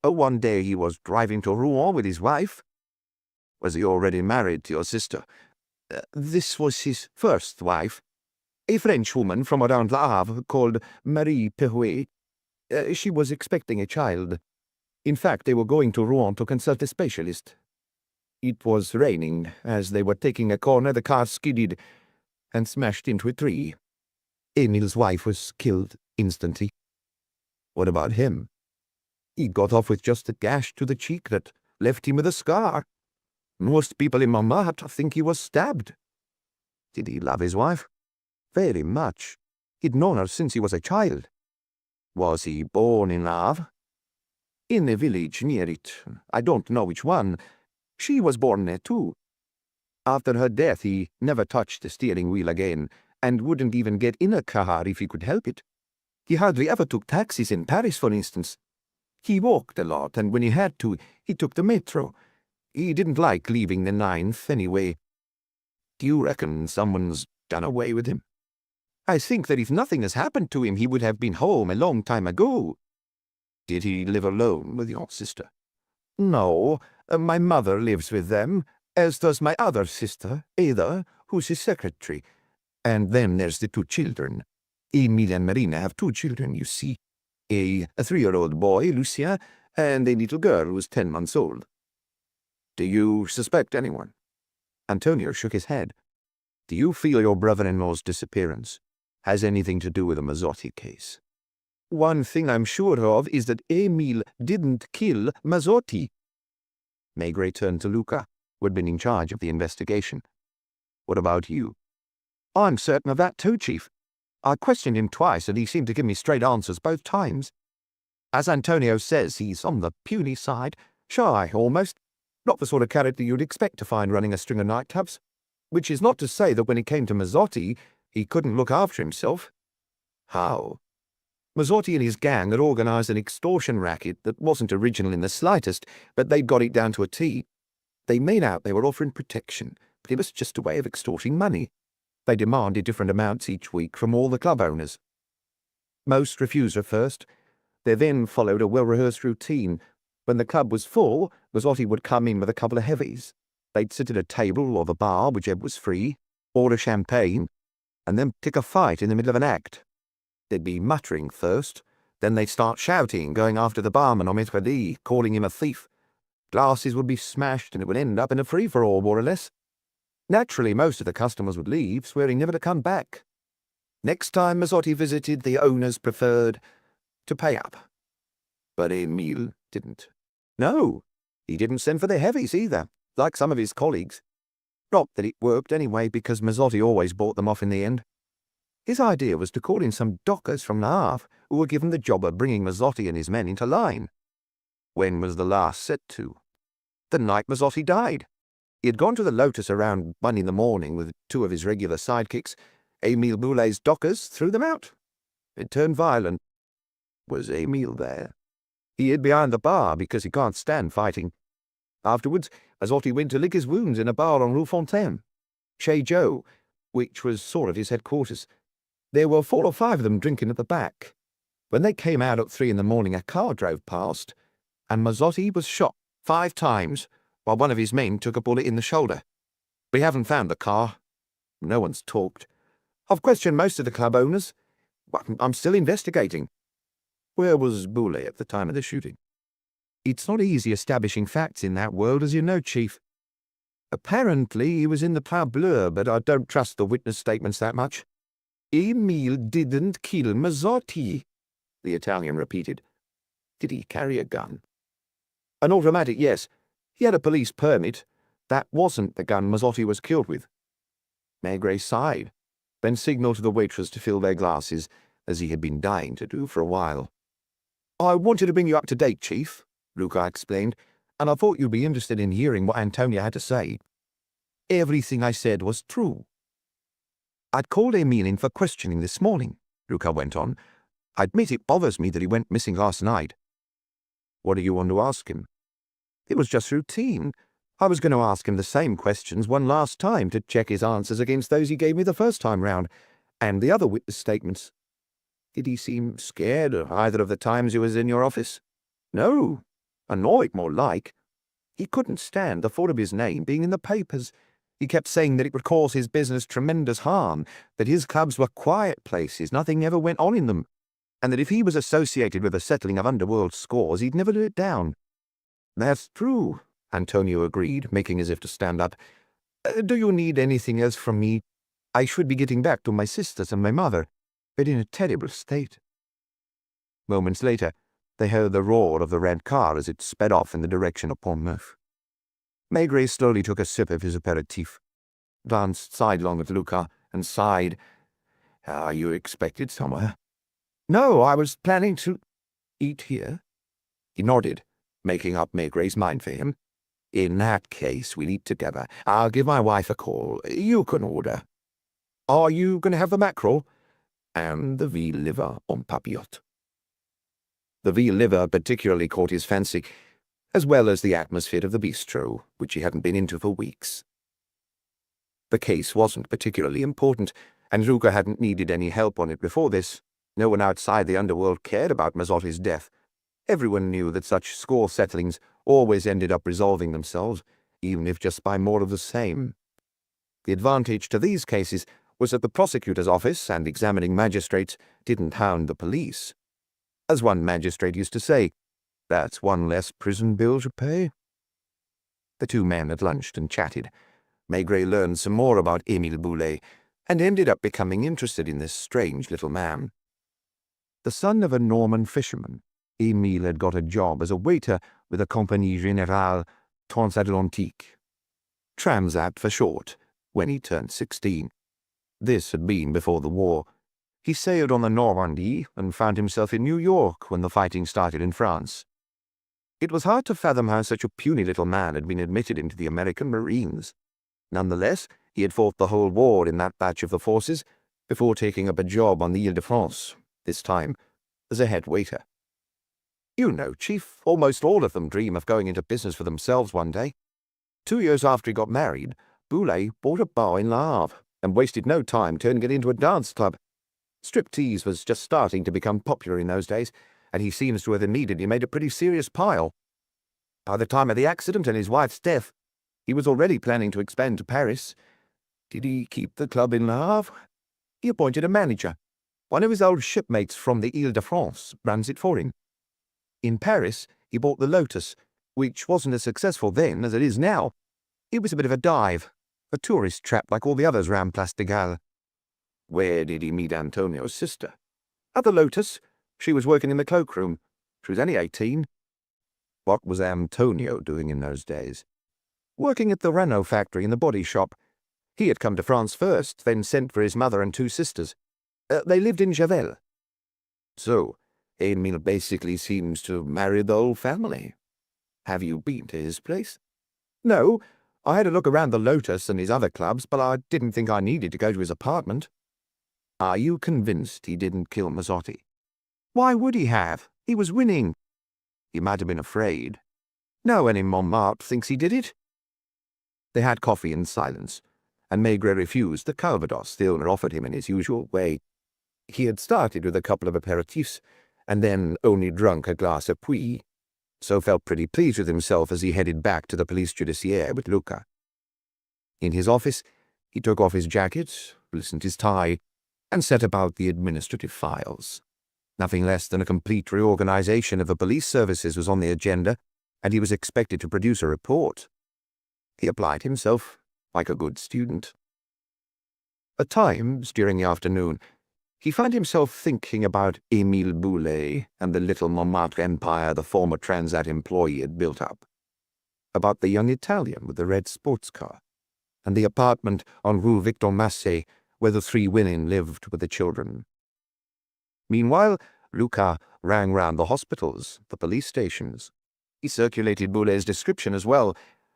One day he was driving to Rouen with his wife. Was he already married to your sister? This was his first wife, a French woman from around Le Havre called Marie Perrouet. She was expecting a child. In fact, they were going to Rouen to consult a specialist. It was raining. As they were taking a corner, the car skidded and smashed into a tree. Emile's wife was killed instantly. What about him? He got off with just a gash to the cheek that left him with a scar. Most people in Montmartre think he was stabbed. Did he love his wife? Very much. He'd known her since he was a child. Was he born in Le Havre? In a village near it. I don't know which one. She was born there too. After her death, he never touched the steering wheel again, and wouldn't even get in a car if he could help it. He hardly ever took taxis in Paris, for instance. He walked a lot, and when he had to, he took the metro. He didn't like leaving the 9th anyway. Do you reckon someone's done away with him? I think that if nothing has happened to him, he would have been home a long time ago. Did he live alone with your sister? No, my mother lives with them, as does my other sister, Ada, who's his secretary. And then there's the 2 children. Emile and Marina have 2 children, you see. A 3-year-old boy, Lucien, and a little girl who's 10 months old. Do you suspect anyone? Antonio shook his head. Do you feel your brother-in-law's disappearance has anything to do with the Mazzotti case? One thing I'm sure of is that Emile didn't kill Mazzotti. Maigret turned to Luca, who had been in charge of the investigation. What about you? I'm certain of that too, Chief. I questioned him twice, and he seemed to give me straight answers both times. As Antonio says, he's on the puny side, shy almost. Not the sort of character you'd expect to find running a string of nightclubs. Which is not to say that when it came to Mazzotti, he couldn't look after himself. How? Mazzotti and his gang had organized an extortion racket that wasn't original in the slightest, but they'd got it down to a T. They made out they were offering protection, but it was just a way of extorting money. They demanded different amounts each week from all the club owners. Most refused at first. There then followed a well-rehearsed routine. When the club was full, Mazzotti would come in with a couple of heavies. They'd sit at a table or the bar, whichever was free, order champagne, and then pick a fight in the middle of an act. There'd be muttering first, then they'd start shouting, going after the barman or Maigret, calling him a thief. Glasses would be smashed and it would end up in a free-for-all, more or less. Naturally, most of the customers would leave, swearing never to come back. Next time Mazzotti visited, the owners preferred to pay up. But Emile didn't. No, he didn't send for the heavies either, like some of his colleagues. Not that it worked anyway, because Mazzotti always bought them off in the end. His idea was to call in some dockers from the half who were given the job of bringing Mazzotti and his men into line. When was the last set to? The night Mazzotti died. He had gone to the Lotus around 1 in the morning with 2 of his regular sidekicks. Émile Boulet's dockers threw them out. It turned violent. Was Emile there? He hid behind the bar because he can't stand fighting. Afterwards, Mazzotti went to lick his wounds in a bar on Rue Fontaine. Chez Joe, which was sort of his headquarters. There were 4 or 5 of them drinking at the back. When they came out at 3 in the morning, a car drove past, and Mazzotti was shot 5 times, while one of his men took a bullet in the shoulder. We haven't found the car. No one's talked. I've questioned most of the club owners, but I'm still investigating. Where was Boulet at the time of the shooting? It's not easy establishing facts in that world, as you know, Chief. Apparently he was in the parbleu, but I don't trust the witness statements that much. Emile didn't kill Mazzotti, the Italian repeated. Did he carry a gun? An automatic, yes. He had a police permit. That wasn't the gun Mazzotti was killed with. Maigret sighed, then signalled to the waitress to fill their glasses, as he had been dying to do for a while. I wanted to bring you up to date, Chief, Luca explained, and I thought you'd be interested in hearing what Antonia had to say. Everything I said was true. I'd called Emile in for questioning this morning, Luca went on. I admit it bothers me that he went missing last night. What do you want to ask him? It was just routine. I was going to ask him the same questions one last time to check his answers against those he gave me the first time round, and the other witness statements. Did he seem scared either of the times he was in your office? No. Annoyed, more like. He couldn't stand the thought of his name being in the papers. He kept saying that it would cause his business tremendous harm, that his clubs were quiet places, nothing ever went on in them, and that if he was associated with the settling of underworld scores, he'd never live it down. That's true, Antonio agreed, making as if to stand up. Do you need anything else from me? I should be getting back to my sisters and my mother, but in a terrible state. Moments later, they heard the roar of the red car as it sped off in the direction of Montmartre. Maigret slowly took a sip of his aperitif, glanced sidelong at Luca, and sighed. Are you expected somewhere? No, I was planning to eat here. He nodded, making up Maigret's mind for him. In that case, we'll eat together. I'll give my wife a call. You can order. Are you going to have the mackerel? And the veal liver en papillote. The veal liver particularly caught his fancy, as well as the atmosphere of the bistro, which he hadn't been into for weeks. The case wasn't particularly important, and Luca hadn't needed any help on it before this. No one outside the underworld cared about Mazzotti's death. Everyone knew that such score settlings always ended up resolving themselves, even if just by more of the same. The advantage to these cases was that the prosecutor's office and examining magistrates didn't hound the police. As one magistrate used to say, that's one less prison bill to pay. The 2 men had lunched and chatted. Maigret learned some more about Émile Boulet, and ended up becoming interested in this strange little man. The son of a Norman fisherman, Émile had got a job as a waiter with the Compagnie Générale Transatlantique, Transat for short, when he turned 16. This had been before the war. He sailed on the Normandie and found himself in New York when the fighting started in France. It was hard to fathom how such a puny little man had been admitted into the American Marines. Nonetheless, he had fought the whole war in that batch of the forces before taking up a job on the Ile-de-France, this time as a head waiter. You know, Chief, almost all of them dream of going into business for themselves one day. 2 years after he got married, Boulet bought a bar in Le Havre, and wasted no time turning it into a dance club. Striptease was just starting to become popular in those days, and he seems to have immediately made a pretty serious pile. By the time of the accident and his wife's death, he was already planning to expand to Paris. Did he keep the club in Le Havre? He appointed a manager. One of his old shipmates from the Ile-de-France runs it for him. In Paris, he bought the Lotus, which wasn't as successful then as it is now. It was a bit of a dive, a tourist trap like all the others round Place de Gall. Where did he meet Antonio's sister? At the Lotus. She was working in the cloakroom. She was only 18. What was Antonio doing in those days? Working at the Renault factory in the body shop. He had come to France first, then sent for his mother and 2 sisters. They lived in Javel. So, Emile basically seems to marry the whole family. Have you been to his place? No, I had a look around the Lotus and his other clubs, but I didn't think I needed to go to his apartment. Are you convinced he didn't kill Mazzotti? Why would he have? He was winning. He might have been afraid. No one in Montmartre thinks he did it. They had coffee in silence, and Maigret refused the calvados the owner offered him in his usual way. He had started with a couple of aperitifs, and then only drunk a glass of Puy, so felt pretty pleased with himself as he headed back to the police judiciaire with Luca. In his office, he took off his jacket, loosened his tie, and set about the administrative files. Nothing less than a complete reorganization of the police services was on the agenda, and he was expected to produce a report. He applied himself like a good student. At times, during the afternoon, he found himself thinking about Émile Boulet and the little Montmartre empire the former Transat employee had built up, about the young Italian with the red sports car, and the apartment on Rue Victor Massé where the 3 women lived with the children. Meanwhile, Luca rang round the hospitals, the police stations. He circulated Boulet's description as well,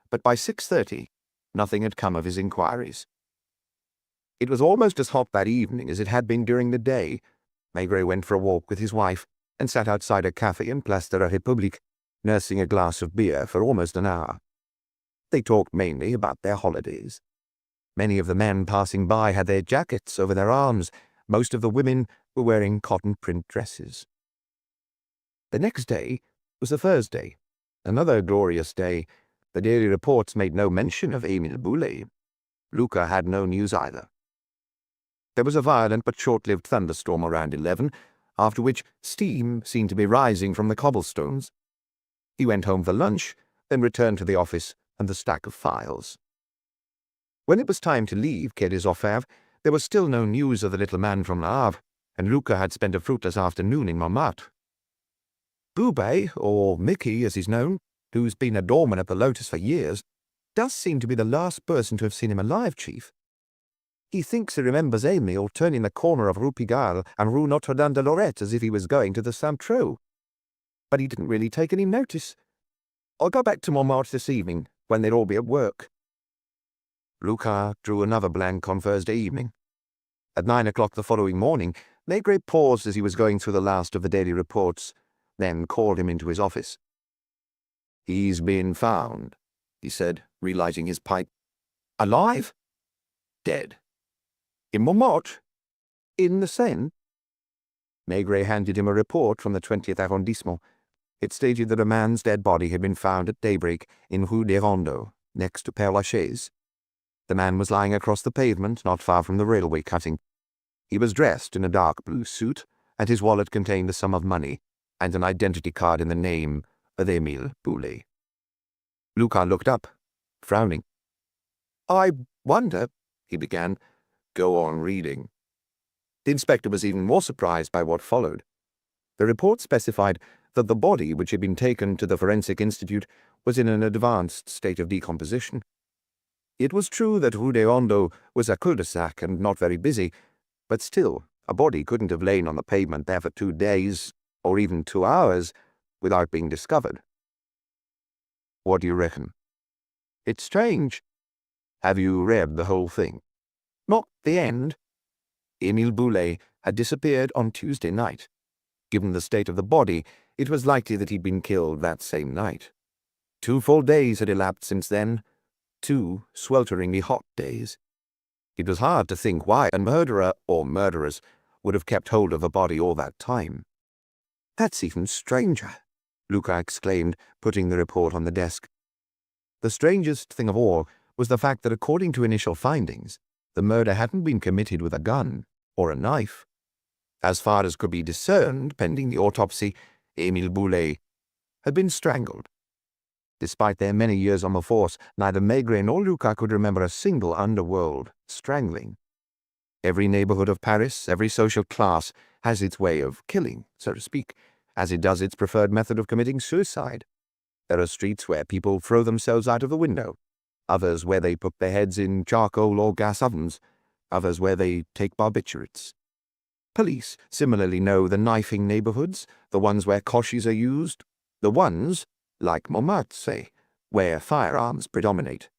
but by 6:30, nothing had come of his inquiries. It was almost as hot that evening as it had been during the day. Maigret went for a walk with his wife and sat outside a café in Place de la République, nursing a glass of beer for almost an hour. They talked mainly about their holidays. Many of the men passing by had their jackets over their arms. Most of the women were wearing cotton print dresses. The next day was a Thursday, another glorious day. The daily reports made no mention of Émile Boulet. Luca had no news either. There was a violent but short-lived thunderstorm around 11, after which steam seemed to be rising from the cobblestones. He went home for lunch, then returned to the office and the stack of files. When it was time to leave Quai des Orfèvres, there was still no news of the little man from Le Havre, and Luca had spent a fruitless afternoon in Montmartre. Boubet, or Mickey as he's known, who's been a doorman at the Lotus for years, does seem to be the last person to have seen him alive, Chief. He thinks he remembers Émile turning the corner of Rue Pigalle and Rue Notre-Dame-de-Lorette as if he was going to the Saint-Tro. But he didn't really take any notice. I'll go back to Montmartre this evening, when they'll all be at work. Luca drew another blank on Thursday evening. At 9 o'clock the following morning, Maigret paused as he was going through the last of the daily reports, then called him into his office. "He's been found," he said, relighting his pipe. "Alive?" "Dead." "In Montmartre? In the Seine?" Maigret handed him a report from the 20th arrondissement. It stated that a man's dead body had been found at daybreak in Rue des Rondeaux, next to Père Lachaise. The man was lying across the pavement, not far from the railway cutting. He was dressed in a dark blue suit, and his wallet contained a sum of money and an identity card in the name of Émile Boulet. Luca looked up, frowning. "I wonder," he began. "Go on reading." The inspector was even more surprised by what followed. The report specified that the body, which had been taken to the Forensic Institute, was in an advanced state of decomposition. It was true that Rue des Rondeaux was a cul-de-sac and not very busy, but still, a body couldn't have lain on the pavement there for 2 days, or even 2 hours, without being discovered. "What do you reckon?" "It's strange." "Have you read the whole thing?" "Not the end." Émile Boulet had disappeared on Tuesday night. Given the state of the body, it was likely that he'd been killed that same night. 2 full days had elapsed since then, 2 swelteringly hot days. It was hard to think why a murderer or murderers would have kept hold of a body all that time. That's even stranger, Luca exclaimed, putting the report on the desk. The strangest thing of all was the fact that according to initial findings, the murder hadn't been committed with a gun or a knife. As far as could be discerned, pending the autopsy, Émile Boulet had been strangled. Despite their many years on the force, neither Maigret nor Luca could remember a single underworld strangling. Every neighborhood of Paris, every social class, has its way of killing, so to speak, as it does its preferred method of committing suicide. There are streets where people throw themselves out of the window, others where they put their heads in charcoal or gas ovens, others where they take barbiturates. Police similarly know the knifing neighborhoods, the ones where coches are used, the ones, like Montmartre, say, where firearms predominate.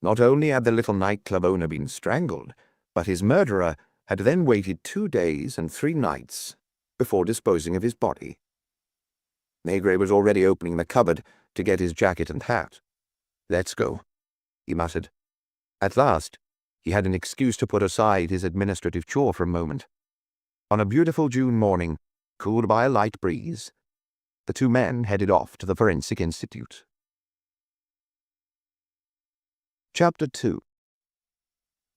Not only had the little nightclub owner been strangled, but his murderer had then waited 2 days and 3 nights before disposing of his body. Maigret was already opening the cupboard to get his jacket and hat. "Let's go," he muttered. At last, he had an excuse to put aside his administrative chore for a moment. On a beautiful June morning, cooled by a light breeze, the two men headed off to the Forensic Institute. Chapter 2.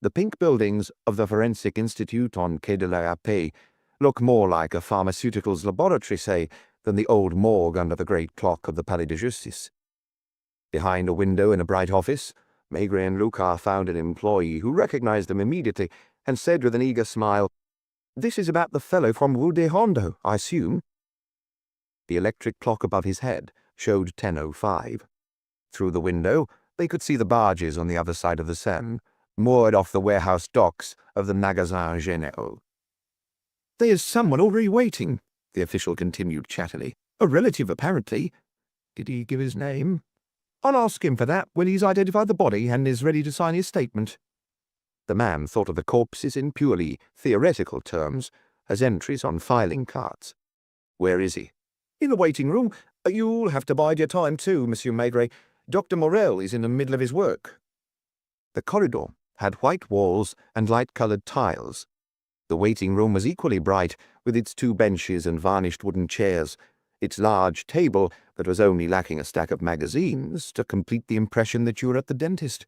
The pink buildings of the Forensic Institute on Quai de la Rapée look more like a pharmaceuticals laboratory, say, than the old morgue under the great clock of the Palais de Justice. Behind a window in a bright office, Maigret and Luca found an employee who recognized them immediately and said with an eager smile, "This is about the fellow from Rue des Rondeaux, I assume." The electric clock above his head showed 10:05. Through the window, they could see the barges on the other side of the Seine, moored off the warehouse docks of the Magasins Généraux. "There's someone already waiting," the official continued chattily. "A relative, apparently. Did he give his name? I'll ask him for that when he's identified the body and is ready to sign his statement." The man thought of the corpses in purely theoretical terms, as entries on filing cards. "Where is he?" "In the waiting room. You'll have to bide your time too, Monsieur Maigret. Dr. Morel is in the middle of his work." The corridor had white walls and light-coloured tiles. The waiting room was equally bright, with its 2 benches and varnished wooden chairs, its large table that was only lacking a stack of magazines to complete the impression that you were at the dentist.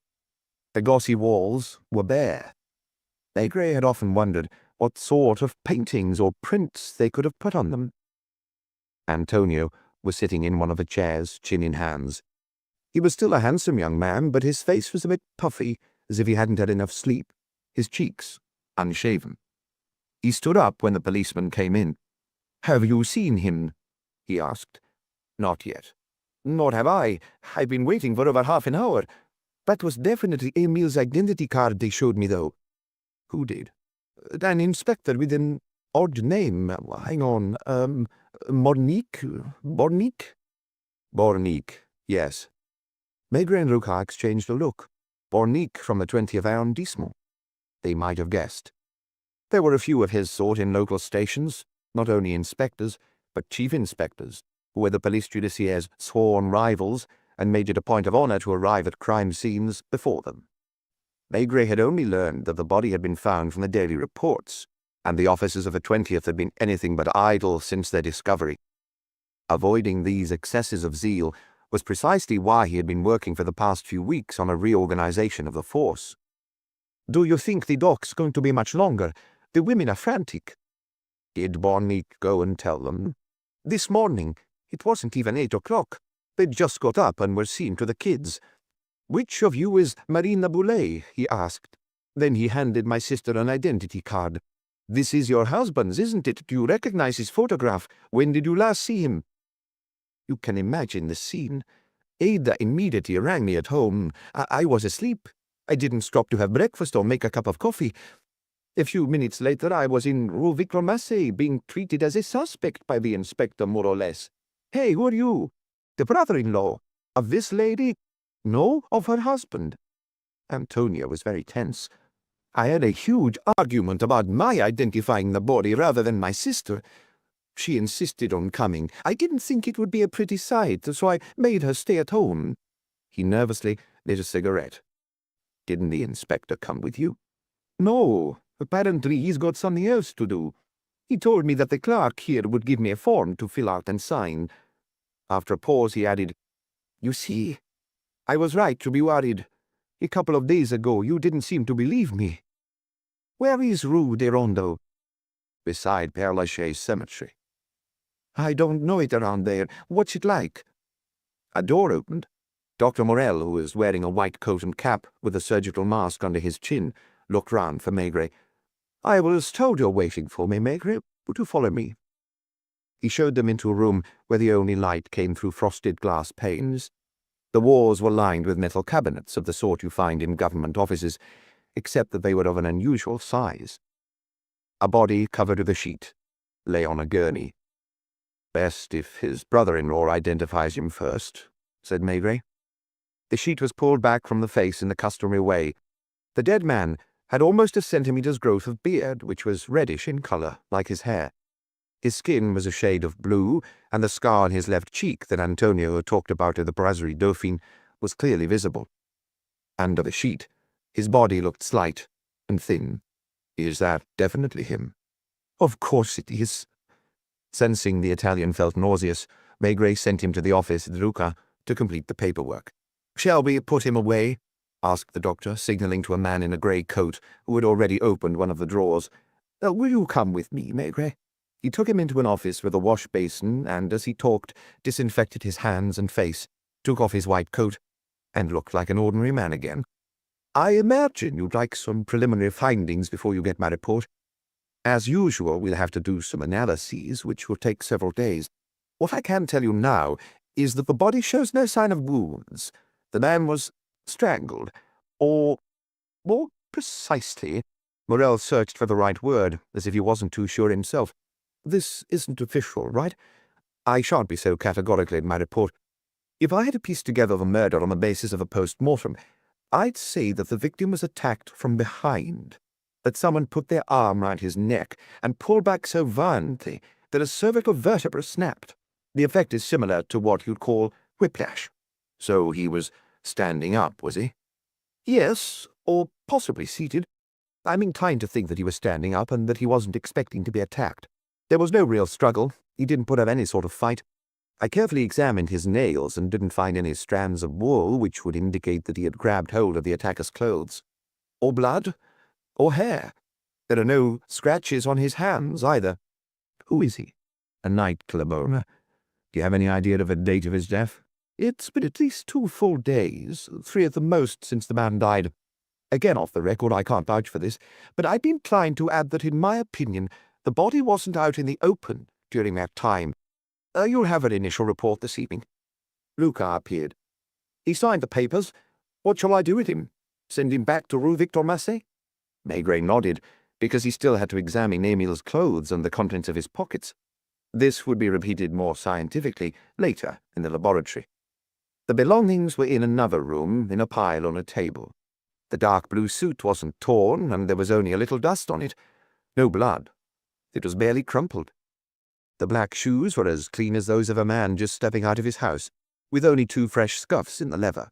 The glossy walls were bare. Maigret had often wondered what sort of paintings or prints they could have put on them. Antonio was sitting in one of the chairs, chin in hands. He was still a handsome young man, but his face was a bit puffy, as if he hadn't had enough sleep, his cheeks unshaven. He stood up when the policeman came in. "Have you seen him?" he asked. "Not yet." "Nor have I. I've been waiting for over half an hour. That was definitely Émile's identity card they showed me, though." "Who did?" "An inspector with an odd name. Hang on. Bornick? Bornick, yes." Maigret and Luca exchanged a look. Bornick from the 20th arrondissement. They might have guessed. There were a few of his sort in local stations, not only inspectors, but chief inspectors, who were the police judiciaire's sworn rivals and made it a point of honor to arrive at crime scenes before them. Maigret had only learned that the body had been found from the daily reports, and the officers of the 20th had been anything but idle since their discovery. Avoiding these excesses of zeal was precisely why he had been working for the past few weeks on a reorganization of the force. "Do you think the dock's going to be much longer? The women are frantic." "Did Bornick go and tell them?" "This morning. It wasn't even 8 o'clock. They'd just got up and were seen to the kids. 'Which of you is Marina Boulet?' he asked. Then he handed my sister an identity card. 'This is your husband's, isn't it? Do you recognize his photograph? When did you last see him?' You can imagine the scene. Ada immediately rang me at home. I was asleep. I didn't stop to have breakfast or make a cup of coffee. A few minutes later I was in Rue Victor Massé, being treated as a suspect by the inspector, more or less. 'Hey, who are you?' 'The brother-in-law.' 'Of this lady?' 'No, of her husband.' Antonio was very tense. I had a huge argument about my identifying the body rather than my sister. She insisted on coming. I didn't think it would be a pretty sight, so I made her stay at home." He nervously lit a cigarette. "Didn't the inspector come with you?" No, apparently he's got something else to do. He told me that the clerk here would give me a form to fill out and sign. After a pause, he added, You see, I was right to be worried. A couple of days ago, you didn't seem to believe me. Where is Rue de Rondeau? Beside Père Lachaise Cemetery. I don't know it around there. What's it like? A door opened. Dr. Morel, who was wearing a white coat and cap with a surgical mask under his chin, looked round for Maigret. I was told you're waiting for me, Maigret. Would you follow me? He showed them into a room where the only light came through frosted glass panes. The walls were lined with metal cabinets of the sort you find in government offices, except that they were of an unusual size. A body covered with a sheet lay on a gurney. Best if his brother-in-law identifies him first, said Maigret. The sheet was pulled back from the face in the customary way. The dead man had almost a centimetre's growth of beard, which was reddish in colour, like his hair. His skin was a shade of blue, and the scar on his left cheek that Antonio had talked about at the Brasserie Dauphine was clearly visible. Under the sheet, his body looked slight and thin. Is that definitely him? Of course it is. Sensing the Italian felt nauseous, Maigret sent him to the office at Lucca to complete the paperwork. Shall we put him away? Asked the doctor, signalling to a man in a grey coat who had already opened one of the drawers. Will you come with me, Maigret? He took him into an office with a wash basin and, as he talked, disinfected his hands and face, took off his white coat, and looked like an ordinary man again. I imagine you'd like some preliminary findings before you get my report. As usual, we'll have to do some analyses, which will take several days. What I can tell you now is that the body shows no sign of wounds. The man was strangled, or, more precisely, Morel searched for the right word, as if he wasn't too sure himself. This isn't official, right? I shan't be so categorical in my report. If I had to piece together the murder on the basis of a post-mortem, I'd say that the victim was attacked from behind, that someone put their arm round his neck and pulled back so violently that a cervical vertebra snapped. The effect is similar to what you'd call whiplash. So he was standing up, was he? Yes, or possibly seated. I'm inclined to think that he was standing up and that he wasn't expecting to be attacked. There was no real struggle. He didn't put up any sort of fight. I carefully examined his nails and didn't find any strands of wool which would indicate that he had grabbed hold of the attacker's clothes. Or blood, or hair. There are no scratches on his hands, either. Who is he? A nightclub owner? Do you have any idea of the date of his death? It's been at least 2 full days, 3 at the most since the man died. Again, off the record, I can't vouch for this, but I'd be inclined to add that, in my opinion, the body wasn't out in the open during that time. You'll have an initial report this evening. Lucas appeared. He signed the papers. What shall I do with him? Send him back to Rue Victor Massé? Maigret nodded, because he still had to examine Émile's clothes and the contents of his pockets. This would be repeated more scientifically later in the laboratory. The belongings were in another room, in a pile on a table. The dark blue suit wasn't torn, and there was only a little dust on it. No blood. It was barely crumpled. The black shoes were as clean as those of a man just stepping out of his house, with only 2 fresh scuffs in the leather.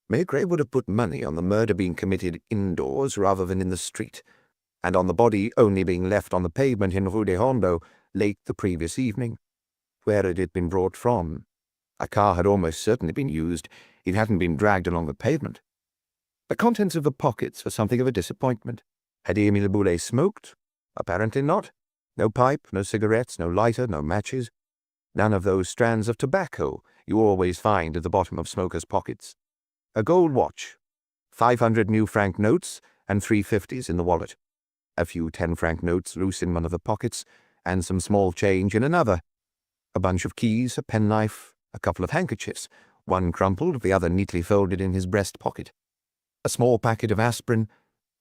Maigret would have put money on the murder being committed indoors rather than in the street, and on the body only being left on the pavement in Rue de Rondeau late the previous evening. Where had it been brought from? A car had almost certainly been used. It hadn't been dragged along the pavement. The contents of the pockets were something of a disappointment. Had Émile Boulet smoked? Apparently not. No pipe, no cigarettes, no lighter, no matches. None of those strands of tobacco you always find at the bottom of smokers' pockets. A gold watch, 500 new franc notes, and 3 50s in the wallet. A few 10-franc notes loose in one of the pockets, and some small change in another. A bunch of keys, a penknife, a couple of handkerchiefs, one crumpled, the other neatly folded in his breast pocket. A small packet of aspirin,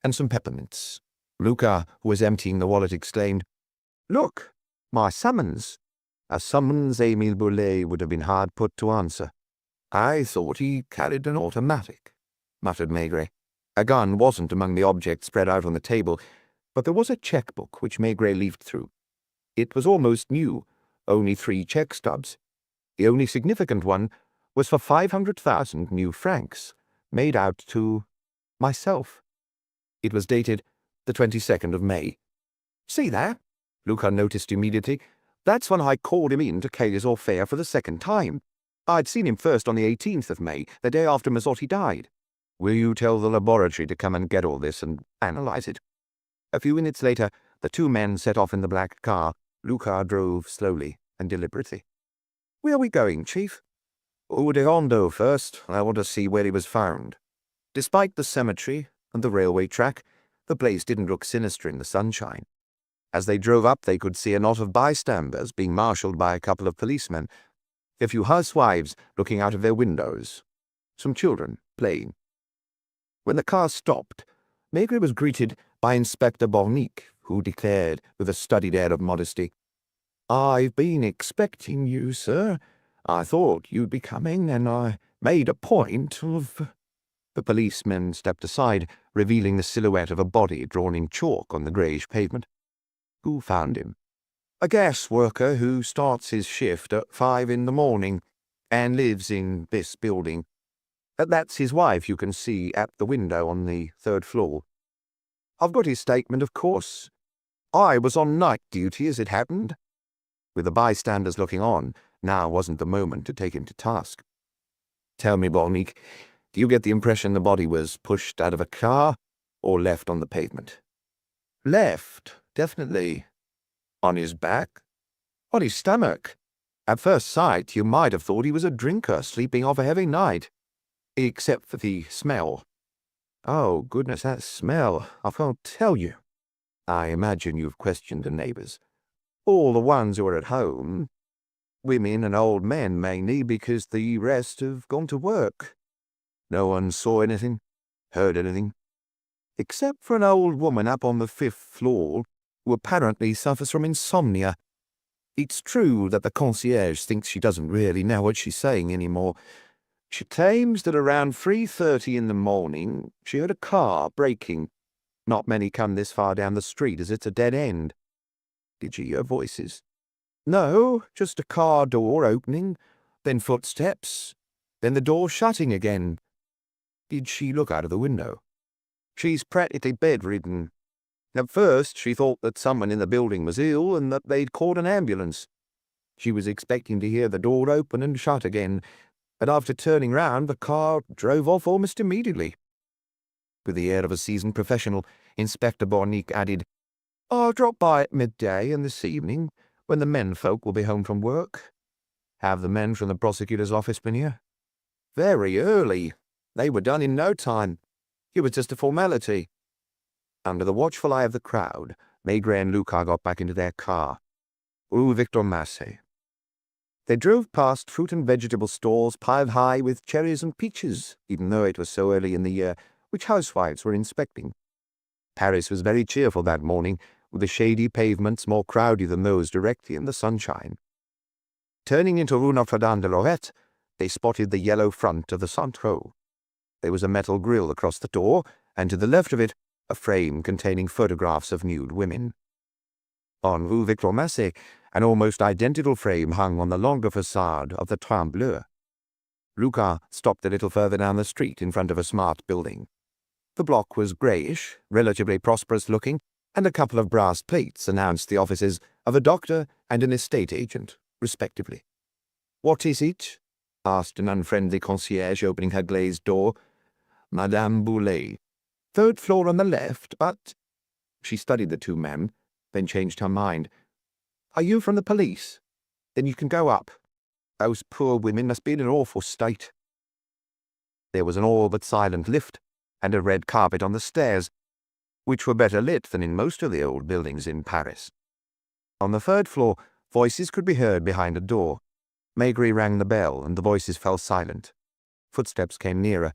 and some peppermints. Lucas, who was emptying the wallet, exclaimed, "Look, my summons." A summons Émile Boulet would have been hard put to answer. "I thought he carried an automatic," muttered Maigret. A gun wasn't among the objects spread out on the table, but there was a checkbook which Maigret leafed through. It was almost new, only 3 check stubs. The only significant one was for 500,000 new francs, made out to myself. It was dated The 22nd of May. See there? Luca noticed immediately. That's when I called him in to Kay's affair for the second time. I'd seen him first on the 18th of May, the day after Mazzotti died. Will you tell the laboratory to come and get all this and analyze it? A few minutes later, the two men set off in the black car. Luca drove slowly and deliberately. Where are we going, Chief? De Hondo first. I want to see where he was found. Despite the cemetery and the railway track, the place didn't look sinister in the sunshine. As they drove up, they could see a knot of bystanders being marshalled by a couple of policemen, a few housewives looking out of their windows, some children playing. When the car stopped, Maigret was greeted by Inspector Bornick, who declared with a studied air of modesty, "I've been expecting you, sir. I thought you'd be coming, and I made a point of—" The policeman stepped aside, revealing the silhouette of a body drawn in chalk on the greyish pavement. Who found him? A gas worker who starts his shift at 5 in the morning and lives in this building. That's his wife you can see at the window on the 3rd floor. I've got his statement, of course. I was on night duty as it happened. With the bystanders looking on, now wasn't the moment to take him to task. Tell me, Bornick, do you get the impression the body was pushed out of a car or left on the pavement? Left, definitely. On his back? On his stomach. At first sight, you might have thought he was a drinker sleeping off a heavy night. Except for the smell. Oh, goodness, that smell. I can't tell you. I imagine you've questioned the neighbours. All the ones who are at home. Women and old men mainly, because the rest have gone to work. No one saw anything, heard anything. Except for an old woman up on the 5th floor, who apparently suffers from insomnia. It's true that the concierge thinks she doesn't really know what she's saying anymore. She claims that around 3:30 in the morning, she heard a car braking. Not many come this far down the street, as it's a dead end. Did she hear voices? No, just a car door opening, then footsteps, then the door shutting again. Did she look out of the window? She's practically bedridden. At first, she thought that someone in the building was ill and that they'd called an ambulance. She was expecting to hear the door open and shut again, but after turning round, the car drove off almost immediately. With the air of a seasoned professional, Inspector Bornick added, I'll drop by at midday and this evening, when the menfolk will be home from work. Have the men from the prosecutor's office been here? Very early. They were done in no time. It was just a formality. Under the watchful eye of the crowd, Maigret and Luca got back into their car. Rue Victor Massé. They drove past fruit and vegetable stalls piled high with cherries and peaches, even though it was so early in the year, which housewives were inspecting. Paris was very cheerful that morning, with the shady pavements more crowded than those directly in the sunshine. Turning into Rue Notre-Dame-de-Lorette, they spotted the yellow front of the Centraux. There was a metal grille across the door, and to the left of it, a frame containing photographs of nude women. On Rue Victor Massé, an almost identical frame hung on the longer façade of the Train Bleu. Luca stopped a little further down the street in front of a smart building. The block was greyish, relatively prosperous-looking, and a couple of brass plates announced the offices of a doctor and an estate agent, respectively. "What is it?" asked an unfriendly concierge, opening her glazed door. "Madame Boulet. 3rd floor on the left, but—" She studied the two men, then changed her mind. "Are you from the police? Then you can go up. Those poor women must be in an awful state." There was an all but silent lift, and a red carpet on the stairs, which were better lit than in most of the old buildings in Paris. On the 3rd floor, voices could be heard behind a door. Maigret rang the bell, and the voices fell silent. Footsteps came nearer.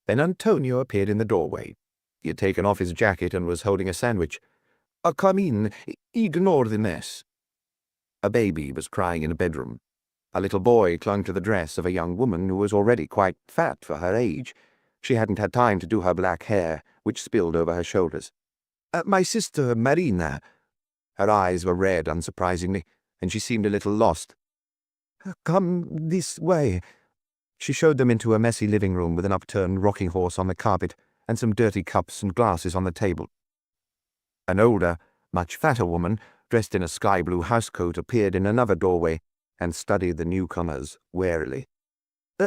Then Antonio appeared in the doorway. He had taken off his jacket and was holding a sandwich. Come in. Ignore the mess." A baby was crying in a bedroom. A little boy clung to the dress of a young woman who was already quite fat for her age. She hadn't had time to do her black hair, which spilled over her shoulders. My sister, Marina." Her eyes were red, unsurprisingly, and she seemed a little lost. "Come this way." She showed them into a messy living room with an upturned rocking horse on the carpet and some dirty cups and glasses on the table. An older, much fatter woman, dressed in a sky-blue housecoat, appeared in another doorway and studied the newcomers warily.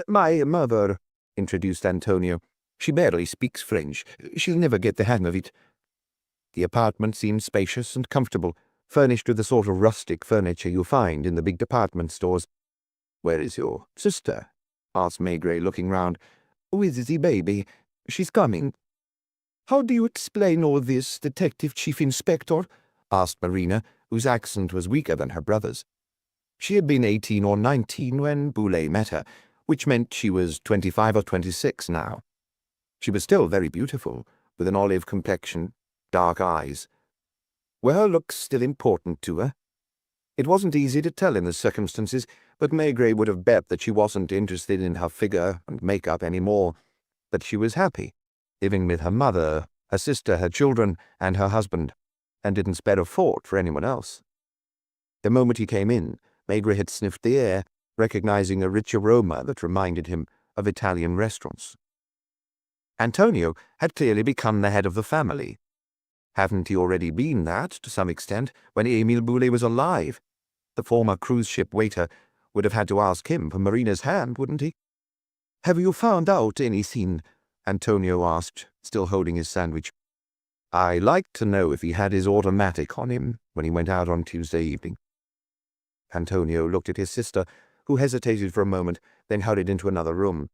My mother," introduced Antonio. "She barely speaks French. She'll never get the hang of it." The apartment seemed spacious and comfortable, furnished with the sort of rustic furniture you find in the big department stores. "Where is your sister?" asked Maigret, looking round. "With the baby. She's coming." "How do you explain all this, Detective Chief Inspector?" asked Marina, whose accent was weaker than her brother's. She had been 18 or 19 when Boulay met her, which meant she was 25 or 26 now. She was still very beautiful, with an olive complexion, dark eyes. Were her looks still important to her? It wasn't easy to tell in the circumstances, but Maigret would have bet that she wasn't interested in her figure and makeup any more, that she was happy, living with her mother, her sister, her children, and her husband, and didn't spare a thought for anyone else. The moment he came in, Maigret had sniffed the air, recognizing a rich aroma that reminded him of Italian restaurants. Antonio had clearly become the head of the family. Hadn't he already been that, to some extent, when Émile Boulay was alive? The former cruise ship waiter would have had to ask him for Marina's hand, wouldn't he? "Have you found out anything?" Antonio asked, still holding his sandwich. "I like to know if he had his automatic on him when he went out on Tuesday evening." Antonio looked at his sister, who hesitated for a moment, then hurried into another room.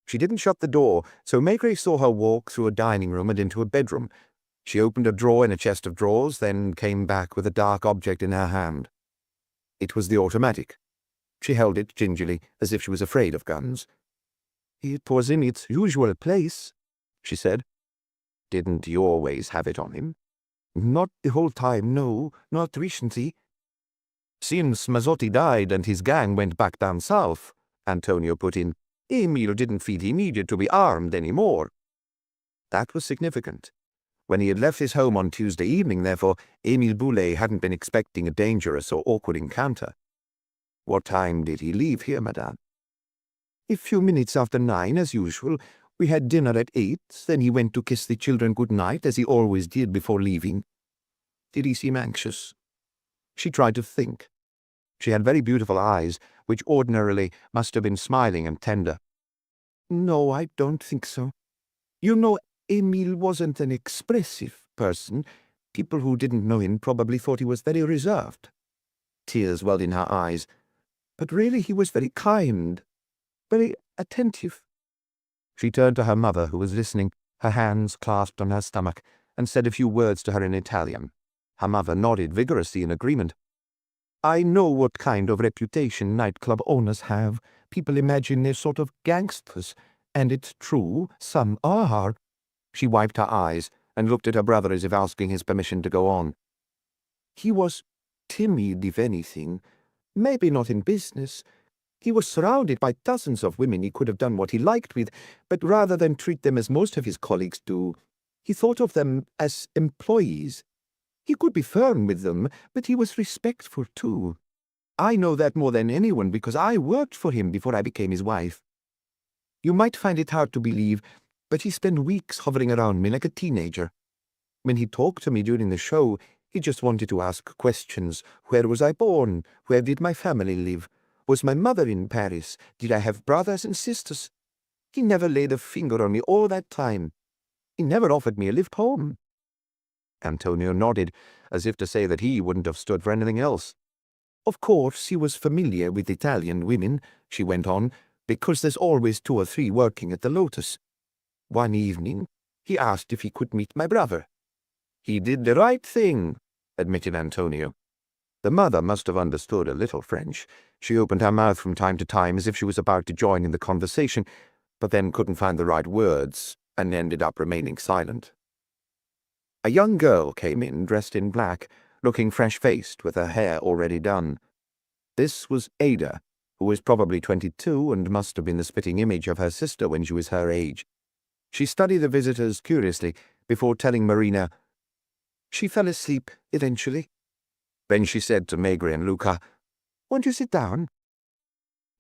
She didn't shut the door, so Maigret saw her walk through a dining room and into a bedroom. She opened a drawer in a chest of drawers, then came back with a dark object in her hand. It was the automatic. She held it gingerly, as if she was afraid of guns. "It was in its usual place," she said. "Didn't you always have it on him?" "Not the whole time, no, not recently." "Since Mazzotti died and his gang went back down south," Antonio put in, "Émile didn't feel he needed to be armed any more." That was significant. When he had left his home on Tuesday evening, therefore, Émile Boulay hadn't been expecting a dangerous or awkward encounter. "What time did he leave here, madame?" "A few minutes after 9, as usual. We had dinner at 8, then he went to kiss the children good night, as he always did before leaving." "Did he seem anxious?" She tried to think. She had very beautiful eyes, which ordinarily must have been smiling and tender. "No, I don't think so. You know, Émile wasn't an expressive person. People who didn't know him probably thought he was very reserved." Tears welled in her eyes. "But really he was very kind, very attentive." She turned to her mother, who was listening, her hands clasped on her stomach, and said a few words to her in Italian. Her mother nodded vigorously in agreement. "I know what kind of reputation nightclub owners have. People imagine they're sort of gangsters, and it's true, some are." She wiped her eyes and looked at her brother as if asking his permission to go on. "He was timid, if anything. Maybe not in business. He was surrounded by dozens of women he could have done what he liked with, but rather than treat them as most of his colleagues do, he thought of them as employees. He could be firm with them, but he was respectful too. I know that more than anyone because I worked for him before I became his wife. You might find it hard to believe, but he spent weeks hovering around me like a teenager. When he talked to me during the show, he just wanted to ask questions. Where was I born? Where did my family live? Was my mother in Paris? Did I have brothers and sisters? He never laid a finger on me all that time. He never offered me a lift home." Antonio nodded, as if to say that he wouldn't have stood for anything else. "Of course he was familiar with Italian women," she went on, "because there's always 2 or 3 working at the Lotus. One evening, he asked if he could meet my brother." "He did the right thing," admitted Antonio. The mother must have understood a little French. She opened her mouth from time to time as if she was about to join in the conversation, but then couldn't find the right words and ended up remaining silent. A young girl came in, dressed in black, looking fresh-faced with her hair already done. This was Ada, who was probably 22 and must have been the spitting image of her sister when she was her age. She studied the visitors curiously before telling Marina, "She fell asleep eventually." Then she said to Maigret and Luca, "Won't you sit down?"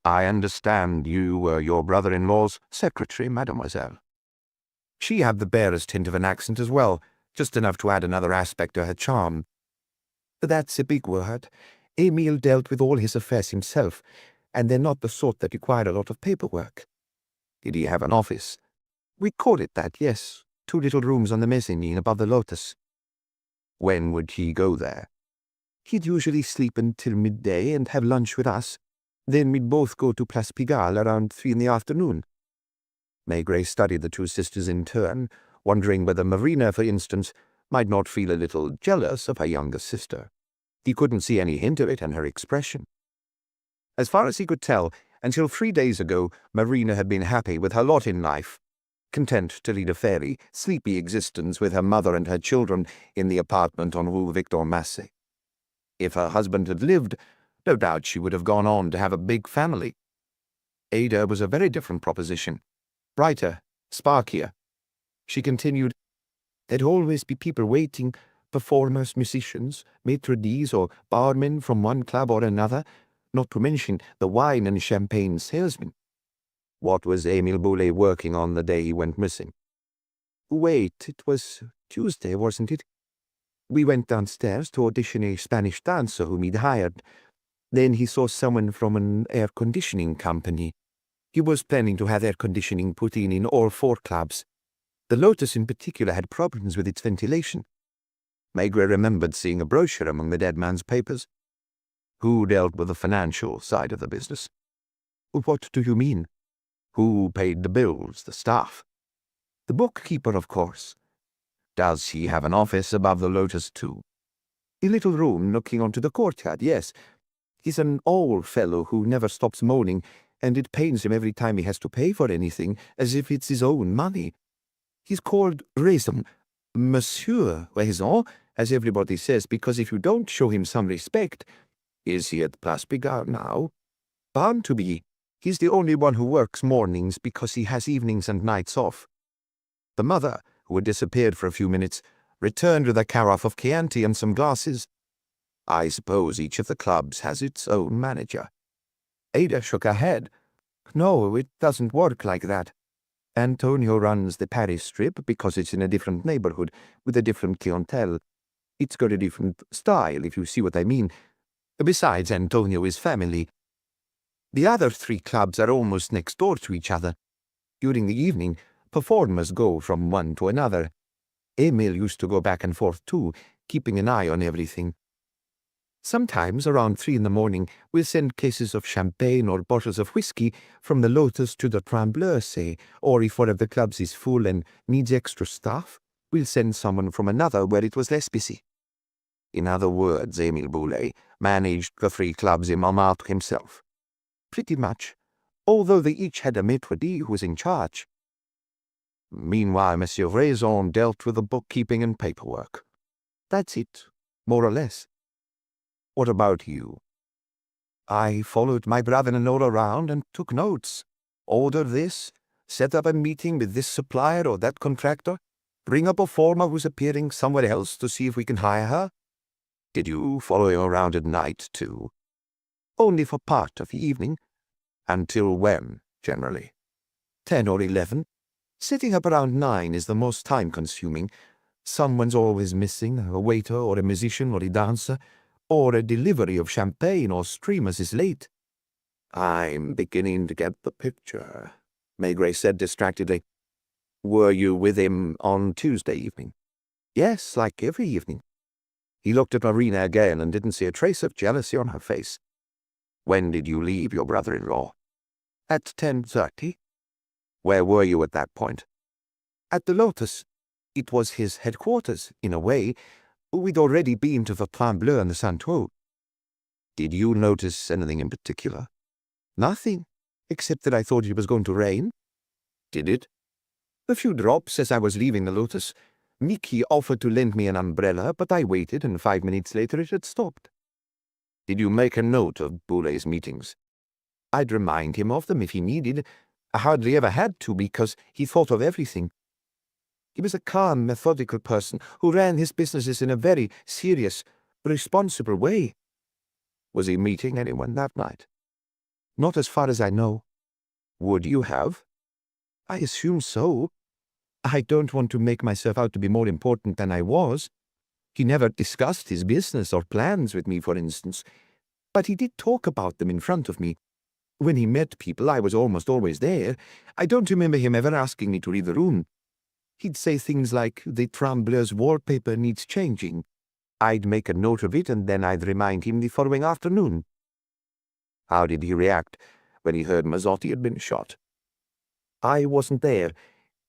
"I understand you were your brother-in-law's secretary, mademoiselle." She had the barest hint of an accent as well, just enough to add another aspect to her charm. That's a big word. Emile dealt with all his affairs himself, and they're not the sort that require a lot of paperwork. Did he have an office? We call it that, yes. 2 little rooms on the mezzanine above the Lotus. When would he go there? He'd usually sleep until midday and have lunch with us. Then we'd both go to Place Pigalle around 3 in the afternoon. Maigret studied the two sisters in turn, wondering whether Marina, for instance, might not feel a little jealous of her younger sister. He couldn't see any hint of it in her expression. As far as he could tell, until 3 days ago, Marina had been happy with her lot in life, content to lead a fairly sleepy existence with her mother and her children in the apartment on Rue Victor Massé. If her husband had lived, no doubt she would have gone on to have a big family. Ada was a very different proposition. Brighter, sparkier. She continued, There'd always be people waiting, performers, musicians, maitre d's or barmen from one club or another, not to mention the wine and champagne salesmen. What was Emile Boulet working on the day he went missing? Wait, it was Tuesday, wasn't it? We went downstairs to audition a Spanish dancer whom he'd hired. Then he saw someone from an air-conditioning company. He was planning to have air conditioning put in all 4 clubs. The Lotus in particular had problems with its ventilation. Maigret remembered seeing a brochure among the dead man's papers. Who dealt with the financial side of the business? What do you mean? Who paid the bills, the staff? The bookkeeper, of course. Does he have an office above the Lotus too? A little room looking onto the courtyard, yes. He's an old fellow who never stops moaning, and it pains him every time he has to pay for anything, as if it's his own money. He's called Raison, Monsieur Raison, as everybody says, because if you don't show him some respect— Is he at Place Pigalle now? Bound to be. He's the only one who works mornings because he has evenings and nights off. The mother, who had disappeared for a few minutes, returned with a carafe of Chianti and some glasses. I suppose each of the clubs has its own manager. Ada shook her head. No, it doesn't work like that. Antonio runs the Paris strip because it's in a different neighborhood with a different clientele. It's got a different style, if you see what I mean. Besides, Antonio is family. The other 3 clubs are almost next door to each other. During the evening, performers go from one to another. Emile used to go back and forth too, keeping an eye on everything. Sometimes, around 3 in the morning, we'll send cases of champagne or bottles of whiskey from the Lotus to the Trembleur, say, or if one of the clubs is full and needs extra staff, we'll send someone from another where it was less busy. In other words, Emile Boulet managed the 3 clubs in Montmartre himself. Pretty much, although they each had a maitre d' who was in charge. Meanwhile, Monsieur Raison dealt with the bookkeeping and paperwork. That's it, more or less. What about you? I followed my brother-in-law around and took notes. Order this, set up a meeting with this supplier or that contractor, bring up a performer who's appearing somewhere else to see if we can hire her. Did you follow him around at night, too? Only for part of the evening. Until when, generally? 10 or 11. Setting up around 9 is the most time-consuming. Someone's always missing, a waiter or a musician or a dancer, or a delivery of champagne or streamers is late. I'm beginning to get the picture, Maigret said distractedly. Were you with him on Tuesday evening? Yes, like every evening. He looked at Marina again and didn't see a trace of jealousy on her face. When did you leave your brother-in-law? At 10:30. Where were you at that point? At the Lotus. It was his headquarters, in a way. We'd already been to the Trembleur and the Saint-Tro. Did you notice anything in particular? Nothing, except that I thought it was going to rain. Did it? A few drops as I was leaving the Lotus. Mickey offered to lend me an umbrella, but I waited, and 5 minutes later it had stopped. Did you make a note of Boulet's meetings? I'd remind him of them if he needed. I hardly ever had to, because he thought of everything. He was a calm, methodical person who ran his businesses in a very serious, responsible way. Was he meeting anyone that night? Not as far as I know. Would you have? I assume so. I don't want to make myself out to be more important than I was. He never discussed his business or plans with me, for instance, but he did talk about them in front of me. When he met people, I was almost always there. I don't remember him ever asking me to read the room. He'd say things like, the Trembleur's wallpaper needs changing. I'd make a note of it, and then I'd remind him the following afternoon. How did he react when he heard Mazzotti had been shot? I wasn't there.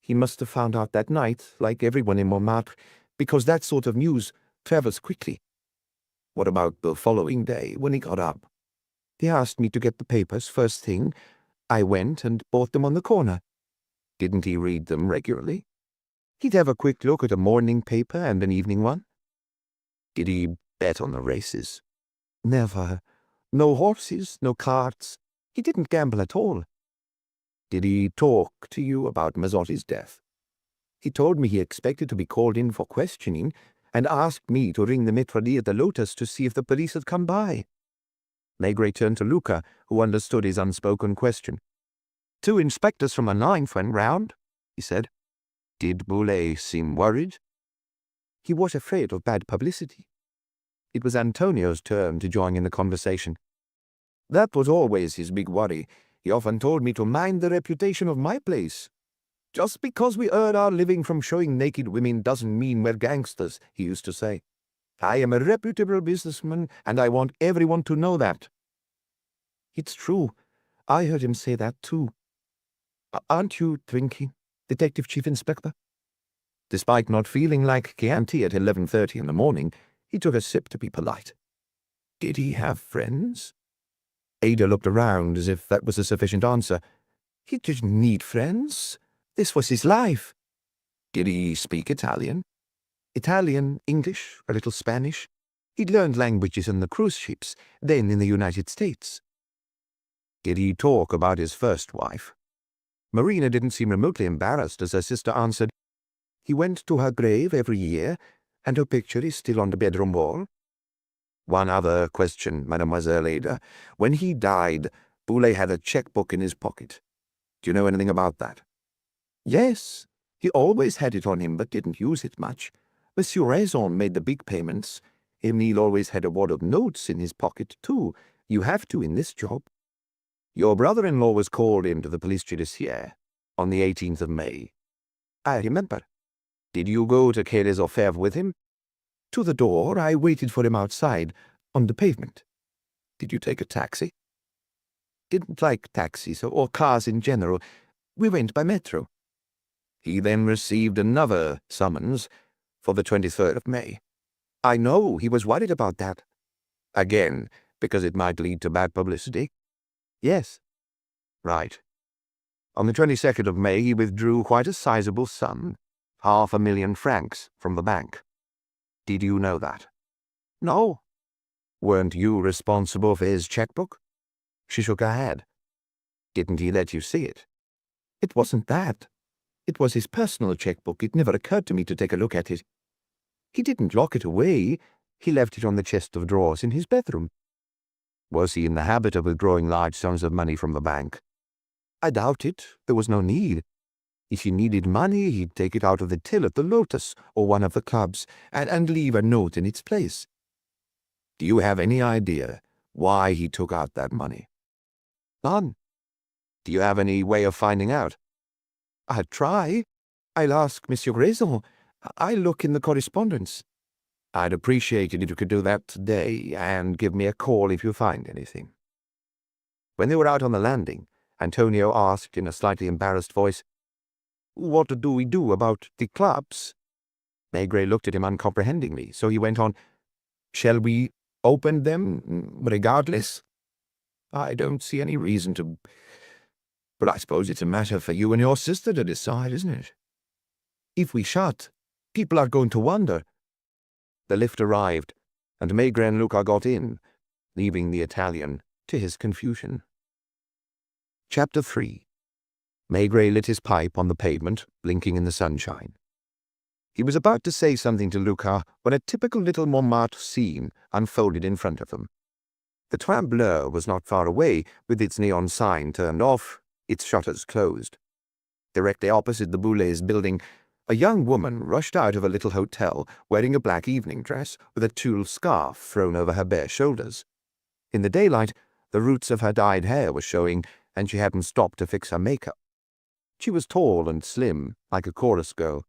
He must have found out that night, like everyone in Montmartre, because that sort of news travels quickly. What about the following day, when he got up? He asked me to get the papers first thing. I went and bought them on the corner. Didn't he read them regularly? He'd have a quick look at a morning paper and an evening one. Did he bet on the races? Never. No horses, no carts. He didn't gamble at all. Did he talk to you about Mazzotti's death? He told me he expected to be called in for questioning and asked me to ring the Maître at the Lotus to see if the police had come by. Maigret turned to Luca, who understood his unspoken question. 2 inspectors from the 9th went round, he said. Did Boulet seem worried? He was afraid of bad publicity. It was Antonio's turn to join in the conversation. That was always his big worry. He often told me to mind the reputation of my place. Just because we earn our living from showing naked women doesn't mean we're gangsters, he used to say. I am a reputable businessman, and I want everyone to know that. It's true. I heard him say that too. Aren't you drinking, Detective Chief Inspector? Despite not feeling like Chianti at 11:30 in the morning, he took a sip to be polite. Did he have friends? Ada looked around as if that was a sufficient answer. He didn't need friends. This was his life. Did he speak Italian? Italian, English, a little Spanish. He'd learned languages in the cruise ships, then in the United States. Did he talk about his first wife? Marina didn't seem remotely embarrassed as her sister answered, He went to her grave every year, and her picture is still on the bedroom wall. One other question, Mademoiselle Ada. When he died, Boulet had a checkbook in his pocket. Do you know anything about that? Yes. He always had it on him, but didn't use it much. Monsieur Raison made the big payments. Emile always had a wad of notes in his pocket, too. You have to in this job. Your brother-in-law was called into the police judiciaire on the 18th of May. I remember. Did you go to Quai des Orfèvres with him? To the door. I waited for him outside, on the pavement. Did you take a taxi? Didn't like taxis or cars in general. We went by metro. He then received another summons for the 23rd of May. I know. He was worried about that. Again, because it might lead to bad publicity? Yes. Right. On the 22nd of May, he withdrew quite a sizable sum, 500,000 francs, from the bank. Did you know that? No. Weren't you responsible for his checkbook? She shook her head. Didn't he let you see it? It wasn't that. It was his personal checkbook. It never occurred to me to take a look at it. He didn't lock it away. He left it on the chest of drawers in his bedroom. Was he in the habit of withdrawing large sums of money from the bank? I doubt it. There was no need. If he needed money, he'd take it out of the till at the Lotus or one of the clubs and leave a note in its place. Do you have any idea why he took out that money? None. Do you have any way of finding out? I'll try. I'll ask Monsieur Raison. I'll look in the correspondence. I'd appreciate it if you could do that today, and give me a call if you find anything. When they were out on the landing, Antonio asked in a slightly embarrassed voice, What do we do about the clubs? Maigret looked at him uncomprehendingly, so he went on, Shall we open them regardless? I don't see any reason to, but I suppose it's a matter for you and your sister to decide, isn't it? If we shut, people are going to wonder. The lift arrived, and Maigret and Luca got in, leaving the Italian to his confusion. Chapter 3. Maigret lit his pipe on the pavement, blinking in the sunshine. He was about to say something to Luca when a typical little Montmartre scene unfolded in front of them. The Trembler was not far away, with its neon sign turned off, its shutters closed. Directly opposite the Boulets' building A young woman rushed out of a little hotel wearing a black evening dress with a tulle scarf thrown over her bare shoulders. In the daylight, the roots of her dyed hair were showing, and she hadn't stopped to fix her makeup. She was tall and slim, like a chorus girl.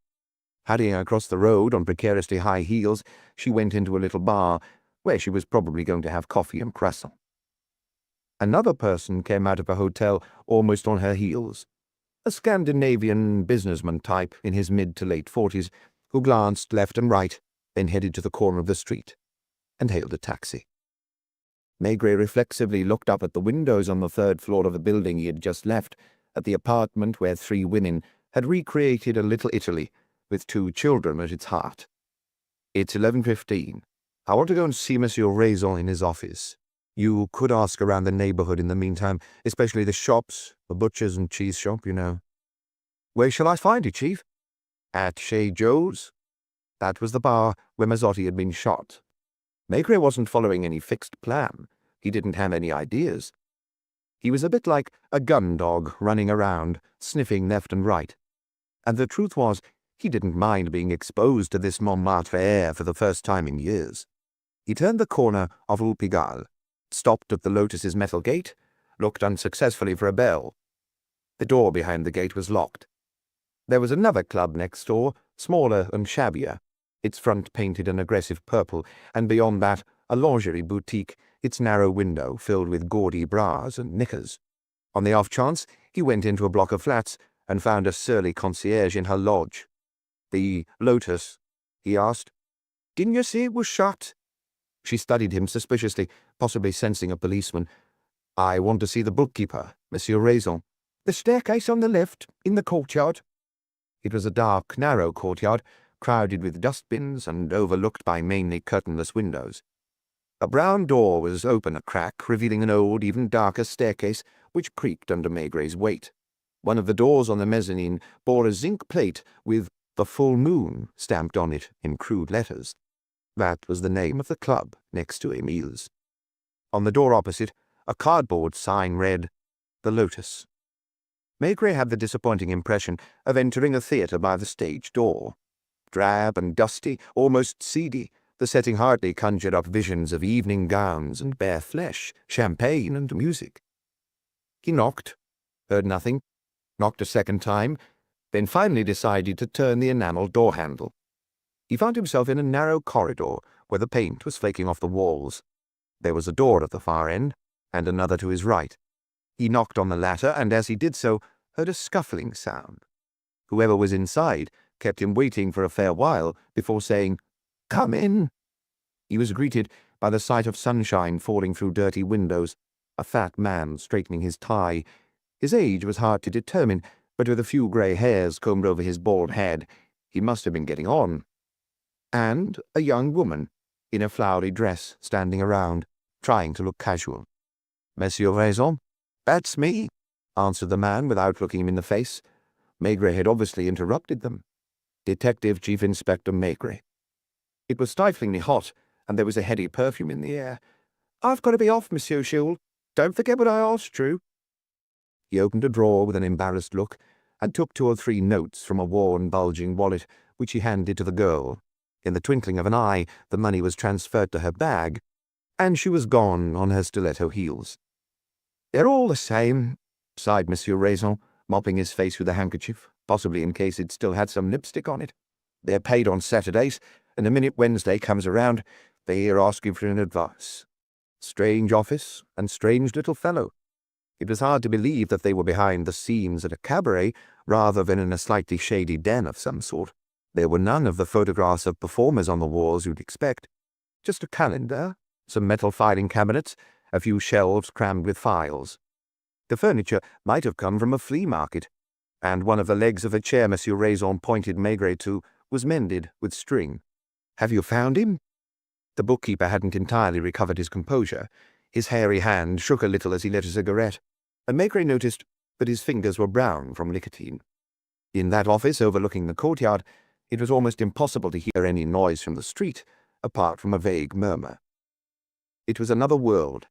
Hurrying across the road on precariously high heels, she went into a little bar, where she was probably going to have coffee and croissant. Another person came out of a hotel almost on her heels. A Scandinavian businessman type in his mid to late 40s, who glanced left and right, then headed to the corner of the street and hailed a taxi. Maigret reflexively looked up at the windows on the third floor of the building he had just left, at the apartment where 3 women had recreated a little Italy with 2 children at its heart. "It's 11:15. I want to go and see Monsieur Raison in his office. You could ask around the neighborhood in the meantime, especially the shops, the butcher's and cheese shop, you know." "Where shall I find you, Chief?" "At Chez Joe's." That was the bar where Mazzotti had been shot. Maigret wasn't following any fixed plan. He didn't have any ideas. He was a bit like a gun dog running around, sniffing left and right. And the truth was, he didn't mind being exposed to this Montmartre air for the first time in years. He turned the corner of Rue Pigalle, stopped at the Lotus's metal gate, looked unsuccessfully for a bell. The door behind the gate was locked. There was another club next door, smaller and shabbier, its front painted an aggressive purple, and beyond that a lingerie boutique, its narrow window filled with gaudy bras and knickers. On the off chance, he went into a block of flats and found a surly concierge in her lodge. "The Lotus?" he asked. "Didn't you see it was shut?" She studied him suspiciously, possibly sensing a policeman. "I want to see the bookkeeper, Monsieur Raison." "The staircase on the left, in the courtyard." It was a dark, narrow courtyard, crowded with dustbins and overlooked by mainly curtainless windows. A brown door was open a crack, revealing an old, even darker staircase, which creaked under Maigret's weight. One of the doors on the mezzanine bore a zinc plate with "The Full Moon" stamped on it in crude letters. That was the name of the club next to Emile's. On the door opposite, a cardboard sign read, "The Lotus." Maigret had the disappointing impression of entering a theatre by the stage door. Drab and dusty, almost seedy, the setting hardly conjured up visions of evening gowns and bare flesh, champagne and music. He knocked, heard nothing, knocked a second time, then finally decided to turn the enamel door handle. He found himself in a narrow corridor where the paint was flaking off the walls. There was a door at the far end, and another to his right. He knocked on the latter, and as he did so, heard a scuffling sound. Whoever was inside kept him waiting for a fair while before saying, "Come in." He was greeted by the sight of sunshine falling through dirty windows, a fat man straightening his tie. His age was hard to determine, but with a few grey hairs combed over his bald head, he must have been getting on. And a young woman, in a flowery dress, standing around, trying to look casual. "Monsieur Raison?" "That's me," answered the man without looking him in the face. Maigret had obviously interrupted them. Detective Chief Inspector Maigret. It was stiflingly hot, and there was a heady perfume in the air. "I've got to be off, Monsieur Jules. Don't forget what I asked you." He opened a drawer with an embarrassed look, and took 2 or 3 notes from a worn, bulging wallet, which he handed to the girl. In the twinkling of an eye, the money was transferred to her bag, and she was gone on her stiletto heels. "They're all the same," sighed Monsieur Raison, mopping his face with a handkerchief, possibly in case it still had some lipstick on it. "They're paid on Saturdays, and the minute Wednesday comes around, they're here asking for an advance. Strange office, and strange little fellow. It was hard to believe that they were behind the scenes at a cabaret, rather than in a slightly shady den of some sort. There were none of the photographs of performers on the walls you'd expect. Just a calendar, some metal filing cabinets, a few shelves crammed with files. The furniture might have come from a flea market, and one of the legs of a chair Monsieur Raison pointed Maigret to was mended with string. "Have you found him?" The bookkeeper hadn't entirely recovered his composure. His hairy hand shook a little as he lit a cigarette, and Maigret noticed that his fingers were brown from nicotine. In that office overlooking the courtyard, it was almost impossible to hear any noise from the street, apart from a vague murmur. It was another world.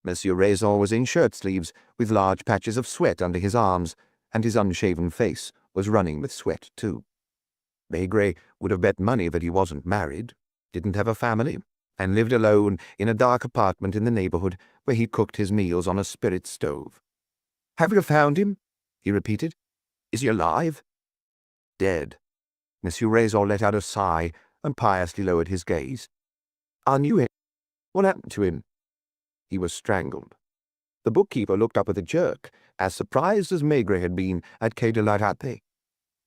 Monsieur Raison was in shirt-sleeves, with large patches of sweat under his arms, and his unshaven face was running with sweat too. Maigret would have bet money that he wasn't married, didn't have a family, and lived alone in a dark apartment in the neighborhood where he cooked his meals on a spirit stove. Have you found him? He repeated. Is he alive? Dead. Monsieur Raison let out a sigh and piously lowered his gaze. I knew it. What happened to him? He was strangled. The bookkeeper looked up with a jerk, as surprised as Maigret had been at Quai de la Râpée.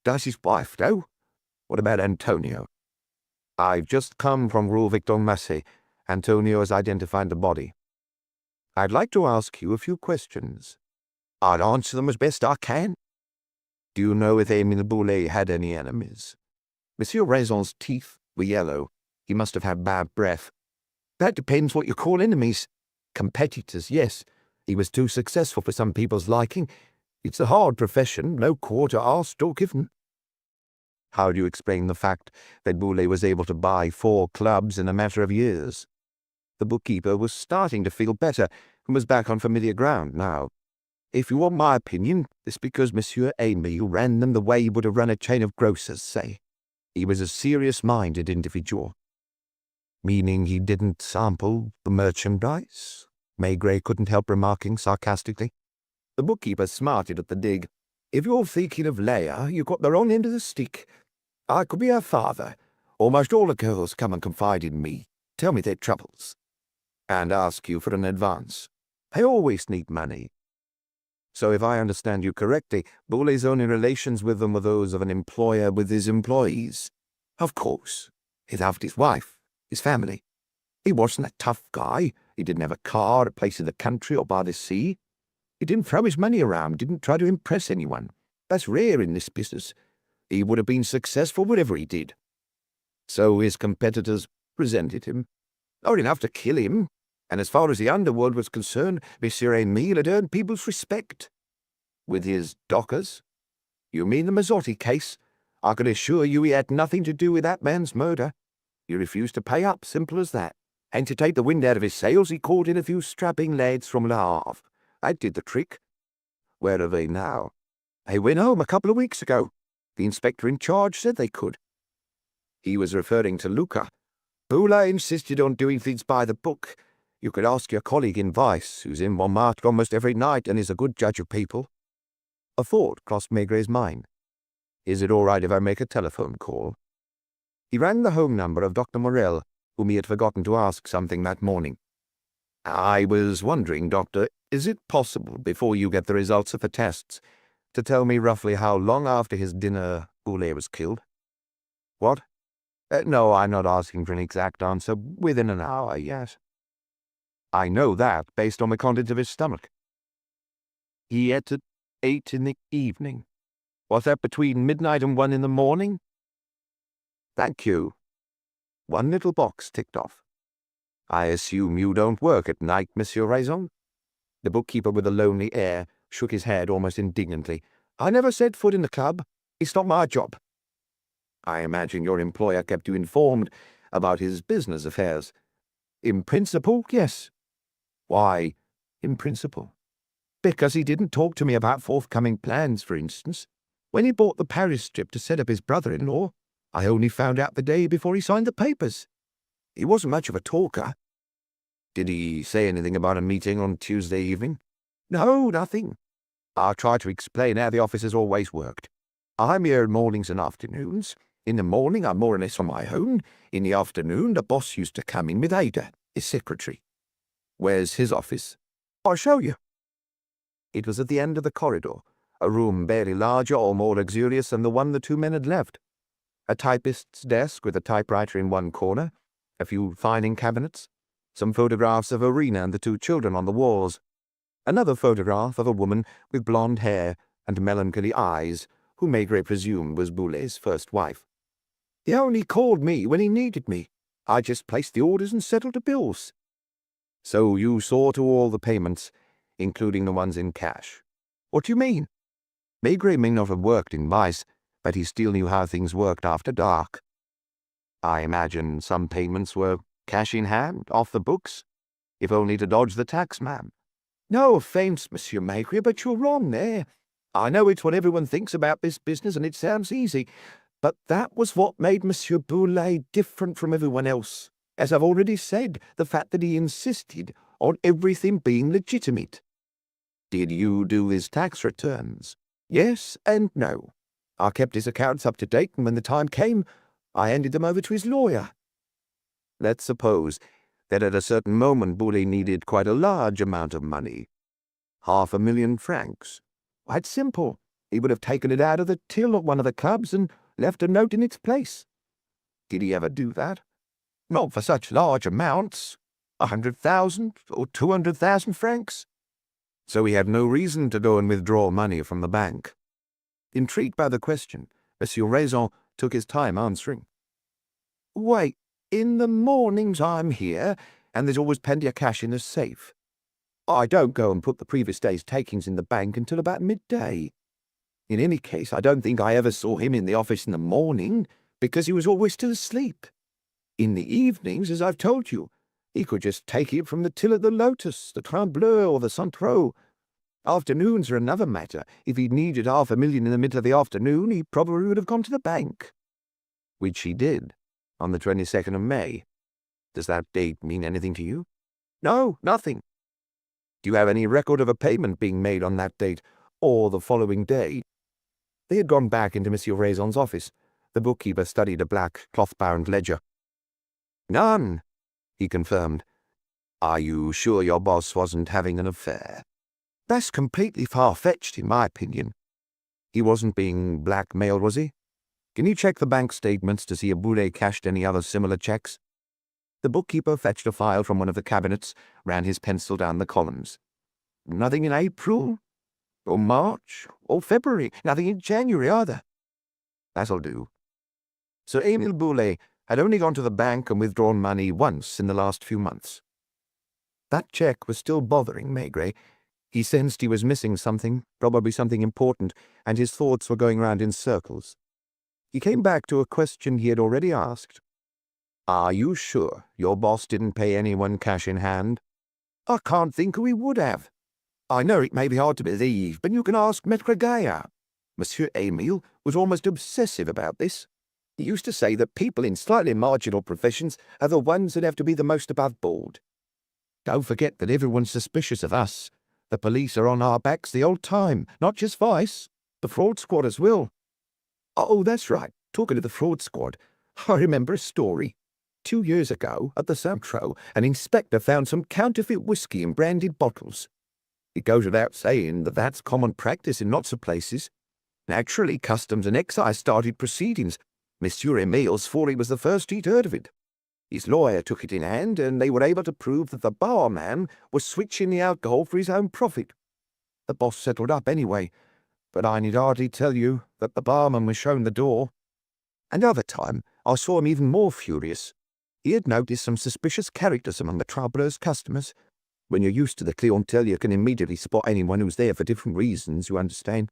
Does his wife know? What about Antonio? I've just come from Rue Victor Massé. Antonio has identified the body. I'd like to ask you a few questions. I'll answer them as best I can. Do you know if Émile Boulet had any enemies? Monsieur Raison's teeth were yellow. He must have had bad breath. That depends what you call enemies. Competitors, yes. He was too successful for some people's liking. It's a hard profession, no quarter asked or given. How do you explain the fact that Boulet was able to buy 4 clubs in a matter of years? The bookkeeper was starting to feel better and was back on familiar ground now. If you want my opinion, it's because Monsieur Émile ran them the way he would have run a chain of grocers, say. He was a serious-minded individual. Meaning he didn't sample the merchandise? Maigret couldn't help remarking sarcastically. The bookkeeper smarted at the dig. If you're thinking of Leah, you've got the wrong end of the stick. I could be her father. Almost all the girls come and confide in me, tell me their troubles, and ask you for an advance. They always need money. So if I understand you correctly, Boulet's only relations with them were those of an employer with his employees. Of course. He loved his wife, his family. He wasn't a tough guy. He didn't have a car, a place in the country or by the sea. He didn't throw his money around, didn't try to impress anyone. That's rare in this business. He would have been successful whatever he did. So his competitors resented him? Not enough to kill him. And as far as the underworld was concerned, Monsieur Émile had earned people's respect. With his dockers? You mean the Mazzotti case? I can assure you he had nothing to do with that man's murder. He refused to pay up, simple as that. And to take the wind out of his sails, he called in a few strapping lads from Le Havre. That did the trick. Where are they now? They went home a couple of weeks ago. The inspector in charge said they could. He was referring to Lucas. Boulet insisted on doing things by the book. You could ask your colleague in Vice, who's in Montmartre almost every night and is a good judge of people. A thought crossed Maigret's mind. Is it all right if I make a telephone call? He rang the home number of Dr. Morel, whom he had forgotten to ask something that morning. I was wondering, Doctor, is it possible, before you get the results of the tests, to tell me roughly how long after his dinner Boulet was killed? What? No, I'm not asking for an exact answer. Within an hour, yes. I know that based on the contents of his stomach. He ate at 8 in the evening. Was that between midnight and 1 in the morning? Thank you. One little box ticked off. I assume you don't work at night, Monsieur Raison? The bookkeeper, with a lonely air, shook his head almost indignantly. I never set foot in the club. It's not my job. I imagine your employer kept you informed about his business affairs. In principle, yes. Why, in principle? Because he didn't talk to me about forthcoming plans, for instance. When he bought the Paris strip to set up his brother-in-law, I only found out the day before he signed the papers. He wasn't much of a talker. Did he say anything about a meeting on Tuesday evening? No, nothing. I tried to explain how the office has always worked. I'm here mornings and afternoons. In the morning, I'm more or less on my own. In the afternoon, the boss used to come in with Ada, his secretary. Where's his office? I'll show you. It was at the end of the corridor, a room barely larger or more luxurious than the one the 2 men had left. A typist's desk with a typewriter in one corner, a few filing cabinets, some photographs of Irina and the 2 children on the walls, another photograph of a woman with blonde hair and melancholy eyes, who Maigret presumed was Boulet's first wife. He only called me when he needed me. I just placed the orders and settled the bills. So you saw to all the payments, including the ones in cash. What do you mean? Maigret may not have worked in Vice, but he still knew how things worked after dark. I imagine some payments were cash in hand, off the books, if only to dodge the taxman. No offence, Monsieur Maigret, but you're wrong there. I know it's what everyone thinks about this business, and it sounds easy, But that was what made Monsieur Boulay different from everyone else. As I've already said, the fact that he insisted on everything being legitimate. Did you do his tax returns? Yes and no. I kept his accounts up to date, and when the time came, I handed them over to his lawyer. Let's suppose that at a certain moment Boulay needed quite a large amount of money. 500,000 francs. Quite simple. He would have taken it out of the till at one of the clubs and left a note in its place. Did he ever do that? Not for such large amounts. 100,000 or 200,000 francs. So he had no reason to go and withdraw money from the bank. Intrigued by the question, Monsieur Raison took his time answering. Wait, in the mornings I'm here, and there's always plenty of cash in the safe. I don't go and put the previous day's takings in the bank until about midday. In any case, I don't think I ever saw him in the office in the morning, because he was always still asleep. In the evenings, as I've told you, he could just take it from the till at the Lotus, the Trembleur, or the Centraux. Afternoons are another matter. If he'd needed 500,000 in the middle of the afternoon, he probably would have gone to the bank. Which he did, on the 22nd of May. Does that date mean anything to you? No, nothing. Do you have any record of a payment being made on that date, or the following day? They had gone back into Monsieur Raison's office. The bookkeeper studied a black, cloth-bound ledger. None, he confirmed. Are you sure your boss wasn't having an affair? That's completely far-fetched, in my opinion. He wasn't being blackmailed, was he? Can you check the bank statements to see if Boulay cashed any other similar checks? The bookkeeper fetched a file from one of the cabinets, ran his pencil down the columns. Nothing in April, or March, or February. Nothing in January either. That'll do. So Emile Boulay had only gone to the bank and withdrawn money once in the last few months. That check was still bothering Maigret. He sensed he was missing something, probably something important, and his thoughts were going round in circles. He came back to a question he had already asked. Are you sure your boss didn't pay anyone cash in hand? I can't think who he would have. I know it may be hard to believe, but you can ask Maître Gaillard. Monsieur Emile was almost obsessive about this. He used to say that people in slightly marginal professions are the ones that have to be the most above board. Don't forget that everyone's suspicious of us. The police are on our backs the whole time, not just Vice. The fraud squad as well. Oh, that's right. Talking of the fraud squad, I remember a story. 2 years ago, at the Centraux, an inspector found some counterfeit whiskey in branded bottles. It goes without saying that that's common practice in lots of places. Naturally, Customs and Excise started proceedings. Monsieur Emile swore he was the first he'd heard of it. His lawyer took it in hand, and they were able to prove that the barman was switching the alcohol for his own profit. The boss settled up anyway, but I need hardly tell you that the barman was shown the door. Another time, I saw him even more furious. He had noticed some suspicious characters among the Trembleur's customers. When you're used to the clientele, you can immediately spot anyone who's there for different reasons, you understand.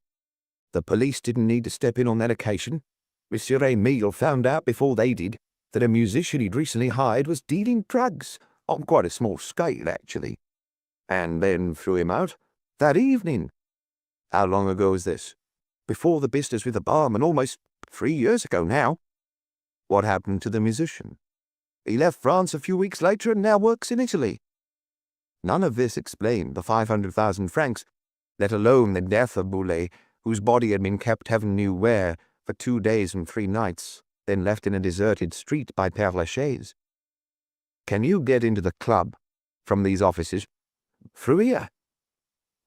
The police didn't need to step in on that occasion. Monsieur Emile found out before they did that a musician he'd recently hired was dealing drugs, on quite a small scale, actually. And then threw him out that evening. How long ago was this? Before the business with the barman, almost 3 years ago now. What happened to the musician? He left France a few weeks later and now works in Italy. None of this explained the 500,000 francs, let alone the death of Boulay, whose body had been kept heaven knew where for 2 days and 3 nights, then left in a deserted street by Père Lachaise. Can you get into the club from these offices? Through here.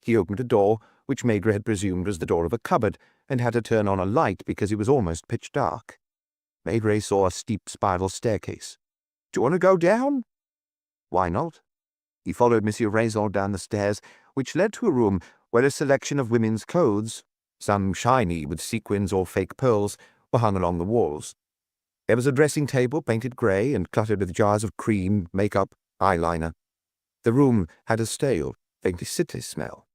He opened a door, which Maigret had presumed was the door of a cupboard, and had to turn on a light because it was almost pitch dark. Maigret saw a steep spiral staircase. Do you want to go down? Why not? He followed Monsieur Raison down the stairs, which led to a room where a selection of women's clothes, some shiny with sequins or fake pearls, were hung along the walls. There was a dressing table painted grey and cluttered with jars of cream, makeup, eyeliner. The room had a stale, faintly citrus smell.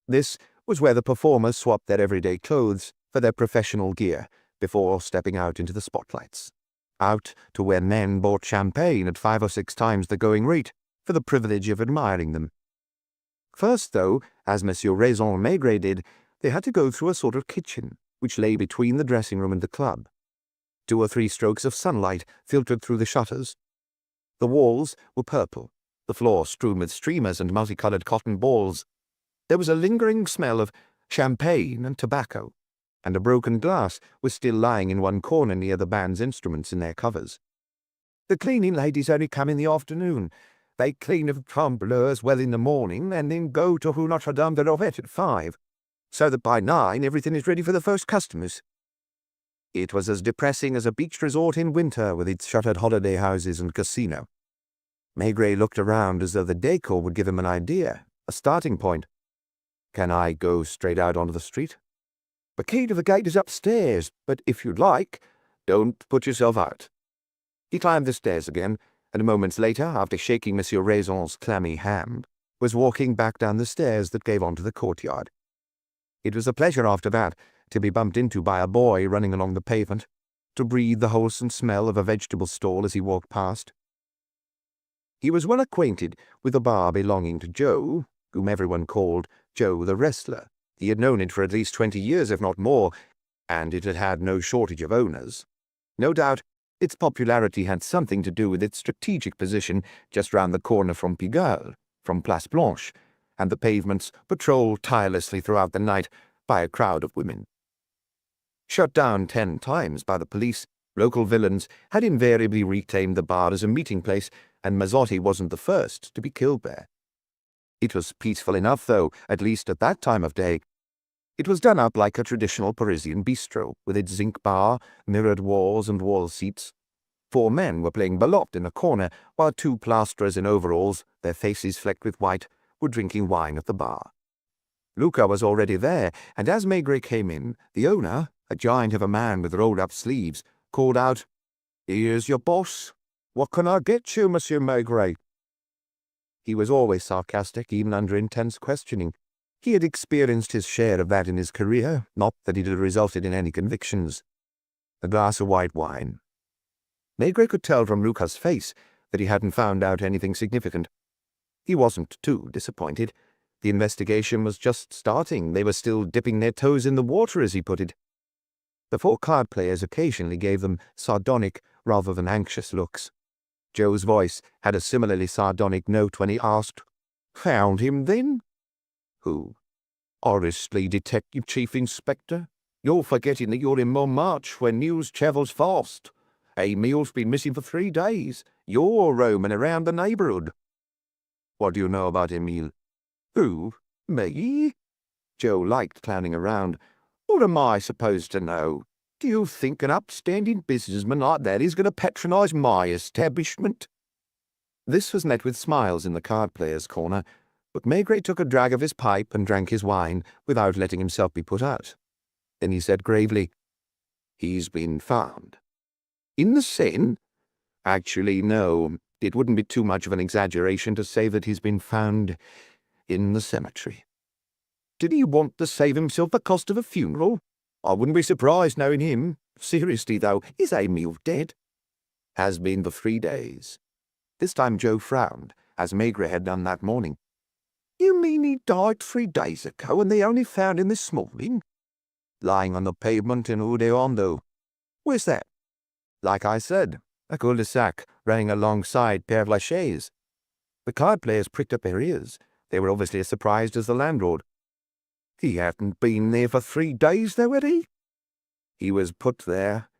This was where the performers swapped their everyday clothes for their professional gear before stepping out into the spotlights. Out to where men bought champagne at 5 or 6 times the going rate for the privilege of admiring them. First, though, as Monsieur Raison and Maigret did, they had to go through a sort of kitchen, which lay between the dressing room and the club. 2 or 3 strokes of sunlight filtered through the shutters. The walls were purple, the floor strewn with streamers and multicolored cotton balls. There was a lingering smell of champagne and tobacco, and a broken glass was still lying in one corner near the band's instruments in their covers. The cleaning ladies only come in the afternoon. They clean of trombleurs well in the morning, and then go to Rue Notre Dame de Lorette at 5, so that by 9 everything is ready for the first customers. It was as depressing as a beach resort in winter with its shuttered holiday houses and casino. Maigret looked around as though the decor would give him an idea, a starting point. Can I go straight out onto the street? The key to the gate is upstairs, but if you'd like, don't put yourself out. He climbed the stairs again, and moments later, after shaking Monsieur Raison's clammy hand, was walking back down the stairs that gave onto the courtyard. It was a pleasure after that to be bumped into by a boy running along the pavement, to breathe the wholesome smell of a vegetable stall as he walked past. He was well acquainted with a bar belonging to Joe, whom everyone called Joe the Wrestler. He had known it for at least 20 years, if not more, and it had had no shortage of owners. No doubt its popularity had something to do with its strategic position just round the corner from Pigalle, from Place Blanche, and the pavements patrolled tirelessly throughout the night by a crowd of women. Shut down 10 times by the police, local villains had invariably reclaimed the bar as a meeting place, and Mazzotti wasn't the first to be killed there. It was peaceful enough, though, at least at that time of day. It was done up like a traditional Parisian bistro, with its zinc bar, mirrored walls and wall seats. 4 men were playing belote in a corner, while 2 plasterers in overalls, their faces flecked with white, were drinking wine at the bar. Luca was already there, and as Maigret came in, the owner, a giant of a man with rolled-up sleeves, called out, "Here's your boss. What can I get you, Monsieur Maigret?" He was always sarcastic, even under intense questioning. He had experienced his share of that in his career, not that it had resulted in any convictions. A glass of white wine. Maigret could tell from Luca's face that he hadn't found out anything significant. He wasn't too disappointed. The investigation was just starting. They were still dipping their toes in the water, as he put it. The 4 card players occasionally gave them sardonic rather than anxious looks. Joe's voice had a similarly sardonic note when he asked, "Found him, then?" "Who?" "Honestly, Detective Chief Inspector, you're forgetting that you're in Montmartre where news travels fast. Emil's been missing for 3 days. You're roaming around the neighborhood." "What do you know about Emile?" "Who? Me?" Joe liked clowning around. "What am I supposed to know? Do you think an upstanding businessman like that is going to patronize my establishment?" This was met with smiles in the card players' corner, but Maigret took a drag of his pipe and drank his wine without letting himself be put out. Then he said gravely, "He's been found." "In the Seine?" "Actually, no. It wouldn't be too much of an exaggeration to say that he's been found in the cemetery." "Did he want to save himself the cost of a funeral? I wouldn't be surprised knowing him. Seriously, though, is Emile dead?" "Has been for 3 days. This time Joe frowned, as Maigret had done that morning. "You mean he died 3 days ago and they only found him this morning?" "Lying on the pavement in Rue des Rondeaux." "Where's that?" "Like I said, a cul-de-sac running alongside Père Lachaise." The card players pricked up their ears. They were obviously as surprised as the landlord. "He hadn't been there for 3 days, though, had he?" "He was put there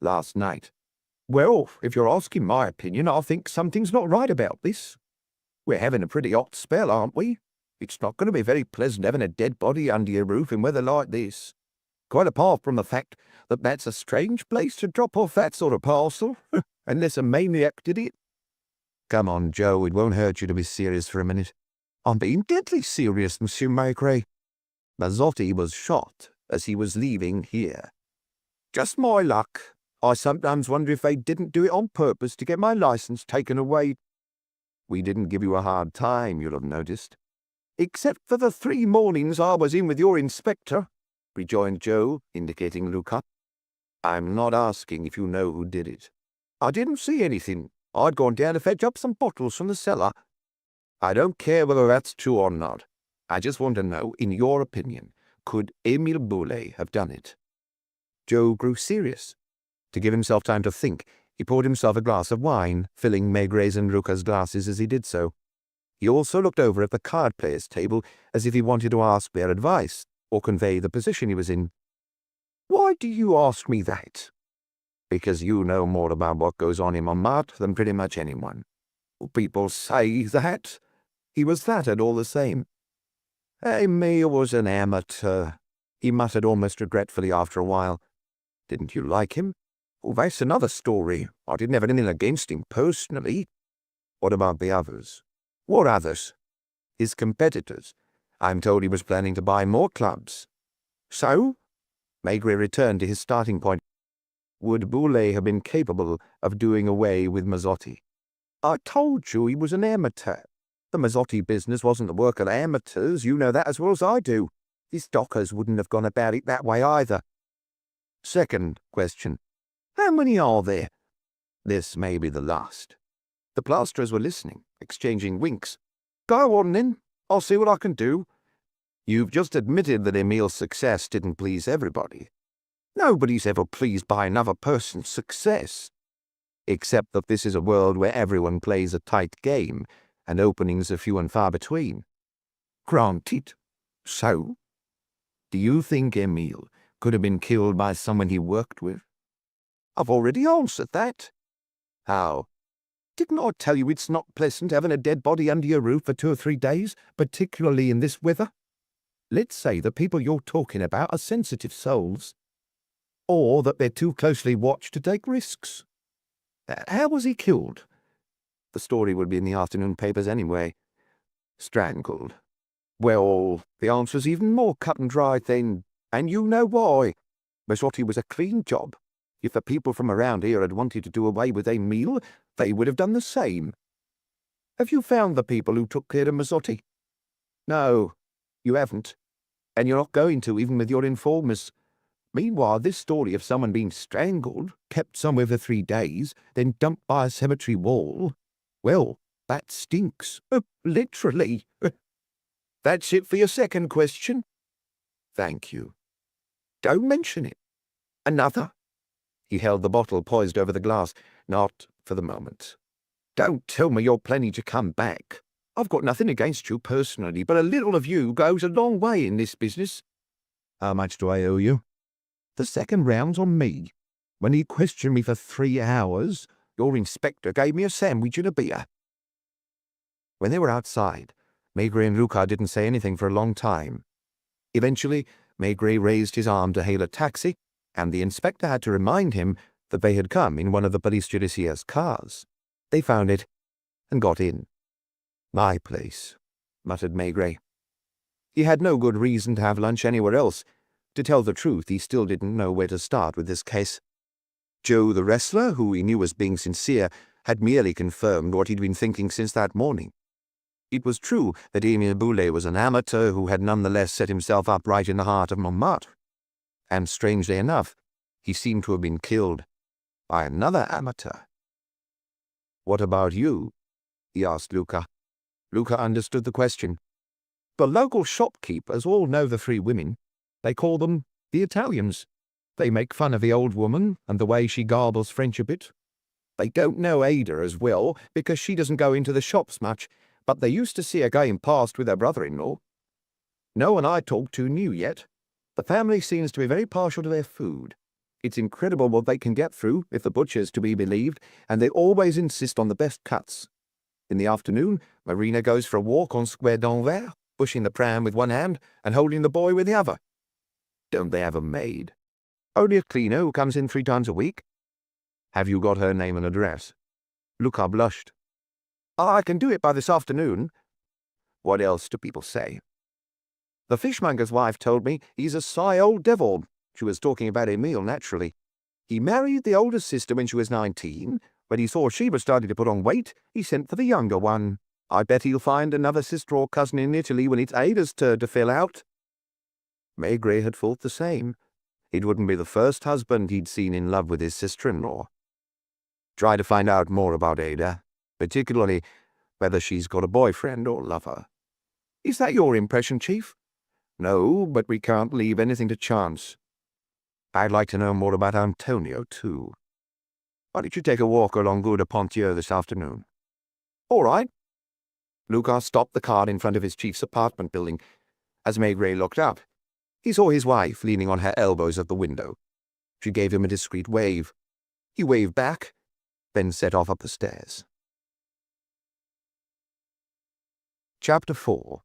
last night." "Well, if you're asking my opinion, I think something's not right about this. We're having a pretty hot spell, aren't we? It's not going to be very pleasant having a dead body under your roof in weather like this. Quite apart from the fact that that's a strange place to drop off that sort of parcel, unless a maniac did it." "Come on, Joe, it won't hurt you to be serious for a minute." "I'm being deadly serious, Monsieur Maigret. Mazzotti was shot as he was leaving here." "Just my luck. I sometimes wonder if they didn't do it on purpose to get my license taken away." "We didn't give you a hard time, you'll have noticed." "Except for the 3 mornings I was in with your inspector," rejoined Joe, indicating Luca. "I'm not asking if you know who did it." "I didn't see anything. I'd gone down to fetch up some bottles from the cellar." "I don't care whether that's true or not. I just want to know, in your opinion, could Émile Boulet have done it?" Joe grew serious. To give himself time to think, he poured himself a glass of wine, filling Maigret's and Luca's glasses as he did so. He also looked over at the card players' table as if he wanted to ask their advice or convey the position he was in. Why do you ask me that? Because you know more about what goes on in Montmartre than pretty much anyone. People say that. He was flattered all the same. Emile was an amateur, he muttered almost regretfully after a while. Didn't you like him? Oh, that's another story. I didn't have anything against him personally. What about the others? What others? His competitors. I'm told he was planning to buy more clubs. So? Maigret returned to his starting point. Would Boulay have been capable of doing away with Mazzotti? I told you he was an amateur. The Mazzotti business wasn't the work of amateurs, you know that as well as I do. His dockers wouldn't have gone about it that way either. Second question. How many are there? This may be the last. The plasterers were listening, exchanging winks. Go on then, I'll see what I can do. You've just admitted that Emile's success didn't please everybody. Nobody's ever pleased by another person's success. Except that this is a world where everyone plays a tight game, and openings are few and far between. Granted. So? Do you think Emile could have been killed by someone he worked with? I've already answered that. How? Didn't I tell you it's not pleasant having a dead body under your roof for 2 or 3 days, particularly in this weather? Let's say the people you're talking about are sensitive souls, or that they're too closely watched to take risks. How was he killed? The story would be in the afternoon papers anyway. Strangled. Well, the answer's even more cut and dried then, and you know why. Mazzotti was a clean job. If the people from around here had wanted to do away with Emile, they would have done the same. Have you found the people who took care of Mazzotti? No, you haven't. And you're not going to, even with your informers. Meanwhile, this story of someone being strangled, kept somewhere for 3 days, then dumped by a cemetery wall, well, that stinks. Literally. That's it for your second question. Thank you. Don't mention it. Another? He held the bottle poised over the glass. Not for the moment. Don't tell me you're planning to come back. I've got nothing against you personally, but a little of you goes a long way in this business. How much do I owe you? The second round's on me. When he questioned me for 3 hours, your inspector gave me a sandwich and a beer. When they were outside, Maigret and Luca didn't say anything for a long time. Eventually, Maigret raised his arm to hail a taxi, and the inspector had to remind him that they had come in one of the police judiciaire's cars. They found it and got in. My place, muttered Maigret. He had no good reason to have lunch anywhere else. To tell the truth, he still didn't know where to start with this case. Joe the wrestler, who he knew was being sincere, had merely confirmed what he'd been thinking since that morning. It was true that Emile Boulay was an amateur who had nonetheless set himself up right in the heart of Montmartre. And strangely enough, he seemed to have been killed by another amateur. "What about you?" he asked Luca. Luca understood the question. The local shopkeepers all know the 3 women. They call them the Italians. They make fun of the old woman and the way she garbles French a bit. They don't know Ada as well because she doesn't go into the shops much, but they used to see her going past with her brother-in-law. No one I talked to knew yet. The family seems to be very partial to their food. It's incredible what they can get through, if the butcher's to be believed, and they always insist on the best cuts. In the afternoon, Marina goes for a walk on Square d'Anvers, pushing the pram with one hand and holding the boy with the other. Don't they have a maid? Only a cleaner who comes in 3 times a week. Have you got her name and address? Luca blushed. I can do it by this afternoon. What else do people say? The fishmonger's wife told me he's a sly old devil. She was talking about Emile, naturally. He married the older sister when she was 19. When he saw she was starting to put on weight, he sent for the younger one. I bet he'll find another sister or cousin in Italy when it's Ada's turn to fill out. Maigret had thought the same. It wouldn't be the first husband he'd seen in love with his sister-in-law. Try to find out more about Ada, particularly whether she's got a boyfriend or lover. Is that your impression, Chief? No, but we can't leave anything to chance. I'd like to know more about Antonio, too. Why don't you take a walk along Rue de Pontier this afternoon?" "All right." Lucas stopped the car in front of his chief's apartment building. As Maigret looked up, he saw his wife leaning on her elbows at the window. She gave him a discreet wave. He waved back, then set off up the stairs. Chapter 4.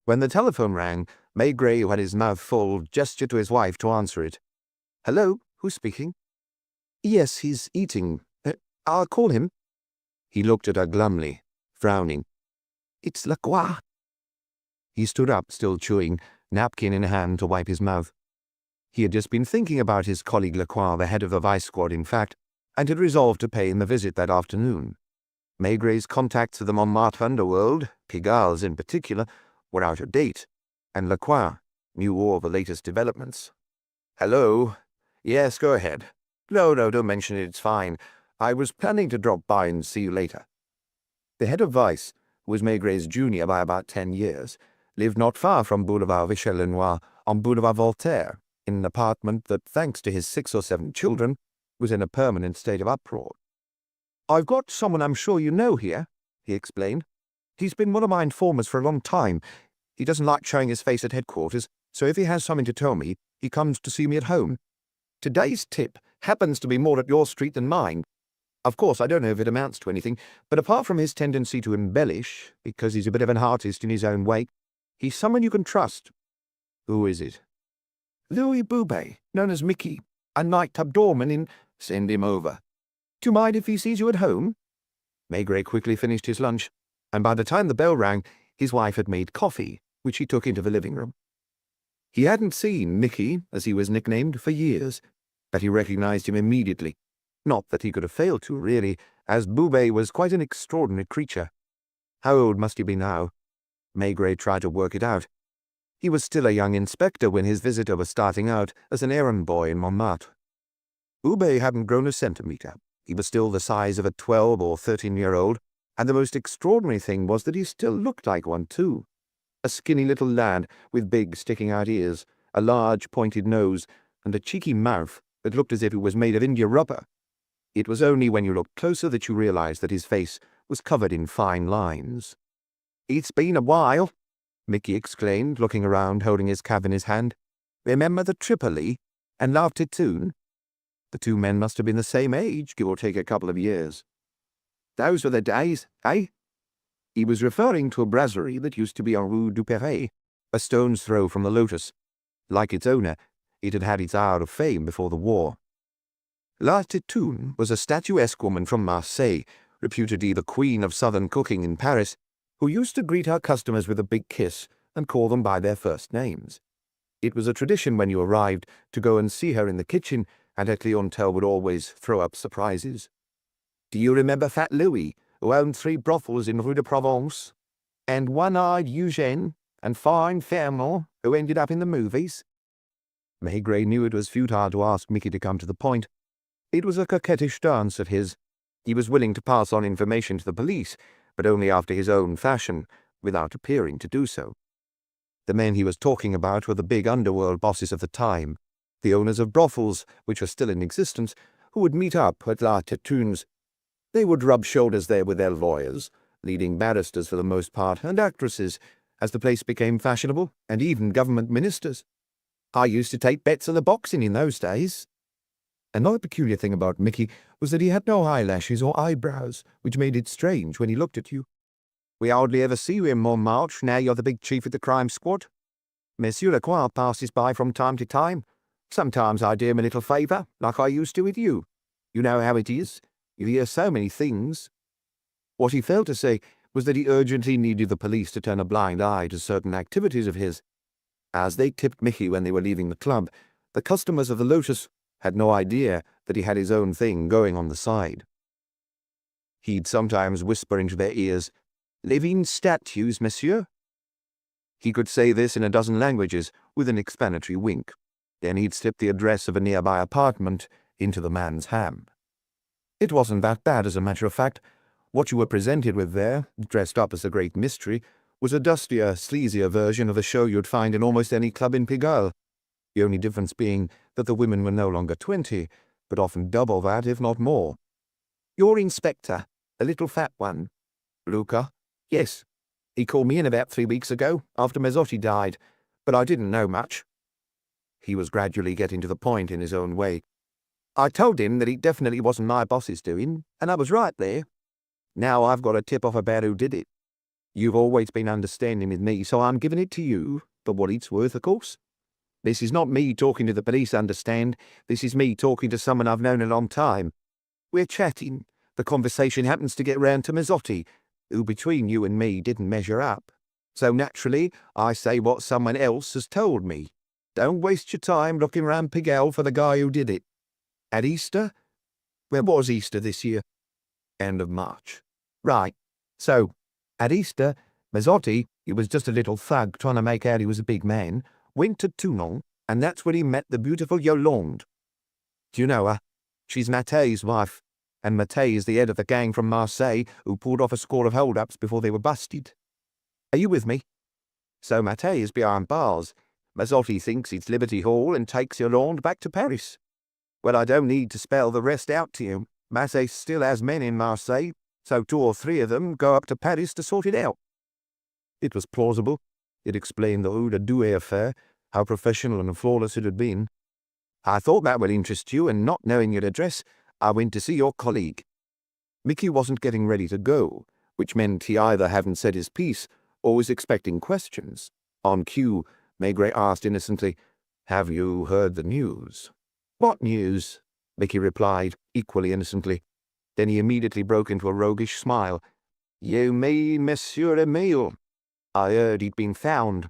When the telephone rang, Maigret, who had his mouth full, gestured to his wife to answer it. "Hello, who's speaking?" "Yes, he's eating. I'll call him." He looked at her glumly, frowning. "It's Lacroix." He stood up, still chewing, napkin in hand to wipe his mouth. He had just been thinking about his colleague Lacroix, the head of the vice squad, in fact, and had resolved to pay him a visit that afternoon. Maigret's contacts with the Montmartre underworld, Pigalle in particular, were out of date, and Lacroix knew all the latest developments. "Hello? Yes, go ahead. No, don't mention it, it's fine. I was planning to drop by and see you later." The head of vice, who was Maigret's junior by about 10 years, lived not far from Boulevard Richelieu on Boulevard Voltaire, in an apartment that, thanks to his 6 or 7 children, was in a permanent state of uproar. "I've got someone I'm sure you know here," he explained. "He's been one of my informers for a long time. He doesn't like showing his face at headquarters, so if he has something to tell me, he comes to see me at home. Today's tip happens to be more at your street than mine. Of course, I don't know if it amounts to anything, but apart from his tendency to embellish, because he's a bit of an artist in his own way, he's someone you can trust." "Who is it?" "Louis Boubet, known as Mickey, a night tub doorman in—" "Send him over." "Do you mind if he sees you at home?" Maigret quickly finished his lunch, and by the time the bell rang, his wife had made coffee, which he took into the living room. He hadn't seen Mickey, as he was nicknamed, for years, but he recognized him immediately. Not that he could have failed to, really, as Boubet was quite an extraordinary creature. How old must he be now? Maigret tried to work it out. He was still a young inspector when his visitor was starting out as an errand boy in Montmartre. Boubet hadn't grown a centimetre. He was still the size of a 12 or 13-year-old, and the most extraordinary thing was that he still looked like one, too. A skinny little lad with big sticking-out ears, a large pointed nose, and a cheeky mouth that looked as if it was made of India rubber. It was only when you looked closer that you realized that his face was covered in fine lines. "It's been a while," Mickey exclaimed, looking around, holding his cap in his hand. "Remember the Tripoli and La Titoune?" The two men must have been the same age, give or take a couple of years. "Those were the days, eh?" He was referring to a brasserie that used to be on Rue du Perret, a stone's throw from the Lotus. Like its owner, it had had its hour of fame before the war. La Titoune was a statuesque woman from Marseille, reputedly the queen of southern cooking in Paris, who used to greet her customers with a big kiss and call them by their first names. It was a tradition when you arrived to go and see her in the kitchen, and her clientele would always throw up surprises. "Do you remember Fat Louis, who owned 3 brothels in Rue de Provence? And One-Eyed Eugène, and Fine Fernand, who ended up in the movies?" Maigret knew it was futile to ask Mickey to come to the point. It was a coquettish dance of his. He was willing to pass on information to the police, but only after his own fashion, without appearing to do so. The men he was talking about were the big underworld bosses of the time, the owners of brothels, which were still in existence, who would meet up at La Titoune's. They would rub shoulders there with their lawyers, leading barristers for the most part, and actresses, as the place became fashionable, and even government ministers. "I used to take bets on the boxing in those days." Another peculiar thing about Mickey was that he had no eyelashes or eyebrows, which made it strange when he looked at you. "We hardly ever see you in Montmartre, now you're the big chief of the crime squad. Monsieur Lacroix passes by from time to time. Sometimes I do him a little favour, like I used to with you. You know how it is. You hear so many things." What he failed to say was that he urgently needed the police to turn a blind eye to certain activities of his. As they tipped Mickey when they were leaving the club, the customers of the Lotus had no idea that he had his own thing going on the side. He'd sometimes whisper into their ears, "Living statues, monsieur." He could say this in a dozen languages with an explanatory wink. Then he'd slip the address of a nearby apartment into the man's hand. It wasn't that bad, as a matter of fact. What you were presented with there, dressed up as a great mystery, was a dustier, sleazier version of the show you'd find in almost any club in Pigalle, the only difference being that the women were no longer 20, but often double that, if not more. Your inspector, the little fat one. Luca? Yes. He called me in about 3 weeks ago, after Mazzotti died, but I didn't know much. He was gradually getting to the point in his own way. I told him that it definitely wasn't my boss's doing, and I was right there. Now I've got a tip-off about who did it. You've always been understanding with me, so I'm giving it to you, for what it's worth, of course. This is not me talking to the police, understand? This is me talking to someone I've known a long time. We're chatting. The conversation happens to get round to Mazzotti, who between you and me didn't measure up. So naturally, I say what someone else has told me. Don't waste your time looking round Pigalle for the guy who did it. At Easter? Where was Easter this year? End of March. Right. So, at Easter, Mazzotti, he was just a little thug trying to make out he was a big man, went to Toulon, and that's where he met the beautiful Yolande. Do you know her? She's Mattei's wife, and Mattei is the head of the gang from Marseille who pulled off a score of hold-ups before they were busted. Are you with me? So Mattei is behind bars. Mazzotti thinks it's Liberty Hall and takes Yolande back to Paris. Well, I don't need to spell the rest out to you. Mattei still has men in Marseille, so 2 or 3 of them go up to Paris to sort it out. It was plausible. It explained the Rue de Douai affair, how professional and flawless it had been. I thought that would interest you, and not knowing your address, I went to see your colleague. Mickey wasn't getting ready to go, which meant he either hadn't said his piece or was expecting questions. On cue, Maigret asked innocently, "Have you heard the news?" "What news?" Mickey replied, equally innocently. Then he immediately broke into a roguish smile. "You mean Monsieur Emile? I heard he'd been found."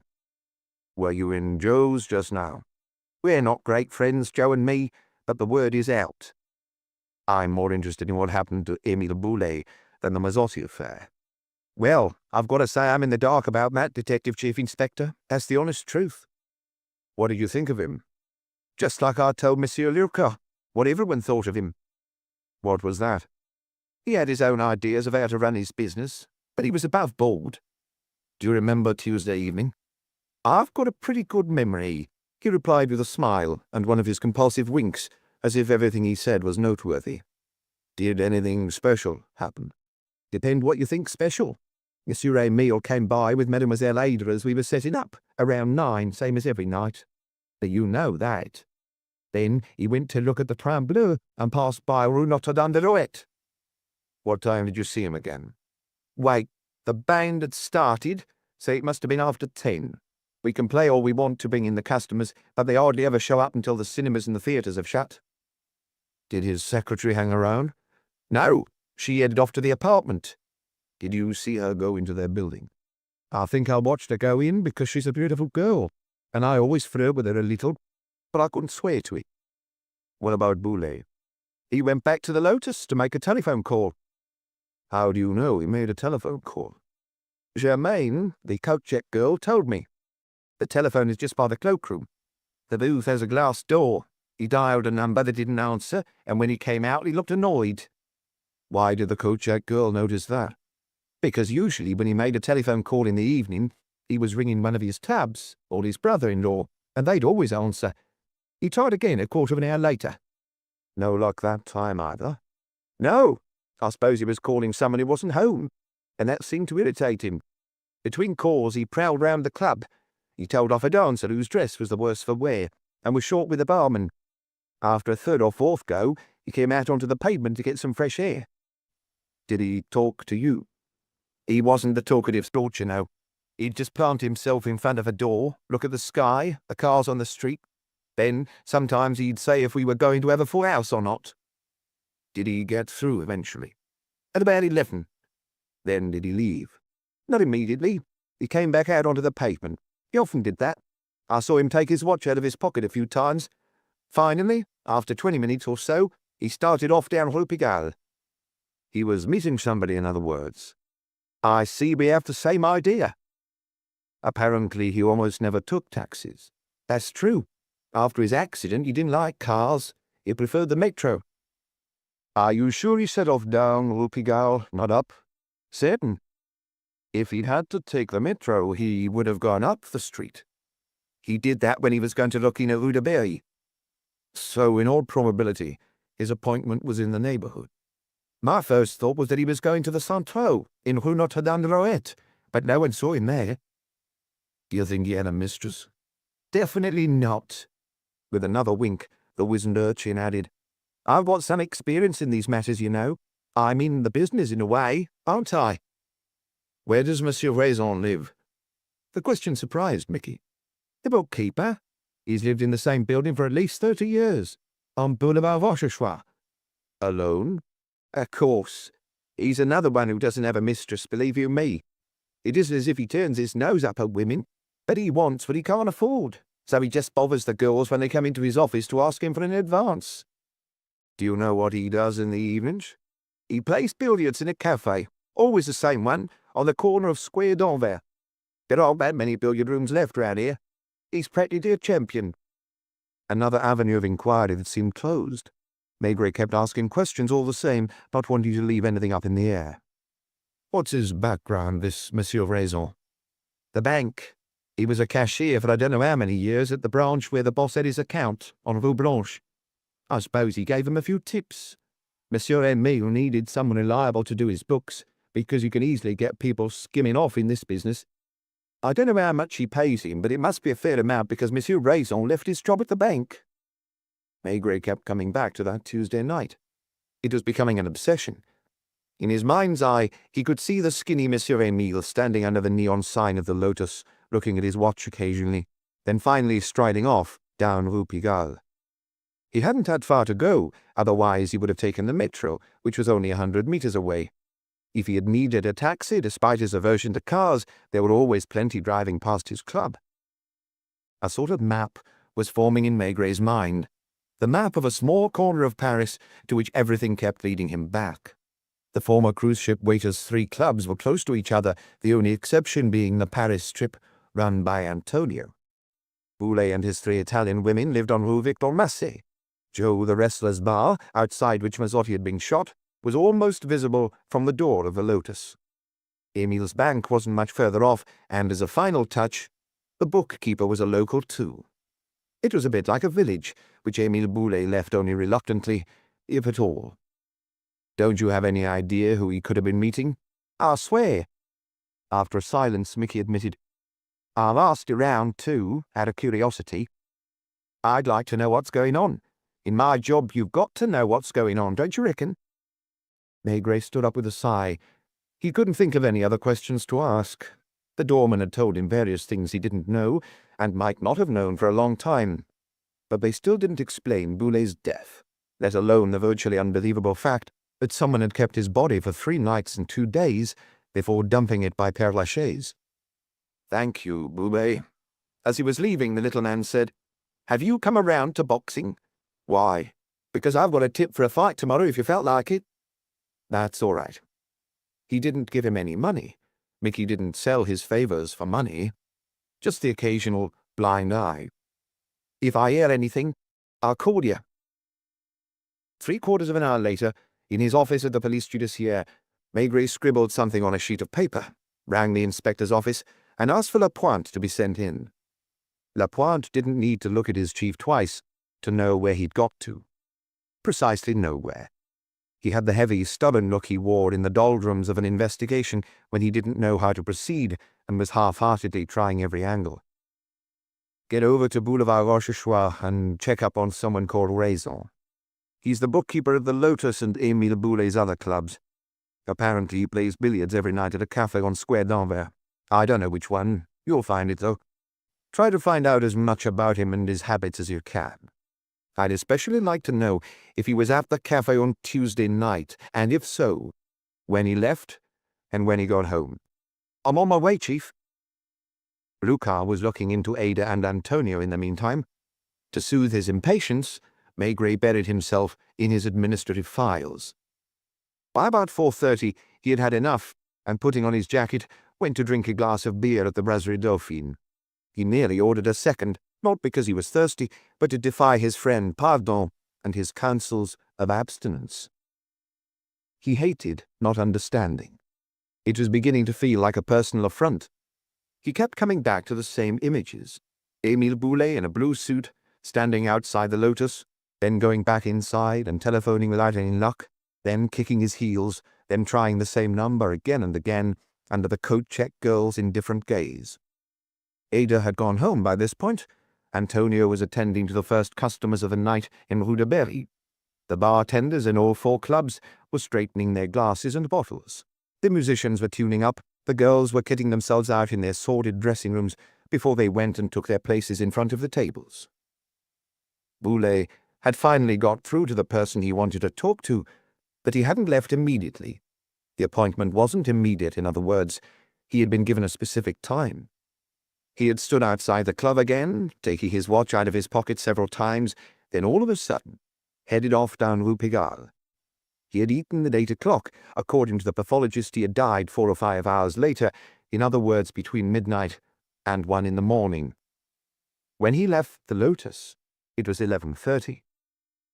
"Were you in Joe's just now?" "We're not great friends, Joe and me, but the word is out." "I'm more interested in what happened to Emile Boulet than the Mazzotti affair." "Well, I've got to say I'm in the dark about that, Detective Chief Inspector. That's the honest truth." "What did you think of him?" "Just like I told Monsieur Lurca, what everyone thought of him." "What was that?" "He had his own ideas of how to run his business, but he was above board." "Do you remember Tuesday evening?" "I've got a pretty good memory," he replied with a smile and one of his compulsive winks, as if everything he said was noteworthy. "Did anything special happen?" "Depend what you think special. Monsieur Emile came by with Mademoiselle Ada as we were setting up, around 9, same as every night. But you know that. Then he went to look at the Train Bleu and passed by Rue Notre-Dame-de-Rouet." "What time did you see him again?" "Wait, the band had started, so it must have been after 10. We can play all we want to bring in the customers, but they hardly ever show up until the cinemas and the theatres have shut." "Did his secretary hang around?" "No, she headed off to the apartment." "Did you see her go into their building?" "I think I watched her go in because she's a beautiful girl, and I always flirt with her a little, but I couldn't swear to it." "What about Boulet?" "He went back to the Lotus to make a telephone call." "How do you know he made a telephone call?" "Germaine, the coat-check girl, told me. The telephone is just by the cloakroom. The booth has a glass door. He dialed a number that didn't answer, and when he came out he looked annoyed." "Why did the coat-check girl notice that?" "Because usually when he made a telephone call in the evening, he was ringing one of his tabs, or his brother-in-law, and they'd always answer. He tried again a quarter of an hour later." "No luck that time either?" "No. I suppose he was calling someone who wasn't home, and that seemed to irritate him. Between calls he prowled round the club. He told off a dancer whose dress was the worse for wear, and was short with the barman. After a 3rd or 4th go, he came out onto the pavement to get some fresh air." "Did he talk to you?" "He wasn't the talkative sort, you know. He'd just plant himself in front of a door, look at the sky, the cars on the street. Then, sometimes he'd say if we were going to have a full house or not." "Did he get through eventually?" "At about 11. "Then did he leave?" "Not immediately. He came back out onto the pavement. He often did that. I saw him take his watch out of his pocket a few times. Finally, after 20 minutes or so, he started off down Rue Pigalle." "He was meeting somebody, in other words." "I see we have the same idea." "Apparently he almost never took taxis." "That's true. After his accident he didn't like cars. He preferred the metro." "Are you sure he set off down Rue Pigalle, not up?" "Certain." "If he'd had to take the metro, he would have gone up the street." "He did that when he was going to look in at Rue de Berry." "So, in all probability, his appointment was in the neighbourhood. My first thought was that he was going to the Centraux in Rue Notre-Dame-de-Lorette, but no one saw him there. Do you think he had a mistress? Definitely not. With another wink, the wizened urchin added, I've got some experience in these matters, you know. I'm in the business in a way, aren't I? Where does Monsieur Raison live? The question surprised Mickey. The bookkeeper. He's lived in the same building for at least 30 years, on Boulevard Rochechouart. Alone? Of course. He's another one who doesn't have a mistress, believe you me. It isn't as if he turns his nose up at women, but he wants what he can't afford, so he just bothers the girls when they come into his office to ask him for an advance. Do you know what he does in the evenings? He plays billiards in a cafe, always the same one, on the corner of Square d'Anvers. There aren't that many billiard rooms left round here. He's practically a champion. Another avenue of inquiry that seemed closed. Maigret kept asking questions all the same, not wanting to leave anything up in the air. What's his background, this Monsieur Raison? The bank. He was a cashier for I don't know how many years at the branch where the boss had his account, on Rue Blanche. I suppose he gave him a few tips. Monsieur Emile needed someone reliable to do his books, because you can easily get people skimming off in this business. I don't know how much he pays him, but it must be a fair amount because Monsieur Raison left his job at the bank. Maigret kept coming back to that Tuesday night. It was becoming an obsession. In his mind's eye, he could see the skinny Monsieur Emile standing under the neon sign of the Lotus, looking at his watch occasionally, then finally striding off down Rue Pigalle. He hadn't had far to go, otherwise he would have taken the metro, which was only 100 meters away. If he had needed a taxi, despite his aversion to cars, there were always plenty driving past his club. A sort of map was forming in Maigret's mind, the map of a small corner of Paris to which everything kept leading him back. The former cruise ship waiters' 3 clubs were close to each other, the only exception being the Paris strip run by Antonio. Boulet and his 3 Italian women lived on Rue Victor Massé. Joe, the wrestler's bar, outside which Mazzotti had been shot, was almost visible from the door of the Lotus. Emile's bank wasn't much further off, and as a final touch, the bookkeeper was a local too. It was a bit like a village, which Emile Boulet left only reluctantly, if at all. Don't you have any idea who he could have been meeting? I swear. After a silence, Mickey admitted, I've asked around too, out of curiosity. I'd like to know what's going on. In my job, you've got to know what's going on, don't you reckon? Maigret stood up with a sigh. He couldn't think of any other questions to ask. The doorman had told him various things he didn't know, and might not have known for a long time. But they still didn't explain Boulet's death, let alone the virtually unbelievable fact that someone had kept his body for 3 nights and 2 days before dumping it by Père Lachaise. Thank you, Boulet. As he was leaving, the little man said, Have you come around to boxing? Why? Because I've got a tip for a fight tomorrow if you felt like it. That's all right. He didn't give him any money. Mickey didn't sell his favors for money. Just the occasional blind eye. If I hear anything, I'll call you. 3/4 of an hour later, in his office at the Police Judiciaire, Maigret scribbled something on a sheet of paper, rang the inspector's office, and asked for Lapointe to be sent in. Lapointe didn't need to look at his chief twice to know where he'd got to. Precisely nowhere. He had the heavy, stubborn look he wore in the doldrums of an investigation when he didn't know how to proceed and was half-heartedly trying every angle. Get over to Boulevard Rochechouart and check up on someone called Raison. He's the bookkeeper of the Lotus and Emile Boulet's other clubs. Apparently he plays billiards every night at a cafe on Square d'Anvers. I don't know which one. You'll find it, though. Try to find out as much about him and his habits as you can. I'd especially like to know if he was at the cafe on Tuesday night, and if so, when he left and when he got home. I'm on my way, Chief. Lucas was looking into Ada and Antonio in the meantime. To soothe his impatience, Maigret buried himself in his administrative files. By about 4:30, he had had enough, and putting on his jacket, went to drink a glass of beer at the Brasserie Dauphine. He nearly ordered a second, not because he was thirsty, but to defy his friend Pardon and his counsels of abstinence. He hated not understanding. It was beginning to feel like a personal affront. He kept coming back to the same images. Emile Boulet in a blue suit, standing outside the Lotus, then going back inside and telephoning without any luck, then kicking his heels, then trying the same number again and again, under the coat-check girls' indifferent gaze. Ada had gone home by this point. Antonio was attending to the first customers of the night in Rue de Berry. The bartenders in all 4 clubs were straightening their glasses and bottles. The musicians were tuning up. The girls were kitting themselves out in their sordid dressing rooms before they went and took their places in front of the tables. Boulet had finally got through to the person he wanted to talk to, but he hadn't left immediately. The appointment wasn't immediate, in other words. He had been given a specific time. He had stood outside the club again, taking his watch out of his pocket several times, then all of a sudden headed off down Rue Pigalle. He had eaten at 8 o'clock. According to the pathologist, he had died 4 or 5 hours later, in other words, between midnight and 1 in the morning. When he left the Lotus, it was 11:30.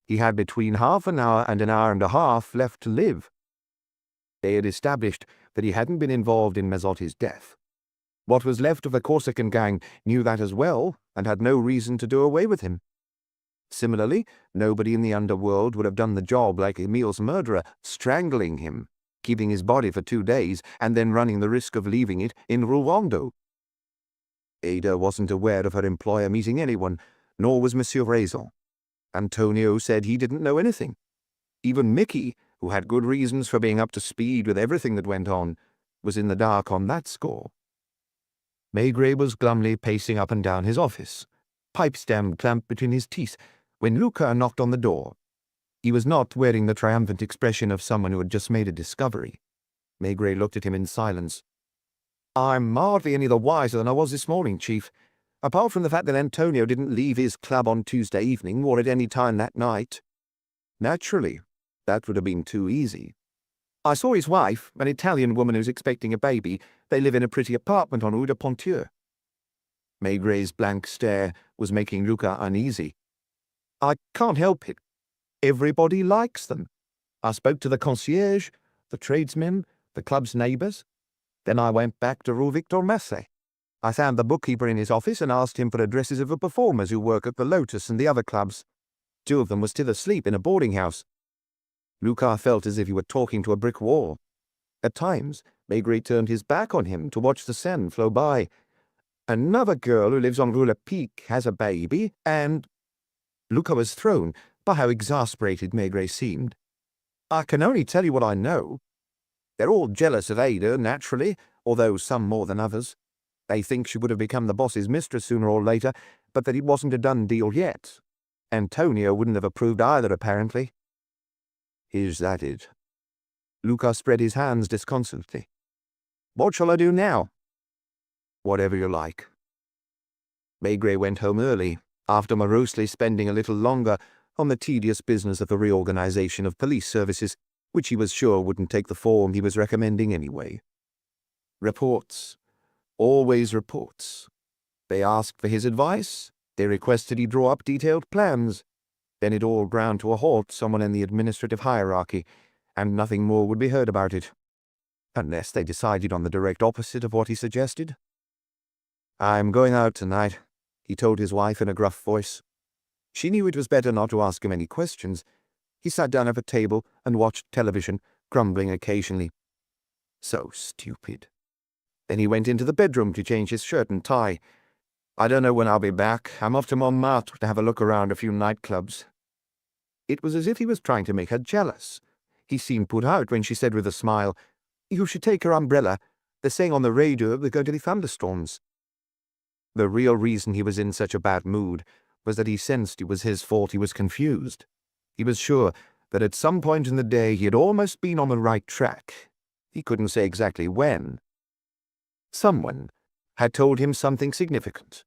He had between half an hour and an hour and a half left to live. They had established that he hadn't been involved in Mazzotti's death. What was left of the Corsican gang knew that as well, and had no reason to do away with him. Similarly, nobody in the underworld would have done the job like Emile's murderer, strangling him, keeping his body for 2 days, and then running the risk of leaving it in Rouen. Ada wasn't aware of her employer meeting anyone, nor was Monsieur Raison. Antonio said he didn't know anything. Even Mickey, who had good reasons for being up to speed with everything that went on, was in the dark on that score. Maigret was glumly pacing up and down his office, pipe-stem clamped between his teeth, when Luca knocked on the door. He was not wearing the triumphant expression of someone who had just made a discovery. Maigret looked at him in silence. "I'm hardly any the wiser than I was this morning, Chief. Apart from the fact that Antonio didn't leave his club on Tuesday evening or at any time that night." "Naturally. That would have been too easy." "I saw his wife, an Italian woman who's expecting a baby. They live in a pretty apartment on Rue de Ponthieu." Maigret's blank stare was making Luca uneasy. "I can't help it. Everybody likes them. I spoke to the concierge, the tradesmen, the club's neighbours. Then I went back to Rue Victor Massé. I found the bookkeeper in his office and asked him for addresses of the performers who work at the Lotus and the other clubs. 2 of them were still asleep in a boarding house." Luca felt as if he were talking to a brick wall. At times, Maigret turned his back on him to watch the Seine flow by. "Another girl who lives on Rue Le Pic has a baby, and—" Luca was thrown by how exasperated Maigret seemed. "I can only tell you what I know. They're all jealous of Ada, naturally, although some more than others. They think she would have become the boss's mistress sooner or later, but that it wasn't a done deal yet. Antonio wouldn't have approved either, apparently." "Is that it?" Luca spread his hands disconsolately. "What shall I do now?" "Whatever you like." Maigret went home early, after morosely spending a little longer on the tedious business of the reorganization of police services, which he was sure wouldn't take the form he was recommending anyway. Reports. Always reports. They asked for his advice. They requested he draw up detailed plans. Then it all ground to a halt somewhere in the administrative hierarchy, and nothing more would be heard about it. Unless they decided on the direct opposite of what he suggested. "I'm going out tonight," he told his wife in a gruff voice. She knew it was better not to ask him any questions. He sat down at a table and watched television, grumbling occasionally. So stupid. Then he went into the bedroom to change his shirt and tie. "I don't know when I'll be back. I'm off to Montmartre to have a look around a few nightclubs." It was as if he was trying to make her jealous. He seemed put out when she said with a smile, "You should take your umbrella. They're saying on the radio they're going to be thunderstorms." The real reason he was in such a bad mood was that he sensed it was his fault. He was confused. He was sure that at some point in the day he had almost been on the right track. He couldn't say exactly when. Someone had told him something significant.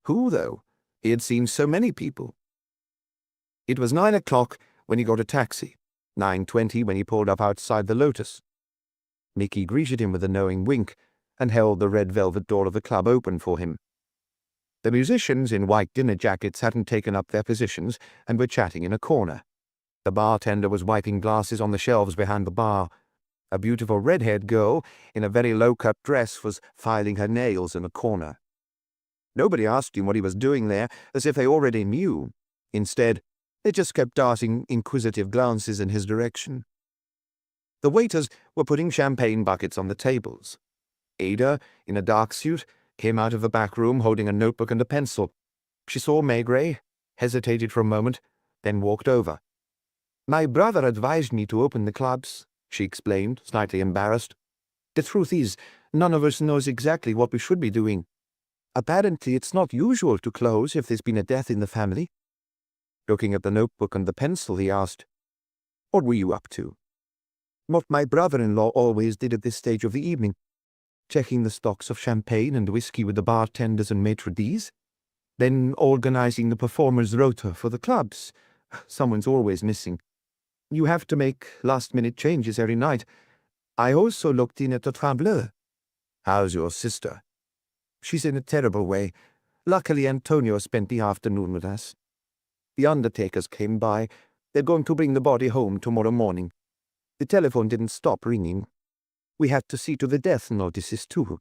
Who, though? He had seen so many people. It was 9 o'clock when he got a taxi, 9:20 when he pulled up outside the Lotus. Mickey greeted him with a knowing wink and held the red velvet door of the club open for him. The musicians in white dinner jackets hadn't taken up their positions and were chatting in a corner. The bartender was wiping glasses on the shelves behind the bar. A beautiful red-haired girl in a very low-cut dress was filing her nails in a corner. Nobody asked him what he was doing there, as if they already knew. Instead, They just kept darting inquisitive glances in his direction. The waiters were putting champagne buckets on the tables. Ada, in a dark suit, came out of the back room holding a notebook and a pencil. She saw Maigret, hesitated for a moment, then walked over. "My brother advised me to open the clubs," she explained, slightly embarrassed. "The truth is, none of us knows exactly what we should be doing. Apparently, it's not usual to close if there's been a death in the family." Looking at the notebook and the pencil, he asked, "What were you up to?" "What my brother-in-law always did at this stage of the evening. Checking the stocks of champagne and whiskey with the bartenders and maitre d's. Then organizing the performers' rota for the clubs. Someone's always missing. You have to make last-minute changes every night. I also looked in at the Trembleur." "How's your sister?" "She's in a terrible way. Luckily, Antonio spent the afternoon with us. The undertakers came by. They're going to bring the body home tomorrow morning. The telephone didn't stop ringing. We had to see to the death notices, too."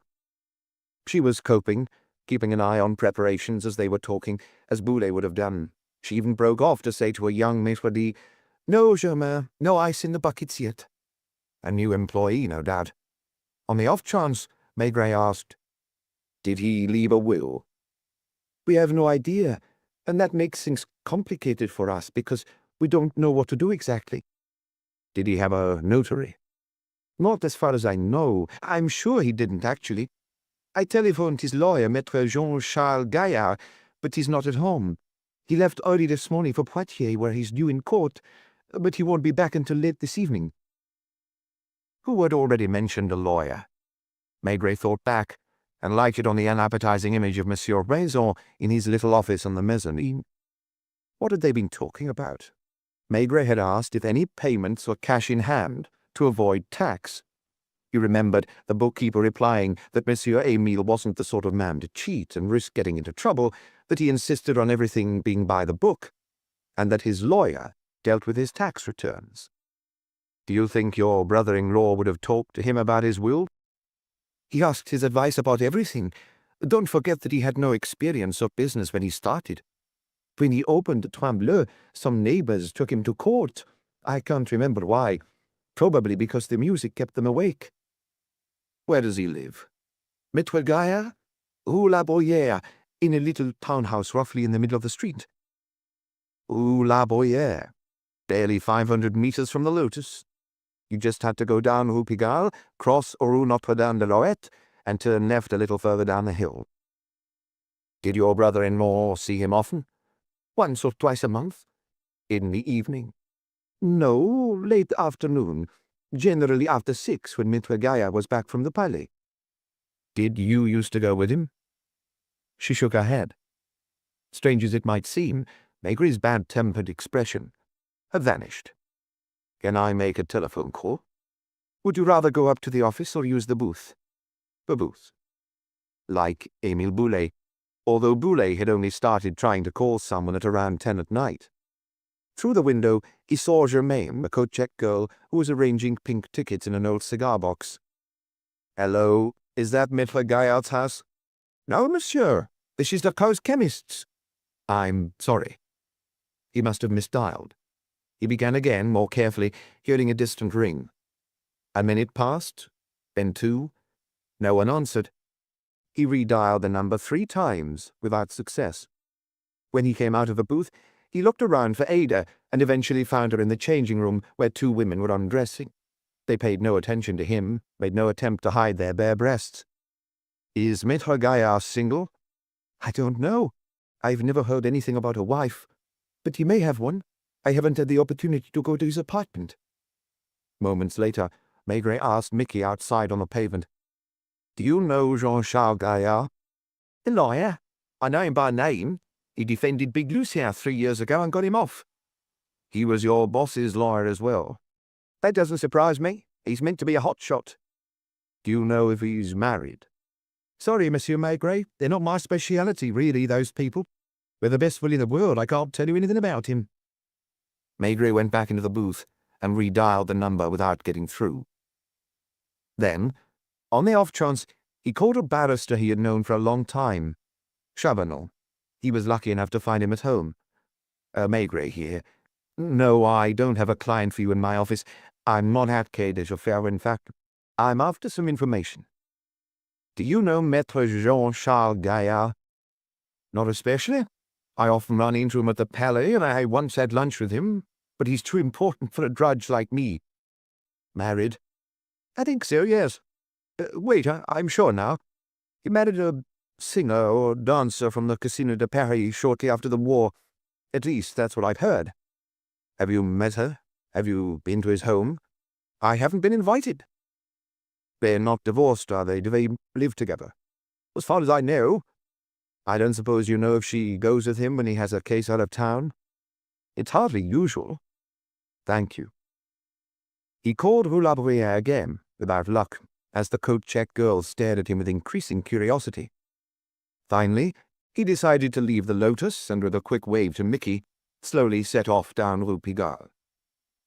She was coping, keeping an eye on preparations as they were talking, as Boulay would have done. She even broke off to say to a young maitre d', "No, Germain, no ice in the buckets yet." A new employee, no doubt. On the off chance, Maigret asked, "Did he leave a will?" "We have no idea, and that makes things complicated for us because we don't know what to do exactly." "Did he have a notary?" "Not as far as I know. I'm sure he didn't, actually. I telephoned his lawyer, Maître Jean-Charles Gaillard, but he's not at home. He left early this morning for Poitiers, where he's due in court, but he won't be back until late this evening." Who had already mentioned a lawyer? Maigret thought back, and lighted on the unappetizing image of Monsieur Raison in his little office on the mezzanine. What had they been talking about? Maigret had asked if any payments were cash in hand, to avoid tax. He remembered the bookkeeper replying that Monsieur Emile wasn't the sort of man to cheat and risk getting into trouble, that he insisted on everything being by the book, and that his lawyer dealt with his tax returns. "Do you think your brother-in-law would have talked to him about his will?" "He asked his advice about everything. Don't forget that he had no experience of business when he started. When he opened the Trembleur, some neighbors took him to court. I can't remember why. Probably because the music kept them awake." "Where does he live?" "Maître Gaillard? Rue La Bruyère, in a little townhouse roughly in the middle of the street." "Rue La Bruyère, barely 500 meters from the Lotus. You just had to go down Rue Pigalle, cross Rue Notre-Dame-de-Lorette, and turn left a little further down the hill." "Did your brother-in-law see him often?" "Once or twice a month." "In the evening?" "No, late afternoon, generally after 6 when Maître Gaillard was back from the Palais." "Did you used to go with him?" She shook her head. Strange as it might seem, Maigret's bad-tempered expression had vanished. "Can I make a telephone call?" "Would you rather go up to the office or use the booth?" "The booth." Like Émile Boulay, although Boulay had only started trying to call someone at around 10 at night. Through the window, he saw Germaine, a coat-check girl who was arranging pink tickets in an old cigar box. "Hello, is that Maître Gaillard's house?" "No, monsieur. This is the coast chemist's." "I'm sorry." He must have misdialed. He began again, more carefully, hearing a distant ring. A minute passed, then 2. No one answered. He redialed the number 3 times, without success. When he came out of the booth, he looked around for Ada and eventually found her in the changing room where 2 women were undressing. They paid no attention to him, made no attempt to hide their bare breasts. "Is Maître Gaillard single?" "I don't know. I've never heard anything about a wife. But he may have one. I haven't had the opportunity to go to his apartment." Moments later, Maigret asked Mickey outside on the pavement, "Do you know Jean-Charles Gaillard?" "The lawyer? I know him by name. He defended Big Lucien 3 years ago and got him off." "He was your boss's lawyer as well?" "That doesn't surprise me. He's meant to be a hotshot." "Do you know if he's married?" "Sorry, Monsieur Maigret. They're not my speciality, really, those people. With the best will in the world, I can't tell you anything about him." Maigret went back into the booth and redialed the number without getting through. Then, on the off chance, he called a barrister he had known for a long time, Chabanel. He was lucky enough to find him at home. Maigret here. No, I don't have a client for you in my office. I'm not at Quai des Chauffeurs, in fact. I'm after some information. Do you know Maître Jean-Charles Gaillard? Not especially. I often run into him at the Palais, and I once had lunch with him, but he's too important for a drudge like me. Married? I think so, yes. Wait, I'm sure now. He married a singer or dancer from the Casino de Paris shortly after the war. At least, that's what I've heard. Have you met her? Have you been to his home? I haven't been invited. They're not divorced, are they? Do they live together? As far as I know. I don't suppose you know if she goes with him when he has a case out of town? It's hardly usual. Thank you. He called Rue La Bruyère again, without luck, as the coat-check girl stared at him with increasing curiosity. Finally, he decided to leave the Lotus, and with a quick wave to Mickey, slowly set off down Rue Pigalle.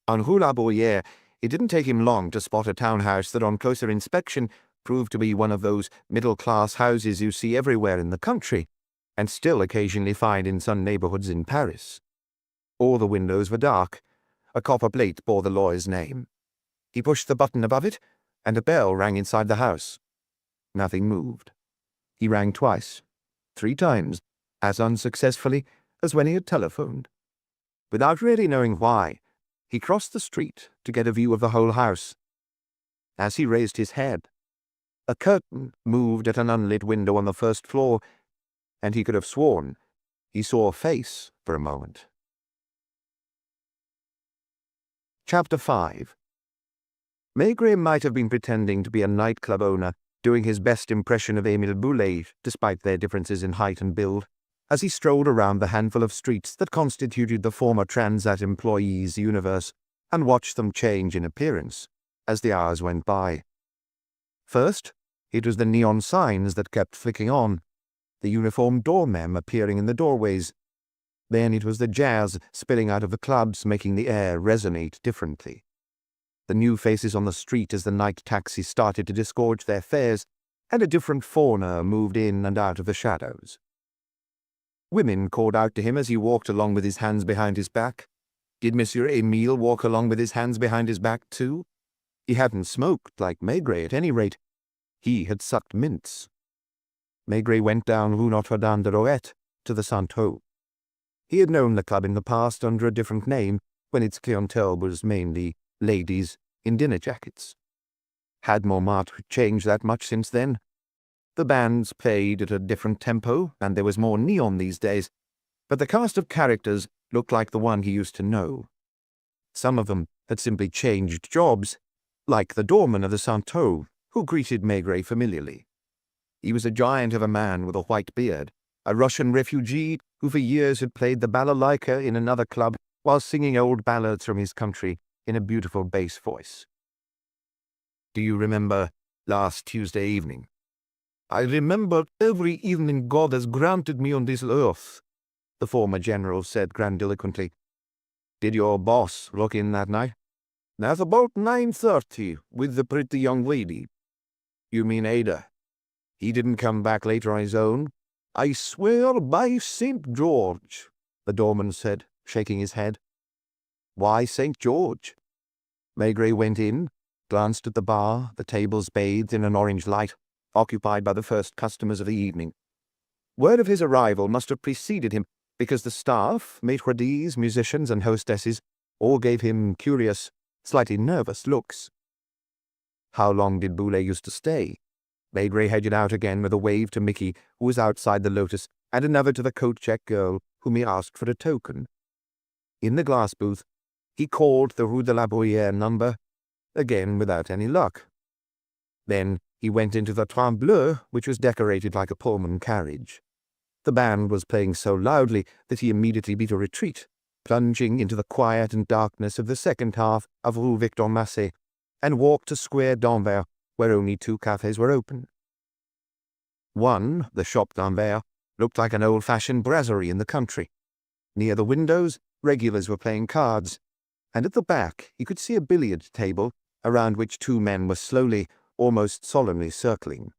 On Rue La Bruyère, it didn't take him long to spot a townhouse that on closer inspection proved to be one of those middle-class houses you see everywhere in the country, and still occasionally find in some neighborhoods in Paris. All the windows were dark. A copper plate bore the lawyer's name. He pushed the button above it, and a bell rang inside the house. Nothing moved. He rang twice, 3 times, as unsuccessfully as when he had telephoned. Without really knowing why, he crossed the street to get a view of the whole house. As he raised his head, a curtain moved at an unlit window on the first floor, and he could have sworn he saw a face for a moment. Chapter 5. Maigret might have been pretending to be a nightclub owner, doing his best impression of Émile Boulet, despite their differences in height and build, as he strolled around the handful of streets that constituted the former Transat employees' universe, and watched them change in appearance as the hours went by. First, it was the neon signs that kept flicking on, the uniformed doormen appearing in the doorways. Then it was the jazz spilling out of the clubs, making the air resonate differently. The new faces on the street as the night taxis started to disgorge their fares, and a different fauna moved in and out of the shadows. Women called out to him as he walked along with his hands behind his back. Did Monsieur Émile walk along with his hands behind his back too? He hadn't smoked like Maigret, at any rate. He had sucked mints. Maigret went down Rue Notre-Dame-de-Lorette to the Santeau. He had known the club in the past under a different name, when its clientele was mainly ladies in dinner jackets. Had Montmartre changed that much since then? The bands played at a different tempo, and there was more neon these days, but the cast of characters looked like the one he used to know. Some of them had simply changed jobs, like the doorman of the Santeau, who greeted Maigret familiarly. He was a giant of a man with a white beard, a Russian refugee who for years had played the balalaika in another club while singing old ballads from his country in a beautiful bass voice. "Do you remember last Tuesday evening?" "I remember every evening God has granted me on this earth," the former general said grandiloquently. "Did your boss look in that night?" "At about 9:30, with the pretty young lady." "You mean Ada? He didn't come back later on his own?" "I swear by St. George," the doorman said, shaking his head. "Why St. George?" Maigret went in, glanced at the bar, the tables bathed in an orange light, occupied by the first customers of the evening. Word of his arrival must have preceded him, because the staff, maitre d's, musicians, and hostesses all gave him curious, slightly nervous looks. How long did Boulet used to stay? Maigret headed out again with a wave to Mickey, who was outside the Lotus, and another to the coat-check girl, whom he asked for a token. In the glass booth, he called the Rue de la Bruyère number, again without any luck. Then he went into the Train Bleu, which was decorated like a Pullman carriage. The band was playing so loudly that he immediately beat a retreat, plunging into the quiet and darkness of the second half of Rue Victor Massé, and walked to Square d'Anvers, where only 2 cafes were open. One, the Shop d'Anvers, looked like an old-fashioned brasserie in the country. Near the windows, regulars were playing cards, and at the back he could see a billiard table, around which 2 men were slowly, almost solemnly circling.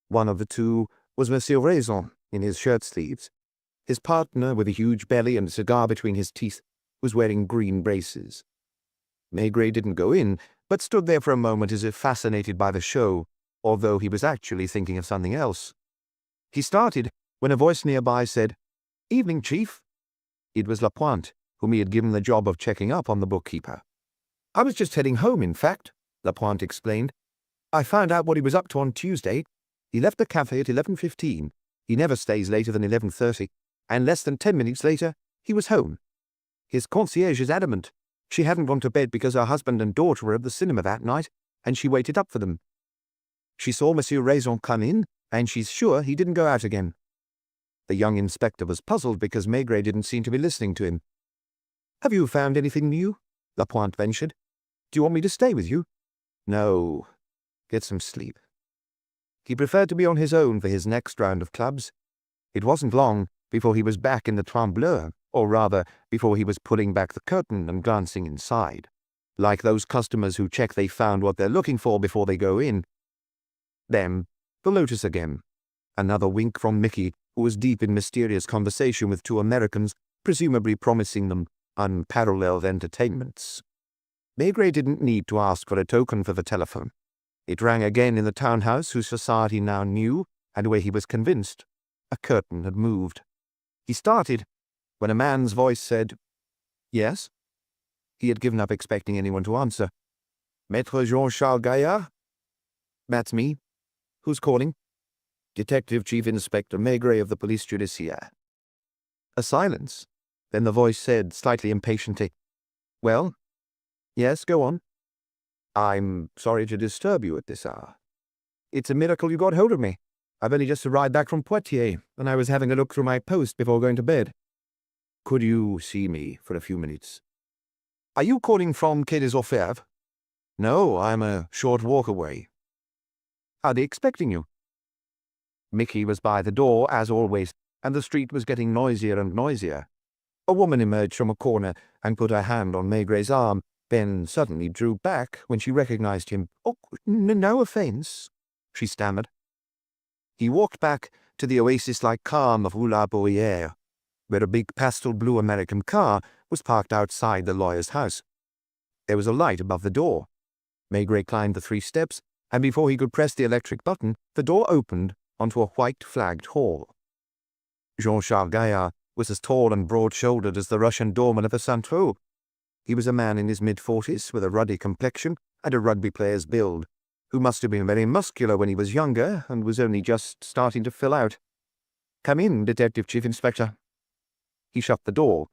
One of the 2 was Monsieur Raison, in his shirt-sleeves. His partner, with a huge belly and a cigar between his teeth, was wearing green braces. Maigret didn't go in, but stood there for a moment as if fascinated by the show, although he was actually thinking of something else. He started when a voice nearby said, "Evening, Chief." It was Lapointe, whom he had given the job of checking up on the bookkeeper. "I was just heading home, in fact," Lapointe explained. "I found out what he was up to on Tuesday. He left the cafe at 11:15. He never stays later than 11:30, and less than 10 minutes later, he was home. His concierge is adamant. She hadn't gone to bed because her husband and daughter were at the cinema that night, and she waited up for them. She saw Monsieur Raison come in, and she's sure he didn't go out again." The young inspector was puzzled because Maigret didn't seem to be listening to him. "Have you found anything new?" Lapointe ventured. "Do you want me to stay with you?" "No. Get some sleep." He preferred to be on his own for his next round of clubs. It wasn't long before he was back in the Trembleur, or rather, before he was pulling back the curtain and glancing inside, like those customers who check they found what they're looking for before they go in. Then, the Lotus again. Another wink from Mickey, who was deep in mysterious conversation with two Americans, presumably promising them unparalleled entertainments. Maigret didn't need to ask for a token for the telephone. It rang again in the townhouse whose society now knew, and where he was convinced a curtain had moved. He started when a man's voice said, "Yes?" He had given up expecting anyone to answer. "Maître Jean-Charles Gaillard?" "That's me. Who's calling?" "Detective Chief Inspector Maigret of the Police Judiciaire." A silence. Then the voice said, slightly impatiently, "Well? Yes, go on." "I'm sorry to disturb you at this hour." "It's a miracle you got hold of me. I've only just arrived back from Poitiers, and I was having a look through my post before going to bed." "Could you see me for a few minutes?" "Are you calling from Quai des Orfèvres?" "No, I'm a short walk away." "Are they expecting you?" Mickey was by the door, as always, and the street was getting noisier and noisier. A woman emerged from a corner and put her hand on Maigret's arm, then suddenly drew back when she recognized him. "Oh, no offense," she stammered. He walked back to the oasis-like calm of Rue La Bruyère, where a big pastel blue American car was parked outside the lawyer's house. There was a light above the door. Maigret climbed the 3 steps, and before he could press the electric button, the door opened onto a white-flagged hall. Jean-Charles Gaillard was as tall and broad-shouldered as the Russian doorman of the Saint-Tropez. He was a man in his mid-40s with a ruddy complexion and a rugby player's build, who must have been very muscular when he was younger and was only just starting to fill out. "Come in, Detective Chief Inspector." He shut the door,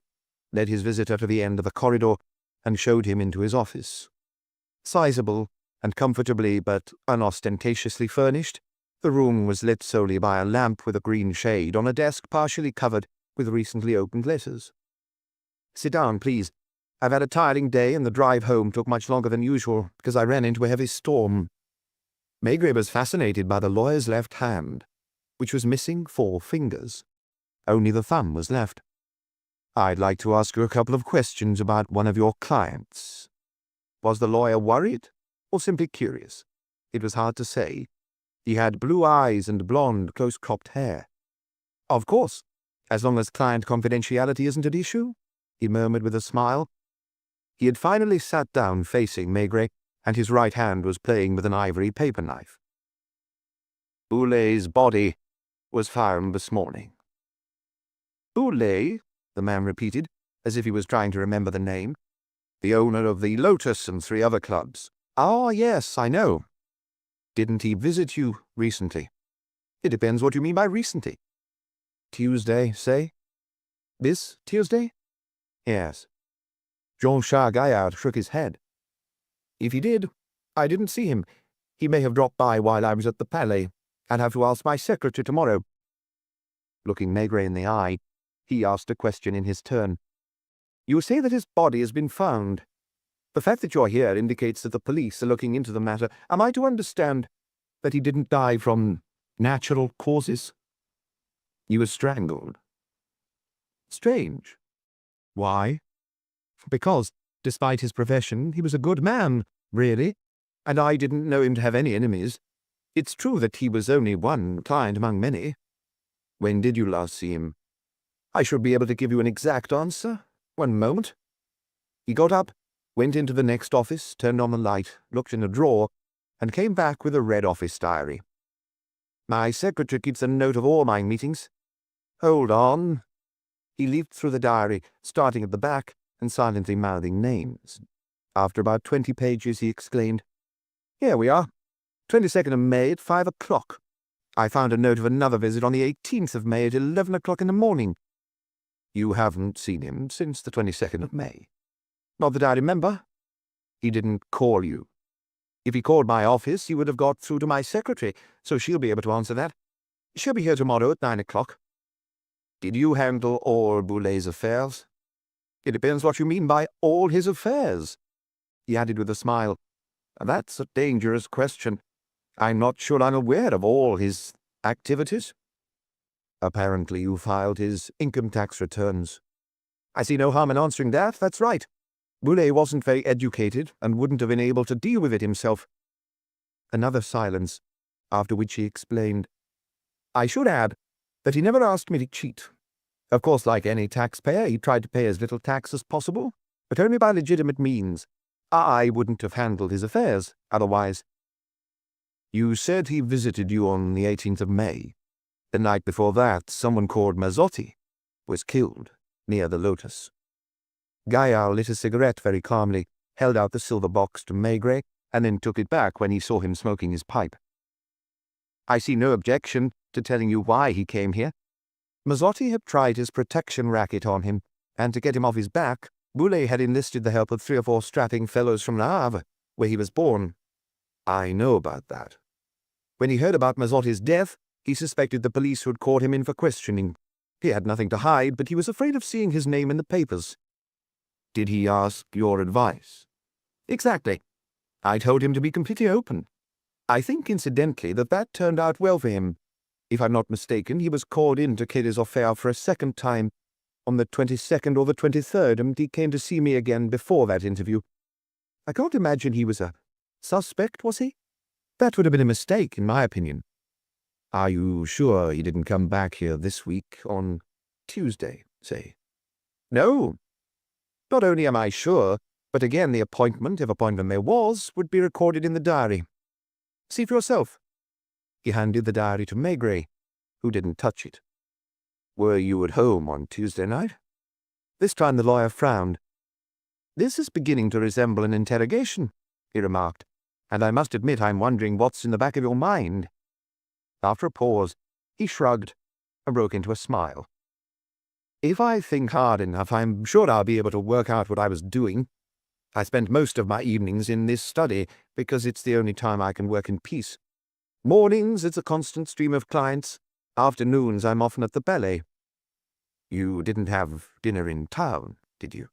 led his visitor to the end of the corridor, and showed him into his office. Sizable and comfortably but unostentatiously furnished, the room was lit solely by a lamp with a green shade on a desk partially covered with recently opened letters. "Sit down, please. I've had a tiring day, and the drive home took much longer than usual because I ran into a heavy storm." Maigret was fascinated by the lawyer's left hand, which was missing 4 fingers. Only the thumb was left. "I'd like to ask you a couple of questions about one of your clients." Was the lawyer worried or simply curious? It was hard to say. He had blue eyes and blonde, close-cropped hair. "Of course, as long as client confidentiality isn't at issue," he murmured with a smile. He had finally sat down facing Maigret, and his right hand was playing with an ivory paper knife. "Boulet's body was found this morning." "Boulet?" the man repeated, as if he was trying to remember the name. "The owner of the Lotus and 3 other clubs." "Ah, yes, I know." "Didn't he visit you recently?" "It depends what you mean by recently." "Tuesday, say?" "This Tuesday?" "Yes." Jean-Charles Gaillard shook his head. "If he did, I didn't see him. He may have dropped by while I was at the Palais. I'd have to ask my secretary tomorrow." Looking Maigret in the eye, he asked a question in his turn. "You say that his body has been found. The fact that you're here indicates that the police are looking into the matter. Am I to understand that he didn't die from natural causes?" "He was strangled." "Strange. Why?" "Because, despite his profession, he was a good man, really, and I didn't know him to have any enemies. It's true that he was only one client among many." "When did you last see him?" I should be able to give you an exact answer. One moment. He got up, went into the next office, turned on the light, looked in a drawer, and came back with a red office diary. My secretary keeps a note of all my meetings. Hold on. He leafed through the diary, starting at the back and silently mouthing names. After about 20 pages, he exclaimed, "Here we are. 22nd of May at 5 o'clock. I found a note of another visit on the 18th of May at 11 o'clock in the morning. You haven't seen him since the 22nd of May. Not that I remember. He didn't call you. If he called my office, you would have got through to my secretary, so she'll be able to answer that. She'll be here tomorrow at 9 o'clock. Did you handle all Boulet's affairs? It depends what you mean by all his affairs," he added with a smile. "That's a dangerous question. I'm not sure I'm aware of all his activities." "Apparently you filed his income tax returns." "I see no harm in answering that, that's right. Boulet wasn't very educated and wouldn't have been able to deal with it himself." Another silence, after which he explained, "I should add that he never asked me to cheat. Of course, like any taxpayer, he tried to pay as little tax as possible, but only by legitimate means. I wouldn't have handled his affairs otherwise." "You said he visited you on the 18th of May. The night before that, someone called Mazzotti was killed near the Lotus." Gaillard lit a cigarette very calmly, held out the silver box to Maigret, and then took it back when he saw him smoking his pipe. "I see no objection to telling you why he came here. Mazzotti had tried his protection racket on him, and to get him off his back, Boulet had enlisted the help of 3 or 4 strapping fellows from Le Havre, where he was born. I know about that. When he heard about Mazzotti's death, he suspected the police would call him in for questioning. He had nothing to hide, but he was afraid of seeing his name in the papers." "Did he ask your advice?" "Exactly. I told him to be completely open. I think, incidentally, that turned out well for him. If I'm not mistaken, he was called in to kid his affair for a second time on the 22nd or the 23rd, and he came to see me again before that interview. I can't imagine he was a suspect, was he? That would have been a mistake, in my opinion." "Are you sure he didn't come back here this week, on Tuesday, say?" "No. Not only am I sure, but again the appointment, if appointment there was, would be recorded in the diary. See for yourself." He handed the diary to Maigret, who didn't touch it. "Were you at home on Tuesday night?" This time the lawyer frowned. "This is beginning to resemble an interrogation," he remarked, "and I must admit I'm wondering what's in the back of your mind." After a pause, he shrugged and broke into a smile. "If I think hard enough, I'm sure I'll be able to work out what I was doing. I spend most of my evenings in this study because it's the only time I can work in peace. Mornings, it's a constant stream of clients. Afternoons, I'm often at the ballet." "You didn't have dinner in town, did you?"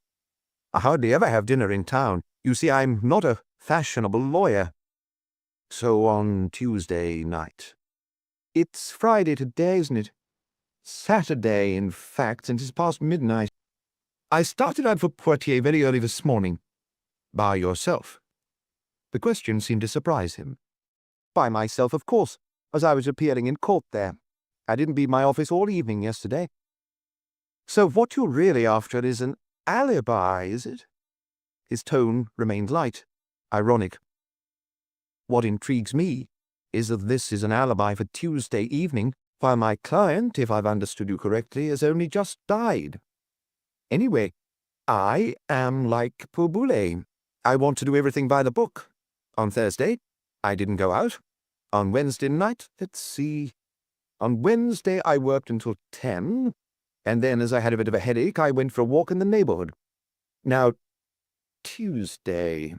"I hardly ever have dinner in town. You see, I'm not a fashionable lawyer." "So on Tuesday night?" "It's Friday today, isn't it?" "Saturday, in fact, and it's past midnight. I started out for Poitiers very early this morning." "By yourself?" The question seemed to surprise him. "By myself, of course, as I was appearing in court there. I didn't leave my office all evening yesterday." "So what you're really after is an alibi, is it?" His tone remained light, ironic. "What intrigues me is that this is an alibi for Tuesday evening, while my client, if I've understood you correctly, has only just died. Anyway, I am like poor Boulet. I want to do everything by the book. On Thursday, I didn't go out. On Wednesday night, let's see. On Wednesday, I worked until 10, and then, as I had a bit of a headache, I went for a walk in the neighborhood. Now, Tuesday,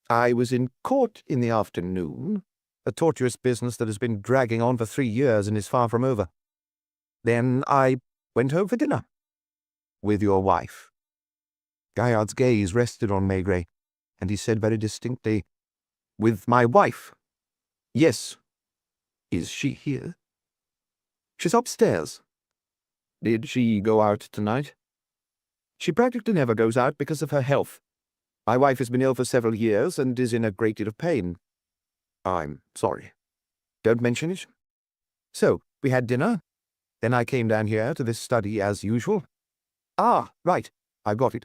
I was in court in the afternoon, a tortuous business that has been dragging on for 3 years and is far from over. Then I went home for dinner." "With your wife?" Gaillard's gaze rested on Maigret, and he said very distinctly, "With my wife. Yes." "Is she here?" "She's upstairs." "Did she go out tonight?" "She practically never goes out because of her health. My wife has been ill for several years and is in a great deal of pain." "I'm sorry." "Don't mention it. So, we had dinner, Then I came down here to this study as usual. Ah, right, I got it.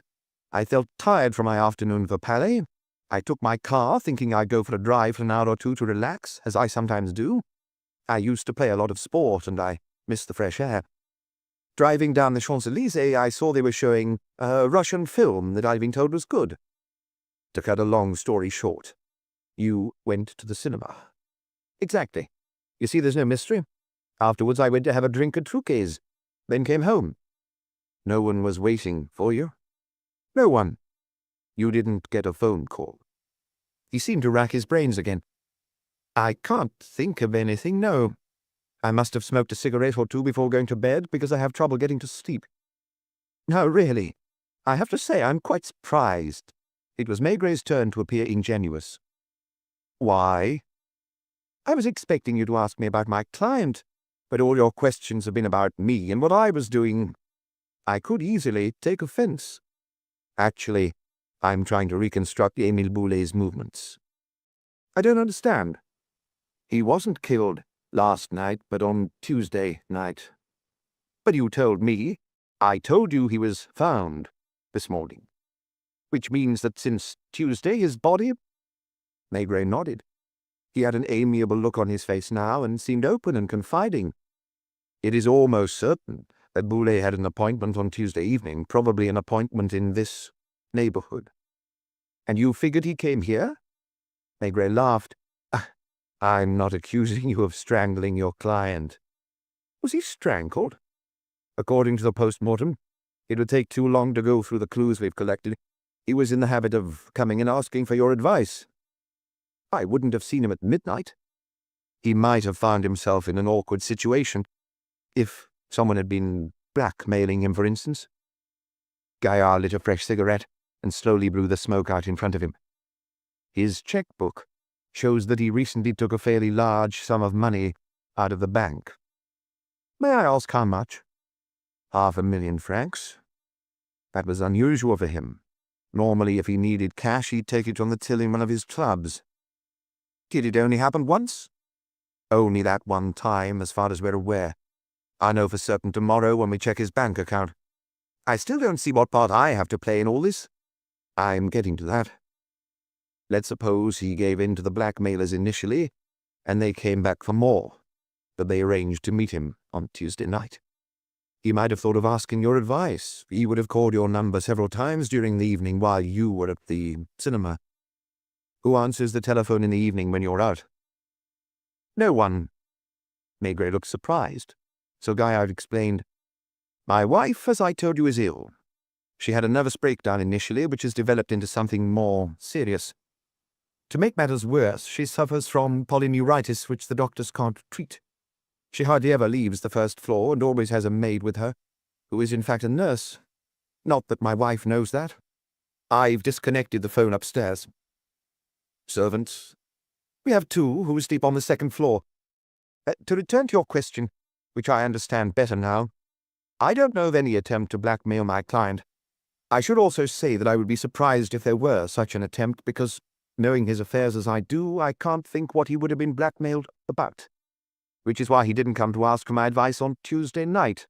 I felt tired from my afternoon of Palais. I took my car, thinking I'd go for a drive for an hour or two to relax, as I sometimes do. I used to play a lot of sport, and I missed the fresh air. Driving down the Champs-Élysées, I saw they were showing a Russian film that I'd been told was good. To cut a long story short, you went to the cinema. Exactly. You see, there's no mystery. Afterwards, I went to have a drink at Truquet's, then came home. No one was waiting for you? No one. You didn't get a phone call. He seemed to rack his brains again. I can't think of anything, no. I must have smoked a cigarette or two before going to bed because I have trouble getting to sleep. No, really. I have to say I'm quite surprised. It was Maigret's turn to appear ingenuous. Why? I was expecting you to ask me about my client, but all your questions have been about me and what I was doing. I could easily take offense. Actually, I'm trying to reconstruct Émile Boulet's movements. I don't understand. He wasn't killed last night, but on Tuesday night. But you told me. I told you he was found this morning. Which means that since Tuesday his body... Maigret nodded. He had an amiable look on his face now and seemed open and confiding. It is almost certain that Boulet had an appointment on Tuesday evening, probably an appointment in this neighborhood. And you figured he came here? Maigret laughed. I'm not accusing you of strangling your client. Was he strangled? According to the post-mortem, it would take too long to go through the clues we've collected. He was in the habit of coming and asking for your advice. I wouldn't have seen him at midnight. He might have found himself in an awkward situation, if someone had been blackmailing him, for instance. Gaillard lit a fresh cigarette and slowly blew the smoke out in front of him. His checkbook shows that he recently took a fairly large sum of money out of the bank. May I ask how much? 500,000 francs. That was unusual for him. Normally, if he needed cash, he'd take it from the till in one of his clubs. Did it only happen once? Only that one time, as far as we're aware. I know for certain tomorrow when we check his bank account. I still don't see what part I have to play in all this. I'm getting to that. Let's suppose he gave in to the blackmailers initially, and they came back for more, but they arranged to meet him on Tuesday night. He might have thought of asking your advice. He would have called your number several times during the evening while you were at the cinema. Who answers the telephone in the evening when you're out? No one. Maigret looked surprised, so Gaillard explained. My wife, as I told you, is ill. She had a nervous breakdown initially, which has developed into something more serious. To make matters worse, she suffers from polyneuritis, which the doctors can't treat. She hardly ever leaves the first floor and always has a maid with her, who is in fact a nurse. Not that my wife knows that. I've disconnected the phone upstairs. Servants. We have two who sleep on the second floor. To return to your question, which I understand better now, I don't know of any attempt to blackmail my client. I should also say that I would be surprised if there were such an attempt because, knowing his affairs as I do, I can't think what he would have been blackmailed about. Which is why he didn't come to ask for my advice on Tuesday night.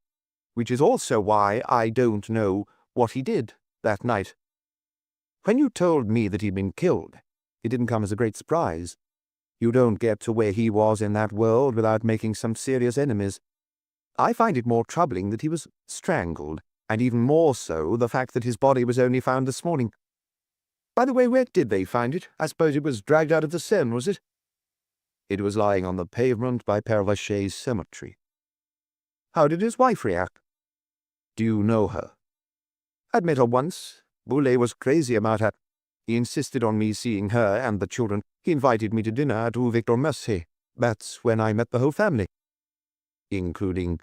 Which is also why I don't know what he did that night. When you told me that he'd been killed, it didn't come as a great surprise. You don't get to where he was in that world without making some serious enemies. I find it more troubling that he was strangled, and even more so the fact that his body was only found this morning. By the way, where did they find it? I suppose it was dragged out of the Seine, was it? It was lying on the pavement by Père Lachaise cemetery. How did his wife react? Do you know her? I'd met her once. Boulet was crazy about her. He insisted on me seeing her and the children. He invited me to dinner at Rue Victor Mercier. That's when I met the whole family. Including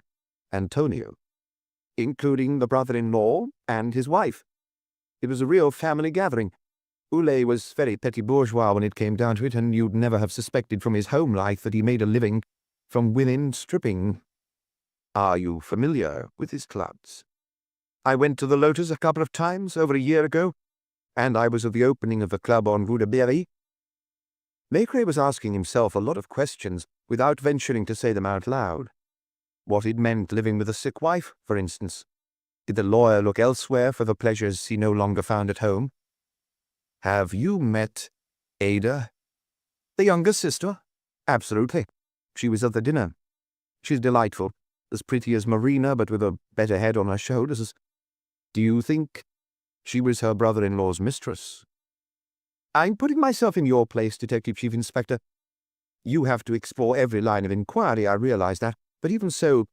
Antonio. Including the brother-in-law and his wife. It was a real family gathering. Boulet was very petit bourgeois when it came down to it, and you'd never have suspected from his home life that he made a living from women stripping. Are you familiar with his clubs? I went to the Lotus a couple of times over a year ago, and I was at the opening of the club on Rue de Berry. Maigret was asking himself a lot of questions without venturing to say them out loud. What it meant living with a sick wife, for instance. Did the lawyer look elsewhere for the pleasures he no longer found at home? Have you met Ada? The younger sister? Absolutely. She was at the dinner. She's delightful, as pretty as Marina, but with a better head on her shoulders. Do you think she was her brother-in-law's mistress? I'm putting myself in your place, Detective Chief Inspector. You have to explore every line of inquiry, I realize that, but even so,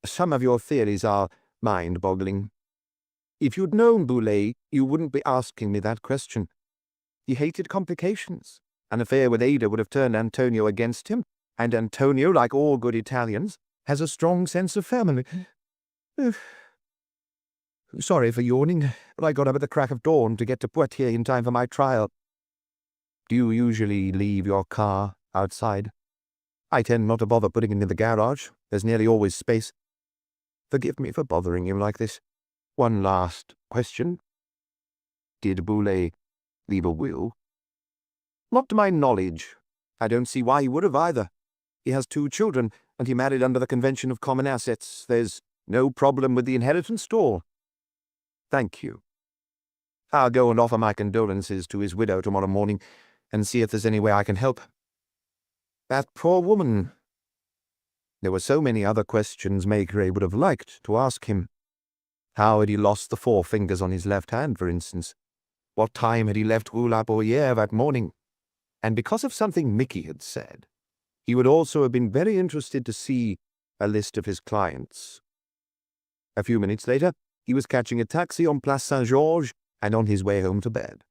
some of your theories are mind-boggling. If you'd known Boulay, you wouldn't be asking me that question. He hated complications. An affair with Ada would have turned Antonio against him, and Antonio, like all good Italians, has a strong sense of family. Sorry for yawning, but I got up at the crack of dawn to get to Poitiers in time for my trial. Do you usually leave your car outside? I tend not to bother putting it in the garage. There's nearly always space. Forgive me for bothering you like this. One last question. Did Boulay leave a will? Not to my knowledge. I don't see why he would have either. He has 2 children, and he married under the Convention of Common Assets. There's no problem with the inheritance at all. Thank you. I'll go and offer my condolences to his widow tomorrow morning and see if there's any way I can help. That poor woman. There were so many other questions Maigret would have liked to ask him. How had he lost the 4 fingers on his left hand, for instance? What time had he left Rue La Bruyère that morning? And because of something Mickey had said, he would also have been very interested to see a list of his clients. A few minutes later, he was catching a taxi on Place Saint-Georges and on his way home to bed.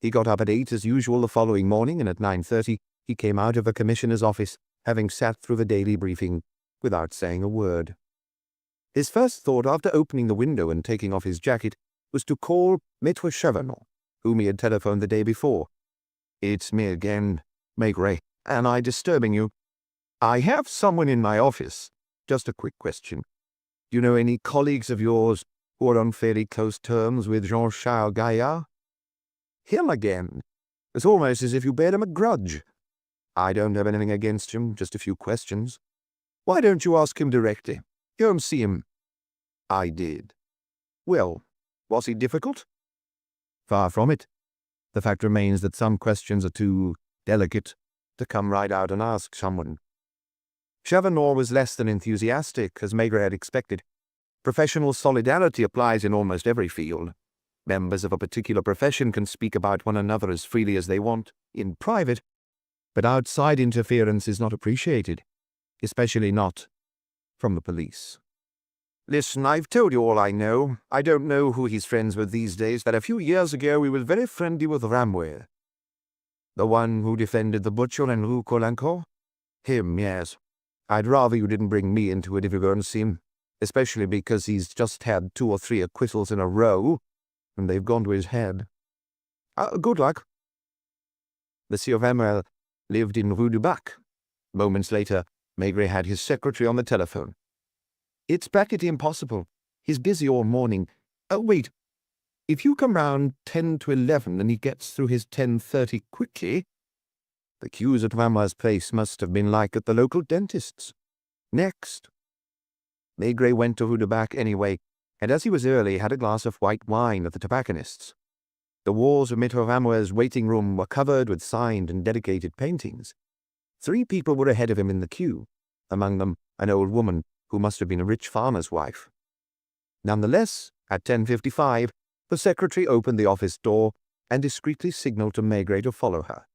He got up at 8 as usual the following morning, and at 9:30 he came out of the commissioner's office, having sat through the daily briefing without saying a word. His first thought after opening the window and taking off his jacket was to call Maître Chavanon, whom he had telephoned the day before. It's me again, Maigret. Am I disturbing you? I have someone in my office. Just a quick question. Do you know any colleagues of yours who are on fairly close terms with Jean-Charles Gaillard? Him again. It's almost as if you bear him a grudge. I don't have anything against him, just a few questions. Why don't you ask him directly? Go and see him. I did. Well, was he difficult? Far from it. The fact remains that some questions are too delicate to come right out and ask someone. Chavanon was less than enthusiastic, as Maigret had expected. Professional solidarity applies in almost every field. Members of a particular profession can speak about one another as freely as they want, in private, but outside interference is not appreciated, especially not from the police. Listen, I've told you all I know. I don't know who he's friends with these days, but a few years ago we were very friendly with Ramway. The one who defended the butcher in Rue Colincourt? Him, yes. I'd rather you didn't bring me into it if you're going to see him, especially because he's just had 2 or 3 acquittals in a row, and they've gone to his head. Good luck. Monsieur Ramwell lived in Rue du Bac. Moments later, Maigret had his secretary on the telephone. It's practically impossible. He's busy all morning. Oh, wait. If you come round 10 to 11 and he gets through his 10:30 quickly, the queues at Ramwell's place must have been like at the local dentist's. Next. Maigret went to Rue du Bac anyway, and as he was early, had a glass of white wine at the tobacconist's. The walls of Maître Ramwell's waiting room were covered with signed and dedicated paintings. 3 people were ahead of him in the queue, among them an old woman who must have been a rich farmer's wife. Nonetheless, at 10:55, the secretary opened the office door and discreetly signaled to Maigret to follow her.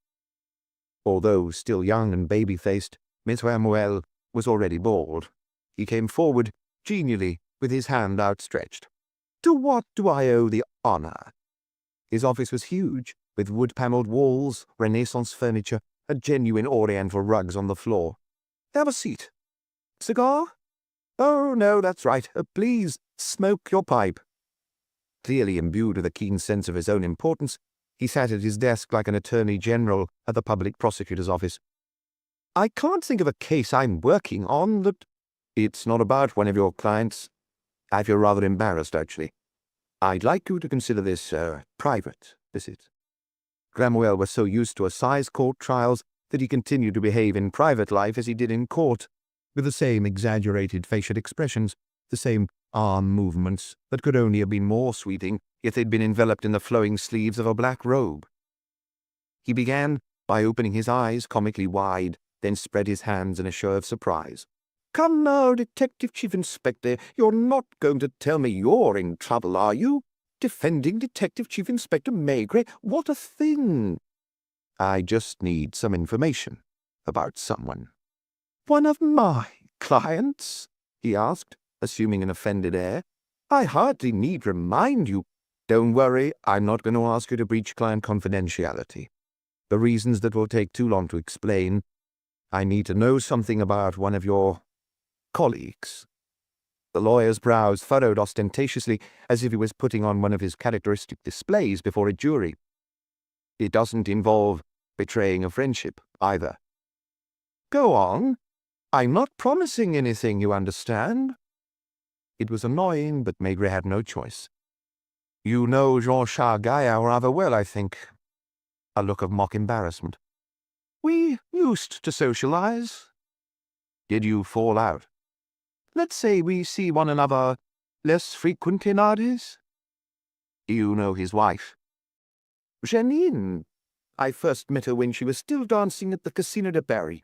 Although still young and baby-faced, Maître Ramwell was already bald. He came forward, genially, with his hand outstretched. To what do I owe the honor? His office was huge, with wood-panelled walls, Renaissance furniture, and genuine Oriental rugs on the floor. Have a seat. Cigar? Oh, no, that's right. Please, smoke your pipe. Clearly imbued with a keen sense of his own importance, he sat at his desk like an attorney general at the public prosecutor's office. I can't think of a case I'm working on that... It's not about one of your clients. I feel rather embarrassed, actually. I'd like you to consider this a private visit. Ramwell was so used to assize court trials that he continued to behave in private life as he did in court, with the same exaggerated facial expressions, the same arm movements that could only have been more sweeping if they'd been enveloped in the flowing sleeves of a black robe. He began by opening his eyes comically wide, then spread his hands in a show of surprise. "Come now, Detective Chief Inspector, you're not going to tell me you're in trouble, are you? Defending Detective Chief Inspector Maigret? What a thing!" "I just need some information about someone." "One of my clients?" he asked, assuming an offended air. "I hardly need remind you." "Don't worry, I'm not going to ask you to breach client confidentiality. The reasons that will take too long to explain. I need to know something about one of your colleagues." The lawyer's brows furrowed ostentatiously, as if he was putting on one of his characteristic displays before a jury. "It doesn't involve betraying a friendship, either." "Go on. I'm not promising anything, you understand." It was annoying, but Maigret had no choice. "You know Jean-Charles Gaillard rather well, I think." A look of mock embarrassment. "We used to socialize." "Did you fall out?" "Let's say we see one another less frequently nowadays." "Do you know his wife?" "Janine. I first met her when she was still dancing at the Casino de Paris.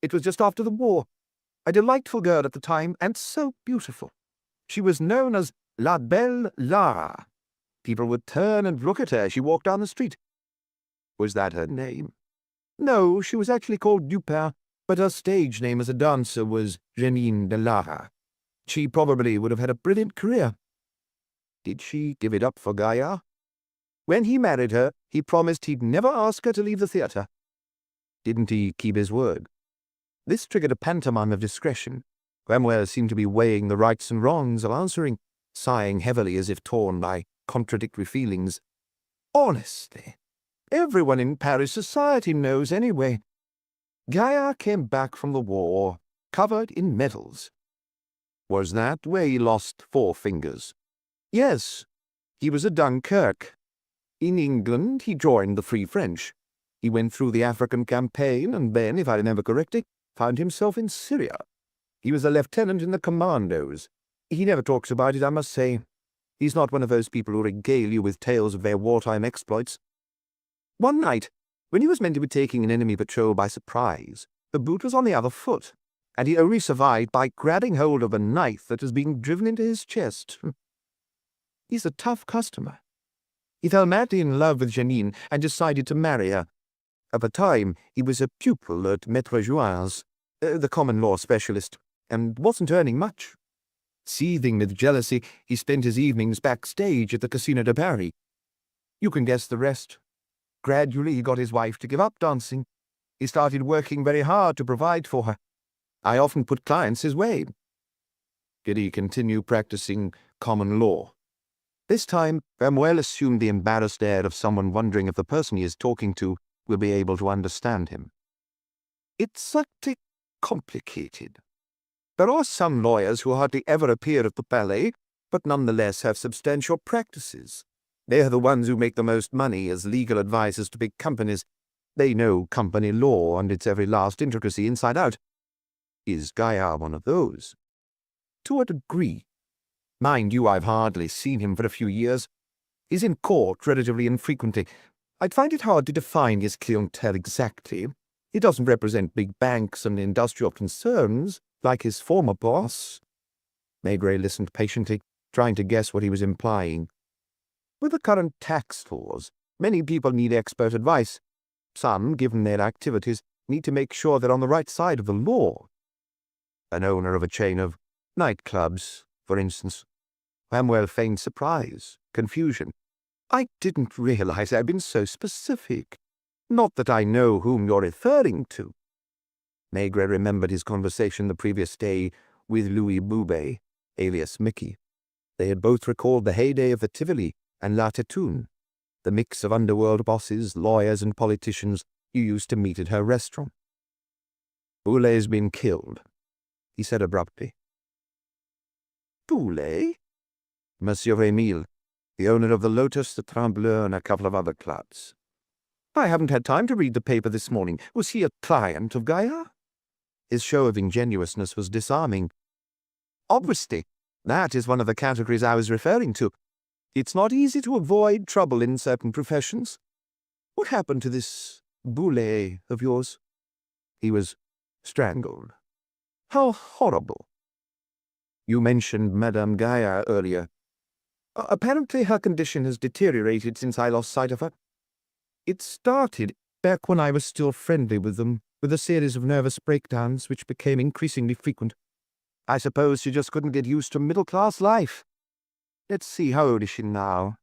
It was just after the war. A delightful girl at the time, and so beautiful. She was known as La Belle Lara. People would turn and look at her as she walked down the street." "Was that her name?" "No, she was actually called Dupin, but her stage name as a dancer was Janine de Lara. She probably would have had a brilliant career." "Did she give it up for Gaillard?" "When he married her, he promised he'd never ask her to leave the theatre." "Didn't he keep his word?" This triggered a pantomime of discretion. Cromwell seemed to be weighing the rights and wrongs of answering, sighing heavily as if torn by contradictory feelings. "Honestly, everyone in Paris society knows anyway. Gaillard came back from the war, covered in medals." "Was that where he lost 4 fingers?" "Yes. He was at Dunkirk. In England, he joined the Free French. He went through the African campaign, and then, if I remember correctly, found himself in Syria. He was a lieutenant in the commandos. He never talks about it, I must say. He's not one of those people who regale you with tales of their wartime exploits. One night, when he was meant to be taking an enemy patrol by surprise, the boot was on the other foot, and he only survived by grabbing hold of a knife that was being driven into his chest. He's a tough customer. He fell madly in love with Janine and decided to marry her. At the time, he was a pupil at Maître Juin's, the common law specialist, and wasn't earning much. Seething with jealousy, he spent his evenings backstage at the Casino de Paris. You can guess the rest. Gradually, he got his wife to give up dancing. He started working very hard to provide for her. I often put clients his way." "Did he continue practicing common law?" This time, Cromwell assumed the embarrassed air of someone wondering if the person he is talking to will be able to understand him. "It's certainly complicated. There are some lawyers who hardly ever appear at the Palais, but nonetheless have substantial practices. They are the ones who make the most money as legal advisors to big companies. They know company law and its every last intricacy inside out." "Is Gaillard one of those?" "To a degree. Mind you, I've hardly seen him for a few years. He's in court relatively infrequently. I'd find it hard to define his clientele exactly. He doesn't represent big banks and industrial concerns like his former boss." Maigret listened patiently, trying to guess what he was implying. "With the current tax laws, many people need expert advice. Some, given their activities, need to make sure they're on the right side of the law. An owner of a chain of nightclubs, for instance." Cromwell feigned surprise, confusion. "I didn't realize I'd been so specific. Not that I know whom you're referring to." Maigret remembered his conversation the previous day with Louis Boubet, alias Mickey. They had both recalled the heyday of the Tivoli and La Tetoune, the mix of underworld bosses, lawyers, and politicians you used to meet at her restaurant. "Boulet's been killed," he said abruptly. "Boulet?" "Monsieur Emile, the owner of the Lotus, the Trembleur, and a couple of other clubs." "I haven't had time to read the paper this morning. Was he a client of Gaillard?" His show of ingenuousness was disarming. Obviously, that is one of the categories I was referring to. It's not easy to avoid trouble in certain professions. What happened to this boulet of yours? He was strangled. How horrible. You mentioned Madame Gaillard earlier. Apparently her condition has deteriorated since I lost sight of her. It started back when I was still friendly with them, with a series of nervous breakdowns which became increasingly frequent. I suppose she just couldn't get used to middle-class life. Let's see, how old is she now?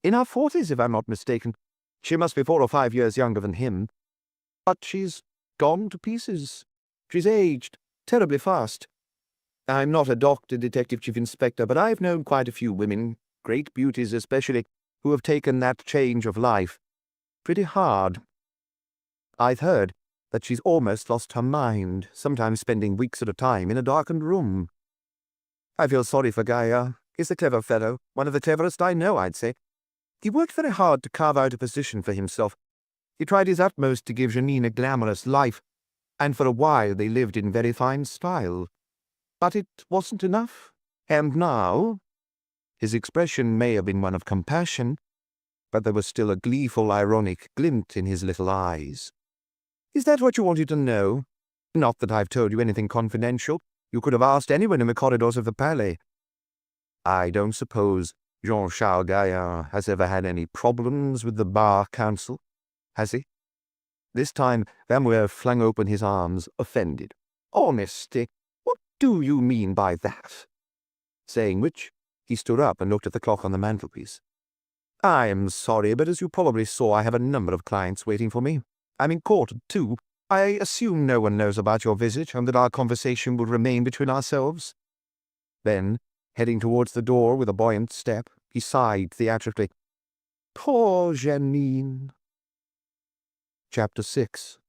In her 40s, if I'm not mistaken. She must be 4 or 5 years younger than him. But she's gone to pieces. She's aged terribly fast. I'm not a doctor, Detective Chief Inspector, but I've known quite a few women, great beauties especially, who have taken that change of life pretty hard. I've heard that she's almost lost her mind, sometimes spending weeks at a time in a darkened room. I feel sorry for Gaillard. He's a clever fellow, one of the cleverest I know, I'd say. He worked very hard to carve out a position for himself. He tried his utmost to give Janine a glamorous life, and for a while they lived in very fine style. But it wasn't enough. And now, his expression may have been one of compassion, but there was still a gleeful, ironic glint in his little eyes. Is that what you wanted to know? Not that I've told you anything confidential. You could have asked anyone in the corridors of the Palais. I don't suppose Jean-Charles Gaillard has ever had any problems with the Bar Council, has he? This time Vermuer flung open his arms, offended. Honesty, what do you mean by that? Saying which, he stood up and looked at the clock on the mantelpiece. I am sorry, but as you probably saw, I have a number of clients waiting for me. I'm in court at 2. I assume no one knows about your visit and that our conversation will remain between ourselves. Then, heading towards the door with a buoyant step, he sighed theatrically. Poor Janine. Chapter 6.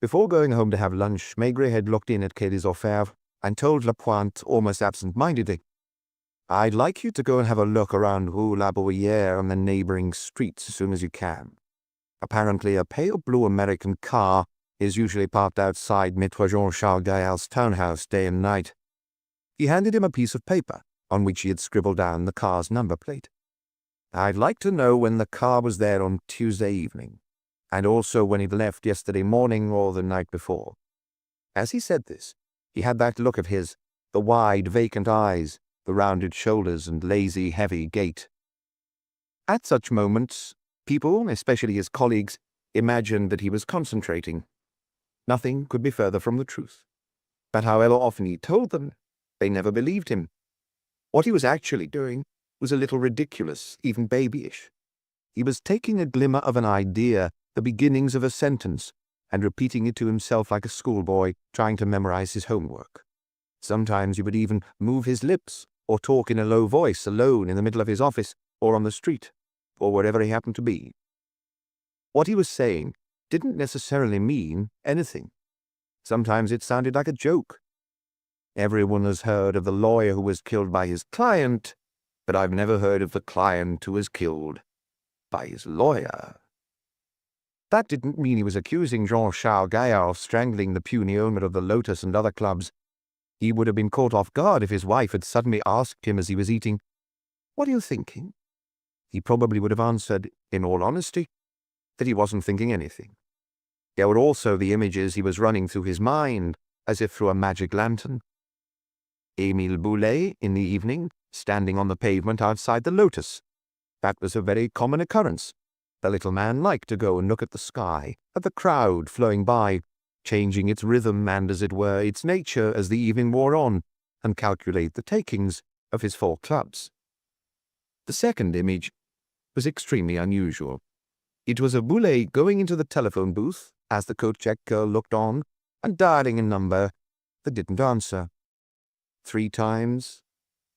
Before going home to have lunch, Maigret had looked in at Quai des Orfèvres and told Lapointe almost absent-mindedly, I'd like you to go and have a look around Rue La Bruyère and the neighboring streets as soon as you can. Apparently, a pale blue American car is usually parked outside Maître Jean-Charles Gaillard's townhouse day and night. He handed him a piece of paper on which he had scribbled down the car's number plate. I'd like to know when the car was there on Tuesday evening, and also when it left yesterday morning or the night before. As he said this, he had that look of his, the wide, vacant eyes, the rounded shoulders and lazy, heavy gait. At such moments, people, especially his colleagues, imagined that he was concentrating. Nothing could be further from the truth. But however often he told them, they never believed him. What he was actually doing was a little ridiculous, even babyish. He was taking a glimmer of an idea, the beginnings of a sentence, and repeating it to himself like a schoolboy trying to memorize his homework. Sometimes he would even move his lips, or talk in a low voice alone in the middle of his office, or on the street, or wherever he happened to be. What he was saying didn't necessarily mean anything. Sometimes it sounded like a joke. Everyone has heard of the lawyer who was killed by his client, but I've never heard of the client who was killed by his lawyer. That didn't mean he was accusing Jean-Charles Gaillard of strangling the puny owner of the Lotus and other clubs. He would have been caught off guard if his wife had suddenly asked him as he was eating, What are you thinking? He probably would have answered, in all honesty, that he wasn't thinking anything. There were also the images he was running through his mind, as if through a magic lantern. Émile Boulet, in the evening, standing on the pavement outside the Lotus. That was a very common occurrence. The little man liked to go and look at the sky, at the crowd flowing by, changing its rhythm and, as it were, its nature as the evening wore on, and calculate the takings of his 4 clubs. The second image was extremely unusual. It was of Boulet going into the telephone booth as the coat-check girl looked on, and dialing a number that didn't answer. 3 times,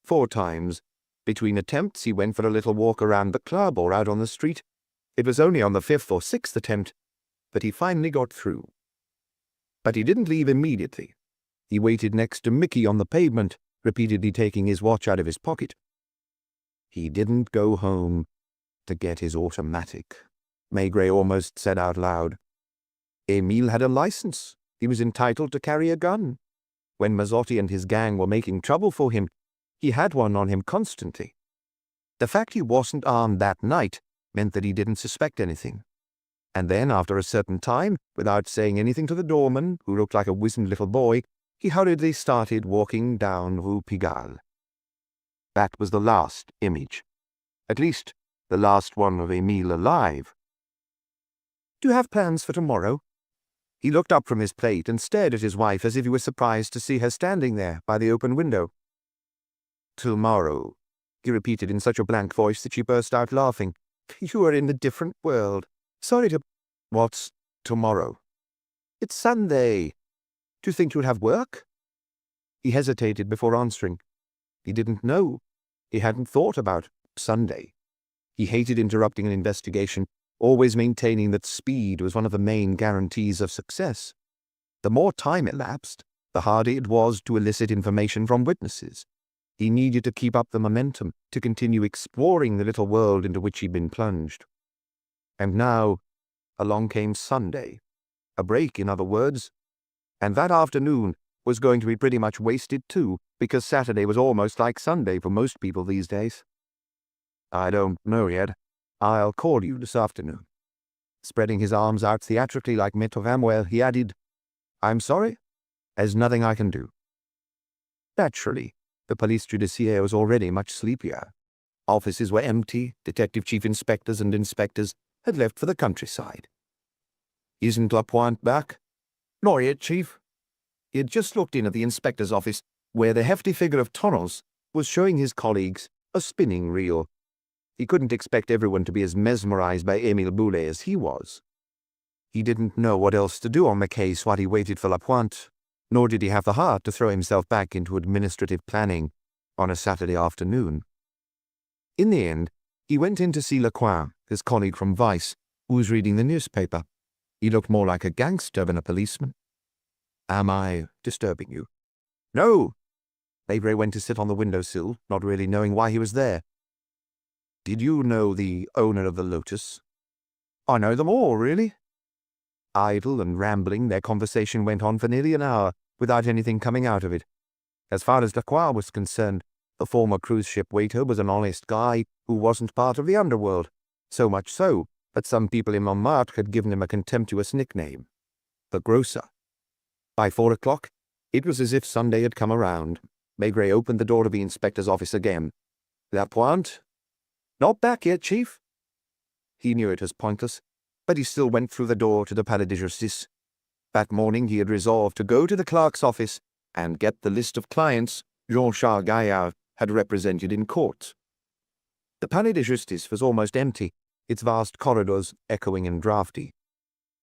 4 times. Between attempts, he went for a little walk around the club or out on the street. It was only on the 5th or 6th attempt that he finally got through. But he didn't leave immediately. He waited next to Mickey on the pavement, repeatedly taking his watch out of his pocket. He didn't go home to get his automatic, Maigret almost said out loud. Émile had a license, He was entitled to carry a gun. When Mazzotti and his gang were making trouble for him, he had one on him constantly. The fact he wasn't armed that night meant that he didn't suspect anything. And then, after a certain time, without saying anything to the doorman, who looked like a wizened little boy, he hurriedly started walking down Rue Pigalle. That was the last image. At least, the last one of Emile alive. "Do you have plans for tomorrow?" He looked up from his plate and stared at his wife as if he was surprised to see her standing there by the open window. "Tomorrow," he repeated in such a blank voice that she burst out laughing. "You are in a different world. Sorry to—" "What's tomorrow?" "It's Sunday. Do you think you would have work?" He hesitated before answering. He didn't know. He hadn't thought about Sunday. He hated interrupting an investigation, always maintaining that speed was one of the main guarantees of success. The more time elapsed, the harder it was to elicit information from witnesses. He needed to keep up the momentum, to continue exploring the little world into which he'd been plunged. And now, along came Sunday. A break, in other words. And that afternoon was going to be pretty much wasted too, because Saturday was almost like Sunday for most people these days. "I don't know yet. I'll call you this afternoon." Spreading his arms out theatrically like Maigret Defends Himself, he added, "I'm sorry, there's nothing I can do." Naturally, the police judiciaire was already much sleepier. Offices were empty, detective chief inspectors and inspectors had left for the countryside. "Isn't Lapointe back?" "Not yet, Chief." He had just looked in at the inspector's office, where the hefty figure of Torrens was showing his colleagues a spinning reel. He couldn't expect everyone to be as mesmerized by Émile Boulet as he was. He didn't know what else to do on the case while he waited for Lapointe, nor did he have the heart to throw himself back into administrative planning on a Saturday afternoon. In the end, he went in to see Lecoin, his colleague from Vice, who was reading the newspaper. He looked more like a gangster than a policeman. "Am I disturbing you?" "No." Maigret went to sit on the windowsill, not really knowing why he was there. "Did you know the owner of the Lotus?" "I know them all, really." Idle and rambling, their conversation went on for nearly an hour, without anything coming out of it. As far as Lecoin was concerned, the former cruise ship waiter was an honest guy who wasn't part of the underworld, so much so that some people in Montmartre had given him a contemptuous nickname, the Grocer. By 4 o'clock, it was as if Sunday had come around. Maigret opened the door of the inspector's office again. "Lapointe?" "Not back yet, Chief." He knew it was pointless, but he still went through the door to the Palais de Justice. That morning he had resolved to go to the clerk's office and get the list of clients Jean-Charles Gaillard had represented in court. The Palais de Justice was almost empty, its vast corridors echoing and draughty.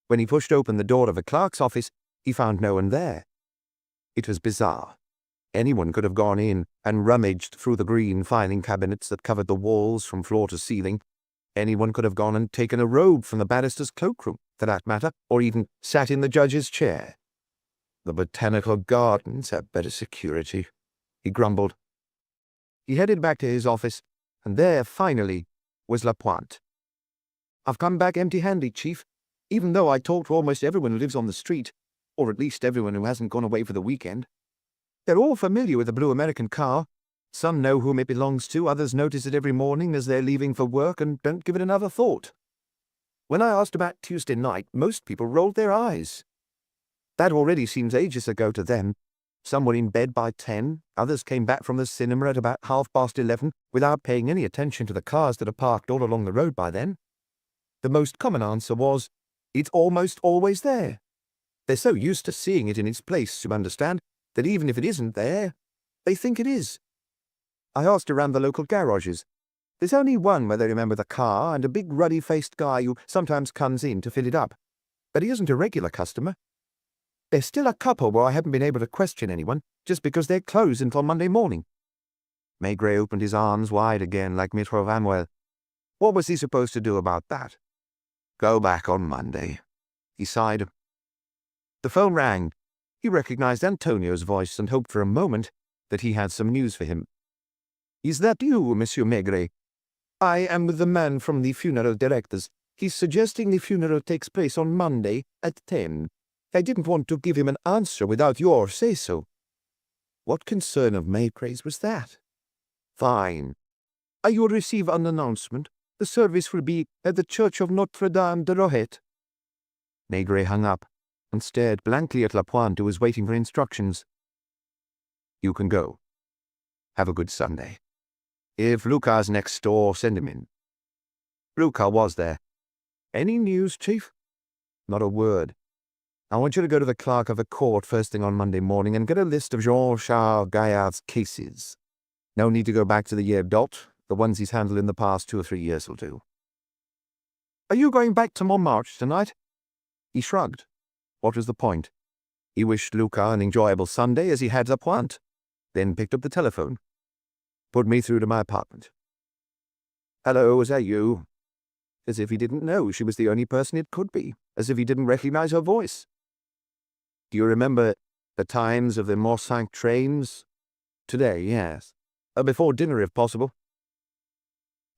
When he pushed open the door of the clerk's office, he found no one there. It was bizarre. Anyone could have gone in and rummaged through the green filing cabinets that covered the walls from floor to ceiling. Anyone could have gone and taken a robe from the barrister's cloakroom, for that matter, or even sat in the judge's chair. "The botanical gardens have better security," he grumbled. He headed back to his office, and there, finally, was Lapointe. "I've come back empty-handed, Chief, even though I talked to almost everyone who lives on the street, or at least everyone who hasn't gone away for the weekend. They're all familiar with the blue American car. Some know whom it belongs to, others notice it every morning as they're leaving for work and don't give it another thought. When I asked about Tuesday night, most people rolled their eyes. That already seems ages ago to them. Some were in bed by 10, others came back from the cinema at about 11:30 without paying any attention to the cars that are parked all along the road by then. The most common answer was, it's almost always there. They're so used to seeing it in its place, you understand, that even if it isn't there, they think it is. I asked around the local garages. There's only one where they remember the car and a big ruddy-faced guy who sometimes comes in to fill it up. But he isn't a regular customer. There's still a couple where I haven't been able to question anyone, just because they're closed until Monday morning." Maigret opened his arms wide again like Maître Vanwell. What was he supposed to do about that? "Go back on Monday," he sighed. The phone rang. He recognized Antonio's voice and hoped for a moment that he had some news for him. "Is that you, Monsieur Maigret? I am the man from the funeral directors. He's suggesting the funeral takes place on Monday at 10. I didn't want to give him an answer without your say-so. What concern of Maigret's was that? Fine. I will receive an announcement. The service will be at the Church of Notre-Dame de Rohet. Maigret hung up and stared blankly at Lapointe, who was waiting for instructions. You can go. Have a good Sunday. If Lucas's next door, send him in. Lucas was there. Any news, Chief? Not a word. I want you to go to the clerk of the court first thing on Monday morning and get a list of Jean-Charles Gaillard's cases. No need to go back to the year dot. The ones he's handled in the past 2 or 3 years will do. Are you going back to Montmartre tonight? He shrugged. What was the point? He wished Lucas an enjoyable Sunday as he had Lapointe, then picked up the telephone. Put me through to my apartment. Hello, is that you? As if he didn't know she was the only person it could be, as if he didn't recognize her voice. Do you remember the times of the Montmartre trains? Today, yes. Before dinner, if possible.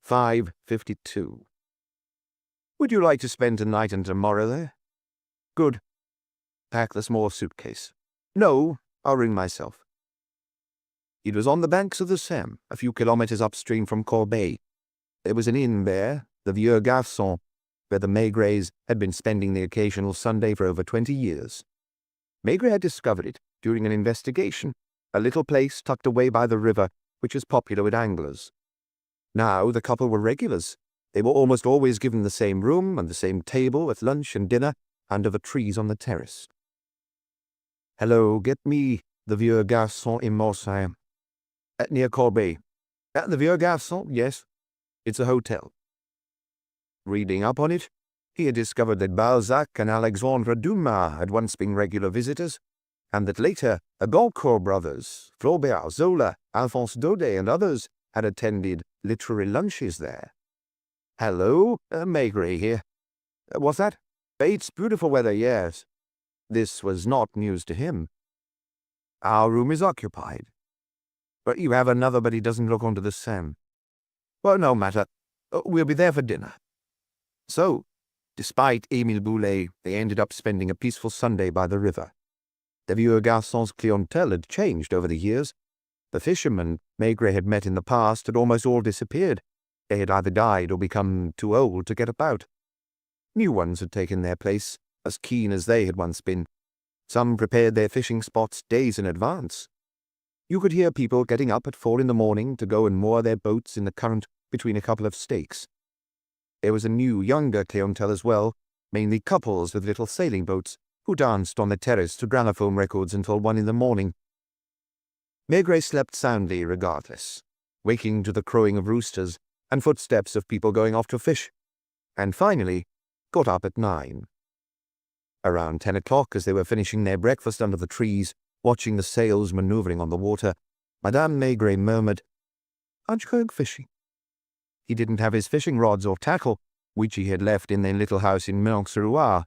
5:52. Would you like to spend tonight and tomorrow there? Good. Pack the small suitcase. No, I'll ring myself. It was on the banks of the Seine, a few kilometers upstream from Corbeil. There was an inn there, the Vieux Garçon, where the Maigrets had been spending the occasional Sunday for over 20 years. Maigret had discovered it during an investigation, a little place tucked away by the river, which was popular with anglers. Now the couple were regulars. They were almost always given the same room and the same table at lunch and dinner under the trees on the terrace. Hello, get me the Vieux Garçon in Montmartre. Near Corbeil. The Vieux Garçon, yes. It's a hotel. Reading up on it, he had discovered that Balzac and Alexandre Dumas had once been regular visitors, and that later the Goncourt brothers, Flaubert, Zola, Alphonse Daudet, and others had attended literary lunches there. Hello, Maigret here. What's that? It's beautiful weather, yes. This was not news to him. Our room is occupied. But you have another, but he doesn't look onto the Seine. Well, no matter. We'll be there for dinner. So, despite Émile Boulet, they ended up spending a peaceful Sunday by the river. The Vieux Garçon's clientele had changed over the years. The fishermen Maigret had met in the past had almost all disappeared. They had either died or become too old to get about. New ones had taken their place, as keen as they had once been. Some prepared their fishing spots days in advance. You could hear people getting up at 4 in the morning to go and moor their boats in the current between a couple of stakes. There was a new, younger clientele as well, mainly couples with little sailing boats, who danced on the terrace to gramophone records until 1 in the morning. Maigret slept soundly regardless, waking to the crowing of roosters and footsteps of people going off to fish, and finally got up at 9. Around 10 o'clock, as they were finishing their breakfast under the trees, watching the sails maneuvering on the water, Madame Maigret murmured, "Aren't you going fishing?" He didn't have his fishing rods or tackle, which he had left in their little house in Menx-sur-Loire,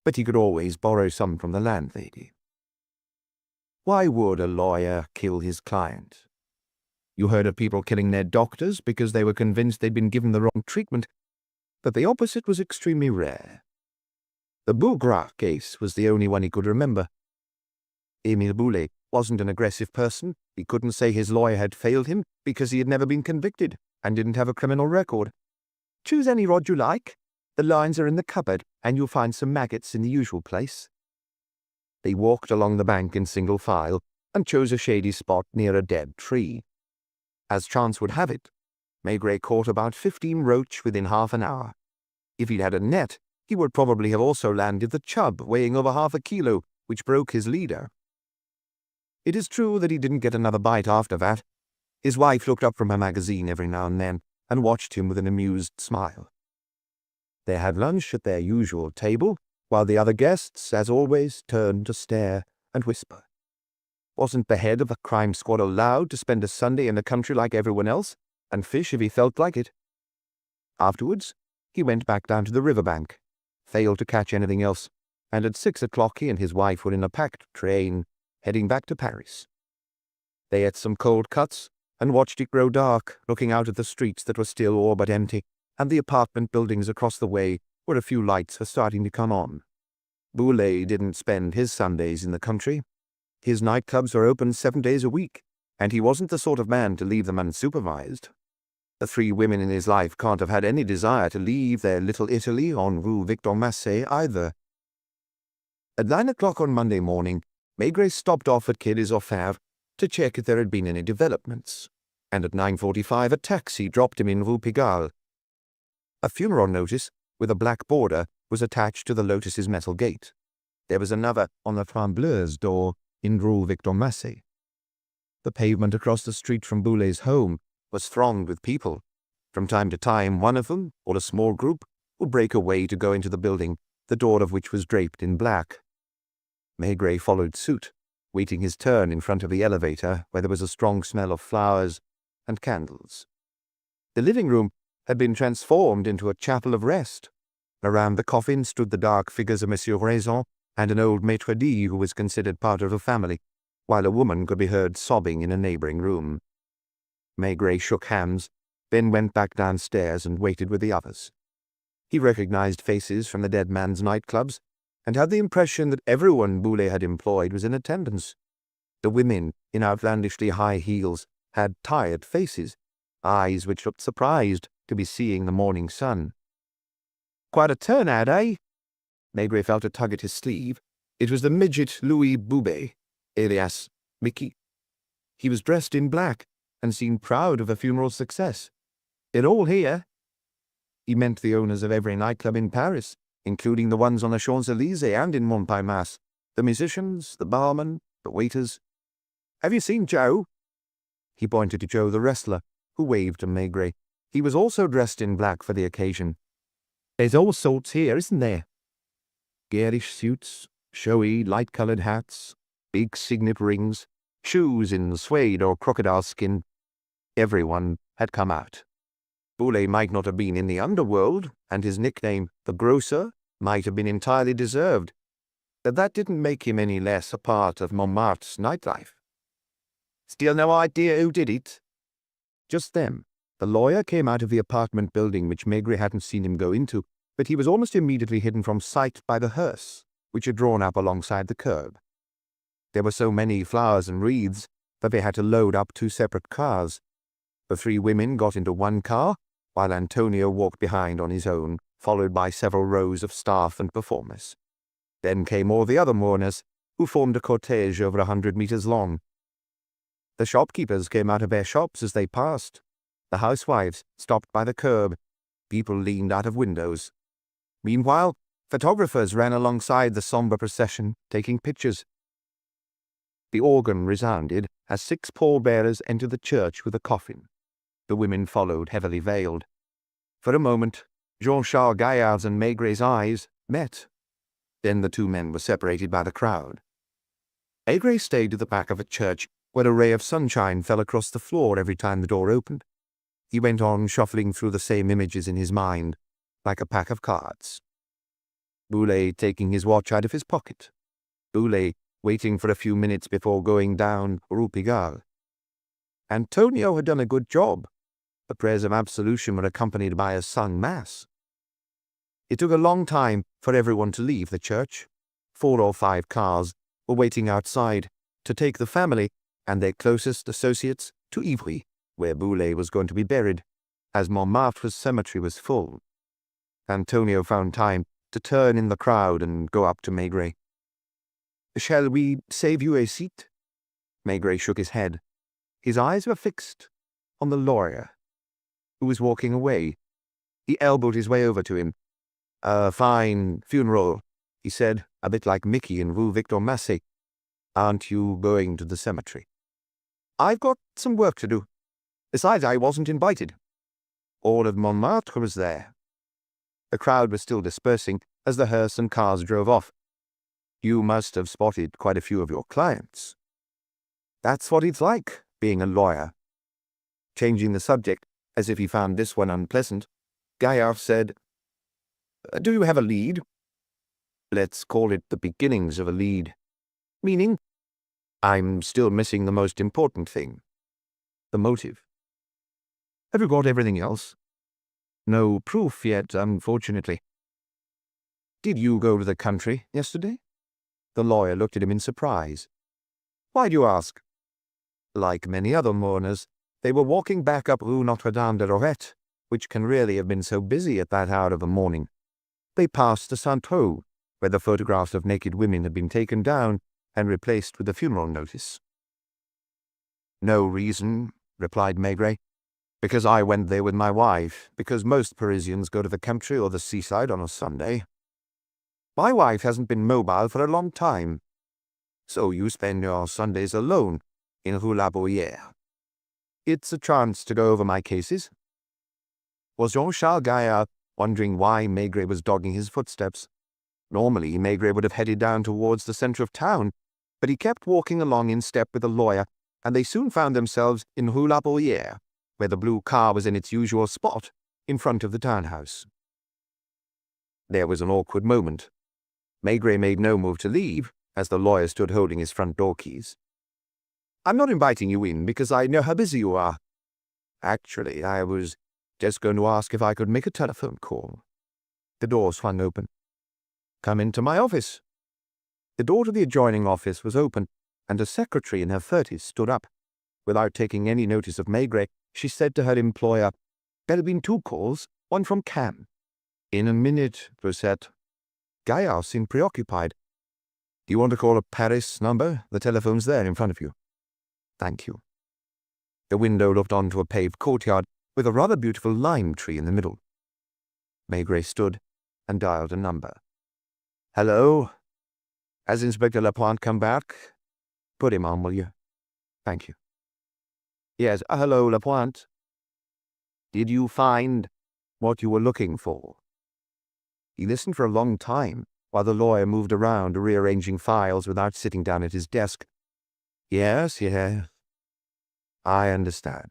but he could always borrow some from the landlady. Why would a lawyer kill his client? You heard of people killing their doctors because they were convinced they'd been given the wrong treatment, but the opposite was extremely rare. The Bougrat case was the only one he could remember. Émile Boulet wasn't an aggressive person. He couldn't say his lawyer had failed him because he had never been convicted and didn't have a criminal record. Choose any rod you like. The lines are in the cupboard, and you'll find some maggots in the usual place. They walked along the bank in single file and chose a shady spot near a dead tree. As chance would have it, Maigret caught about 15 roach within half an hour. If he'd had a net, he would probably have also landed the chub weighing over half a kilo, which broke his leader. It is true that he didn't get another bite after that. His wife looked up from her magazine every now and then and watched him with an amused smile. They had lunch at their usual table, while the other guests, as always, turned to stare and whisper. Wasn't the head of the crime squad allowed to spend a Sunday in the country like everyone else, and fish if he felt like it? Afterwards, he went back down to the riverbank, failed to catch anything else, and at 6 o'clock he and his wife were in a packed train, heading back to Paris. They ate some cold cuts and watched it grow dark, looking out at the streets that were still all but empty, and the apartment buildings across the way where a few lights were starting to come on. Boulay didn't spend his Sundays in the country. His nightclubs were open 7 days a week, and he wasn't the sort of man to leave them unsupervised. The 3 women in his life can't have had any desire to leave their little Italy on Rue Victor Massé either. At 9 o'clock on Monday morning, Maigret stopped off at Quai des Orfèvres to check if there had been any developments, and at 9:45 a taxi dropped him in Rue Pigalle. A funeral notice with a black border was attached to the Lotus's metal gate. There was another on the Trembleuse door in Rue Victor Massé. The pavement across the street from Boulet's home was thronged with people. From time to time, one of them, or a small group, would break away to go into the building, the door of which was draped in black. Maigret followed suit, waiting his turn in front of the elevator where there was a strong smell of flowers and candles. The living room had been transformed into a chapel of rest. Around the coffin stood the dark figures of Monsieur Raison and an old maitre d' who was considered part of the family, while a woman could be heard sobbing in a neighboring room. Maigret shook hands, then went back downstairs and waited with the others. He recognized faces from the dead man's nightclubs, and had the impression that everyone Boulet had employed was in attendance. The women, in outlandishly high heels, had tired faces, eyes which looked surprised to be seeing the morning sun. "Quite a turnout, eh?" Maigret felt a tug at his sleeve. It was the midget Louis Boubet, alias Mickey. He was dressed in black, and seemed proud of the funeral's success. "They're all here." He meant the owners of every nightclub in Paris, including the ones on the Champs-Élysées and in Montmartre, the musicians, the barmen, the waiters. "Have you seen Joe?" He pointed to Joe the wrestler, who waved to Maigret. He was also dressed in black for the occasion. "There's all sorts here, isn't there? Garish suits, showy, light-coloured hats, big signet rings, shoes in suede or crocodile skin. Everyone had come out. Boulet might not have been in the underworld, and his nickname, the Grocer, might have been entirely deserved, but that didn't make him any less a part of Montmartre's nightlife. "Still no idea who did it?" Just then, the lawyer came out of the apartment building which Maigret hadn't seen him go into, but he was almost immediately hidden from sight by the hearse, which had drawn up alongside the curb. There were so many flowers and wreaths that they had to load up 2 separate cars. The 3 women got into one car, while Antonio walked behind on his own, followed by several rows of staff and performers. Then came all the other mourners, who formed a cortege over 100 meters long. The shopkeepers came out of their shops as they passed. The housewives stopped by the curb. People leaned out of windows. Meanwhile, photographers ran alongside the somber procession, taking pictures. The organ resounded as 6 pallbearers entered the church with a coffin. The women followed, heavily veiled. For a moment, Jean-Charles Gaillard's and Maigret's eyes met. Then the 2 men were separated by the crowd. Maigret stayed at the back of a church, where a ray of sunshine fell across the floor every time the door opened. He went on shuffling through the same images in his mind, like a pack of cards. Boulet taking his watch out of his pocket. Boulet waiting for a few minutes before going down Rue Pigalle. Antonio had done a good job. The prayers of absolution were accompanied by a sung mass. It took a long time for everyone to leave the church. 4 or 5 cars were waiting outside to take the family and their closest associates to Ivry, where Boulet was going to be buried, as Montmartre's cemetery was full. Antonio found time to turn in the crowd and go up to Maigret. "Shall we save you a seat?" Maigret shook his head. His eyes were fixed on the lawyer, who was walking away. He elbowed his way over to him. "A fine funeral," he said, a bit like Mickey in Rue Victor Massé. "Aren't you going to the cemetery?" "I've got some work to do. Besides, I wasn't invited." All of Montmartre was there. The crowd was still dispersing as the hearse and cars drove off. "You must have spotted quite a few of your clients." "That's what it's like, being a lawyer." Changing the subject, as if he found this one unpleasant, Gaillard said, "Do you have a lead?" "Let's call it the beginnings of a lead." "Meaning?" "I'm still missing the most important thing. The motive." "Have you got everything else?" "No proof yet, unfortunately." Did you go to the country yesterday? The lawyer looked at him in surprise. Why do you ask? Like many other mourners, they were walking back up Rue Notre-Dame-de-Lorette, which can really have been so busy at that hour of the morning. They passed the Saint-Tro, where the photographs of naked women had been taken down and replaced with a funeral notice. No reason, replied Maigret. Because I went there with my wife, because most Parisians go to the country or the seaside on a Sunday. My wife hasn't been mobile for a long time. So you spend your Sundays alone in Rue La Bruyère. It's a chance to go over my cases. Was Jean-Charles Gaillard wondering why Maigret was dogging his footsteps? Normally, Maigret would have headed down towards the centre of town, but he kept walking along in step with the lawyer, and they soon found themselves in Rue La Bruyère, where the blue car was in its usual spot, in front of the townhouse. There was an awkward moment. Maigret made no move to leave, as the lawyer stood holding his front door keys. I'm not inviting you in because I know how busy you are. Actually, I was just going to ask if I could make a telephone call. The door swung open. Come into my office. The door to the adjoining office was open, and a secretary in her 30s stood up. Without taking any notice of Maigret, she said to her employer, There have been 2 calls, one from Cam. In a minute, Brissette. Gaillard seemed preoccupied. Do you want to call a Paris number? The telephone's there in front of you. Thank you. The window looked onto a paved courtyard with a rather beautiful lime tree in the middle. Maigret stood and dialed a number. Hello? Has Inspector Lapointe come back? Put him on, will you? Thank you. Yes, hello, Lapointe. Did you find what you were looking for? He listened for a long time, while the lawyer moved around, rearranging files without sitting down at his desk. Yes. I understand.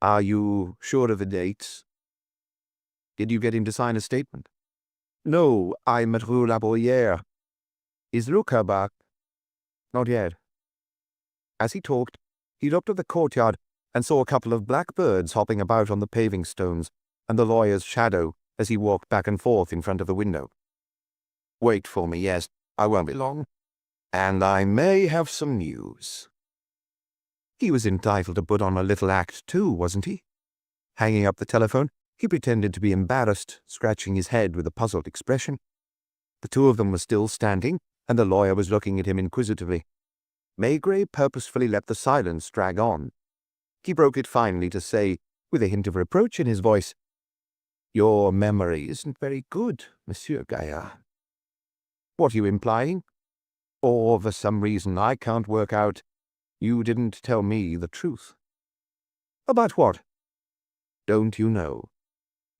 Are you sure of the dates? Did you get him to sign a statement? No, I'm at Rue La Bruyère. Is Luca back? Not yet. As he talked, he looked at the courtyard and saw a couple of black birds hopping about on the paving stones, and the lawyer's shadow as he walked back and forth in front of the window. Wait for me, yes, I won't be long. And I may have some news. He was entitled to put on a little act too, wasn't he? Hanging up the telephone, he pretended to be embarrassed, scratching his head with a puzzled expression. The 2 of them were still standing, and the lawyer was looking at him inquisitively. Maigret purposefully let the silence drag on. He broke it finally to say, with a hint of reproach in his voice, Your memory isn't very good, Monsieur Gaillard. What are you implying? Or, for some reason I can't work out, you didn't tell me the truth. About what? Don't you know?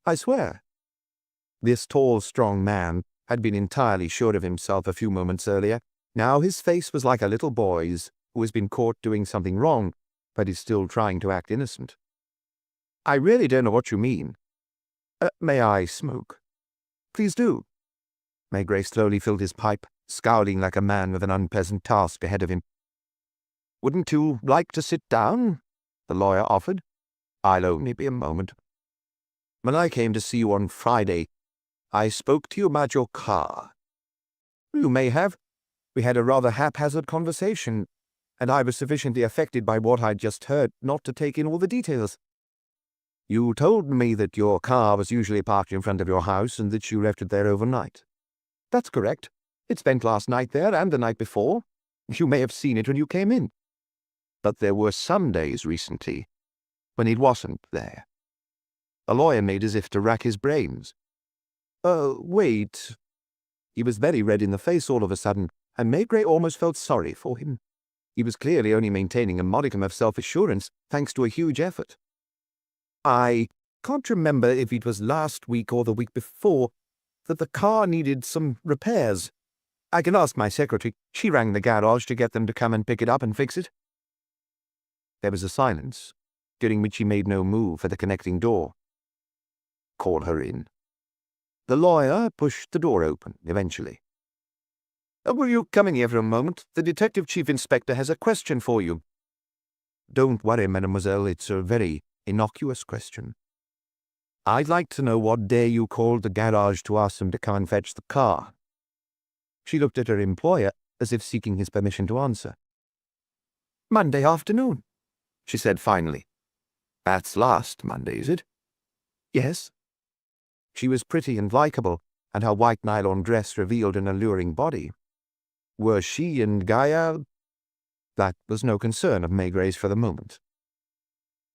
I swear. This tall, strong man had been entirely sure of himself a few moments earlier. Now his face was like a little boy's who has been caught doing something wrong, but is still trying to act innocent. I really don't know what you mean. May I smoke? Please do. Maigret slowly filled his pipe, scowling like a man with an unpleasant task ahead of him. Wouldn't you like to sit down? The lawyer offered. I'll only be a moment. When I came to see you on Friday, I spoke to you about your car. You may have. We had a rather haphazard conversation, and I was sufficiently affected by what I'd just heard not to take in all the details. You told me that your car was usually parked in front of your house and that you left it there overnight. That's correct. It spent last night there and the night before. You may have seen it when you came in. But there were some days recently when it wasn't there. The lawyer made as if to rack his brains. Wait. He was very red in the face all of a sudden, and Maigret almost felt sorry for him. He was clearly only maintaining a modicum of self-assurance thanks to a huge effort. I can't remember if it was last week or the week before that the car needed some repairs. I can ask my secretary. She rang the garage to get them to come and pick it up and fix it. There was a silence, during which he made no move for the connecting door. Call her in. The lawyer pushed the door open, eventually. Will you come in here for a moment? The detective chief inspector has a question for you. Don't worry, mademoiselle, it's a very innocuous question. I'd like to know what day you called the garage to ask them to come and fetch the car. She looked at her employer as if seeking his permission to answer. Monday afternoon, she said finally. That's last Monday, is it? Yes. She was pretty and likable, and her white nylon dress revealed an alluring body. Were she and Gaia? That was no concern of Maigret's for the moment.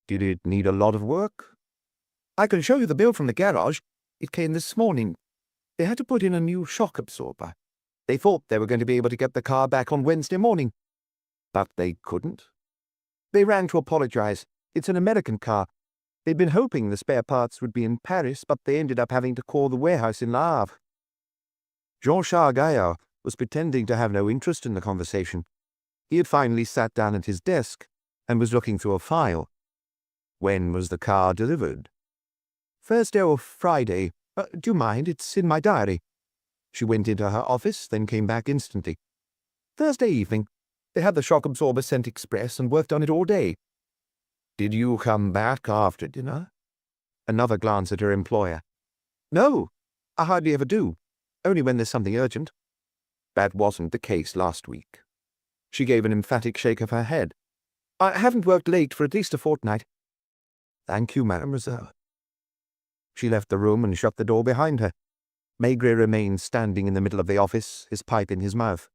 Did it need a lot of work? I can show you the bill from the garage. It came this morning. They had to put in a new shock absorber. They thought they were going to be able to get the car back on Wednesday morning. But they couldn't. They rang to apologize. It's an American car. They'd been hoping the spare parts would be in Paris, but they ended up having to call the warehouse in Le Havre. Jean-Charles Gaillard was pretending to have no interest in the conversation. He had finally sat down at his desk and was looking through a file. When was the car delivered? Thursday or Friday. Do you mind? It's in my diary. She went into her office, then came back instantly. Thursday evening. They had the shock absorber sent express and worked on it all day. Did you come back after dinner? Another glance at her employer. No, I hardly ever do. Only when there's something urgent. That wasn't the case last week. She gave an emphatic shake of her head. I haven't worked late for at least a fortnight. Thank you, mademoiselle. She left the room and shut the door behind her. Maigret remained standing in the middle of the office, his pipe in his mouth.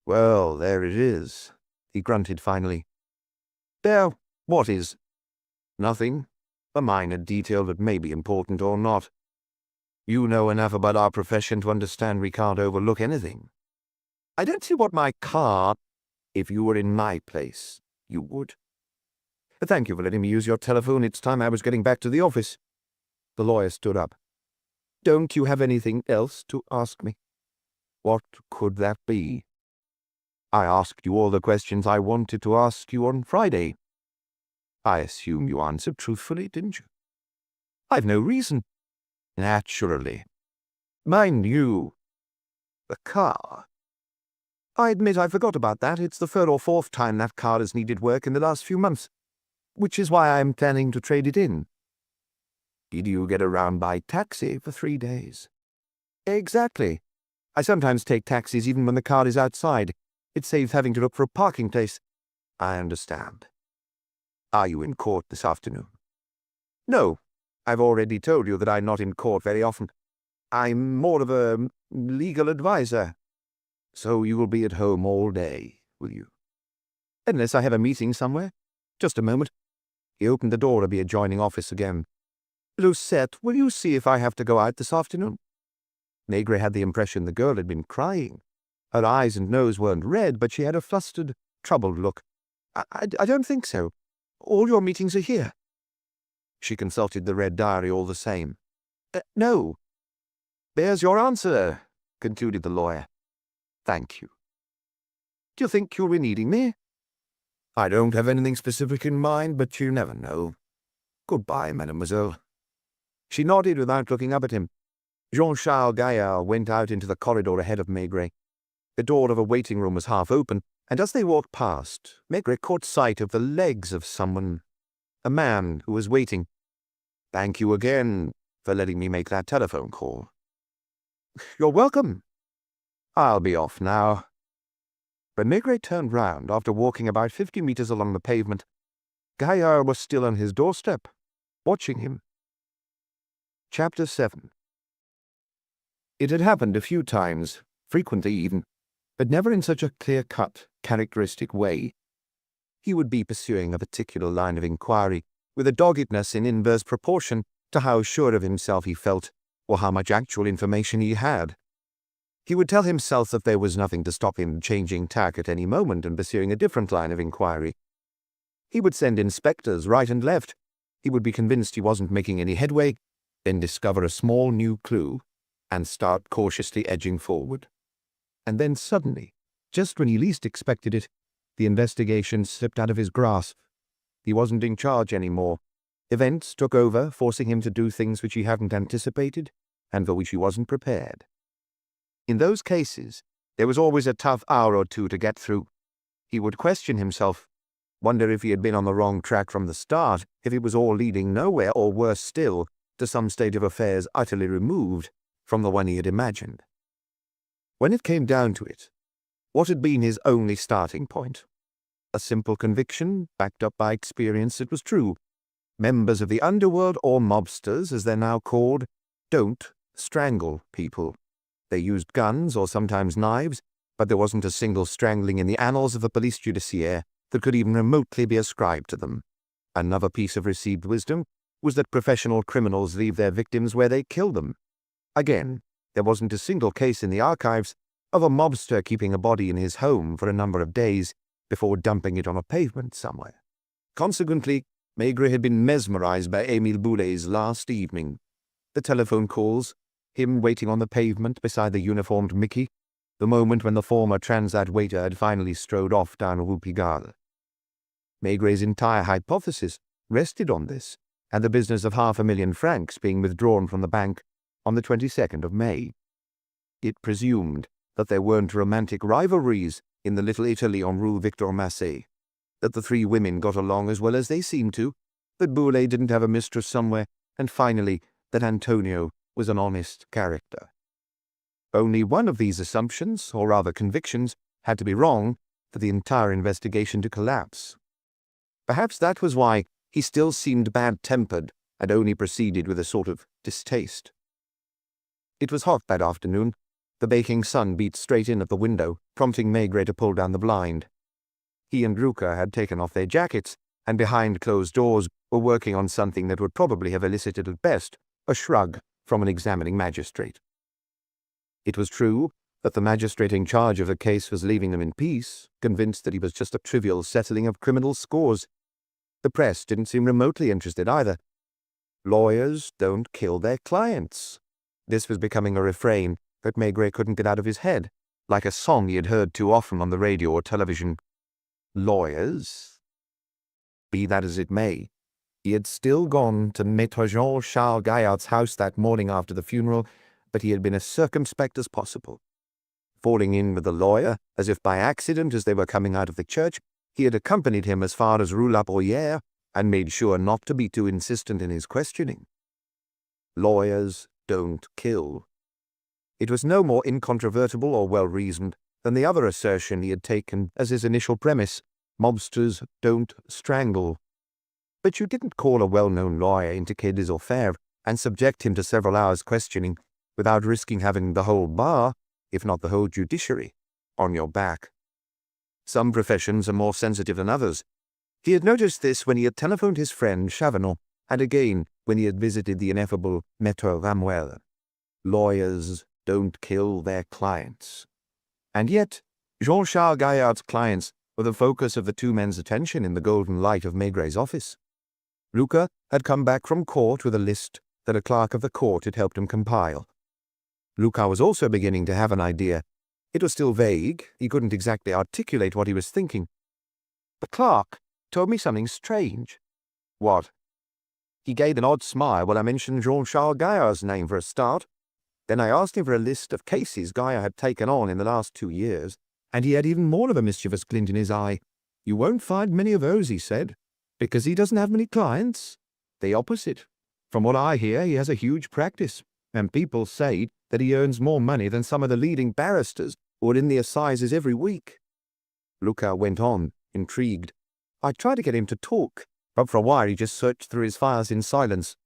Well, there it is, he grunted finally. There, what is? Nothing. A minor detail that may be important or not. You know enough about our profession to understand we can't overlook anything. I don't see what my car... If you were in my place, you would. Thank you for letting me use your telephone. It's time I was getting back to the office. The lawyer stood up. Don't you have anything else to ask me? What could that be? I asked you all the questions I wanted to ask you on Friday. I assume you answered truthfully, didn't you? I've no reason. Naturally. Mind you, the car. I admit I forgot about that. It's the third or fourth time that car has needed work in the last few months, which is why I'm planning to trade it in. Did you get around by taxi for 3 days? Exactly. I sometimes take taxis even when the car is outside. It saves having to look for a parking place. I understand. Are you in court this afternoon? No. I've already told you that I'm not in court very often. I'm more of a legal advisor. So you will be at home all day, will you? Unless I have a meeting somewhere. Just a moment. He opened the door of the adjoining office again. Lucette, will you see if I have to go out this afternoon? Maigret had the impression the girl had been crying. Her eyes and nose weren't red, but she had a flustered, troubled look. I don't think so. All your meetings are here. She consulted the red diary all the same. No. There's your answer, concluded the lawyer. Thank you. Do you think you'll be needing me? I don't have anything specific in mind, but you never know. Goodbye, mademoiselle. She nodded without looking up at him. Jean-Charles Gaillard went out into the corridor ahead of Maigret. The door of a waiting room was half open, and as they walked past, Maigret caught sight of the legs of someone, a man who was waiting. Thank you again for letting me make that telephone call. You're welcome. I'll be off now. When Maigret turned round after walking about 50 meters along the pavement, Gaillard was still on his doorstep, watching him. Chapter 7. It had happened a few times, frequently even, but never in such a clear-cut, characteristic way. He would be pursuing a particular line of inquiry, with a doggedness in inverse proportion to how sure of himself he felt, or how much actual information he had. He would tell himself that there was nothing to stop him changing tack at any moment and pursuing a different line of inquiry. He would send inspectors right and left. He would be convinced he wasn't making any headway, then discover a small new clue, and start cautiously edging forward. And then suddenly, just when he least expected it, the investigation slipped out of his grasp. He wasn't in charge anymore. Events took over, forcing him to do things which he hadn't anticipated, and for which he wasn't prepared. In those cases, there was always a tough hour or two to get through. He would question himself, wonder if he had been on the wrong track from the start, if it was all leading nowhere, or worse still, to some state of affairs utterly removed from the one he had imagined. When it came down to it, what had been his only starting point? A simple conviction, backed up by experience, it was true. Members of the underworld, or mobsters as they're now called, don't strangle people. They used guns or sometimes knives, but there wasn't a single strangling in the annals of the police judiciaire that could even remotely be ascribed to them. Another piece of received wisdom was that professional criminals leave their victims where they kill them. Again, there wasn't a single case in the archives of a mobster keeping a body in his home for a number of days before dumping it on a pavement somewhere. Consequently, Maigret had been mesmerized by Émile Boulet's last evening. The telephone calls, him waiting on the pavement beside the uniformed Mickey, the moment when the former Transat waiter had finally strode off down Rue Pigalle. Maigret's entire hypothesis rested on this, and the business of 500,000 francs being withdrawn from the bank on the 22nd of May. It presumed that there weren't romantic rivalries in the little Italy on Rue Victor Massé, that the three women got along as well as they seemed to, that Boulet didn't have a mistress somewhere, and finally that Antonio was an honest character. Only one of these assumptions, or rather convictions, had to be wrong for the entire investigation to collapse. Perhaps that was why he still seemed bad-tempered and only proceeded with a sort of distaste. It was hot that afternoon. The baking sun beat straight in at the window, prompting Maigret to pull down the blind. He and Luca had taken off their jackets, and behind closed doors were working on something that would probably have elicited at best a shrug from an examining magistrate. It was true that the magistrate in charge of the case was leaving them in peace, convinced that he was just a trivial settling of criminal scores. The press didn't seem remotely interested either. Lawyers don't kill their clients. This was becoming a refrain that Maigret couldn't get out of his head, like a song he had heard too often on the radio or television. Lawyers? Be that as it may, he had still gone to Maître Jean-Charles Gaillard's house that morning after the funeral, but he had been as circumspect as possible. Falling in with the lawyer, as if by accident as they were coming out of the church, he had accompanied him as far as Rue La Bruyère and made sure not to be too insistent in his questioning. Lawyers don't kill. It was no more incontrovertible or well-reasoned than the other assertion he had taken as his initial premise: mobsters don't strangle. But you didn't call a well-known lawyer into Quai des Orfèvres and subject him to several hours' questioning without risking having the whole bar, if not the whole judiciary, on your back. Some professions are more sensitive than others. He had noticed this when he had telephoned his friend Chavanot, and again when he had visited the ineffable Maître Ramuel. Lawyers don't kill their clients. And yet, Jean-Charles Gaillard's clients were the focus of the two men's attention in the golden light of Maigret's office. Luca had come back from court with a list that a clerk of the court had helped him compile. Luca was also beginning to have an idea. It was still vague. He couldn't exactly articulate what he was thinking. The clerk told me something strange. What? He gave an odd smile when I mentioned Jean-Charles Gaillard's name for a start. Then I asked him for a list of cases Gaillard had taken on in the last 2 years, and he had even more of a mischievous glint in his eye. You won't find many of those, he said, because he doesn't have many clients. The opposite. From what I hear, he has a huge practice, and people say that he earns more money than some of the leading barristers who are in the assizes every week. Luca went on, intrigued. I tried to get him to talk, but for a while he just searched through his files in silence.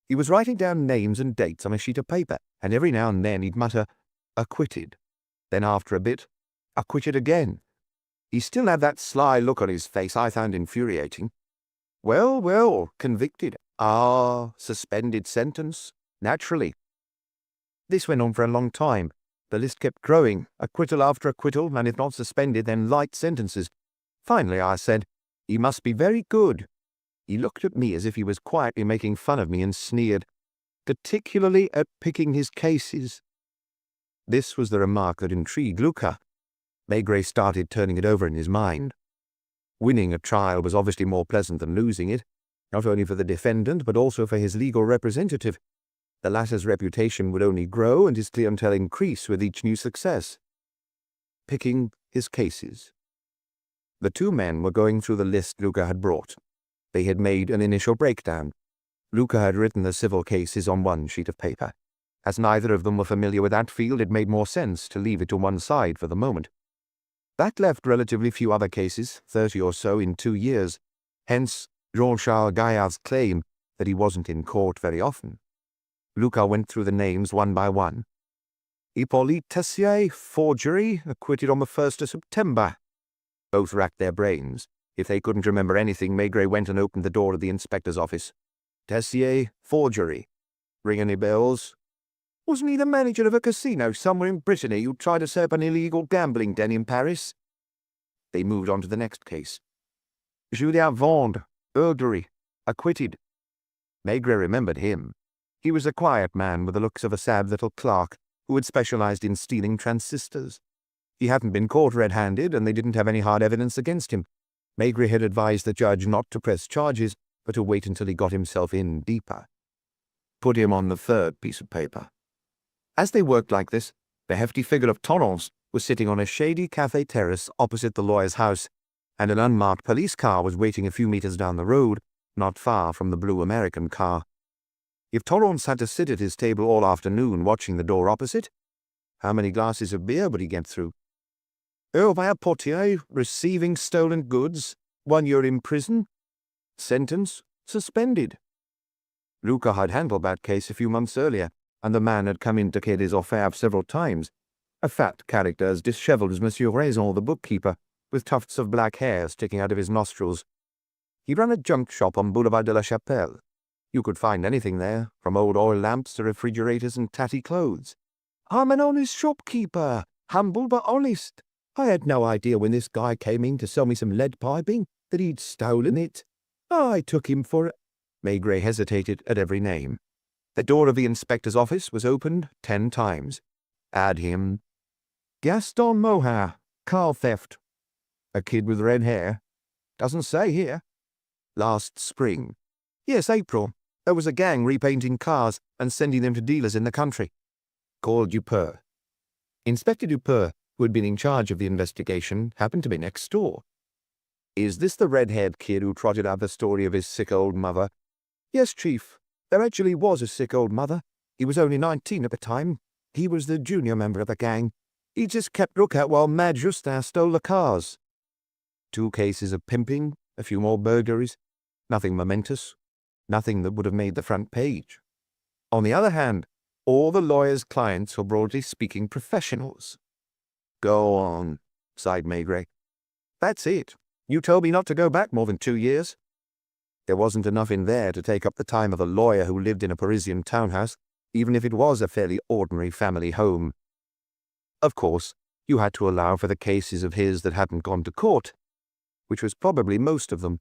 He was writing down names and dates on a sheet of paper, and every now and then he'd mutter, acquitted. Then after a bit, acquitted again. He still had that sly look on his face I found infuriating. Well, well, convicted. Ah, suspended sentence. Naturally. This went on for a long time. The list kept growing, acquittal after acquittal, and if not suspended, then light sentences. Finally, I said, he must be very good. He looked at me as if he was quietly making fun of me and sneered, particularly at picking his cases. This was the remark that intrigued Luca. Maigret started turning it over in his mind. Winning a trial was obviously more pleasant than losing it, not only for the defendant but also for his legal representative. The latter's reputation would only grow and his clientele increase with each new success. Picking his cases. The two men were going through the list Luca had brought. They had made an initial breakdown. Luca had written the civil cases on one sheet of paper. As neither of them were familiar with that field, it made more sense to leave it to one side for the moment. That left relatively few other cases, 30 or so in 2 years, hence Jean-Charles Gaillard's claim that he wasn't in court very often. Luca went through the names one by one. Hippolyte Tessier, forgery, acquitted on the 1st of September. Both racked their brains. If they couldn't remember anything, Maigret went and opened the door of the inspector's office. Tessier, forgery. Ring any bells? Wasn't he the manager of a casino somewhere in Brittany who tried to set up an illegal gambling den in Paris? They moved on to the next case. Julien Vande, burglary, acquitted. Maigret remembered him. He was a quiet man with the looks of a sad little clerk who had specialized in stealing transistors. He hadn't been caught red-handed, and they didn't have any hard evidence against him. Maigret had advised the judge not to press charges, but to wait until he got himself in deeper. Put him on the third piece of paper. As they worked like this, the hefty figure of Torrance was sitting on a shady cafe terrace opposite the lawyer's house, and an unmarked police car was waiting a few meters down the road, not far from the blue American car. If Torrance had to sit at his table all afternoon watching the door opposite, how many glasses of beer would he get through? Urbain Portier, receiving stolen goods, 1 year in prison. Sentence, suspended. Luca had handled that case a few months earlier, and the man had come in to Quai Orfèvres several times, a fat character as dishevelled as Monsieur Raison, the bookkeeper, with tufts of black hair sticking out of his nostrils. He ran a junk shop on Boulevard de la Chapelle. You could find anything there, from old oil lamps to refrigerators and tatty clothes. I'm an honest shopkeeper, humble but honest. I had no idea when this guy came in to sell me some lead piping that he'd stolen it. I took him for it. Maigret hesitated at every name. The door of the inspector's office was opened 10 times. Add him. Gaston Mohin, car theft. A kid with red hair. Doesn't say here. Last spring. Yes, April. There was a gang repainting cars and sending them to dealers in the country. Call Dupeur. Inspector Dupeur, who had been in charge of the investigation, happened to be next door. Is this the red-haired kid who trotted out the story of his sick old mother? Yes, Chief. There actually was a sick old mother. He was only 19 at the time. He was the junior member of the gang. He just kept lookout while Mad Justin stole the cars. 2 cases of pimping, a few more burglaries. Nothing momentous. Nothing that would have made the front page. On the other hand, all the lawyer's clients were broadly speaking professionals. Go on, sighed Maigret. That's it. You told me not to go back more than 2 years. There wasn't enough in there to take up the time of a lawyer who lived in a Parisian townhouse, even if it was a fairly ordinary family home. Of course, you had to allow for the cases of his that hadn't gone to court, which was probably most of them.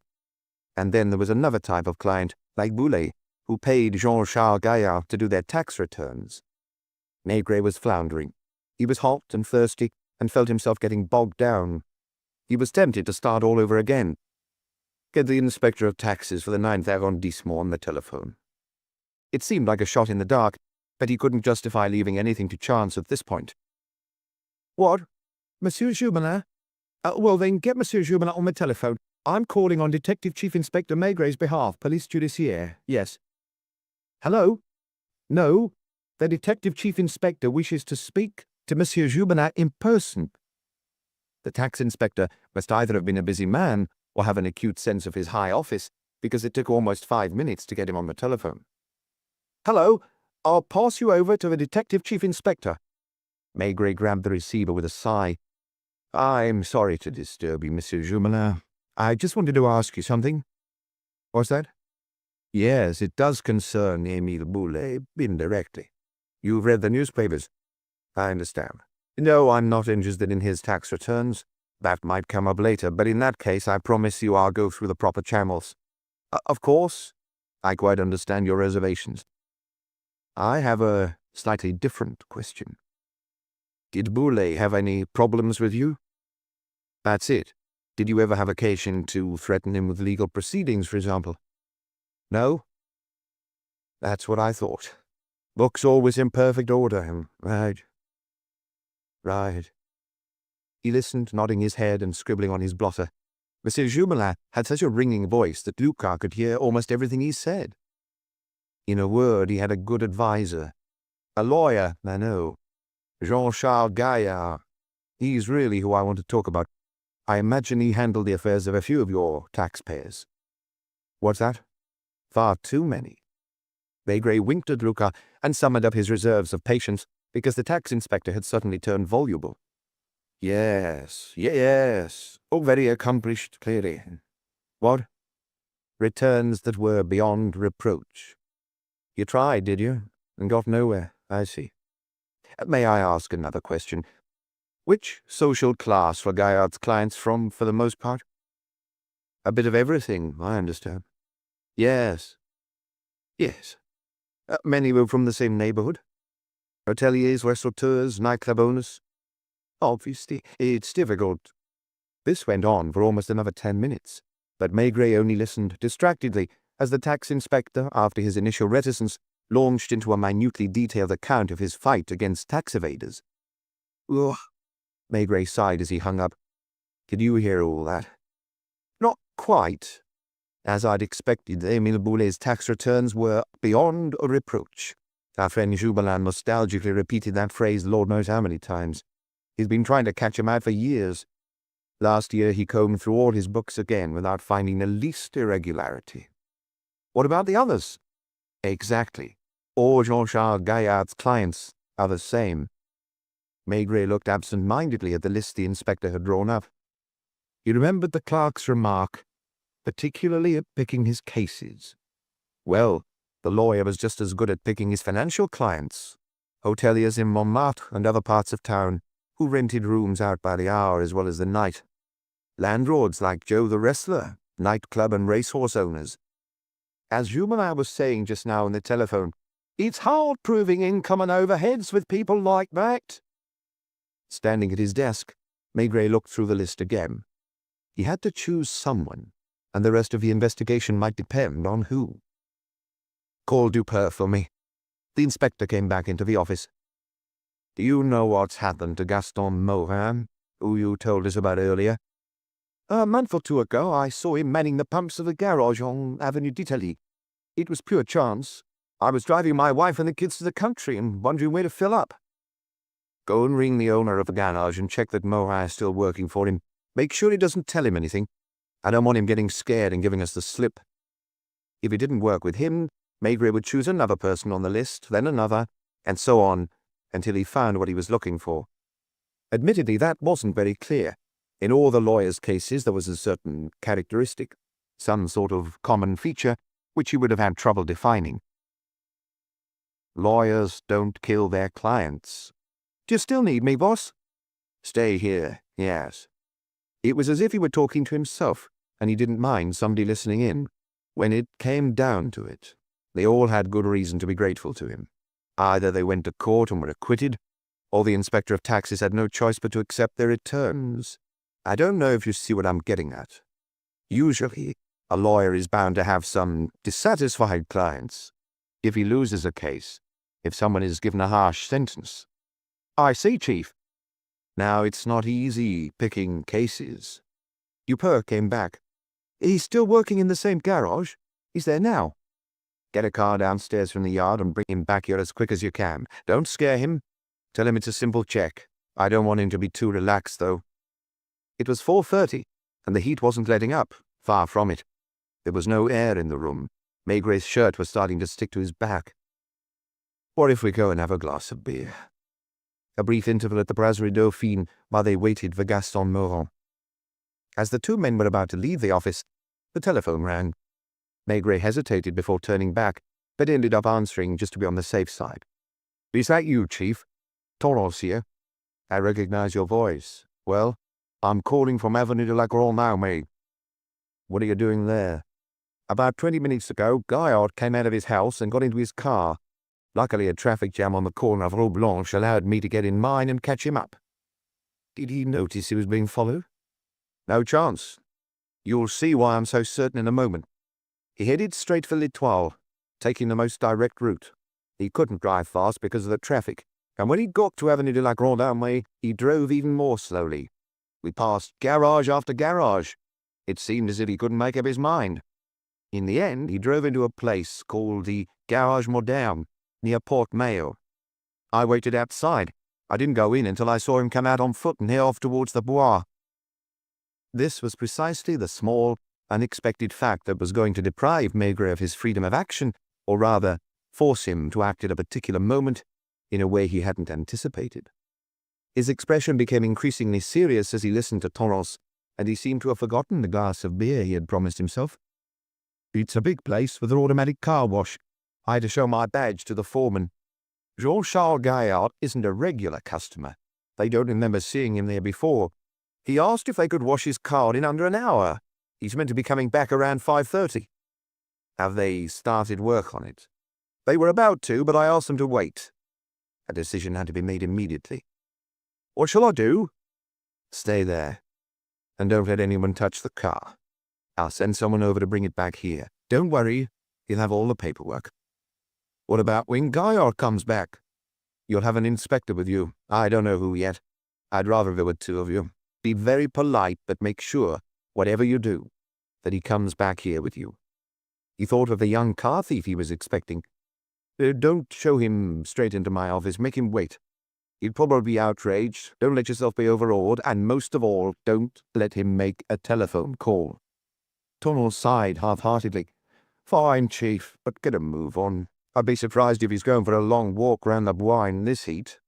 And then there was another type of client, like Boulet, who paid Jean-Charles Gaillard to do their tax returns. Maigret was floundering. He was hot and thirsty, and felt himself getting bogged down. He was tempted to start all over again. Get the inspector of taxes for the 9th arrondissement on the telephone. It seemed like a shot in the dark, but he couldn't justify leaving anything to chance at this point. What? Monsieur Jumelin? Well then, get Monsieur Jumelin on the telephone. I'm calling on Detective Chief Inspector Maigret's behalf, Police Judiciaire. Yes. Hello? No. The Detective Chief Inspector wishes to speak to Monsieur Jumelin in person. The tax inspector must either have been a busy man or have an acute sense of his high office, because it took almost 5 minutes to get him on the telephone. Hello, I'll pass you over to the Detective Chief Inspector. Maigret grabbed the receiver with a sigh. I'm sorry to disturb you, Monsieur Jumelin. I just wanted to ask you something. What's that? Yes, it does concern Émile Boulet indirectly. You've read the newspapers. I understand. No, I'm not interested in his tax returns. That might come up later, but in that case, I promise you I'll go through the proper channels. Of course, I quite understand your reservations. I have a slightly different question. Did Boulet have any problems with you? That's it. Did you ever have occasion to threaten him with legal proceedings, for example? No? That's what I thought. Books always in perfect order. Right. Right. He listened, nodding his head and scribbling on his blotter. Monsieur Jumelin had such a ringing voice that Luca could hear almost everything he said. In a word, he had a good adviser. A lawyer, I know. Jean-Charles Gaillard. He's really who I want to talk about. I imagine he handled the affairs of a few of your taxpayers. What's that? Far too many. Maigret winked at Luca and summoned up his reserves of patience because the tax inspector had suddenly turned voluble. Yes. Oh, very accomplished, clearly. What? Returns that were beyond reproach. You tried, did you? And got nowhere, I see. May I ask another question? Which social class were Gaillard's clients from, for the most part? A bit of everything, I understand. Yes. Many were from the same neighborhood? Hoteliers, restaurateurs, nightclub owners? Obviously, it's difficult. This went on for almost another 10 minutes, but Maigret only listened distractedly as the tax inspector, after his initial reticence, launched into a minutely detailed account of his fight against tax evaders. Ugh, Maigret sighed as he hung up. Did you hear all that? Not quite. As I'd expected, Émile Boulet's tax returns were beyond a reproach. Our friend Jubilin nostalgically repeated that phrase Lord knows how many times. He's been trying to catch him out for years. Last year he combed through all his books again without finding the least irregularity. What about the others? Exactly. All Jean-Charles Gaillard's clients are the same. Maigret looked absent-mindedly at the list the inspector had drawn up. He remembered the clerk's remark, particularly at picking his cases. Well, the lawyer was just as good at picking his financial clients, hoteliers in Montmartre and other parts of town, who rented rooms out by the hour as well as the night. Landlords like Joe the Wrestler, nightclub and racehorse owners. As Jubilin was saying just now on the telephone, it's hard proving income and overheads with people like that. Standing at his desk, Maigret looked through the list again. He had to choose someone, and the rest of the investigation might depend on who. Call Dupin for me. The inspector came back into the office. Do you know what's happened to Gaston Morin, who you told us about earlier? A month or two ago, I saw him manning the pumps of the garage on Avenue d'Italie. It was pure chance. I was driving my wife and the kids to the country and wondering where to fill up. Go and ring the owner of the garage and check that Morin is still working for him. Make sure he doesn't tell him anything. I don't want him getting scared and giving us the slip. If it didn't work with him, Maigret would choose another person on the list, then another, and so on, until he found what he was looking for. Admittedly, that wasn't very clear. In all the lawyer's cases, there was a certain characteristic, some sort of common feature, which he would have had trouble defining. Lawyers don't kill their clients. Do you still need me, boss? Stay here, yes. It was as if he were talking to himself, and he didn't mind somebody listening in. When it came down to it, they all had good reason to be grateful to him. Either they went to court and were acquitted, or the inspector of taxes had no choice but to accept their returns. I don't know if you see what I'm getting at. Usually, a lawyer is bound to have some dissatisfied clients. If he loses a case, if someone is given a harsh sentence. I see, Chief. Now, it's not easy picking cases. Dupin came back. He's still working in the same garage. He's there now. Get a car downstairs from the yard and bring him back here as quick as you can. Don't scare him. Tell him it's a simple check. I don't want him to be too relaxed, though. It was 4:30, and the heat wasn't letting up. Far from it. There was no air in the room. Maigret's shirt was starting to stick to his back. What if we go and have a glass of beer? A brief interval at the Brasserie Dauphine while they waited for Gaston Morin. As the two men were about to leave the office, the telephone rang. Maigret hesitated before turning back, but ended up answering just to be on the safe side. Is that you, Chief? Torrance here. I recognize your voice. Well, I'm calling from Avenue de la Grande now, mate. What are you doing there? About 20 minutes ago, Gaillard came out of his house and got into his car. Luckily, a traffic jam on the corner of Rue Blanche allowed me to get in mine and catch him up. Did he notice he was being followed? No chance. You'll see why I'm so certain in a moment. He headed straight for L'Etoile, taking the most direct route. He couldn't drive fast because of the traffic, and when he got to Avenue de la Grande Armée, he drove even more slowly. We passed garage after garage. It seemed as if he couldn't make up his mind. In the end, he drove into a place called the Garage Moderne, near Port Mayo. I waited outside. I didn't go in until I saw him come out on foot and head off towards the Bois. This was precisely the small, unexpected fact that was going to deprive Maigret of his freedom of action, or rather, force him to act at a particular moment in a way he hadn't anticipated. His expression became increasingly serious as he listened to Torrance, and he seemed to have forgotten the glass of beer he had promised himself. "It's a big place with an automatic car wash. I had to show my badge to the foreman. Jean-Charles Gaillard isn't a regular customer. They don't remember seeing him there before. He asked if they could wash his car in under an hour. He's meant to be coming back around 5:30. Have they started work on it? They were about to, but I asked them to wait. A decision had to be made immediately. What shall I do? Stay there. And don't let anyone touch the car. I'll send someone over to bring it back here. Don't worry, he'll have all the paperwork. What about when Gaillard comes back? You'll have an inspector with you. I don't know who yet. I'd rather there were two of you. Be very polite, but make sure, whatever you do, that he comes back here with you." He thought of the young car thief he was expecting. Don't show him straight into my office. Make him wait. He'll probably be outraged. Don't let yourself be overawed. And most of all, don't let him make a telephone call. Torrance sighed half-heartedly. Fine, Chief, but get a move on. I'd be surprised if he's going for a long walk round the Bois in this heat.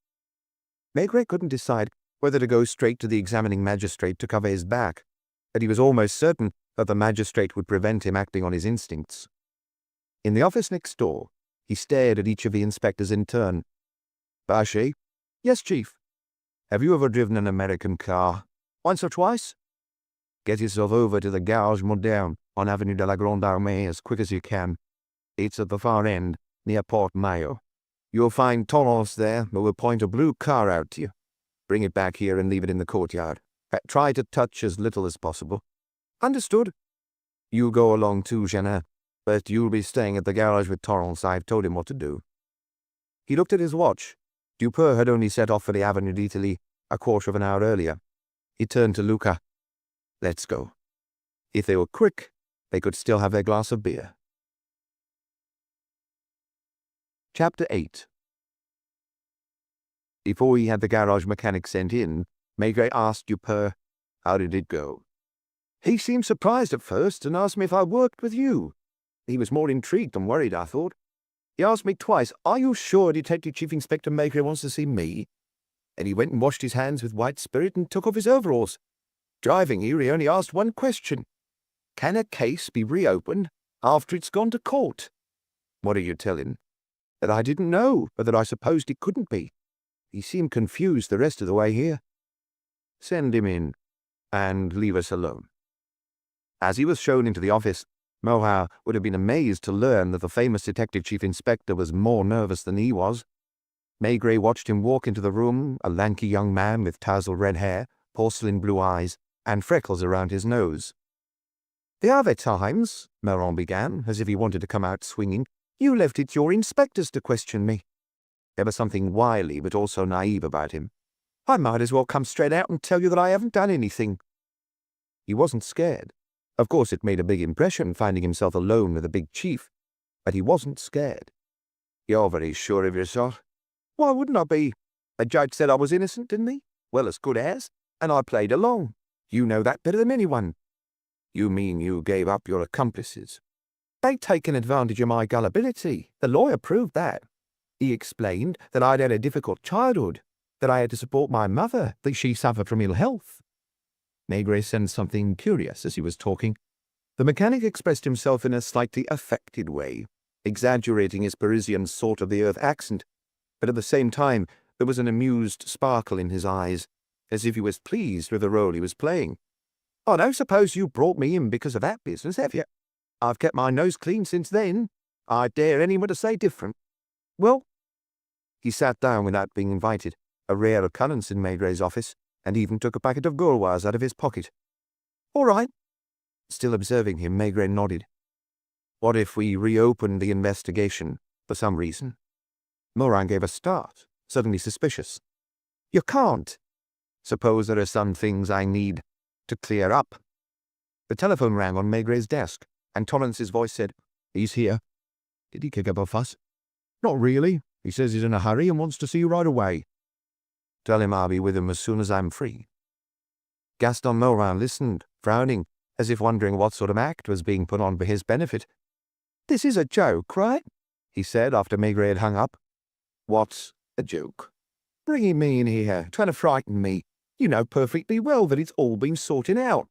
Maigret couldn't decide whether to go straight to the examining magistrate to cover his back, but he was almost certain that the magistrate would prevent him acting on his instincts. In the office next door, he stared at each of the inspectors in turn. Bache? Yes, Chief. Have you ever driven an American car? Once or twice? Get yourself over to the Garage Moderne on Avenue de la Grande Armée as quick as you can. It's at the far end, near Port Mayo. You'll find Torrance there, who will point a blue car out to you. Bring it back here and leave it in the courtyard. Try to touch as little as possible. Understood. You go along too, Jeannin, but you'll be staying at the garage with Torrance. I've told him what to do. He looked at his watch. Dupeur had only set off for the Avenue d'Italie a quarter of an hour earlier. He turned to Luca. Let's go. If they were quick, they could still have their glass of beer. Chapter 8. Before he had the garage mechanic sent in, Maigret asked Dupeur, how did it go? He seemed surprised at first and asked me if I worked with you. He was more intrigued than worried, I thought. He asked me twice, are you sure Detective Chief Inspector Maigret wants to see me? And he went and washed his hands with white spirit and took off his overalls. Driving here, he only asked one question. Can a case be reopened after it's gone to court? What are you telling? That I didn't know, but that I supposed it couldn't be. He seemed confused the rest of the way here. Send him in, and leave us alone. As he was shown into the office, Morin would have been amazed to learn that the famous Detective Chief Inspector was more nervous than he was. Maigret watched him walk into the room, a lanky young man with tousled red hair, porcelain blue eyes, and freckles around his nose. The other times, Morin began, as if he wanted to come out swinging, you left it to your inspectors to question me. There was something wily but also naive about him. I might as well come straight out and tell you that I haven't done anything. He wasn't scared. Of course, it made a big impression finding himself alone with a big chief, but he wasn't scared. You're very sure of yourself? Why wouldn't I be? The judge said I was innocent, didn't he? Well, as good as, and I played along. You know that better than anyone. You mean you gave up your accomplices? They'd taken advantage of my gullibility. The lawyer proved that. He explained that I'd had a difficult childhood, that I had to support my mother, that she suffered from ill health. Maigret sensed something curious as he was talking. The mechanic expressed himself in a slightly affected way, exaggerating his Parisian salt-of-the-earth accent, but at the same time there was an amused sparkle in his eyes, as if he was pleased with the role he was playing. I don't suppose you brought me in because of that business, have you? I've kept my nose clean since then. I dare anyone to say different. Well, he sat down without being invited, a rare occurrence in Maigret's office, and even took a packet of Gauloises out of his pocket. All right. Still observing him, Maigret nodded. What if we reopened the investigation for some reason? Morin gave a start, suddenly suspicious. You can't. Suppose there are some things I need to clear up. The telephone rang on Maigret's desk. and Torrance's voice said, "He's here." "Did he kick up a fuss?" "Not really. He says he's in a hurry and wants to see you right away." "Tell him I'll be with him as soon as I'm free." Gaston Morin listened, frowning, as if wondering what sort of act was being put on for his benefit. "This is a joke, right?" he said after Maigret had hung up. "What's a joke?" "Bringing me in here, trying to frighten me. You know perfectly well that it's all been sorted out."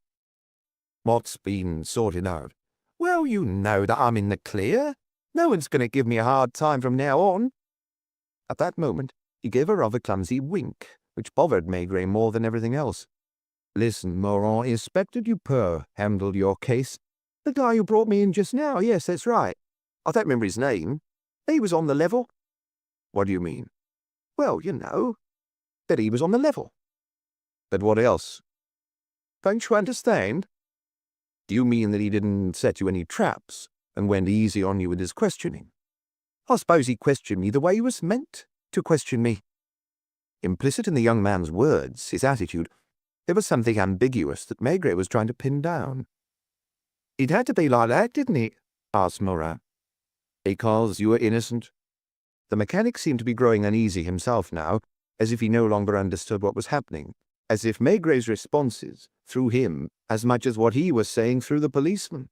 "What's been sorted out?" "Well, you know that I'm in the clear. No one's going to give me a hard time from now on." At that moment, he gave a rather clumsy wink, which bothered Maigret more than everything else. "Listen, Morin, Inspector Dupin handled your case. The guy who brought me in just now, yes, that's right. I don't remember his name. He was on the level." "What do you mean?" "Well, you know, that he was on the level." "But what else?" "Don't you understand?" "Do you mean that he didn't set you any traps and went easy on you with his questioning?" "I suppose he questioned me the way he was meant to question me." Implicit in the young man's words, his attitude, there was something ambiguous that Maigret was trying to pin down. "It had to be like that, didn't it?" asked Morin. "Because you were innocent?" The mechanic seemed to be growing uneasy himself now, as if he no longer understood what was happening, as if Maigret's responses threw him as much as what he was saying through the policeman.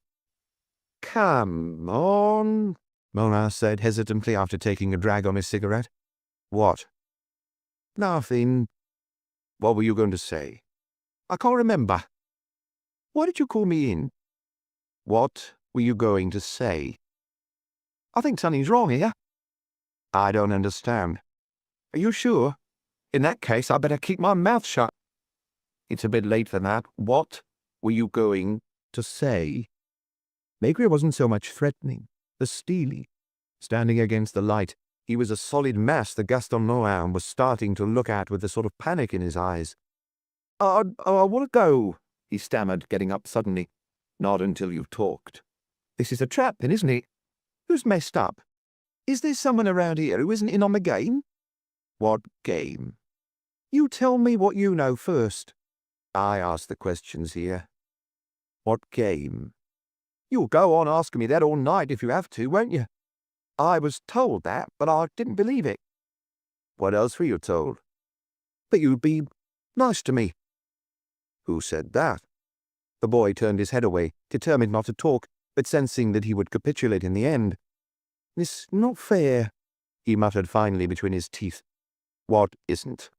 "Come on," Morin said hesitantly after taking a drag on his cigarette. "What?" "Nothing." "What were you going to say?" "I can't remember. Why did you call me in?" "What were you going to say?" "I think something's wrong here." "I don't understand." "Are you sure? In that case, I better keep my mouth shut." "It's a bit late for that. What were you going to say?" Maigret wasn't so much threatening, as steely. Standing against the light, he was a solid mass that Gaston Morin was starting to look at with a sort of panic in his eyes. I want to go," he stammered, getting up suddenly. "Not until you've talked." "This is a trap, then, isn't it? Who's messed up? Is there someone around here who isn't in on the game?" "What game?" "You tell me what you know first." "I ask the questions here." "What game?" "You'll go on asking me that all night if you have to, won't you? I was told that, but I didn't believe it." "What else were you told?" "That you'd be nice to me." "Who said that?" The boy turned his head away, determined not to talk, but sensing that he would capitulate in the end. "It's not fair," he muttered finally between his teeth. "What isn't?"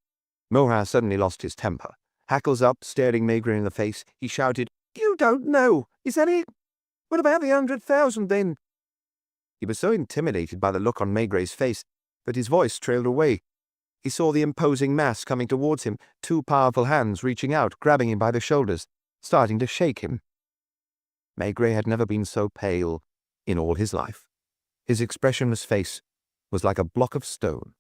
Morin suddenly lost his temper. Hackles up, staring Maigret in the face, he shouted, "You don't know! Is that it? What about the 100,000 then?" He was so intimidated by the look on Maigret's face that his voice trailed away. He saw the imposing mass coming towards him, two powerful hands reaching out, grabbing him by the shoulders, starting to shake him. Maigret had never been so pale in all his life. His expressionless face was like a block of stone.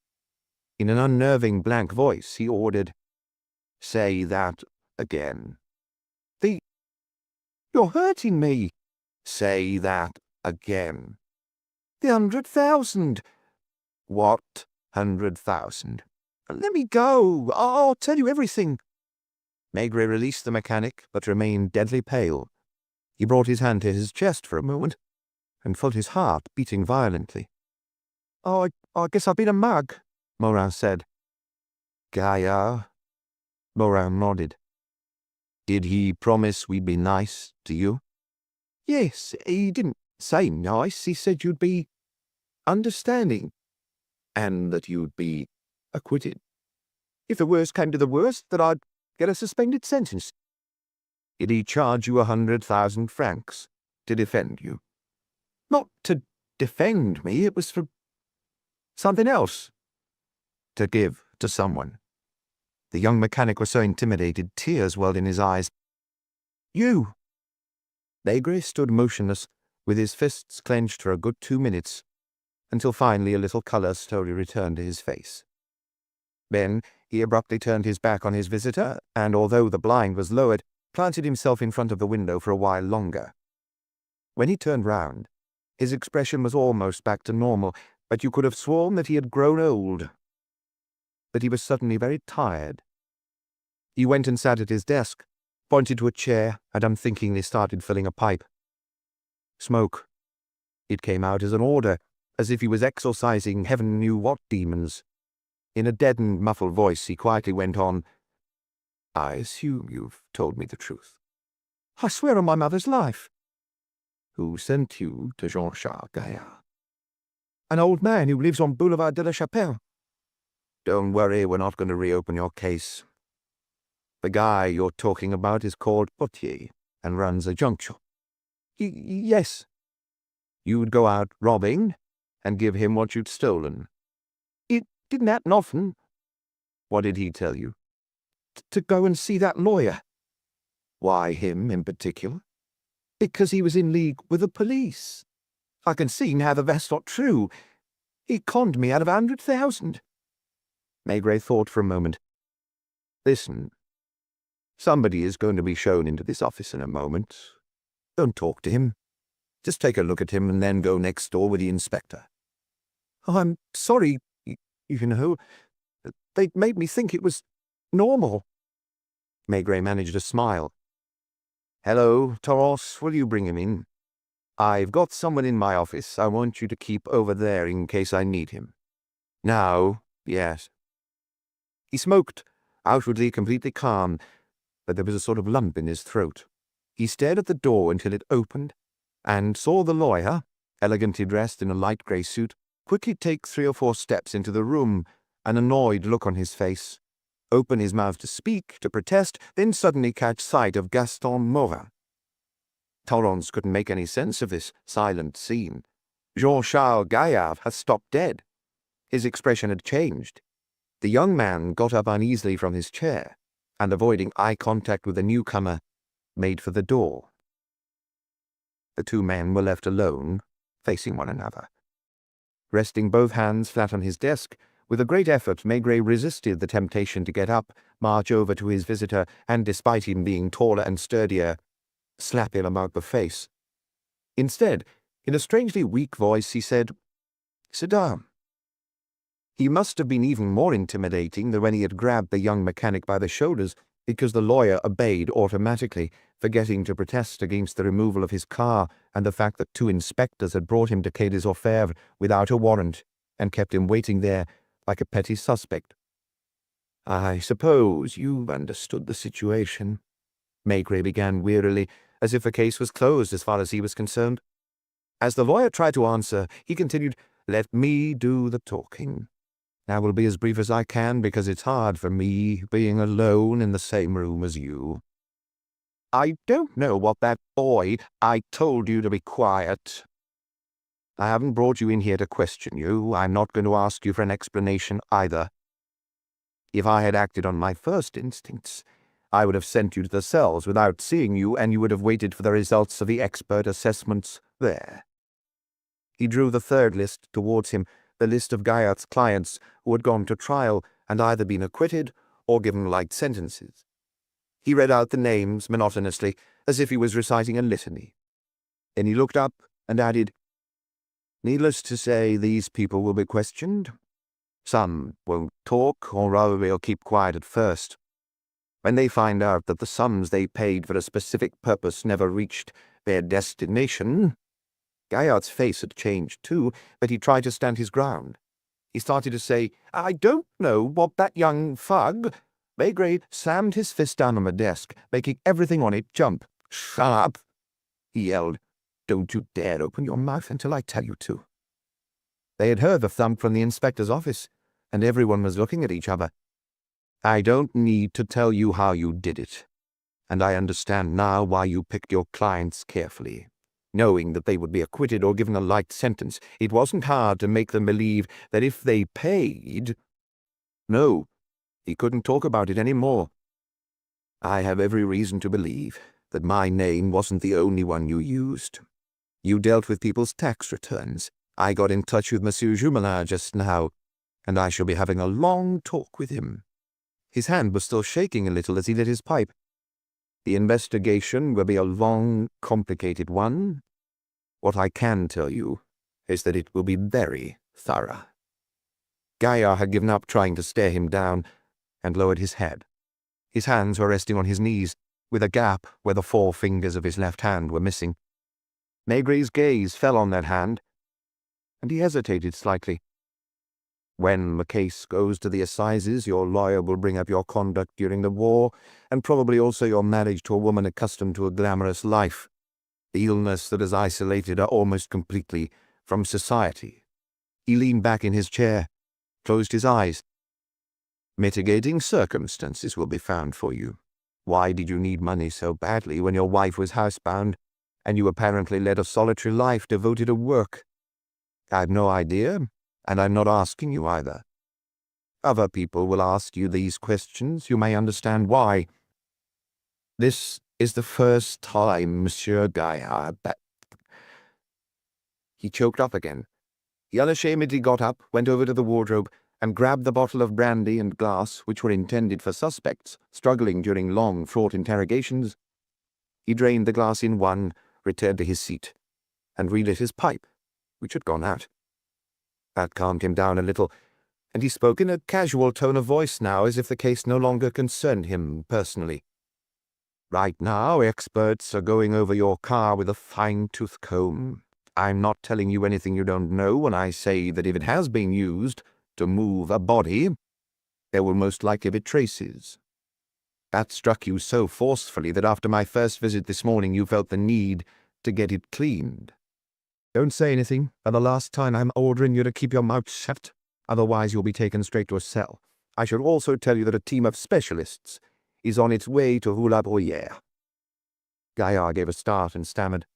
In an unnerving blank voice, he ordered, "Say that again." "You're hurting me." "Say that again." "The 100,000. "What 100,000? Let me go. I'll tell you everything." Maigret released the mechanic, but remained deadly pale. He brought his hand to his chest for a moment, and felt his heart beating violently. I guess I've been a mug," Morin said. "Gaillard?" Morin nodded. "Did he promise we'd be nice to you?" "Yes, he didn't say nice. He said you'd be understanding." "And that you'd be acquitted?" "If the worst came to the worst, that I'd get a suspended sentence." "Did he charge you 100,000 francs to defend you?" "Not to defend me. It was for something else." "To give to someone?" The young mechanic was so intimidated, tears welled in his eyes. "You." Maigret stood motionless, with his fists clenched for a good 2 minutes, until finally a little colour slowly returned to his face. Then he abruptly turned his back on his visitor, and although the blind was lowered, planted himself in front of the window for a while longer. When he turned round, his expression was almost back to normal, but you could have sworn that he had grown old. But he was suddenly very tired. He went and sat at his desk, pointed to a chair, and unthinkingly started filling a pipe. Smoke. It came out as an order, as if he was exorcising heaven knew what demons. In a deadened, muffled voice, he quietly went on, "I assume you've told me the truth." "I swear on my mother's life." "Who sent you to Jean-Charles Gaillard?" "An old man who lives on Boulevard de la Chapelle." "Don't worry, we're not going to reopen your case. The guy you're talking about is called Potier and runs a junk shop." Yes." "You'd go out robbing and give him what you'd stolen." "It didn't happen often." "What did he tell you?" To go and see that lawyer." "Why him in particular?" "Because he was in league with the police. I can see now that that's not true. He conned me out of 100,000. Maigret thought for a moment. "Listen, somebody is going to be shown into this office in a moment. Don't talk to him. Just take a look at him and then go next door with the inspector." "I'm sorry, you know. They made me think it was normal." Maigret managed a smile. "Hello, Toros, will you bring him in? I've got someone in my office I want you to keep over there in case I need him. Now, yes." He smoked, outwardly completely calm, but there was a sort of lump in his throat. He stared at the door until it opened, and saw the lawyer, elegantly dressed in a light grey suit, quickly take 3 or 4 steps into the room, an annoyed look on his face, open his mouth to speak, to protest, then suddenly catch sight of Gaston Morin. Torrance couldn't make any sense of this silent scene. Jean-Charles Gaillard had stopped dead. His expression had changed. The young man got up uneasily from his chair, and avoiding eye contact with the newcomer, made for the door. The 2 men were left alone, facing one another. Resting both hands flat on his desk, with a great effort Maigret resisted the temptation to get up, march over to his visitor, and, despite him being taller and sturdier, slap him about the face. Instead, in a strangely weak voice, he said, "Sit down." He must have been even more intimidating than when he had grabbed the young mechanic by the shoulders, because the lawyer obeyed automatically, forgetting to protest against the removal of his car and the fact that 2 inspectors had brought him to Quai des Orfèvres without a warrant and kept him waiting there like a petty suspect. "I suppose you've understood the situation," Maigret began wearily, as if the case was closed as far as he was concerned. As the lawyer tried to answer, he continued, "Let me do the talking. I will be as brief as I can because it's hard for me being alone in the same room as you. I don't know what that boy I told you to be quiet. I haven't brought you in here to question you. I'm not going to ask you for an explanation either. If I had acted on my first instincts, I would have sent you to the cells without seeing you, and you would have waited for the results of the expert assessments there." He drew the 3rd list towards him, the list of Gaillard's clients who had gone to trial and either been acquitted or given light sentences. He read out the names monotonously, as if he was reciting a litany. Then he looked up and added, "Needless to say, these people will be questioned. Some won't talk, or rather they'll keep quiet at first. When they find out that the sums they paid for a specific purpose never reached their destination—" Gaillard's face had changed too, but he tried to stand his ground. He started to say, "I don't know what that young thug—" Maigret slammed his fist down on the desk, making everything on it jump. "Shut up!" he yelled. "Don't you dare open your mouth until I tell you to." They had heard the thump from the inspector's office, and everyone was looking at each other. "I don't need to tell you how you did it, and I understand now why you picked your clients carefully. Knowing that they would be acquitted or given a light sentence, it wasn't hard to make them believe that if they paid—" No, he couldn't talk about it any more. "I have every reason to believe that my name wasn't the only one you used. You dealt with people's tax returns. I got in touch with Monsieur Jumelin just now, and I shall be having a long talk with him." His hand was still shaking a little as he lit his pipe. "The investigation will be a long, complicated one. What I can tell you is that it will be very thorough." Gaillard had given up trying to stare him down and lowered his head. His hands were resting on his knees, with a gap where the 4 fingers of his left hand were missing. Maigret's gaze fell on that hand, and he hesitated slightly. When the case goes to the assizes, your lawyer will bring up your conduct during the war, and probably also your marriage to a woman accustomed to a glamorous life, the illness that has isolated her almost completely from society. He leaned back in his chair, closed his eyes. Mitigating circumstances will be found for you. Why did you need money so badly when your wife was housebound, and you apparently led a solitary life devoted to work? I've no idea, and I'm not asking you either. Other people will ask you these questions. You may understand why. This is the first time, Monsieur Gaillard, that... He choked up again. He unashamedly got up, went over to the wardrobe, and grabbed the bottle of brandy and glass which were intended for suspects struggling during long, fraught interrogations. He drained the glass in one, returned to his seat, and relit his pipe, which had gone out. That calmed him down a little, and he spoke in a casual tone of voice now, as if the case no longer concerned him personally. Right now, experts are going over your car with a fine-tooth comb. I'm not telling you anything you don't know when I say that if it has been used to move a body, there will most likely be traces. That struck you so forcefully that after my first visit this morning you felt the need to get it cleaned. Don't say anything, for the last time I'm ordering you to keep your mouth shut, otherwise you'll be taken straight to a cell. I should also tell you that a team of specialists is on its way to Roulab-Bruyère. Gaillard gave a start and stammered,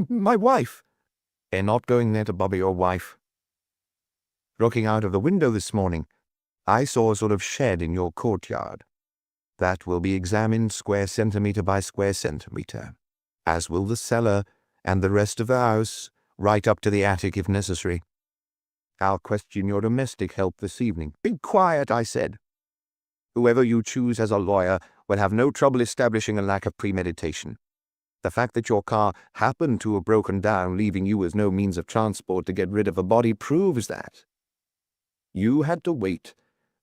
My wife! They're not going there to bother your wife. Looking out of the window this morning, I saw a sort of shed in your courtyard. That will be examined square centimetre by square centimetre, as will the cellar and the rest of the house, right up to the attic if necessary. I'll question your domestic help this evening. Be quiet, I said. Whoever you choose as a lawyer will have no trouble establishing a lack of premeditation. The fact that your car happened to have broken down, leaving you with no means of transport to get rid of a body, proves that. You had to wait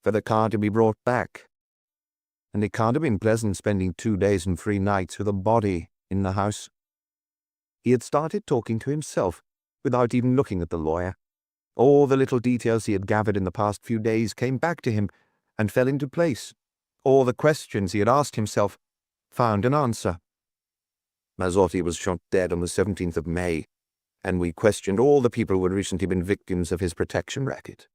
for the car to be brought back. And it can't have been pleasant spending 2 days and 3 nights with a body in the house. He had started talking to himself, without even looking at the lawyer. All the little details he had gathered in the past few days came back to him and fell into place. All the questions he had asked himself found an answer. Mazzotti was shot dead on the 17th of May, and we questioned all the people who had recently been victims of his protection racket.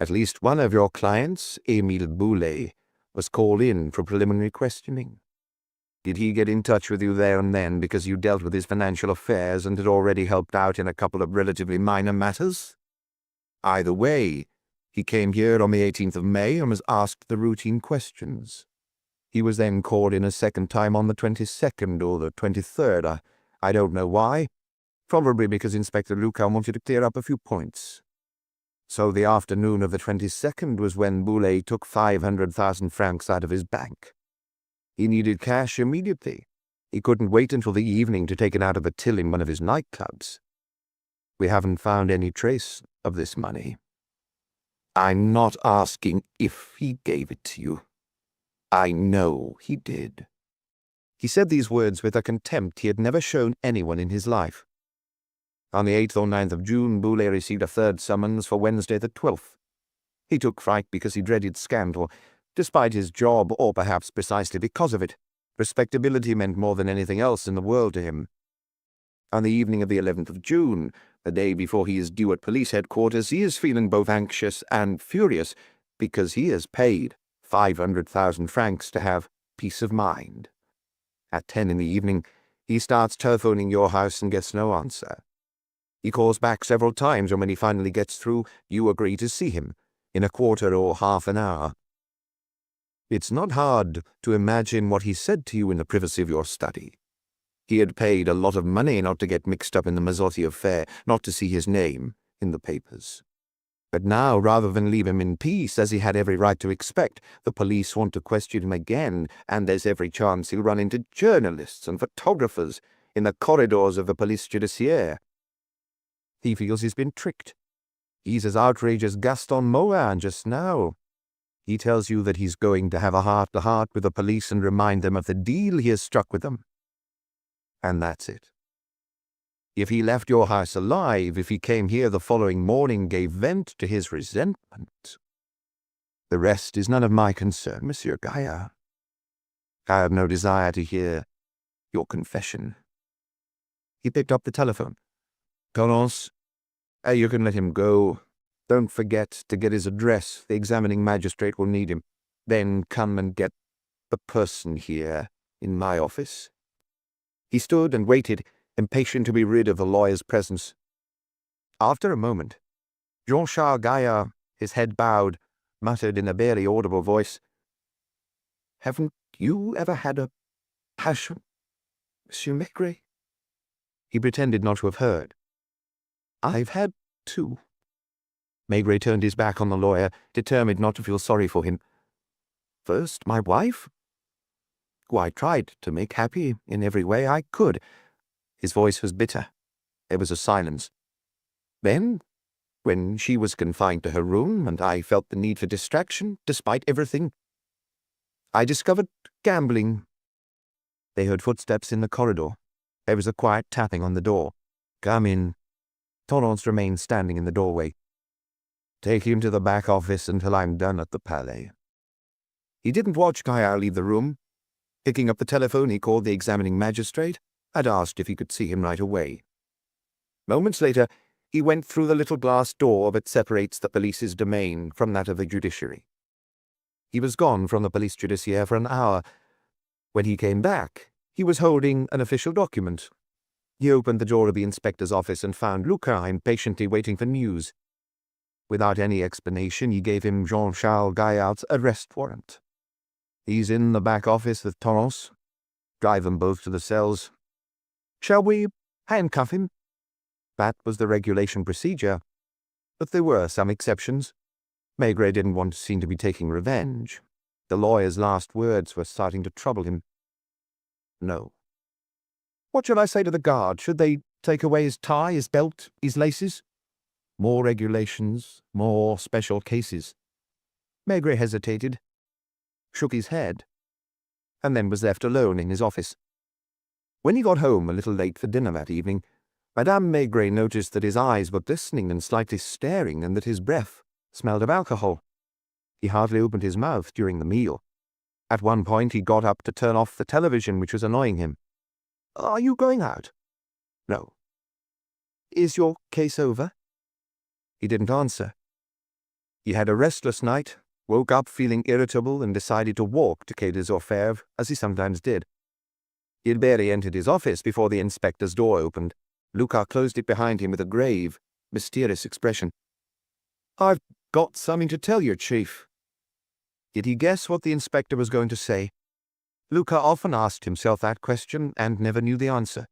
At least one of your clients, Émile Boulet, was called in for preliminary questioning. Did he get in touch with you there and then because you dealt with his financial affairs and had already helped out in a couple of relatively minor matters? Either way, he came here on the 18th of May and was asked the routine questions. He was then called in a second time on the 22nd or the 23rd. I don't know why. Probably because Inspector Lucan wanted to clear up a few points. So the afternoon of the 22nd was when Boulet took 500,000 francs out of his bank. He needed cash immediately. He couldn't wait until the evening to take it out of the till in one of his nightclubs. We haven't found any trace of this money. I'm not asking if he gave it to you. I know he did. He said these words with a contempt he had never shown anyone in his life. On the 8th or 9th of June, Boulet received a third summons for Wednesday the 12th. He took fright because he dreaded scandal, despite his job, or perhaps precisely because of it. Respectability meant more than anything else in the world to him. On the evening of the 11th of June, the day before he is due at police headquarters, he is feeling both anxious and furious because he has paid 500,000 francs to have peace of mind. At 10 in the evening, he starts telephoning your house and gets no answer. He calls back several times, and when he finally gets through, you agree to see him in a quarter or half an hour. It's not hard to imagine what he said to you in the privacy of your study. He had paid a lot of money not to get mixed up in the Mazzotti affair, not to see his name in the papers. But now, rather than leave him in peace, as he had every right to expect, the police want to question him again, and there's every chance he'll run into journalists and photographers in the corridors of the police judiciaire. He feels he's been tricked. He's as outraged as Gaston Morin just now. He tells you that he's going to have a heart-to-heart with the police and remind them of the deal he has struck with them. And that's it. If he left your house alive, if he came here the following morning, gave vent to his resentment. The rest is none of my concern, Monsieur Gaillard. I have no desire to hear your confession." He picked up the telephone. "Torrance, you can let him go. Don't forget to get his address. The examining magistrate will need him. Then come and get the person here in my office." He stood and waited, impatient to be rid of the lawyer's presence. After a moment, Jean-Charles Gaillard, his head bowed, muttered in a barely audible voice, "Haven't you ever had a passion, Monsieur Maigret?" He pretended not to have heard. "I've had two." Maigret turned his back on the lawyer, determined not to feel sorry for him. "First, my wife, who I tried to make happy in every way I could." His voice was bitter. There was a silence. "Then, when she was confined to her room and I felt the need for distraction, despite everything, I discovered gambling." They heard footsteps in the corridor. There was a quiet tapping on the door. "Come in." Torrance remained standing in the doorway. "Take him to the back office until I'm done at the Palais." He didn't watch Gaillard leave the room. Picking up the telephone, he called the examining magistrate and asked if he could see him right away. Moments later, he went through the little glass door that separates the police's domain from that of the judiciary. He was gone from the police judiciaire for an hour. When he came back, he was holding an official document. He opened the door of the inspector's office and found Lucas impatiently waiting for news. Without any explanation, he gave him Jean-Charles Gaillard's arrest warrant. "He's in the back office with Torrance. Drive them both to the cells." "Shall we handcuff him?" That was the regulation procedure, but there were some exceptions. Maigret didn't want to seem to be taking revenge. The lawyer's last words were starting to trouble him. "No." "What should I say to the guard? Should they take away his tie, his belt, his laces?" "More regulations, more special cases." Maigret hesitated, shook his head, and then was left alone in his office. When he got home a little late for dinner that evening, Madame Maigret noticed that his eyes were glistening and slightly staring, and that his breath smelled of alcohol. He hardly opened his mouth during the meal. At one point he got up to turn off the television, which was annoying him. "Are you going out?" "No." "Is your case over?" He didn't answer. He had a restless night, woke up feeling irritable, and decided to walk to Quai des Orfèvres, as he sometimes did. He had barely entered his office before the inspector's door opened. Lucas closed it behind him with a grave, mysterious expression. "I've got something to tell you, Chief." Did he guess what the inspector was going to say? Lucas often asked himself that question and never knew the answer.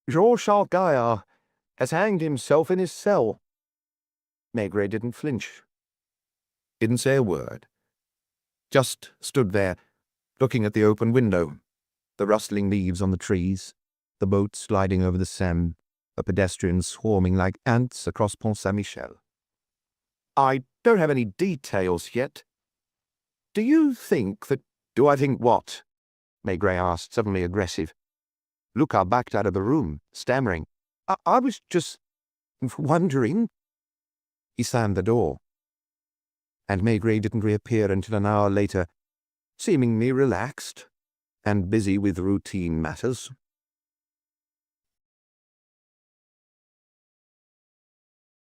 "Jean-Charles Gaillard has hanged himself in his cell." Maigret didn't flinch. Didn't say a word. Just stood there, looking at the open window, the rustling leaves on the trees, the boats sliding over the Seine, the pedestrians swarming like ants across Pont Saint-Michel. "I don't have any details yet. Do you think that—" "Do I think what?" Maigret asked, suddenly aggressive. Lucas backed out of the room, stammering. I was just wondering." He slammed the door, and Maigret didn't reappear until an hour later, seemingly relaxed and busy with routine matters.